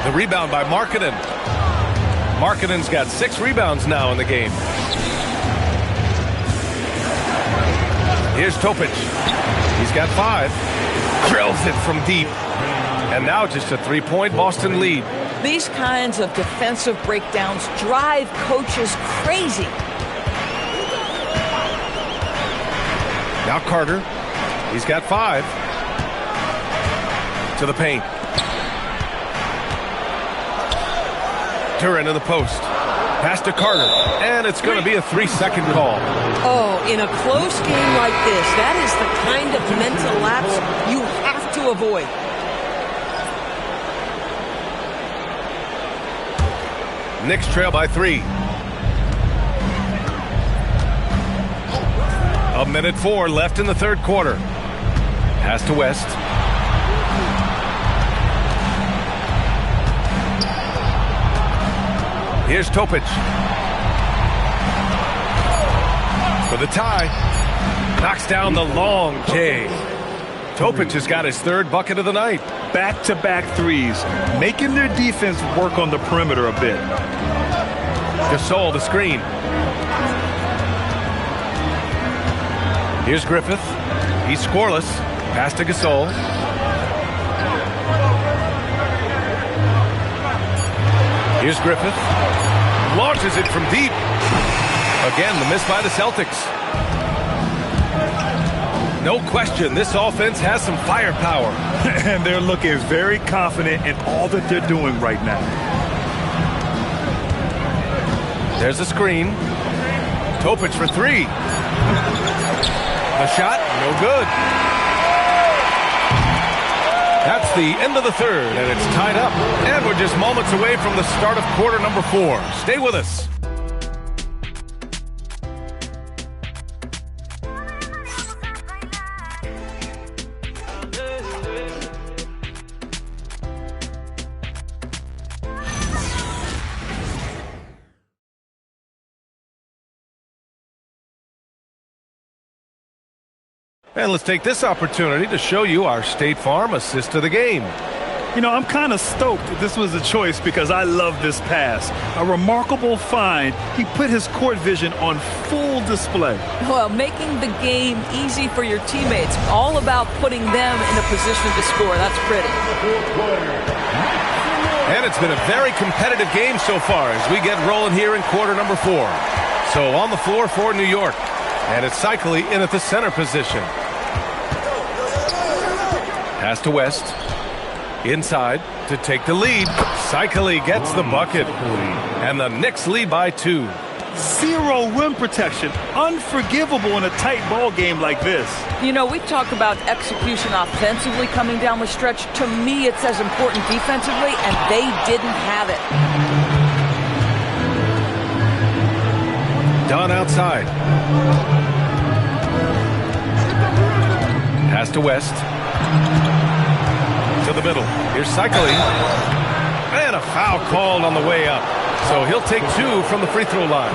The rebound by Markkanen. Markkanen's got 6 rebounds now in the game. Here's Topic. He's got 5. Drills it from deep. And now just a 3-point Boston lead. These kinds of defensive breakdowns drive coaches crazy. Now Carter. He's got 5. To the paint. Turin in the post. Pass to Carter. And it's going to be a 3-second call. Oh, in a close game like this, that is the kind of mental lapse you have to avoid. Knicks trail by 3. 1:04 left in the third quarter. Pass to West. Here's Topic. For the tie. Knocks down the long J. Topic has got his 3rd bucket of the night. Back-to-back threes, making their defense work on the perimeter a bit. Gasol the screen. Here's Griffith. He's scoreless. Pass to Gasol. Here's Griffith. Launches it from deep. Again, the miss by the Celtics. No question, this offense has some firepower. And they're looking very confident in all that they're doing right now. There's a screen. Topic for 3. The shot, no good. That's the end of the third, and it's tied up. And we're just moments away from the start of quarter number 4. Stay with us. And let's take this opportunity to show you our State Farm assist to the game. You know, I'm kind of stoked that this was a choice because I love this pass. A remarkable find. He put his court vision on full display. Well, making the game easy for your teammates. All about putting them in a position to score. That's pretty. And it's been a very competitive game so far as we get rolling here in quarter number 4. So on the floor for New York. And it's Cycli in at the center position. Pass to West. Inside to take the lead. Cycli gets the bucket. And the Knicks lead by 2. 0 rim protection. Unforgivable in a tight ball game like this. You know, we talk about execution offensively coming down the stretch. To me, it's as important defensively, and they didn't have it. Dunn outside. Pass to West. To the middle. Here's Cycli. And a foul called on the way up. So he'll take 2 from the free throw line.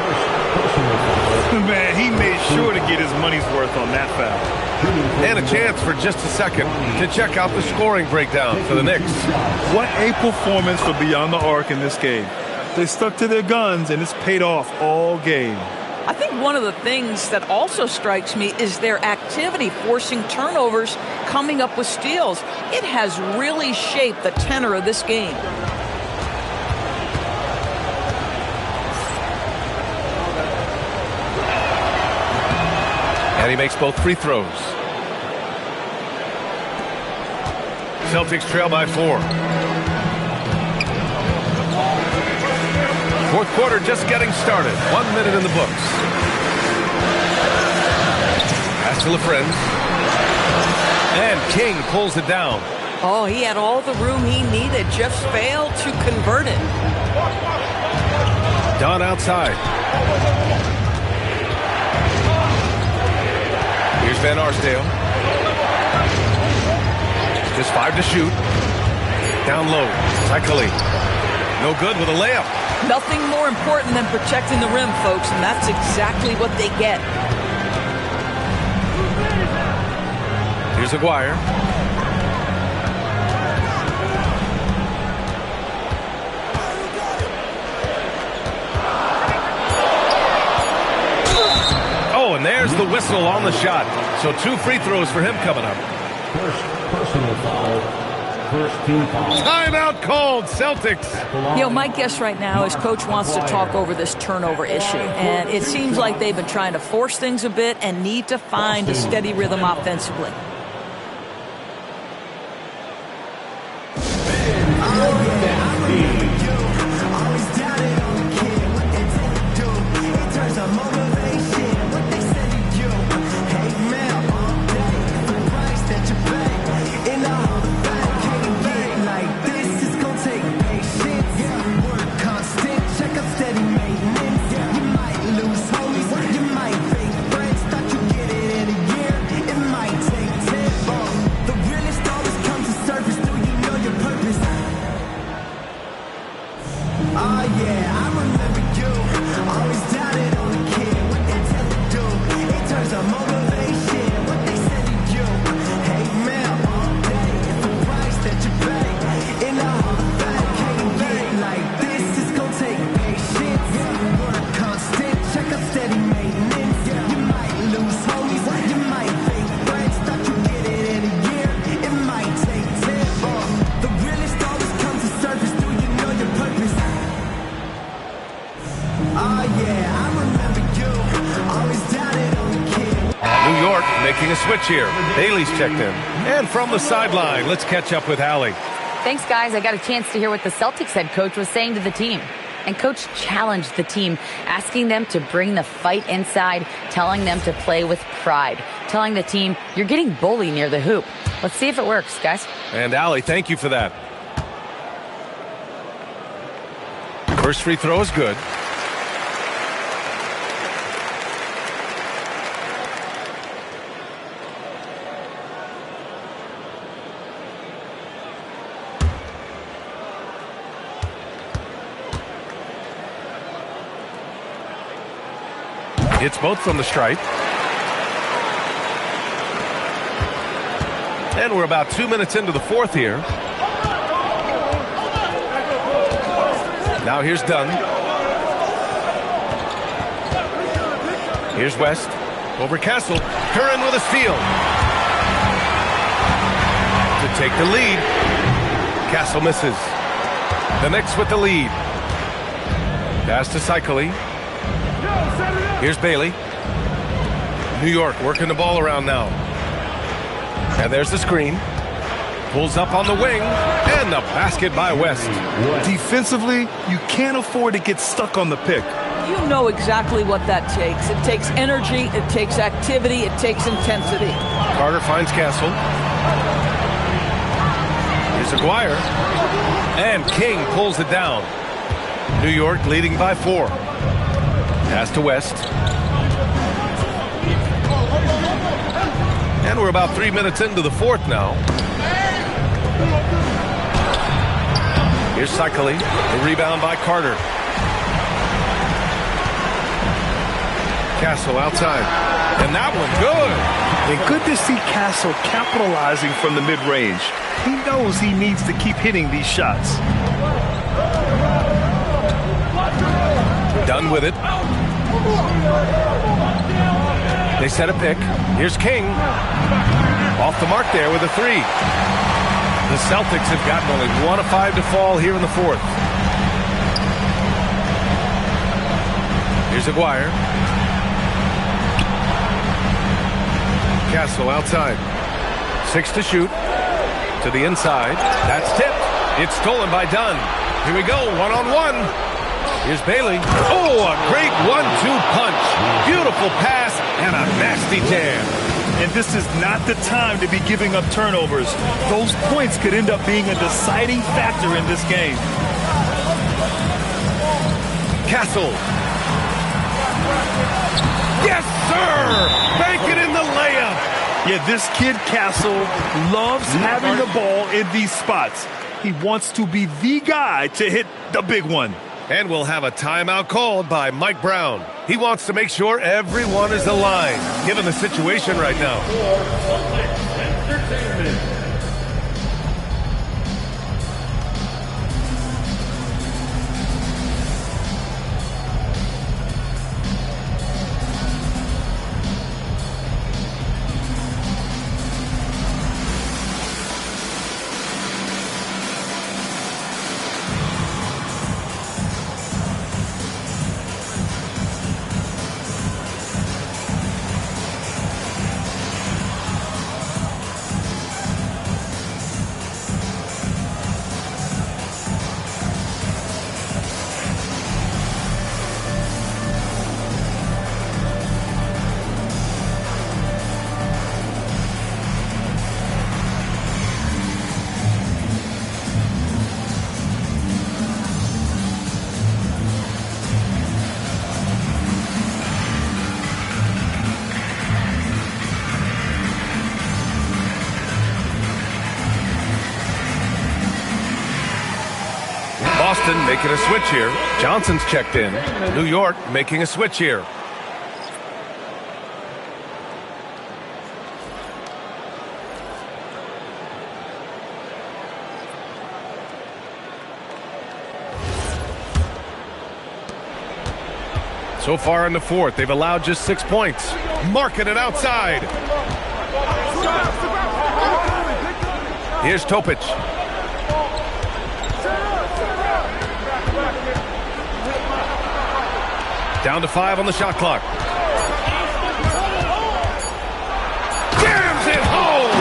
Man, he made sure to get his money's worth on that foul. And a chance for just a second to check out the scoring breakdown for the Knicks. What a performance for Beyond the Arc in this game. They stuck to their guns, and it's paid off all game. I think one of the things that also strikes me is their activity forcing turnovers, coming up with steals. It has really shaped the tenor of this game. And he makes both free throws. Celtics trail by 4. Fourth quarter just getting started. 1 minute in the books. Pass to LaFrentz. And King pulls it down. Oh, he had all the room he needed, just failed to convert it. Dunn outside. Here's Van Arsdale. Just 5 to shoot. Down low. Cycling. No good with a layup. Nothing more important than protecting the rim, folks, and that's exactly what they get. Here's Aguirre. Oh, and there's the whistle on the shot. So 2 free throws for him coming up. First personal foul. First team foul. Timeout called, Celtics. You know, my guess right now is Coach wants to talk over this turnover issue. And it seems like they've been trying to force things a bit and need to find a steady rhythm offensively. Making a switch here. Bailey's checked in. And from the sideline, let's catch up with Allie. Thanks, guys. I got a chance to hear what the Celtics head coach was saying to the team. And coach challenged the team, asking them to bring the fight inside, telling them to play with pride, telling the team, you're getting bullied near the hoop. Let's see if it works, guys. And Allie, thank you for that. First free throw is good. It's both from the stripe. And we're about 2 minutes into the fourth here. Now here's Dunn. Here's West. Over Castle. Curran with a steal. To take the lead. Castle misses. The Knicks with the lead. Pass to Cycling. Here's Bailey. New York working the ball around now. And there's the screen. Pulls up on the wing. And the basket by West. Defensively, you can't afford to get stuck on the pick. You know exactly what that takes. It takes energy, it takes activity, it takes intensity. Carter finds Castle. Here's Aguirre. And King pulls it down. New York leading by 4. Pass to West. And we're about 3 minutes into the fourth now. Here's Cycling. The rebound by Carter. Castle outside. And that one good. And good to see Castle capitalizing from the mid-range. He knows he needs to keep hitting these shots. Done with it. They set a pick. Here's King. Off the mark there with a 3. The Celtics have gotten only 1 of 5 to fall here in the fourth. Here's Aguirre. Castle outside. 6 to shoot. To the inside. That's tipped. It's stolen by Dunn. Here we go. 1-on-1. Here's Bailey. Oh, a great 1-2 punch. Beautiful pass and a nasty jam. And this is not the time to be giving up turnovers. Those points could end up being a deciding factor in this game. Castle. Yes, sir! Bank it in the layup. Yeah, this kid Castle loves having the ball in these spots. He wants to be the guy to hit the big one. And we'll have a timeout called by Mike Brown. He wants to make sure everyone is aligned, given the situation right now. Boston making a switch here. Johnson's checked in. New York making a switch here. So far in the fourth, they've allowed just 6 points. Marking it outside. Here's Topic. Down to 5 on the shot clock. Jams it home!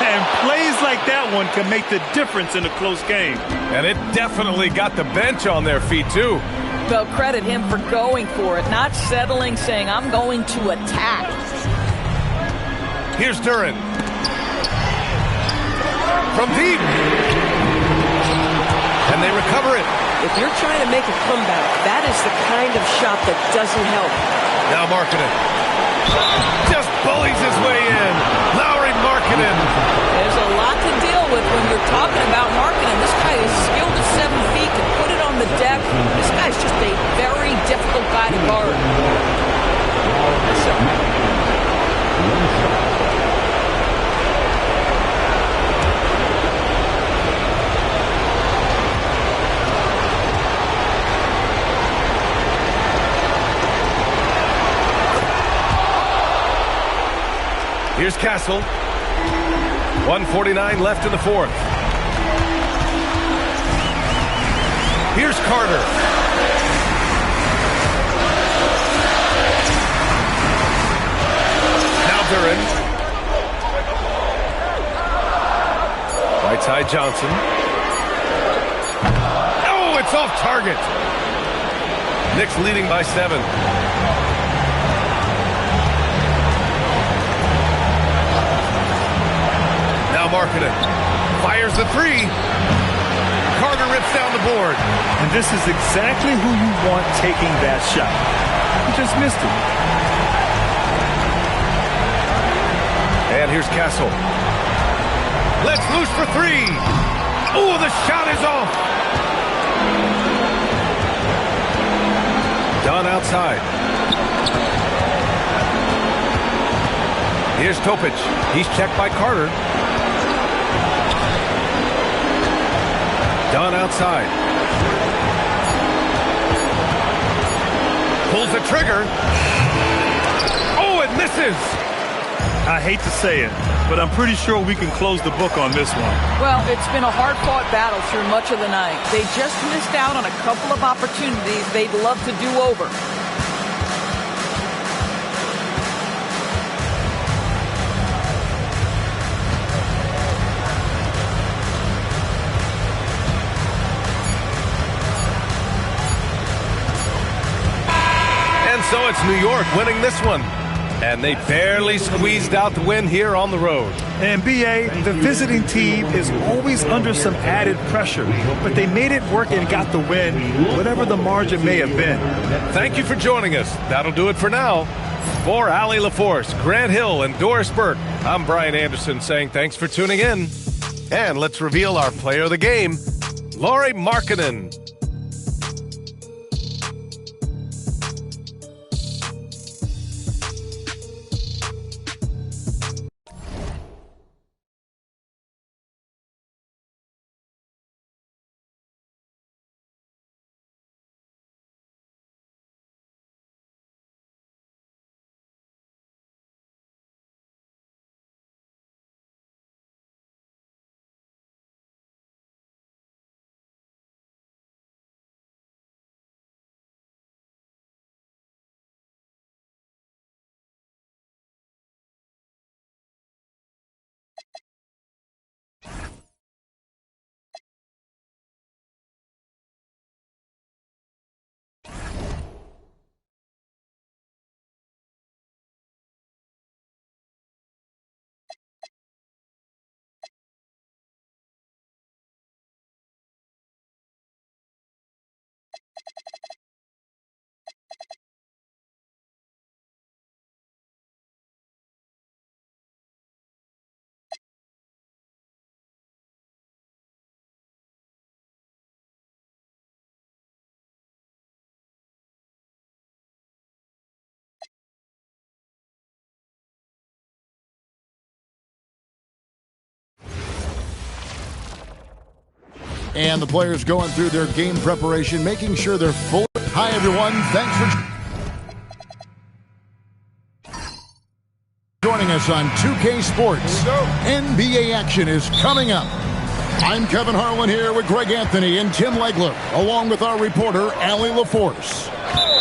And plays like that one can make the difference in a close game. And it definitely got the bench on their feet, too. Well, credit him for going for it, not settling, saying, I'm going to attack. Here's Duren. From deep. And they recover it. If you're trying to make a comeback, that is the kind of shot that doesn't help. Now Markkanen. Just bullies his way in. Lauri Markkanen. There's a lot to deal with when you're talking about Markkanen. This guy is skilled at 7 feet, can put it on the deck. This guy's just a very difficult guy to guard. Here's Castle. 1:49 left in the fourth. Here's Carter. Now Duren. Right side Johnson. Oh, it's off target. Knicks leading by 7. Markkanen fires the 3. Carter rips down the board. And this is exactly who you want taking that shot. He just missed it. And here's Castle. Let's loose for 3. Oh, the shot is off. Dunn outside. Here's Topic. He's checked by Carter. Dunn outside. Pulls the trigger. Oh, it misses. I hate to say it, but I'm pretty sure we can close the book on this one. Well, it's been a hard-fought battle through much of the night. They just missed out on a couple of opportunities they'd love to do over. So it's New York winning this one. And they barely squeezed out the win here on the road. And B.A., the visiting team is always under some added pressure, but they made it work and got the win, whatever the margin may have been. Thank you for joining us. That'll do it for now. For Allie LaForce, Grant Hill, and Doris Burke, I'm Brian Anderson saying thanks for tuning in. And let's reveal our player of the game, Lauri Markkanen. And the players going through their game preparation, making sure they're full. Hi, everyone. Thanks for joining us on 2K Sports. NBA action is coming up. I'm Kevin Harlan here with Greg Anthony and Tim Legler, along with our reporter, Allie LaForce.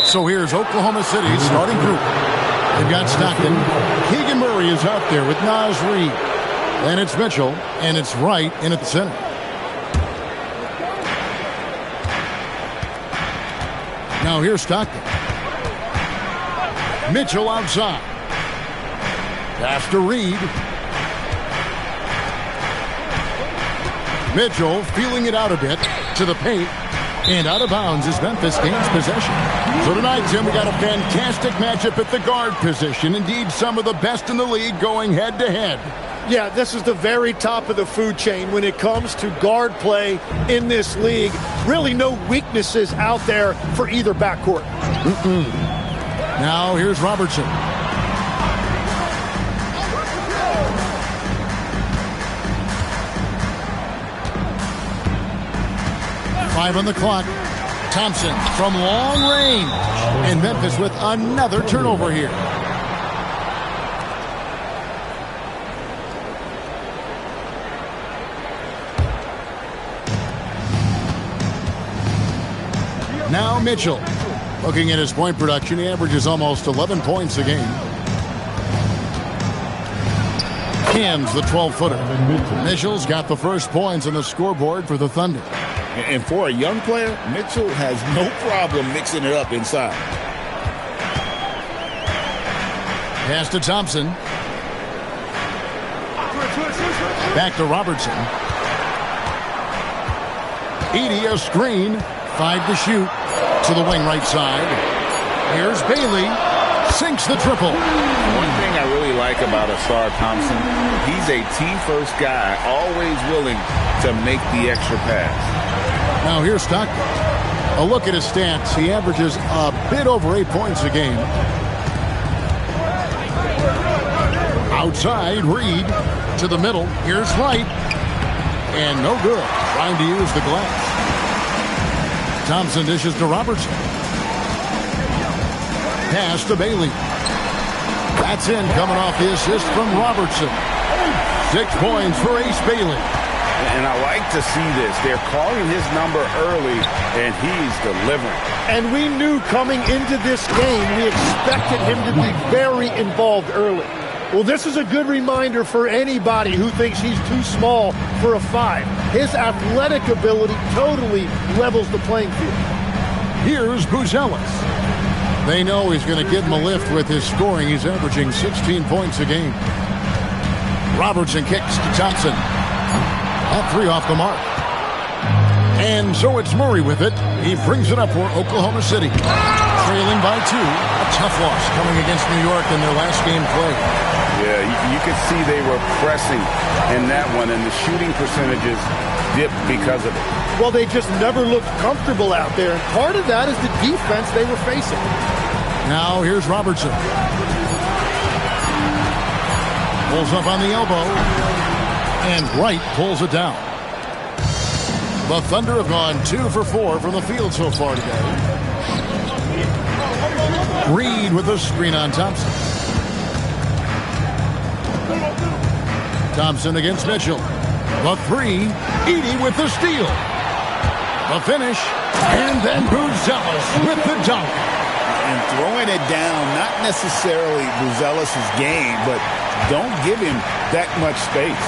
So here's Oklahoma City's starting group. They've got Stockton. Keegan Murray is out there with Naz Reid. And it's Mitchell, and it's Wright in at the center. Now here's Stockton. Mitchell outside. Pass to Reid. Mitchell feeling it out a bit to the paint. And out of bounds as Memphis gains possession. So tonight, Tim, we got a fantastic matchup at the guard position. Indeed, some of the best in the league going head-to-head. Yeah, this is the very top of the food chain when it comes to guard play in this league. Really no weaknesses out there for either backcourt. Now here's Robertson. Five on the clock. Thompson from long range. And Memphis with another turnover here. Now Mitchell. Looking at his point production, he averages almost 11 points a game. Cams the 12-footer. Mitchell's got the first points on the scoreboard for the Thunder. And for a young player, Mitchell has no problem mixing it up inside. Pass to Thompson. Back to Robertson. Edey a screen. 5 to shoot. To the wing right side. Here's Bailey. Sinks the triple. One thing I really like about Ausar Thompson, he's a team-first guy, always willing to make the extra pass. Now here's Stockton. A look at his stats. He averages a bit over 8 points a game. Outside, Reid to the middle. Here's Wright. And no good. Trying to use the glass. Thompson dishes to Robertson. Pass to Bailey. That's in, coming off the assist from Robertson. 6 points for Ace Bailey. And I like to see this. They're calling his number early, and he's delivering. And we knew coming into this game, we expected him to be very involved early. Well, this is a good reminder for anybody who thinks he's too small for a 5. His athletic ability totally levels the playing field. Here's Buzelis. They know he's going to give them a lift with his scoring. He's averaging 16 points a game. Robertson kicks to Thompson. That three off the mark. And so it's Murray with it. He brings it up for Oklahoma City. Trailing by 2. A tough loss coming against New York in their last game played. Yeah, you could see they were pressing in that one, and the shooting percentages dipped because of it. Well, they just never looked comfortable out there, and part of that is the defense they were facing. Now here's Robertson. Pulls up on the elbow, and Wright pulls it down. The Thunder have gone 2 for 4 from the field so far today. Reed with a screen on Thompson. Thompson against Mitchell. The three, Edey with the steal. The finish, and then Buzelis with the dunk. And throwing it down, not necessarily Buzelis' game, but don't give him that much space.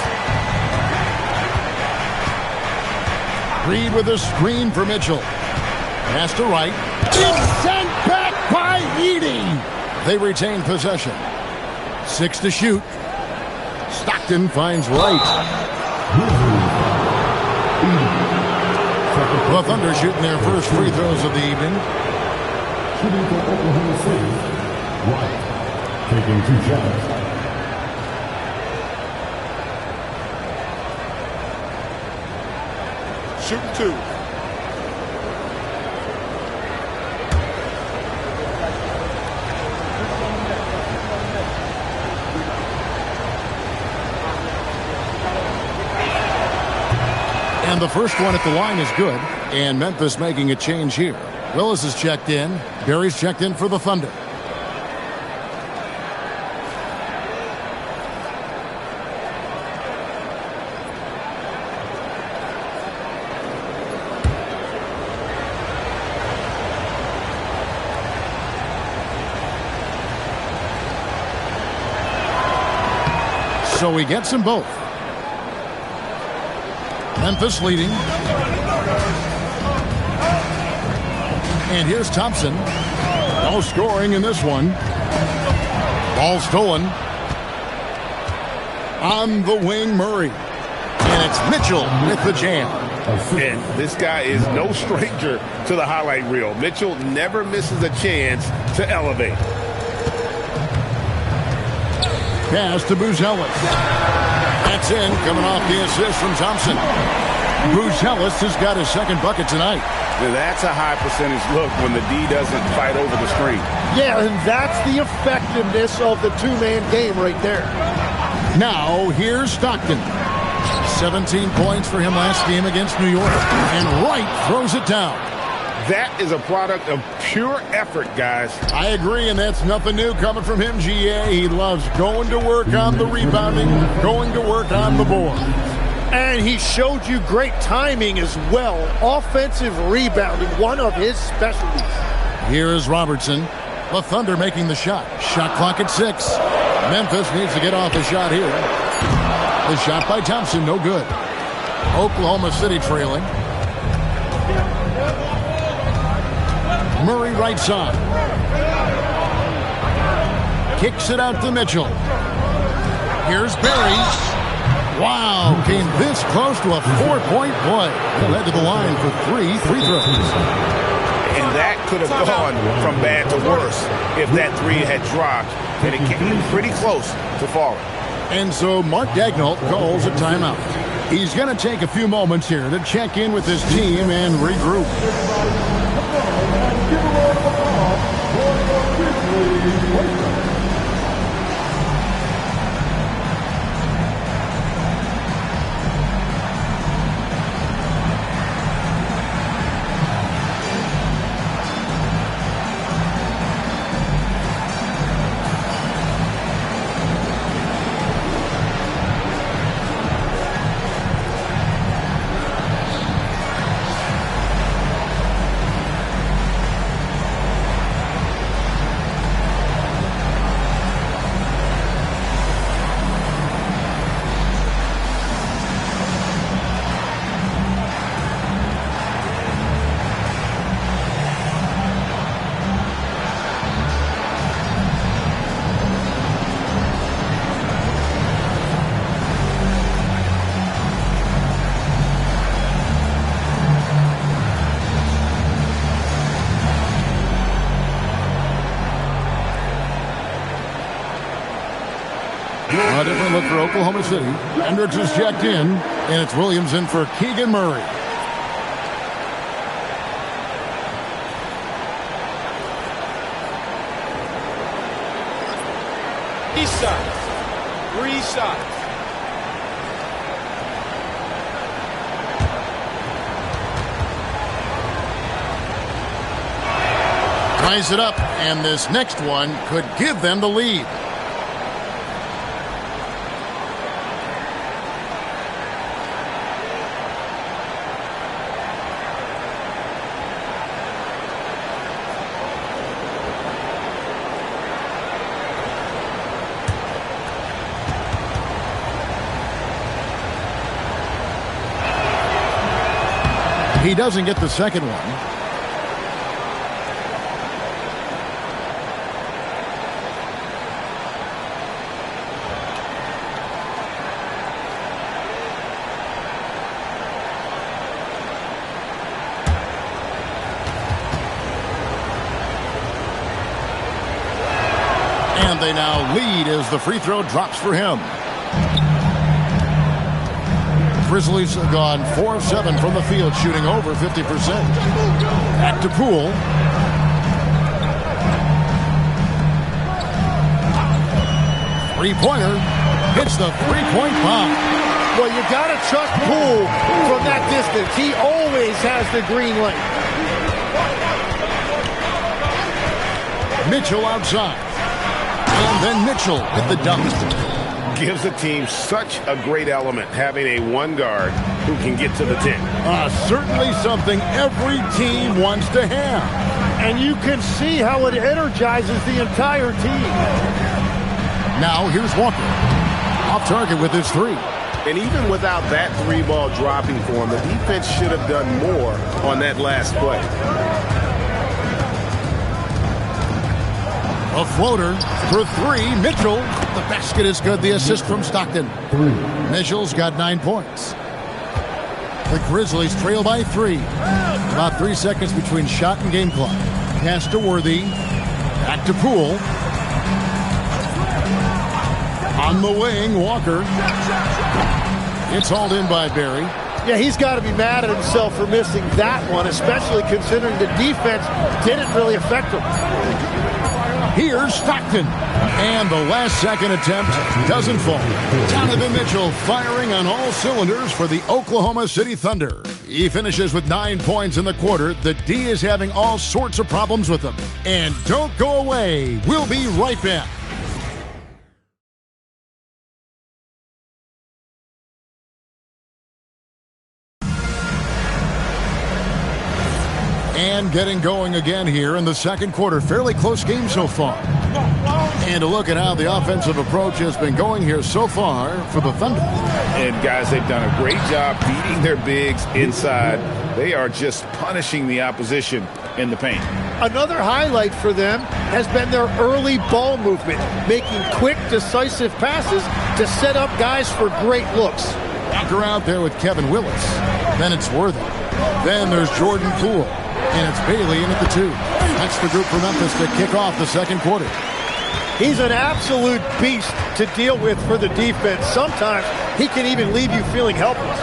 Reed with a screen for Mitchell. Pass to Wright. It's sent back by Edey. They retain possession. 6 to shoot. Stockton finds Wright. The Thunder shooting their first free throws of the evening. Shooting for Oklahoma City, Wright taking 2 shots. Shooting 2. And the first one at the line is good. And Memphis making a change here. Willis is checked in. Barry's checked in for the Thunder. So he gets them both. Memphis leading. And here's Thompson. No scoring in this one. Ball stolen. On the wing, Murray. And it's Mitchell with the jam. And this guy is no stranger to the highlight reel. Mitchell never misses a chance to elevate. Pass to Buzelis. That's in, coming off the assist from Thompson. Buzelis has got his second bucket tonight. Now that's a high percentage look when the D doesn't fight over the screen. Yeah, and that's the effectiveness of the two-man game right there. Now, here's Stockton. 17 points for him last game against New York. And Wright throws it down. That is a product of pure effort, guys. I agree, and that's nothing new coming from him, GA. He loves going to work on the rebounding, going to work on the board. And he showed you great timing as well. Offensive rebounding, one of his specialties. Here is Robertson. The Thunder making the shot. Shot clock at 6. Memphis needs to get off a shot here. The shot by Thompson, no good. Oklahoma City trailing. Murray right side. Kicks it out to Mitchell. Here's Barry. Wow, came this close to a 4-point play. He led to the line for 3 free throws. And that could have gone from bad to worse if that 3 had dropped, and it came pretty close to falling. And so Mark Daigneault calls a timeout. He's going to take a few moments here to check in with his team and regroup. A different look for Oklahoma City. Hendricks is checked in, and it's Williams in for Keegan Murray. Three shots. Ties it up, and this next one could give them the lead. He doesn't get the second one. And they now lead as the free throw drops for him. Grizzlies have gone 4 of 7 from the field, shooting over 50%. Back to Poole. Three-pointer. Hits the three-point bomb. Well, you got to trust Poole from that distance. He always has the green light. Mitchell outside. And then Mitchell with the dunk. Gives the team such a great element having a one guard who can get to the 10. Certainly something every team wants to have. And you can see how it energizes the entire team. Now here's Walker. Off target with his three. And even without that three ball dropping for him, the defense should have done more on that last play. A floater for three. Mitchell. The basket is good. The assist from Stockton. Mitchell's got 9 points. The Grizzlies trail by 3. About 3 seconds between shot and game clock. Pass to Worthy. Back to Poole. On the wing, Walker. It's hauled in by Barry. Yeah, he's got to be mad at himself for missing that one, especially considering the defense didn't really affect him. Here's Stockton. And the last second attempt doesn't fall. Donovan Mitchell firing on all cylinders for the Oklahoma City Thunder. He finishes with 9 points in the quarter. The D is having all sorts of problems with him. And don't go away. We'll be right back. And getting going again here in the second quarter. Fairly close game so far. And a look at how the offensive approach has been going here so far for the Thunder. And guys, they've done a great job beating their bigs inside. They are just punishing the opposition in the paint. Another highlight for them has been their early ball movement, making quick, decisive passes to set up guys for great looks. Walker out there with Kevin Willis. Then it's Worthy. Then there's Jordan Poole. And it's Bailey in at the 2. That's the group for Memphis to kick off the second quarter. He's an absolute beast to deal with for the defense. Sometimes he can even leave you feeling helpless.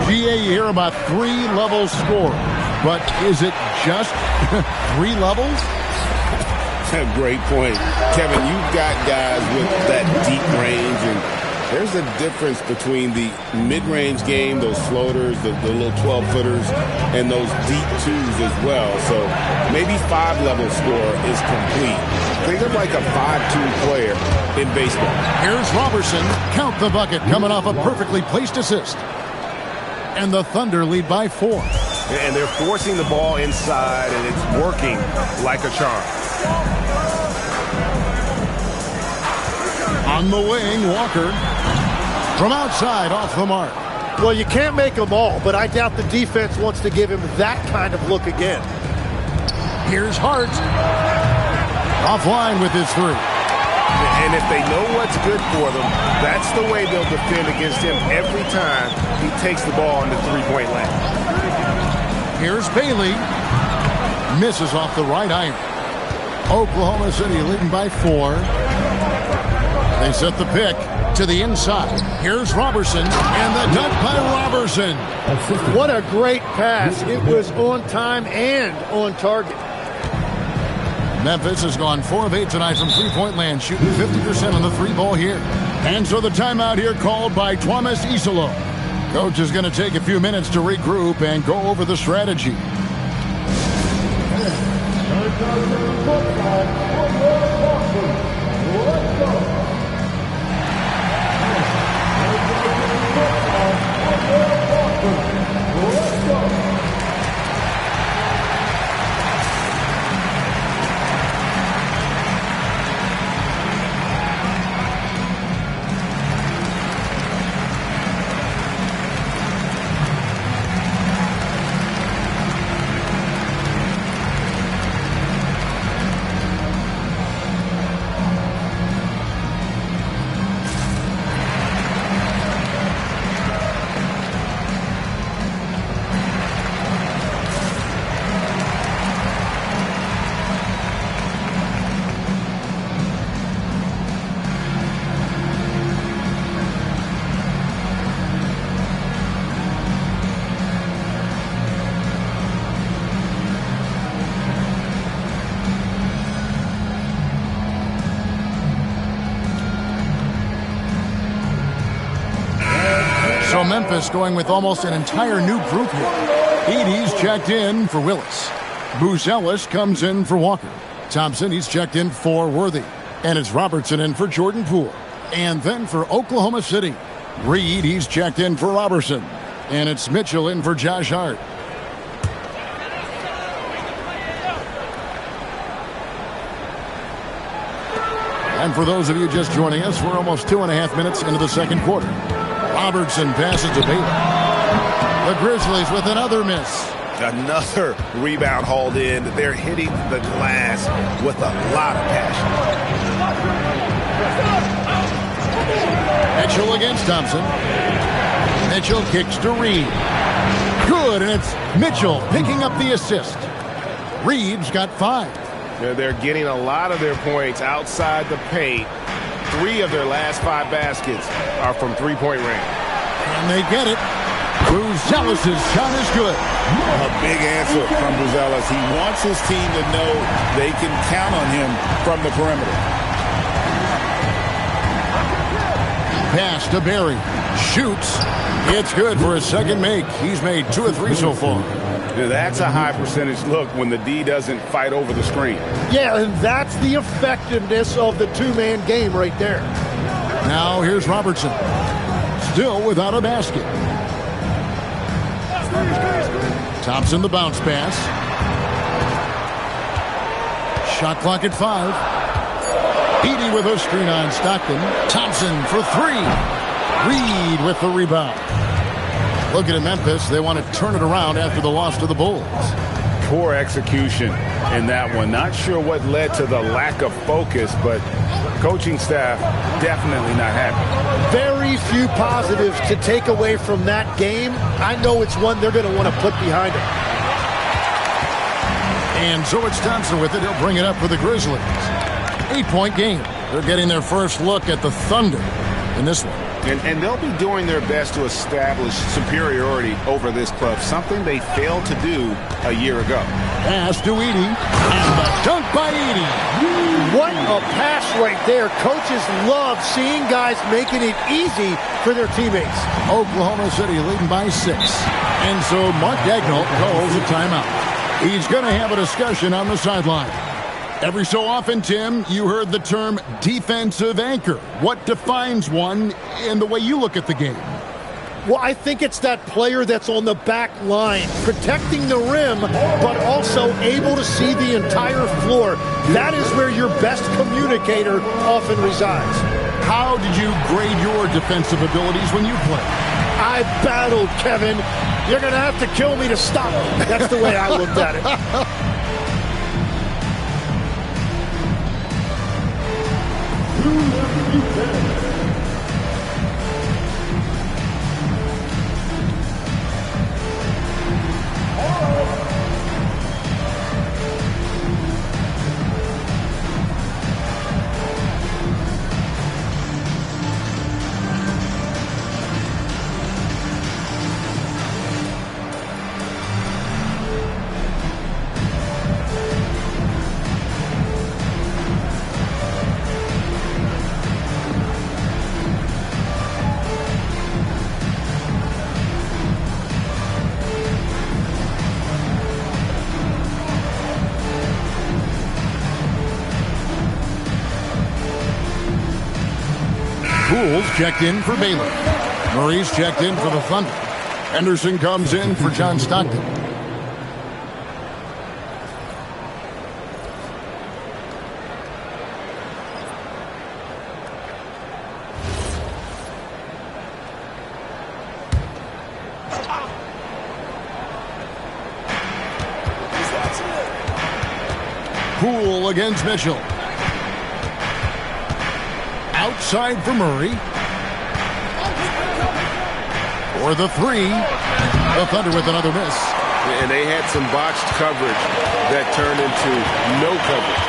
GA here about 3 levels score. But is it just 3 levels? Great point. Kevin, you've got guys with that deep range, and there's a difference between the mid-range game, those floaters, the little 12-footers, and those deep twos as well. So maybe 5-level score is complete. Think of like a 5-2 player in baseball. Here's Robertson. Count the bucket coming off a perfectly placed assist. And the Thunder lead by 4. And they're forcing the ball inside, and it's working like a charm. On the wing, Walker. From outside, off the mark. Well, you can't make them all, but I doubt the defense wants to give him that kind of look again. Here's Hart. Offline with his 3. And if they know what's good for them, that's the way they'll defend against him every time he takes the ball in the three-point line. Here's Bailey. Misses off the right iron. Oklahoma City leading by 4. They set the pick to the inside. Here's Robertson, and the dunk by Robertson. What a great pass. It was on time and on target. Memphis has gone 4 of 8 tonight from three-point land, shooting 50% on the 3-ball here. And so the timeout here called by Thomas Isolo. Coach is going to take a few minutes to regroup and go over the strategy. So Memphis going with almost an entire new group here. Edey's checked in for Willis. Buzelis comes in for Walker. Thompson, he's checked in for Worthy. And it's Robertson in for Jordan Poole. And then for Oklahoma City, Reed, he's checked in for Robertson. And it's Mitchell in for Josh Hart. And for those of you just joining us, we're almost 2.5 minutes into the second quarter. Robertson passes to Baylor. The Grizzlies with another miss. Another rebound hauled in. They're hitting the glass with a lot of passion. Mitchell against Thompson. Mitchell kicks to Reed. Good, and it's Mitchell picking up the assist. Reed's got 5. They're getting a lot of their points outside the paint. 3 of their last 5 baskets are from three-point range. And they get it. Buzelis' shot is good. A big answer from Buzelis. He wants his team to know they can count on him from the perimeter. Pass to Barry. Shoots. It's good for his second make. He's made 2 of 3 so far. That's a high percentage look when the D doesn't fight over the screen. Yeah, and that's the effectiveness of the two-man game right there. Now here's Robertson. Still without a basket. Thompson the bounce pass. Shot clock at 5. Edey with a screen on Stockton. Thompson for 3. Reed with the rebound. Looking at Memphis, they want to turn it around after the loss to the Bulls. Poor execution in that one. Not sure what led to the lack of focus, but coaching staff definitely not happy. Very few positives to take away from that game. I know it's one they're going to want to put behind them. And so it's Thompson with it. He'll bring it up for the Grizzlies. 8-point game. They're getting their first look at the Thunder in this one. And they'll be doing their best to establish superiority over this club, something they failed to do a year ago. Pass to Edey, and the dunk by Edey. What a pass right there. Coaches love seeing guys making it easy for their teammates. Oklahoma City leading by 6. And so Mark Daigneault calls a timeout. He's going to have a discussion on the sideline. Every so often, Tim, you heard the term defensive anchor. What defines one in the way you look at the game? Well, I think it's that player that's on the back line, protecting the rim, but also able to see the entire floor. That is where your best communicator often resides. How did you grade your defensive abilities when you played? I battled, Kevin. You're going to have to kill me to stop me. That's the way I looked at it. Poole's checked in for Baylor. Murray's checked in for the Thunder. Henderson comes in for John Stockton. Poole against Mitchell. Outside for Murray. For the three. The Thunder with another miss. And they had some botched coverage that turned into no coverage.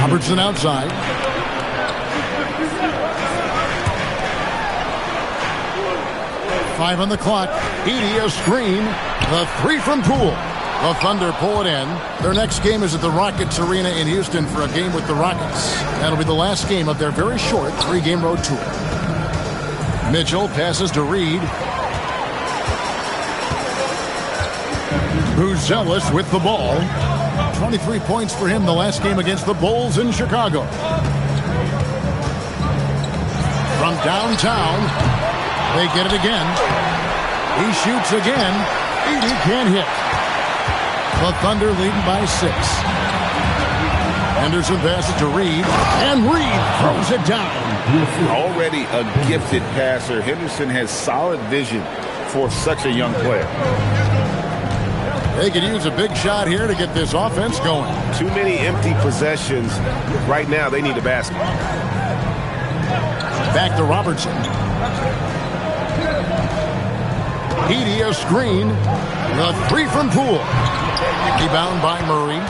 Robertson outside. Five on the clock. Edey a screen. The three from Poole. The Thunder pull it in. Their next game is at the Rockets Arena in Houston for a game with the Rockets. That'll be the last game of their very short 3-game road tour. Mitchell passes to Reed. Buzelis with the ball. 23 points for him the last game against the Bulls in Chicago. From downtown, they get it again. He shoots again. Edey can't hit. The Thunder leading by 6. Henderson passes to Reed, and Reed throws it down. Already a gifted passer, Henderson has solid vision for such a young player. They could use a big shot here to get this offense going. Too many empty possessions. Right now, they need a basket. Back to Robertson. Edey a screen. The three from Poole. Rebound by Murray.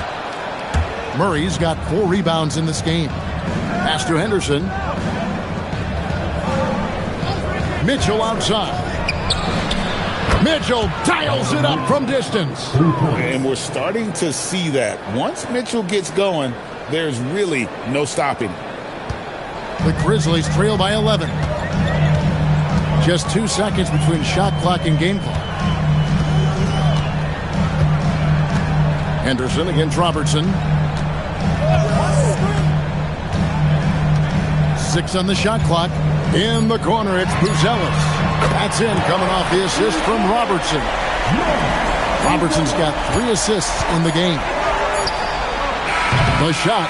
Murray's got 4 rebounds in this game. Pass to Henderson. Mitchell outside. Mitchell dials it up from distance. And we're starting to see that. Once Mitchell gets going, there's really no stopping. The Grizzlies trail by 11. Just 2 seconds between shot clock and game clock. Henderson against Robertson. 6 on the shot clock. In the corner, it's Buzelis. That's in, coming off the assist from Robertson. Robertson's got 3 assists in the game. The shot,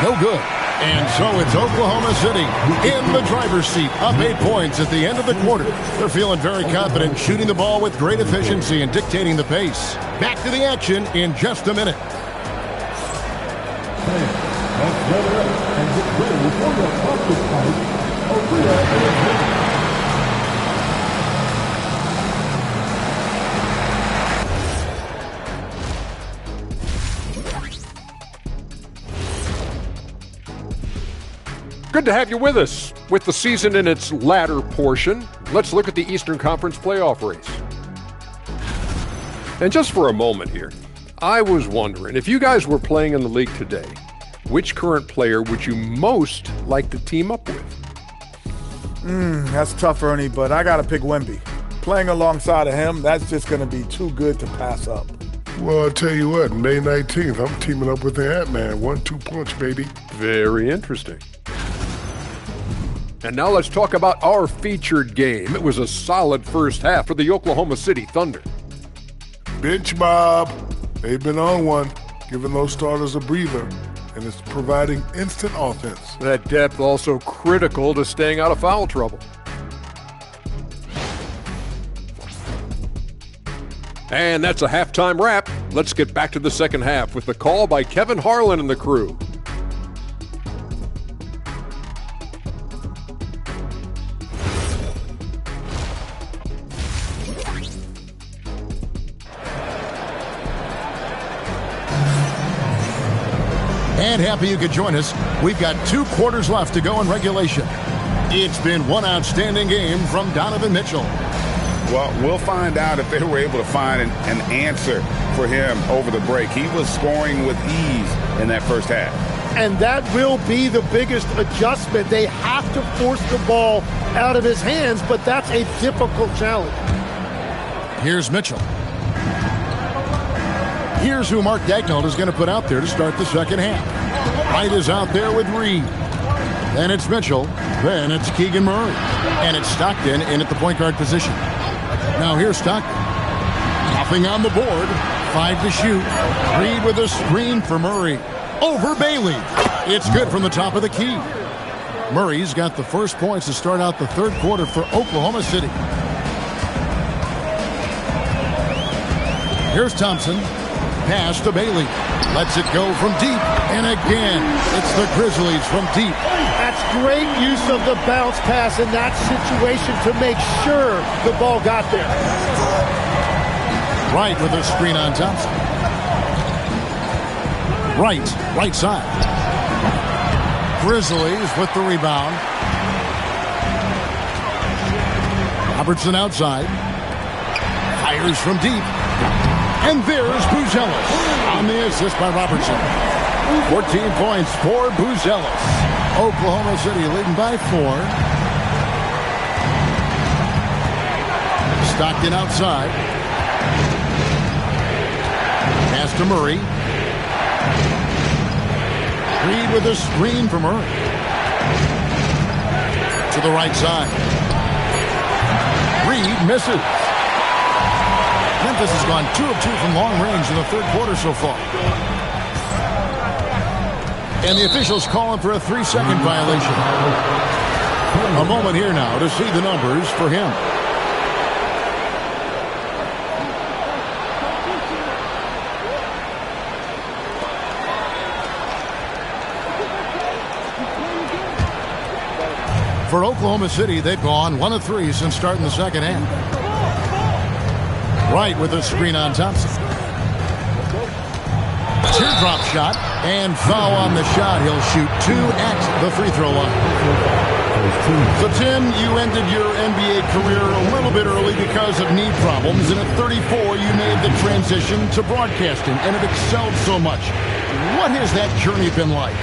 no good. And so it's Oklahoma City in the driver's seat, up 8 points at the end of the quarter. They're feeling very confident, shooting the ball with great efficiency and dictating the pace. Back to the action in just a minute. Good to have you with us. With the season in its latter portion, let's look at the Eastern Conference playoff race. And just for a moment here, I was wondering, if you guys were playing in the league today, which current player would you most like to team up with? That's tough, Ernie, but I got to pick Wemby. Playing alongside of him, that's just going to be too good to pass up. Well, I'll tell you what, May 19th, I'm teaming up with the Ant-Man. 1-2 punch, baby. Very interesting. And now let's talk about our featured game. It was a solid first half for the Oklahoma City Thunder. Bench mob. They've been on one, giving those starters a breather, and it's providing instant offense. That depth also critical to staying out of foul trouble. And that's a halftime wrap. Let's get back to the second half with the call by Kevin Harlan and the crew. And happy you could join us. We've got 2 quarters left to go in regulation. It's been one outstanding game from Donovan Mitchell. Well, we'll find out if they were able to find an answer for him over the break. He was scoring with ease in that first half. And that will be the biggest adjustment. They have to force the ball out of his hands, but that's a difficult challenge. Here's Mitchell. Here's who Mark Daigneault is going to put out there to start the second half. Wright is out there with Reed. Then it's Mitchell. Then it's Keegan Murray. And it's Stockton in at the point guard position. Now here's Stockton. Nothing on the board. 5 to shoot. Reed with a screen for Murray. Over Bailey. It's good from the top of the key. Murray's got the first points to start out the third quarter for Oklahoma City. Here's Thompson. Pass to Bailey. Lets it go from deep. And again, it's the Grizzlies from deep. That's great use of the bounce pass in that situation to make sure the ball got there. Wright with a screen on Thompson. Wright, right side. Grizzlies with the rebound. Robertson outside. Fires from deep. And there's Buzelis on the assist by Robertson. 14 points for Buzelis. Oklahoma City leading by 4. Stockton outside. Pass to Murray. Reed with a screen for Murray. To the right side. Reed misses. Memphis has gone 2 of 2 from long range in the third quarter so far. And the officials calling for a 3-second violation. A moment here now to see the numbers for him. For Oklahoma City, they've gone 1 of 3 since starting the second half. Wright with a screen on Thompson. Teardrop shot and foul on the shot. He'll shoot 2 at the free throw line. So, Tim, you ended your NBA career a little bit early because of knee problems, and at 34, you made the transition to broadcasting, and it excelled so much. What has that journey been like?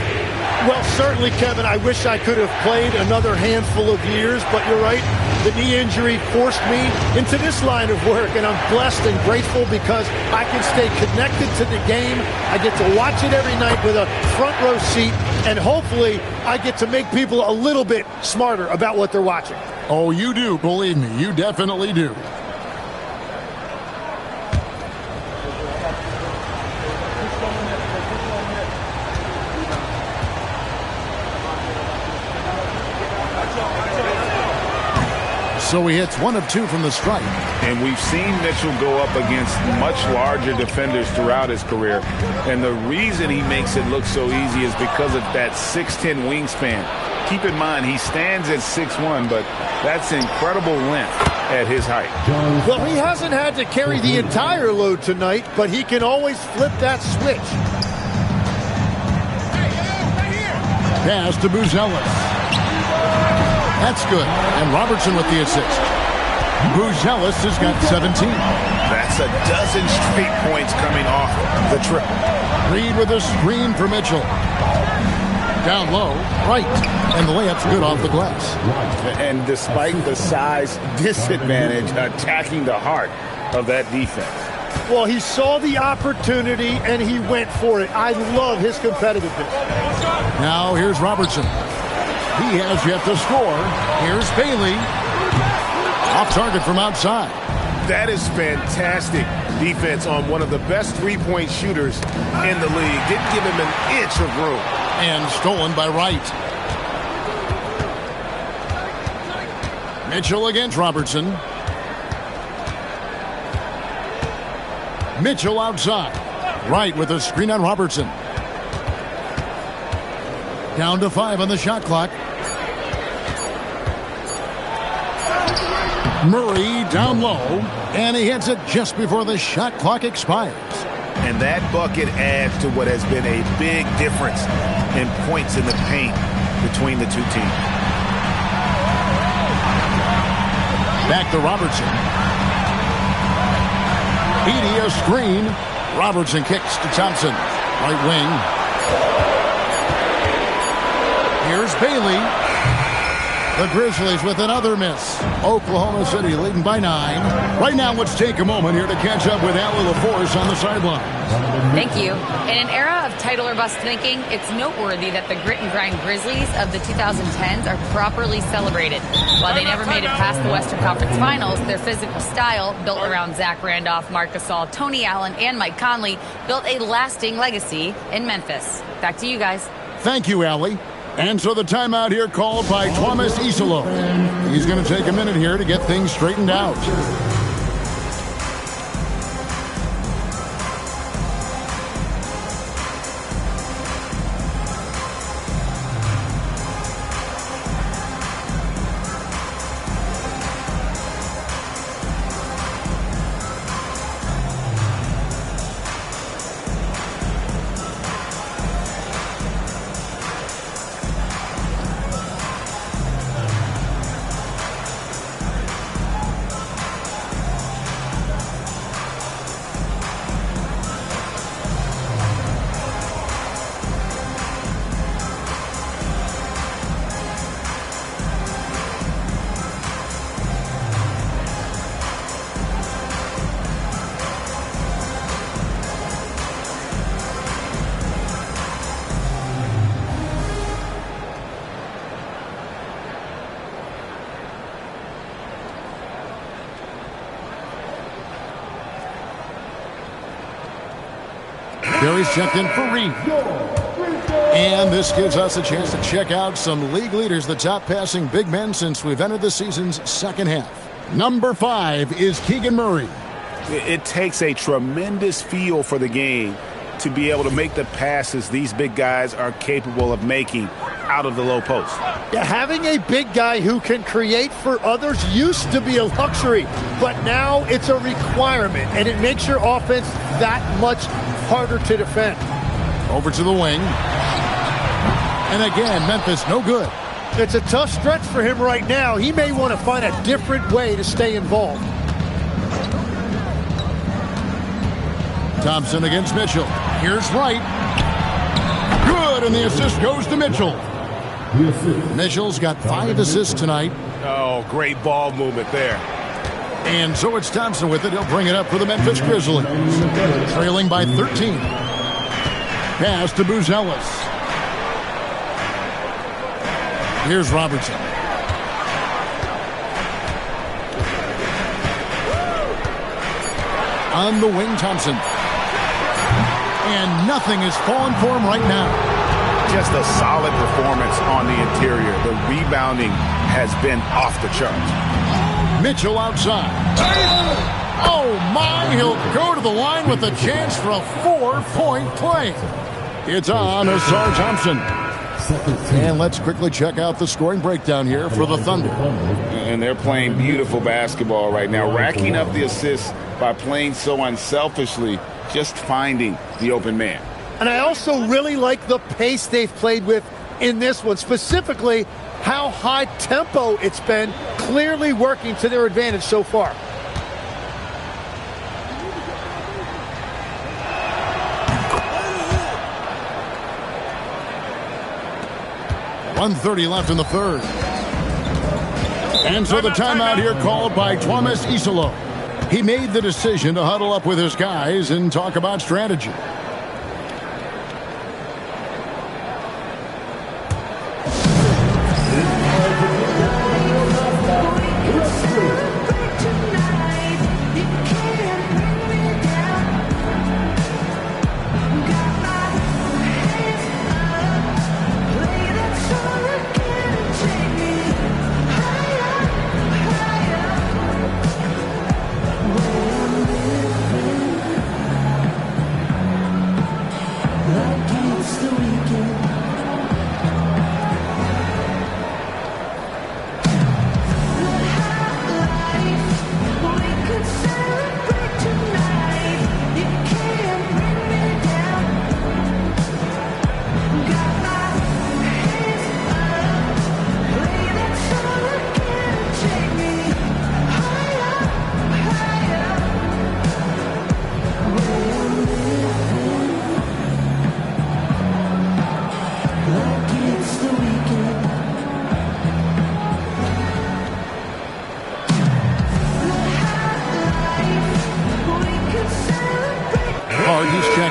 Well, certainly, Kevin, I wish I could have played another handful of years, but you're right. The knee injury forced me into this line of work, and I'm blessed and grateful because I can stay connected to the game. I get to watch it every night with a front row seat, and hopefully I get to make people a little bit smarter about what they're watching. Oh, you do, believe me. You definitely do. So he hits 1 of 2 from the stripe. And we've seen Mitchell go up against much larger defenders throughout his career. And the reason he makes it look so easy is because of that 6'10 wingspan. Keep in mind, he stands at 6'1", but that's incredible length at his height. Well, he hasn't had to carry the entire load tonight, but he can always flip that switch. Pass to Buzelis. That's good. And Robertson with the assist. Buzelis has got 17. That's a dozen straight points coming off the trip. Reed with a screen for Mitchell. Down low, right. And the layup's good off the glass. And despite the size disadvantage, attacking the heart of that defense. Well, he saw the opportunity and he went for it. I love his competitiveness. Now here's Robertson. He has yet to score. Here's Bailey. Off target from outside. That is fantastic defense on one of the best three-point shooters in the league. Didn't give him an inch of room. And stolen by Wright. Mitchell against Robertson. Mitchell outside. Wright with a screen on Robertson. Down to 5 on the shot clock. Murray down low, and he hits it just before the shot clock expires. And that bucket adds to what has been a big difference in points in the paint between the two teams. Back to Robertson. Edey a screen. Robertson kicks to Thompson. Right wing. Here's Bailey. The Grizzlies with another miss. Oklahoma City leading by 9. Right now, let's take a moment here to catch up with Allie LaForce on the sideline. Thank you. In an era of title or bust thinking, it's noteworthy that the grit and grind Grizzlies of the 2010s are properly celebrated. While they never made it past the Western Conference Finals, their physical style, built around Zach Randolph, Marc Gasol, Tony Allen, and Mike Conley, built a lasting legacy in Memphis. Back to you guys. Thank you, Allie. And so the timeout here called by Thomas Isolo. He's going to take a minute here to get things straightened out. Barry's checked in for Reed. And this gives us a chance to check out some league leaders, the top passing big men since we've entered the season's second half. Number 5 is Keegan Murray. It takes a tremendous feel for the game to be able to make the passes these big guys are capable of making out of the low post. Yeah, having a big guy who can create for others used to be a luxury, but now it's a requirement, and it makes your offense that much harder to defend. Over to the wing. And again, Memphis no good. It's a tough stretch for him right now. He may want to find a different way to stay involved. Thompson against Mitchell. Here's Wright. Good, and the assist goes to Mitchell. Mitchell's got 5 assists tonight. Oh, great ball movement there. And so it's Thompson with it. He'll bring it up for the Memphis Grizzlies. Trailing by 13. Pass to Buzelis. Here's Robertson. On the wing, Thompson. And nothing is falling for him right now. Just a solid performance on the interior. The rebounding has been off the charts. Mitchell outside. Oh, my. He'll go to the line with a chance for a 4-point play. It's on Ausar Thompson. And let's quickly check out the scoring breakdown here for the Thunder. And they're playing beautiful basketball right now, racking up the assists by playing so unselfishly, just finding the open man. And I also really like the pace they've played with in this one, specifically how high tempo it's been, clearly working to their advantage so far. .130 left in the third. And so the timeout here called by Thomas Isolo. He made the decision to huddle up with his guys and talk about strategy.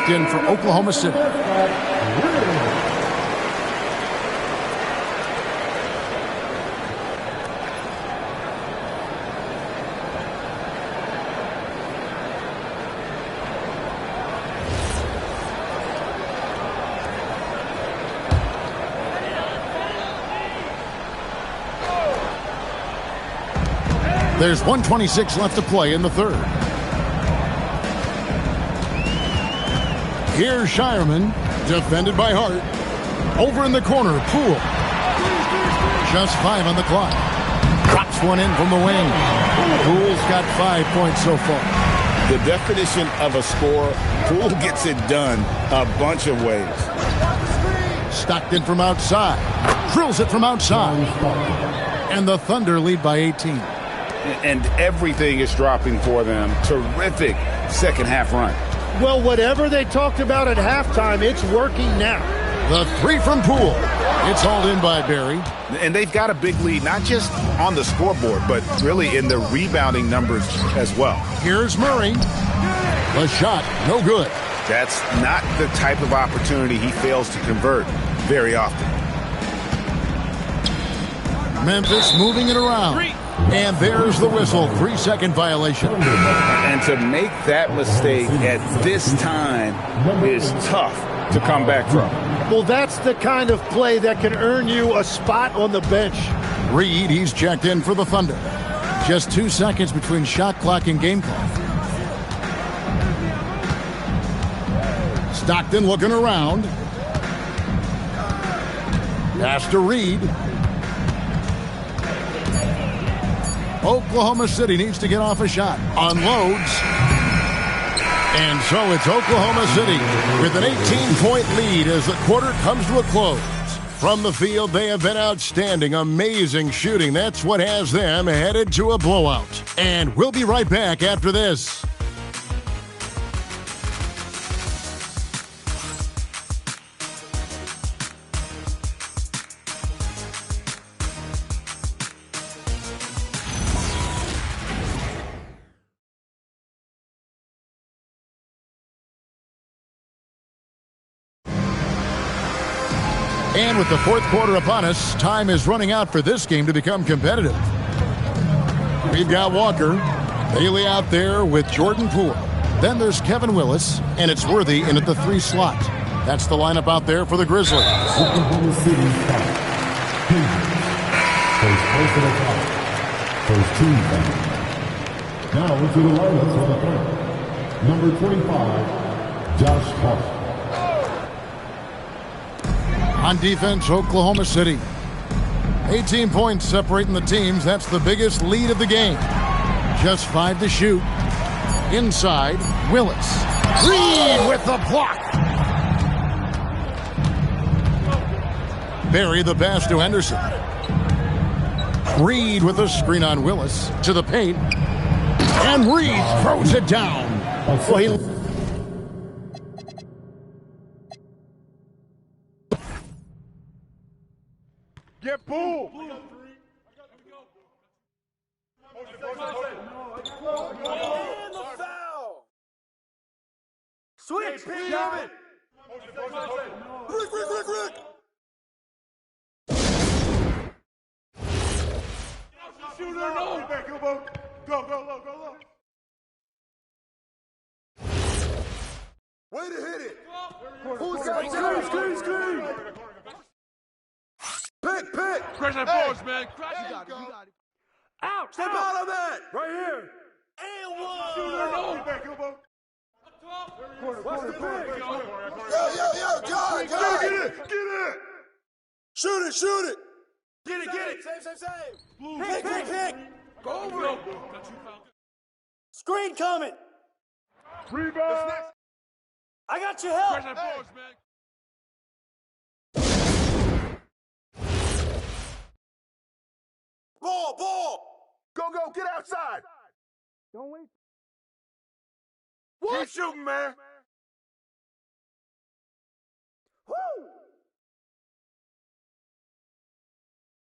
checked in for Oklahoma City. There's 1:26 left to play in the third. Here's Shireman, defended by Hart. Over in the corner, Poole. Just 5 on the clock. Drops one in from the wing. Poole's got 5 points so far. The definition of a score, Poole gets it done a bunch of ways. Stockton from outside. Drills it from outside. And the Thunder lead by 18. And everything is dropping for them. Terrific second half run. Well, whatever they talked about at halftime, it's working now. The three from Poole. It's hauled in by Barry. And they've got a big lead, not just on the scoreboard, but really in the rebounding numbers as well. Here's Murray. The shot, no good. That's not the type of opportunity he fails to convert very often. Memphis moving it around. And there's the whistle, 3-second violation. And to make that mistake at this time is tough to come back from. Well, that's the kind of play that can earn you a spot on the bench. Reed, he's checked in for the Thunder. Just 2 seconds between shot clock and game clock. Stockton looking around. Pass to Reed. Oklahoma City needs to get off a shot. Unloads. And so it's Oklahoma City with an 18-point lead as the quarter comes to a close. From the field, they have been outstanding. Amazing shooting. That's what has them headed to a blowout. And we'll be right back after this. And with the fourth quarter upon us, time is running out for this game to become competitive. We've got Walker, Bailey out there with Jordan Poole. Then there's Kevin Willis, and it's Worthy in at the 3 slot. That's the lineup out there for the Grizzlies. Oklahoma City foul. First place at the top. First team foul. Now into the lineup for the front. Number 25, Josh Hart. On defense, Oklahoma City. 18 points separating the teams. That's the biggest lead of the game. Just 5 to shoot. Inside, Willis. Reed with the block. Barry the pass to Henderson. Reed with a screen on Willis. To the paint. And Reed throws it down. Well, Get Poole. And the foul. Switch. Rick. Shooter, no. Go. Way to hit it. Who's got screen. Pick. Crash that force, man. Crash, you got it. Out. Step out of that. Right here. And one. Shooter, no. Watch the pick. Yo, John. Get it. Shoot it. Get it. Save. Pick. Go over it. Screen coming. Rebound. I got your help. Crash that force, man. Ball. Go. Get outside. Don't wait. What? Keep shooting, man. Woo!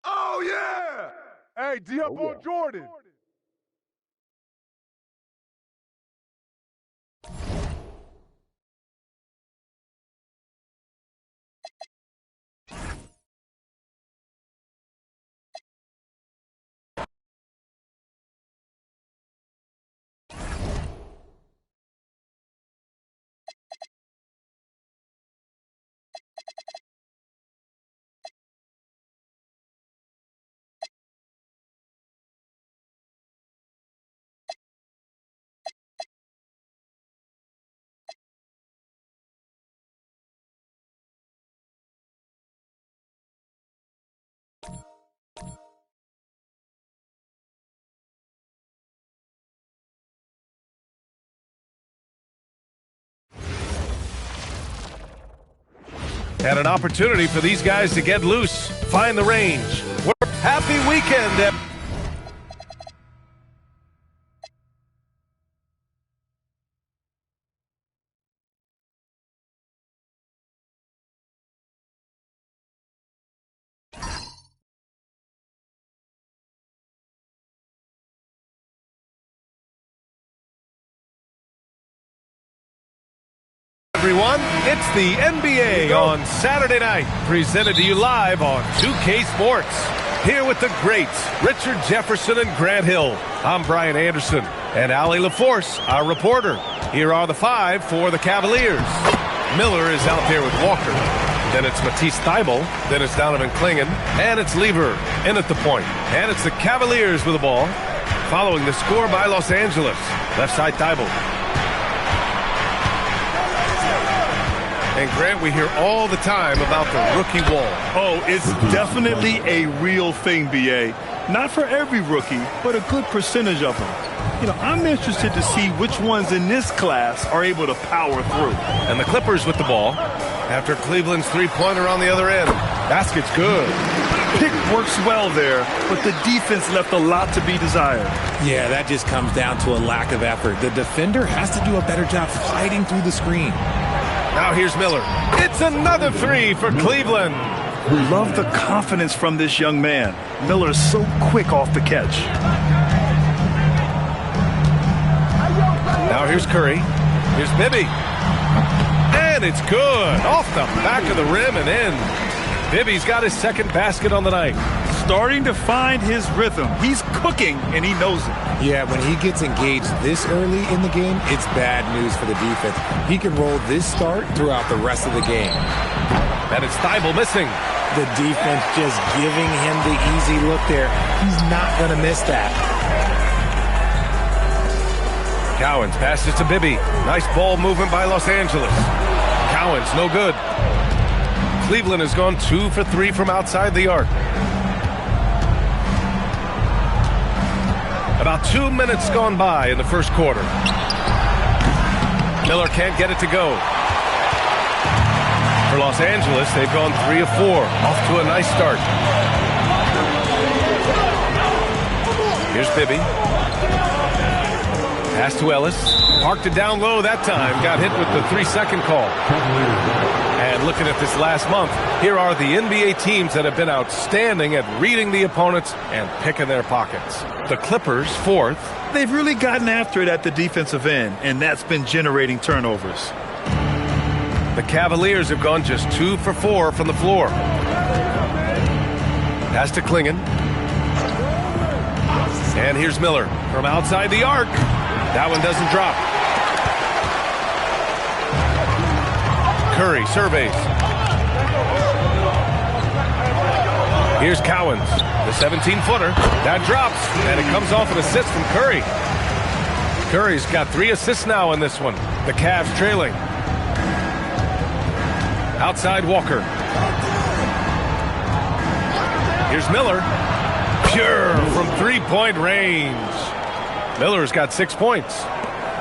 Oh, yeah. Hey, D up on Jordan. And an opportunity for these guys to get loose, find the range. Happy weekend. Everyone, it's the NBA on Saturday night, presented to you live on 2K Sports. Here with the greats, Richard Jefferson and Grant Hill. I'm Brian Anderson, and Allie LaForce, our reporter. Here are the five for the Cavaliers. Miller is out there with Walker. Then it's Matisse Thybulle. Then it's Donovan Clingan. And it's Lever in at the point. And it's the Cavaliers with the ball, following the score by Los Angeles. Left side Thybulle. And Grant, we hear all the time about the rookie wall. Oh, it's definitely a real thing, B.A. Not for every rookie, but a good percentage of them. You know, I'm interested to see which ones in this class are able to power through. And the Clippers with the ball after Cleveland's three-pointer on the other end. Basket's good. Pick works well there, but the defense left a lot to be desired. Yeah, that just comes down to a lack of effort. The defender has to do a better job fighting through the screen. Now here's Miller. It's another three for Cleveland. Love the confidence from this young man. Miller's so quick off the catch. Now here's Curry. Here's Bibby. And it's good. Off the back of the rim and in. Bibby's got his second basket on the night. Starting to find his rhythm. He's cooking, and he knows it. Yeah, when he gets engaged this early in the game, it's bad news for the defense. He can roll this start throughout the rest of the game. And it's Thybulle missing. The defense just giving him the easy look there. He's not going to miss that. Cowens passes to Bibby. Nice ball movement by Los Angeles. Cowens, no good. Cleveland has gone 2 for 3 from outside the arc. About 2 minutes gone by in the first quarter. Miller can't get it to go. For Los Angeles, they've gone 3 of 4. Off to a nice start. Here's Bibby. Pass to Ellis. Parked it down low that time. Got hit with the 3-second call. And looking at this last month, here are the NBA teams that have been outstanding at reading the opponents and picking their pockets. The Clippers, fourth. They've really gotten after it at the defensive end, and that's been generating turnovers. The Cavaliers have gone just 2 for 4 from the floor. Pass to Clingan. And here's Miller from outside the arc. That one doesn't drop. Curry surveys. Here's Cowens, the 17-footer. That drops, and it comes off an assist from Curry. Curry's got 3 assists now in this one. The Cavs trailing. Outside Walker. Here's Miller. Pure from three-point range. Miller's got 6 points.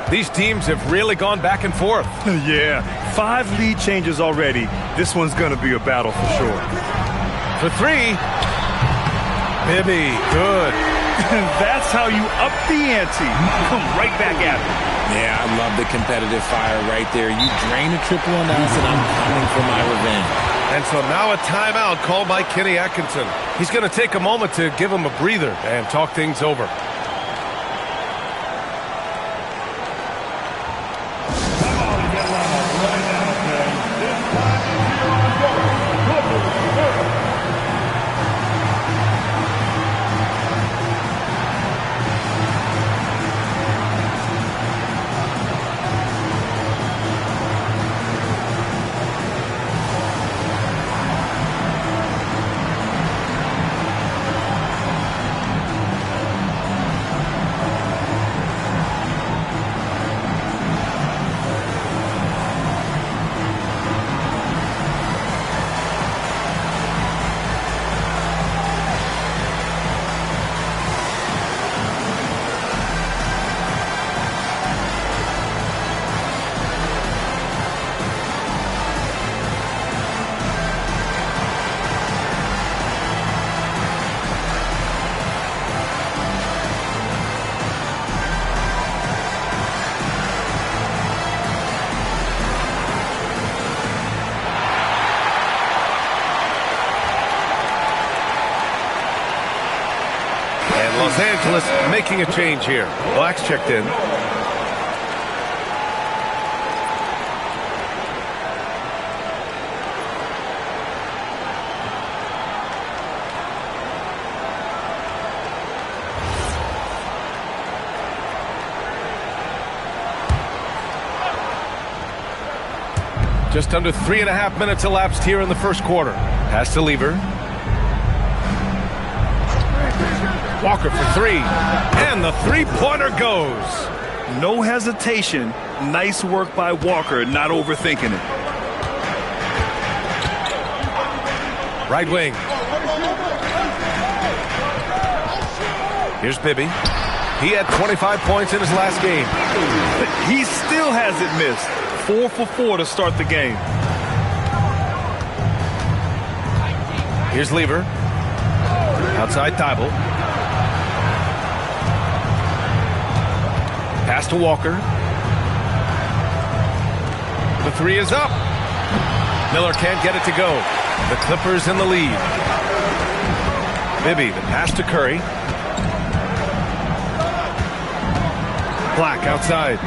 These teams have really gone back and forth. Yeah, 5 lead changes already. This one's going to be a battle for sure. For 3. Bibby, good. That's how you up the ante. Come right back at it. Yeah, I love the competitive fire right there. You drain a triple on us, and I'm coming for my revenge. And so now a timeout called by Kenny Atkinson. He's going to take a moment to give him a breather and talk things over. Los Angeles making a change here. Black's checked in. Just under 3.5 minutes elapsed here in the first quarter. Pass to Lever. Walker for three. And the three-pointer goes. No hesitation. Nice work by Walker, not overthinking it. Right wing. Here's Bibby. He had 25 points in his last game. He still hasn't missed. 4 for 4 to start the game. Here's Lever. Outside Thibault. Pass to Walker. The three is up. Miller can't get it to go. The Clippers in the lead. Bibby, the pass to Curry. Black outside.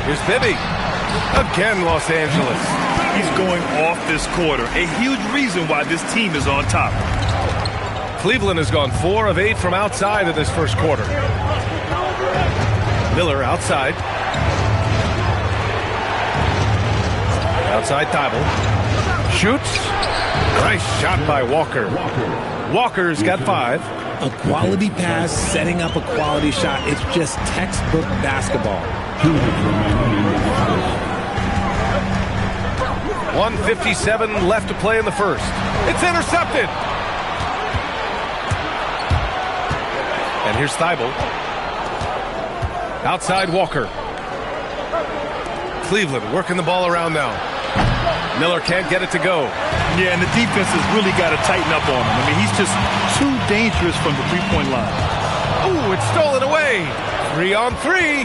Here's Bibby. Again, Los Angeles. He's going off this quarter. A huge reason why this team is on top. Cleveland has gone 4 of 8 from outside of this first quarter. Miller outside. Outside Thibault. Shoots. Nice shot by Walker. Walker's got 5. A quality pass, setting up a quality shot. It's just textbook basketball. 1:57 left to play in the first. It's intercepted. And here's Thibault. Outside Walker. Cleveland working the ball around now. Miller can't get it to go. Yeah, and the defense has really got to tighten up on him. I mean, he's just too dangerous from the three-point line. Oh, it's stolen away. 3 on 3.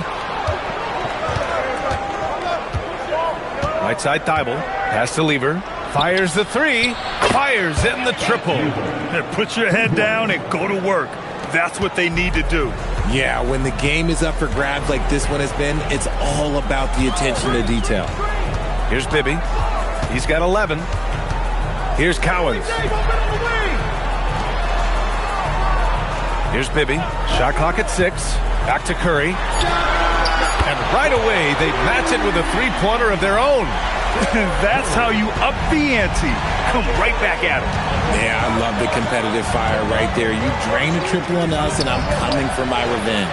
Right side Thibault. Pass to Lever. Fires the 3. Fires in the triple. And put your head down and go to work. That's what they need to do. Yeah, when the game is up for grabs like this one has been, it's all about the attention to detail. Here's Bibby. He's got 11. Here's Cowens. Here's Bibby. Shot clock at 6. Back to Curry. And right away, they match it with a three-pointer of their own. That's how you up the ante. Come right back at him. Yeah, I love the competitive fire right there. You drain a triple on us, and I'm coming for my revenge.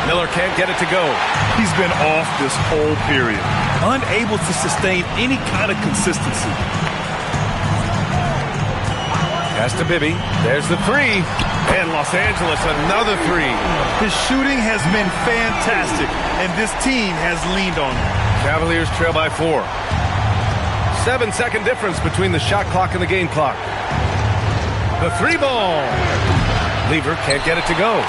Miller can't get it to go. He's been off this whole period. Unable to sustain any kind of consistency. Pass to Bibby. There's the 3. And Los Angeles, another 3. His shooting has been fantastic, and this team has leaned on him. Cavaliers trail by 4. 7-second difference between the shot clock and the game clock. The 3 ball. Lever can't get it to go.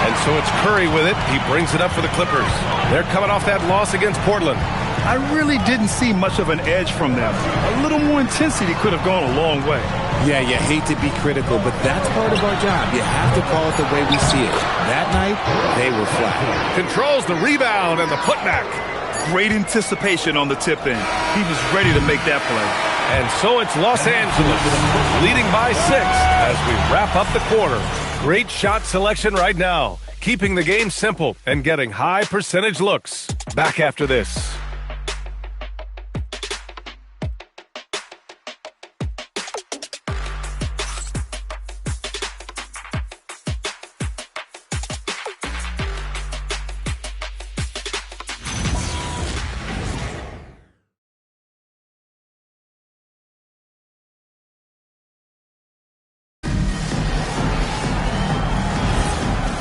And so it's Curry with it. He brings it up for the Clippers. They're coming off that loss against Portland. I really didn't see much of an edge from them. A little more intensity could have gone a long way. Yeah, you hate to be critical, but that's part of our job. You have to call it the way we see it. That night, they were flat. Controls the rebound and the putback. Great anticipation on the tip-in. He was ready to make that play. And so it's Los Angeles leading by 6 as we wrap up the quarter. Great shot selection right now, keeping the game simple and getting high percentage looks. Back after this.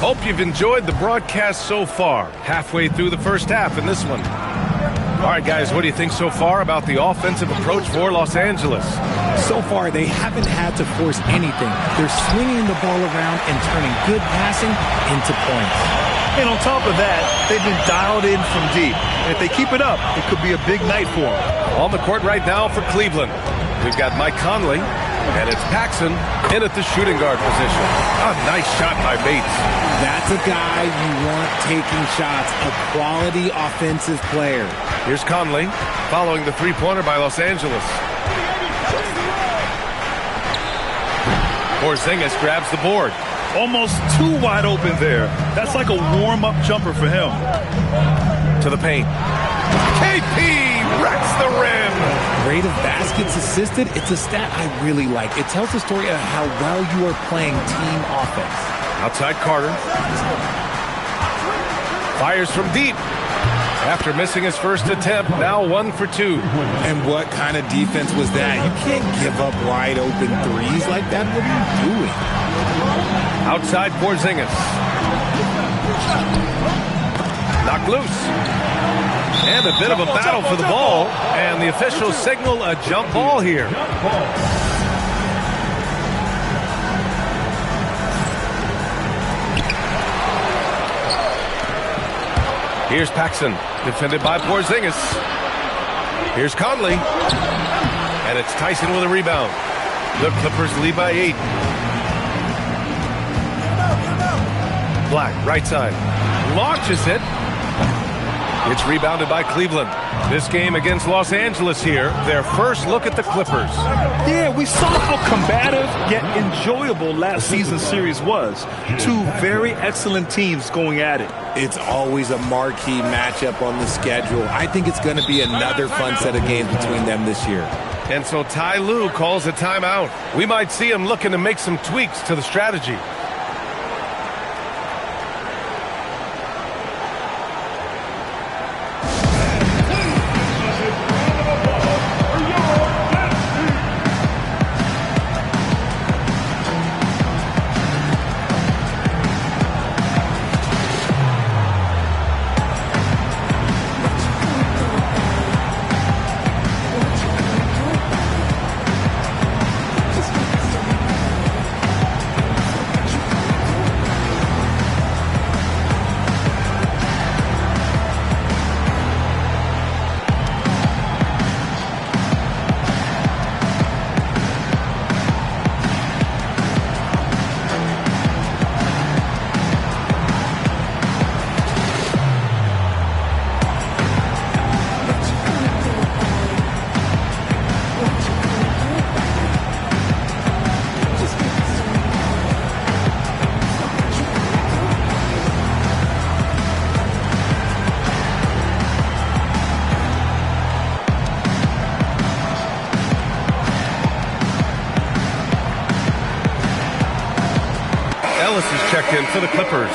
Hope you've enjoyed the broadcast so far. Halfway through the first half in this one. All right, guys, what do you think so far about the offensive approach for Los Angeles? So far, they haven't had to force anything. They're swinging the ball around and turning good passing into points. And on top of that, they've been dialed in from deep. And if they keep it up, it could be a big night for them. On the court right now for Cleveland, we've got Mike Conley. And it's Paxson in at the shooting guard position. A nice shot by Bates. That's a guy you want taking shots, a quality offensive player. Here's Conley following the three-pointer by Los Angeles. Porzingis grabs the board. Almost too wide open there. That's like a warm-up jumper for him. To the paint. KP wrecks the rim. Rate of baskets assisted, it's a stat I really like. It tells the story of how well you are playing team offense. Outside Carter. Fires from deep. After missing his first attempt, now 1 for 2. And what kind of defense was that? You can't give up wide open threes like that. What are you doing? Outside Porzingis. Knocked loose. And a bit of a battle for the ball. And the officials signal a jump ball here. Here's Paxson, defended by Porzingis. Here's Conley. And it's Tyson with a rebound. The Clippers lead by 8. Black, right side. Launches it. It's rebounded by Cleveland. This game against Los Angeles here, their first look at the Clippers. Yeah, we saw how combative yet enjoyable last season's series was. Two very excellent teams going at it. It's always a marquee matchup on the schedule. I think it's going to be another fun set of games between them this year. And so Ty Lue calls a timeout. We might see him looking to make some tweaks to the strategy. Checked in for the Clippers.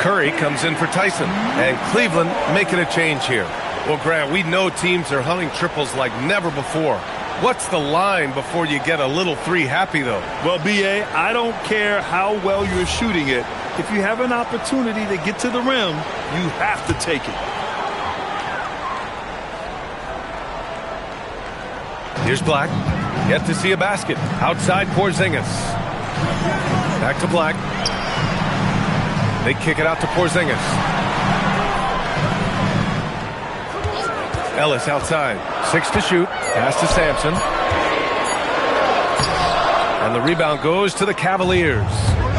Curry comes in for Tyson. And Cleveland making a change here. Well, Grant, we know teams are hunting triples like never before. What's the line before you get a little three happy, though? Well, B.A., I don't care how well you're shooting it. If you have an opportunity to get to the rim, you have to take it. Here's Black. Yet to see a basket. Outside Porzingis. Back to Black. They kick it out to Porzingis. Ellis outside. 6 to shoot. Pass to Sampson. And the rebound goes to the Cavaliers.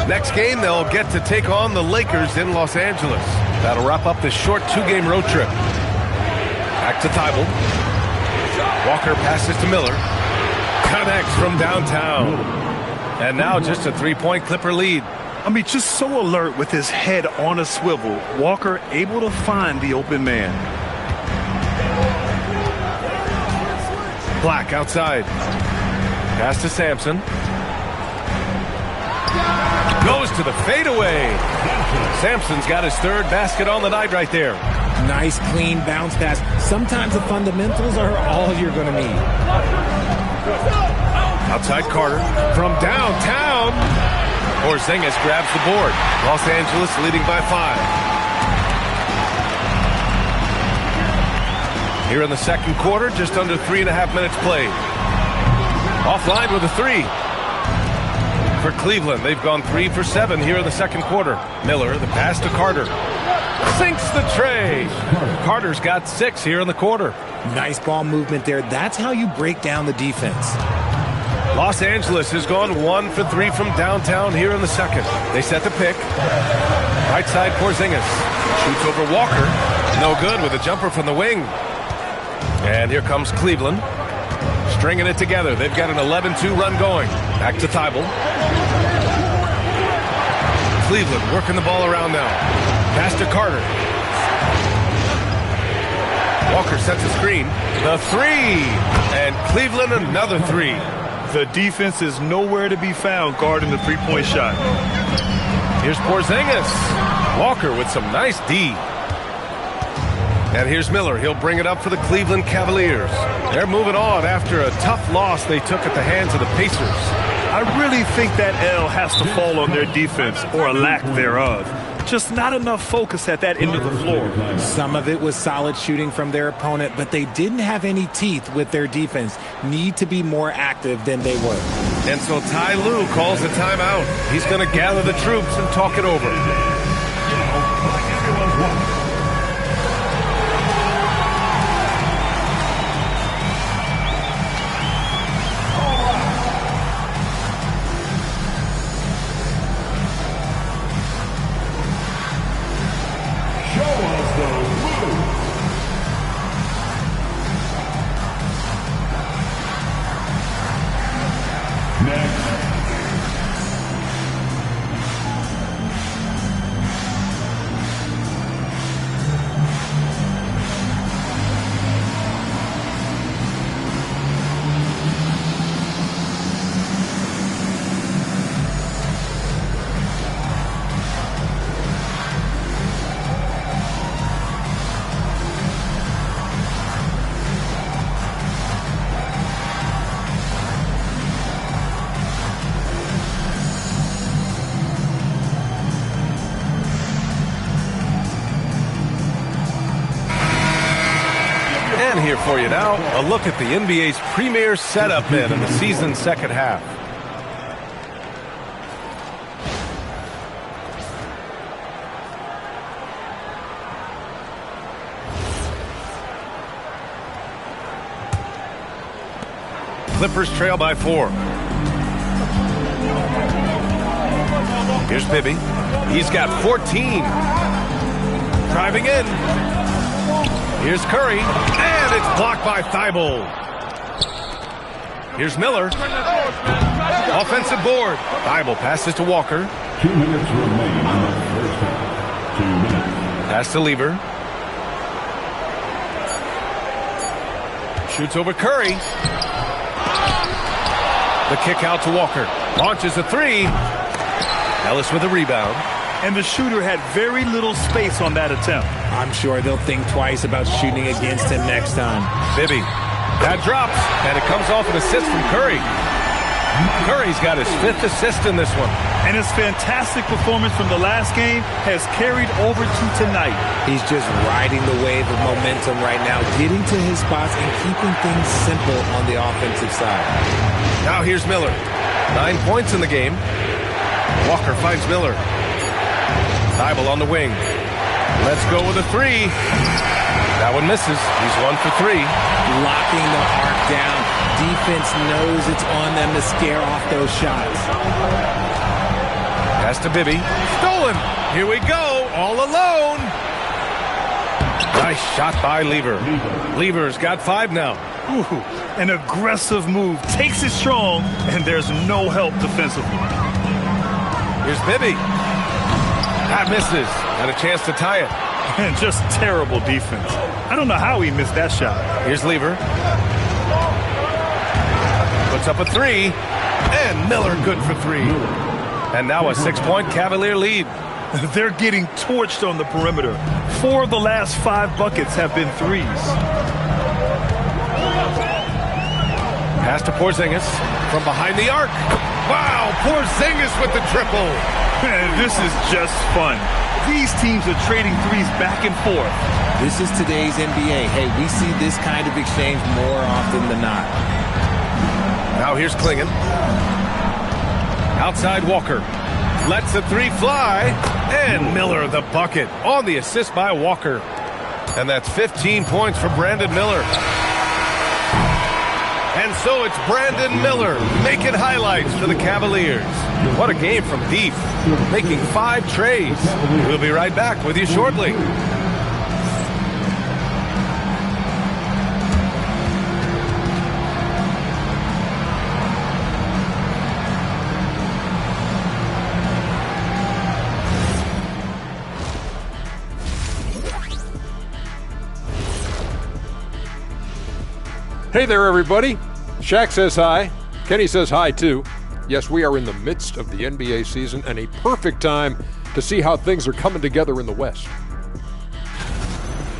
Next game, they'll get to take on the Lakers in Los Angeles. That'll wrap up the short 2-game road trip. Back to Thibault. Walker passes to Miller. Connects from downtown. And now just a 3-point Clipper lead. I mean, just so alert with his head on a swivel. Walker able to find the open man. Black outside. Pass to Sampson. Goes to the fadeaway. Sampson's got his third basket on the night right there. Nice, clean bounce pass. Sometimes the fundamentals are all you're going to need. Outside Carter. From downtown. Porzingis grabs the board. Los Angeles leading by 5. Here in the second quarter, just under 3.5 minutes played. Offline with a 3. For Cleveland, they've gone 3 for 7 here in the second quarter. Miller, the pass to Carter. Sinks the tray. Carter's got 6 here in the quarter. Nice ball movement there. That's how you break down the defense. Los Angeles has gone 1 for 3 from downtown here in the second. They set the pick. Right side, Porzingis. Shoots over Walker. No good with a jumper from the wing. And here comes Cleveland. Stringing it together. They've got an 11-2 run going. Back to Thibault. Cleveland working the ball around now. Pass to Carter. Walker sets a screen. The three. And Cleveland another three. The defense is nowhere to be found guarding the three-point shot. Here's Porzingis. Walker with some nice D. And here's Miller. He'll bring it up for the Cleveland Cavaliers. They're moving on after a tough loss they took at the hands of the Pacers. I really think that L has to fall on their defense, or a lack thereof. Just not enough focus at that end of the floor. Some of it was solid shooting from their opponent, but they didn't have any teeth with their defense. Need to be more active than they were. And so Ty Lue calls a timeout. He's going to gather the troops and talk it over. And here for you now, a look at the NBA's premier setup men in the season's second half. Clippers trail by 4. Here's Bibby. He's got 14. Driving in. Here's Curry, and it's blocked by Thibault. Here's Miller. Offensive board. Thibault passes to Walker. 2 minutes remain in the first half. 2 minutes. Pass to Lever. Shoots over Curry. The kick out to Walker. Launches a three. Ellis with a rebound. And the shooter had very little space on that attempt. I'm sure they'll think twice about shooting against him next time. Bibby. That drops, and it comes off an assist from Curry. Curry's got his 5th assist in this one. And his fantastic performance from the last game has carried over to tonight. He's just riding the wave of momentum right now, getting to his spots and keeping things simple on the offensive side. Now here's Miller. 9 points in the game. Walker finds Miller. Thibault on the wing. Let's go with a three. That one misses. He's 1 for 3. Locking the arc down. Defense knows it's on them to scare off those shots. Pass to Bibby. Stolen. Here we go. All alone. Nice shot by Lever. Lever's got 5 now. Ooh, an aggressive move. Takes it strong, and there's no help defensively. Here's Bibby. That misses. And a chance to tie it. And just terrible defense. I don't know how he missed that shot. Here's Lever. Puts up a 3. And Miller good for 3. And now a 6-point Cavalier lead. They're getting torched on the perimeter. 4 of the last 5 buckets have been threes. Pass to Porzingis from behind the arc. Wow, Porzingis with the triple. This is just fun. These teams are trading threes back and forth. This is today's NBA. Hey, we see this kind of exchange more often than not. Now here's Klingon. Outside Walker. Lets the 3 fly. And Miller the bucket on the assist by Walker. And that's 15 points for Brandon Miller. And so it's Brandon Miller making highlights for the Cavaliers. What a game from deep, making 5 trays. We'll be right back with you shortly. Hey there, everybody. Shaq says hi. Kenny says hi, too. Yes, we are in the midst of the NBA season and a perfect time to see how things are coming together in the West.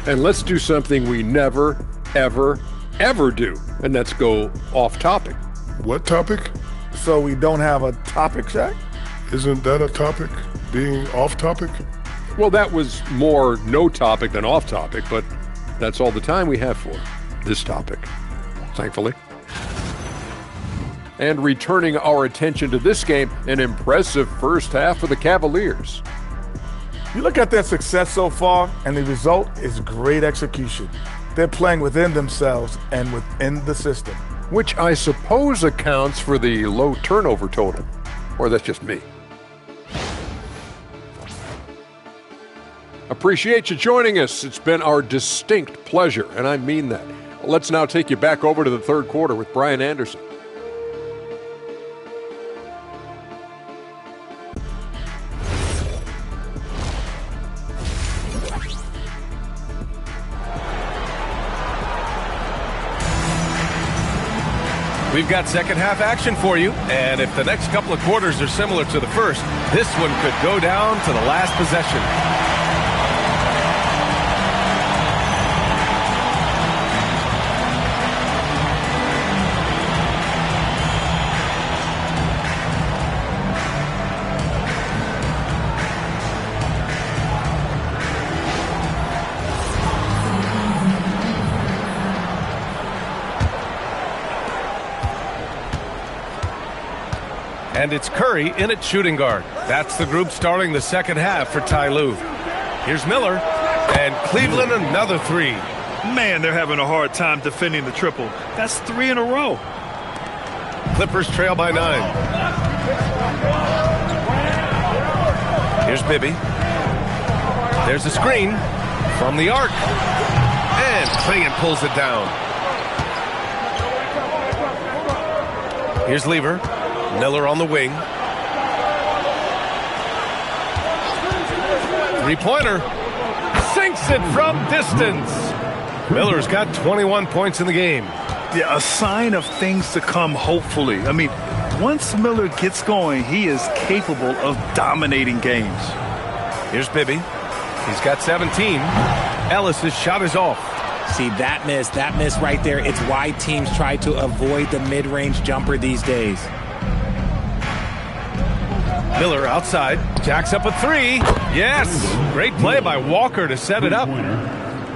And let's do something we never, ever, ever do, and that's go off topic. What topic? So we don't have a topic, Shaq? Isn't that a topic? Being off topic? Well, that was more no topic than off topic, but that's all the time we have for this topic, thankfully. And returning our attention to this game, an impressive first half for the Cavaliers. You look at their success so far, and the result is great execution. They're playing within themselves and within the system. Which I suppose accounts for the low turnover total. Or that's just me. Appreciate you joining us. It's been our distinct pleasure, and I mean that. Let's now take you back over to the third quarter with Brian Anderson. We've got second half action for you, and if the next couple of quarters are similar to the first, this one could go down to the last possession. And it's Curry in at shooting guard. That's the group starting the second half for Ty Lue. Here's Miller, and Cleveland another 3. Man, they're having a hard time defending the triple. That's 3 in a row. Clippers trail by 9. Here's Bibby. There's a screen from the arc. And Clingan pulls it down. Here's Lever. Miller on the wing. Three-pointer. Sinks it from distance. Miller's got 21 points in the game. Yeah, a sign of things to come, hopefully. I mean, once Miller gets going, he is capable of dominating games. Here's Bibby. He's got 17. Ellis's shot is off. See, that miss right there, it's why teams try to avoid the mid-range jumper these days. Miller outside, jacks up a 3. Yes, great play by Walker to set it up.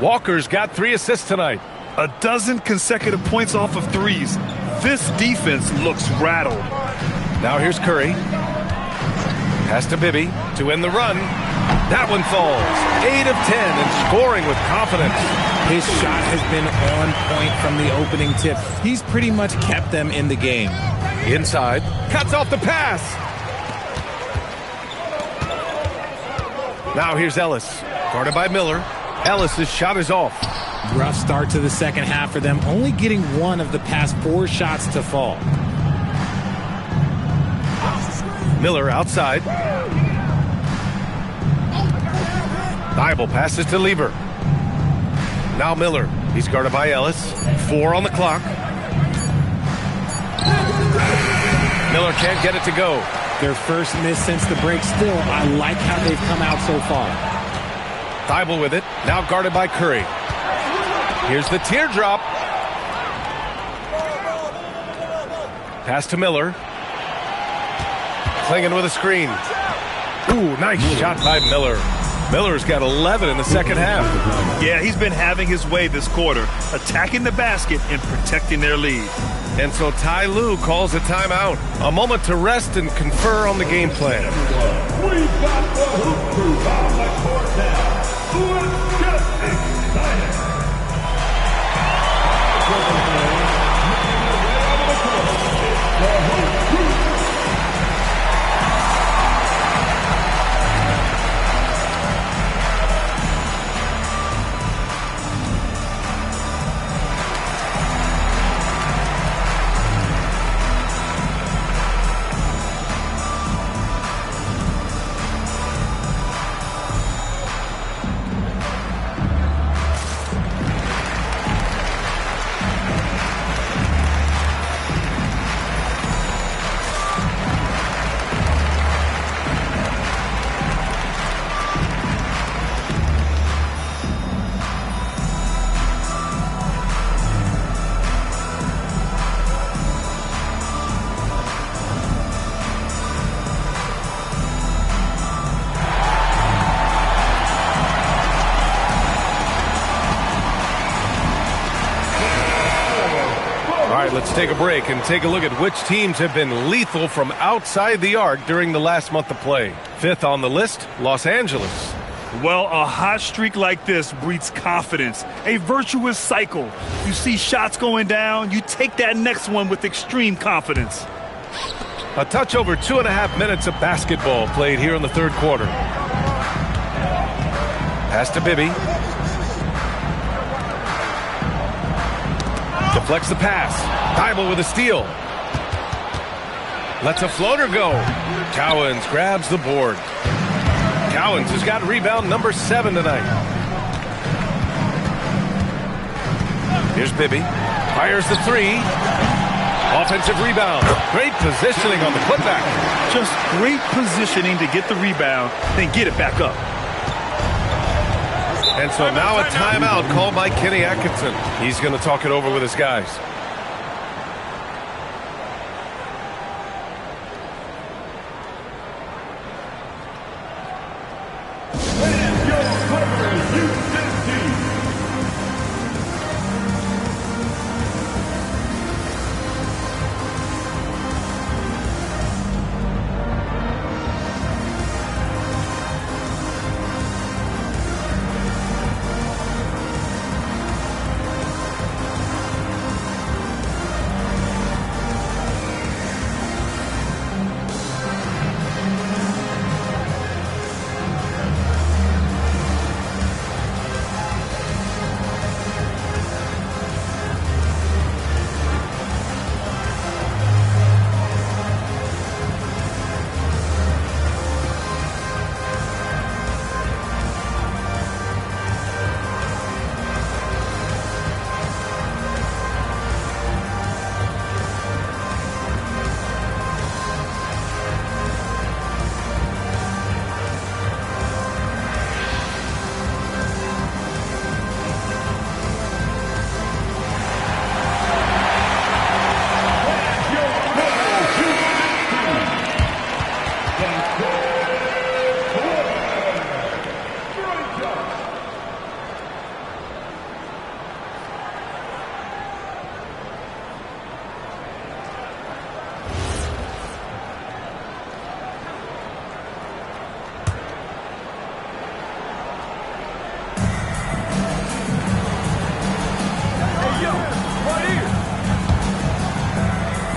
Walker's got 3 assists tonight. A dozen consecutive points off of threes. This defense looks rattled. Now here's Curry. Pass to Bibby to end the run. That one falls. 8 of 10 and scoring with confidence. His shot has been on point from the opening tip. He's pretty much kept them in the game. Inside, cuts off the pass. Now here's Ellis, guarded by Miller. Ellis's shot is off. Rough start to the second half for them, only getting 1 of the past 4 shots to fall. Miller outside. Thibault passes to Lever. Now Miller, he's guarded by Ellis. 4 on the clock. Miller can't get it to go. Their first miss since the break. Still, I like how they've come out so far. Thibault with it, now guarded by Curry. Here's the teardrop. Pass to Miller. Clingan with a screen. Ooh, nice shot by Miller. Miller's got 11 in the second half. Yeah, he's been having his way this quarter, attacking the basket and protecting their lead. And so Ty Lue calls a timeout. A moment to rest and confer on the game plan. We've got the Hoop Crew on the court now. Let's get excited. Let's take a break and take a look at which teams have been lethal from outside the arc during the last month of play. Fifth on the list, Los Angeles. Well, a hot streak like this breeds confidence, a virtuous cycle. You see shots going down, you take that next one with extreme confidence. A touch over 2.5 minutes of basketball played here in the third quarter. Pass to Bibby. Deflects the pass. Thibault with a steal. Lets a floater go. Cowens grabs the board. Cowens has got rebound number 7 tonight. Here's Bibby. Fires the 3. Offensive rebound. Great positioning on the putback. Just great positioning to get the rebound, then get it back up. And so now a timeout called by Kenny Atkinson. He's going to talk it over with his guys.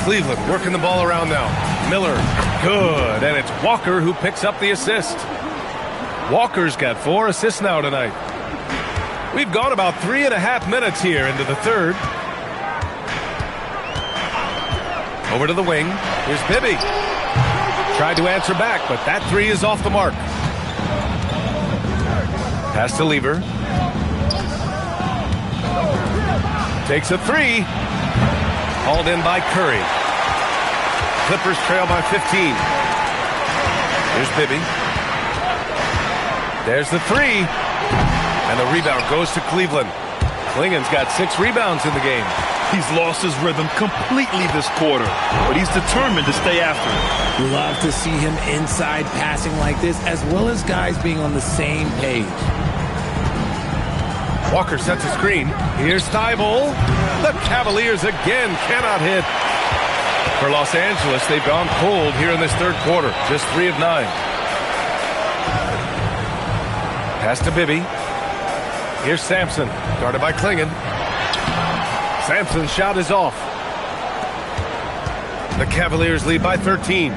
Cleveland working the ball around now. Miller, good. And it's Walker who picks up the assist. Walker's got 4 assists now tonight. We've gone about 3.5 minutes here into the third. Over to the wing. Here's Bibby. Tried to answer back, but that 3 is off the mark. Pass to Lever. Takes a 3. Hauled in by Curry. Clippers trail by 15. Here's Bibby. There's the 3. And the rebound goes to Cleveland. Klingen's got 6 rebounds in the game. He's lost his rhythm completely this quarter, but he's determined to stay after it. Love to see him inside passing like this, as well as guys being on the same page. Walker sets a screen. Here's Thibault. The Cavaliers again cannot hit. For Los Angeles, they've gone cold here in this third quarter. Just 3 of 9. Pass to Bibby. Here's Sampson, guarded by Klingen. Sampson's shot is off. The Cavaliers lead by 13.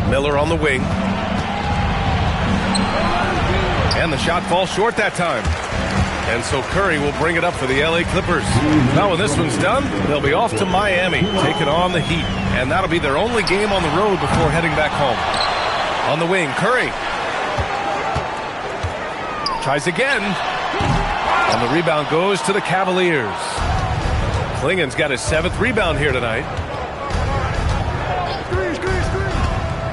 Miller on the wing. And the shot falls short that time. And so Curry will bring it up for the LA Clippers. Now when this one's done, they'll be off to Miami, taking on the Heat. And that'll be their only game on the road before heading back home. On the wing, Curry. Tries again. And the rebound goes to the Cavaliers. Klingen's got his 7th rebound here tonight.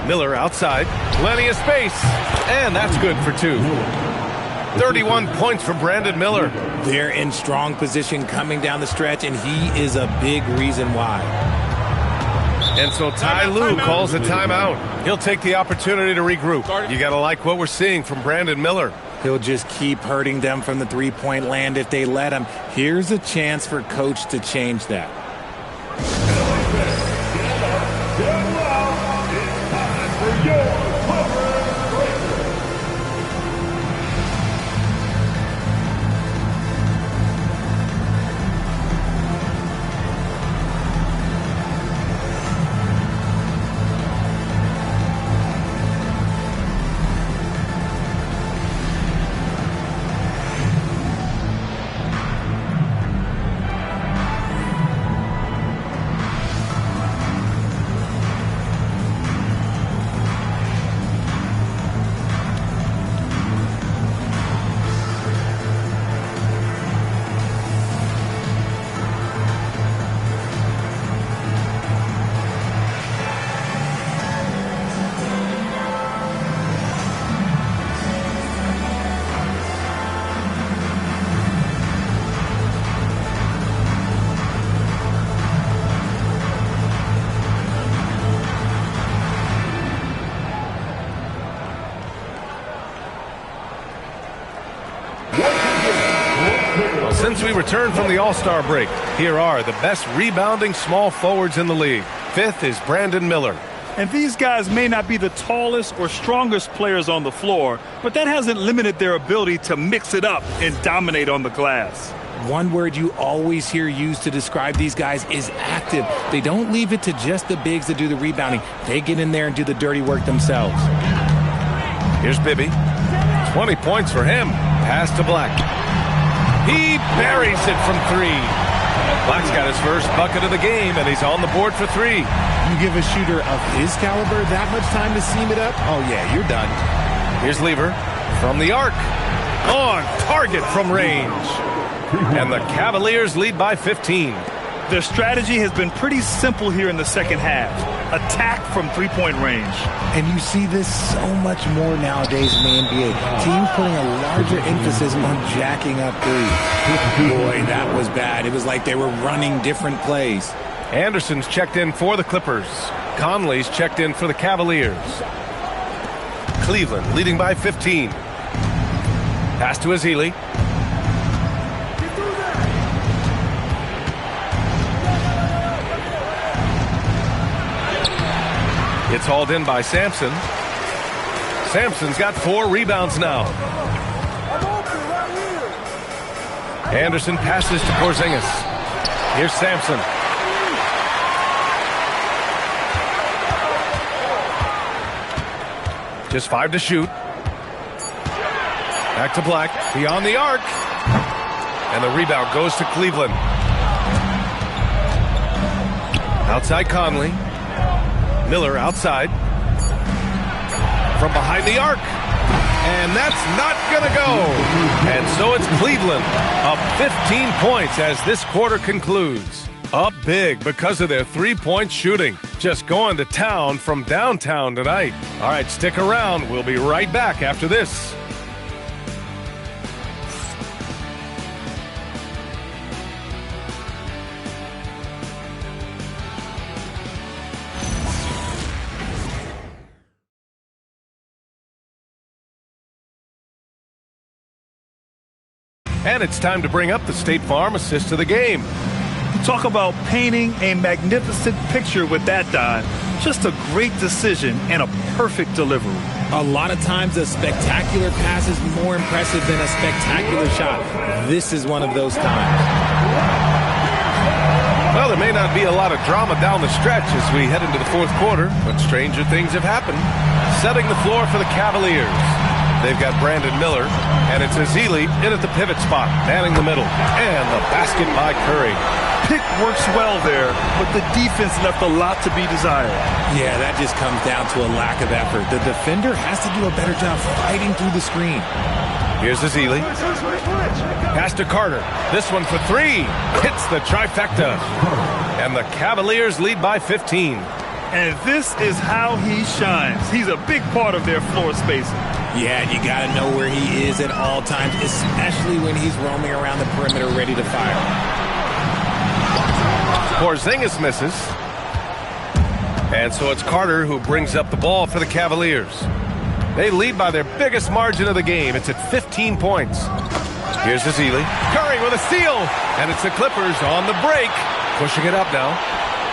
Miller outside. Plenty of space. And that's good for 2. 31 points for Brandon Miller. They're in strong position coming down the stretch, and he is a big reason why. And so Ty Lue calls a timeout. He'll take the opportunity to regroup. You got to like what we're seeing from Brandon Miller. He'll just keep hurting them from the three-point land if they let him. Here's a chance for Coach to change that. Since we returned from the All-Star break, here are the best rebounding small forwards in the league. Fifth is Brandon Miller. And these guys may not be the tallest or strongest players on the floor, but that hasn't limited their ability to mix it up and dominate on the glass. One word you always hear used to describe these guys is active. They don't leave it to just the bigs to do the rebounding. They get in there and do the dirty work themselves. Here's Bibby. 20 points for him. Pass to Black. He buries it from three. Black's got his first bucket of the game, and he's on the board for three. You give a shooter of his caliber that much time to seam it up? Oh, yeah, you're done. Here's Lever from the arc. On target from range. And the Cavaliers lead by 15. Their strategy has been pretty simple here in the second half. Attack from three-point range. And you see this so much more nowadays in the NBA. Teams putting a larger emphasis on jacking up threes. Boy, that was bad. It was like they were running different plays. Anderson's checked in for the Clippers. Conley's checked in for the Cavaliers. Cleveland leading by 15. Pass to Ezeli. It's hauled in by Sampson. Sampson's got 4 rebounds now. Anderson passes to Porzingis. Here's Sampson. Just 5 to shoot. Back to Black. Beyond the arc. And the rebound goes to Cleveland. Outside Conley. Miller outside. From behind the arc. And that's not going to go. And so it's Cleveland up 15 points as this quarter concludes. Up big because of their three-point shooting. Just going to town from downtown tonight. All right, stick around. We'll be right back after this. And it's time to bring up the State Farm assist to the game. Talk about painting a magnificent picture with that dive. Just a great decision and a perfect delivery. A lot of times a spectacular pass is more impressive than a spectacular shot. This is one of those times. Well, there may not be a lot of drama down the stretch as we head into the fourth quarter, but stranger things have happened. Setting the floor for the Cavaliers. They've got Brandon Miller, and it's Ezeli in at the pivot spot, manning the middle. And the basket by Curry. Pick works well there, but the defense left a lot to be desired. Yeah, that just comes down to a lack of effort. The defender has to do a better job fighting through the screen. Here's Ezeli. Pass to Carter. This one for 3. Hits the trifecta. And the Cavaliers lead by 15. And this is how he shines. He's a big part of their floor spacing. Yeah, you got to know where he is at all times, especially when he's roaming around the perimeter ready to fire. Porzingis misses. And so it's Carter who brings up the ball for the Cavaliers. They lead by their biggest margin of the game. It's at 15 points. Here's Ezeli. Curry with a steal. And it's the Clippers on the break. Pushing it up now.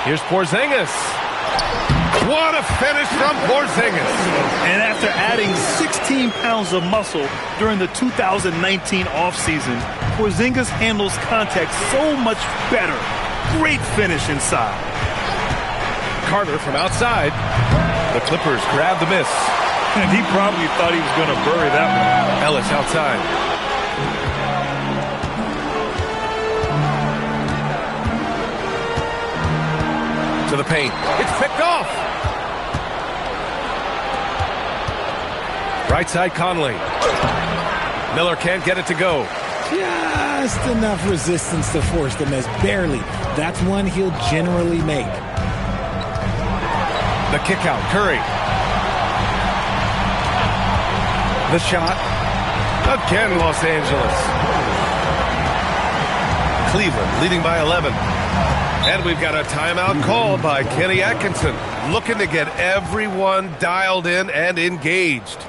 Here's Porzingis. What a finish from Porzingis. And after adding 16 pounds of muscle during the 2019 offseason, Porzingis handles contact so much better. Great finish inside. Carter from outside. The Clippers grab the miss. And he probably thought he was going to bury that one. Ellis outside. To the paint. It's picked off. Right side, Conley. Miller can't get it to go. Just enough resistance to force the miss. Barely. That's one he'll generally make. The kick out. Curry. The shot. Again, Los Angeles. Cleveland leading by 11. And we've got a timeout called by Kenny Atkinson, looking to get everyone dialed in and engaged.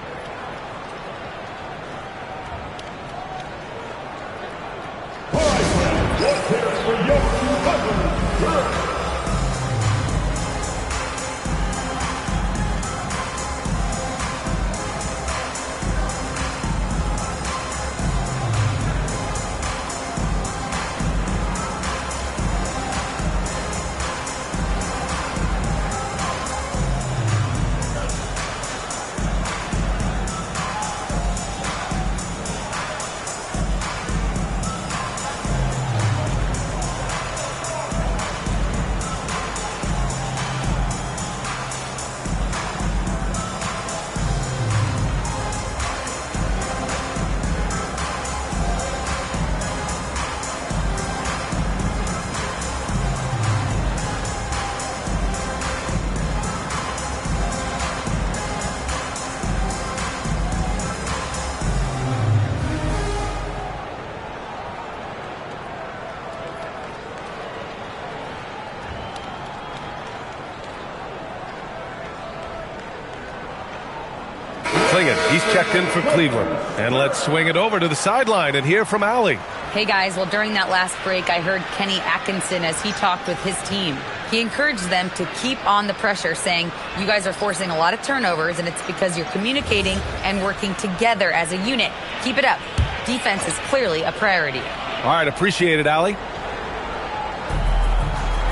He's checked in for Cleveland. And let's swing it over to the sideline and hear from Allie. Hey guys, well during that last break I heard Kenny Atkinson as he talked with his team. He encouraged them to keep on the pressure, saying you guys are forcing a lot of turnovers and it's because you're communicating and working together as a unit. Keep it up. Defense is clearly a priority. All right, appreciate it, Allie.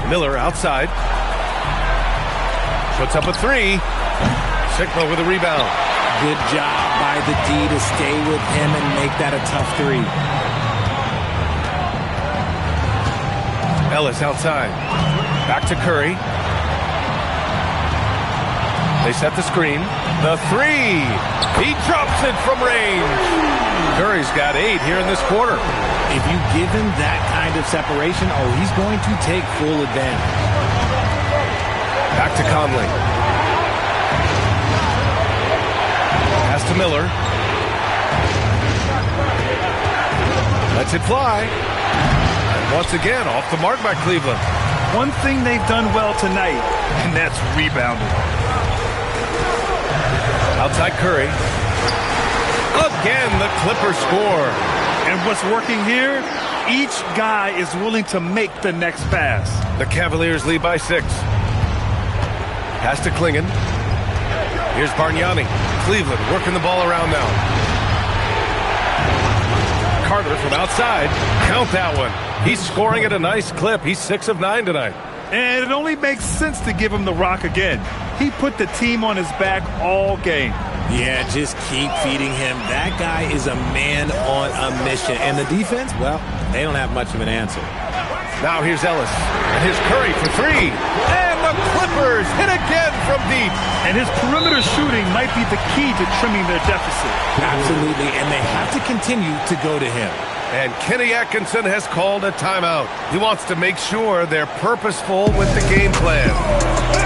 Miller outside. Puts up a three. Sigma with a rebound. Good job by the D to stay with him and make that a tough three. Ellis outside. Back to Curry. They set the screen. The three. He drops it from range. Curry's got 8 here in this quarter. If you give him that kind of separation, he's going to take full advantage. Back to Conley. Pass to Miller. Lets it fly. And once again, off the mark by Cleveland. One thing they've done well tonight, and that's rebounding. Outside Curry. Again, the Clippers score. And what's working here, each guy is willing to make the next pass. The Cavaliers lead by 6. Pass to Klingon. Here's Bargnani. Cleveland working the ball around now. Carter from outside. Count that one. He's scoring at a nice clip. He's 6 of 9 tonight. And it only makes sense to give him the rock again. He put the team on his back all game. Yeah, just keep feeding him. That guy is a man on a mission. And the defense, well, they don't have much of an answer. Now here's Ellis. And here's Curry for 3. And the Clippers hit again from deep. And his perimeter shooting might be the key to trimming their deficit. Absolutely, and they have to continue to go to him. And Kenny Atkinson has called a timeout. He wants to make sure they're purposeful with the game plan.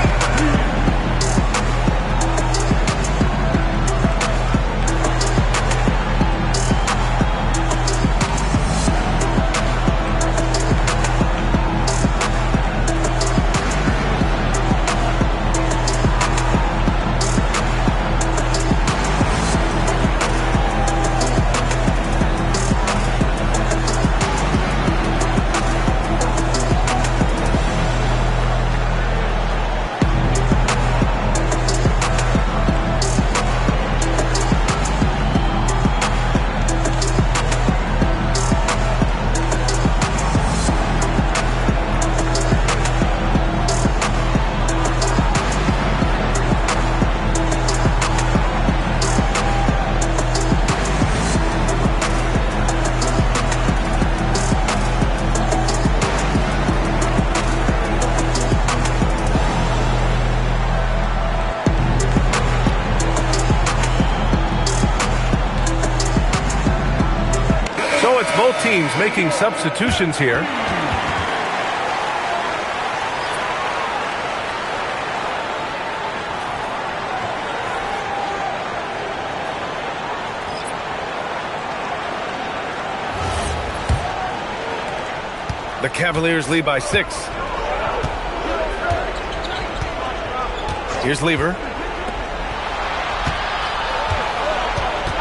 teams making substitutions here. The Cavaliers lead by 6. Here's Lever.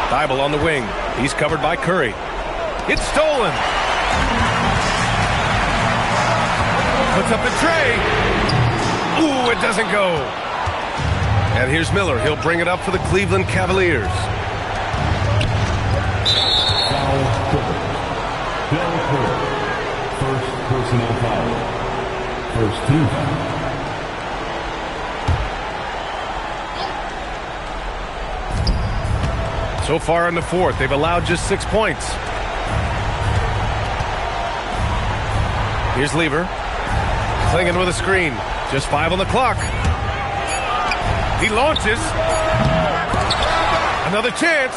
Thibault on the wing. He's covered by Curry. It's stolen. Puts up a tray. Ooh, it doesn't go. And here's Miller. He'll bring it up for the Cleveland Cavaliers. First personal foul. First team foul. So far in the fourth, they've allowed just 6 points. Here's Lever. Clinging with a screen. Just 5 on the clock. He launches. Another chance.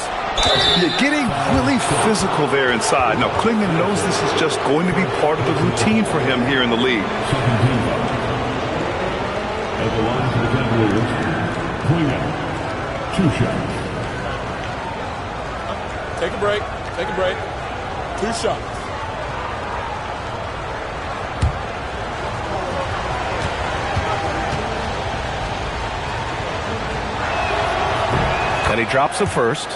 You're getting really physical there inside. Now, Clingan knows this is just going to be part of the routine for him here in the league. At the line for the Cavaliers, Clingan. 2 shots. Take a break. Take a break. 2 shots. And he drops the first.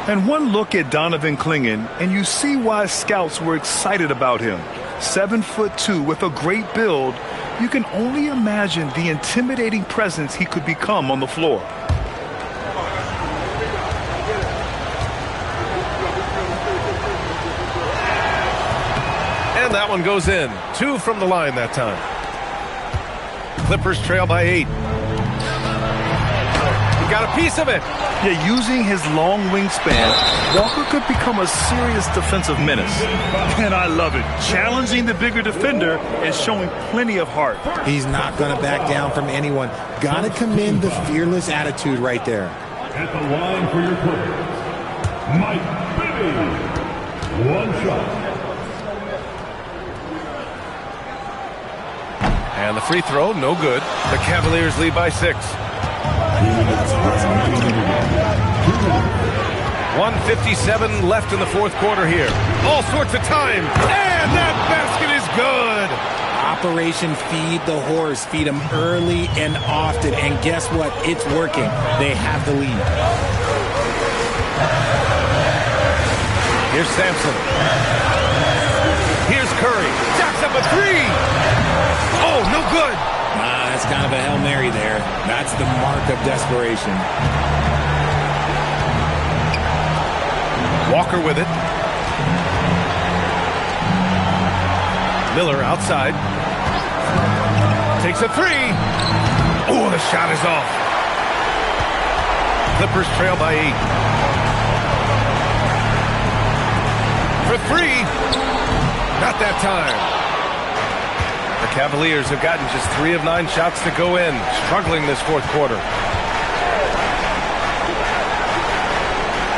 And one look at Donovan Clingan, and you see why scouts were excited about him. 7'2" with a great build. You can only imagine the intimidating presence he could become on the floor. And that one goes in. 2 from the line that time. Clippers trail by 8. He got a piece of it. Yeah, using his long wingspan, Walker could become a serious defensive menace. And I love it. Challenging the bigger defender and showing plenty of heart. He's not going to back down from anyone. Got to commend the fearless attitude right there. At the line for your Clippers, Mike Bibby. 1 shot. And the free throw, no good. The Cavaliers lead by 6. 1:57 left in the fourth quarter here. All sorts of time. And that basket is good. Operation Feed the Horse. Feed them early and often. And guess what? It's working. They have the lead. Here's Sampson. Here's Curry. Jacks up a 3. Oh, no good. That's kind of a Hail Mary there. That's the mark of desperation. Walker with it. Miller outside. Takes a 3. Oh, the shot is off. Clippers trail by 8. For 3. Not that time. The Cavaliers have gotten just 3 of 9 shots to go in, struggling this fourth quarter.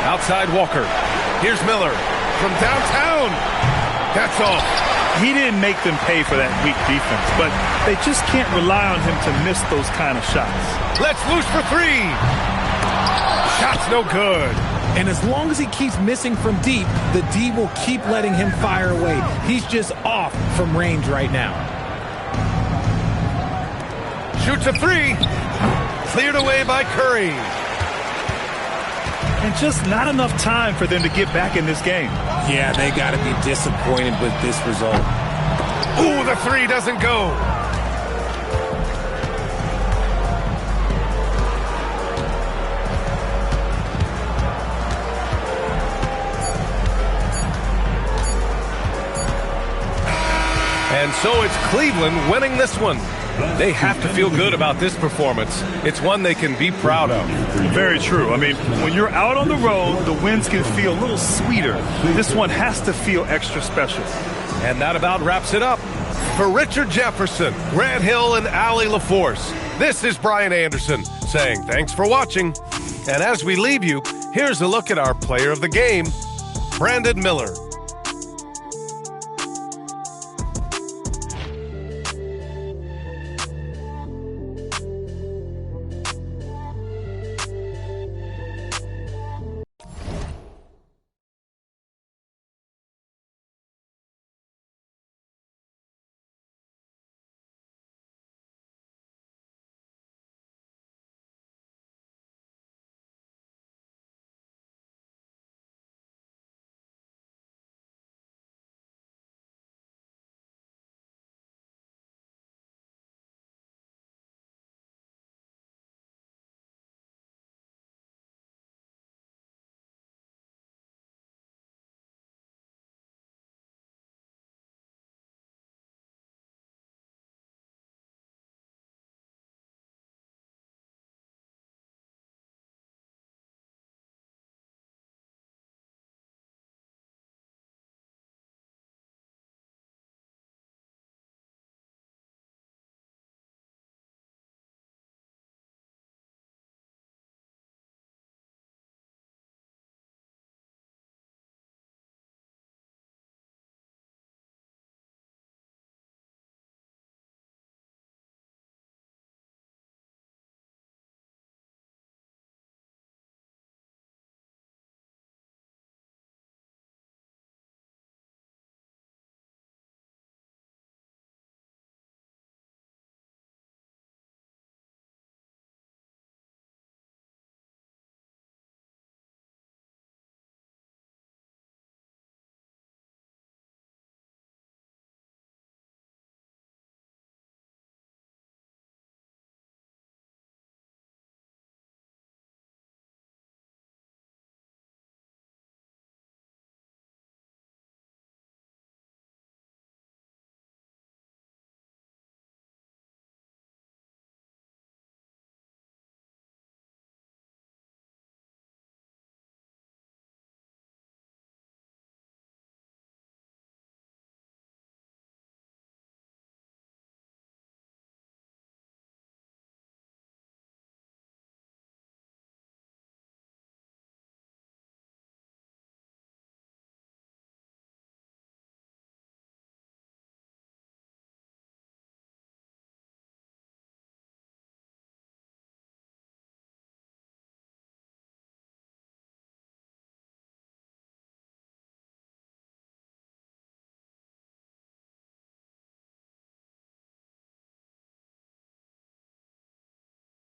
Outside Walker. Here's Miller from downtown. That's off. He didn't make them pay for that weak defense, but they just can't rely on him to miss those kind of shots. Let's loose for 3. Shot's no good. And as long as he keeps missing from deep, the D will keep letting him fire away. He's just off from range right now. Shoots a 3. Cleared away by Curry. And just not enough time for them to get back in this game. Yeah, they got to be disappointed with this result. Ooh, the 3 doesn't go. And so it's Cleveland winning this one. They have to feel good about this performance. It's one they can be proud of. Very true. I mean, when you're out on the road, the wins can feel a little sweeter. This one has to feel extra special. And that about wraps it up. For Richard Jefferson, Grant Hill, and Allie LaForce, this is Brian Anderson saying thanks for watching. And as we leave you, here's a look at our player of the game, Brandon Miller.